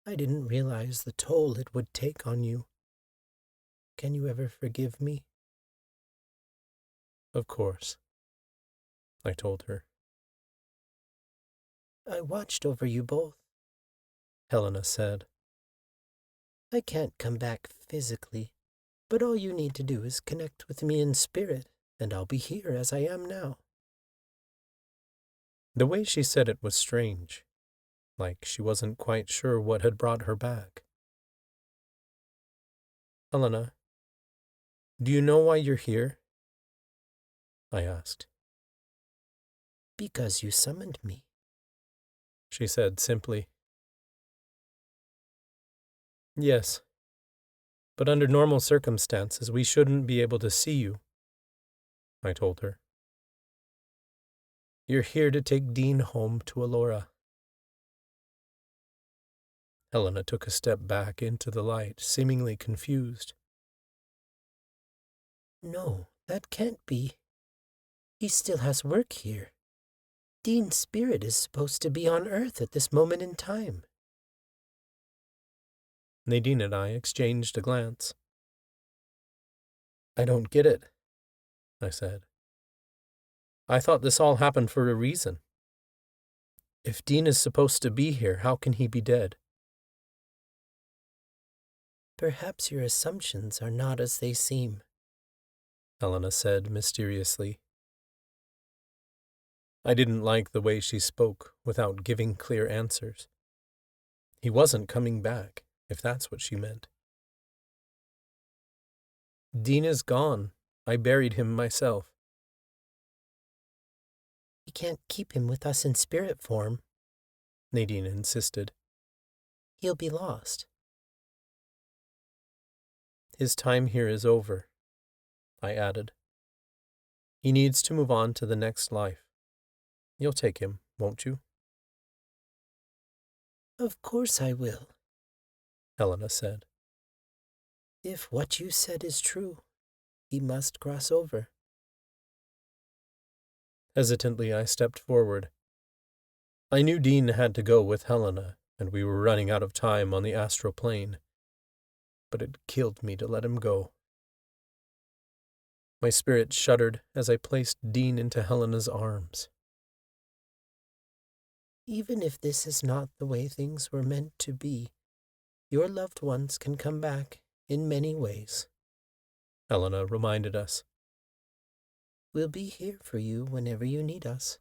S3: I didn't realize the toll it would take on you. Can you ever forgive me?
S1: Of course, I told her.
S3: I watched over you both.
S1: Helena said.
S3: I can't come back physically, but all you need to do is connect with me in spirit, and I'll be here as I am now.
S1: The way she said it was strange, like she wasn't quite sure what had brought her back. Helena, do you know why you're here? I asked.
S3: Because you summoned me.
S1: She said simply. Yes, but under normal circumstances we shouldn't be able to see you, I told her. You're here to take Dean home to Alora. Helena took a step back into the light, seemingly confused.
S3: No, that can't be. He still has work here. Dean's spirit is supposed to be on Earth at this moment in time.
S1: Nadine and I exchanged a glance. I don't get it, I said. I thought this all happened for a reason. If Dean is supposed to be here, how can he be dead?
S3: Perhaps your assumptions are not as they seem,
S1: Helena said mysteriously. I didn't like the way she spoke without giving clear answers. He wasn't coming back, if that's what she meant. Dean is gone. I buried him myself.
S3: We can't keep him with us in spirit form,
S1: Nadine insisted.
S3: He'll be lost.
S1: His time here is over, I added. He needs to move on to the next life. You'll take him, won't you?
S3: Of course I will,
S1: Helena said.
S3: If what you said is true, he must cross over.
S1: Hesitantly, I stepped forward. I knew Dean had to go with Helena, and we were running out of time on the astral plane. But it killed me to let him go. My spirit shuddered as I placed Dean into Helena's arms.
S3: Even if this is not the way things were meant to be, your loved ones can come back in many ways,
S1: Helena reminded us.
S3: We'll be here for you whenever you need us.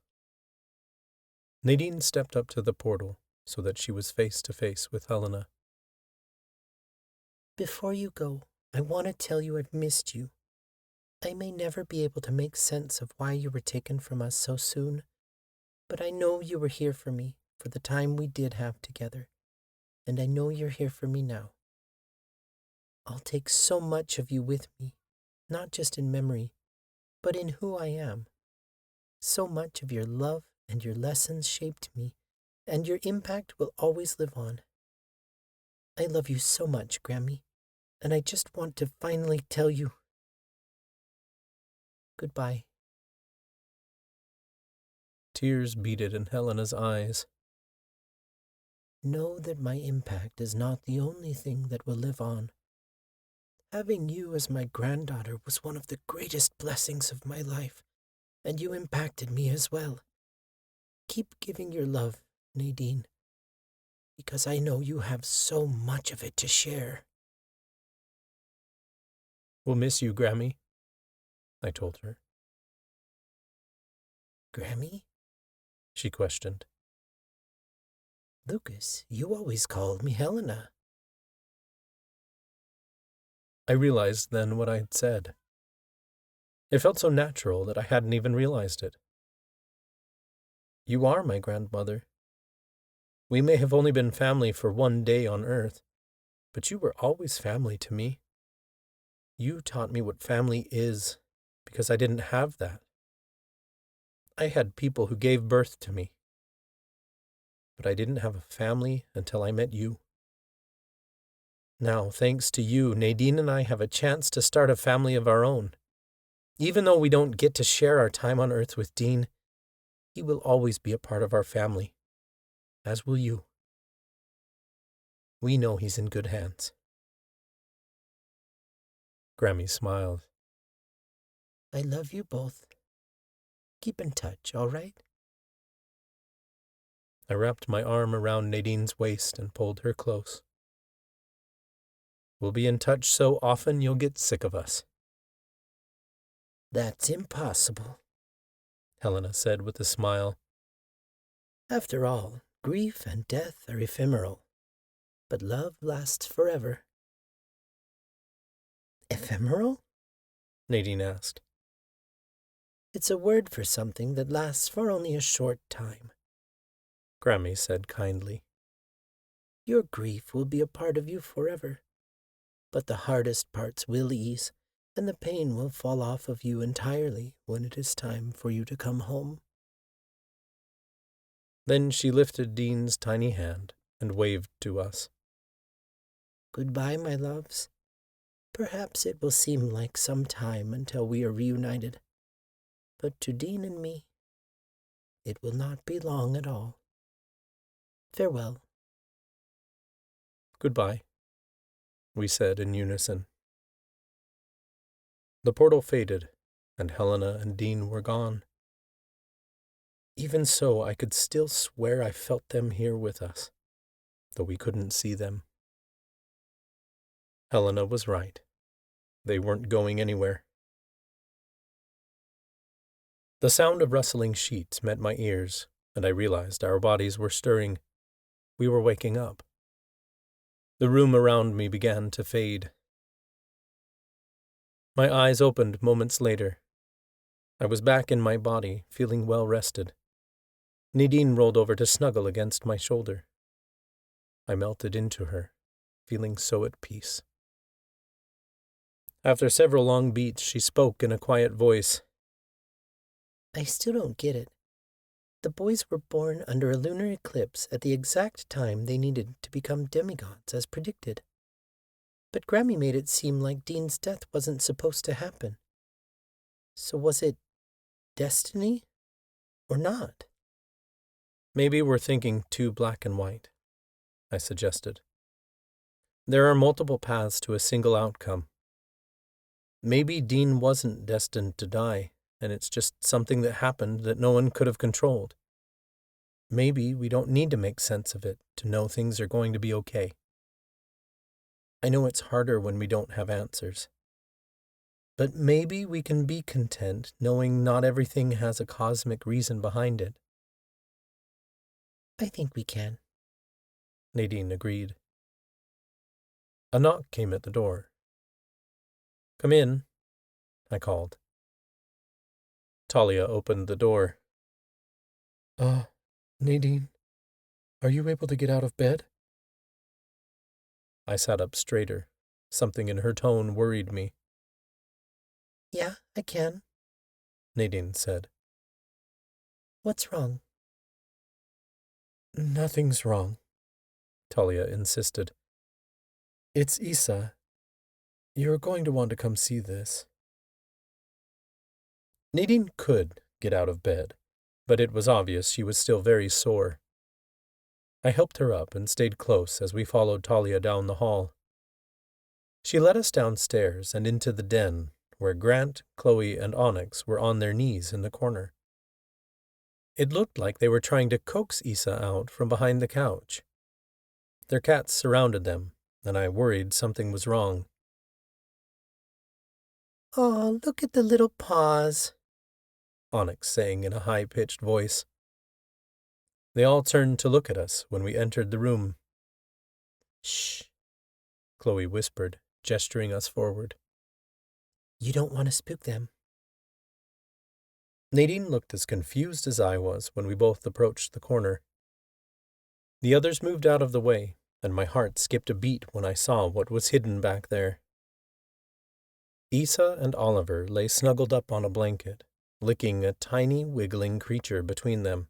S1: Nadine stepped up to the portal so that she was face to face with Helena.
S3: Before you go, I want to tell you I've missed you. I may never be able to make sense of why you were taken from us so soon, but I know you were here for me for the time we did have together, and I know you're here for me now. I'll take so much of you with me, not just in memory, but in who I am. So much of your love and your lessons shaped me, and your impact will always live on. I love you so much, Grammy, and I just want to finally tell you goodbye.
S1: Tears beaded in Helena's eyes.
S3: Know that my impact is not the only thing that will live on. Having you as my granddaughter was one of the greatest blessings of my life, and you impacted me as well. Keep giving your love, Nadine, because I know you have so much of it to share.
S1: We'll miss you, Grammy, I told her.
S3: Grammy?
S1: She questioned.
S3: Lucas, you always called me Helena.
S1: I realized then what I had said. It felt so natural that I hadn't even realized it. You are my grandmother. We may have only been family for one day on Earth, but you were always family to me. You taught me what family is, because I didn't have that. I had people who gave birth to me, but I didn't have a family until I met you. Now, thanks to you, Nadine and I have a chance to start a family of our own. Even though we don't get to share our time on Earth with Dean, he will always be a part of our family, as will you. We know he's in good hands. Grammy smiled.
S3: I love you both. Keep in touch, all right?
S1: I wrapped my arm around Nadine's waist and pulled her close. We'll be in touch so often you'll get sick of us.
S3: That's impossible,
S1: Helena said with a smile.
S3: After all, grief and death are ephemeral, but love lasts forever. Ephemeral?
S1: Nadine asked.
S3: It's a word for something that lasts for only a short time,
S1: Grammy said kindly.
S3: Your grief will be a part of you forever, but the hardest parts will ease, and the pain will fall off of you entirely when it is time for you to come home.
S1: Then she lifted Dean's tiny hand and waved to us.
S3: Goodbye, my loves. Perhaps it will seem like some time until we are reunited, but to Dean and me, it will not be long at all. Farewell.
S1: Goodbye, we said in unison. The portal faded, and Helena and Dean were gone. Even so, I could still swear I felt them here with us, though we couldn't see them. Helena was right. They weren't going anywhere. The sound of rustling sheets met my ears, and I realized our bodies were stirring. We were waking up. The room around me began to fade. My eyes opened moments later. I was back in my body, feeling well rested. Nadine rolled over to snuggle against my shoulder. I melted into her, feeling so at peace. After several long beats, she spoke in a quiet voice.
S3: I still don't get it. The boys were born under a lunar eclipse at the exact time they needed to become demigods, as predicted. But Grammy made it seem like Dean's death wasn't supposed to happen. So was it destiny or not?
S1: Maybe we're thinking too black and white, I suggested. There are multiple paths to a single outcome. Maybe Dean wasn't destined to die, and it's just something that happened that no one could have controlled. Maybe we don't need to make sense of it to know things are going to be okay. I know it's harder when we don't have answers. But maybe we can be content knowing not everything has a cosmic reason behind it.
S3: I think we can.
S1: Nadine agreed. A knock came at the door. Come in, I called. Talia opened the door. Nadine, are you able to get out of bed? I sat up straighter. Something in her tone worried me.
S3: Yeah, I can,
S1: Nadine said.
S3: What's wrong?
S1: Nothing's wrong, Talia insisted. It's Isa. You're going to want to come see this. Nadine could get out of bed, but it was obvious she was still very sore. I helped her up and stayed close as we followed Talia down the hall. She led us downstairs and into the den, where Grant, Chloe, and Onyx were on their knees in the corner. It looked like they were trying to coax Isa out from behind the couch. Their cats surrounded them, and I worried something was wrong.
S3: Oh, look at the little paws,
S1: Onyx sang in a high-pitched voice. They all turned to look at us when we entered the room.
S3: Shh,
S1: Chloe whispered, gesturing us forward.
S3: You don't want to spook them.
S1: Nadine looked as confused as I was when we both approached the corner. The others moved out of the way, and my heart skipped a beat when I saw what was hidden back there. Issa and Oliver lay snuggled up on a blanket, licking a tiny, wiggling creature between them.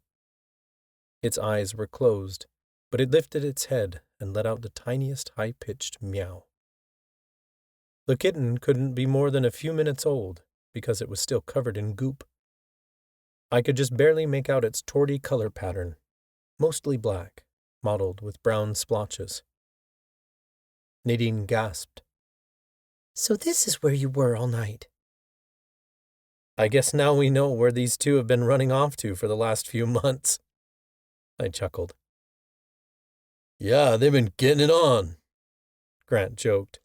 S1: Its eyes were closed, but it lifted its head and let out the tiniest high-pitched meow. The kitten couldn't be more than a few minutes old, because it was still covered in goop. I could just barely make out its tawdry color pattern, mostly black, mottled with brown splotches. Nadine gasped.
S3: So this is where you were all night.
S1: I guess now we know where these two have been running off to for the last few months. I chuckled. Yeah, they've been getting it on, Grant joked.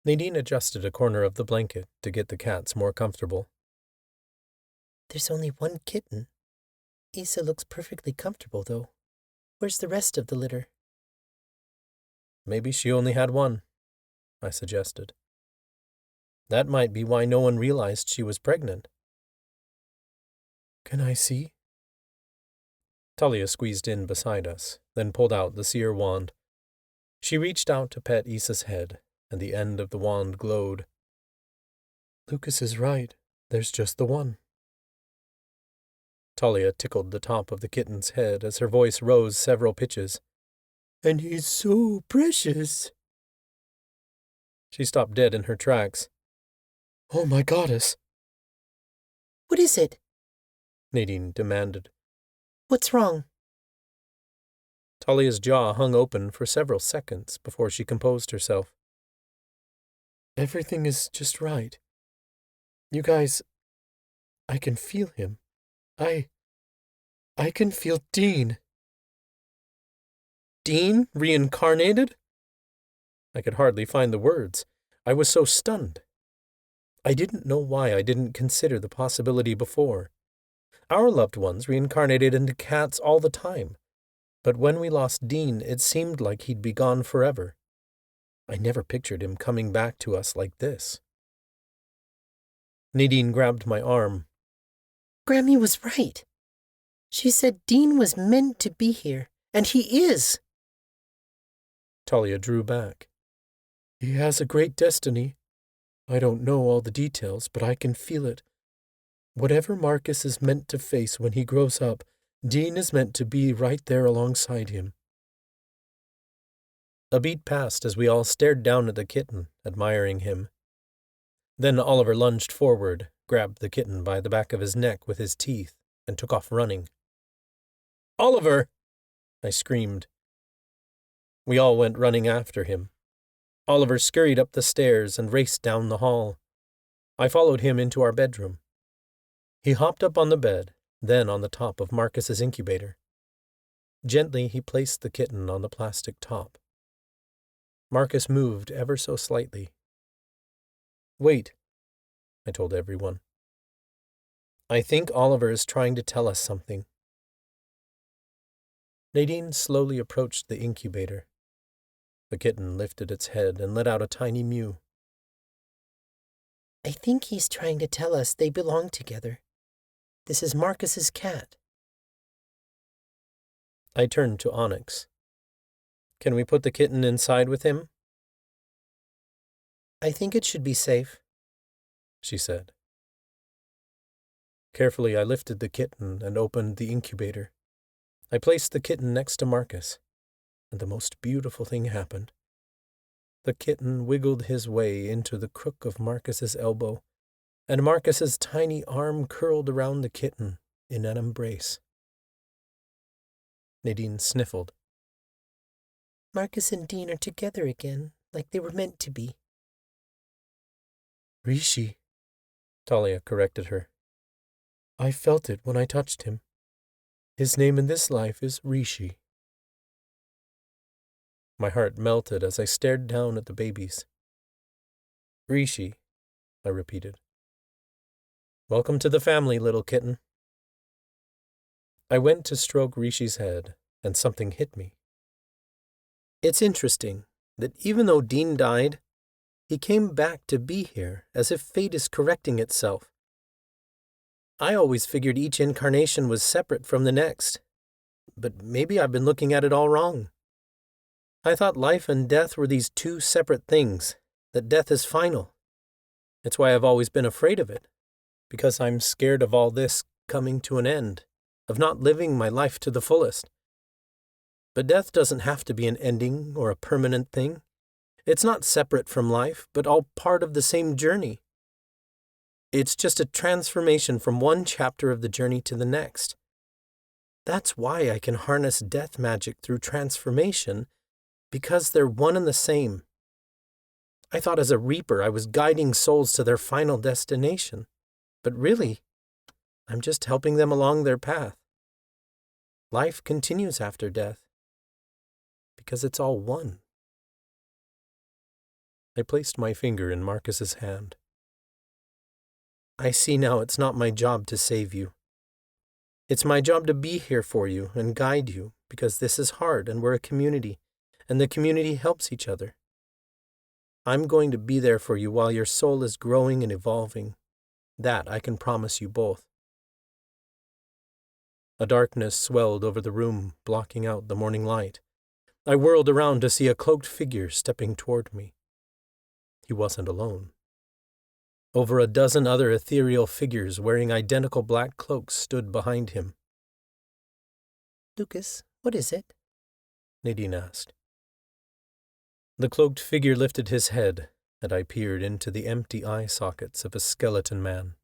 S1: Nadine adjusted a corner of the blanket to get the cats more comfortable.
S3: There's only one kitten. Issa looks perfectly comfortable, though. Where's the rest of the litter?
S1: Maybe she only had one, I suggested. That might be why no one realized she was pregnant.
S3: Can I see?
S1: Talia squeezed in beside us, then pulled out the seer wand. She reached out to pet Issa's head, and the end of the wand glowed.
S3: Lucas is right. There's just the one.
S1: Talia tickled the top of the kitten's head as her voice rose several pitches.
S3: And he's so precious.
S1: She stopped dead in her tracks.
S3: Oh, my goddess. What is it?
S1: Nadine demanded.
S3: What's wrong?
S1: Talia's jaw hung open for several seconds before she composed herself.
S3: Everything is just right. You guys, I can feel him. I can feel Dean.
S1: Dean reincarnated? I could hardly find the words. I was so stunned. I didn't know why I didn't consider the possibility before. Our loved ones reincarnated into cats all the time, but when we lost Dean, it seemed like he'd be gone forever. I never pictured him coming back to us like this. Nadine grabbed my arm.
S3: Grammy was right. She said Dean was meant to be here, and he is.
S1: Talia drew back.
S3: He has a great destiny. I don't know all the details, but I can feel it. Whatever Marcus is meant to face when he grows up, Dean is meant to be right there alongside him.
S1: A beat passed as we all stared down at the kitten, admiring him. Then Oliver lunged forward, grabbed the kitten by the back of his neck with his teeth, and took off running. "Oliver!" I screamed. We all went running after him. Oliver scurried up the stairs and raced down the hall. I followed him into our bedroom. He hopped up on the bed, then on the top of Marcus's incubator. Gently he placed the kitten on the plastic top. Marcus moved ever so slightly. "Wait," I told everyone. "I think Oliver is trying to tell us something." Nadine slowly approached the incubator. The kitten lifted its head and let out a tiny mew.
S3: I think he's trying to tell us they belong together. This is Marcus's cat.
S1: I turned to Onyx. "Can we put the kitten inside with him?"
S3: I think it should be safe,
S1: she said. Carefully, I lifted the kitten and opened the incubator. I placed the kitten next to Marcus, and the most beautiful thing happened. The kitten wiggled his way into the crook of Marcus's elbow, and Marcus's tiny arm curled around the kitten in an embrace. Nadine sniffled.
S3: Marcus and Dean are together again, like they were meant to be.
S1: Rishi, Talia corrected her. I felt it when I touched him. His name in this life is Rishi. My heart melted as I stared down at the babies. Rishi, I repeated. Welcome to the family, little kitten. I went to stroke Rishi's head, and something hit me. It's interesting. that even though Dean died, he came back to be here, as if fate is correcting itself. I always figured each incarnation was separate from the next, but maybe I've been looking at it all wrong. I thought life and death were these two separate things, that death is final. It's why I've always been afraid of it, because I'm scared of all this coming to an end, of not living my life to the fullest. But death doesn't have to be an ending or a permanent thing. It's not separate from life, but all part of the same journey. It's just a transformation from one chapter of the journey to the next. That's why I can harness death magic through transformation, because they're one and the same. I thought as a reaper I was guiding souls to their final destination, but really, I'm just helping them along their path. Life continues after death, because it's all one. I placed my finger in Marcus's hand. I see now it's not my job to save you. It's my job to be here for you and guide you, because this is hard and we're a community, and the community helps each other. I'm going to be there for you while your soul is growing and evolving. That I can promise you both. A darkness swelled over the room, blocking out the morning light. I whirled around to see a cloaked figure stepping toward me. He wasn't alone. Over a dozen other ethereal figures wearing identical black cloaks stood behind him.
S3: Lucas, what is it?
S1: Nadine asked. The cloaked figure lifted his head, and I peered into the empty eye sockets of a skeleton man.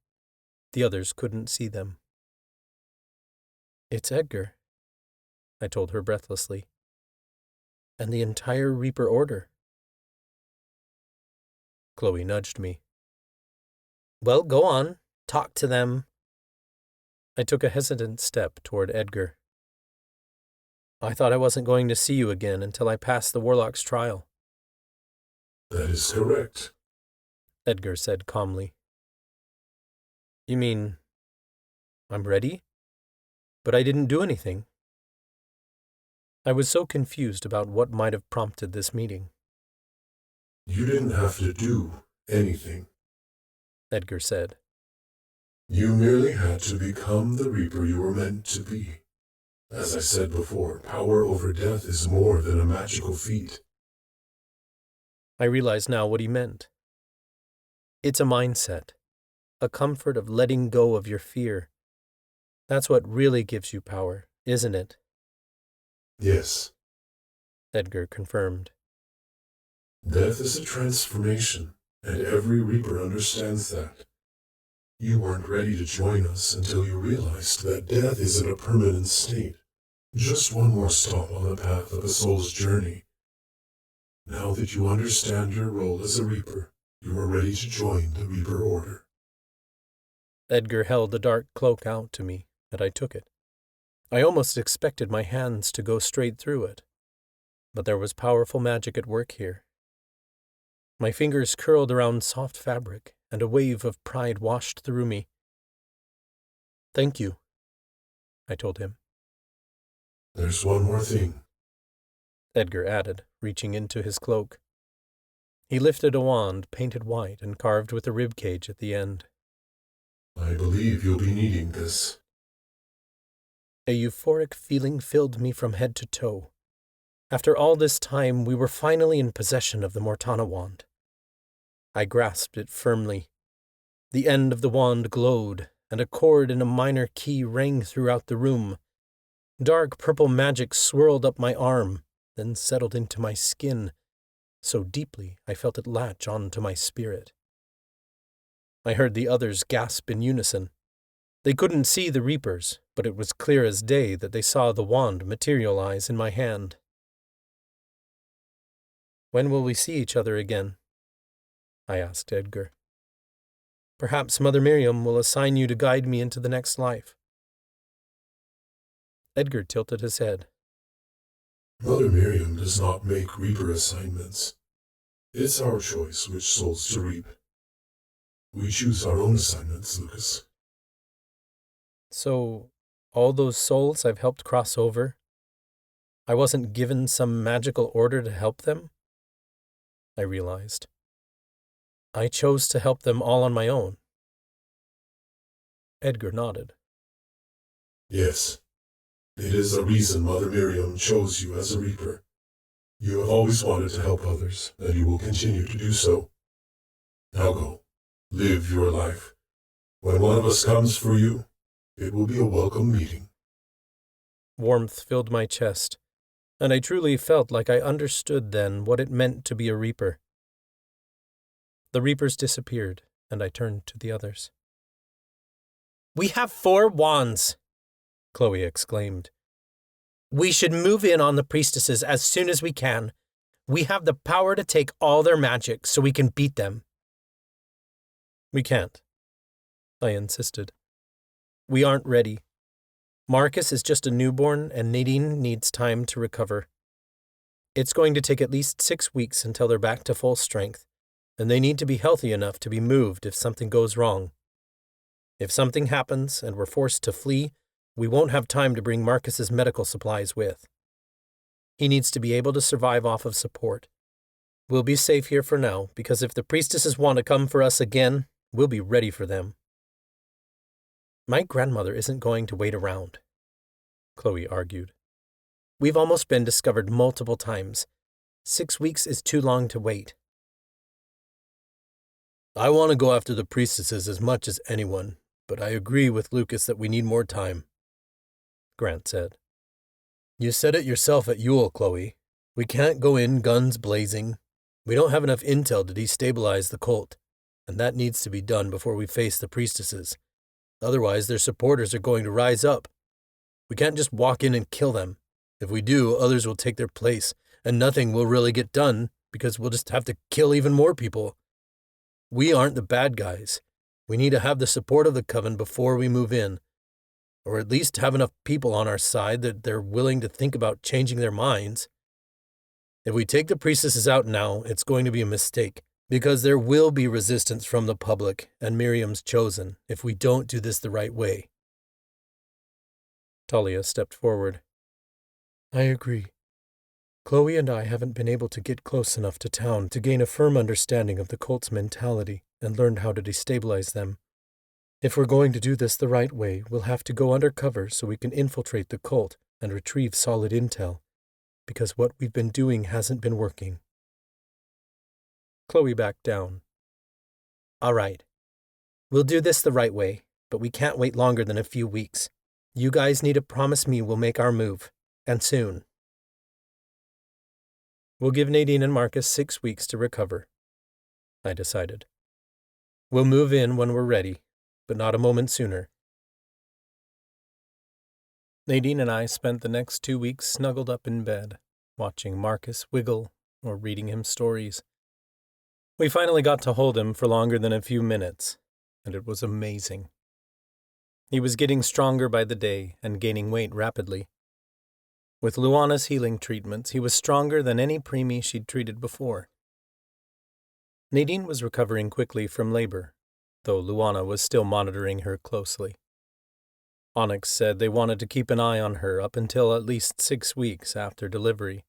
S1: The others couldn't see them. It's Edgar, I told her breathlessly. And the entire Reaper Order. Chloe nudged me. Well, go on. Talk to them. I took a hesitant step toward Edgar. I thought I wasn't going to see you again until I passed the Warlock's trial.
S2: That is correct,
S1: Edgar said calmly. You mean, I'm ready? But I didn't do anything. I was so confused about what might have prompted this meeting.
S2: You didn't have to do anything,
S1: Edgar said.
S2: You merely had to become the Reaper you were meant to be. As I said before, power over death is more than a magical feat.
S1: I realize now what he meant. It's a mindset, a comfort of letting go of your fear. That's what really gives you power, isn't it?
S2: Yes,
S1: Edgar confirmed.
S2: Death is a transformation, and every Reaper understands that. You weren't ready to join us until you realized that death isn't a permanent state, just one more stop on the path of a soul's journey. Now that you understand your role as a Reaper, you are ready to join the Reaper Order.
S1: Edgar held the dark cloak out to me, and I took it. I almost expected my hands to go straight through it, but there was powerful magic at work here. My fingers curled around soft fabric, and a wave of pride washed through me. Thank you, I told him.
S2: There's one more thing,
S1: Edgar added, reaching into his cloak. He lifted a wand painted white and carved with a ribcage at the end.
S2: I believe you'll be needing this.
S1: A euphoric feeling filled me from head to toe. After all this time, we were finally in possession of the Mortana wand. I grasped it firmly. The end of the wand glowed, and a chord in a minor key rang throughout the room. Dark purple magic swirled up my arm, then settled into my skin, so deeply I felt it latch onto my spirit. I heard the others gasp in unison. They couldn't see the Reapers, but it was clear as day that they saw the wand materialize in my hand. When will we see each other again? I asked Edgar. Perhaps Mother Miriam will assign you to guide me into the next life. Edgar tilted his head.
S2: Mother Miriam does not make Reaper assignments. It's our choice which souls to reap. We choose our own assignments, Lucas.
S1: So, all those souls I've helped cross over, I wasn't given some magical order to help them? I realized. I chose to help them all on my own. Edgar nodded.
S2: Yes, it is the reason Mother Miriam chose you as a Reaper. You have always wanted to help others, and you will continue to do so. Now go, live your life. When one of us comes for you, it will be a welcome meeting.
S1: Warmth filled my chest, and I truly felt like I understood then what it meant to be a Reaper. The Reapers disappeared, and I turned to the others. "We have 4 wands," Chloe exclaimed. "We should move in on the priestesses as soon as we can. We have the power to take all their magic so we can beat them." "We can't," I insisted. "We aren't ready. Marcus is just a newborn, and Nadine needs time to recover. It's going to take at least 6 weeks until they're back to full strength, and they need to be healthy enough to be moved if something goes wrong. If something happens and we're forced to flee, we won't have time to bring Marcus's medical supplies with. He needs to be able to survive off of support. We'll be safe here for now, because if the priestesses want to come for us again, we'll be ready for them." "My grandmother isn't going to wait around," Chloe argued. "We've almost been discovered multiple times. 6 weeks is too long to wait." "I want to go after the priestesses as much as anyone, but I agree with Lucas that we need more time," Grant said. "You said it yourself at Yule, Chloe. We can't go in guns blazing. We don't have enough intel to destabilize the cult, and that needs to be done before we face the priestesses. Otherwise, their supporters are going to rise up. We can't just walk in and kill them. If we do, others will take their place, and nothing will really get done because we'll just have to kill even more people. We aren't the bad guys. We need to have the support of the coven before we move in, or at least have enough people on our side that they're willing to think about changing their minds. If we take the priestesses out now, it's going to be a mistake, because there will be resistance from the public and Miriam's chosen if we don't do this the right way." Talia stepped forward. "I agree. Chloe and I haven't been able to get close enough to town to gain a firm understanding of the cult's mentality and learn how to destabilize them. If we're going to do this the right way, we'll have to go undercover so we can infiltrate the cult and retrieve solid intel, because what we've been doing hasn't been working." Chloe backed down. "All right. We'll do this the right way, but we can't wait longer than a few weeks. You guys need to promise me we'll make our move, and soon." "We'll give Nadine and Marcus 6 weeks to recover," I decided. "We'll move in when we're ready, but not a moment sooner." Nadine and I spent the next 2 weeks snuggled up in bed, watching Marcus wiggle or reading him stories. We finally got to hold him for longer than a few minutes, and it was amazing. He was getting stronger by the day and gaining weight rapidly. With Luana's healing treatments, he was stronger than any preemie she'd treated before. Nadine was recovering quickly from labor, though Luana was still monitoring her closely. Onyx said they wanted to keep an eye on her up until at least 6 weeks after delivery,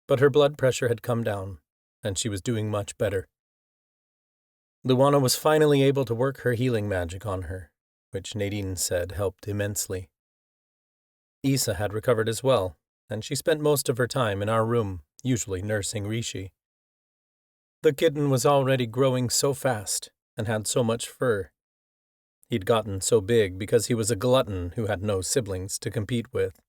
S1: but her blood pressure had come down, and she was doing much better. Luana was finally able to work her healing magic on her, which Nadine said helped immensely. Issa had recovered as well, and she spent most of her time in our room, usually nursing Rishi. The kitten was already growing so fast and had so much fur. He'd gotten so big because he was a glutton who had no siblings to compete with.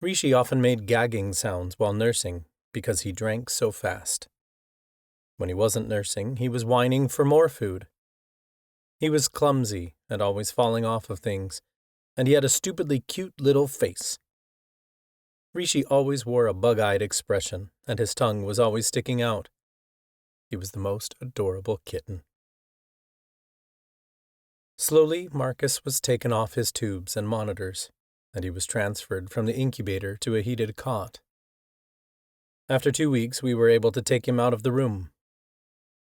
S1: Rishi often made gagging sounds while nursing because he drank so fast. When he wasn't nursing, he was whining for more food. He was clumsy and always falling off of things, and he had a stupidly cute little face. Rishi always wore a bug-eyed expression, and his tongue was always sticking out. He was the most adorable kitten. Slowly, Marcus was taken off his tubes and monitors, and he was transferred from the incubator to a heated cot. After 2 weeks, we were able to take him out of the room.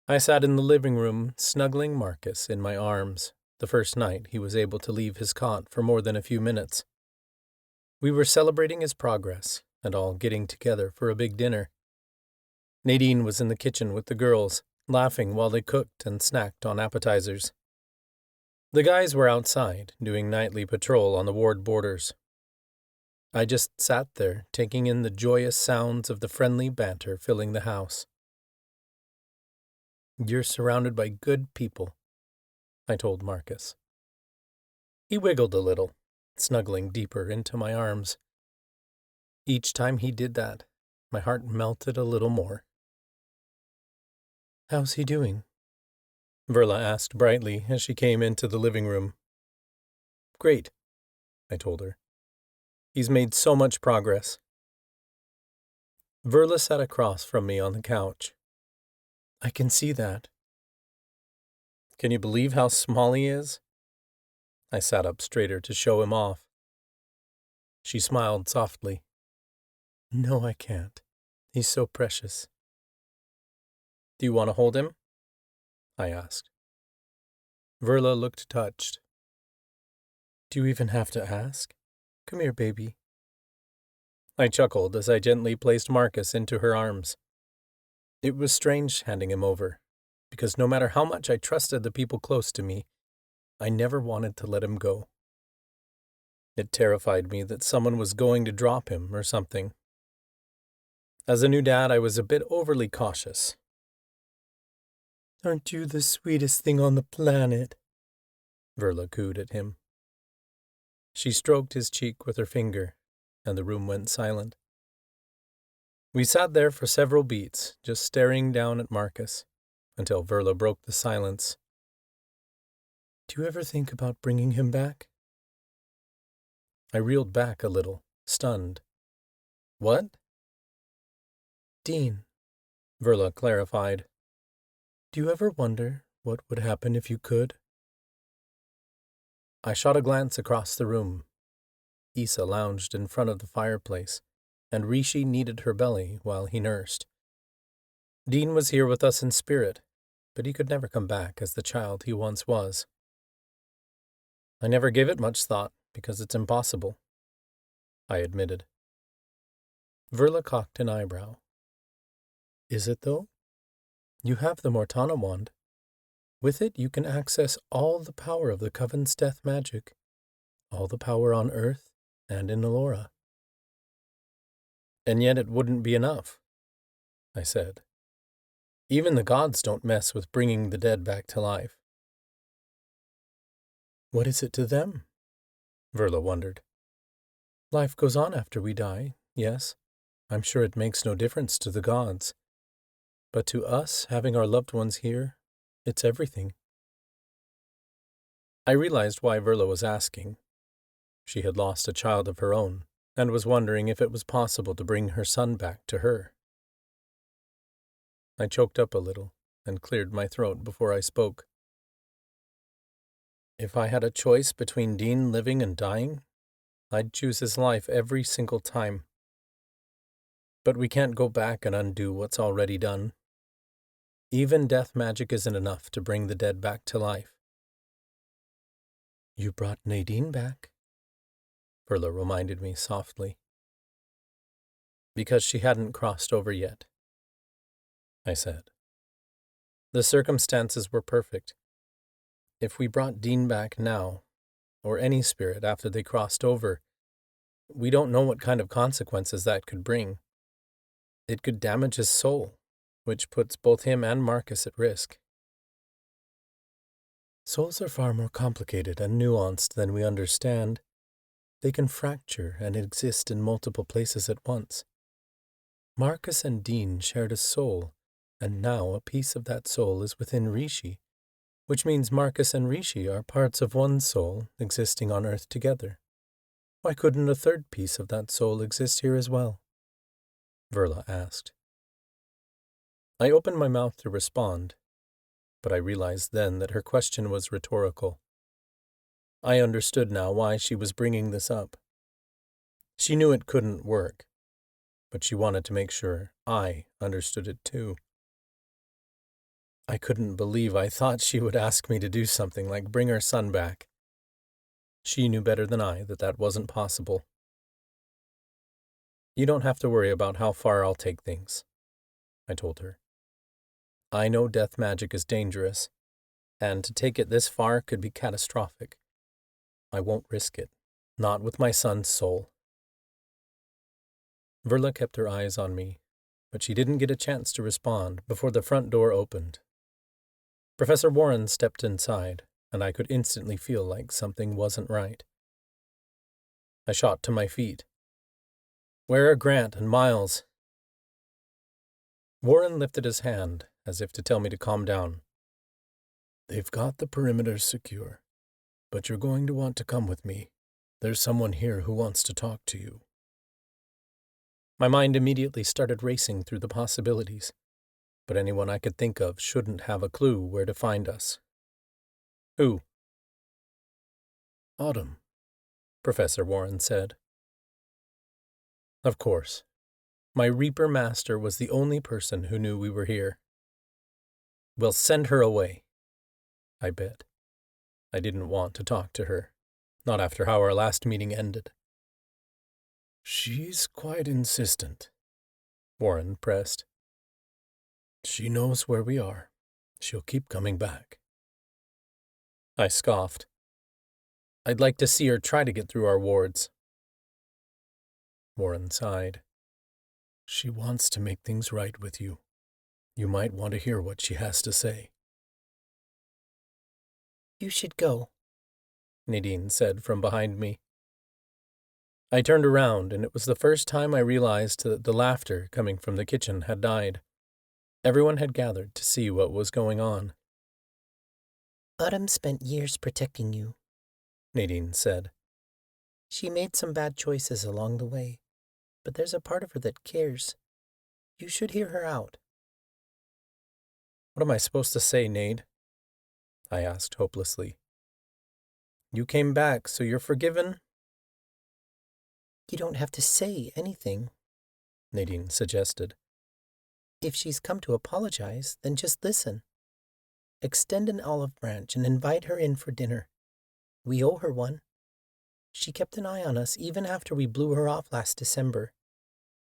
S1: I sat in the living room, snuggling Marcus in my arms, the first night he was able to leave his cot for more than a few minutes. We were celebrating his progress, and all getting together for a big dinner. Nadine was in the kitchen with the girls, laughing while they cooked and snacked on appetizers. The guys were outside, doing nightly patrol on the ward borders. I just sat there, taking in the joyous sounds of the friendly banter filling the house. "You're surrounded by good people," I told Marcus. He wiggled a little, snuggling deeper into my arms. Each time he did that, my heart melted a little more. "How's he doing?" Verla asked brightly as she came into the living room. "Great," I told her. "He's made so much progress." Verla sat across from me on the couch. "I can see that." "Can you believe how small he is?" I sat up straighter to show him off. She smiled softly. "No, I can't. He's so precious." "Do you want to hold him?" I asked. Verla looked touched. "Do you even have to ask? Come here, baby." I chuckled as I gently placed Marcus into her arms. It was strange handing him over, because no matter how much I trusted the people close to me, I never wanted to let him go. It terrified me that someone was going to drop him or something. As a new dad, I was a bit overly cautious. "Aren't you the sweetest thing on the planet?" Verla cooed at him. She stroked his cheek with her finger, and the room went silent. We sat there for several beats, just staring down at Marcus, until Verla broke the silence. "Do you ever think about bringing him back?" I reeled back a little, stunned. "What?" "Dean," Verla clarified. "Do you ever wonder what would happen if you could?" I shot a glance across the room. Issa lounged in front of the fireplace, and Rishi kneaded her belly while he nursed. Dean was here with us in spirit, but he could never come back as the child he once was. I never gave it much thought, because it's impossible, I admitted. Verla cocked an eyebrow. "Is it, though? You have the Mortana wand. With it, you can access all the power of the Coven's death magic, all the power on Earth and in Alora." "And yet it wouldn't be enough," I said. "Even the gods don't mess with bringing the dead back to life." "What is it to them?" Verla wondered. "Life goes on after we die, yes. I'm sure it makes no difference to the gods. But to us, having our loved ones here, it's everything." I realized why Verla was asking. She had lost a child of her own, and was wondering if it was possible to bring her son back to her. I choked up a little and cleared my throat before I spoke. "If I had a choice between Dean living and dying, I'd choose his life every single time. But we can't go back and undo what's already done. Even death magic isn't enough to bring the dead back to life." "You brought Nadine back," Verla reminded me softly. "Because she hadn't crossed over yet," I said. "The circumstances were perfect. If we brought Dean back now, or any spirit after they crossed over, we don't know what kind of consequences that could bring. It could damage his soul, which puts both him and Marcus at risk." "Souls are far more complicated and nuanced than we understand. They can fracture and exist in multiple places at once. Marcus and Dean shared a soul, and now a piece of that soul is within Rishi, which means Marcus and Rishi are parts of one soul existing on Earth together. Why couldn't a third piece of that soul exist here as well?" Verla asked. I opened my mouth to respond, but I realized then that her question was rhetorical. I understood now why she was bringing this up. She knew it couldn't work, but she wanted to make sure I understood it too. I couldn't believe I thought she would ask me to do something like bring her son back. She knew better than I that that wasn't possible. "You don't have to worry about how far I'll take things," I told her. I know death magic is dangerous, and to take it this far could be catastrophic. I won't risk it, not with my son's soul. Verla kept her eyes on me, but she didn't get a chance to respond before the front door opened. Professor Warren stepped inside, and I could instantly feel like something wasn't right. I shot to my feet. Where are Grant and Miles? Warren lifted his hand, as if to tell me to calm down.
S2: They've got the perimeter secure, but you're going to want to come with me. There's someone here who wants to talk to you.
S1: My mind immediately started racing through the possibilities, but anyone I could think of shouldn't have a clue where to find us. Who?
S2: Autumn,
S1: Professor Warren said. Of course. My Reaper Master was the only person who knew we were here. We'll send her away, I bet. I didn't want to talk to her, not after how our last meeting ended.
S2: She's quite insistent,
S1: Warren pressed.
S2: She knows where we are. She'll keep coming back.
S1: I scoffed. I'd like to see her try to get through our wards.
S2: Warren sighed. She wants to make things right with you. You might want to hear what she has to say.
S3: You should go,
S1: Nadine said from behind me. I turned around, and it was the first time I realized that the laughter coming from the kitchen had died. Everyone had gathered to see what was going on.
S3: Autumn spent years protecting you,
S1: Nadine said.
S3: She made some bad choices along the way, but there's a part of her that cares. You should hear her out.
S1: What am I supposed to say, Nade? I asked hopelessly. You came back, so you're forgiven?
S3: You don't have to say anything,
S1: Nadine suggested.
S3: If she's come to apologize, then just listen. Extend an olive branch and invite her in for dinner. We owe her one. She kept an eye on us even after we blew her off last December.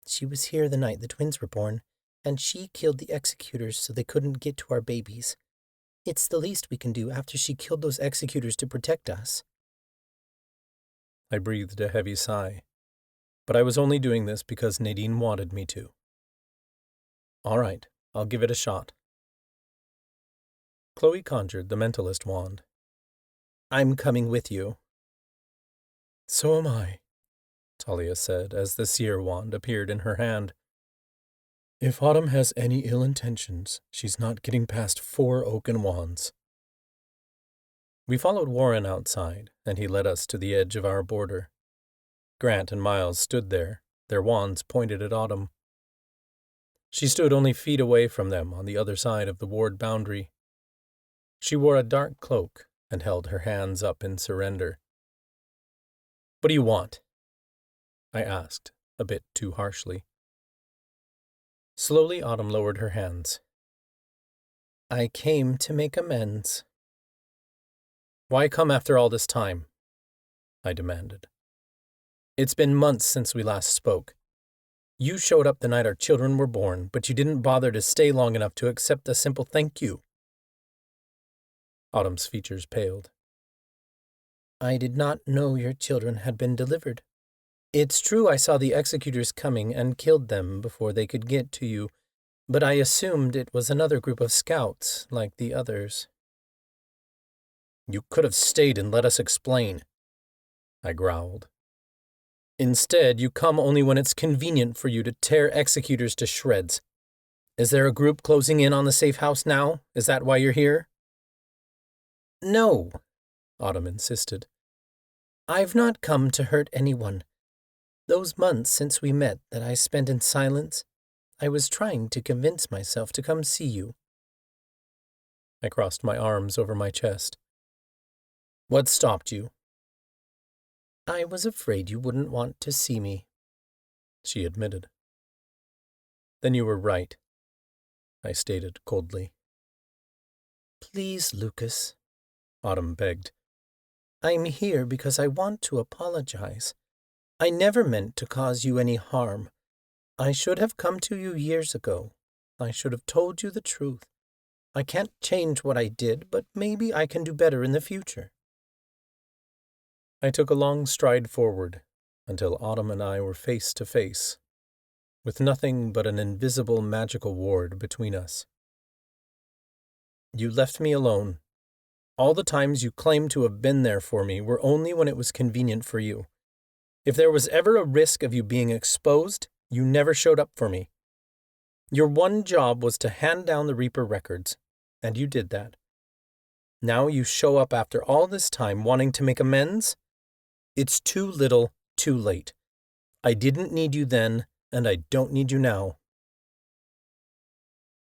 S3: She was here the night the twins were born, and she killed the executors so they couldn't get to our babies. It's the least we can do after she killed those executors to protect us.
S1: I breathed a heavy sigh, but I was only doing this because Nadine wanted me to. All right, I'll give it a shot. Chloe conjured the mentalist wand. I'm coming with you.
S2: So am I,
S1: Talia said as the seer wand appeared in her hand.
S2: If Autumn has any ill intentions, she's not getting past 4 Oaken Wands.
S1: We followed Warren outside, and he led us to the edge of our border. Grant and Miles stood there, their wands pointed at Autumn. She stood only feet away from them on the other side of the ward boundary. She wore a dark cloak and held her hands up in surrender. What do you want? I asked, a bit too harshly. Slowly, Autumn lowered her hands. I came to make amends. Why come after all this time? I demanded. It's been months since we last spoke. You showed up the night our children were born, but you didn't bother to stay long enough to accept a simple thank you. Autumn's features paled. I did not know your children had been delivered. It's true I saw the executors coming and killed them before they could get to you, but I assumed it was another group of scouts like the others. You could have stayed and let us explain, I growled. Instead, you come only when it's convenient for you to tear executors to shreds. Is there a group closing in on the safe house now? Is that why you're here? No, Autumn insisted. I've not come to hurt anyone. Those months since we met that I spent in silence, I was trying to convince myself to come see you. I crossed my arms over my chest. What stopped you? I was afraid you wouldn't want to see me, she admitted. Then you were right, I stated coldly. Please, Lucas, Autumn begged. I'm here because I want to apologize. I never meant to cause you any harm. I should have come to you years ago. I should have told you the truth. I can't change what I did, but maybe I can do better in the future." I took a long stride forward until Autumn and I were face to face, with nothing but an invisible magical ward between us. "You left me alone. All the times you claimed to have been there for me were only when it was convenient for you. If there was ever a risk of you being exposed, you never showed up for me. Your one job was to hand down the Reaper records, and you did that. Now you show up after all this time wanting to make amends? It's too little, too late. I didn't need you then, and I don't need you now."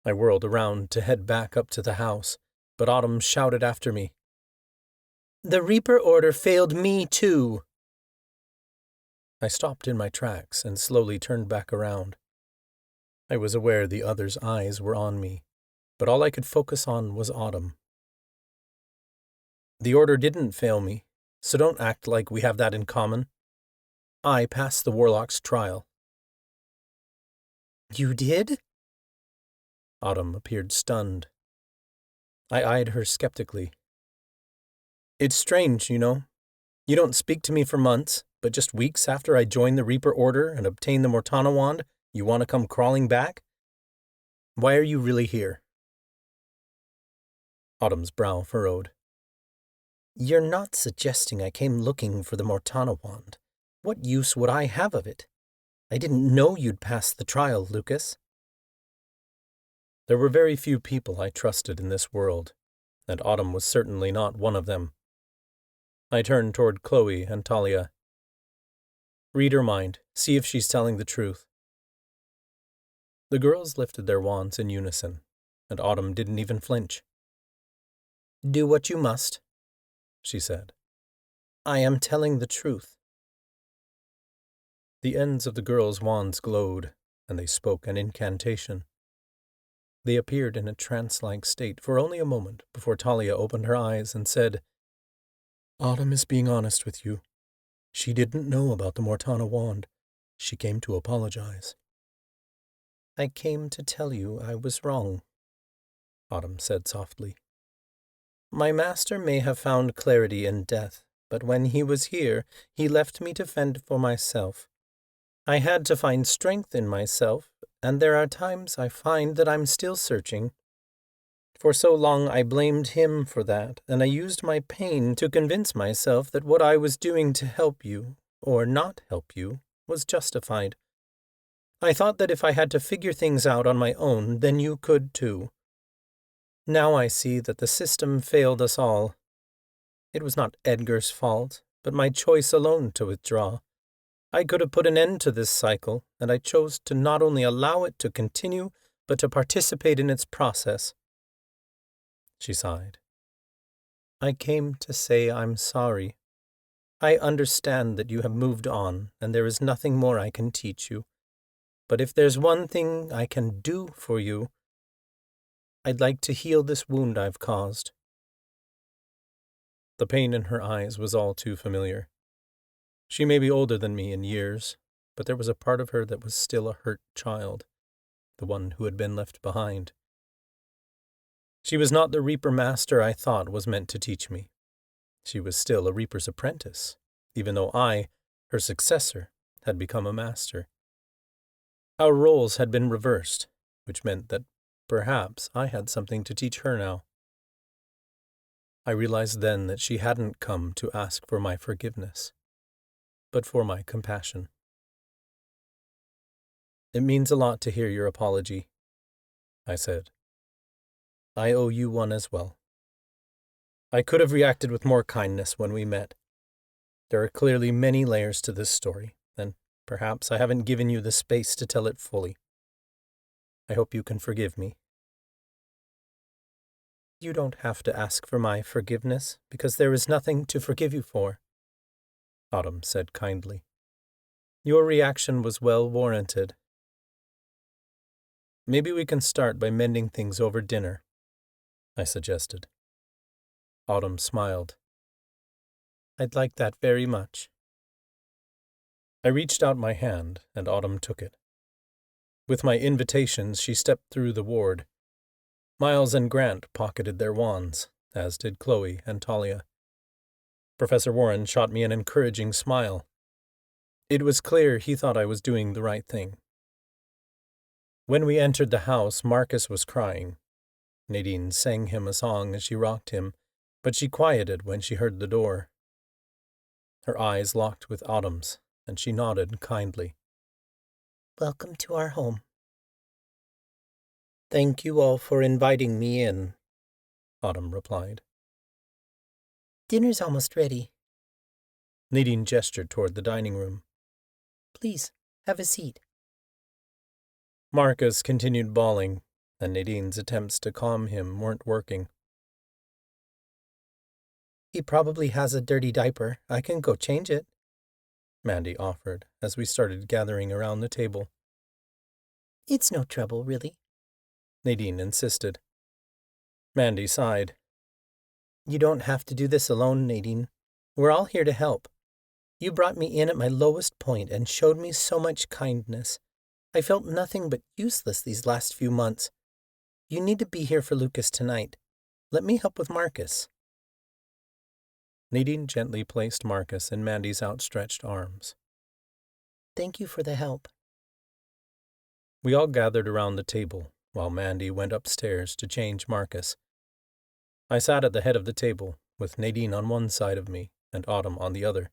S1: I whirled around to head back up to the house, but Autumn shouted after me, "The Reaper Order failed me too." I stopped in my tracks and slowly turned back around. I was aware the others' eyes were on me, but all I could focus on was Autumn. "The Order didn't fail me, so don't act like we have that in common. I passed the Warlock's trial."
S3: "You did?"
S1: Autumn appeared stunned. I eyed her skeptically. "It's strange, you know. You don't speak to me for months, but just weeks after I join the Reaper Order and obtain the Mortana Wand, you want to come crawling back? Why are you really here?" Autumn's brow furrowed.
S3: "You're not suggesting I came looking for the Mortana Wand. What use would I have of it? I didn't know you'd passed the trial, Lucas."
S1: There were very few people I trusted in this world, and Autumn was certainly not one of them. I turned toward Chloe and Talia. "Read her mind, see if she's telling the truth." The girls lifted their wands in unison, and Autumn didn't even flinch.
S3: "Do what you must,"
S1: she said.
S3: "I am telling the truth."
S1: The ends of the girls' wands glowed, and they spoke an incantation. They appeared in a trance-like state for only a moment before Talia opened her eyes and said, "Autumn is being honest with you. She didn't know about the Mortana Wand. She came to apologize."
S3: "I came to tell you I was wrong,"
S1: Autumn said softly.
S3: "My master may have found clarity in death, but when he was here, he left me to fend for myself. I had to find strength in myself, and there are times I find that I'm still searching. For so long I blamed him for that, and I used my pain to convince myself that what I was doing to help you, or not help you, was justified. I thought that if I had to figure things out on my own, then you could too. Now I see that the system failed us all. It was not Edgar's fault, but my choice alone to withdraw. I could have put an end to this cycle, and I chose to not only allow it to continue, but to participate in its process." She sighed. "I came to say I'm sorry. I understand that you have moved on, and there is nothing more I can teach you. But if there's one thing I can do for you, I'd like to heal this wound I've caused." The pain in her eyes was all too familiar. She may be older than me in years, but there was a part of her that was still a hurt child, the one who had been left behind. She was not the Reaper Master I thought was meant to teach me. She was still a Reaper's apprentice, even though I, her successor, had become a master. Our roles had been reversed, which meant that perhaps I had something to teach her now. I realized then that she hadn't come to ask for my forgiveness, but for my compassion. "It means a lot to hear your apology," I said. "I owe you one as well. I could have reacted with more kindness when we met. There are clearly many layers to this story, and perhaps I haven't given you the space to tell it fully. I hope you can forgive me." "You don't have to ask for my forgiveness, because there is nothing to forgive you for," Autumn said kindly. "Your reaction was well warranted. Maybe we can start by mending things over dinner," I suggested. Autumn smiled. "I'd like that very much." I reached out my hand, and Autumn took it.
S1: With my invitations, she stepped through the ward. Miles and Grant pocketed their wands, as did Chloe and Talia. Professor Warren shot me an encouraging smile. It was clear he thought I was doing the right thing. When we entered the house, Marcus was crying. Nadine sang him a song as she rocked him, but she quieted when she heard the door. Her eyes locked with Autumn's, and she nodded kindly.
S3: Welcome to our home. Thank you all for inviting me in,
S1: Autumn replied.
S3: Dinner's almost ready.
S1: Nadine gestured toward the dining room.
S3: Please, have a seat.
S1: Marcus continued bawling, and Nadine's attempts to calm him weren't working.
S3: He probably has a dirty diaper. I can go change it,
S1: Mandy offered as we started gathering around the table.
S3: It's no trouble, really,
S1: Nadine insisted. Mandy sighed.
S3: You don't have to do this alone, Nadine. We're all here to help. You brought me in at my lowest point and showed me so much kindness. I felt nothing but useless these last few months. You need to be here for Lucas tonight. Let me help with Marcus.
S1: Nadine gently placed Marcus in Mandy's outstretched arms.
S3: Thank you for the help.
S1: We all gathered around the table while Mandy went upstairs to change Marcus. I sat at the head of the table, with Nadine on one side of me and Autumn on the other.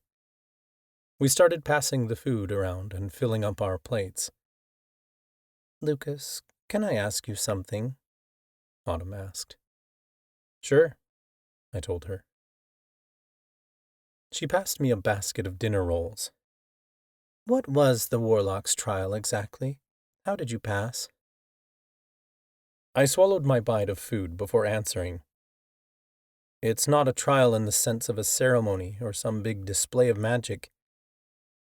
S1: We started passing the food around and filling up our plates.
S3: Lucas, can I ask you something?
S1: Autumn asked. Sure, I told her. She passed me a basket of dinner rolls.
S3: What was the Warlock's trial exactly? How did you pass?
S1: I swallowed my bite of food before answering. It's not a trial in the sense of a ceremony or some big display of magic.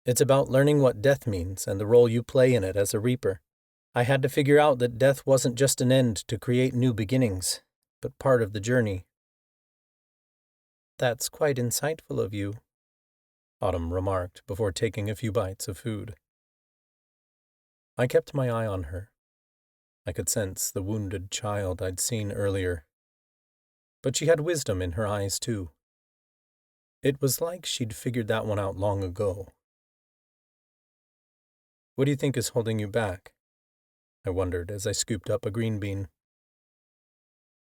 S1: It's about learning what death means and the role you play in it as a reaper. I had to figure out that death wasn't just an end to create new beginnings, but part of the journey.
S3: That's quite insightful of you,
S1: Autumn remarked before taking a few bites of food. I kept my eye on her. I could sense the wounded child I'd seen earlier. But she had wisdom in her eyes, too. It was like she'd figured that one out long ago. What do you think is holding you back? I wondered as I scooped up a green bean.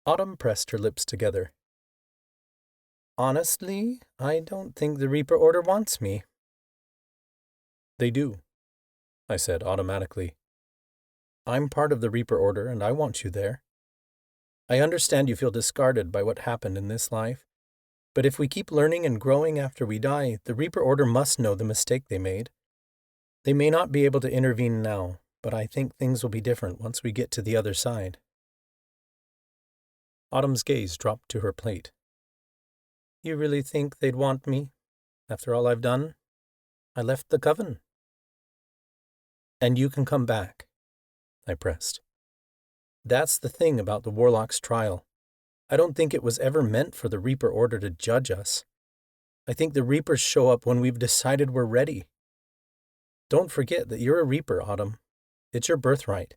S1: Autumn pressed her lips together.
S3: Honestly, I don't think the Reaper Order wants me.
S1: They do, I said automatically. I'm part of the Reaper Order, and I want you there. I understand you feel discarded by what happened in this life, but if we keep learning and growing after we die, the Reaper Order must know the mistake they made. They may not be able to intervene now, but I think things will be different once we get to the other side. Autumn's gaze dropped to her plate.
S3: You really think they'd want me, after all I've done? I left the coven.
S1: And you can come back, I pressed. That's the thing about the Warlock's trial. I don't think it was ever meant for the Reaper Order to judge us. I think the Reapers show up when we've decided we're ready. Don't forget that you're a Reaper, Autumn. It's your birthright.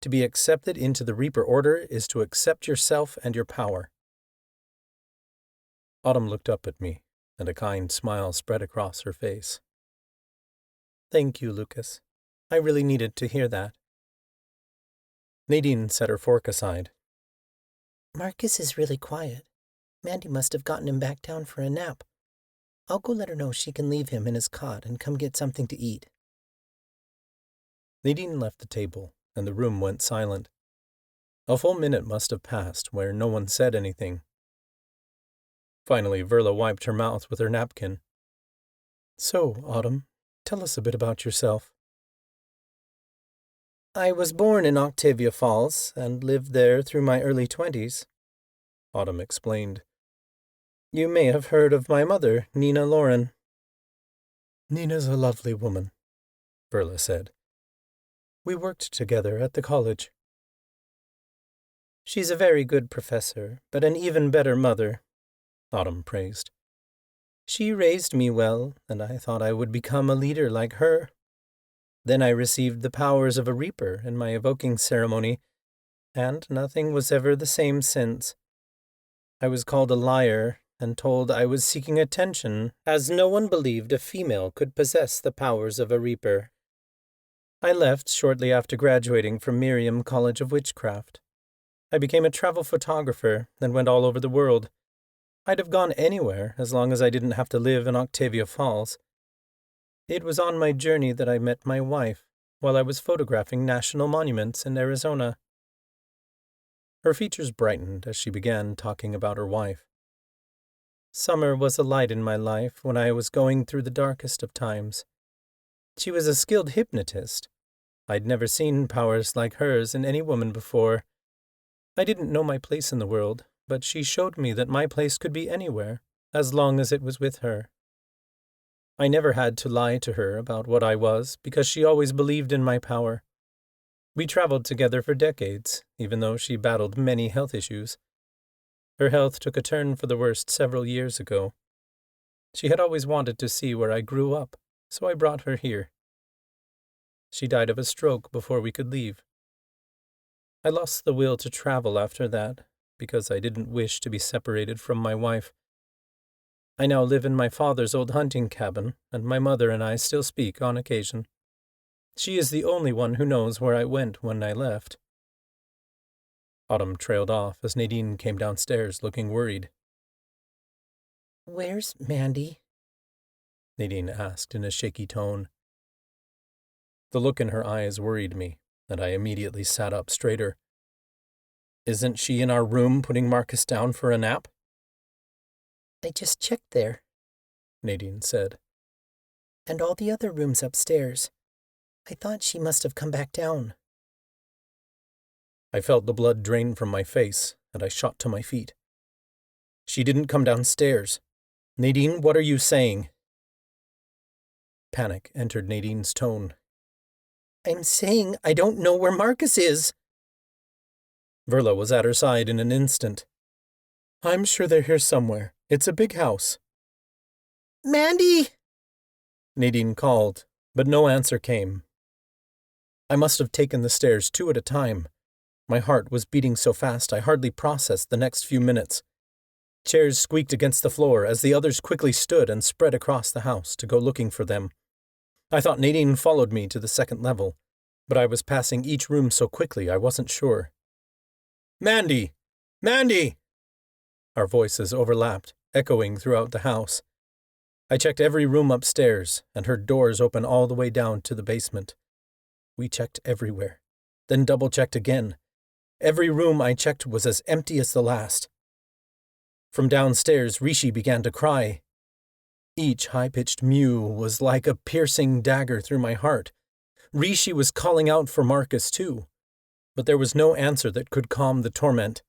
S1: To be accepted into the Reaper Order is to accept yourself and your power. Autumn looked up at me, and a kind smile spread across her face.
S3: Thank you, Lucas. I really needed to hear that.
S1: Nadine set her fork aside.
S3: Marcus is really quiet. Mandy must have gotten him back down for a nap. I'll go let her know she can leave him in his cot and come get something to eat.
S1: Nadine left the table, and the room went silent. A full minute must have passed where no one said anything. Finally, Verla wiped her mouth with her napkin. So, Autumn, tell us a bit about yourself.
S3: I was born in Octavia Falls and lived there through my early 20s,
S1: Autumn explained.
S3: You may have heard of my mother, Nina Lauren.
S1: Nina's a lovely woman, Verla said. We worked together at the college.
S3: She's a very good professor, but an even better mother,
S1: Autumn praised.
S3: She raised me well, and I thought I would become a leader like her.
S1: Then I received the powers of a reaper in my evoking ceremony, and nothing was ever the same since. I was called a liar and told I was seeking attention, as no one believed a female could possess the powers of a reaper. I left shortly after graduating from Imperium College of Witchcraft. I became a travel photographer and went all over the world. I'd have gone anywhere as long as I didn't have to live in Octavia Falls. It was on my journey that I met my wife while I was photographing national monuments in Arizona. Her features brightened as she began talking about her wife. Summer was a light in my life when I was going through the darkest of times. She was a skilled hypnotist. I'd never seen powers like hers in any woman before. I didn't know my place in the world, but she showed me that my place could be anywhere, as long as it was with her. I never had to lie to her about what I was, because she always believed in my power. We traveled together for decades, even though she battled many health issues. Her health took a turn for the worst several years ago. She had always wanted to see where I grew up, so I brought her here. She died of a stroke before we could leave. I lost the will to travel after that, because I didn't wish to be separated from my wife. I now live in my father's old hunting cabin, and my mother and I still speak on occasion. She is the only one who knows where I went when I left. Autumn trailed off as Nadine came downstairs looking worried.
S3: "Where's Mandy?"
S1: Nadine asked in a shaky tone. The look in her eyes worried me, and I immediately sat up straighter. "Isn't she in our room putting Marcus down for a nap?"
S3: "I just checked there."
S1: Nadine said.
S3: "And all the other rooms upstairs. I thought she must have come back down."
S1: I felt the blood drain from my face, and I shot to my feet. "She didn't come downstairs. Nadine, what are you saying?" Panic entered Nadine's tone.
S3: "I'm saying I don't know where Marcus is."
S1: Verla was at her side in an instant. "I'm sure they're here somewhere. It's a big house."
S3: "Mandy!"
S1: Nadine called, but no answer came. I must have taken the stairs 2 at a time. My heart was beating so fast I hardly processed the next few minutes. Chairs squeaked against the floor as the others quickly stood and spread across the house to go looking for them. I thought Nadine followed me to the 2nd level, but I was passing each room so quickly I wasn't sure. "Mandy! Mandy!" Our voices overlapped, echoing throughout the house. I checked every room upstairs and heard doors open all the way down to the basement. We checked everywhere, then double-checked again. Every room I checked was as empty as the last. From downstairs, Rishi began to cry. Each high-pitched mew was like a piercing dagger through my heart. Rishi was calling out for Marcus too, but there was no answer that could calm the torment.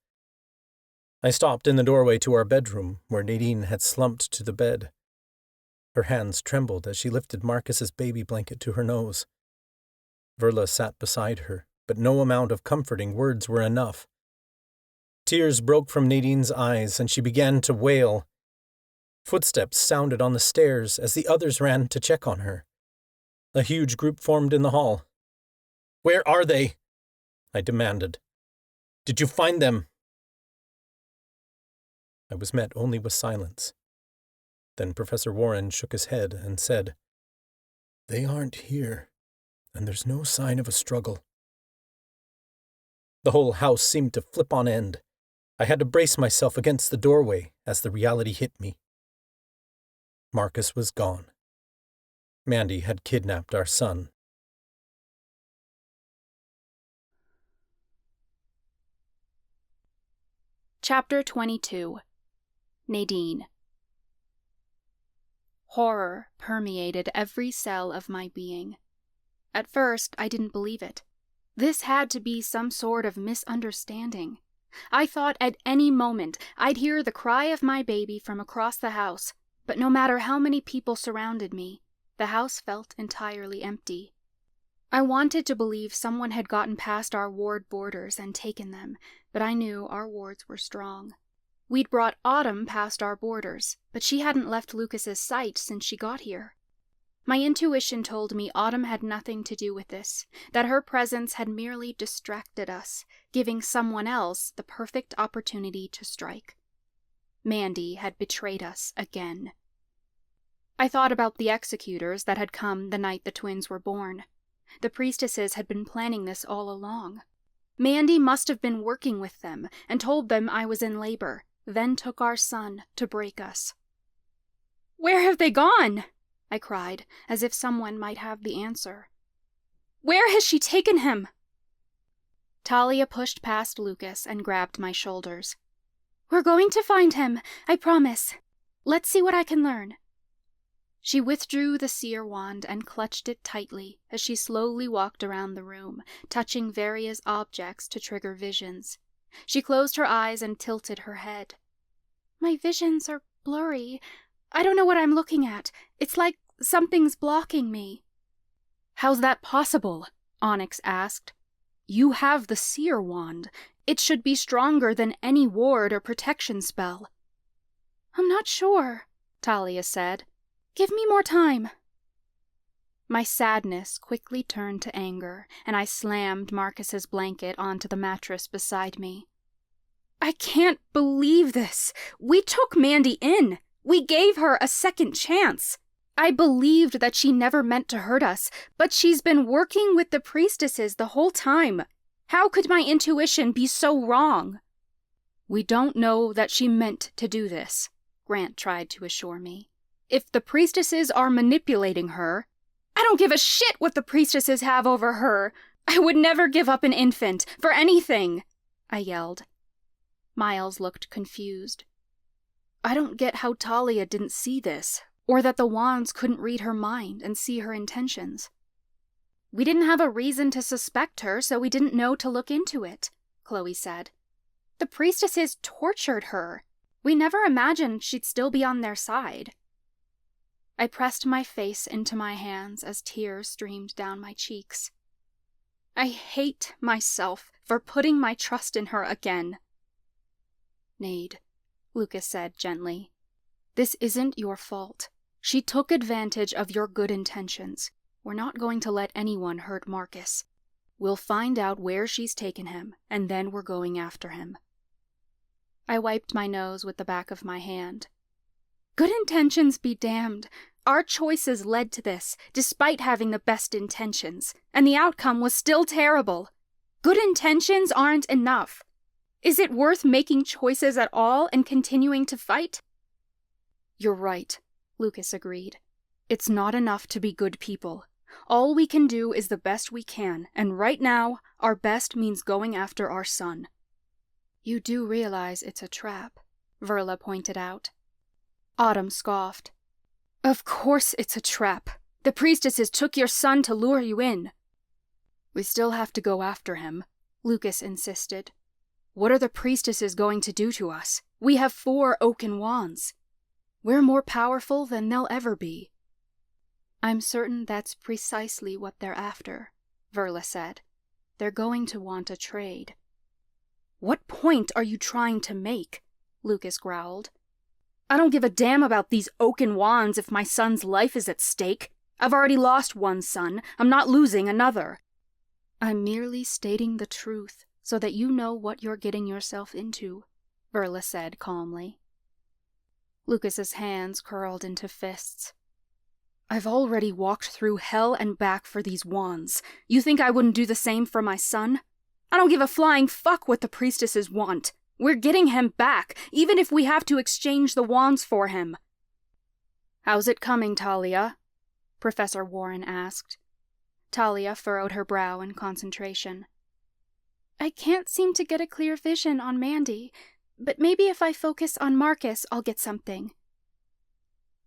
S1: I stopped in the doorway to our bedroom, where Nadine had slumped to the bed. Her hands trembled as she lifted Marcus's baby blanket to her nose. Verla sat beside her, but no amount of comforting words were enough. Tears broke from Nadine's eyes, and she began to wail. Footsteps sounded on the stairs as the others ran to check on her. A huge group formed in the hall. "Where are they?" I demanded. "Did you find them?" I was met only with silence. Then Professor Warren shook his head and said, "They aren't here, and there's no sign of a struggle." The whole house seemed to flip on end. I had to brace myself against the doorway as the reality hit me. Marcus was gone. Mandy had kidnapped our son.
S4: Chapter 22. Nadine. Horror permeated every cell of my being. At first, I didn't believe it. This had to be some sort of misunderstanding. I thought at any moment I'd hear the cry of my baby from across the house, but no matter how many people surrounded me, the house felt entirely empty. I wanted to believe someone had gotten past our ward borders and taken them, but I knew our wards were strong. We'd brought Autumn past our borders, but she hadn't left Lucas's sight since she got here. My intuition told me Autumn had nothing to do with this, that her presence had merely distracted us, giving someone else the perfect opportunity to strike. Mandy had betrayed us again. I thought about the executors that had come the night the twins were born. The priestesses had been planning this all along. Mandy must have been working with them and told them I was in labor, then took our son to break us. "Where have they gone?" I cried, as if someone might have the answer. "Where has she taken him?" Talia pushed past Lucas and grabbed my shoulders. "We're going to find him, I promise. Let's see what I can learn." She withdrew the seer wand and clutched it tightly as she slowly walked around the room, touching various objects to trigger visions. She closed her eyes and tilted her head. "My visions are blurry. I don't know what I'm looking at. It's like something's blocking me." "How's that possible?" Onyx asked. "You have the seer wand. It should be stronger than any ward or protection spell." "I'm not sure," Talia said. "Give me more time." My sadness quickly turned to anger, and I slammed Marcus's blanket onto the mattress beside me. "I can't believe this. We took Mandy in. We gave her a second chance. I believed that she never meant to hurt us, but she's been working with the priestesses the whole time. How could my intuition be so wrong?" "We don't know that she meant to do this," Grant tried to assure me. "If the priestesses are manipulating her—" "I don't give a shit what the priestesses have over her. I would never give up an infant, for anything," I yelled. Miles looked confused. "I don't get how Talia didn't see this, or that the wands couldn't read her mind and see her intentions." "We didn't have a reason to suspect her, so we didn't know to look into it," Chloe said. "The priestesses tortured her. We never imagined she'd still be on their side." I pressed my face into my hands as tears streamed down my cheeks. I hate myself for putting my trust in her again. "Nade," Lucas said gently, "this isn't your fault. She took advantage of your good intentions. We're not going to let anyone hurt Marcus. We'll find out where she's taken him, and then we're going after him." I wiped my nose with the back of my hand. "Good intentions be damned. Our choices led to this, despite having the best intentions, and the outcome was still terrible. Good intentions aren't enough. Is it worth making choices at all and continuing to fight?" "You're right," Lucas agreed. "It's not enough to be good people. All we can do is the best we can, and right now, our best means going after our son." "You do realize it's a trap," Verla pointed out. Autumn scoffed. "Of course it's a trap. The priestesses took your son to lure you in." "We still have to go after him," Lucas insisted. "What are the priestesses going to do to us? We have 4 Oaken Wands. We're more powerful than they'll ever be." "I'm certain that's precisely what they're after," Verla said. "They're going to want a trade." "What point are you trying to make?" Lucas growled. "I don't give a damn about these Oaken Wands if my son's life is at stake. I've already lost one son. I'm not losing another." "I'm merely stating the truth so that you know what you're getting yourself into," Verla said calmly. Lucas's hands curled into fists. "I've already walked through hell and back for these wands. You think I wouldn't do the same for my son? I don't give a flying fuck what the priestesses want. We're getting him back, even if we have to exchange the wands for him." "How's it coming, Talia?" Professor Warren asked. Talia furrowed her brow in concentration. "I can't seem to get a clear vision on Mandy, but maybe if I focus on Marcus, I'll get something."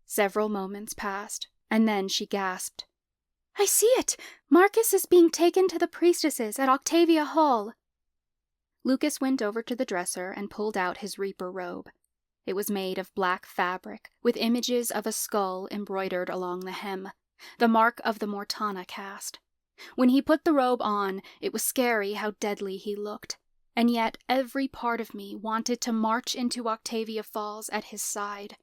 S4: Several moments passed, and then she gasped. "I see it! Marcus is being taken to the priestesses at Octavia Hall." Lucas went over to the dresser and pulled out his Reaper robe. It was made of black fabric, with images of a skull embroidered along the hem, the mark of the Mortana caste. When he put the robe on, it was scary how deadly he looked, and yet every part of me wanted to march into Octavia Falls at his side.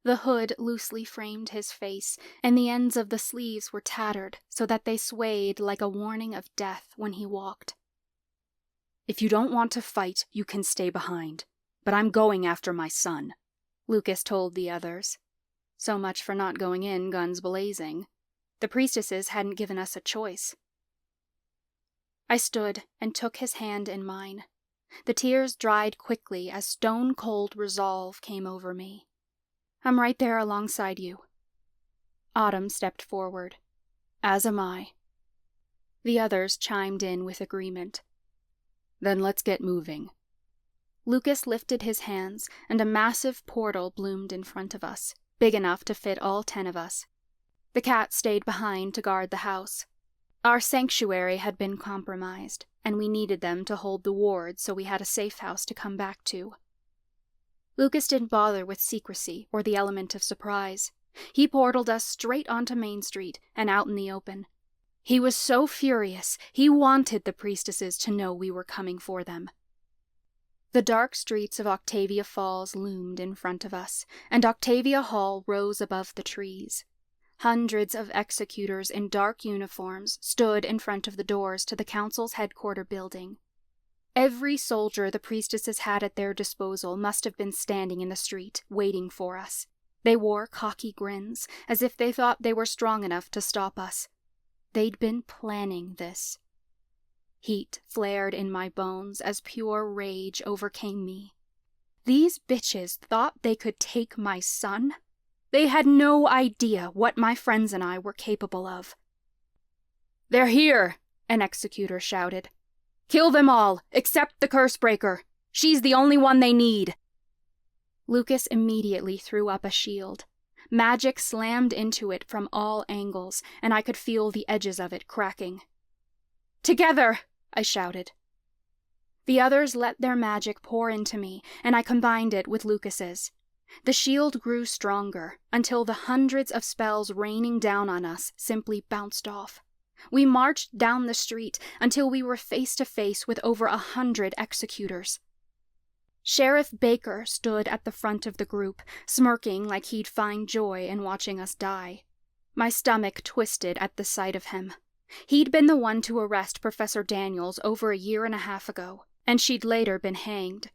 S4: The hood loosely framed his face, and the ends of the sleeves were tattered so that they swayed like a warning of death when he walked.
S5: "If you don't want to fight, you can stay behind. But I'm going after my son,"
S4: Lucas told the others. So much for not going in guns blazing. The priestesses hadn't given us a choice. I stood and took his hand in mine. The tears dried quickly as stone-cold resolve came over me. "I'm right there alongside you." Autumn stepped forward. "As am I." The others chimed in with agreement.
S5: "Then let's get moving."
S4: Lucas lifted his hands, and a massive portal bloomed in front of us, big enough to fit all 10 of us. The cat stayed behind to guard the house. Our sanctuary had been compromised, and we needed them to hold the ward so we had a safe house to come back to. Lucas didn't bother with secrecy or the element of surprise. He portaled us straight onto Main Street and out in the open. He was so furious, he wanted the priestesses to know we were coming for them. The dark streets of Octavia Falls loomed in front of us, and Octavia Hall rose above the trees. Hundreds of executors in dark uniforms stood in front of the doors to the council's headquarter building. Every soldier the priestesses had at their disposal must have been standing in the street, waiting for us. They wore cocky grins, as if they thought they were strong enough to stop us. They'd been planning this. Heat flared in my bones as pure rage overcame me. These bitches thought they could take my son? They had no idea what my friends and I were capable of. "They're here," an executor shouted. "Kill them all, except the Cursebreaker. She's the only one they need." Lucas immediately threw up a shield. Magic slammed into it from all angles, and I could feel the edges of it cracking. "Together!" I shouted. The others let their magic pour into me, and I combined it with Lucas's. The shield grew stronger, until the hundreds of spells raining down on us simply bounced off. We marched down the street until we were face to face with over 100 executors. Sheriff Baker stood at the front of the group, smirking like he'd find joy in watching us die. My stomach twisted at the sight of him. He'd been the one to arrest Professor Daniels over a year and a half ago, and she'd later been hanged.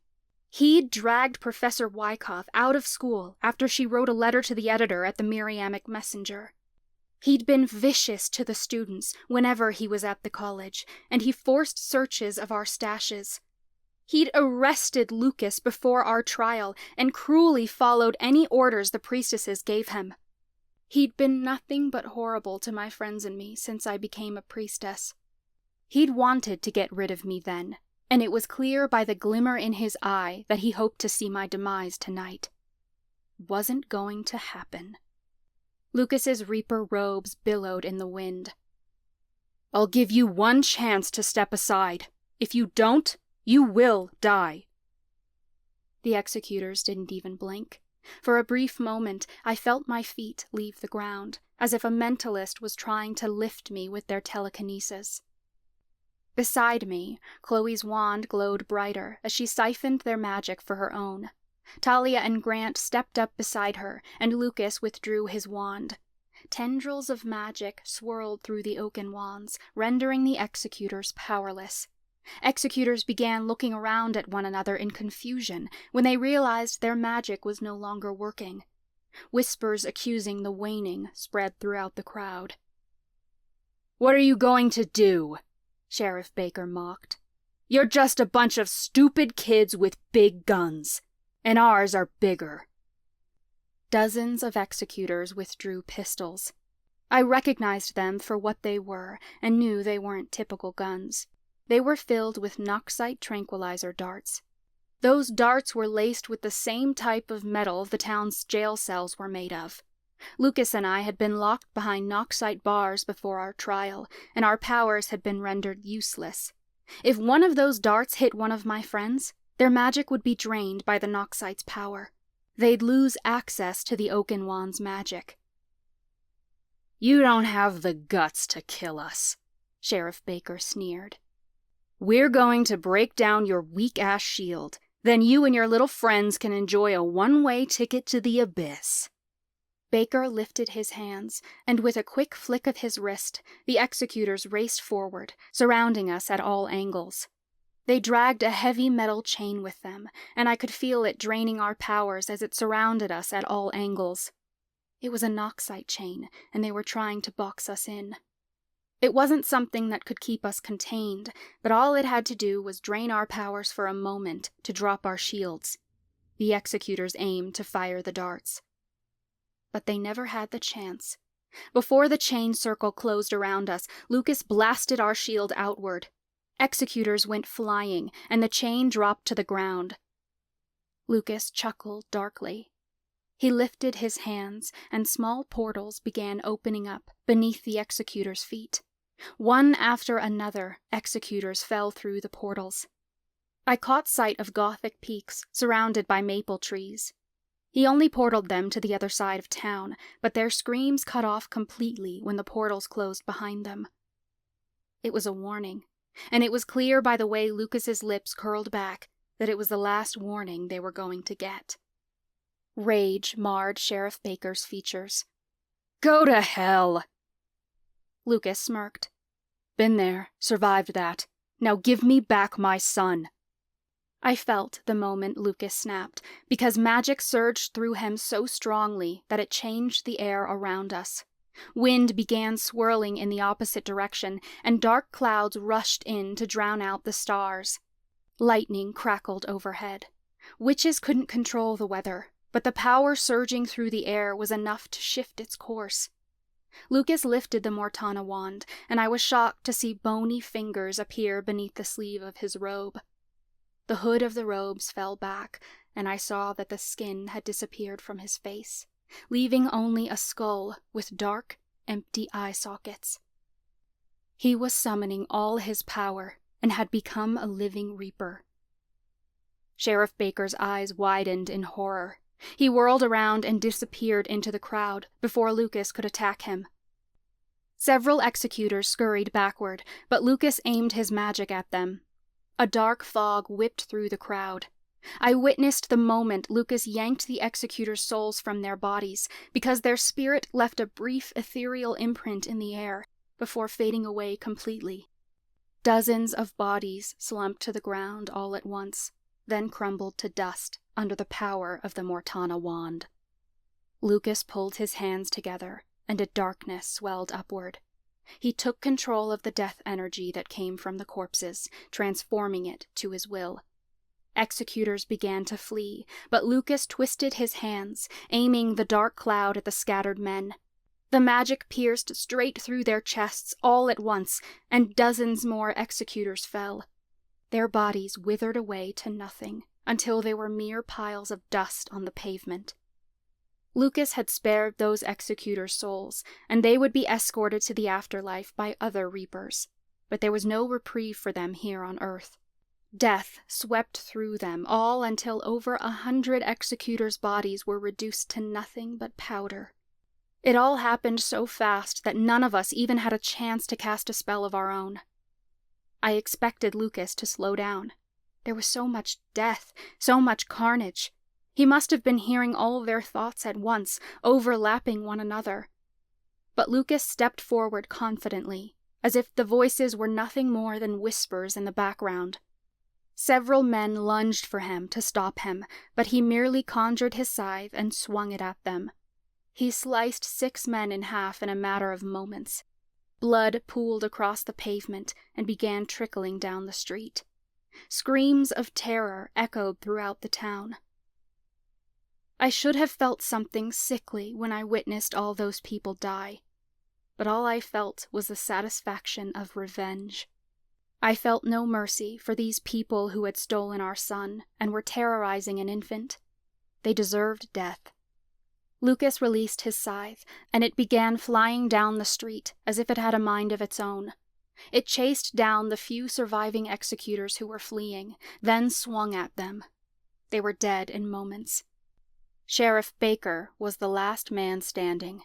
S4: He'd dragged Professor Wyckoff out of school after she wrote a letter to the editor at the Miriamic Messenger. He'd been vicious to the students whenever he was at the college, and he forced searches of our stashes. He'd arrested Lucas before our trial and cruelly followed any orders the priestesses gave him. He'd been nothing but horrible to my friends and me since I became a priestess. He'd wanted to get rid of me then, and it was clear by the glimmer in his eye that he hoped to see my demise tonight. Wasn't going to happen. Lucas's Reaper robes billowed in the wind. "I'll give you one chance to step aside. If you don't, you will die." The executors didn't even blink. For a brief moment, I felt my feet leave the ground, as if a mentalist was trying to lift me with their telekinesis. Beside me, Chloe's wand glowed brighter as she siphoned their magic for her own. Talia and Grant stepped up beside her, and Lucas withdrew his wand. Tendrils of magic swirled through the Oaken Wands, rendering the executors powerless. Executors began looking around at one another in confusion when they realized their magic was no longer working. Whispers accusing the waning spread throughout the crowd. "What are you going to do?" Sheriff Baker mocked. "You're just a bunch of stupid kids with big guns, and ours are bigger." Dozens of executors withdrew pistols. I recognized them for what they were and knew they weren't typical guns. They were filled with Noxite tranquilizer darts. Those darts were laced with the same type of metal the town's jail cells were made of. Lucas and I had been locked behind Noxite bars before our trial, and our powers had been rendered useless. If one of those darts hit one of my friends, their magic would be drained by the Noxite's power. They'd lose access to the Oaken Wands' magic. "You don't have the guts to kill us," Sheriff Baker sneered. "We're going to break down your weak-ass shield. Then you and your little friends can enjoy a one-way ticket to the abyss."
S5: Baker lifted his hands, and with a quick flick of his wrist, the executors raced forward, surrounding us at all angles. They dragged a heavy metal chain with them, and I could feel it draining our powers as it surrounded us at all angles. It was a Noxite chain, and they were trying to box us in. It wasn't something that could keep us contained, but all it had to do was drain our powers for a moment to drop our shields. The executors aimed to fire the darts. But they never had the chance. Before the chain circle closed around us, Lucas blasted our shield outward. Executors went flying, and the chain dropped to the ground. Lucas chuckled darkly. He lifted his hands, and small portals began opening up beneath the executors' feet. One after another, executors fell through the portals. I caught sight of Gothic peaks surrounded by maple trees. He only portaled them to the other side of town, but their screams cut off completely when the portals closed behind them. It was a warning, and it was clear by the way Lucas's lips curled back that it was the last warning they were going to get. Rage marred Sheriff Baker's features. "Go to hell!" Lucas smirked. "Been there, survived that. Now give me back my son." I felt the moment Lucas snapped, because magic surged through him so strongly that it changed the air around us. Wind began swirling in the opposite direction, and dark clouds rushed in to drown out the stars. Lightning crackled overhead. Witches couldn't control the weather, but the power surging through the air was enough to shift its course. Lucas lifted the Mortana wand, and I was shocked to see bony fingers appear beneath the sleeve of his robe. The hood of the robes fell back, and I saw that the skin had disappeared from his face, leaving only a skull with dark, empty eye sockets. He was summoning all his power and had become a living reaper. Sheriff Baker's eyes widened in horror. He whirled around and disappeared into the crowd before Lucas could attack him. Several executors scurried backward, but Lucas aimed his magic at them. A dark fog whipped through the crowd. I witnessed the moment Lucas yanked the executors' souls from their bodies, because their spirit left a brief ethereal imprint in the air before fading away completely. Dozens of bodies slumped to the ground all at once, then crumbled to dust under the power of the Mortana wand. Lucas pulled his hands together, and a darkness swelled upward. He took control of the death energy that came from the corpses, transforming it to his will. Executors began to flee, but Lucas twisted his hands, aiming the dark cloud at the scattered men. The magic pierced straight through their chests all at once, and dozens more executors fell. Their bodies withered away to nothing until they were mere piles of dust on the pavement. Lucas had spared those executors' souls, and they would be escorted to the afterlife by other reapers, but there was no reprieve for them here on Earth. Death swept through them all until over 100 executors' bodies were reduced to nothing but powder. It all happened so fast that none of us even had a chance to cast a spell of our own. I expected Lucas to slow down. There was so much death, so much carnage. He must have been hearing all their thoughts at once, overlapping one another. But Lucas stepped forward confidently, as if the voices were nothing more than whispers in the background. Several men lunged for him to stop him, but he merely conjured his scythe and swung it at them. He sliced 6 men in half in a matter of moments. Blood pooled across the pavement and began trickling down the street. Screams of terror echoed throughout the town. I should have felt something sickly when I witnessed all those people die, but all I felt was the satisfaction of revenge. I felt no mercy for these people who had stolen our son and were terrorizing an infant. They deserved death. Lucas released his scythe, and it began flying down the street as if it had a mind of its own. It chased down the few surviving executors who were fleeing, then swung at them. They were dead in moments. Sheriff Baker was the last man standing.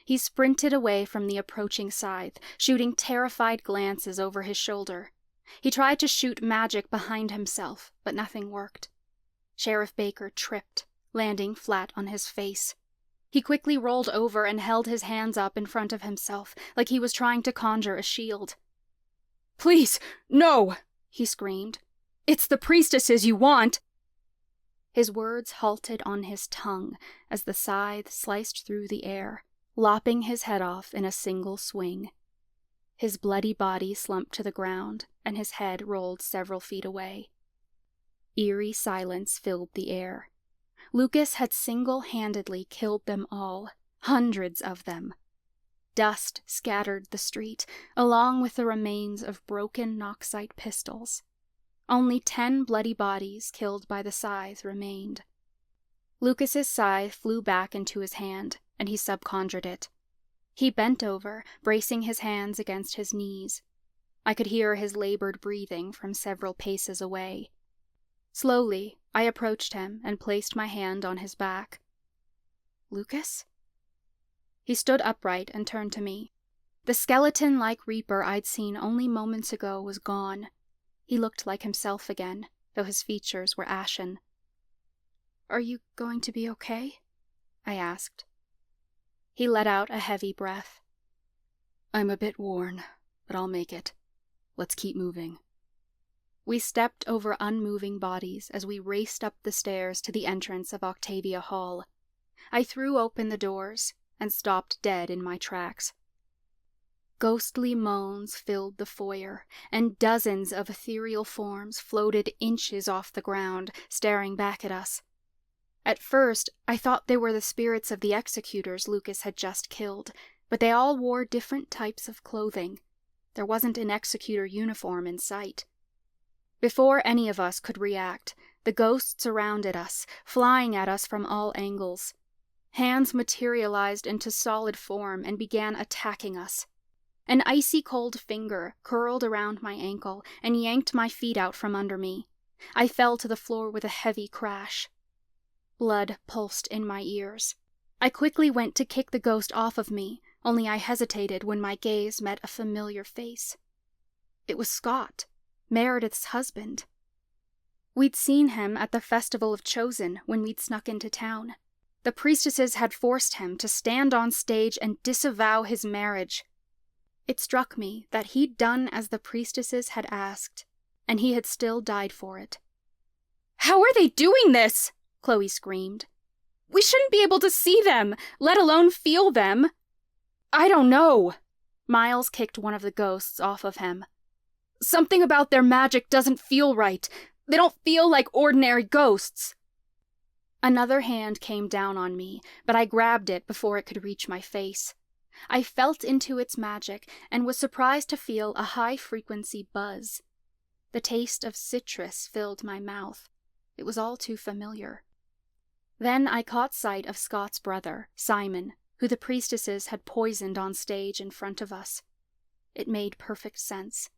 S5: He sprinted away from the approaching scythe, shooting terrified glances over his shoulder. He tried to shoot magic behind himself, but nothing worked. Sheriff Baker tripped, landing flat on his face. He quickly rolled over and held his hands up in front of himself, like he was trying to conjure a shield. "Please, no!" he screamed. "It's the priestesses you want!" His words halted on his tongue as the scythe sliced through the air, lopping his head off in a single swing. His bloody body slumped to the ground, and his head rolled several feet away. Eerie silence filled the air. Lucas had single-handedly killed them all, hundreds of them. Dust scattered the street, along with the remains of broken Noxite pistols. Only 10 bloody bodies killed by the scythe remained. Lucas's scythe flew back into his hand, and he subconjured it. He bent over, bracing his hands against his knees. I could hear his labored breathing from several paces away. Slowly, I approached him and placed my hand on his back. "Lucas?" He stood upright and turned to me. The skeleton-like reaper I'd seen only moments ago was gone. He looked like himself again, though his features were ashen. "Are you going to be okay?" I asked. He let out a heavy breath. "I'm a bit worn, but I'll make it. Let's keep moving." We stepped over unmoving bodies as we raced up the stairs to the entrance of Octavia Hall. I threw open the doors and stopped dead in my tracks. Ghostly moans filled the foyer, and dozens of ethereal forms floated inches off the ground, staring back at us. At first, I thought they were the spirits of the executors Lucas had just killed, but they all wore different types of clothing. There wasn't an executor uniform in sight. Before any of us could react, the ghosts surrounded us, flying at us from all angles. Hands materialized into solid form and began attacking us. An icy cold finger curled around my ankle and yanked my feet out from under me. I fell to the floor with a heavy crash. Blood pulsed in my ears. I quickly went to kick the ghost off of me, only I hesitated when my gaze met a familiar face. It was Scott, Meredith's husband. We'd seen him at the Festival of Chosen when we'd snuck into town. The priestesses had forced him to stand on stage and disavow his marriage. It struck me that he'd done as the priestesses had asked, and he had still died for it. "How are they doing this?" Chloe screamed. "We shouldn't be able to see them, let alone feel them." "I don't know." Miles kicked one of the ghosts off of him. "Something about their magic doesn't feel right. They don't feel like ordinary ghosts." Another hand came down on me, but I grabbed it before it could reach my face. I felt into its magic and was surprised to feel a high-frequency buzz. The taste of citrus filled my mouth. It was all too familiar. Then I caught sight of Scott's brother, Simon, who the priestesses had poisoned on stage in front of us. It made perfect sense.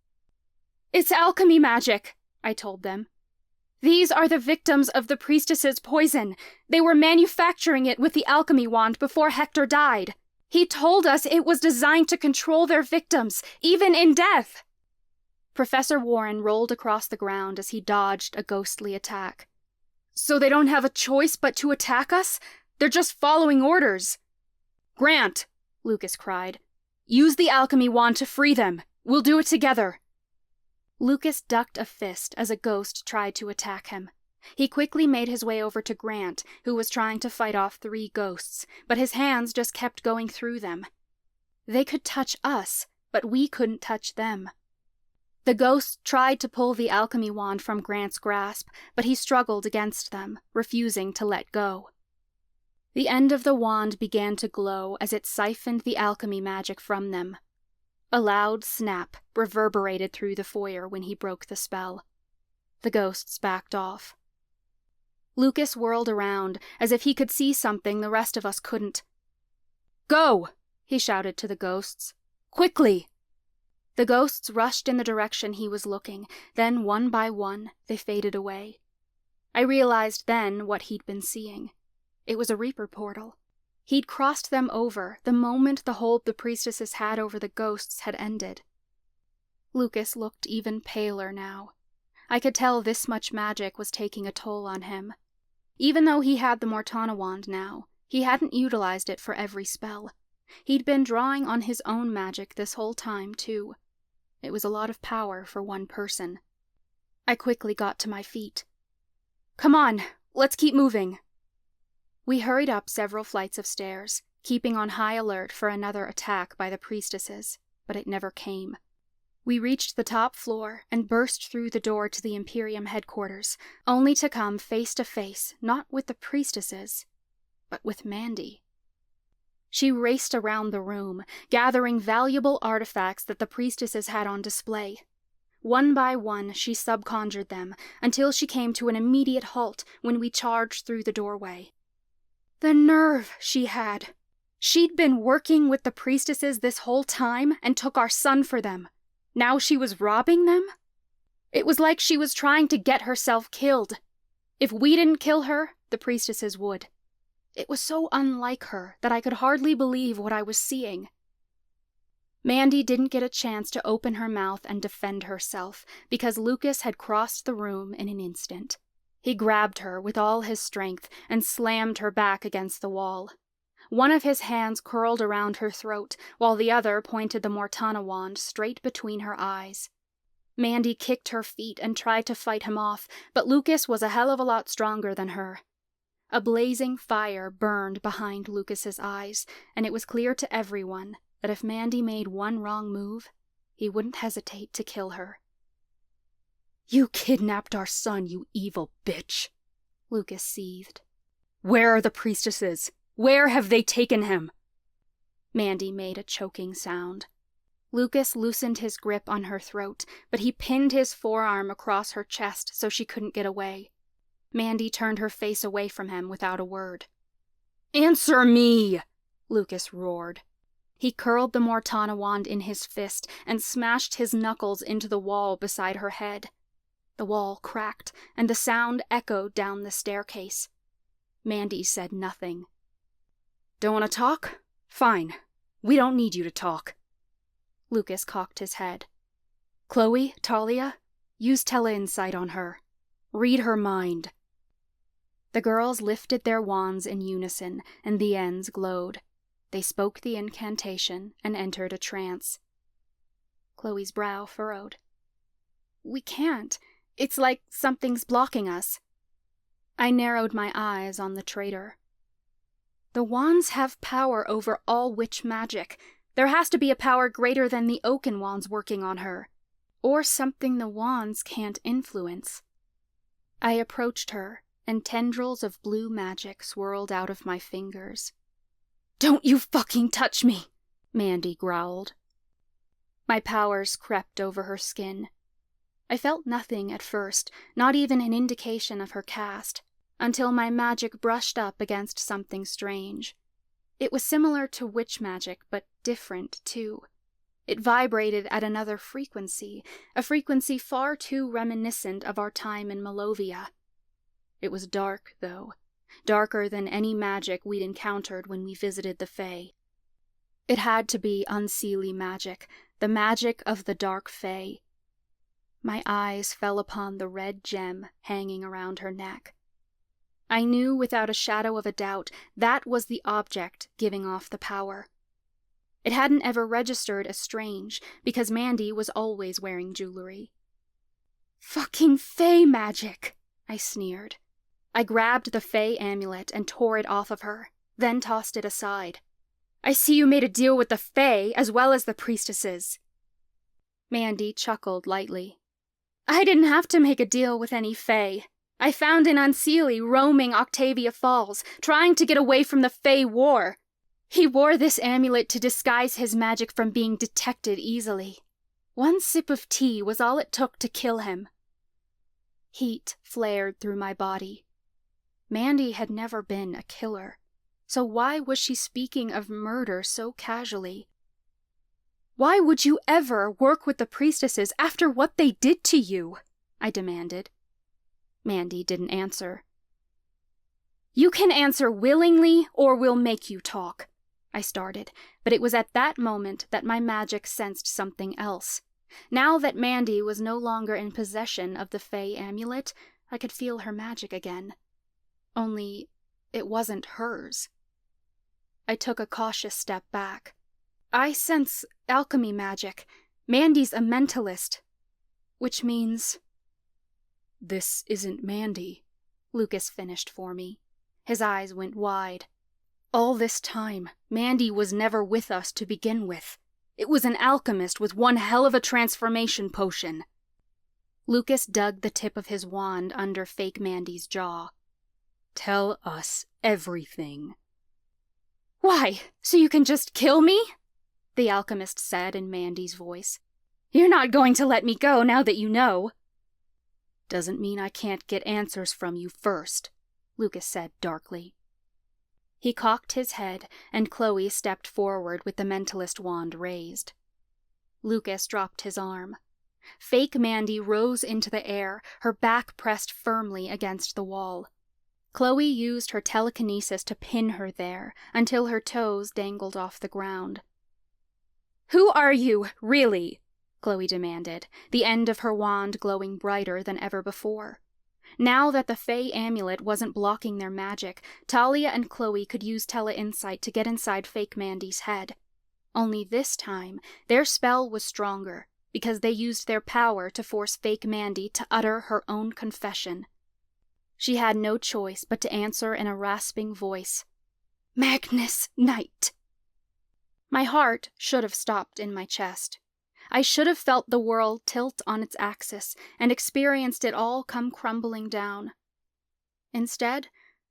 S5: "It's alchemy magic," I told them. "These are the victims of the priestesses' poison. They were manufacturing it with the alchemy wand before Hector died. He told us it was designed to control their victims, even in death." Professor Warren rolled across the ground as he dodged a ghostly attack. "So they don't have a choice but to attack us? They're just following orders." "Grant," Lucas cried. "Use the alchemy wand to free them. We'll do it together." Lucas ducked a fist as a ghost tried to attack him. He quickly made his way over to Grant, who was trying to fight off 3 ghosts, but his hands just kept going through them. They could touch us, but we couldn't touch them. The ghosts tried to pull the alchemy wand from Grant's grasp, but he struggled against them, refusing to let go. The end of the wand began to glow as it siphoned the alchemy magic from them. A loud snap reverberated through the foyer when he broke the spell. The ghosts backed off. Lucas whirled around, as if he could see something the rest of us couldn't. "Go!" he shouted to the ghosts. "Quickly!" The ghosts rushed in the direction he was looking, then one by one they faded away. I realized then what he'd been seeing. It was a Reaper portal. He'd crossed them over the moment the hold the priestesses had over the ghosts had ended. Lucas looked even paler now. I could tell this much magic was taking a toll on him. Even though he had the Mortana wand now,
S4: He hadn't utilized it for every spell. He'd been drawing on his own magic this whole time, too. It was a lot of power for one person. I quickly got to my feet. "Come on, let's keep moving." We hurried up several flights of stairs, keeping on high alert for another attack by the priestesses, but it never came. We reached the top floor and burst through the door to the Imperium headquarters, only to come face to face not with the priestesses, but with Mandy. She raced around the room, gathering valuable artifacts that the priestesses had on display. One by one, she subconjured them, until she came to an immediate halt when we charged through the doorway. The nerve she had! She'd been working with the priestesses this whole time and took our son for them. Now she was robbing them? It was like she was trying to get herself killed. If we didn't kill her, the priestesses would. It was so unlike her that I could hardly believe what I was seeing. Mandy didn't get a chance to open her mouth and defend herself, because Lucas had crossed the room in an instant. He grabbed her with all his strength and slammed her back against the wall. One of his hands curled around her throat, while the other pointed the Mortana wand straight between her eyes. Mandy kicked her feet and tried to fight him off, but Lucas was a hell of a lot stronger than her. A blazing fire burned behind Lucas's eyes, and it was clear to everyone that if Mandy made one wrong move, he wouldn't hesitate to kill her. "You kidnapped our son, you evil bitch," Lucas seethed. "Where are the priestesses? Where have they taken him?" Mandy made a choking sound. Lucas loosened his grip on her throat, but he pinned his forearm across her chest so she couldn't get away. Mandy turned her face away from him without a word. "Answer me!" Lucas roared. He curled the Mortana wand in his fist and smashed his knuckles into the wall beside her head. The wall cracked, and the sound echoed down the staircase. Mandy said nothing. "Don't want to talk? Fine. We don't need you to talk." Lucas cocked his head. "Chloe, Talia, use tele-insight on her. Read her mind." The girls lifted their wands in unison, and the ends glowed. They spoke the incantation and entered a trance. Chloe's brow furrowed. "We can't. It's like something's blocking us." I narrowed my eyes on the traitor. "The wands have power over all witch magic. There has to be a power greater than the Oaken Wands working on her. Or something the wands can't influence." I approached her, and tendrils of blue magic swirled out of my fingers. "Don't you fucking touch me!" Mandy growled. My powers crept over her skin. I felt nothing at first, not even an indication of her caste, until my magic brushed up against something strange. It was similar to witch magic, but different, too. It vibrated at another frequency, a frequency far too reminiscent of our time in Malovia. It was dark, though, darker than any magic we'd encountered when we visited the Fae. It had to be unseelie magic, the magic of the dark Fae. My eyes fell upon the red gem hanging around her neck. I knew without a shadow of a doubt that was the object giving off the power. It hadn't ever registered as strange, because Mandy was always wearing jewelry. "Fucking Fae magic!" I sneered. I grabbed the Fae amulet and tore it off of her, then tossed it aside. "I see you made a deal with the Fae as well as the priestesses." Mandy chuckled lightly. "I didn't have to make a deal with any Fae. I found an unseelie roaming Octavia Falls, trying to get away from the Fae war. He wore this amulet to disguise his magic from being detected easily. One sip of tea was all it took to kill him." Heat flared through my body. Mandy had never been a killer, so why was she speaking of murder so casually? "Why would you ever work with the priestesses after what they did to you?" I demanded. Mandy didn't answer. "You can answer willingly, or we'll make you talk," I started, but it was at that moment that my magic sensed something else. Now that Mandy was no longer in possession of the Fae amulet, I could feel her magic again. Only, it wasn't hers.
S5: I took a cautious step back. I sense alchemy magic. Mandy's a mentalist. Which means...
S4: This isn't Mandy, Lucas finished for me. His eyes went wide. All this time, Mandy was never with us to begin with. It was an alchemist with one hell of a transformation potion. Lucas dug the tip of his wand under fake Mandy's jaw. Tell us everything.
S5: Why, so you can just kill me? The alchemist said in Mandy's voice. You're not going to let me go now that you know.
S4: Doesn't mean I can't get answers from you first, Lucas said darkly. He cocked his head, and Chloe stepped forward with the mentalist wand raised. Lucas dropped his arm. Fake Mandy rose into the air, her back pressed firmly against the wall. Chloe used her telekinesis to pin her there until her toes dangled off the ground.
S5: Who are you, really? Chloe demanded, the end of her wand glowing brighter than ever before. Now that the Fey amulet wasn't blocking their magic, Talia and Chloe could use tele-insight to get inside fake Mandy's head. Only this time, their spell was stronger, because they used their power to force fake Mandy to utter her own confession. She had no choice but to answer in a rasping voice. Magnus Knight. My heart should have stopped in my chest. I should have felt the world tilt on its axis and experienced it all come crumbling down. Instead,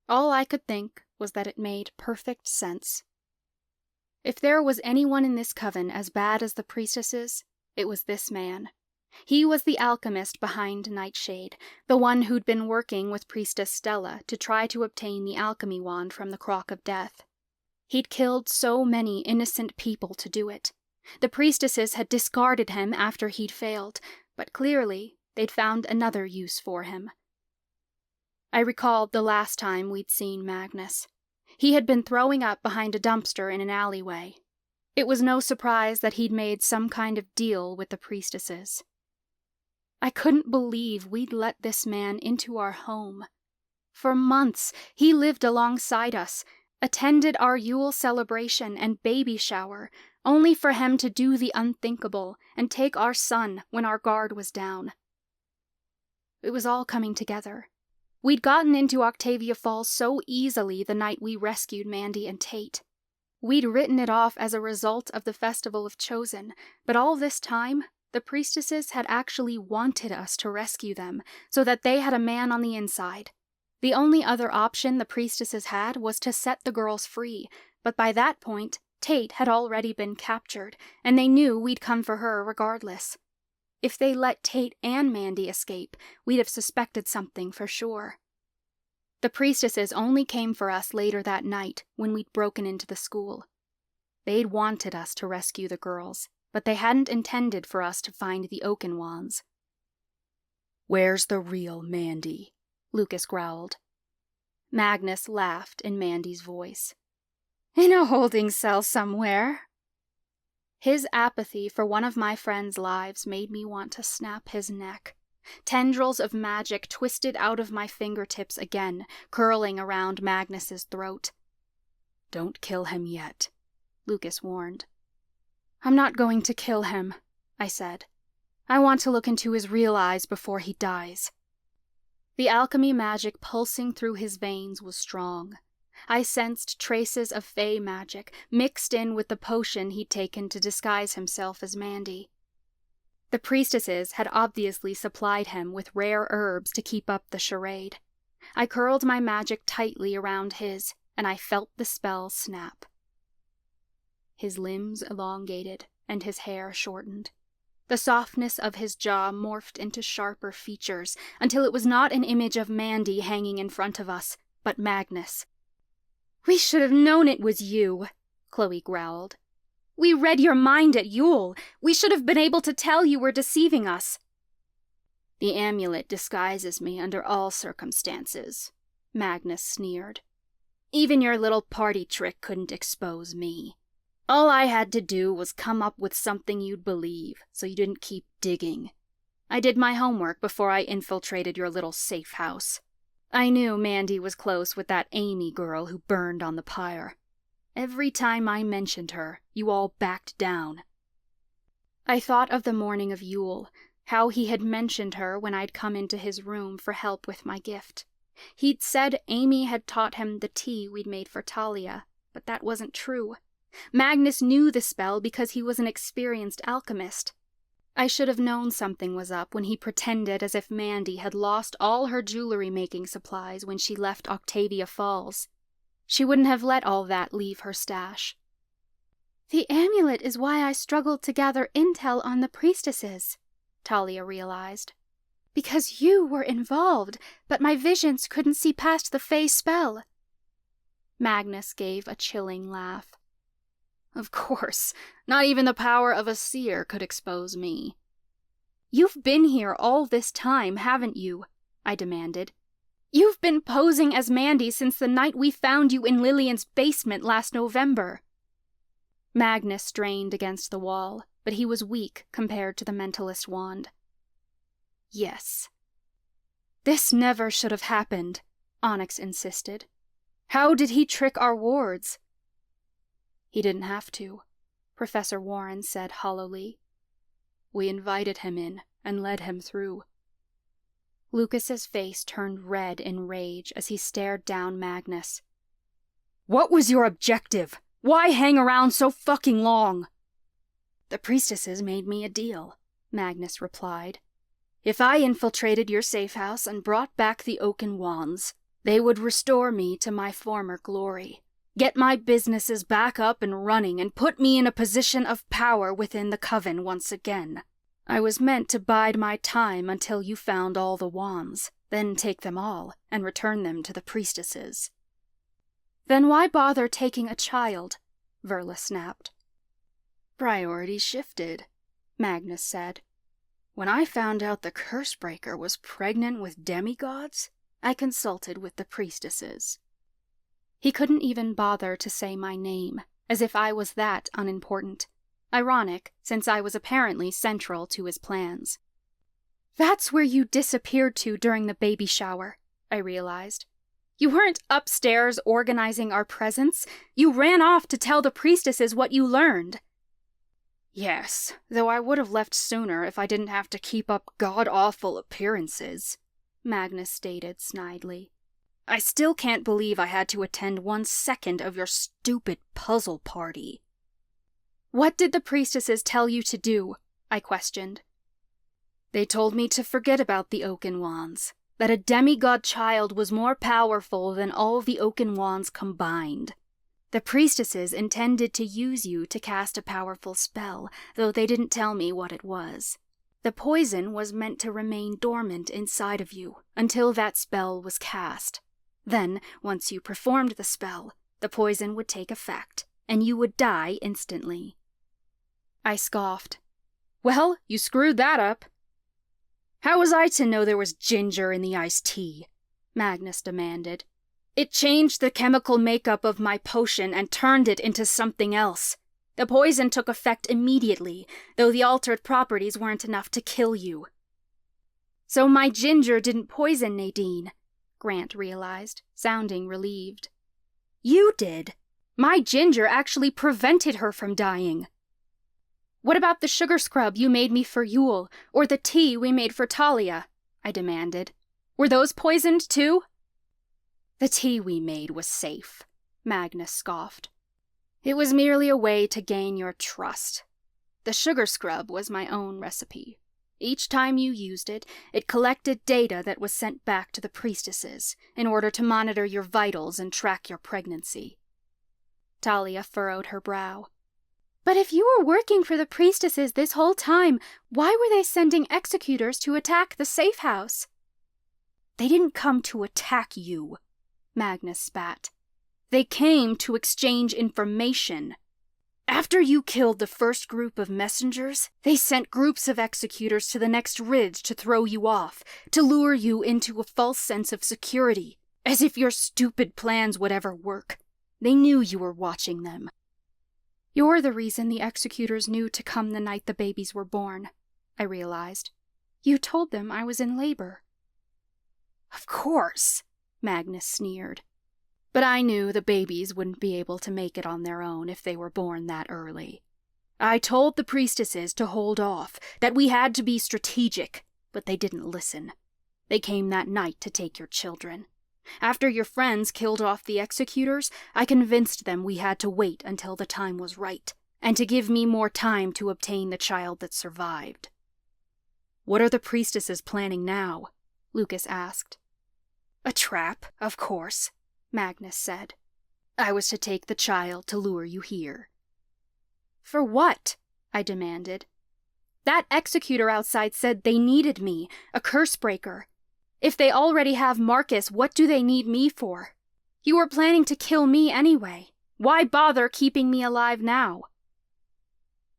S5: all I could think was that it made perfect sense. If there was anyone in this coven as bad as the priestesses, it was this man. He was the alchemist behind Nightshade, the one who'd been working with Priestess Stella to try to obtain the alchemy wand from the Crock of Death. He'd killed so many innocent people to do it. The priestesses had discarded him after he'd failed, but clearly they'd found another use for him. I recalled the last time we'd seen Magnus. He had been throwing up behind a dumpster in an alleyway. It was no surprise that he'd made some kind of deal with the priestesses. I couldn't believe we'd let this man into our home. For months, he lived alongside us, attended our Yule celebration and baby shower, only for him to do the unthinkable and take our son when our guard was down. It was all coming together. We'd gotten into Octavia Falls so easily the night we rescued Mandy and Tate. We'd written it off as a result of the Festival of Chosen, but all this time, the priestesses had actually wanted us to rescue them, so that they had a man on the inside. The only other option the priestesses had was to set the girls free, but by that point, Tate had already been captured, and they knew we'd come for her regardless. If they let Tate and Mandy escape, we'd have suspected something for sure. The priestesses only came for us later that night when we'd broken into the school. They'd wanted us to rescue the girls, but they hadn't intended for us to find the Oaken Wands.
S4: Where's the real Mandy? Lucas growled.
S5: Magnus laughed in Mandy's voice. In a holding cell somewhere. His apathy for one of my friends' lives made me want to snap his neck. Tendrils of magic twisted out of my fingertips again, curling around Magnus's throat.
S4: Don't kill him yet, Lucas warned.
S5: I'm not going to kill him, I said. I want to look into his real eyes before he dies. The alchemy magic pulsing through his veins was strong. I sensed traces of fey magic mixed in with the potion he'd taken to disguise himself as Mandy. The priestesses had obviously supplied him with rare herbs to keep up the charade. I curled my magic tightly around his, and I felt the spell snap. His limbs elongated, and his hair shortened. The softness of his jaw morphed into sharper features, until it was not an image of Mandy hanging in front of us, but Magnus. We should have known it was you, Chloe growled. We read your mind at Yule. We should have been able to tell you were deceiving us.
S4: The amulet disguises me under all circumstances, Magnus sneered. Even your little party trick couldn't expose me. All I had to do was come up with something you'd believe, so you didn't keep digging. I did my homework before I infiltrated your little safe house. I knew Mandy was close with that Amy girl who burned on the pyre.
S5: Every time I mentioned her, you all backed down." I thought of the morning of Yule, how he had mentioned her when I'd come into his room for help with my gift. He'd said Amy had taught him the tea we'd made for Talia, but that wasn't true. Magnus knew the spell because he was an experienced alchemist. I should have known something was up when he pretended as if Mandy had lost all her jewelry-making supplies when she left Octavia Falls. She wouldn't have let all that leave her stash.
S4: "The amulet is why I struggled to gather intel on the priestesses," Talia realized. "Because you were involved, but my visions couldn't see past the Fae spell."
S5: Magnus gave a chilling laugh. "Of course, not even the power of a seer could expose me." "You've been here all this time, haven't you?" I demanded. "You've been posing as Mandy since the night we found you in Lillian's basement last November." Magnus strained against the wall, but he was weak compared to the mentalist wand. "Yes." "This never should have happened," Onyx insisted. "How did he trick our wards?" "He didn't have to," Professor Warren said hollowly. "We invited him in and led him through." Lucas's face turned red in rage as he stared down Magnus. "What was your objective? Why hang around so fucking long?" "The priestesses made me a deal," Magnus replied. "If I infiltrated your safe house and brought back the Oaken Wands, they would restore me to my former glory, get my businesses back up and running, and put me in a position of power within the coven once again. I was meant to bide my time until you found all the wands, then take them all and return them to the priestesses."
S4: "Then why bother taking a child?" Verla snapped.
S5: "Priorities shifted," Magnus said. "When I found out the Cursebreaker was pregnant with demigods, I consulted with the priestesses."
S4: He couldn't even bother to say my name, as if I was that unimportant. Ironic, since I was apparently central to his plans. "That's where you disappeared to during the baby shower," I realized. "You weren't upstairs organizing our presence. You ran off to tell the priestesses what you learned."
S5: "Yes, though I would have left sooner if I didn't have to keep up god-awful appearances," Magnus stated snidely. "I still can't believe I had to attend 1 second of your stupid puzzle party."
S4: "What did the priestesses tell you to do?" I questioned.
S5: "They told me to forget about the Oaken Wands, that a demigod child was more powerful than all the Oaken Wands combined. The priestesses intended to use you to cast a powerful spell, though they didn't tell me what it was. The poison was meant to remain dormant inside of you until that spell was cast. Then, once you performed the spell, the poison would take effect, and you would die instantly."
S4: I scoffed.
S5: "Well, you screwed that up." "How was I to know there was ginger in the iced tea?" Magnus demanded. "It changed the chemical makeup of my potion and turned it into something else. The poison took effect immediately, though the altered properties weren't enough to kill you."
S4: "So my ginger didn't poison Nadine," Grant realized, sounding relieved.
S5: "You did. My ginger actually prevented her from dying."
S4: "What about the sugar scrub you made me for Yule, or the tea we made for Talia?" I demanded. "Were those poisoned too?"
S5: "The tea we made was safe," Magnus scoffed. "It was merely a way to gain your trust. The sugar scrub was my own recipe. Each time you used it, it collected data that was sent back to the priestesses in order to monitor your vitals and track your pregnancy."
S4: Talia furrowed her brow. "But if you were working for the priestesses this whole time, why were they sending executors to attack the safe house?"
S5: "They didn't come to attack you," Magnus spat. "They came to exchange information. After you killed the first group of messengers, they sent groups of executors to the next ridge to throw you off, to lure you into a false sense of security, as if your stupid plans would ever work. They knew you were watching them."
S4: "You're the reason the executors knew to come the night the babies were born," I realized. "You told them I was in labor."
S5: "Of course," Magnus sneered. But I knew the babies wouldn't be able to make it on their own if they were born that early. I told the priestesses to hold off, that we had to be strategic, but they didn't listen. They came that night to take your children. After your friends killed off the executors, I convinced them we had to wait until the time was right, and to give me more time to obtain the child that survived. What are the priestesses planning now? Lucas asked. A trap, of course, Magnus said. I was to take the child to lure you here. For what? I demanded. That executor outside said they needed me, a curse breaker. If they already have Marcus, what do they need me for? You were planning to kill me anyway. Why bother keeping me alive now?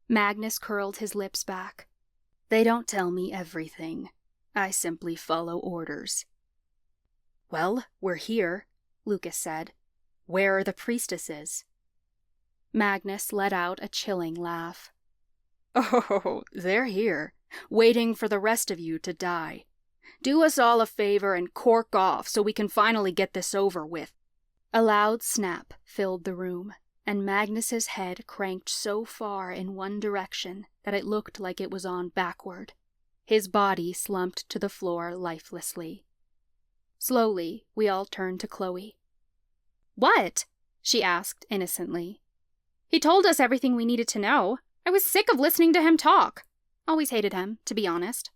S5: Magnus curled his lips back. They don't tell me everything. I simply follow orders. Well, we're here, Lucas said. Where are the priestesses? Magnus let out a chilling laugh. Oh, they're here, waiting for the rest of you to die. Do us all a favor and cork off so we can finally get this over with. A loud snap filled the room, and Magnus's head cranked so far in one direction that it looked like it was on backward. His body slumped to the floor lifelessly. Slowly, we all turned to Chloe. What? She asked innocently. He told us everything we needed to know. I was sick of listening to him talk. Always hated him, to be honest.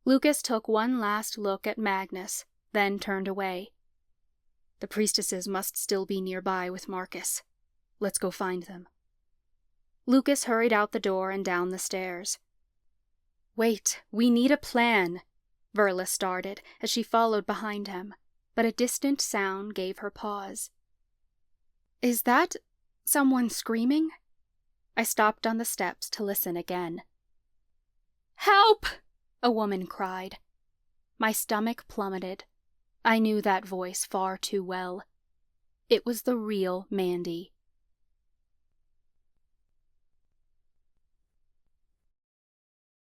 S5: Lucas took one last look at Magnus, then turned away. The priestesses must still be nearby with Marcus. Let's go find them. Lucas hurried out the door and down the stairs. Wait, we need a plan, Verla started as she followed behind him, but a distant sound gave her pause. Is that someone screaming? I stopped on the steps to listen again. Help! A woman cried. My stomach plummeted. I knew that voice far too well. It was the real Mandy.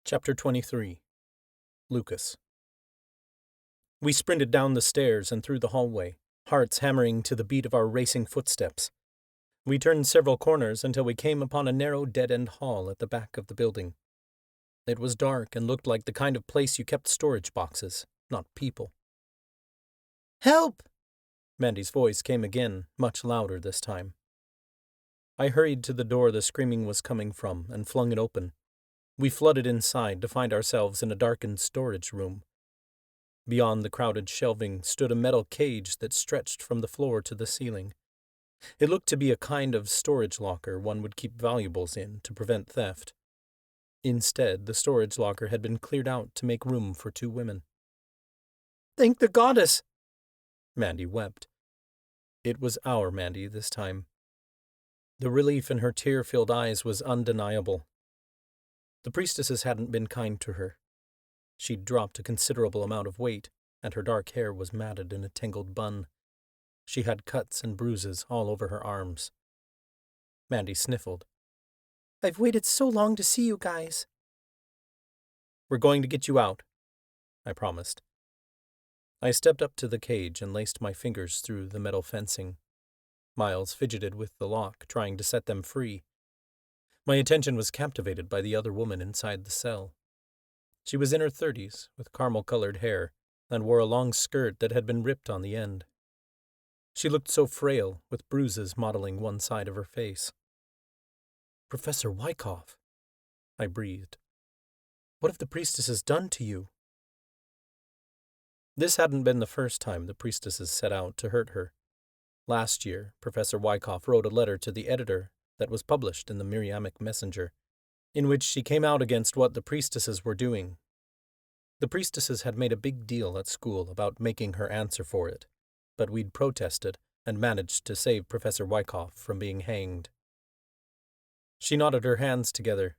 S1: Chapter 23. Lucas. We sprinted down the stairs and through the hallway, hearts hammering to the beat of our racing footsteps. We turned several corners until we came upon a narrow dead-end hall at the back of the building. It was dark and looked like the kind of place you kept storage boxes, not people.
S3: Help!
S1: Mandy's voice came again, much louder this time. I hurried to the door the screaming was coming from and flung it open. We flooded inside to find ourselves in a darkened storage room. Beyond the crowded shelving stood a metal cage that stretched from the floor to the ceiling. It looked to be a kind of storage locker one would keep valuables in to prevent theft. Instead, the storage locker had been cleared out to make room for 2 women.
S3: Thank the goddess!
S1: Mandy wept. It was our Mandy this time. The relief in her tear-filled eyes was undeniable. The priestesses hadn't been kind to her. She'd dropped a considerable amount of weight, and her dark hair was matted in a tangled bun. She had cuts and bruises all over her arms. Mandy sniffled.
S3: I've waited so long to see you guys.
S1: We're going to get you out, I promised. I stepped up to the cage and laced my fingers through the metal fencing. Miles fidgeted with the lock, trying to set them free. My attention was captivated by the other woman inside the cell. She was in her 30s, with caramel-colored hair, and wore a long skirt that had been ripped on the end. She looked so frail, with bruises mottling one side of her face. Professor Wyckoff, I breathed. What have the priestesses done to you? This hadn't been the first time the priestesses set out to hurt her. Last year, Professor Wyckoff wrote a letter to the editor that was published in the Miriamic Messenger, in which she came out against what the priestesses were doing. The priestesses had made a big deal at school about making her answer for it, but we'd protested and managed to save Professor Wyckoff from being hanged. She knotted her hands together.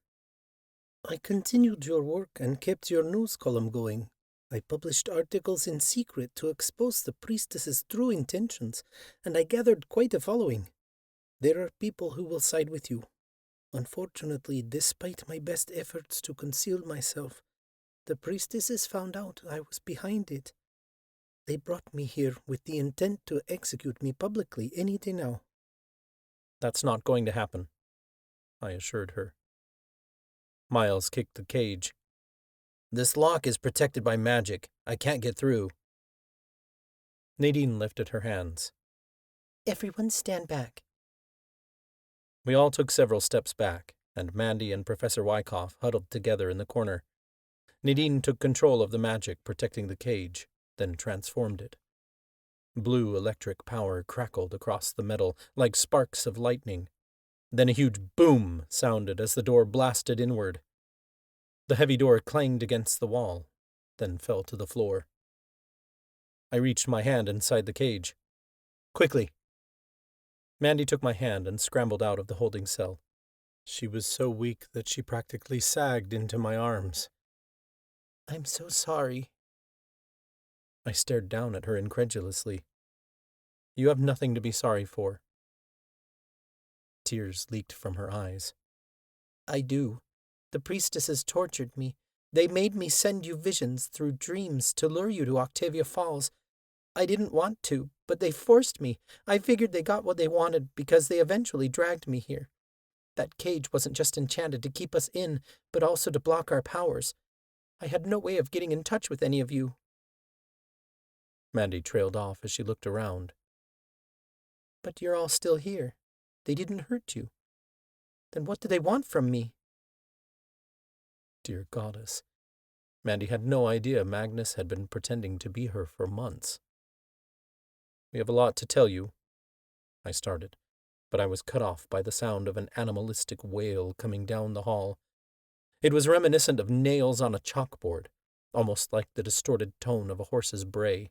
S3: I continued your work and kept your news column going. I published articles in secret to expose the priestess's true intentions, and I gathered quite a following. There are people who will side with you. Unfortunately, despite my best efforts to conceal myself, the priestesses found out I was behind it. They brought me here with the intent to execute me publicly any day now.
S1: That's not going to happen, I assured her. Miles kicked the cage. This lock is protected by magic. I can't get through. Nadine lifted her hands.
S3: Everyone stand back.
S1: We all took several steps back, and Mandy and Professor Wyckoff huddled together in the corner. Nadine took control of the magic protecting the cage, then transformed it. Blue electric power crackled across the metal like sparks of lightning. Then a huge boom sounded as the door blasted inward. The heavy door clanged against the wall, then fell to the floor. I reached my hand inside the cage. Quickly! Mandy took my hand and scrambled out of the holding cell. She was so weak that she practically sagged into my arms.
S3: I'm so sorry.
S1: I stared down at her incredulously. You have nothing to be sorry for. Tears leaked from her eyes.
S3: I do. The priestesses tortured me. They made me send you visions through dreams to lure you to Octavia Falls. I didn't want to, but they forced me. I figured they got what they wanted because they eventually dragged me here. That cage wasn't just enchanted to keep us in, but also to block our powers. I had no way of getting in touch with any of you.
S1: Mandy trailed off as she looked around.
S3: But you're all still here. They didn't hurt you. Then what do they want from me?
S1: Dear goddess. Mandy had no idea Magnus had been pretending to be her for months. We have a lot to tell you, I started, but I was cut off by the sound of an animalistic wail coming down the hall. It was reminiscent of nails on a chalkboard, almost like the distorted tone of a horse's bray.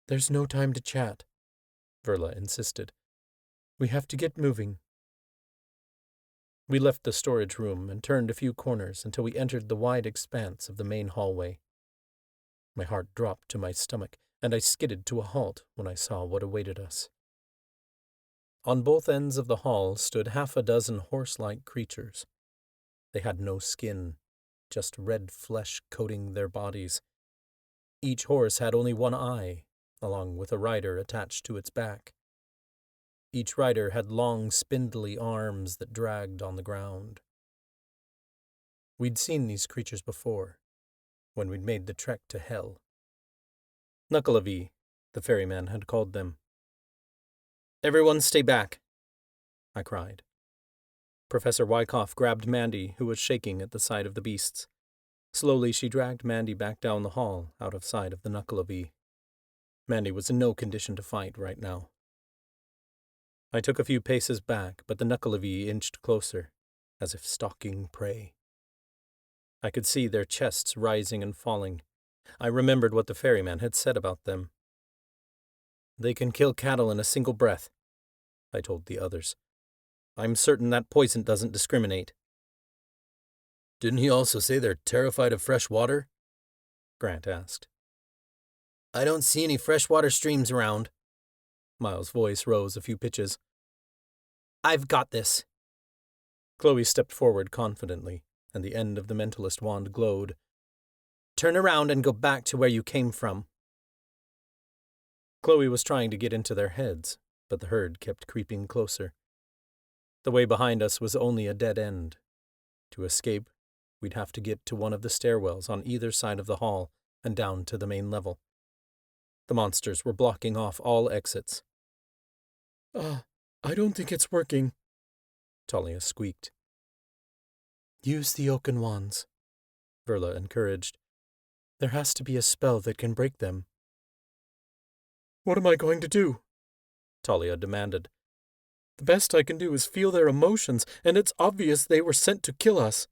S1: There's no time to chat, Verla insisted. We have to get moving. We left the storage room and turned a few corners until we entered the wide expanse of the main hallway. My heart dropped to my stomach, and I skidded to a halt when I saw what awaited us. On both ends of the hall stood half a dozen horse-like creatures. They had no skin, just red flesh coating their bodies. Each horse had only one eye, along with a rider attached to its back. Each rider had long, spindly arms that dragged on the ground. We'd seen these creatures before, when we'd made the trek to hell. Knuckleavee, the ferryman had called them. Everyone stay back, I cried. Professor Wyckoff grabbed Mandy, who was shaking at the sight of the beasts. Slowly she dragged Mandy back down the hall, out of sight of the Knuckleavee. Mandy was in no condition to fight right now. I took a few paces back, but the Knuckleavee inched closer, as if stalking prey. I could see their chests rising and falling. I remembered what the ferryman had said about them. They can kill cattle in a single breath, I told the others. I'm certain that poison doesn't discriminate. Didn't he also say they're terrified of fresh water? Grant asked. I don't see any freshwater streams around. Miles' voice rose a few pitches. I've got this. Chloe stepped forward confidently, and the end of the mentalist wand glowed. Turn around and go back to where you came from. Chloe was trying to get into their heads, but the herd kept creeping closer. The way behind us was only a dead end. To escape, we'd have to get to one of the stairwells on either side of the hall and down to the main level. The monsters were blocking off all exits. I don't think it's working, Talia squeaked. Use the Oaken Wands, Verla encouraged. There has to be a spell that can break them. What am I going to do? Talia demanded. The best I can do is feel their emotions, and it's obvious they were sent to kill us.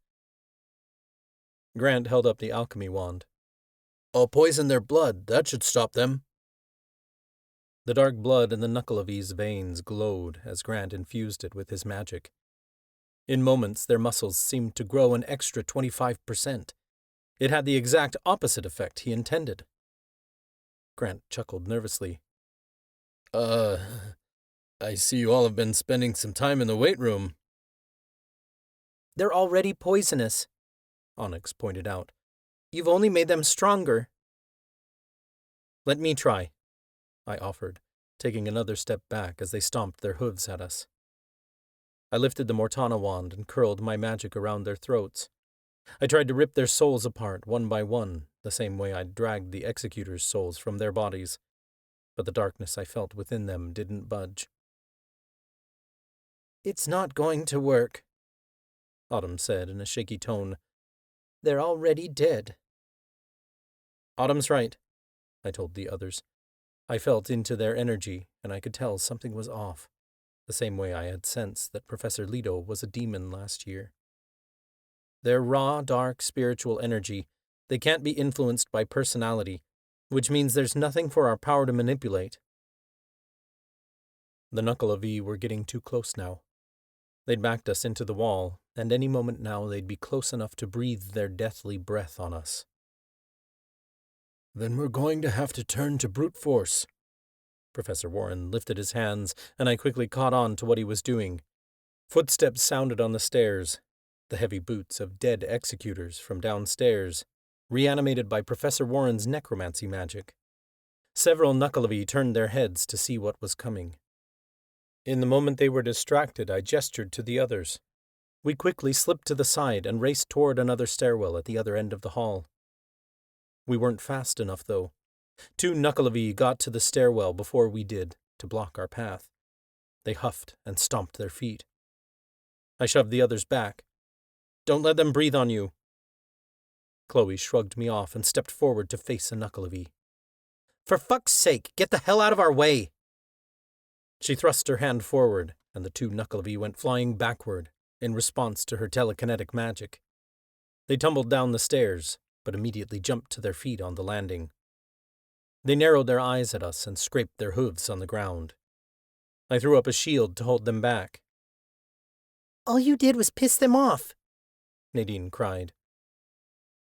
S1: Grant held up the alchemy wand. I'll poison their blood. That should stop them. The dark blood in the Knuckleavee's veins glowed as Grant infused it with his magic. In moments, their muscles seemed to grow an extra 25%. It had the exact opposite effect he intended. Grant chuckled nervously. I see you all have been spending some time in the weight room. They're already poisonous, Onyx pointed out. You've only made them stronger. Let me try, I offered, taking another step back as they stomped their hooves at us. I lifted the Mortana wand and curled my magic around their throats. I tried to rip their souls apart one by one, the same way I'd dragged the executors' souls from their bodies, but the darkness I felt within them didn't budge.
S3: "It's not going to work,"
S1: Autumn said in a shaky tone.
S3: "They're already dead."
S1: Autumn's right, I told the others. I felt into their energy, and I could tell something was off, the same way I had sensed that Professor Leto was a demon last year. Their raw, dark, spiritual energy, they can't be influenced by personality, which means there's nothing for our power to manipulate. The Knuckle of E were getting too close now. They'd backed us into the wall, and any moment now they'd be close enough to breathe their deathly breath on us.
S2: Then we're going to have to turn to brute force.
S1: Professor Warren lifted his hands, and I quickly caught on to what he was doing. Footsteps sounded on the stairs, the heavy boots of dead executors from downstairs, reanimated by Professor Warren's necromancy magic. Several Knucklevi turned their heads to see what was coming. In the moment they were distracted, I gestured to the others. We quickly slipped to the side and raced toward another stairwell at the other end of the hall. We weren't fast enough, though. 2 Knucklevi got to the stairwell before we did, to block our path. They huffed and stomped their feet. I shoved the others back. "Don't let them breathe on you." Chloe shrugged me off and stepped forward to face a Knucklevi.
S3: "For fuck's sake, get the hell out of our way!"
S1: She thrust her hand forward, and the 2 Knucklevi went flying backward in response to her telekinetic magic. They tumbled down the stairs, but immediately jumped to their feet on the landing. They narrowed their eyes at us and scraped their hooves on the ground. I threw up a shield to hold them back.
S3: "All you did was piss them off,"
S1: Nadine cried.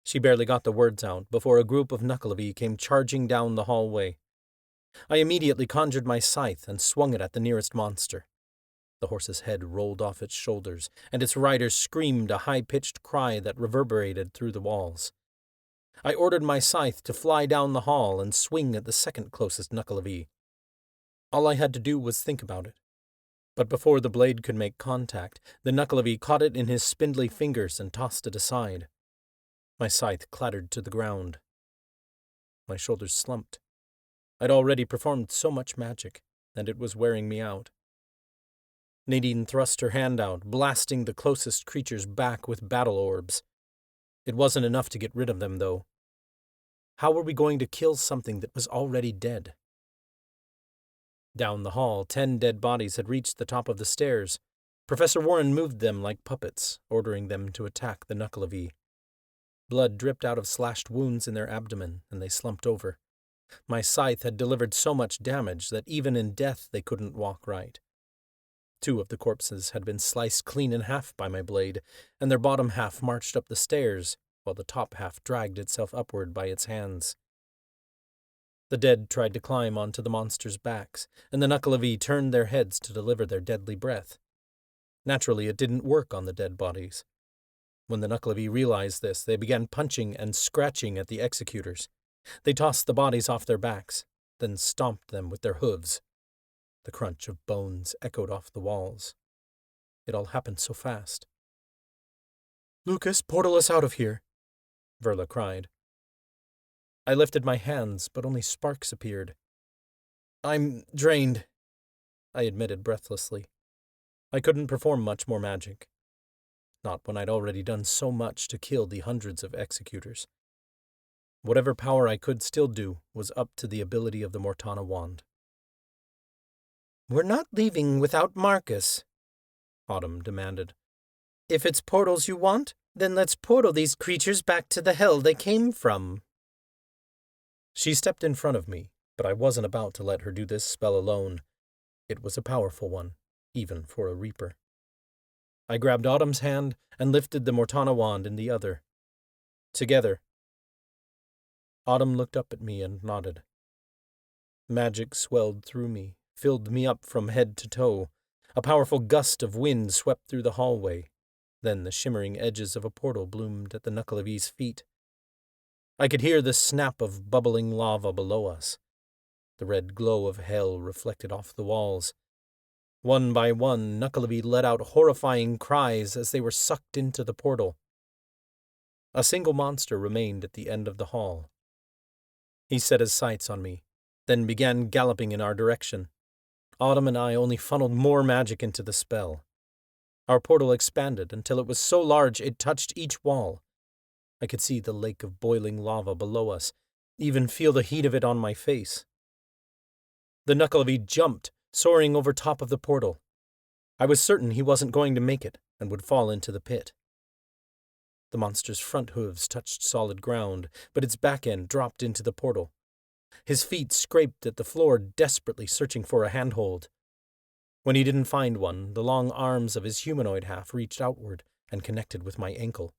S1: She barely got the words out before a group of Knucklevi came charging down the hallway. I immediately conjured my scythe and swung it at the nearest monster. The horse's head rolled off its shoulders, and its rider screamed a high-pitched cry that reverberated through the walls. I ordered my scythe to fly down the hall and swing at the second closest Knucklevi. All I had to do was think about it. But before the blade could make contact, the Knucklevi caught it in his spindly fingers and tossed it aside. My scythe clattered to the ground. My shoulders slumped. I'd already performed so much magic, and it was wearing me out. Nadine thrust her hand out, blasting the closest creature's back with battle orbs. It wasn't enough to get rid of them, though. How were we going to kill something that was already dead? Down the hall, 10 dead bodies had reached the top of the stairs. Professor Warren moved them like puppets, ordering them to attack the Knucklevi. Blood dripped out of slashed wounds in their abdomen, and they slumped over. My scythe had delivered so much damage that even in death they couldn't walk right. 2 of the corpses had been sliced clean in half by my blade, and their bottom half marched up the stairs, while the top half dragged itself upward by its hands. The dead tried to climb onto the monsters' backs, and the Knucklevi turned their heads to deliver their deadly breath. Naturally, it didn't work on the dead bodies. When the Knucklevi realized this, they began punching and scratching at the executors. They tossed the bodies off their backs, then stomped them with their hooves. The crunch of bones echoed off the walls. It all happened so fast. "Lucas, portal us out of here," Verla cried. I lifted my hands, but only sparks appeared. "I'm drained," I admitted breathlessly. I couldn't perform much more magic. Not when I'd already done so much to kill the hundreds of executors. Whatever power I could still do was up to the ability of the Mortana wand.
S3: "We're not leaving without Marcus,"
S1: Autumn demanded.
S3: "If it's portals you want, then let's portal these creatures back to the hell they came from."
S1: She stepped in front of me, but I wasn't about to let her do this spell alone. It was a powerful one, even for a Reaper. I grabbed Autumn's hand and lifted the Mortana wand in the other. Together. Autumn looked up at me and nodded. Magic swelled through me, filled me up from head to toe. A powerful gust of wind swept through the hallway. Then the shimmering edges of a portal bloomed at the Knucklevi's feet. I could hear the snap of bubbling lava below us, the red glow of hell reflected off the walls. One by one, Nuckelavee let out horrifying cries as they were sucked into the portal. A single monster remained at the end of the hall. He set his sights on me, then began galloping in our direction. Autumn and I only funneled more magic into the spell. Our portal expanded until it was so large it touched each wall. I could see the lake of boiling lava below us, even feel the heat of it on my face. The Nuckelavee jumped, soaring over top of the portal. I was certain he wasn't going to make it and would fall into the pit. The monster's front hooves touched solid ground, but its back end dropped into the portal. His feet scraped at the floor, desperately searching for a handhold. When he didn't find one, the long arms of his humanoid half reached outward and connected with my ankle.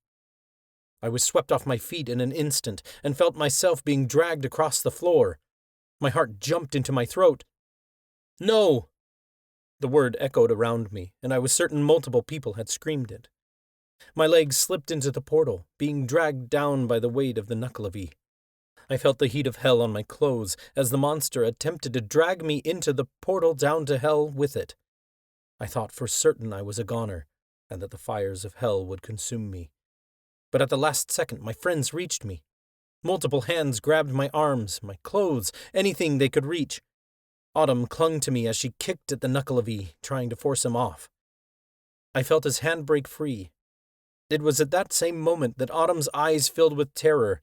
S1: I was swept off my feet in an instant and felt myself being dragged across the floor. My heart jumped into my throat. "No!" The word echoed around me, and I was certain multiple people had screamed it. My legs slipped into the portal, being dragged down by the weight of the Nuckelavee. I felt the heat of hell on my clothes as the monster attempted to drag me into the portal down to hell with it. I thought for certain I was a goner, and that the fires of hell would consume me. But at the last second, my friends reached me. Multiple hands grabbed my arms, my clothes, anything they could reach. Autumn clung to me as she kicked at the Nuckelavee, trying to force him off. I felt his hand break free. It was at that same moment that Autumn's eyes filled with terror.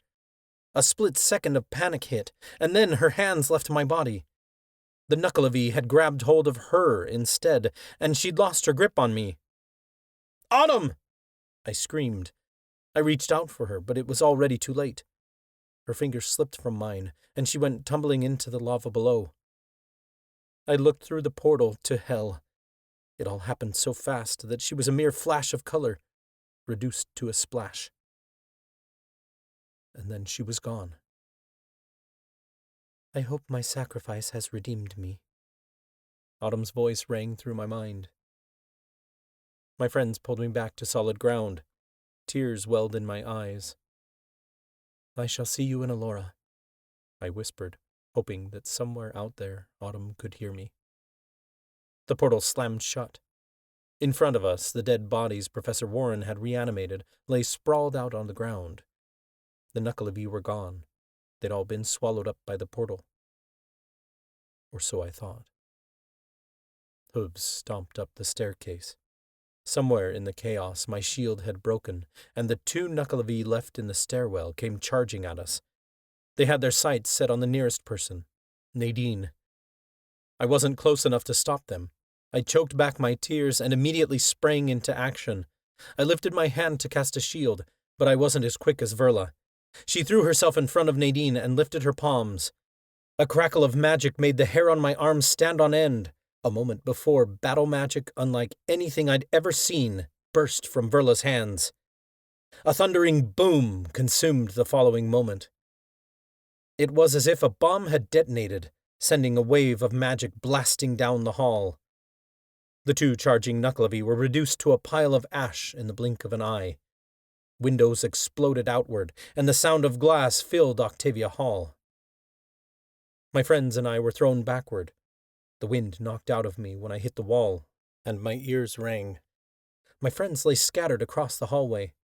S1: A split second of panic hit, and then her hands left my body. The Nuckelavee had grabbed hold of her instead, and she'd lost her grip on me. "Autumn!" I screamed. I reached out for her, but it was already too late. Her fingers slipped from mine, and she went tumbling into the lava below. I looked through the portal to hell. It all happened so fast that she was a mere flash of color, reduced to a splash. And then she was gone.
S3: I hope my sacrifice has redeemed me.
S1: Autumn's voice rang through my mind. My friends pulled me back to solid ground. Tears welled in my eyes.
S3: I shall see you in Alora,
S1: I whispered, hoping that somewhere out there Autumn could hear me. The portal slammed shut. In front of us, the dead bodies Professor Warren had reanimated lay sprawled out on the ground. The Nuckelavee were gone. They'd all been swallowed up by the portal. Or so I thought. Hooves stomped up the staircase. Somewhere in the chaos, my shield had broken, and the two Nuckelavee left in the stairwell came charging at us. They had their sights set on the nearest person, Nadine. I wasn't close enough to stop them. I choked back my tears and immediately sprang into action. I lifted my hand to cast a shield, but I wasn't as quick as Verla. She threw herself in front of Nadine and lifted her palms. A crackle of magic made the hair on my arms stand on end. A moment before, battle magic unlike anything I'd ever seen burst from Verla's hands. A thundering boom consumed the following moment. It was as if a bomb had detonated, sending a wave of magic blasting down the hall. The two charging Nuckelavee were reduced to a pile of ash in the blink of an eye. Windows exploded outward, and the sound of glass filled Octavia Hall. My friends and I were thrown backward. The wind knocked out of me when I hit the wall, and my ears rang. My friends lay scattered across the hallway.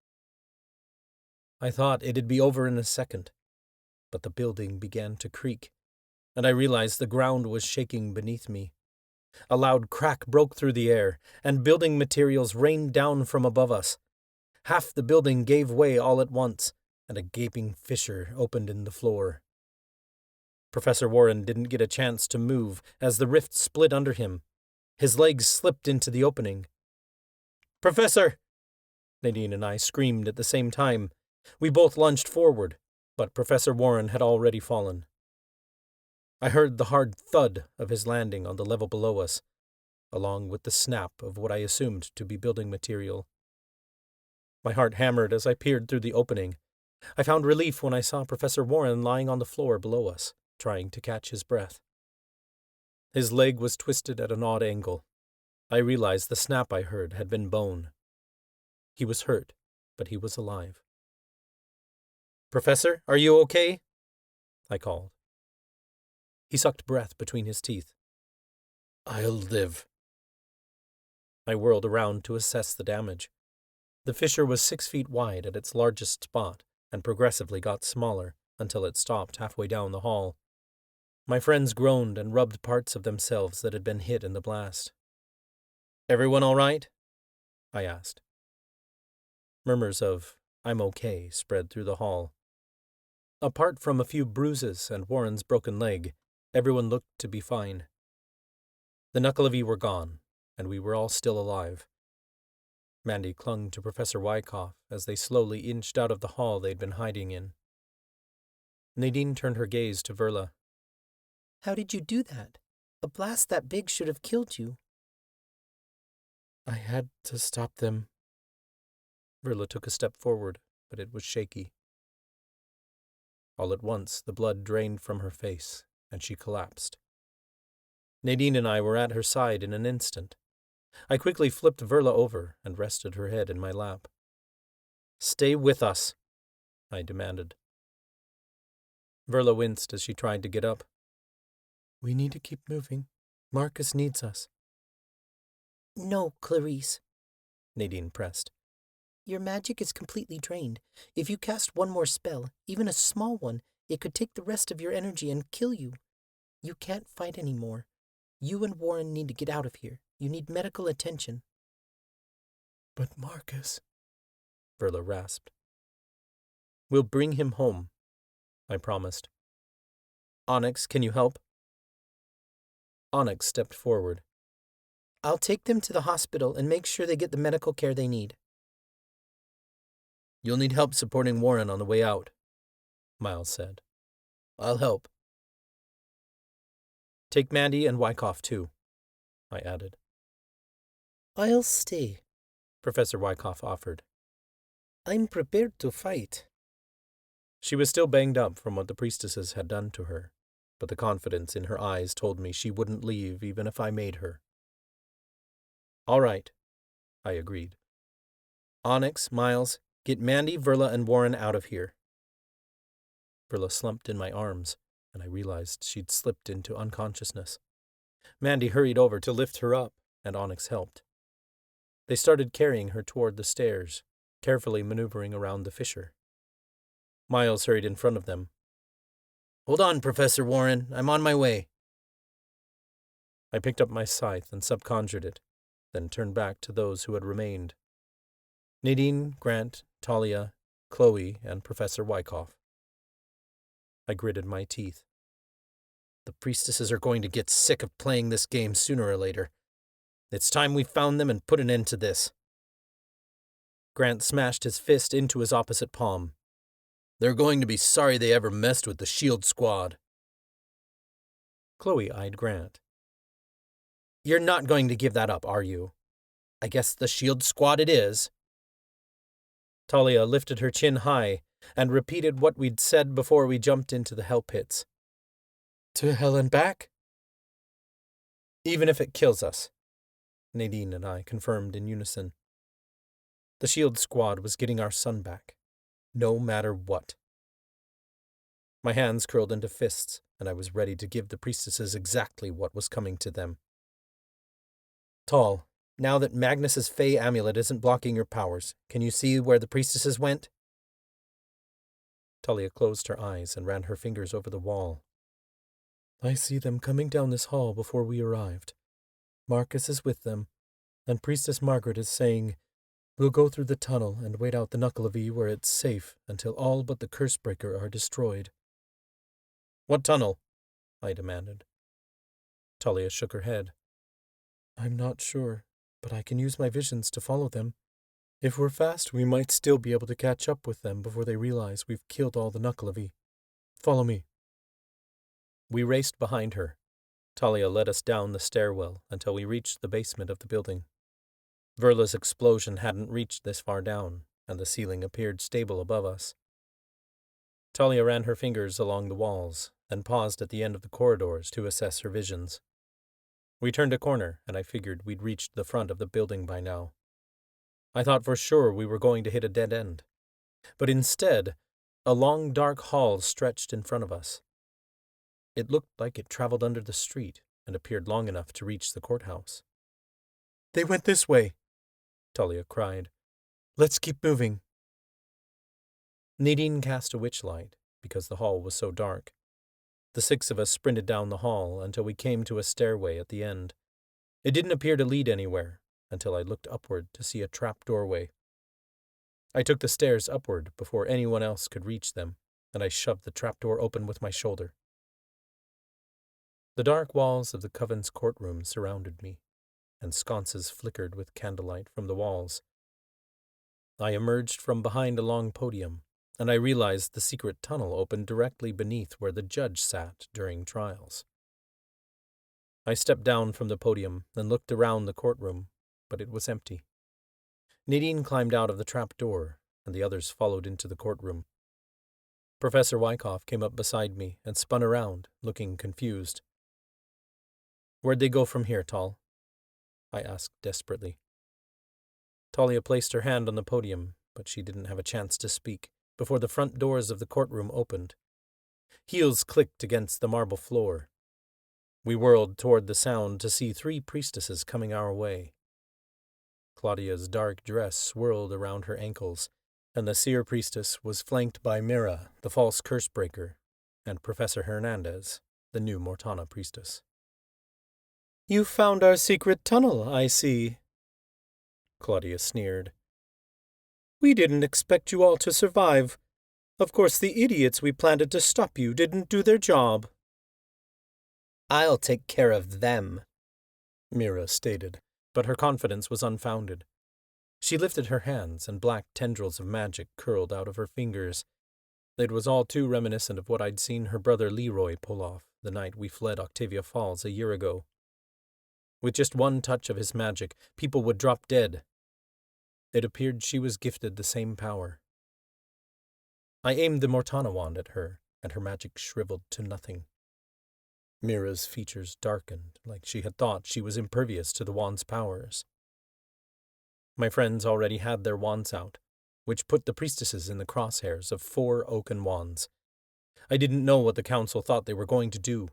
S1: I thought it'd be over in a second, but the building began to creak, and I realized the ground was shaking beneath me. A loud crack broke through the air, and building materials rained down from above us. Half the building gave way all at once, and a gaping fissure opened in the floor. Professor Warren didn't get a chance to move as the rift split under him. His legs slipped into the opening. "Professor!" Nadine and I screamed at the same time. We both lunged forward, but Professor Warren had already fallen. I heard the hard thud of his landing on the level below us, along with the snap of what I assumed to be building material. My heart hammered as I peered through the opening. I found relief when I saw Professor Warren lying on the floor below us, trying to catch his breath. His leg was twisted at an odd angle. I realized the snap I heard had been bone. He was hurt, but he was alive. "Professor, are you okay?" I called. He sucked breath between his teeth. "I'll live." I whirled around to assess the damage. The fissure was 6 feet wide at its largest spot and progressively got smaller until it stopped halfway down the hall. My friends groaned and rubbed parts of themselves that had been hit in the blast. "Everyone all right?" I asked. Murmurs of, "I'm okay," spread through the hall. Apart from a few bruises and Warren's broken leg, everyone looked to be fine. The Knucklevi were gone, and we were all still alive. Mandy clung to Professor Wyckoff as they slowly inched out of the hall they'd been hiding in. Nadine turned her gaze to Verla.
S3: "How did you do that? A blast that big should have killed you."
S1: "I had to stop them." Verla took a step forward, but it was shaky. All at once, the blood drained from her face, and she collapsed. Nadine and I were at her side in an instant. I quickly flipped Verla over and rested her head in my lap. "Stay with us," I demanded. Verla winced as she tried to get up. "We need to keep moving. Marcus needs us."
S3: "No, Clarice,"
S1: Nadine pressed.
S3: "your magic is completely drained. If you cast one more spell, even a small one, it could take the rest of your energy and kill you. You can't fight anymore. You and Warren need to get out of here. You need medical attention."
S1: "But Marcus," Verla rasped. "We'll bring him home," I promised. "Onyx, can you help?" Onyx stepped forward.
S3: "I'll take them to the hospital and make sure they get the medical care they need."
S1: "You'll need help supporting Warren on the way out," Miles said. "I'll help." "Take Mandy and Wyckoff, too," I added.
S3: "I'll stay,"
S1: Professor Wyckoff offered.
S3: "I'm prepared to fight."
S1: She was still banged up from what the priestesses had done to her, but the confidence in her eyes told me she wouldn't leave even if I made her. "All right," I agreed. "Onyx, Miles, get Mandy, Verla, and Warren out of here." Verla slumped in my arms, and I realized she'd slipped into unconsciousness. Mandy hurried over to lift her up, and Onyx helped. They started carrying her toward the stairs, carefully maneuvering around the fissure. Miles hurried in front of them. "Hold on, Professor Warren, I'm on my way." I picked up my scythe and subconjured it, then turned back to those who had remained. Nadine, Grant, Talia, Chloe, and Professor Wyckoff. I gritted my teeth. The priestesses are going to get sick of playing this game sooner or later. It's time we found them and put an end to this. Grant smashed his fist into his opposite palm. "They're going to be sorry they ever messed with the SHIELD squad." Chloe eyed Grant. "You're not going to give that up, are you? I guess the SHIELD squad it is." Talia lifted her chin high and repeated what we'd said before we jumped into the hell pits. "To hell and back?" "Even if it kills us," Nadine and I confirmed in unison. The SHIELD squad was getting our son back, no matter what. My hands curled into fists, and I was ready to give the priestesses exactly what was coming to them. "Tall, now that Magnus's Fey amulet isn't blocking your powers, can you see where the priestesses went?" Talia closed her eyes and ran her fingers over the wall. "I see them coming down this hall before we arrived. Marcus is with them, and Priestess Margaret is saying, 'We'll go through the tunnel and wait out the Knucklevi where it's safe until all but the Cursebreaker are destroyed.'" "What tunnel?" I demanded. Talia shook her head. "I'm not sure, but I can use my visions to follow them. If we're fast, we might still be able to catch up with them before they realize we've killed all the Knucklevi. Follow me." We raced behind her. Talia led us down the stairwell until we reached the basement of the building. Verla's explosion hadn't reached this far down, and the ceiling appeared stable above us. Talia ran her fingers along the walls, then paused at the end of the corridors to assess her visions. We turned a corner, and I figured we'd reached the front of the building by now. I thought for sure we were going to hit a dead end. But instead, a long dark hall stretched in front of us. It looked like it traveled under the street and appeared long enough to reach the courthouse. "They went this way," Talia cried. "Let's keep moving." Nadine cast a witch light, because the hall was so dark. The 6 of us sprinted down the hall until we came to a stairway at the end. It didn't appear to lead anywhere until I looked upward to see a trap doorway. I took the stairs upward before anyone else could reach them, and I shoved the trapdoor open with my shoulder. The dark walls of the coven's courtroom surrounded me, and sconces flickered with candlelight from the walls. I emerged from behind a long podium, and I realized the secret tunnel opened directly beneath where the judge sat during trials. I stepped down from the podium and looked around the courtroom, but it was empty. Nadine climbed out of the trap door, and the others followed into the courtroom. Professor Wyckoff came up beside me and spun around, looking confused. "Where'd they go from here, Tal?" I asked desperately. Talia placed her hand on the podium, but she didn't have a chance to speak before the front doors of the courtroom opened. Heels clicked against the marble floor. We whirled toward the sound to see 3 priestesses coming our way. Claudia's dark dress swirled around her ankles, and the seer priestess was flanked by Mira, the false curse-breaker, and Professor Hernandez, the new Mortana priestess. "You found our secret tunnel, I see," Claudia sneered. "We didn't expect you all to survive. Of course, the idiots we planted to stop you didn't do their job." "I'll take care of them," Mira stated, but her confidence was unfounded. She lifted her hands, and black tendrils of magic curled out of her fingers. It was all too reminiscent of what I'd seen her brother Leroy pull off the night we fled Octavia Falls a year ago. With just one touch of his magic, people would drop dead. It appeared she was gifted the same power. I aimed the Mortana wand at her, and her magic shriveled to nothing. Mira's features darkened, like she had thought she was impervious to the wand's powers. My friends already had their wands out, which put the priestesses in the crosshairs of 4 Oaken Wands. I didn't know what the council thought they were going to do.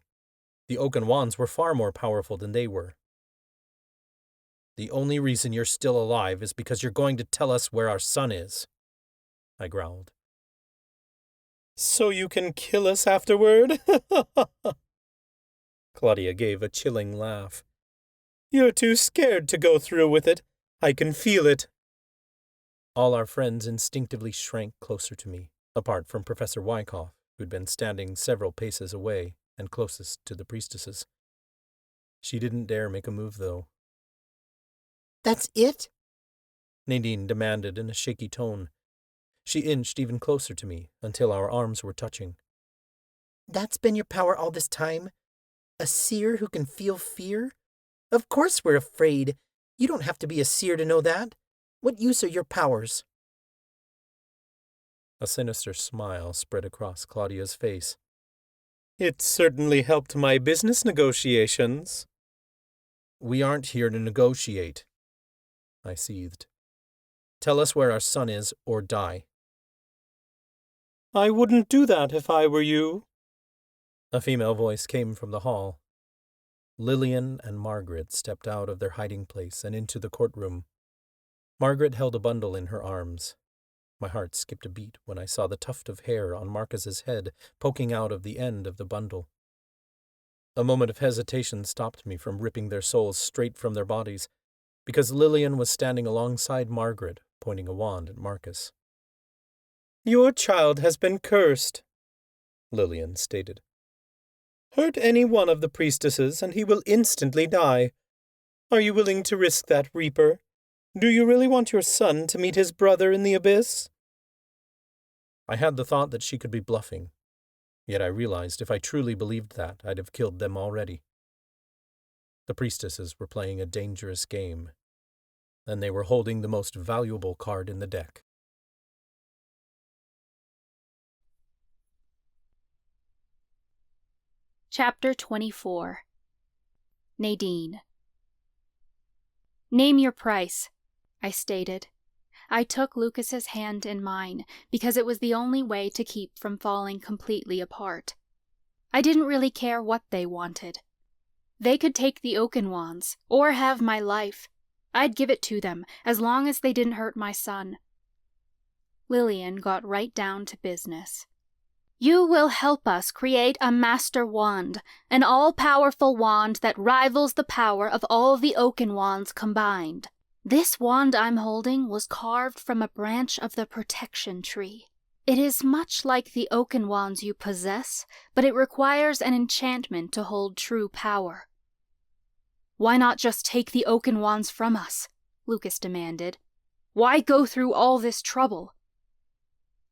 S1: The Oaken Wands were far more powerful than they were. "The only reason you're still alive is because you're going to tell us where our son is," I growled. "So you can kill us afterward?" Claudia gave a chilling laugh. "You're too scared to go through with it. I can feel it." All our friends instinctively shrank closer to me, apart from Professor Wyckoff, who'd been standing several paces away and closest to the priestesses. She didn't dare make a move, though.
S3: "That's it?"
S1: Nadine demanded in a shaky tone. She inched even closer to me until our arms were touching.
S3: "That's been your power all this time? A seer who can feel fear? Of course we're afraid. You don't have to be a seer to know that. What use are your powers?"
S1: A sinister smile spread across Claudia's face. "It certainly helped my business negotiations." "We aren't here to negotiate," I seethed. "Tell us where our son is, or die." "I wouldn't do that if I were you." A female voice came from the hall. Lillian and Margaret stepped out of their hiding place and into the courtroom. Margaret held a bundle in her arms. My heart skipped a beat when I saw the tuft of hair on Marcus's head poking out of the end of the bundle. A moment of hesitation stopped me from ripping their souls straight from their bodies, because Lillian was standing alongside Margaret, pointing a wand at Marcus. "Your child has been cursed," Lillian stated. "Hurt any one of the priestesses, and he will instantly die. Are you willing to risk that, Reaper? Do you really want your son to meet his brother in the abyss?" I had the thought that she could be bluffing, yet I realized if I truly believed that, I'd have killed them already. The priestesses were playing a dangerous game, and they were holding the most valuable card in the deck.
S4: Chapter 24. Nadine. "Name your price," I stated. I took Lucas's hand in mine, because it was the only way to keep from falling completely apart. I didn't really care what they wanted. They could take the Oaken Wands, or have my life. I'd give it to them, as long as they didn't hurt my son. Lillian got right down to business. You will help us create a Master Wand, an all-powerful wand that rivals the power of all the Oaken Wands combined. This wand I'm holding was carved from a branch of the protection tree. It is much like the Oaken Wands you possess, but it requires an enchantment to hold true power. Why not just take the Oaken Wands from us? Lucas demanded. Why go through all this trouble?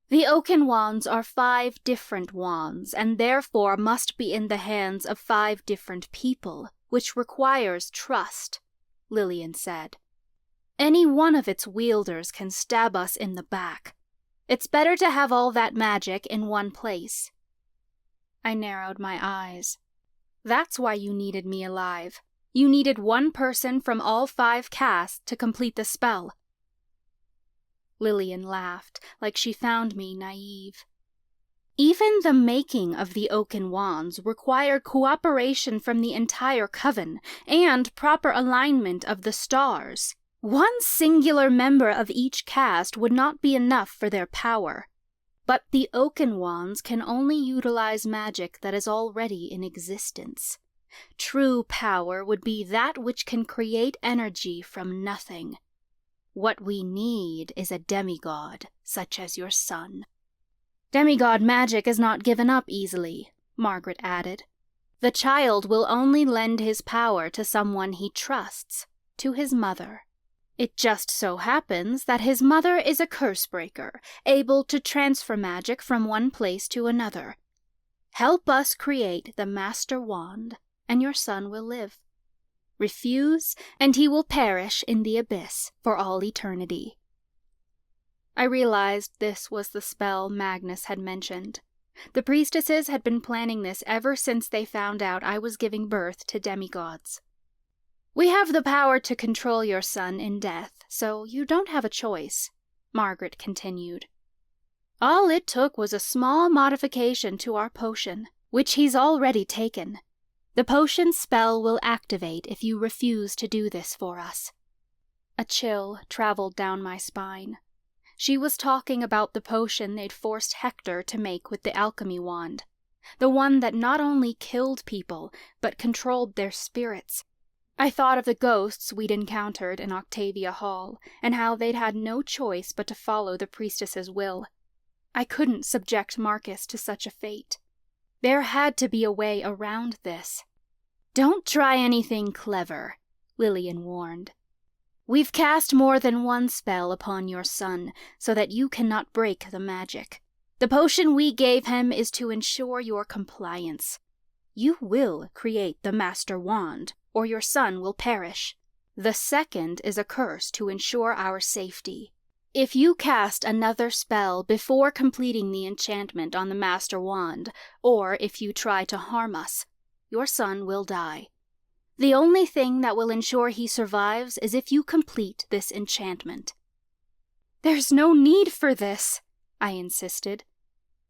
S4: The Oaken Wands are 5 different wands, and therefore must be in the hands of 5 different people, which requires trust, Lillian said. Any one of its wielders can stab us in the back. It's better to have all that magic in one place. I narrowed my eyes. That's why you needed me alive. You needed one person from all 5 casts to complete the spell. Lillian laughed, like she found me naive. Even the making of the Oaken Wands required cooperation from the entire coven and proper alignment of the stars. One singular member of each caste would not be enough for their power. But the Oaken Wands can only utilize magic that is already in existence. True power would be that which can create energy from nothing. What we need is a demigod, such as your son. Demigod magic is not given up easily, Margaret added. The child will only lend his power to someone he trusts, to his mother. It just so happens that his mother is a curse breaker, able to transfer magic from one place to another. Help us create the Master Wand, and your son will live. Refuse, and he will perish in the abyss for all eternity. I realized this was the spell Magnus had mentioned. The priestesses had been planning this ever since they found out I was giving birth to demigods. We have the power to control your son in death, so you don't have a choice, Margaret continued. All it took was a small modification to our potion, which he's already taken. The potion spell will activate if you refuse to do this for us. A chill traveled down my spine. She was talking about the potion they'd forced Hector to make with the alchemy wand, the one that not only killed people, but controlled their spirits. I thought of the ghosts we'd encountered in Octavia Hall, and how they'd had no choice but to follow the priestess's will. I couldn't subject Marcus to such a fate. There had to be a way around this. Don't try anything clever, Lillian warned. We've cast more than one spell upon your son, so that you cannot break the magic. The potion we gave him is to ensure your compliance. You will create the Master Wand, or your son will perish. The second is a curse to ensure our safety. If you cast another spell before completing the enchantment on the Master Wand, or if you try to harm us, your son will die. The only thing that will ensure he survives is if you complete this enchantment. There's no need for this, I insisted.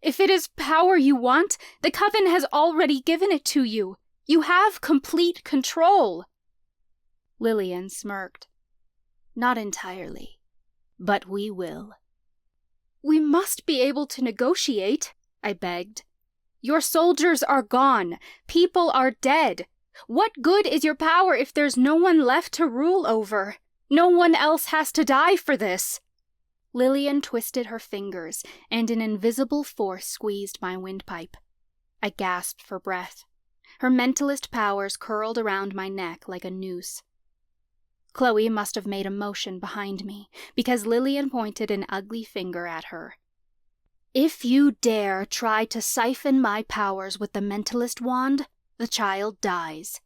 S4: If it is power you want, the coven has already given it to you. You have complete control. Lillian smirked. Not entirely. But we will. We must be able to negotiate, I begged. Your soldiers are gone. People are dead. What good is your power if there's no one left to rule over? No one else has to die for this. Lillian twisted her fingers, and an invisible force squeezed my windpipe. I gasped for breath. Her mentalist powers curled around my neck like a noose. Chloe must have made a motion behind me, because Lillian pointed an ugly finger at her. If you dare try to siphon my powers with the mentalist wand, the child dies.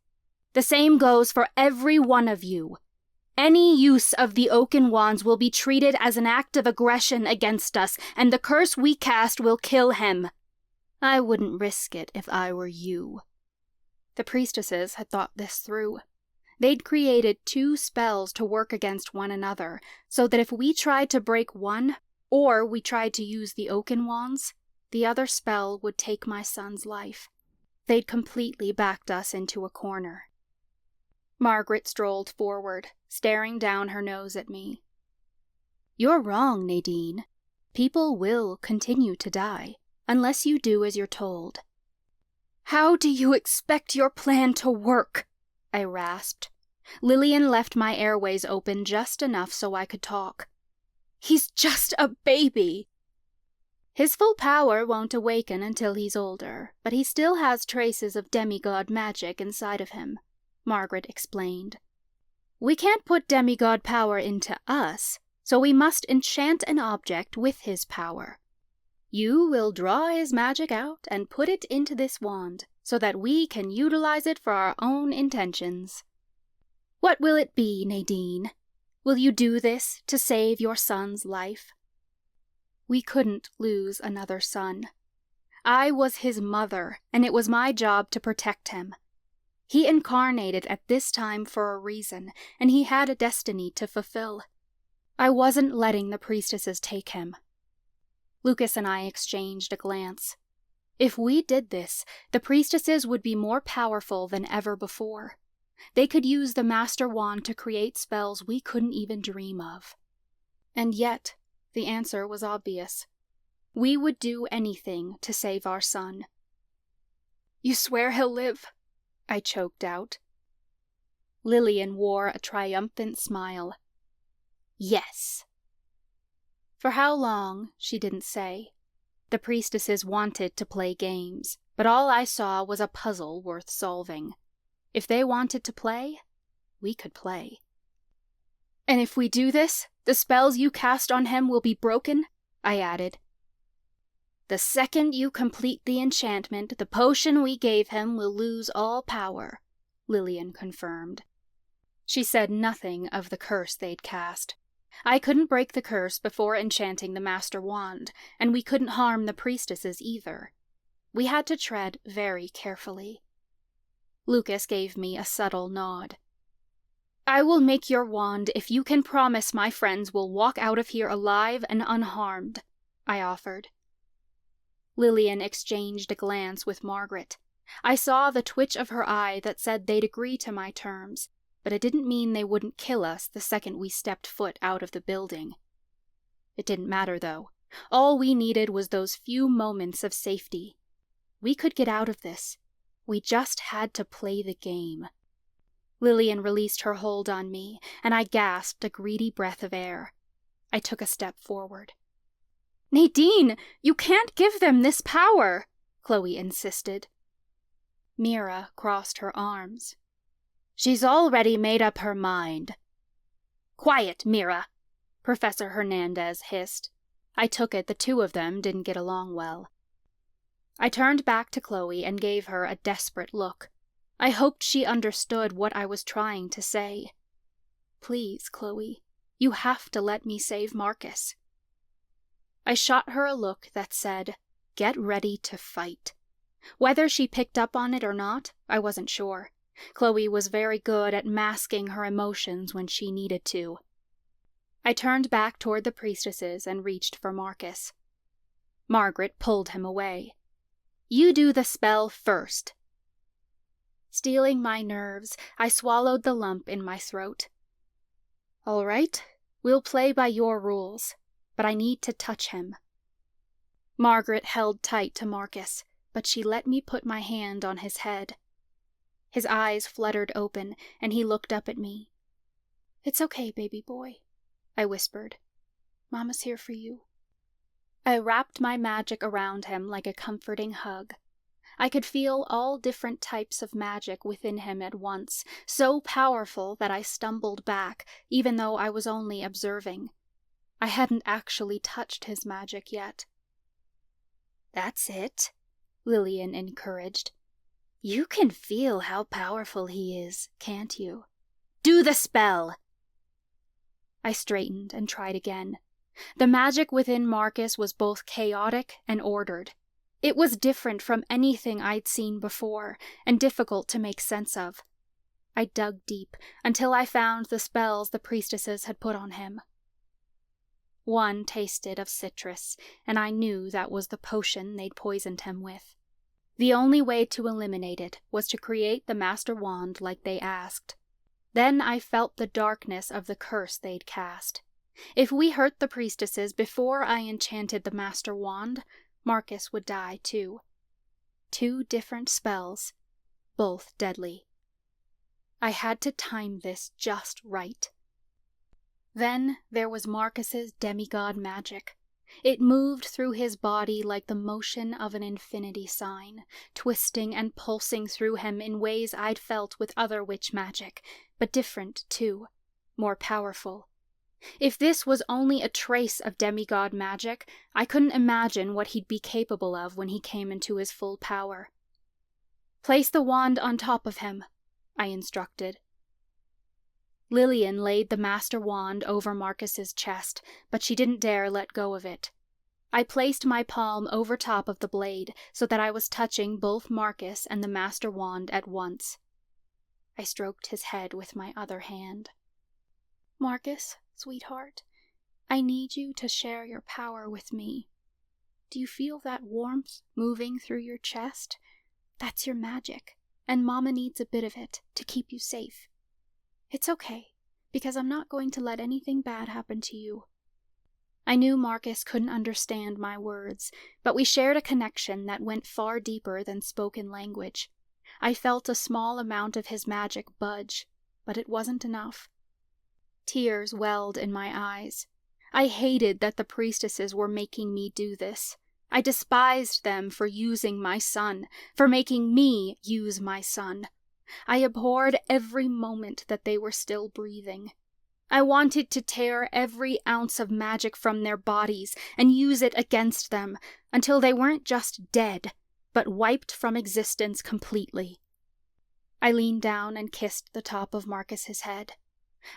S4: The same goes for every one of you. Any use of the Oaken Wands will be treated as an act of aggression against us, and the curse we cast will kill him. I wouldn't risk it if I were you. The priestesses had thought this through. They'd created 2 spells to work against one another, so that if we tried to break one, or we tried to use the Oaken Wands, the other spell would take my son's life.
S5: They'd completely backed us into a corner. Margaret strolled forward, staring down her nose at me. "You're wrong, Nadine. People will continue to die, unless you do as you're told." "How do you expect your plan to work?" I rasped. Lillian left my airways open just enough so I could talk. "He's just a baby." "His full power won't awaken until he's older, but he still has traces of demigod magic inside of him," Margaret explained. "We can't put demigod power into us, so we must enchant an object with his power. You will draw his magic out and put it into this wand, so that we can utilize it for our own intentions. What will it be, Nadine? Will you do this to save your son's life?" We couldn't lose another son. I was his mother, and it was my job to protect him. He incarnated at this time for a reason, and he had a destiny to fulfill. I wasn't letting the priestesses take him. Lucas and I exchanged a glance. If we did this, the priestesses would be more powerful than ever before. They could use the Master Wand to create spells we couldn't even dream of. And yet, the answer was obvious. We would do anything to save our son. "You swear he'll live?" I choked out. Lillian wore a triumphant smile. "Yes." For how long, she didn't say. The priestesses wanted to play games, but all I saw was a puzzle worth solving. If they wanted to play, we could play. "And if we do this, the spells you cast on him will be broken?" I added. "The second you complete the enchantment, the potion we gave him will lose all power," Lillian confirmed. She said nothing of the curse they'd cast. I couldn't break the curse before enchanting the Master Wand, and we couldn't harm the priestesses either. We had to tread very carefully. Lucas gave me a subtle nod. "I will make your wand if you can promise my friends will walk out of here alive and unharmed," I offered. Lillian exchanged a glance with Margaret. I saw the twitch of her eye that said they'd agree to my terms, but it didn't mean they wouldn't kill us the second we stepped foot out of the building. It didn't matter, though. All we needed was those few moments of safety. We could get out of this. We just had to play the game. Lillian released her hold on me, and I gasped a greedy breath of air. I took a step forward. "Nadine, you can't give them this power," Chloe insisted. Mira crossed her arms. "She's already made up her mind." "Quiet, Mira," Professor Hernandez hissed. I took it the two of them didn't get along well. I turned back to Chloe and gave her a desperate look. I hoped she understood what I was trying to say. "Please, Chloe, you have to let me save Marcus." I shot her a look that said, "Get ready to fight." Whether she picked up on it or not, I wasn't sure. Chloe was very good at masking her emotions when she needed to. I turned back toward the priestesses and reached for Marcus. Margaret pulled him away. "You do the spell first." Stealing my nerves, I swallowed the lump in my throat. "All right, we'll play by your rules, but I need to touch him." Margaret held tight to Marcus, but she let me put my hand on his head. His eyes fluttered open, and he looked up at me. "It's okay, baby boy," I whispered. "Mama's here for you." I wrapped my magic around him like a comforting hug. I could feel all different types of magic within him at once, so powerful that I stumbled back, even though I was only observing. I hadn't actually touched his magic yet. "That's it," Lillian encouraged. "You can feel how powerful he is, can't you? Do the spell!" I straightened and tried again. The magic within Marcus was both chaotic and ordered. It was different from anything I'd seen before, and difficult to make sense of. I dug deep until I found the spells the priestesses had put on him. One tasted of citrus, and I knew that was the potion they'd poisoned him with.
S4: The only way to eliminate it was to create the Master Wand like they asked. Then I felt the darkness of the curse they'd cast. If we hurt the priestesses before I enchanted the Master Wand, Marcus would die too. 2 different spells, both deadly. I had to time this just right. Then there was Marcus's demigod magic. It moved through his body like the motion of an infinity sign, twisting and pulsing through him in ways I'd felt with other witch magic, but different too, more powerful. If this was only a trace of demigod magic, I couldn't imagine what he'd be capable of when he came into his full power. "Place the wand on top of him," I instructed. Lillian laid the Master Wand over Marcus's chest, but she didn't dare let go of it. I placed my palm over top of the blade so that I was touching both Marcus and the Master Wand at once. I stroked his head with my other hand. "Marcus, sweetheart, I need you to share your power with me. Do you feel that warmth moving through your chest? That's your magic, and Mama needs a bit of it to keep you safe. It's okay, because I'm not going to let anything bad happen to you." I knew Marcus couldn't understand my words, but we shared a connection that went far deeper than spoken language. I felt a small amount of his magic budge, but it wasn't enough. Tears welled in my eyes. I hated that the priestesses were making me do this. I despised them for using my son, for making me use my son. I abhorred every moment that they were still breathing. I wanted to tear every ounce of magic from their bodies and use it against them until they weren't just dead, but wiped from existence completely. I leaned down and kissed the top of Marcus's head.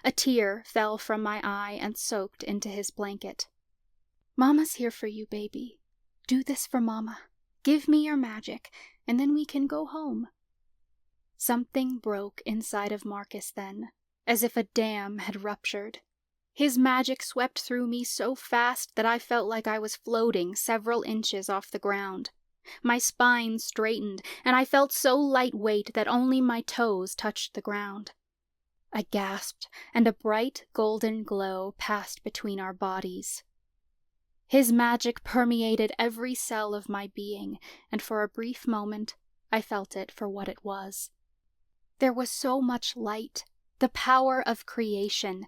S4: A tear fell from my eye and soaked into his blanket. "Mama's here for you, baby. Do this for Mama. Give me your magic, and then we can go home." Something broke inside of Marcus then, as if a dam had ruptured. His magic swept through me so fast that I felt like I was floating several inches off the ground. My spine straightened, and I felt so lightweight that only my toes touched the ground. I gasped, and a bright golden glow passed between our bodies. His magic permeated every cell of my being, and for a brief moment, I felt it for what it was. There was so much light, the power of creation,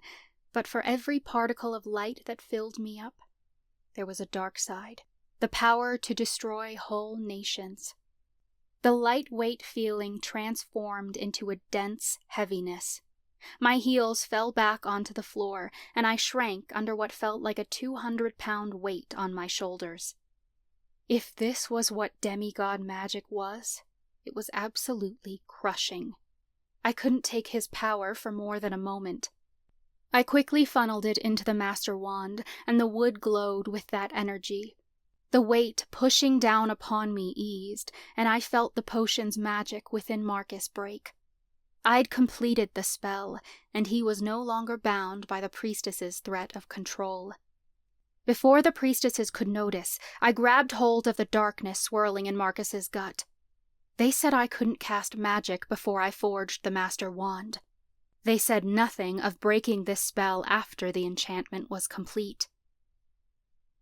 S4: but for every particle of light that filled me up, there was a dark side, the power to destroy whole nations. The lightweight feeling transformed into a dense heaviness. My heels fell back onto the floor, and I shrank under what felt like a 200-pound weight on my shoulders. If this was what demigod magic was, it was absolutely crushing. I couldn't take his power for more than a moment. I quickly funneled it into the Master Wand, and the wood glowed with that energy. The weight pushing down upon me eased, and I felt the potion's magic within Marcus break. I'd completed the spell, and he was no longer bound by the priestess's threat of control. Before the priestesses could notice, I grabbed hold of the darkness swirling in Marcus's gut. They said I couldn't cast magic before I forged the Master Wand. They said nothing of breaking this spell after the enchantment was complete.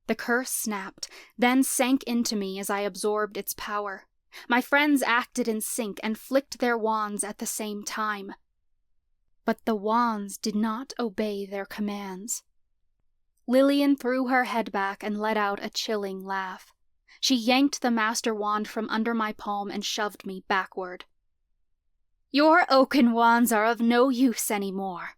S4: The curse snapped, then sank into me as I absorbed its power. My friends acted in sync and flicked their wands at the same time. But the wands did not obey their commands. Lillian threw her head back and let out a chilling laugh. She yanked the Master Wand from under my palm and shoved me backward. "Your Oaken Wands are of no use anymore.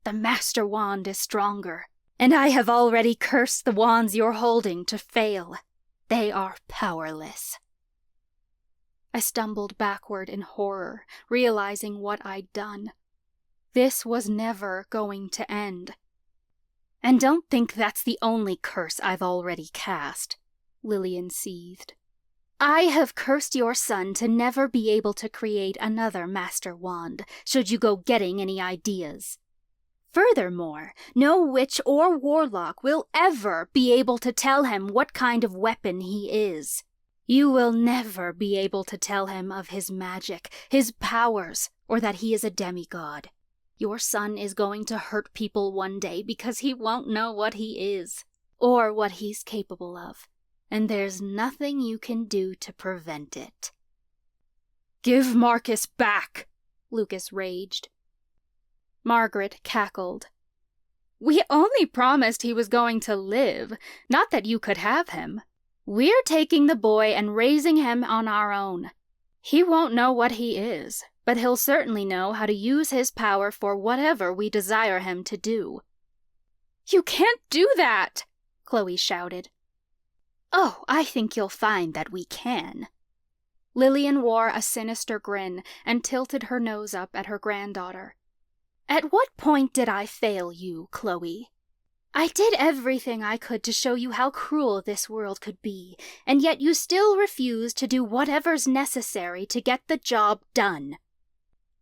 S4: The Master Wand is stronger, and I have already cursed the wands you're holding to fail. They are powerless." I stumbled backward in horror, realizing what I'd done. This was never going to end. "And don't think that's the only curse I've already cast," Lillian seethed. "I have cursed your son to never be able to create another Master Wand, should you go getting any ideas. Furthermore, no witch or warlock will ever be able to tell him what kind of weapon he is. You will never be able to tell him of his magic, his powers, or that he is a demigod. Your son is going to hurt people one day because he won't know what he is, or what he's capable of, and there's nothing you can do to prevent it."
S5: "Give Marcus back!"
S4: Lucas raged.
S5: Margaret cackled. "We only promised he was going to live, not that you could have him. We're taking the boy and raising him on our own. He won't know what he is, but he'll certainly know how to use his power for whatever we desire him to do." "You can't do that!" Chloe shouted.
S4: "Oh, I think you'll find that we can."
S5: Lillian wore a sinister grin and tilted her nose up at her granddaughter.
S4: "At what point did I fail you, Chloe? I did everything I could to show you how cruel this world could be, and yet you still refuse to do whatever's necessary to get the job done."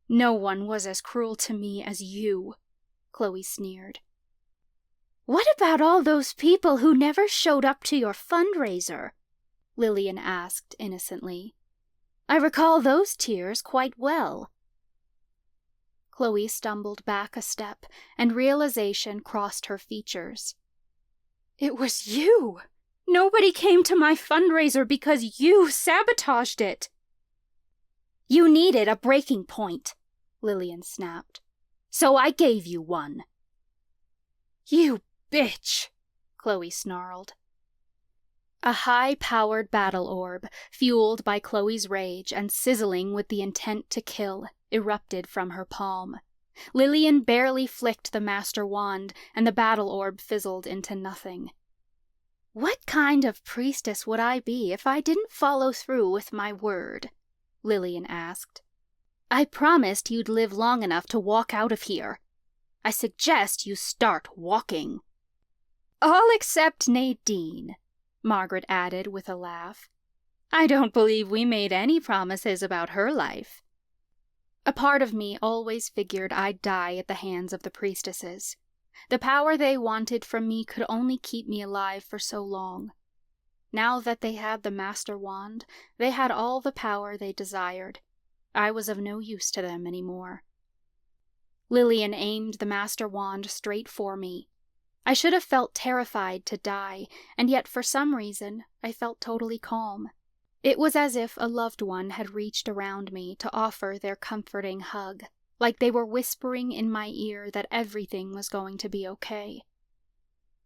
S5: "No one was as cruel to me as you," Chloe sneered.
S4: "What about all those people who never showed up to your fundraiser?" Lillian asked innocently. "I recall those tears quite well."
S5: Chloe stumbled back a step, and realization crossed her features. "It was you! Nobody came to my fundraiser because you sabotaged it!"
S4: "You needed a breaking point," Lillian snapped. "So I gave you one."
S5: "You bitch!"
S4: Chloe snarled.
S5: A high-powered battle orb, fueled by Chloe's rage and sizzling with the intent to kill, erupted from her palm. Lillian barely flicked the master wand, and the battle orb fizzled into nothing.
S4: "What kind of priestess would I be if I didn't follow through with my word?" Lillian asked. "I promised you'd live long enough to walk out of here. I suggest you start walking."
S5: "All except Nadine," Margaret added with a laugh. "I don't believe we made any promises about her life." A part of me always figured I'd die at the hands of the priestesses. The power they wanted from me could only keep me alive for so long. Now that they had the master wand, they had all the power they desired. I was of no use to them anymore. Lillian aimed the master wand straight for me. I should have felt terrified to die, and yet for some reason I felt totally calm. It was as if a loved one had reached around me to offer their comforting hug, like they were whispering in my ear that everything was going to be okay.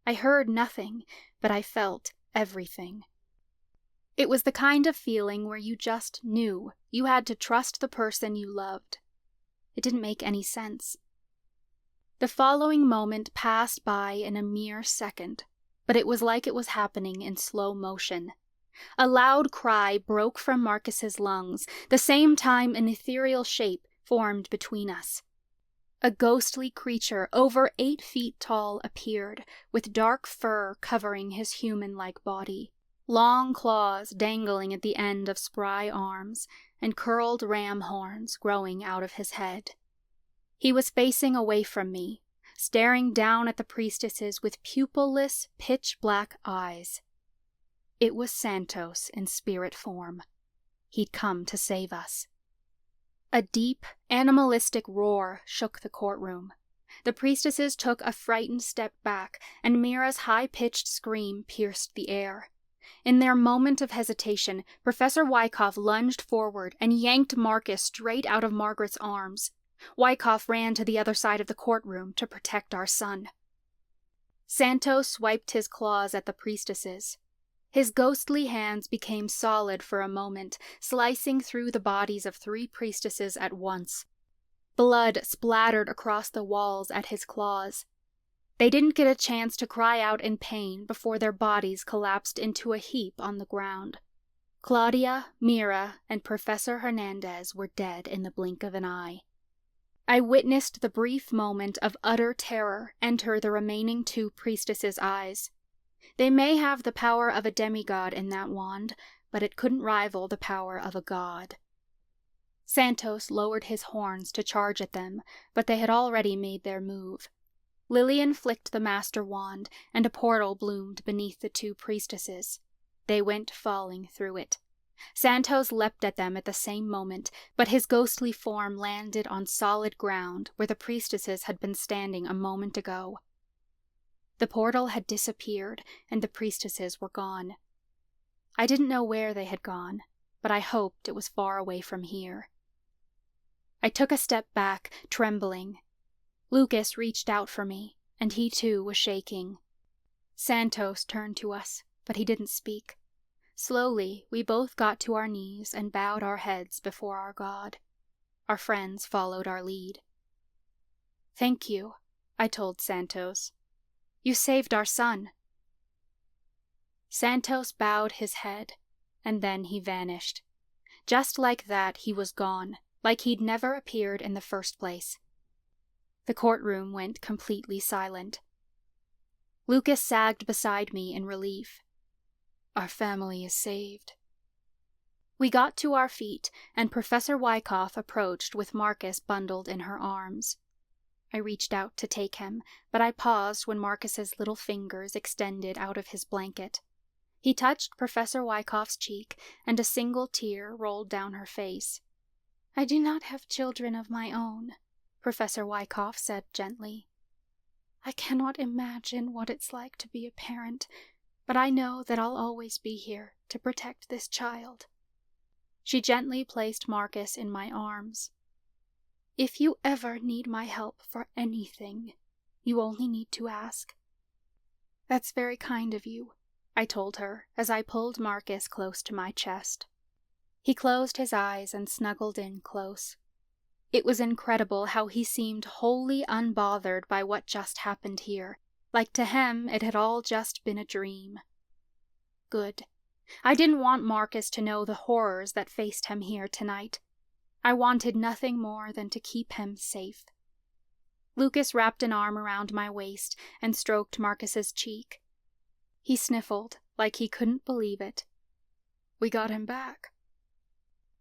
S5: I heard nothing, but I felt everything. It was the kind of feeling where you just knew you had to trust the person you loved. It didn't make any sense. The following moment passed by in a mere second, but it was like it was happening in slow motion. A loud cry broke from Marcus's lungs, the same time an ethereal shape formed between us. A ghostly creature over 8 feet tall appeared, with dark fur covering his human-like body, long claws dangling at the end of spry arms, and curled ram horns growing out of his head. He was facing away from me, staring down at the priestesses with pupilless, pitch-black eyes. It was Santos in spirit form. He'd come to save us. A deep, animalistic roar shook the courtroom. The priestesses took a frightened step back, and Mira's high-pitched scream pierced the air. In their moment of hesitation, Professor Wyckoff lunged forward and yanked Marcus straight out of Margaret's arms. Wyckoff ran to the other side of the courtroom to protect our son. Santos swiped his claws at the priestesses. His ghostly hands became solid for a moment, slicing through the bodies of 3 priestesses at once. Blood splattered across the walls at his claws. They didn't get a chance to cry out in pain before their bodies collapsed into a heap on the ground. Claudia, Mira, and Professor Hernandez were dead in the blink of an eye. I witnessed the brief moment of utter terror enter the remaining 2 priestesses' eyes. They may have the power of a demigod in that wand, but it couldn't rival the power of a god. Santos lowered his horns to charge at them, but they had already made their move. Lillian flicked the master wand, and a portal bloomed beneath the 2 priestesses. They went falling through it.
S4: Santos leapt at them at the same moment, but his ghostly form landed on solid ground where the priestesses had been standing a moment ago. The portal had disappeared, and the priestesses were gone. I didn't know where they had gone, but I hoped it was far away from here. I took a step back, trembling. Lucas reached out for me, and he too was shaking. Santos turned to us, but he didn't speak. Slowly, we both got to our knees and bowed our heads before our God. Our friends followed our lead. "Thank you," I told Santos. "You saved our son." Santos bowed his head, and then he vanished. Just like that, he was gone, like he'd never appeared in the first place. The courtroom went completely silent. Lucas sagged beside me in relief. "Our family is saved." We got to our feet, and Professor Wyckoff approached with Marcus bundled in her arms. I reached out to take him, but I paused when Marcus's little fingers extended out of his blanket. He touched Professor Wyckoff's cheek, and a single tear rolled down her face. "I do not have children of my own," Professor Wyckoff said gently. "I cannot imagine what it's like to be a parent, but I know that I'll always be here to protect this child." She gently placed Marcus in my arms. "If you ever need my help for anything, you only need to ask." "That's very kind of you," I told her as I pulled Marcus close to my chest. He closed his eyes and snuggled in close. It was incredible how he seemed wholly unbothered by what just happened here, like to him it had all just been a dream. Good. I didn't want Marcus to know the horrors that faced him here tonight. I wanted nothing more than to keep him safe. Lucas wrapped an arm around my waist and stroked Marcus's cheek. He sniffled like he couldn't believe it. "We got him back."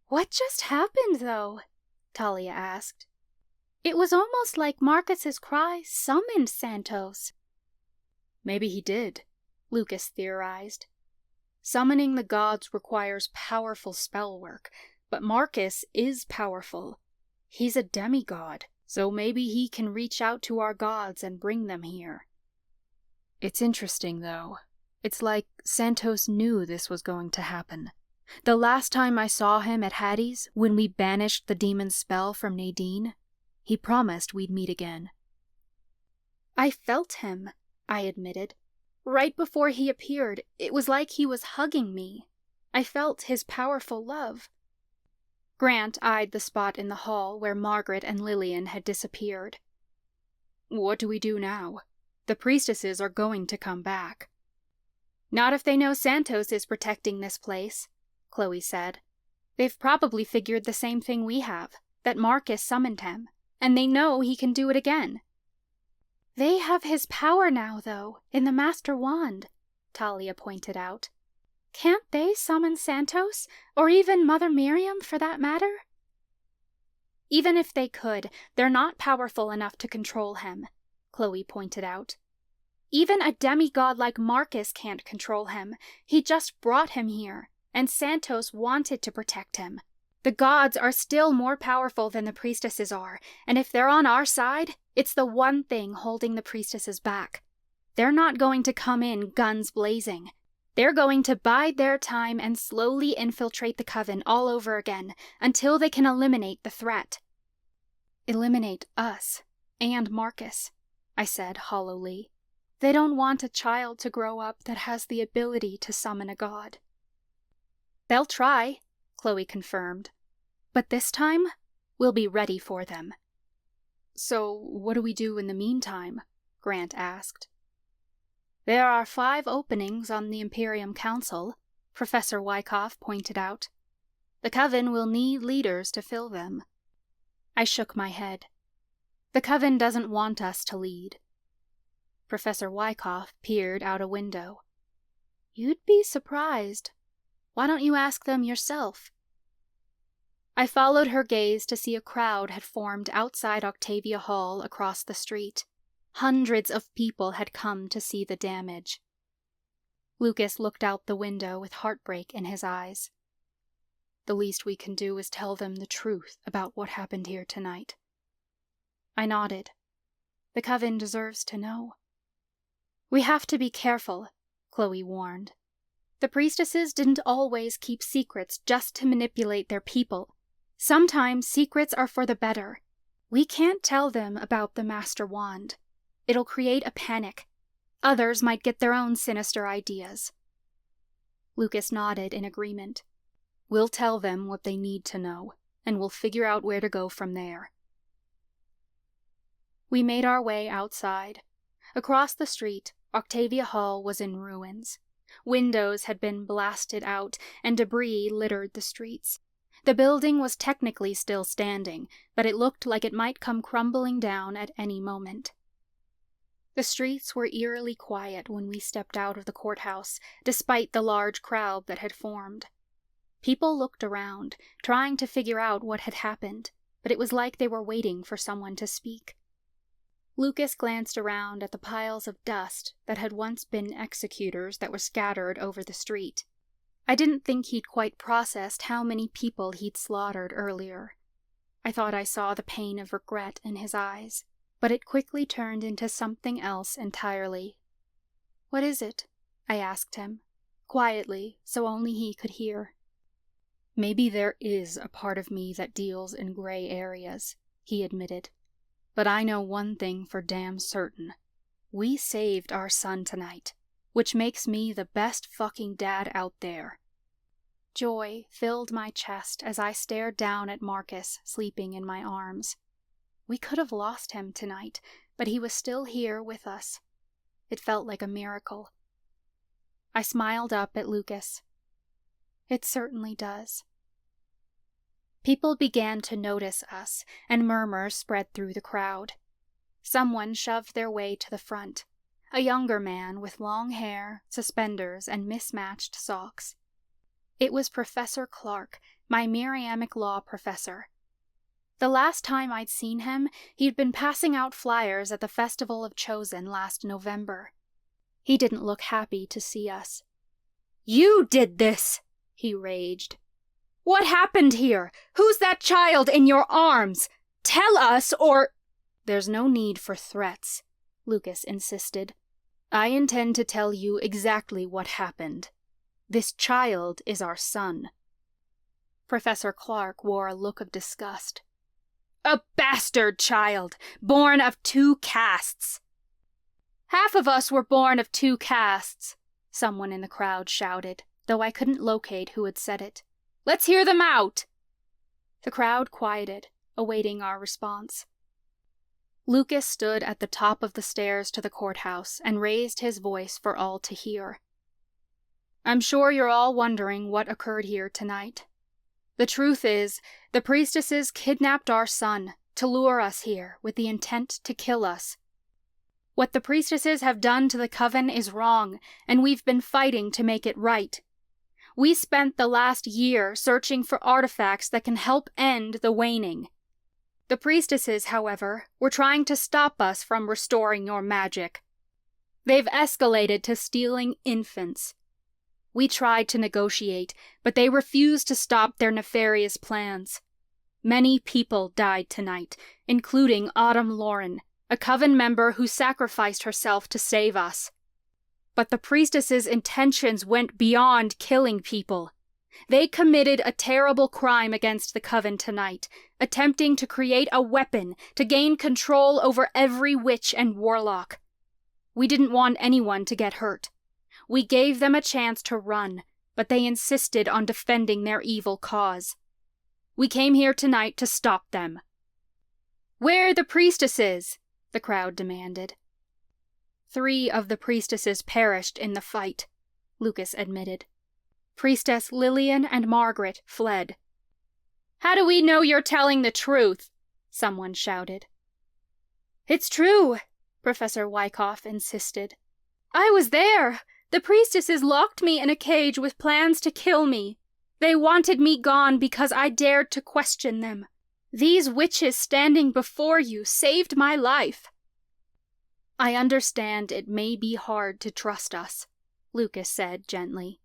S4: "What just happened, though?" Talia asked. "It was almost like Marcus's cry summoned Santos." "Maybe he did," Lucas theorized. "Summoning the gods requires powerful spell work, but Marcus is powerful. He's a demigod, so maybe he can reach out to our gods and bring them here." "It's interesting, though. It's like Santos knew this was going to happen. The last time I saw him at Hattie's, when we banished the demon's spell from Nadine, he promised we'd meet again." "I felt him," I admitted. "Right before he appeared, it was like he was hugging me. I felt his powerful love." Grant eyed the spot in the hall where Margaret and Lillian had disappeared. "What do we do now? The priestesses are going to come back." "Not if they know Santos is protecting this place," Chloe said. "They've probably figured the same thing we have, that Marcus summoned him, and they know he can do it again." "They have his power now, though, in the Master Wand," Talia pointed out. "Can't they summon Santos, or even Mother Miriam for that matter?" "Even if they could, they're not powerful enough to control him," Chloe pointed out. "Even a demigod like Marcus can't control him. He just brought him here, and Santos wanted to protect him. The gods are still more powerful than the priestesses are, and if they're on our side, it's the one thing holding the priestesses back. They're not going to come in guns blazing. They're going to bide their time and slowly infiltrate the coven all over again, until they can eliminate the threat." "Eliminate us, and Marcus," I said hollowly. "They don't want a child to grow up that has the ability to summon a god." "They'll try," Chloe confirmed. "But this time, we'll be ready for them." "So what do we do in the meantime?" Grant asked. "There are 5 openings on the Imperium Council," Professor Wyckoff pointed out. "The coven will need leaders to fill them." I shook my head. "The coven doesn't want us to lead." Professor Wyckoff peered out a window. "You'd be surprised. Why don't you ask them yourself?" I followed her gaze to see a crowd had formed outside Octavia Hall across the street. Hundreds of people had come to see the damage. Lucas looked out the window with heartbreak in his eyes.
S5: The least we can do is tell them the truth about what happened here tonight. I nodded. The coven deserves to know. We have to be careful, Chloe warned. The priestesses didn't always keep secrets just to manipulate their people. Sometimes secrets are for the better. We can't tell them about the Master Wand. It'll create a panic. Others might get their own sinister ideas. Lucas nodded in agreement. We'll tell them what they need to know, and we'll figure out where to go from there. We made our way outside. Across the street, Octavia Hall was in ruins. Windows had been blasted out, and debris littered the streets. The building was technically still standing, but it looked like it might come crumbling down at any moment. The streets were eerily quiet when we stepped out of the courthouse, despite the large crowd that had formed. People looked around, trying to figure out what had happened, but it was like they were waiting for someone to speak. Lucas glanced around at the piles of dust that had once been executors that were scattered over the street. I didn't think he'd quite processed how many people he'd slaughtered earlier. I thought I saw the pain of regret in his eyes, but it quickly turned into something else entirely. "What is it?" I asked him, quietly, so only he could hear. "Maybe there is a part of me that deals in gray areas," he admitted. "But I know one thing for damn certain. We saved our son tonight, which makes me the best fucking dad out there." Joy filled my chest as I stared down at Marcus sleeping in my arms. We could have lost him tonight, but he was still here with us. It felt like a miracle. I smiled up at Lucas. "It certainly does." People began to notice us, and murmurs spread through the crowd. Someone shoved their way to the front, a younger man with long hair, suspenders, and mismatched socks. It was Professor Clark, my Miriamic law professor. The last time I'd seen him, he'd been passing out flyers at the Festival of Chosen last November. He didn't look happy to see us. "You did this!" he raged. "What happened here? Who's that child in your arms? Tell us, or—" "There's no need for threats," Lucas insisted. "I intend to tell you exactly what happened. This child is our son." Professor Clark wore a look of disgust. "A bastard child, born of 2 castes. "Half of us were born of 2 castes, someone in the crowd shouted, though I couldn't locate who had said it. "Let's hear them out!" The crowd quieted, awaiting our response. Lucas stood at the top of the stairs to the courthouse and raised his voice for all to hear. "I'm sure you're all wondering what occurred here tonight. The truth is, the priestesses kidnapped our son to lure us here with the intent to kill us. What the priestesses have done to the coven is wrong, and we've been fighting to make it right. We spent the last year searching for artifacts that can help end the waning. The priestesses, however, were trying to stop us from restoring your magic. They've escalated to stealing infants. We tried to negotiate, but they refused to stop their nefarious plans. Many people died tonight, including Autumn Lauren, a coven member who sacrificed herself to save us. But the priestesses' intentions went beyond killing people. They committed a terrible crime against the coven tonight, attempting to create a weapon to gain control over every witch and warlock. We didn't want anyone to get hurt. We gave them a chance to run, but they insisted on defending their evil cause. We came here tonight to stop them." "Where are the priestesses?" the crowd demanded. 3 of the priestesses perished in the fight, Lucas admitted. Priestess Lillian and Margaret fled. "How do we know you're telling the truth?" someone shouted. "It's true," Professor Wyckoff insisted. "I was there. The priestesses locked me in a cage with plans to kill me. They wanted me gone because I dared to question them. These witches standing before you saved my life." "I understand it may be hard to trust us," Lucas said gently.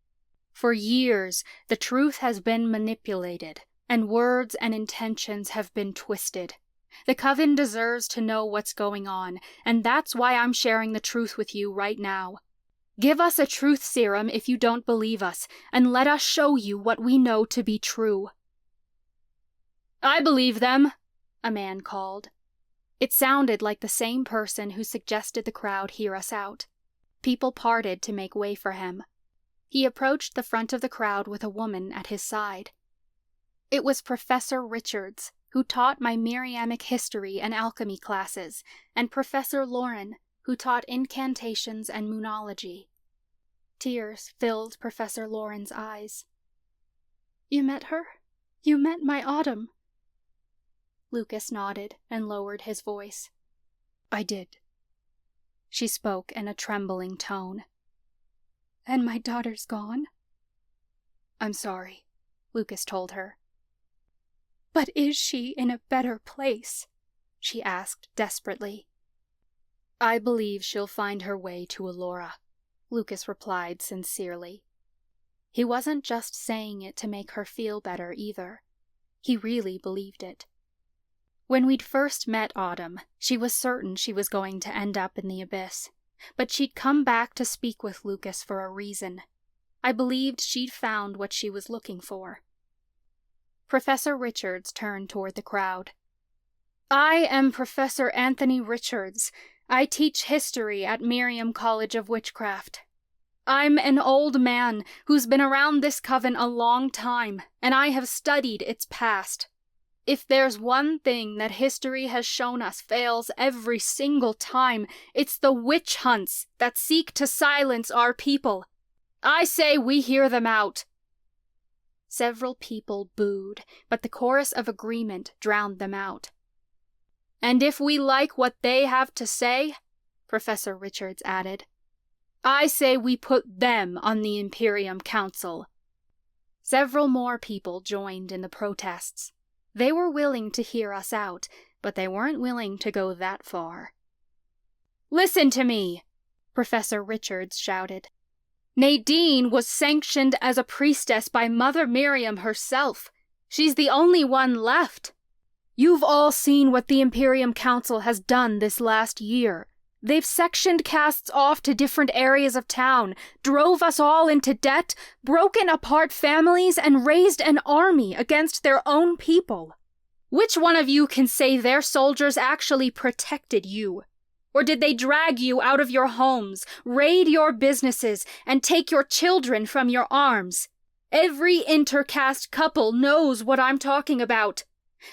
S5: For years, the truth has been manipulated, and words and intentions have been twisted. The coven deserves to know what's going on, and that's why I'm sharing the truth with you right now. Give us a truth serum if you don't believe us, and let us show you what we know to be true." "I believe them," a man called. It sounded like the same person who suggested the crowd hear us out. People parted to make way for him. He approached the front of the crowd with a woman at his side. It was Professor Richards, who taught my Miriamic history and alchemy classes, and Professor Lauren, who taught incantations and moonology. Tears filled Professor Lauren's eyes. "You met her? You met my Autumn?" Lucas nodded and lowered his voice. "I did." She spoke in a trembling tone. "And my daughter's gone?" "I'm sorry," Lucas told her. "But is she in a better place?" she asked desperately. "I believe she'll find her way to Allura," Lucas replied sincerely. He wasn't just saying it to make her feel better either. He really believed it. When we'd first met Autumn, she was certain she was going to end up in the abyss, but she'd come back to speak with Lucas for a reason. I believed she'd found what she was looking for. Professor Richards turned toward the crowd. "I am Professor Anthony Richards. I teach history at Imperium College of Witchcraft. I'm an old man who's been around this coven a long time, and I have studied its past. If there's one thing that history has shown us fails every single time, it's the witch hunts that seek to silence our people. I say we hear them out." Several people booed, but the chorus of agreement drowned them out. "And if we like what they have to say," Professor Richards added, "I say we put them on the Imperium Council." Several more people joined in the protests. They were willing to hear us out, but they weren't willing to go that far. "Listen to me," Professor Richards shouted. "Nadine was sanctioned as a priestess by Mother Miriam herself. She's the only one left. You've all seen what the Imperium Council has done this last year. They've sectioned casts off to different areas of town, drove us all into debt, broken apart families, and raised an army against their own people. Which one of you can say their soldiers actually protected you? Or did they drag you out of your homes, raid your businesses, and take your children from your arms? Every intercaste couple knows what I'm talking about.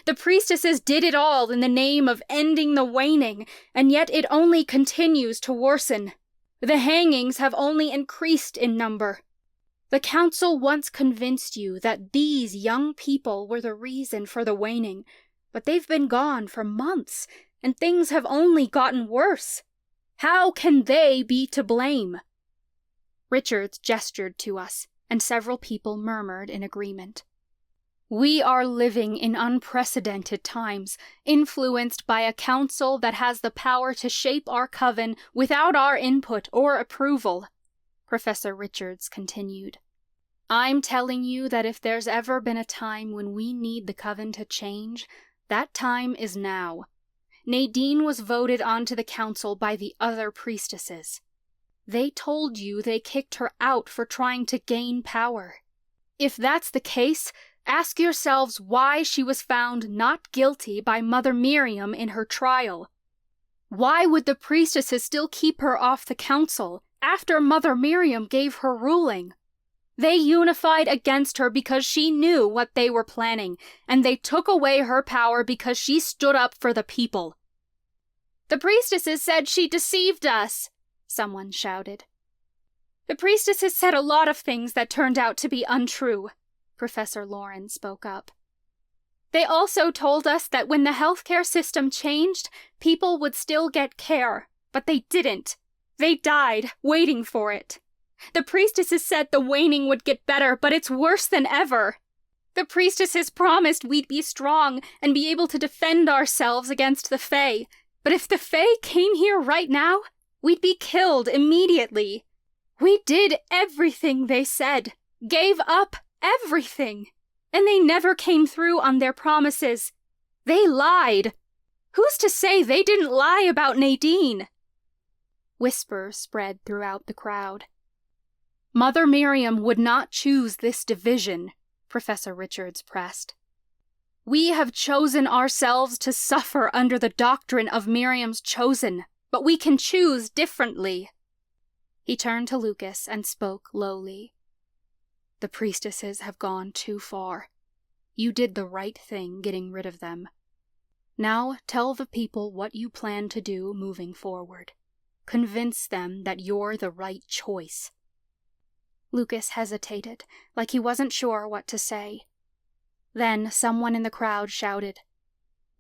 S5: The priestesses did it all in the name of ending the waning, and yet it only continues to worsen. The hangings have only increased in number. The council once convinced you that these young people were the reason for the waning, but they've been gone for months, and things have only gotten worse. How can they be to blame?" Richards gestured to us, and several people murmured in agreement. "We are living in unprecedented times, influenced by a council that has the power to shape our coven without our input or approval," Professor Richards continued. "I'm telling you that if there's ever been a time when we need the coven to change, that time is now. Nadine was voted onto the council by the other priestesses. They told you they kicked her out for trying to gain power. If that's the case, ask yourselves why she was found not guilty by Mother Miriam in her trial. Why would the priestesses still keep her off the council after Mother Miriam gave her ruling? They unified against her because she knew what they were planning, and they took away her power because she stood up for the people." "The priestesses said she deceived us," someone shouted. "The priestesses said a lot of things that turned out to be untrue," Professor Lauren spoke up. "They also told us that when the healthcare system changed, people would still get care, but they didn't. They died waiting for it. The priestesses said the waning would get better, but it's worse than ever. The priestesses promised we'd be strong and be able to defend ourselves against the Fae, but if the Fae came here right now, we'd be killed immediately. We did everything they said. gave up everything, and they never came through on their promises. They lied. Who's to say they didn't lie about Nadine? Whispers spread throughout the crowd. Mother Miriam would not choose this division, Professor Richards pressed. We have chosen ourselves to suffer under the doctrine of Miriam's chosen, but we can choose differently. He turned to Lucas and spoke lowly. The priestesses have gone too far. You did the right thing getting rid of them. Now tell the people what you plan to do moving forward. Convince them that you're the right choice. Lucas hesitated, like he wasn't sure what to say. Then someone in the crowd shouted,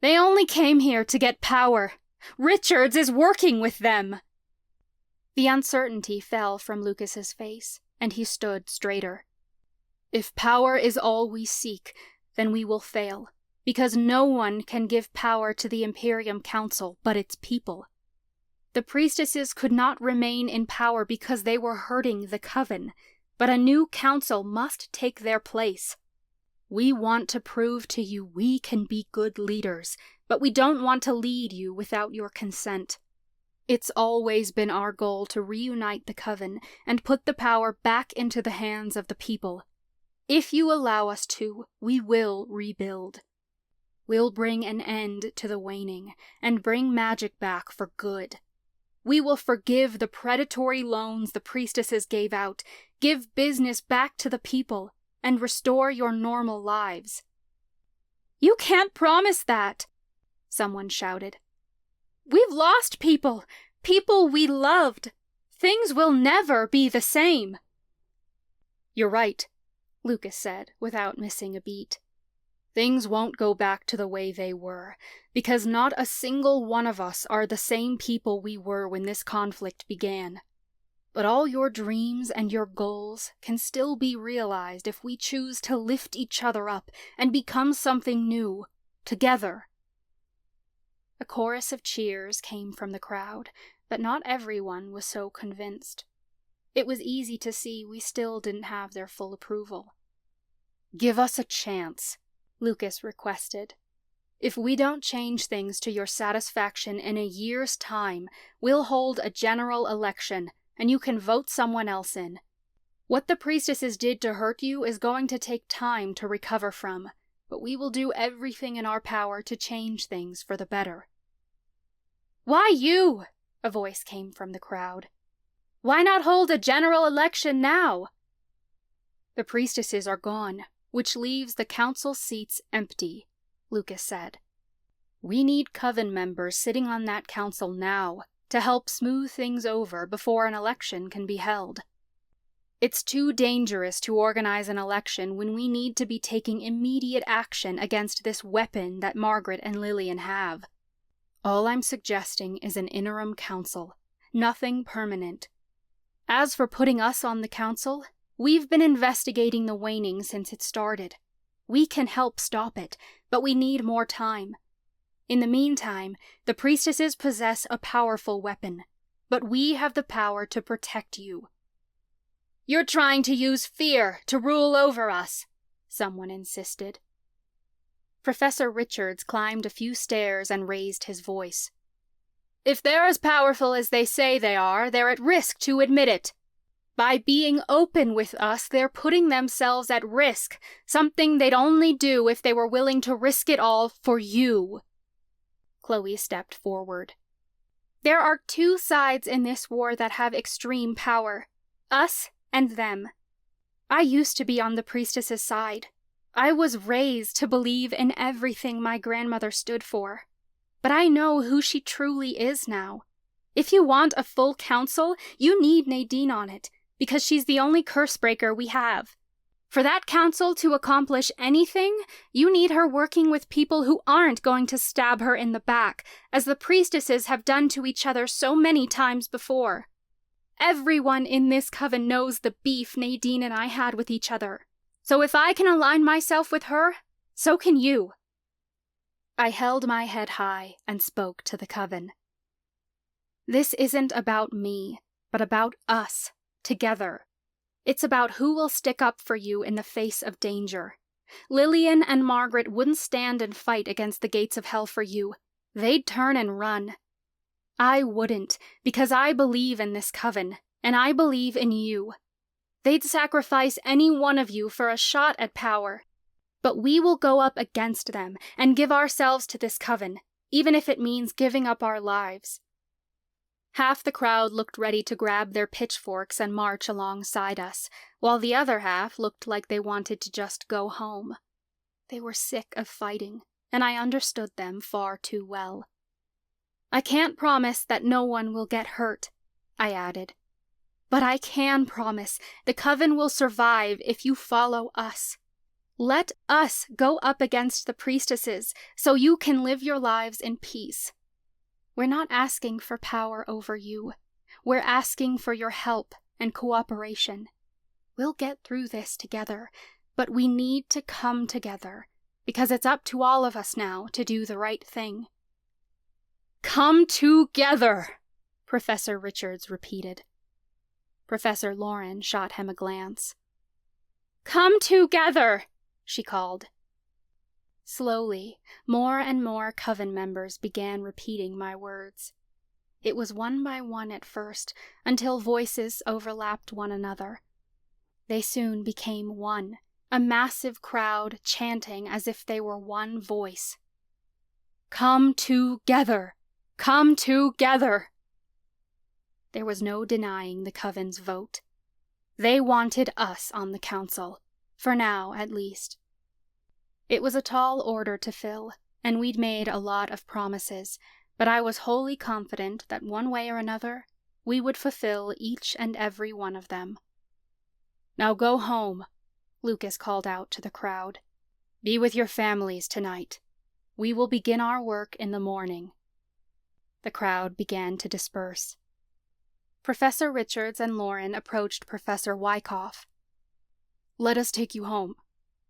S5: "They only came here to get power. Richards is working with them." The uncertainty fell from Lucas's face, and he stood straighter. If power is all we seek, then we will fail, because no one can give power to the Imperium Council but its people. The priestesses could not remain in power because they were hurting the coven, but a new council must take their place. We want to prove to you we can be good leaders, but we don't want to lead you without your consent. It's always been our goal to reunite the coven and put the power back into the hands of the people. If you allow us to, we will rebuild. We'll bring an end to the waning and bring magic back for good. We will forgive the predatory loans the priestesses gave out, give business back to the people, and restore your normal lives. You can't promise that, someone shouted. We've lost people we loved. Things will never be the same. You're right, Lucas said, without missing a beat. Things won't go back to the way they were, because not a single one of us are the same people we were when this conflict began. But all your dreams and your goals can still be realized if we choose to lift each other up and become something new, together. A chorus of cheers came from the crowd, but not everyone was so convinced. It was easy to see we still didn't have their full approval. Give us a chance, Lucas requested. If we don't change things to your satisfaction in a year's time, we'll hold a general election, and you can vote someone else in. What the priestesses did to hurt you is going to take time to recover from, but we will do everything in our power to change things for the better. Why you? A voice came from the crowd. Why not hold a general election now? The priestesses are gone, which leaves the council seats empty, Lucas said. We need coven members sitting on that council now to help smooth things over before an election can be held. It's too dangerous to organize an election when we need to be taking immediate action against this weapon that Margaret and Lillian have. All I'm suggesting is an interim council, nothing permanent. As for putting us on the council, we've been investigating the waning since it started. We can help stop it, but we need more time. In the meantime, the priestesses possess a powerful weapon, but we have the power to protect you. You're trying to use fear to rule over us, someone insisted. Professor Richards climbed a few stairs and raised his voice. If they're as powerful as they say they are, they're at risk to admit it. By being open with us, they're putting themselves at risk, something they'd only do if they were willing to risk it all for you. Chloe stepped forward. There are two sides in this war that have extreme power, us and them. I used to be on the priestess's side. I was raised to believe in everything my grandmother stood for. But I know who she truly is now. If you want a full council, you need Nadine on it, because she's the only curse breaker we have. For that council to accomplish anything, you need her working with people who aren't going to stab her in the back, as the priestesses have done to each other so many times before. Everyone in this coven knows the beef Nadine and I had with each other. So if I can align myself with her, so can you. I held my head high and spoke to the coven. This isn't about me, but about us, together. It's about who will stick up for you in the face of danger. Lillian and Margaret wouldn't stand and fight against the gates of hell for you. They'd turn and run. I wouldn't, because I believe in this coven, and I believe in you. They'd sacrifice any one of you for a shot at power. But we will go up against them and give ourselves to this coven, even if it means giving up our lives. Half the crowd looked ready to grab their pitchforks and march alongside us, while the other half looked like they wanted to just go home. They were sick of fighting, and I understood them far too well. I can't promise that no one will get hurt, I added. But I can promise the coven will survive if you follow us. Let us go up against the priestesses so you can live your lives in peace. We're not asking for power over you. We're asking for your help and cooperation. We'll get through this together, but we need to come together, because it's up to all of us now to do the right thing. Come together, Professor Richards repeated. Professor Lauren shot him a glance. Come together, she called. Slowly, more and more coven members began repeating my words. It was one by one at first, until voices overlapped one another. They soon became one, a massive crowd chanting as if they were one voice. Come together! Come together! There was no denying the coven's vote. They wanted us on the council, for now at least. It was a tall order to fill, and we'd made a lot of promises, but I was wholly confident that one way or another, we would fulfill each and every one of them. Now go home, Lucas called out to the crowd. Be with your families tonight. We will begin our work in the morning. The crowd began to disperse. Professor Richards and Lauren approached Professor Wyckoff. Let us take you home,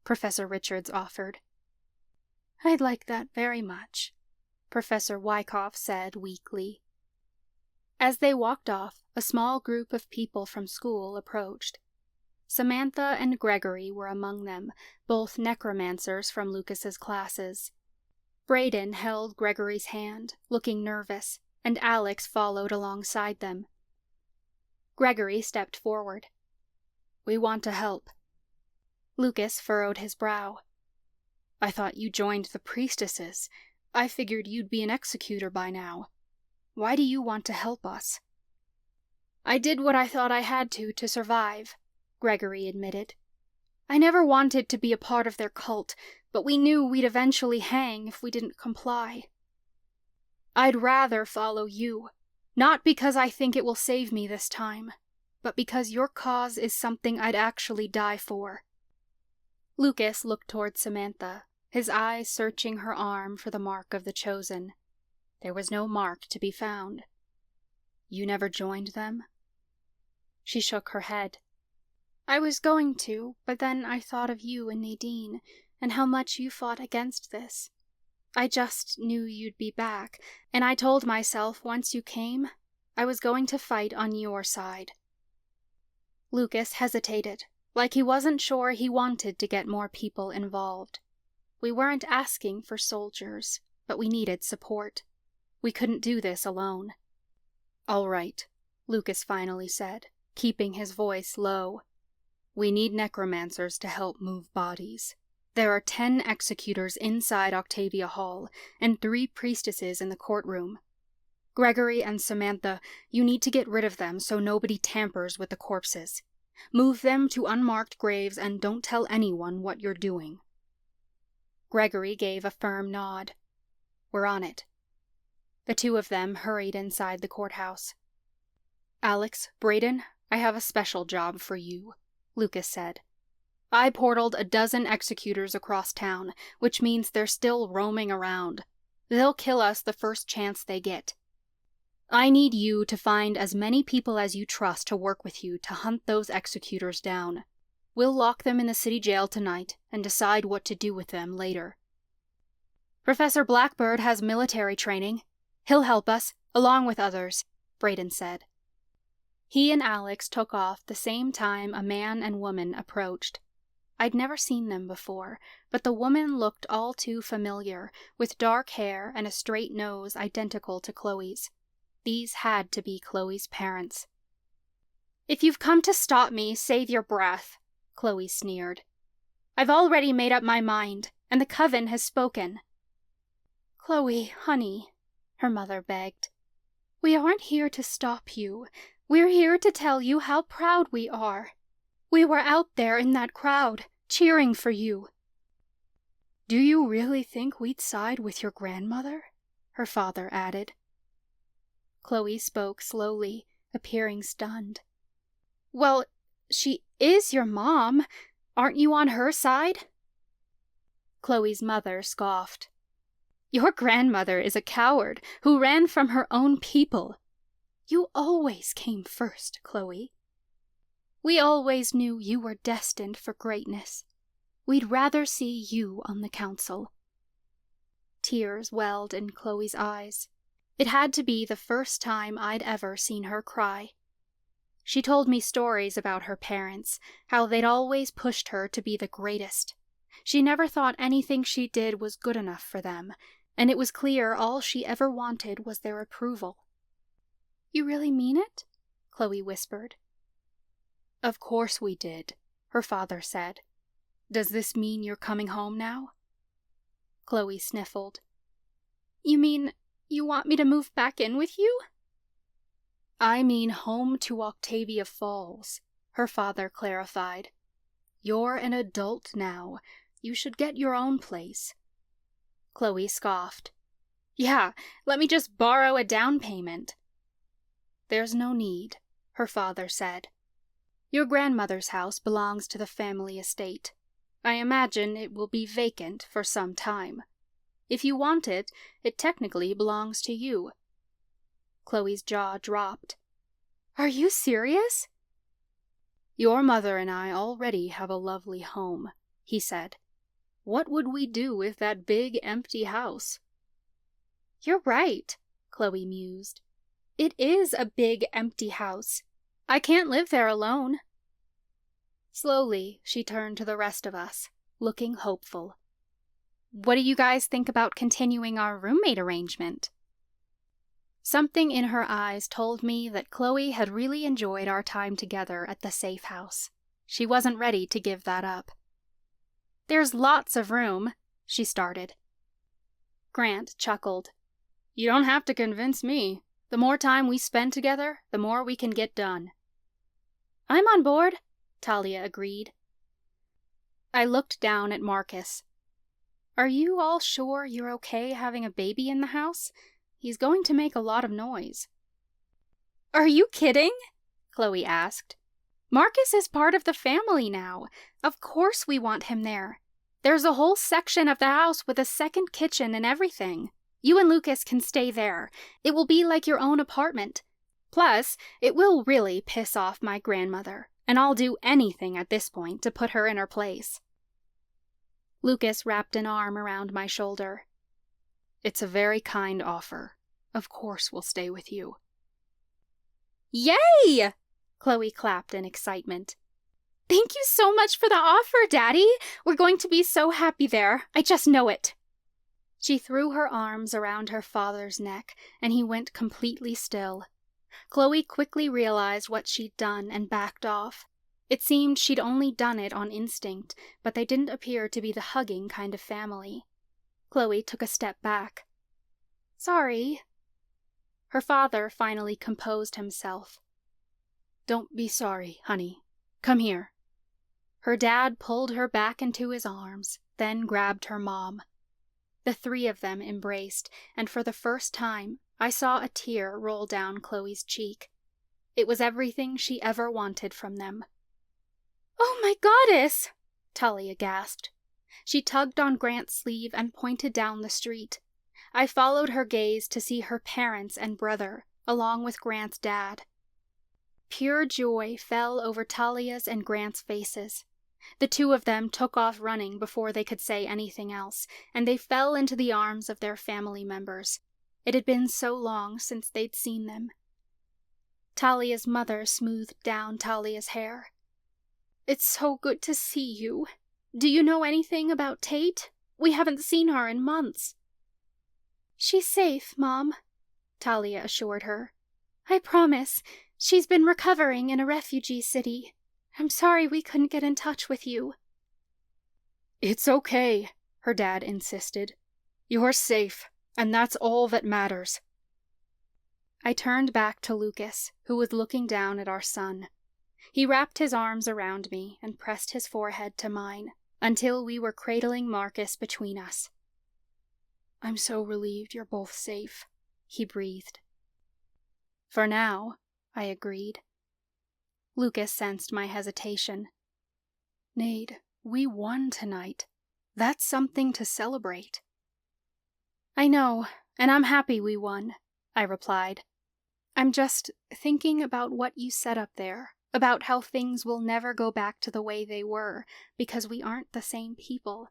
S5: Professor Richards offered. I'd like that very much, Professor Wyckoff said weakly. As they walked off, a small group of people from school approached. Samantha and Gregory were among them, both necromancers from Lucas's classes. Braden held Gregory's hand, looking nervous, and Alex followed alongside them. Gregory stepped forward. We want to help. Lucas furrowed his brow. I thought you joined the priestesses. I figured you'd be an executor by now. Why do you want to help us? I did what I thought I had to survive, Gregory admitted. I never wanted to be a part of their cult, but we knew we'd eventually hang if we didn't comply. I'd rather follow you, not because I think it will save me this time, but because your cause is something I'd actually die for. Lucas looked toward Samantha, his eyes searching her arm for the mark of the chosen. There was no mark to be found. You never joined them? She shook her head. I was going to, but then I thought of you and Nadine, and how much you fought against this. I just knew you'd be back, and I told myself once you came, I was going to fight on your side. Lucas hesitated, like he wasn't sure he wanted to get more people involved. We weren't asking for soldiers, but we needed support. We couldn't do this alone. All right, Lucas finally said, keeping his voice low. We need necromancers to help move bodies. There are 10 executors inside Octavia Hall, and 3 priestesses in the courtroom. Gregory and Samantha, you need to get rid of them so nobody tampers with the corpses. Move them to unmarked graves and don't tell anyone what you're doing. Gregory gave a firm nod. We're on it. The two of them hurried inside the courthouse. Alex, Braden, I have a special job for you, Lucas said. I portaled 12 executors across town, which means they're still roaming around. They'll kill us the first chance they get. I need you to find as many people as you trust to work with you to hunt those executors down. We'll lock them in the city jail tonight and decide what to do with them later. Professor Blackbird has military training. He'll help us, along with others, Braden said.
S4: He and Alex took off the same time a man and woman approached. I'd never seen them before, but the woman looked all too familiar, with dark hair and a straight nose identical to Chloe's. These had to be Chloe's parents. "If you've come to stop me, save your breath," Chloe sneered. "I've already made up my mind, and the coven has spoken." "Chloe, honey," her mother begged. "We aren't here to stop you. We're here to tell you how proud we are. We were out there in that crowd, cheering for you." "Do you really think we'd side with your grandmother?" her father added. Chloe spoke slowly, appearing stunned. "Well, she is your mom. Aren't you on her side?" Chloe's mother scoffed. "Your grandmother is a coward who ran from her own people. You always came first, Chloe. We always knew you were destined for greatness. We'd rather see you on the council." Tears welled in Chloe's eyes. It had to be the first time I'd ever seen her cry. She told me stories about her parents, how they'd always pushed her to be the greatest. She never thought anything she did was good enough for them, and it was clear all she ever wanted was their approval. "You really mean it?" Chloe whispered. "Of course we did," her father said. "Does this mean you're coming home now?" Chloe sniffled. "You mean you want me to move back in with you?" "I mean home to Octavia Falls," her father clarified. "You're an adult now. You should get your own place." Chloe scoffed. "Yeah, let me just borrow a down payment." "There's no need," her father said. "Your grandmother's house belongs to the family estate. I imagine it will be vacant for some time. If you want it, it technically belongs to you." Chloe's jaw dropped. "Are you serious?" "Your mother and I already have a lovely home," he said. "What would we do with that big, empty house?" "You're right," Chloe mused. "It is a big, empty house. I can't live there alone." Slowly, she turned to the rest of us, looking hopeful. "What do you guys think about continuing our roommate arrangement?" Something in her eyes told me that Chloe had really enjoyed our time together at the safe house. She wasn't ready to give that up. "There's lots of room," she started. Grant chuckled. "You don't have to convince me. The more time we spend together, the more we can get done." "I'm on board," Talia agreed. I looked down at Marcus. "Are you all sure you're okay having a baby in the house? He's going to make a lot of noise." "Are you kidding?" Chloe asked. "Marcus is part of the family now. Of course we want him there. There's a whole section of the house with a second kitchen and everything. You and Lucas can stay there. It will be like your own apartment. Plus, it will really piss off my grandmother, and I'll do anything at this point to put her in her place." Lucas wrapped an arm around my shoulder. "It's a very kind offer. Of course we'll stay with you." "Yay!" Chloe clapped in excitement. "Thank you so much for the offer, Daddy. We're going to be so happy there. I just know it." She threw her arms around her father's neck, and he went completely still. Chloe quickly realized what she'd done and backed off. It seemed she'd only done it on instinct, but they didn't appear to be the hugging kind of family. Chloe took a step back. "Sorry." Her father finally composed himself. "Don't be sorry, honey. Come here." Her dad pulled her back into his arms, then grabbed her mom. The three of them embraced, and for the first time, I saw a tear roll down Chloe's cheek. It was everything she ever wanted from them. "Oh my goddess!" Talia gasped. She tugged on Grant's sleeve and pointed down the street. I followed her gaze to see her parents and brother, along with Grant's dad. Pure joy fell over Talia's and Grant's faces. The two of them took off running before they could say anything else, and they fell into the arms of their family members. It had been so long since they'd seen them. Talia's mother smoothed down Talia's hair. "It's so good to see you. Do you know anything about Tate? We haven't seen her in months." "She's safe, Mom," Talia assured her. "I promise. She's been recovering in a refugee city. I'm sorry we couldn't get in touch with you."
S5: "It's okay," her dad insisted. "You're safe, and that's all that matters."
S4: I turned back to Lucas, who was looking down at our son. He wrapped his arms around me and pressed his forehead to mine, until we were cradling Marcus between us.
S5: "I'm so relieved you're both safe,"
S4: he breathed. "For now," I agreed. Lucas sensed my hesitation.
S5: "Nade, we won tonight. That's something to celebrate."
S4: "I know, and I'm happy we won," I replied. "I'm just thinking about what you said up there, about how things will never go back to the way they were, because we aren't the same people.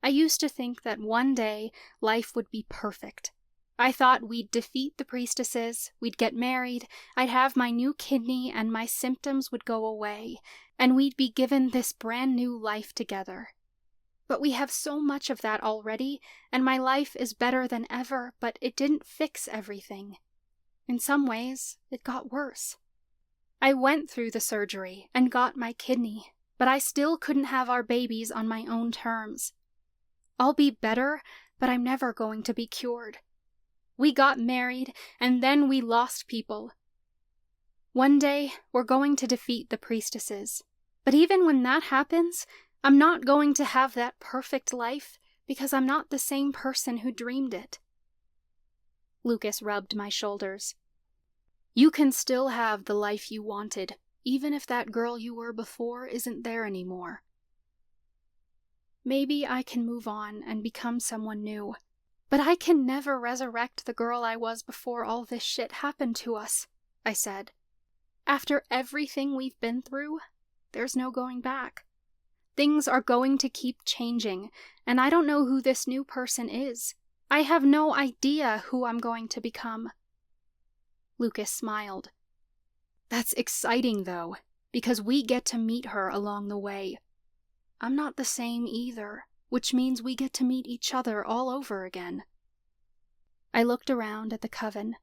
S4: I used to think that one day life would be perfect. I thought we'd defeat the priestesses, we'd get married, I'd have my new kidney and my symptoms would go away, and we'd be given this brand new life together. But we have so much of that already, and my life is better than ever, but it didn't fix everything. In some ways, it got worse. I went through the surgery and got my kidney, but I still couldn't have our babies on my own terms. I'll be better, but I'm never going to be cured. We got married, and then we lost people. One day, we're going to defeat the priestesses. But even when that happens, I'm not going to have that perfect life, because I'm not the same person who dreamed it." Lucas rubbed my shoulders.
S5: "You can still have the life you wanted, even if that girl you were before isn't there anymore."
S4: "Maybe I can move on and become someone new. But I can never resurrect the girl I was before all this shit happened to us," I said. "After everything we've been through, there's no going back. Things are going to keep changing, and I don't know who this new person is. I have no idea who I'm going to become." Lucas smiled.
S5: "That's exciting, though, because we get to meet her along the way. I'm not the same either, which means we get to meet each other all over again."
S4: I looked around at the coven.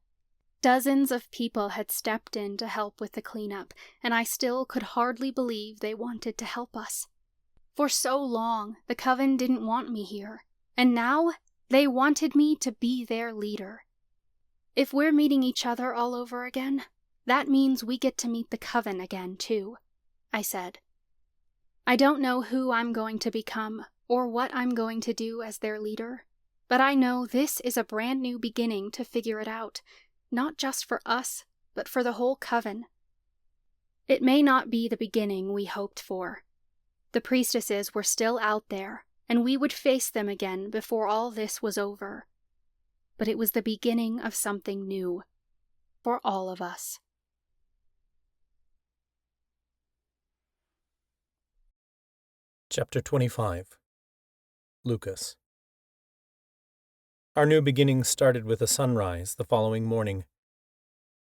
S4: Dozens of people had stepped in to help with the cleanup, and I still could hardly believe they wanted to help us. For so long, the coven didn't want me here, and now they wanted me to be their leader. If we're meeting each other all over again, that means we get to meet the coven again, too, I said. I don't know who I'm going to become, or what I'm going to do as their leader, but I know this is a brand new beginning to figure it out, not just for us, but for the whole coven. It may not be the beginning we hoped for. The priestesses were still out there, and we would face them again before all this was over. But it was the beginning of something new, for all of us.
S1: Chapter 25. Lucas. Our new beginning started with a sunrise the following morning.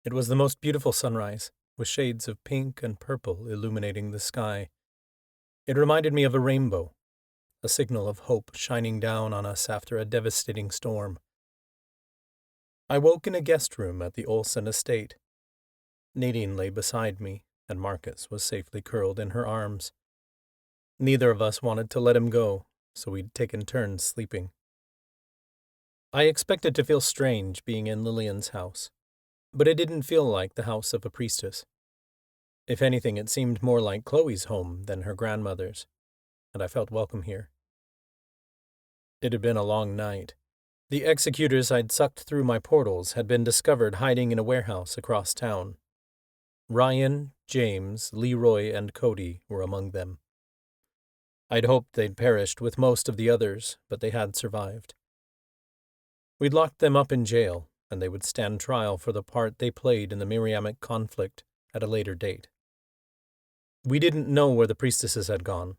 S1: It was the most beautiful sunrise, with shades of pink and purple illuminating the sky. It reminded me of a rainbow, a signal of hope shining down on us after a devastating storm. I woke in a guest room at the Olsen estate. Nadine lay beside me, and Marcus was safely curled in her arms. Neither of us wanted to let him go, so we'd taken turns sleeping. I expected to feel strange being in Lillian's house, but it didn't feel like the house of a priestess. If anything, it seemed more like Chloe's home than her grandmother's, and I felt welcome here. It had been a long night. The executors I'd sucked through my portals had been discovered hiding in a warehouse across town. Ryan, James, Leroy, and Cody were among them. I'd hoped they'd perished with most of the others, but they had survived. We'd locked them up in jail, and they would stand trial for the part they played in the Miriamic conflict at a later date. We didn't know where the priestesses had gone.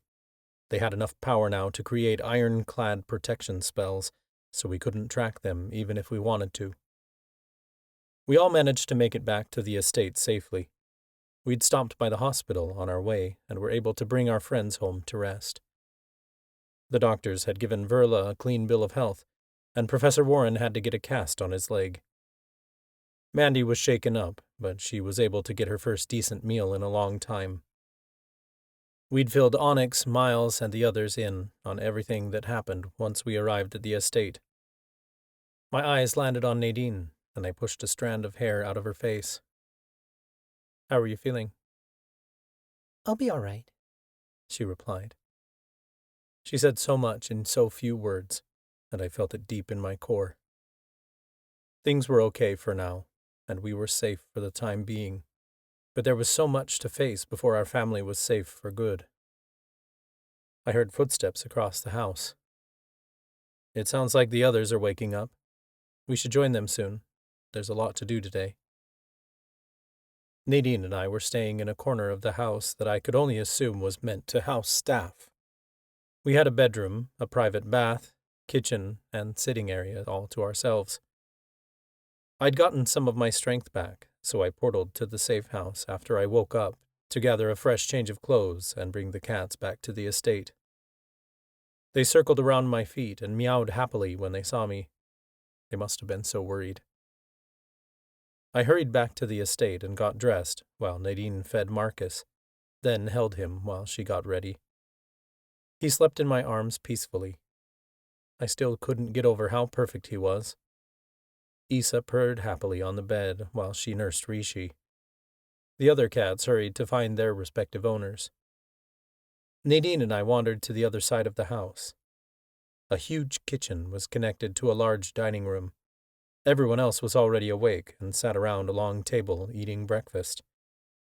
S1: They had enough power now to create ironclad protection spells, so we couldn't track them even if we wanted to. We all managed to make it back to the estate safely. We'd stopped by the hospital on our way and were able to bring our friends home to rest. The doctors had given Verla a clean bill of health, and Professor Warren had to get a cast on his leg. Mandy was shaken up, but she was able to get her first decent meal in a long time. We'd filled Onyx, Miles, and the others in on everything that happened once we arrived at the estate. My eyes landed on Nadine, and I pushed a strand of hair out of her face. "How are you feeling?"
S3: "I'll be all right,"
S1: she replied. She said so much in so few words, and I felt it deep in my core. Things were okay for now, and we were safe for the time being, but there was so much to face before our family was safe for good. I heard footsteps across the house. It sounds like the others are waking up. We should join them soon. There's a lot to do today. Nadine and I were staying in a corner of the house that I could only assume was meant to house staff. We had a bedroom, a private bath, kitchen, and sitting area all to ourselves. I'd gotten some of my strength back, so I portaled to the safe house after I woke up to gather a fresh change of clothes and bring the cats back to the estate. They circled around my feet and meowed happily when they saw me. They must have been so worried. I hurried back to the estate and got dressed while Nadine fed Marcus, then held him while she got ready. He slept in my arms peacefully. I still couldn't get over how perfect he was. Issa purred happily on the bed while she nursed Rishi. The other cats hurried to find their respective owners. Nadine and I wandered to the other side of the house. A huge kitchen was connected to a large dining room. Everyone else was already awake and sat around a long table eating breakfast.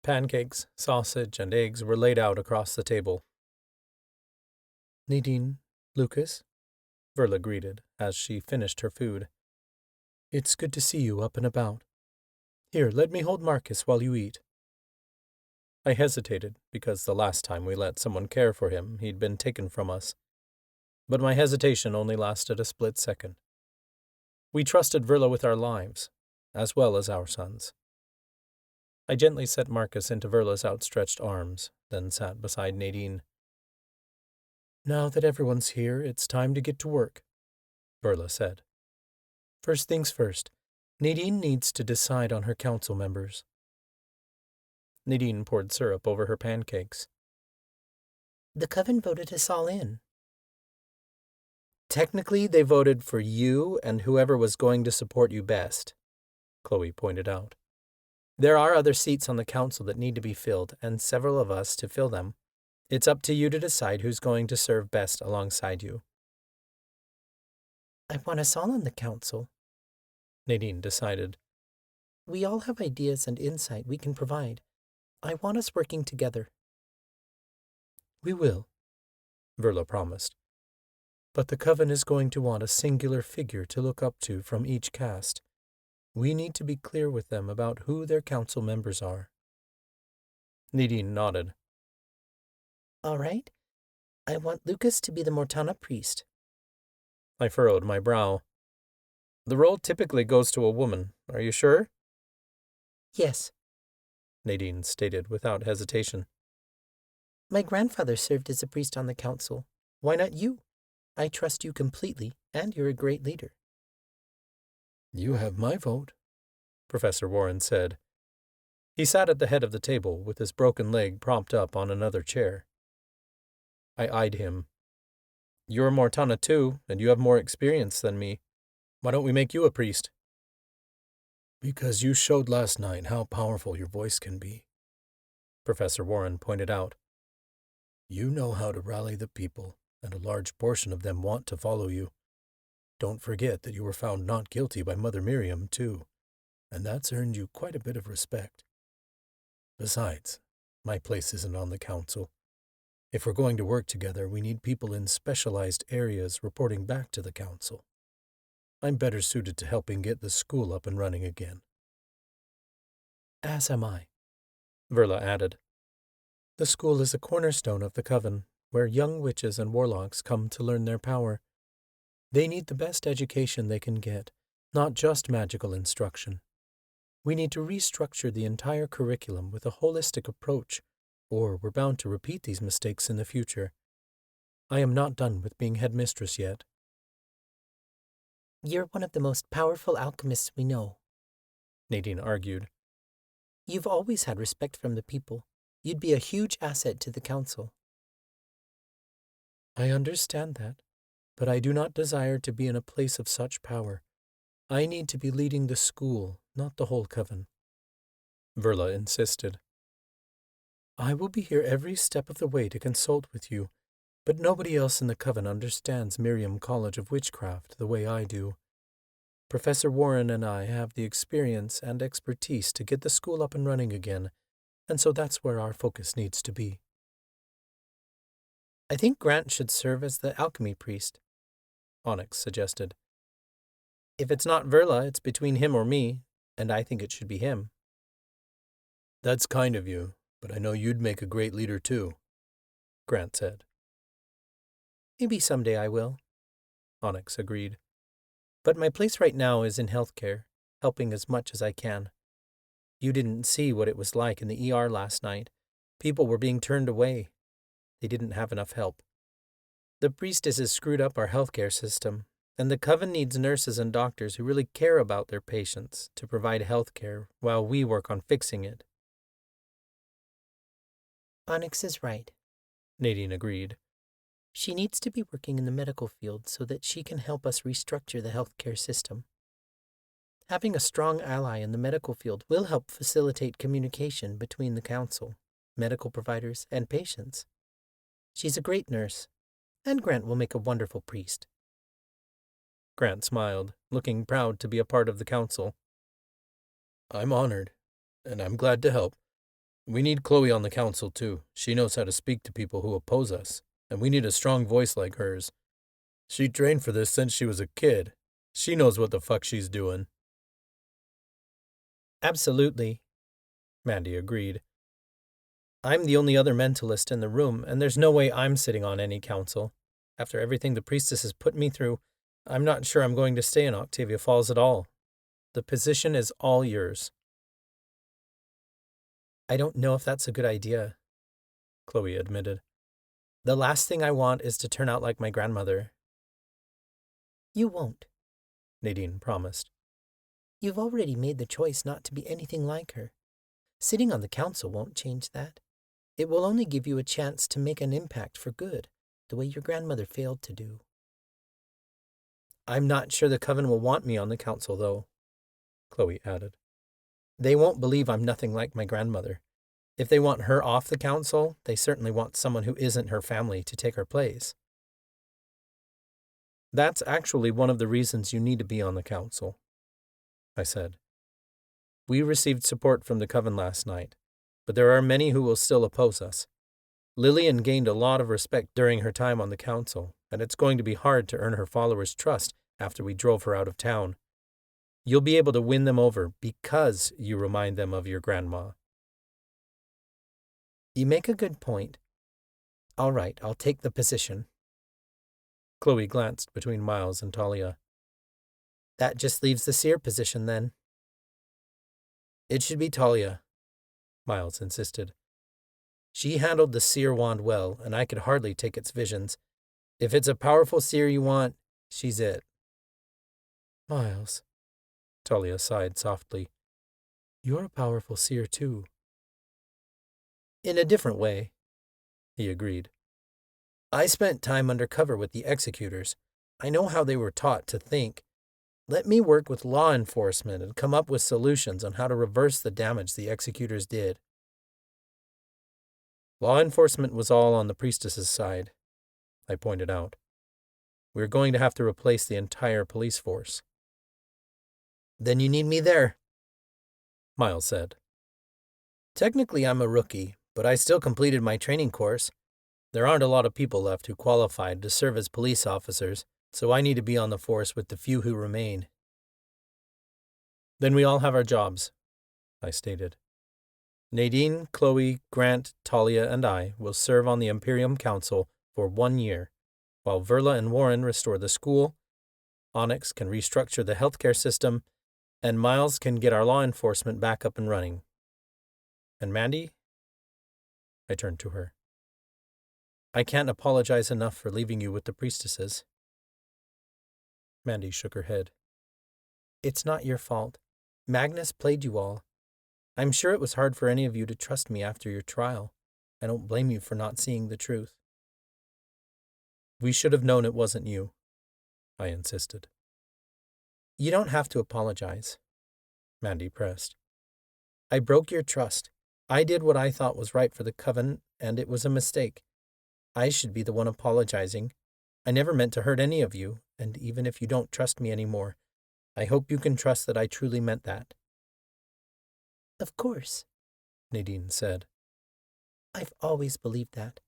S1: Pancakes, sausage, and eggs were laid out across the table.
S3: "Nadine, Lucas,"
S1: Verla greeted as she finished her food.
S3: "It's good to see you up and about. Here, let me hold Marcus while you eat."
S1: I hesitated because the last time we let someone care for him, he'd been taken from us. But my hesitation only lasted a split second. We trusted Verla with our lives, as well as our sons. I gently set Marcus into Verla's outstretched arms, then sat beside Nadine.
S3: "Now that everyone's here, it's time to get to work,"
S1: Verla said.
S3: "First things first, Nadine needs to decide on her council members."
S1: Nadine poured syrup over her pancakes.
S3: "The coven voted us all in."
S1: "Technically, they voted for you and whoever was going to support you best," Chloe pointed out. "There are other seats on the council that need to be filled, and several of us to fill them. It's up to you to decide who's going to serve best alongside you."
S3: "I want us all on the council,"
S1: Nadine decided.
S3: "We all have ideas and insight we can provide. I want us working together."
S1: "We will," Verla promised. "But the coven is going to want a singular figure to look up to from each caste. We need to be clear with them about who their council members are." Nadine nodded.
S3: "All right. I want Lucas to be the Mortana priest."
S1: I furrowed my brow. "The role typically goes to a woman. Are you sure?"
S3: "Yes.
S1: Nadine stated without hesitation.
S3: My grandfather served as a priest on the council. Why not you? I trust you completely, and you're a great leader."
S1: "You have my vote," Professor Warren said. He sat at the head of the table with his broken leg propped up on another chair. I eyed him. "You're Mortana too, and you have more experience than me. Why don't we make you a priest?"
S2: "Because you showed last night how powerful your voice can be,"
S1: Professor Warren pointed out.
S2: "You know how to rally the people, and a large portion of them want to follow you. Don't forget that you were found not guilty by Mother Miriam, too, and that's earned you quite a bit of respect. Besides, my place isn't on the council. If we're going to work together, we need people in specialized areas reporting back to the council. I'm better suited to helping get the school up and running again."
S3: "As am I,"
S1: Verla added.
S3: "The school is a cornerstone of the coven, where young witches and warlocks come to learn their power. They need the best education they can get, not just magical instruction.
S1: We need to restructure the entire curriculum with a holistic approach, or we're bound to repeat these mistakes in the future. I am not done with being headmistress yet.
S3: You're one of the most powerful alchemists we know,
S1: Nadine argued.
S3: You've always had respect from the people. You'd be a huge asset to the council.
S1: I understand that, but I do not desire to be in a place of such power. I need to be leading the school, not the whole coven. Verla insisted. I will be here every step of the way to consult with you, but nobody else in the coven understands Imperium College of Witchcraft the way I do. Professor Warren and I have the experience and expertise to get the school up and running again, and so that's where our focus needs to be.
S3: I think Grant should serve as the alchemy priest,
S1: Onyx suggested.
S3: If it's not Verla, it's between him or me, and I think it should be him.
S1: That's kind of you, but I know you'd make a great leader too, Grant said.
S3: Maybe someday I will,
S1: Onyx agreed.
S3: But my place right now is in healthcare, helping as much as I can. You didn't see what it was like in the ER last night. People were being turned away. They didn't have enough help. The priestesses screwed up our healthcare system, and the coven needs nurses and doctors who really care about their patients to provide healthcare while we work on fixing it. Onyx is right,
S1: Nadine agreed.
S3: She needs to be working in the medical field so that she can help us restructure the healthcare system. Having a strong ally in the medical field will help facilitate communication between the council, medical providers, and patients. She's a great nurse, and Grant will make a wonderful priest.
S1: Grant smiled, looking proud to be a part of the council. I'm honored, and I'm glad to help. We need Chloe on the council, too. She knows how to speak to people who oppose us, and we need a strong voice like hers. She trained for this since she was a kid. She knows what the fuck she's doing.
S3: Absolutely, Mandy agreed. I'm the only other mentalist in the room, and there's no way I'm sitting on any council. After everything the priestesses put me through, I'm not sure I'm going to stay in Octavia Falls at all. The position is all yours. I don't know if that's a good idea, Chloe admitted. The last thing I want is to turn out like my grandmother. You won't, Nadine promised. You've already made the choice not to be anything like her. Sitting on the council won't change that. It will only give you a chance to make an impact for good, the way your grandmother failed to do. I'm not sure the coven will want me on the council, though, Chloe added. They won't believe I'm nothing like my grandmother. If they want her off the council, they certainly want someone who isn't her family to take her place. That's actually one of the reasons you need to be on the council, I said. We received support from the coven last night, but there are many who will still oppose us. Lillian gained a lot of respect during her time on the council, and it's going to be hard to earn her followers' trust after we drove her out of town. You'll be able to win them over because you remind them of your grandma. You make a good point. All right, I'll take the position. Chloe glanced between Miles and Talia. That just leaves the seer position, then. It should be Talia, Miles insisted. She handled the seer wand well, and I could hardly take its visions. If it's a powerful seer you want, she's it. Miles, Talia sighed softly. You're a powerful seer, too. In a different way, he agreed. I spent time undercover with the executors. I know how they were taught to think. Let me work with law enforcement and come up with solutions on how to reverse the damage the executors did. Law enforcement was all on the priestess's side, I pointed out. We're going to have to replace the entire police force. Then you need me there, Miles said. Technically, I'm a rookie, but I still completed my training course. There aren't a lot of people left who qualified to serve as police officers, so I need to be on the force with the few who remain. Then we all have our jobs, I stated. Nadine, Chloe, Grant, Talia, and I will serve on the Imperium Council for 1 year, while Verla and Warren restore the school, Onyx can restructure the healthcare system,
S1: And Miles can get our law enforcement back up and running. And Mandy? I turned to her. I can't apologize enough for leaving you with the priestesses. Mandy shook her head. It's not your fault. Magnus played you all. I'm sure it was hard for any of you to trust me after your trial. I don't blame you for not seeing the truth. We should have known it wasn't you, I insisted. You don't have to apologize, Mandy pressed. I broke your trust. I did what I thought was right for the coven, and it was a mistake. I should be the one apologizing. I never meant to hurt any of you, and even if you don't trust me anymore, I hope you can trust that I truly meant that. Of course, Nadine said. I've always believed that.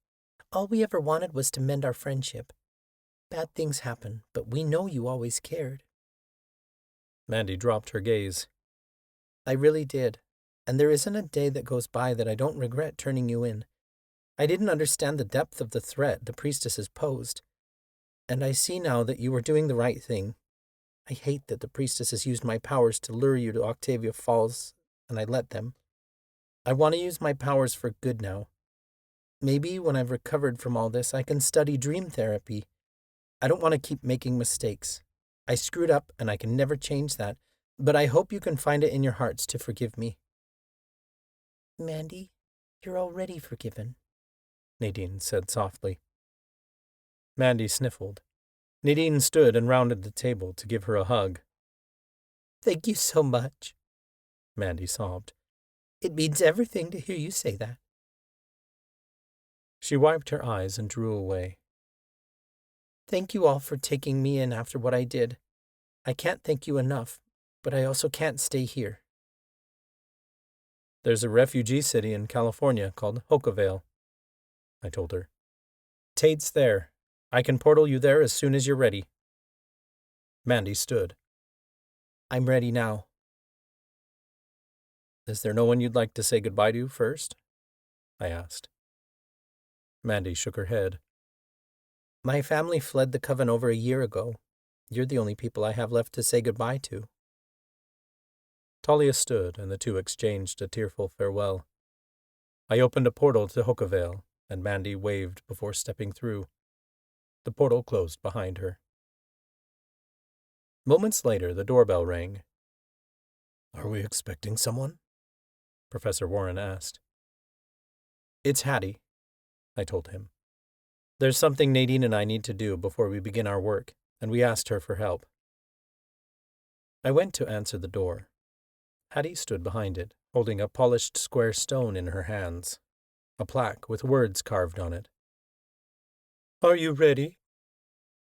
S1: All we ever wanted was to mend our friendship. Bad things happen, but we know you always cared. Mandy dropped her gaze. I really did, and there isn't a day that goes by that I don't regret turning you in. I didn't understand the depth of the threat the priestesses posed, and I see now that you were doing the right thing. I hate that the priestesses used my powers to lure you to Octavia Falls, and I let them. I want to use my powers for good now. Maybe when I've recovered from all this, I can study dream therapy. I don't want to keep making mistakes. I screwed up, and I can never change that, but I hope you can find it in your hearts to forgive me. Mandy, you're already forgiven, Nadine said softly. Mandy sniffled. Nadine stood and rounded the table to give her a hug. Thank you so much, Mandy sobbed. It means everything to hear you say that. She wiped her eyes and drew away. Thank you all for taking me in after what I did. I can't thank you enough, but I also can't stay here. There's a refugee city in California called Hokavale, I told her. Tate's there. I can portal you there as soon as you're ready. Mandy stood. I'm ready now. Is there no one you'd like to say goodbye to first? I asked. Mandy shook her head. My family fled the coven over a year ago. You're the only people I have left to say goodbye to. Talia stood, and the two exchanged a tearful farewell. I opened a portal to Hokavale, and Mandy waved before stepping through. The portal closed behind her. Moments later, the doorbell rang. Are we expecting someone? Professor Warren asked. It's Hattie, I told him. There's something Nadine and I need to do before we begin our work, and we asked her for help. I went to answer the door. Hattie stood behind it, holding a polished square stone in her hands, a plaque with words carved on it. Are you ready?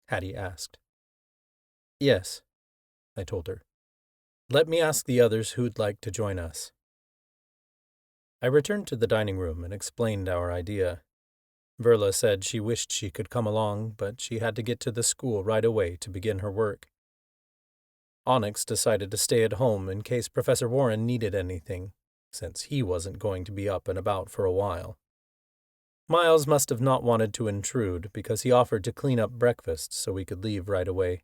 S1: Hattie asked. Yes, I told her. Let me ask the others who'd like to join us. I returned to the dining room and explained our idea. Verla said she wished she could come along, but she had to get to the school right away to begin her work. Onyx decided to stay at home in case Professor Warren needed anything, since he wasn't going to be up and about for a while. Miles must have not wanted to intrude because he offered to clean up breakfast so we could leave right away.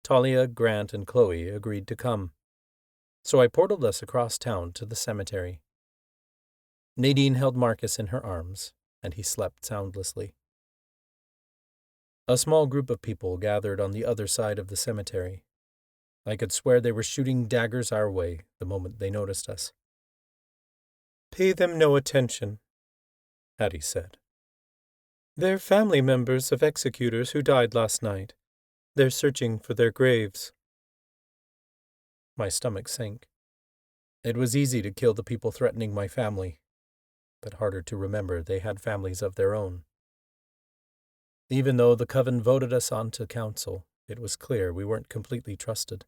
S1: Talia, Grant, and Chloe agreed to come, so I portaled us across town to the cemetery. Nadine held Marcus in her arms, and he slept soundlessly. A small group of people gathered on the other side of the cemetery. I could swear they were shooting daggers our way the moment they noticed us. Pay them no attention, Hattie said. They're family members of executors who died last night. They're searching for their graves. My stomach sank. It was easy to kill the people threatening my family, but harder to remember they had families of their own. Even though the coven voted us onto council, it was clear we weren't completely trusted.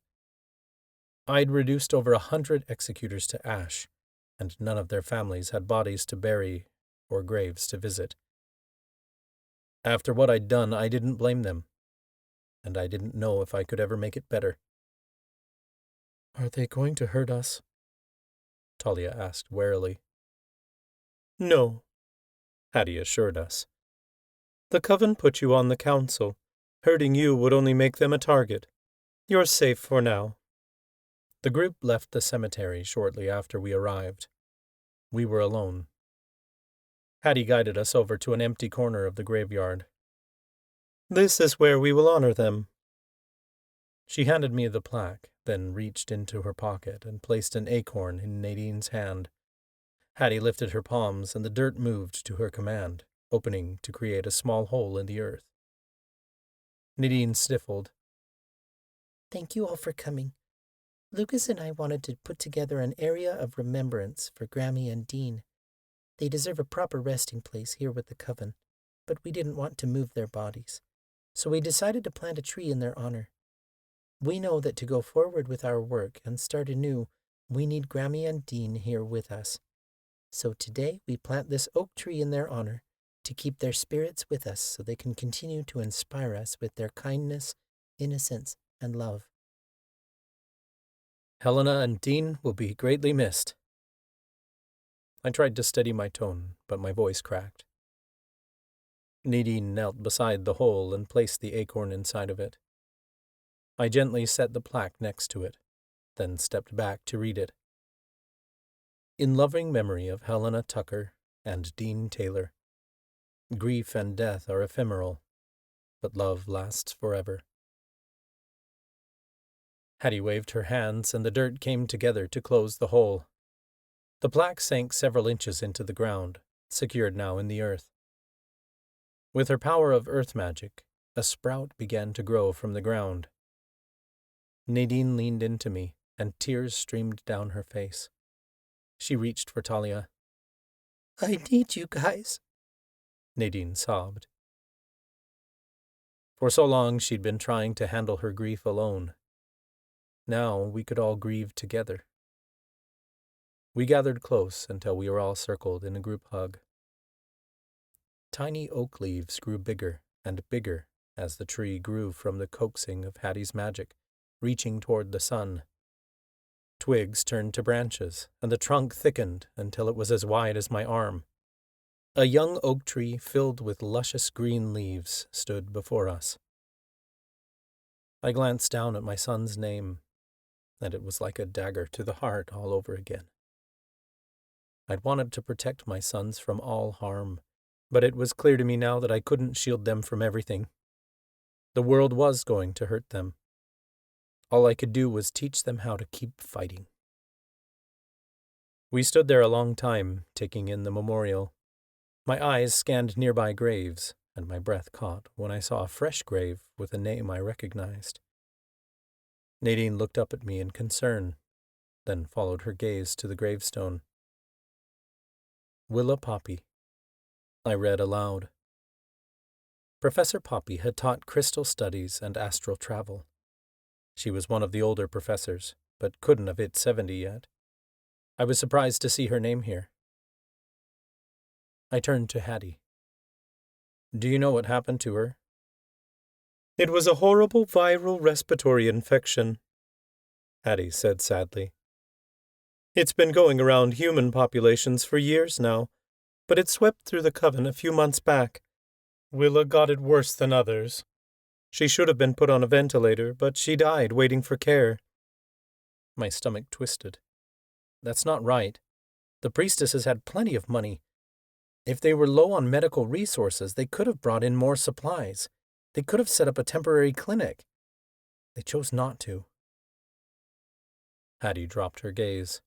S1: I'd reduced over 100 executors to ash, and none of their families had bodies to bury or graves to visit. After what I'd done, I didn't blame them, and I didn't know if I could ever make it better. Are they going to hurt us? Talia asked warily. No, Hattie assured us. The coven put you on the council. Hurting you would only make them a target. You're safe for now. The group left the cemetery shortly after we arrived. We were alone. Hattie guided us over to an empty corner of the graveyard. "This is where we will honor them." She handed me the plaque, then reached into her pocket and placed an acorn in Nadine's hand. Hattie lifted her palms, and the dirt moved to her command, opening to create a small hole in the earth. Nadine sniffled.
S3: "Thank you all for coming. Lucas and I wanted to put together an area of remembrance for Grammy and Dean. They deserve a proper resting place here with the coven, but we didn't want to move their bodies, so we decided to plant a tree in their honor. We know that to go forward with our work and start anew, we need Grammy and Dean here with us. So today we plant this oak tree in their honor to keep their spirits with us so they can continue to inspire us with their kindness, innocence, and love."
S1: Helena and Dean will be greatly missed. I tried to steady my tone, but my voice cracked. Nadine knelt beside the hole and placed the acorn inside of it. I gently set the plaque next to it, then stepped back to read it. "In loving memory of Helena Tucker and Dean Taylor. Grief and death are ephemeral, but love lasts forever." Hattie waved her hands, and the dirt came together to close the hole. The plaque sank several inches into the ground, secured now in the earth. With her power of earth magic, a sprout began to grow from the ground. Nadine leaned into me, and tears streamed down her face. She reached for Talia.
S3: "I need you guys,"
S1: Nadine sobbed. For so long she'd been trying to handle her grief alone. Now we could all grieve together. We gathered close until we were all circled in a group hug. Tiny oak leaves grew bigger and bigger as the tree grew from the coaxing of Hattie's magic, reaching toward the sun. Twigs turned to branches, and the trunk thickened until it was as wide as my arm. A young oak tree filled with luscious green leaves stood before us. I glanced down at my son's name, and it was like a dagger to the heart all over again. I'd wanted to protect my sons from all harm, but it was clear to me now that I couldn't shield them from everything. The world was going to hurt them. All I could do was teach them how to keep fighting. We stood there a long time, taking in the memorial. My eyes scanned nearby graves, and my breath caught when I saw a fresh grave with a name I recognized. Nadine looked up at me in concern, then followed her gaze to the gravestone. Willa Poppy. I read aloud. Professor Poppy had taught crystal studies and astral travel. She was one of the older professors, but couldn't have hit 70 yet. I was surprised to see her name here. I turned to Hattie. "Do you know what happened to her?" "It was a horrible viral respiratory infection," Hattie said sadly. "It's been going around human populations for years now, but it swept through the coven a few months back. Willa got it worse than others. She should have been put on a ventilator, but she died waiting for care." My stomach twisted. That's not right. The priestesses had plenty of money. If they were low on medical resources, they could have brought in more supplies. They could have set up a temporary clinic. They chose not to. Hattie dropped her gaze.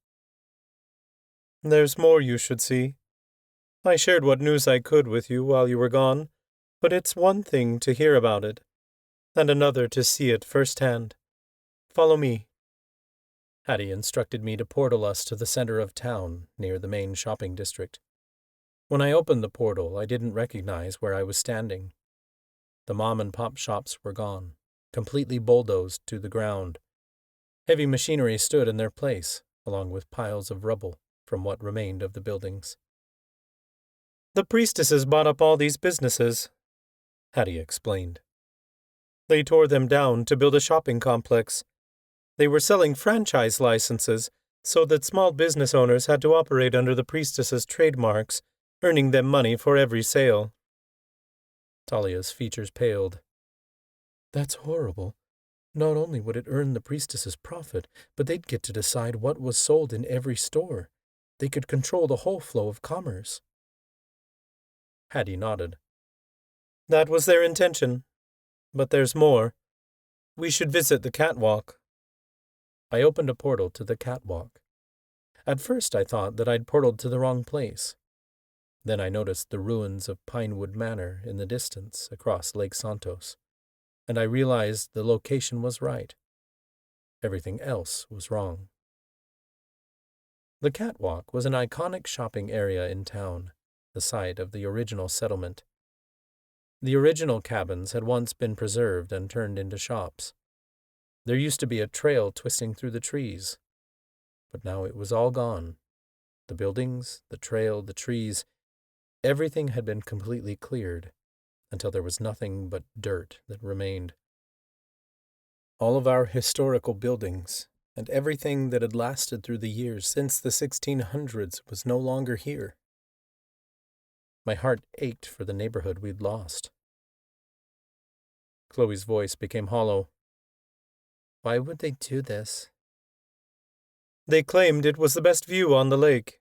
S1: "There's more you should see. I shared what news I could with you while you were gone, but it's one thing to hear about it, and another to see it firsthand. Follow me." Hattie instructed me to portal us to the center of town, near the main shopping district. When I opened the portal, I didn't recognize where I was standing. The mom-and-pop shops were gone, completely bulldozed to the ground. Heavy machinery stood in their place, along with piles of rubble from what remained of the buildings. "The priestesses bought up all these businesses," Hattie explained. "They tore them down to build a shopping complex. They were selling franchise licenses, so that small business owners had to operate under the priestesses' trademarks, earning them money for every sale." Talia's features paled. "That's horrible. Not only would it earn the priestesses profit, but they'd get to decide what was sold in every store. They could control the whole flow of commerce. Hattie nodded. That was their intention. But there's more. We should visit the catwalk. I opened a portal to the catwalk. At first I thought that I'd portaled to the wrong place. Then I noticed the ruins of Pinewood Manor in the distance across Lake Santos, and I realized the location was right. Everything else was wrong. The catwalk was an iconic shopping area in town, the site of the original settlement. The original cabins had once been preserved and turned into shops. There used to be a trail twisting through the trees, but now it was all gone. The buildings, the trail, the trees, everything had been completely cleared, until there was nothing but dirt that remained. All of our historical buildings, and everything that had lasted through the years since the 1600s was no longer here. My heart ached for the neighborhood we'd lost. Chloe's voice became hollow.
S3: Why would they do this?
S1: They claimed it was the best view on the lake,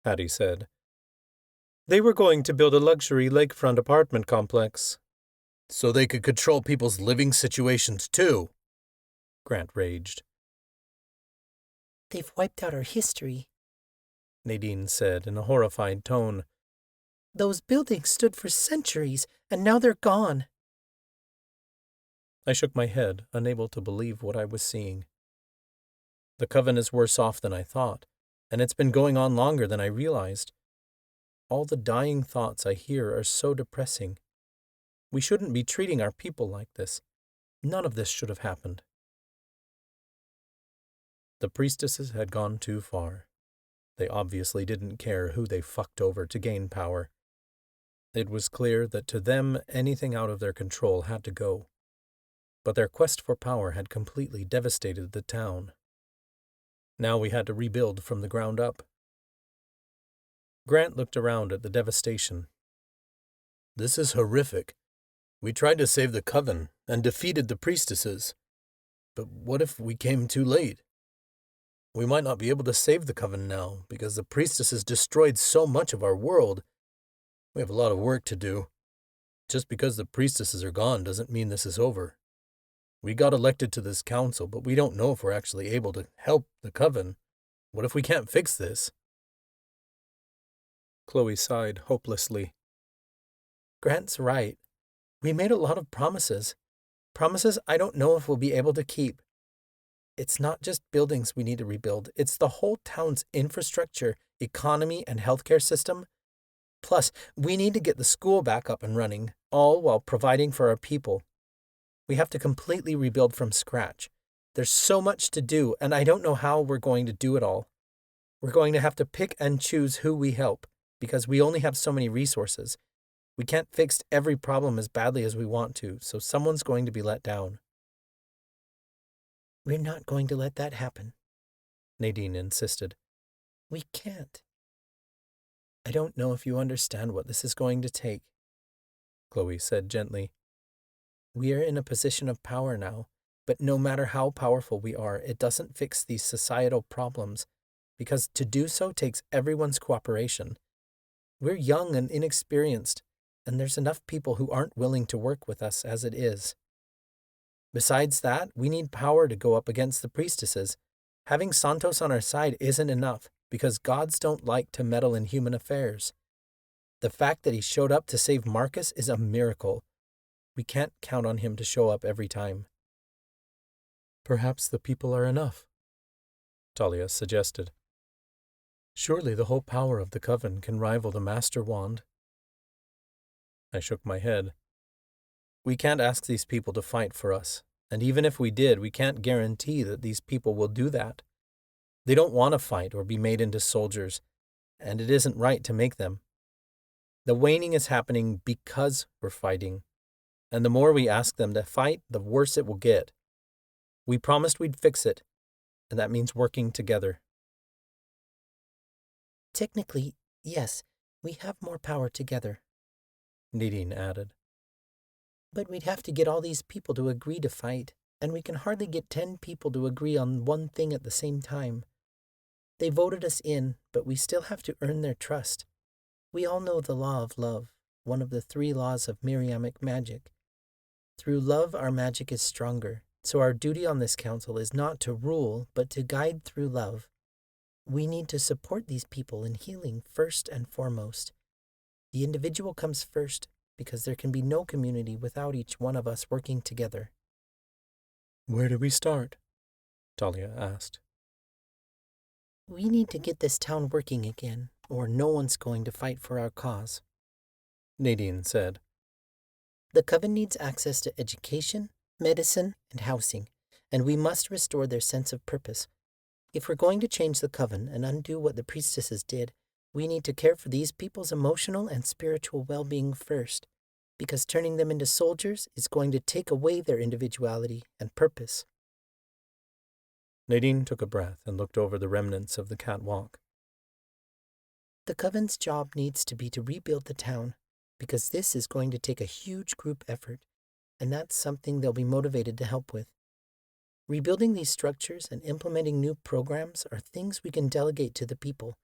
S1: Hattie said. They were going to build a luxury lakefront apartment complex. So they could control people's living situations too, Grant raged.
S3: They've wiped out our history,
S1: Nadine said in a horrified tone.
S3: Those buildings stood for centuries, and now they're gone.
S1: I shook my head, unable to believe what I was seeing. The coven is worse off than I thought, and it's been going on longer than I realized. All the dying thoughts I hear are so depressing. We shouldn't be treating our people like this. None of this should have happened. The priestesses had gone too far. They obviously didn't care who they fucked over to gain power. It was clear that to them anything out of their control had to go. But their quest for power had completely devastated the town. Now we had to rebuild from the ground up. Grant looked around at the devastation. This is horrific. We tried to save the coven and defeated the priestesses. But what if we came too late? We might not be able to save the coven now because the priestesses destroyed so much of our world. We have a lot of work to do. Just because the priestesses are gone doesn't mean this is over. We got elected to this council, but we don't know if we're actually able to help the coven. What if we can't fix this? Chloe sighed hopelessly.
S3: Grant's right. We made a lot of promises. Promises I don't know if we'll be able to keep. It's not just buildings we need to rebuild. It's the whole town's infrastructure, economy, and healthcare system. Plus, we need to get the school back up and running, all while providing for our people. We have to completely rebuild from scratch. There's so much to do, and I don't know how we're going to do it all. We're going to have to pick and choose who we help, because we only have so many resources. We can't fix every problem as badly as we want to, so someone's going to be let down. We're not going to let that happen, Nadine insisted. We can't. I don't know if you understand what this is going to take, Chloe said gently. We are in a position of power now, but no matter how powerful we are, it doesn't fix these societal problems, because to do so takes everyone's cooperation. We're young and inexperienced, and there's enough people who aren't willing to work with us as it is. Besides that, we need power to go up against the priestesses. Having Santos on our side isn't enough, because gods don't like to meddle in human affairs. The fact that he showed up to save Marcus is a miracle. We can't count on him to show up every time. Perhaps the people are enough, Talia suggested. Surely the whole power of the coven can rival the Master Wand. I shook my head. We can't ask these people to fight for us, and even if we did, we can't guarantee that these people will do that. They don't want to fight or be made into soldiers, and it isn't right to make them. The waning is happening because we're fighting, and the more we ask them to fight, the worse it will get. We promised we'd fix it, and that means working together. Technically, yes, we have more power together, Nadine added. But we'd have to get all these people to agree to fight, and we can hardly get 10 people to agree on one thing at the same time. They voted us in, but we still have to earn their trust. We all know the law of love, one of the 3 laws of Miriamic magic. Through love, our magic is stronger, so our duty on this council is not to rule, but to guide through love. We need to support these people in healing first and foremost. The individual comes first, because there can be no community without each one of us working together.
S1: Where do we start? Talia asked.
S3: We need to get this town working again, or no one's going to fight for our cause.
S1: Nadine said.
S3: The coven needs access to education, medicine, and housing, and we must restore their sense of purpose. If we're going to change the coven and undo what the priestesses did, we need to care for these people's emotional and spiritual well-being first, because turning them into soldiers is going to take away their individuality and purpose.
S1: Nadine took a breath and looked over the remnants of the catwalk.
S3: The coven's job needs to be to rebuild the town, because this is going to take a huge group effort, and that's something they'll be motivated to help with. Rebuilding these structures and implementing new programs are things we can delegate to the people,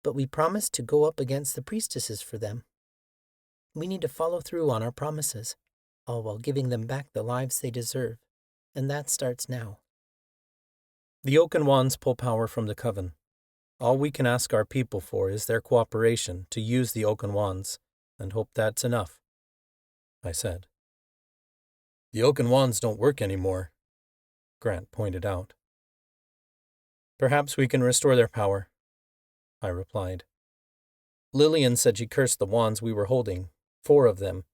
S3: but we promised to go up against the priestesses for them. We need to follow through on our promises, all while giving them back the lives they deserve, and that starts now.
S1: The Oaken Wands pull power from the coven. All we can ask our people for is their cooperation to use the Oaken Wands, and hope that's enough, I said. The Oaken Wands don't work anymore, Grant pointed out. Perhaps we can restore their power, I replied. Lillian said she cursed the wands we were holding, 4 of them.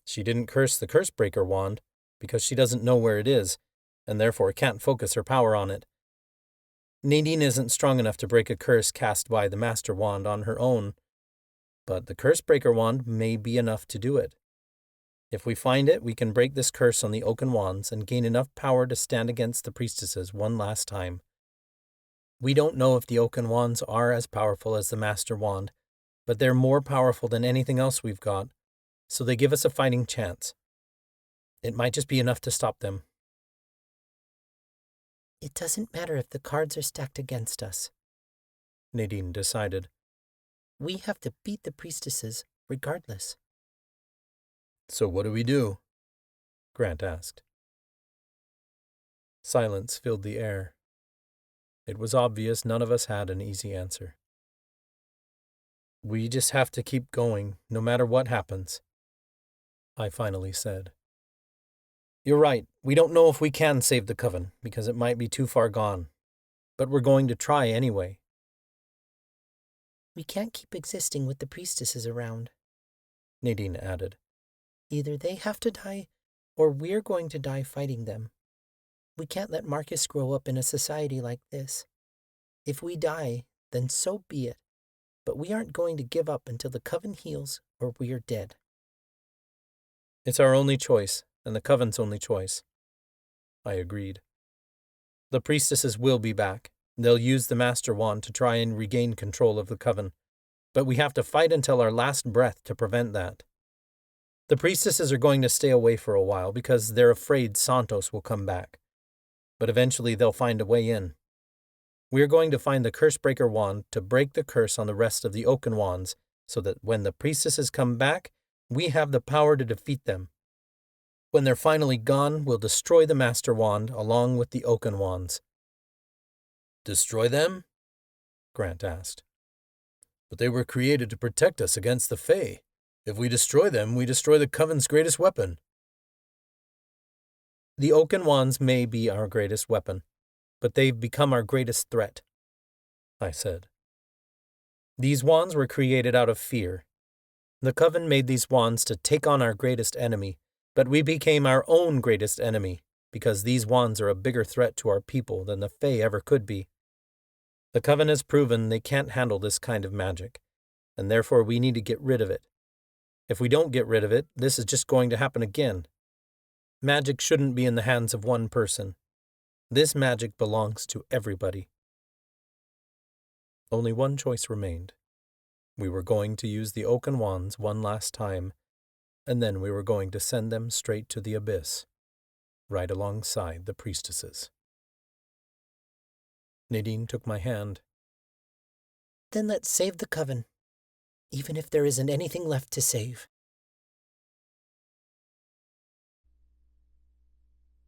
S1: She didn't curse the Cursebreaker wand because she doesn't know where it is, and therefore can't focus her power on it. Nadine isn't strong enough to break a curse cast by the Master Wand on her own, but the Cursebreaker wand may be enough to do it. If we find it, we can break this curse on the Oaken Wands and gain enough power to stand against the priestesses one last time. We don't know if the Oaken Wands are as powerful as the Master Wand, but they're more powerful than anything else we've got, so they give us a fighting chance. It might just be enough to stop them.
S3: It doesn't matter if the cards are stacked against us,
S1: Nadine decided.
S3: We have to beat the priestesses regardless.
S1: So what do we do? Grant asked. Silence filled the air. It was obvious none of us had an easy answer. We just have to keep going, no matter what happens, I finally said. You're right, we don't know if we can save the coven, because it might be too far gone. But we're going to try anyway.
S3: We can't keep existing with the priestesses around,
S1: Nadine added.
S3: Either they have to die, or we're going to die fighting them. We can't let Marcus grow up in a society like this. If we die, then so be it. But we aren't going to give up until the coven heals, or we are dead.
S1: It's our only choice, and the coven's only choice, I agreed. The priestesses will be back. They'll use the Master Wand to try and regain control of the coven, but we have to fight until our last breath to prevent that. The priestesses are going to stay away for a while because they're afraid Santos will come back, but eventually they'll find a way in. We're going to find the Cursebreaker wand to break the curse on the rest of the Oaken Wands so that when the priestesses come back, we have the power to defeat them. When they're finally gone, we'll destroy the Master Wand along with the Oaken Wands. Destroy them? Grant asked. But they were created to protect us against the Fae. If we destroy them, we destroy the Coven's greatest weapon. The Oaken Wands may be our greatest weapon, but they've become our greatest threat, I said. These wands were created out of fear. The Coven made these wands to take on our greatest enemy, but we became our own greatest enemy because these wands are a bigger threat to our people than the Fae ever could be. The Coven has proven they can't handle this kind of magic, and therefore we need to get rid of it. If we don't get rid of it, this is just going to happen again. Magic shouldn't be in the hands of one person. This magic belongs to everybody. Only one choice remained. We were going to use the Oaken Wands one last time, and then we were going to send them straight to the abyss. right alongside the priestesses. Nadine took my hand.
S3: Then let's save the coven, even if there isn't anything left to save.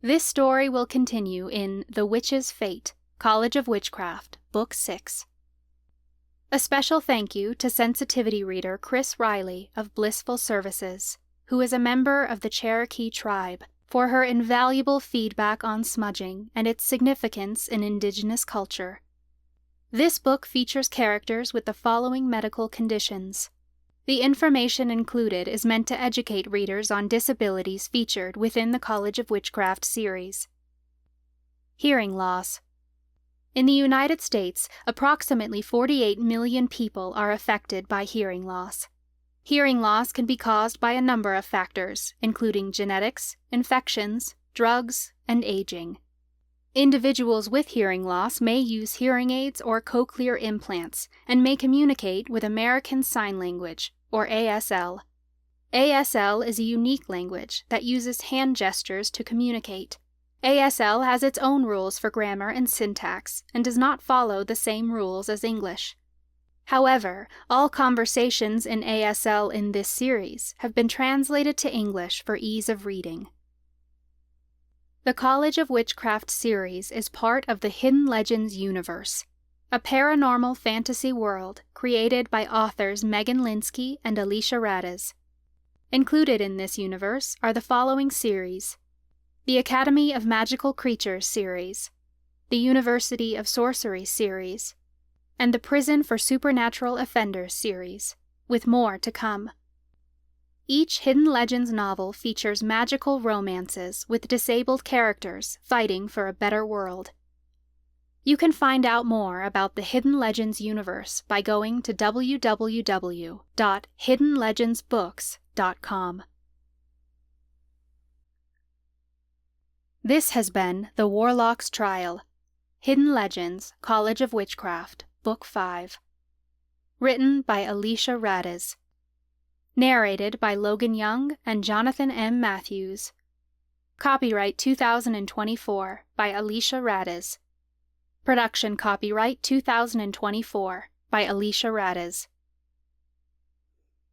S4: This story will continue in The Witch's Fate, College of Witchcraft, Book 6. A special thank you to sensitivity reader Chris Riley of Blissful Services, who is a member of the Cherokee tribe, for her invaluable feedback on smudging and its significance in Indigenous culture. This book features characters with the following medical conditions. The information included is meant to educate readers on disabilities featured within the College of Witchcraft series. Hearing loss. In the United States, approximately 48 million people are affected by hearing loss. Hearing loss can be caused by a number of factors, including genetics, infections, drugs, and aging. Individuals with hearing loss may use hearing aids or cochlear implants and may communicate with American Sign Language, or ASL. ASL is a unique language that uses hand gestures to communicate. ASL has its own rules for grammar and syntax and does not follow the same rules as English. However, all conversations in ASL in this series have been translated to English for ease of reading. The College of Witchcraft series is part of the Hidden Legends universe, a paranormal fantasy world created by authors Megan Linsky and Alicia Rades. Included in this universe are the following series: the Academy of Magical Creatures series, the University of Sorcery series, and the Prison for Supernatural Offenders series, with more to come. Each Hidden Legends novel features magical romances with disabled characters fighting for a better world. You can find out more about the Hidden Legends universe by going to www.hiddenlegendsbooks.com. This has been The Warlock's Trial, Hidden Legends, College of Witchcraft, Book 5. Written by Alicia Rades. Narrated by Logan Young and Jonathan M. Matthews. Copyright 2024 by Alicia Rades. Production copyright 2024 by Alicia Rades.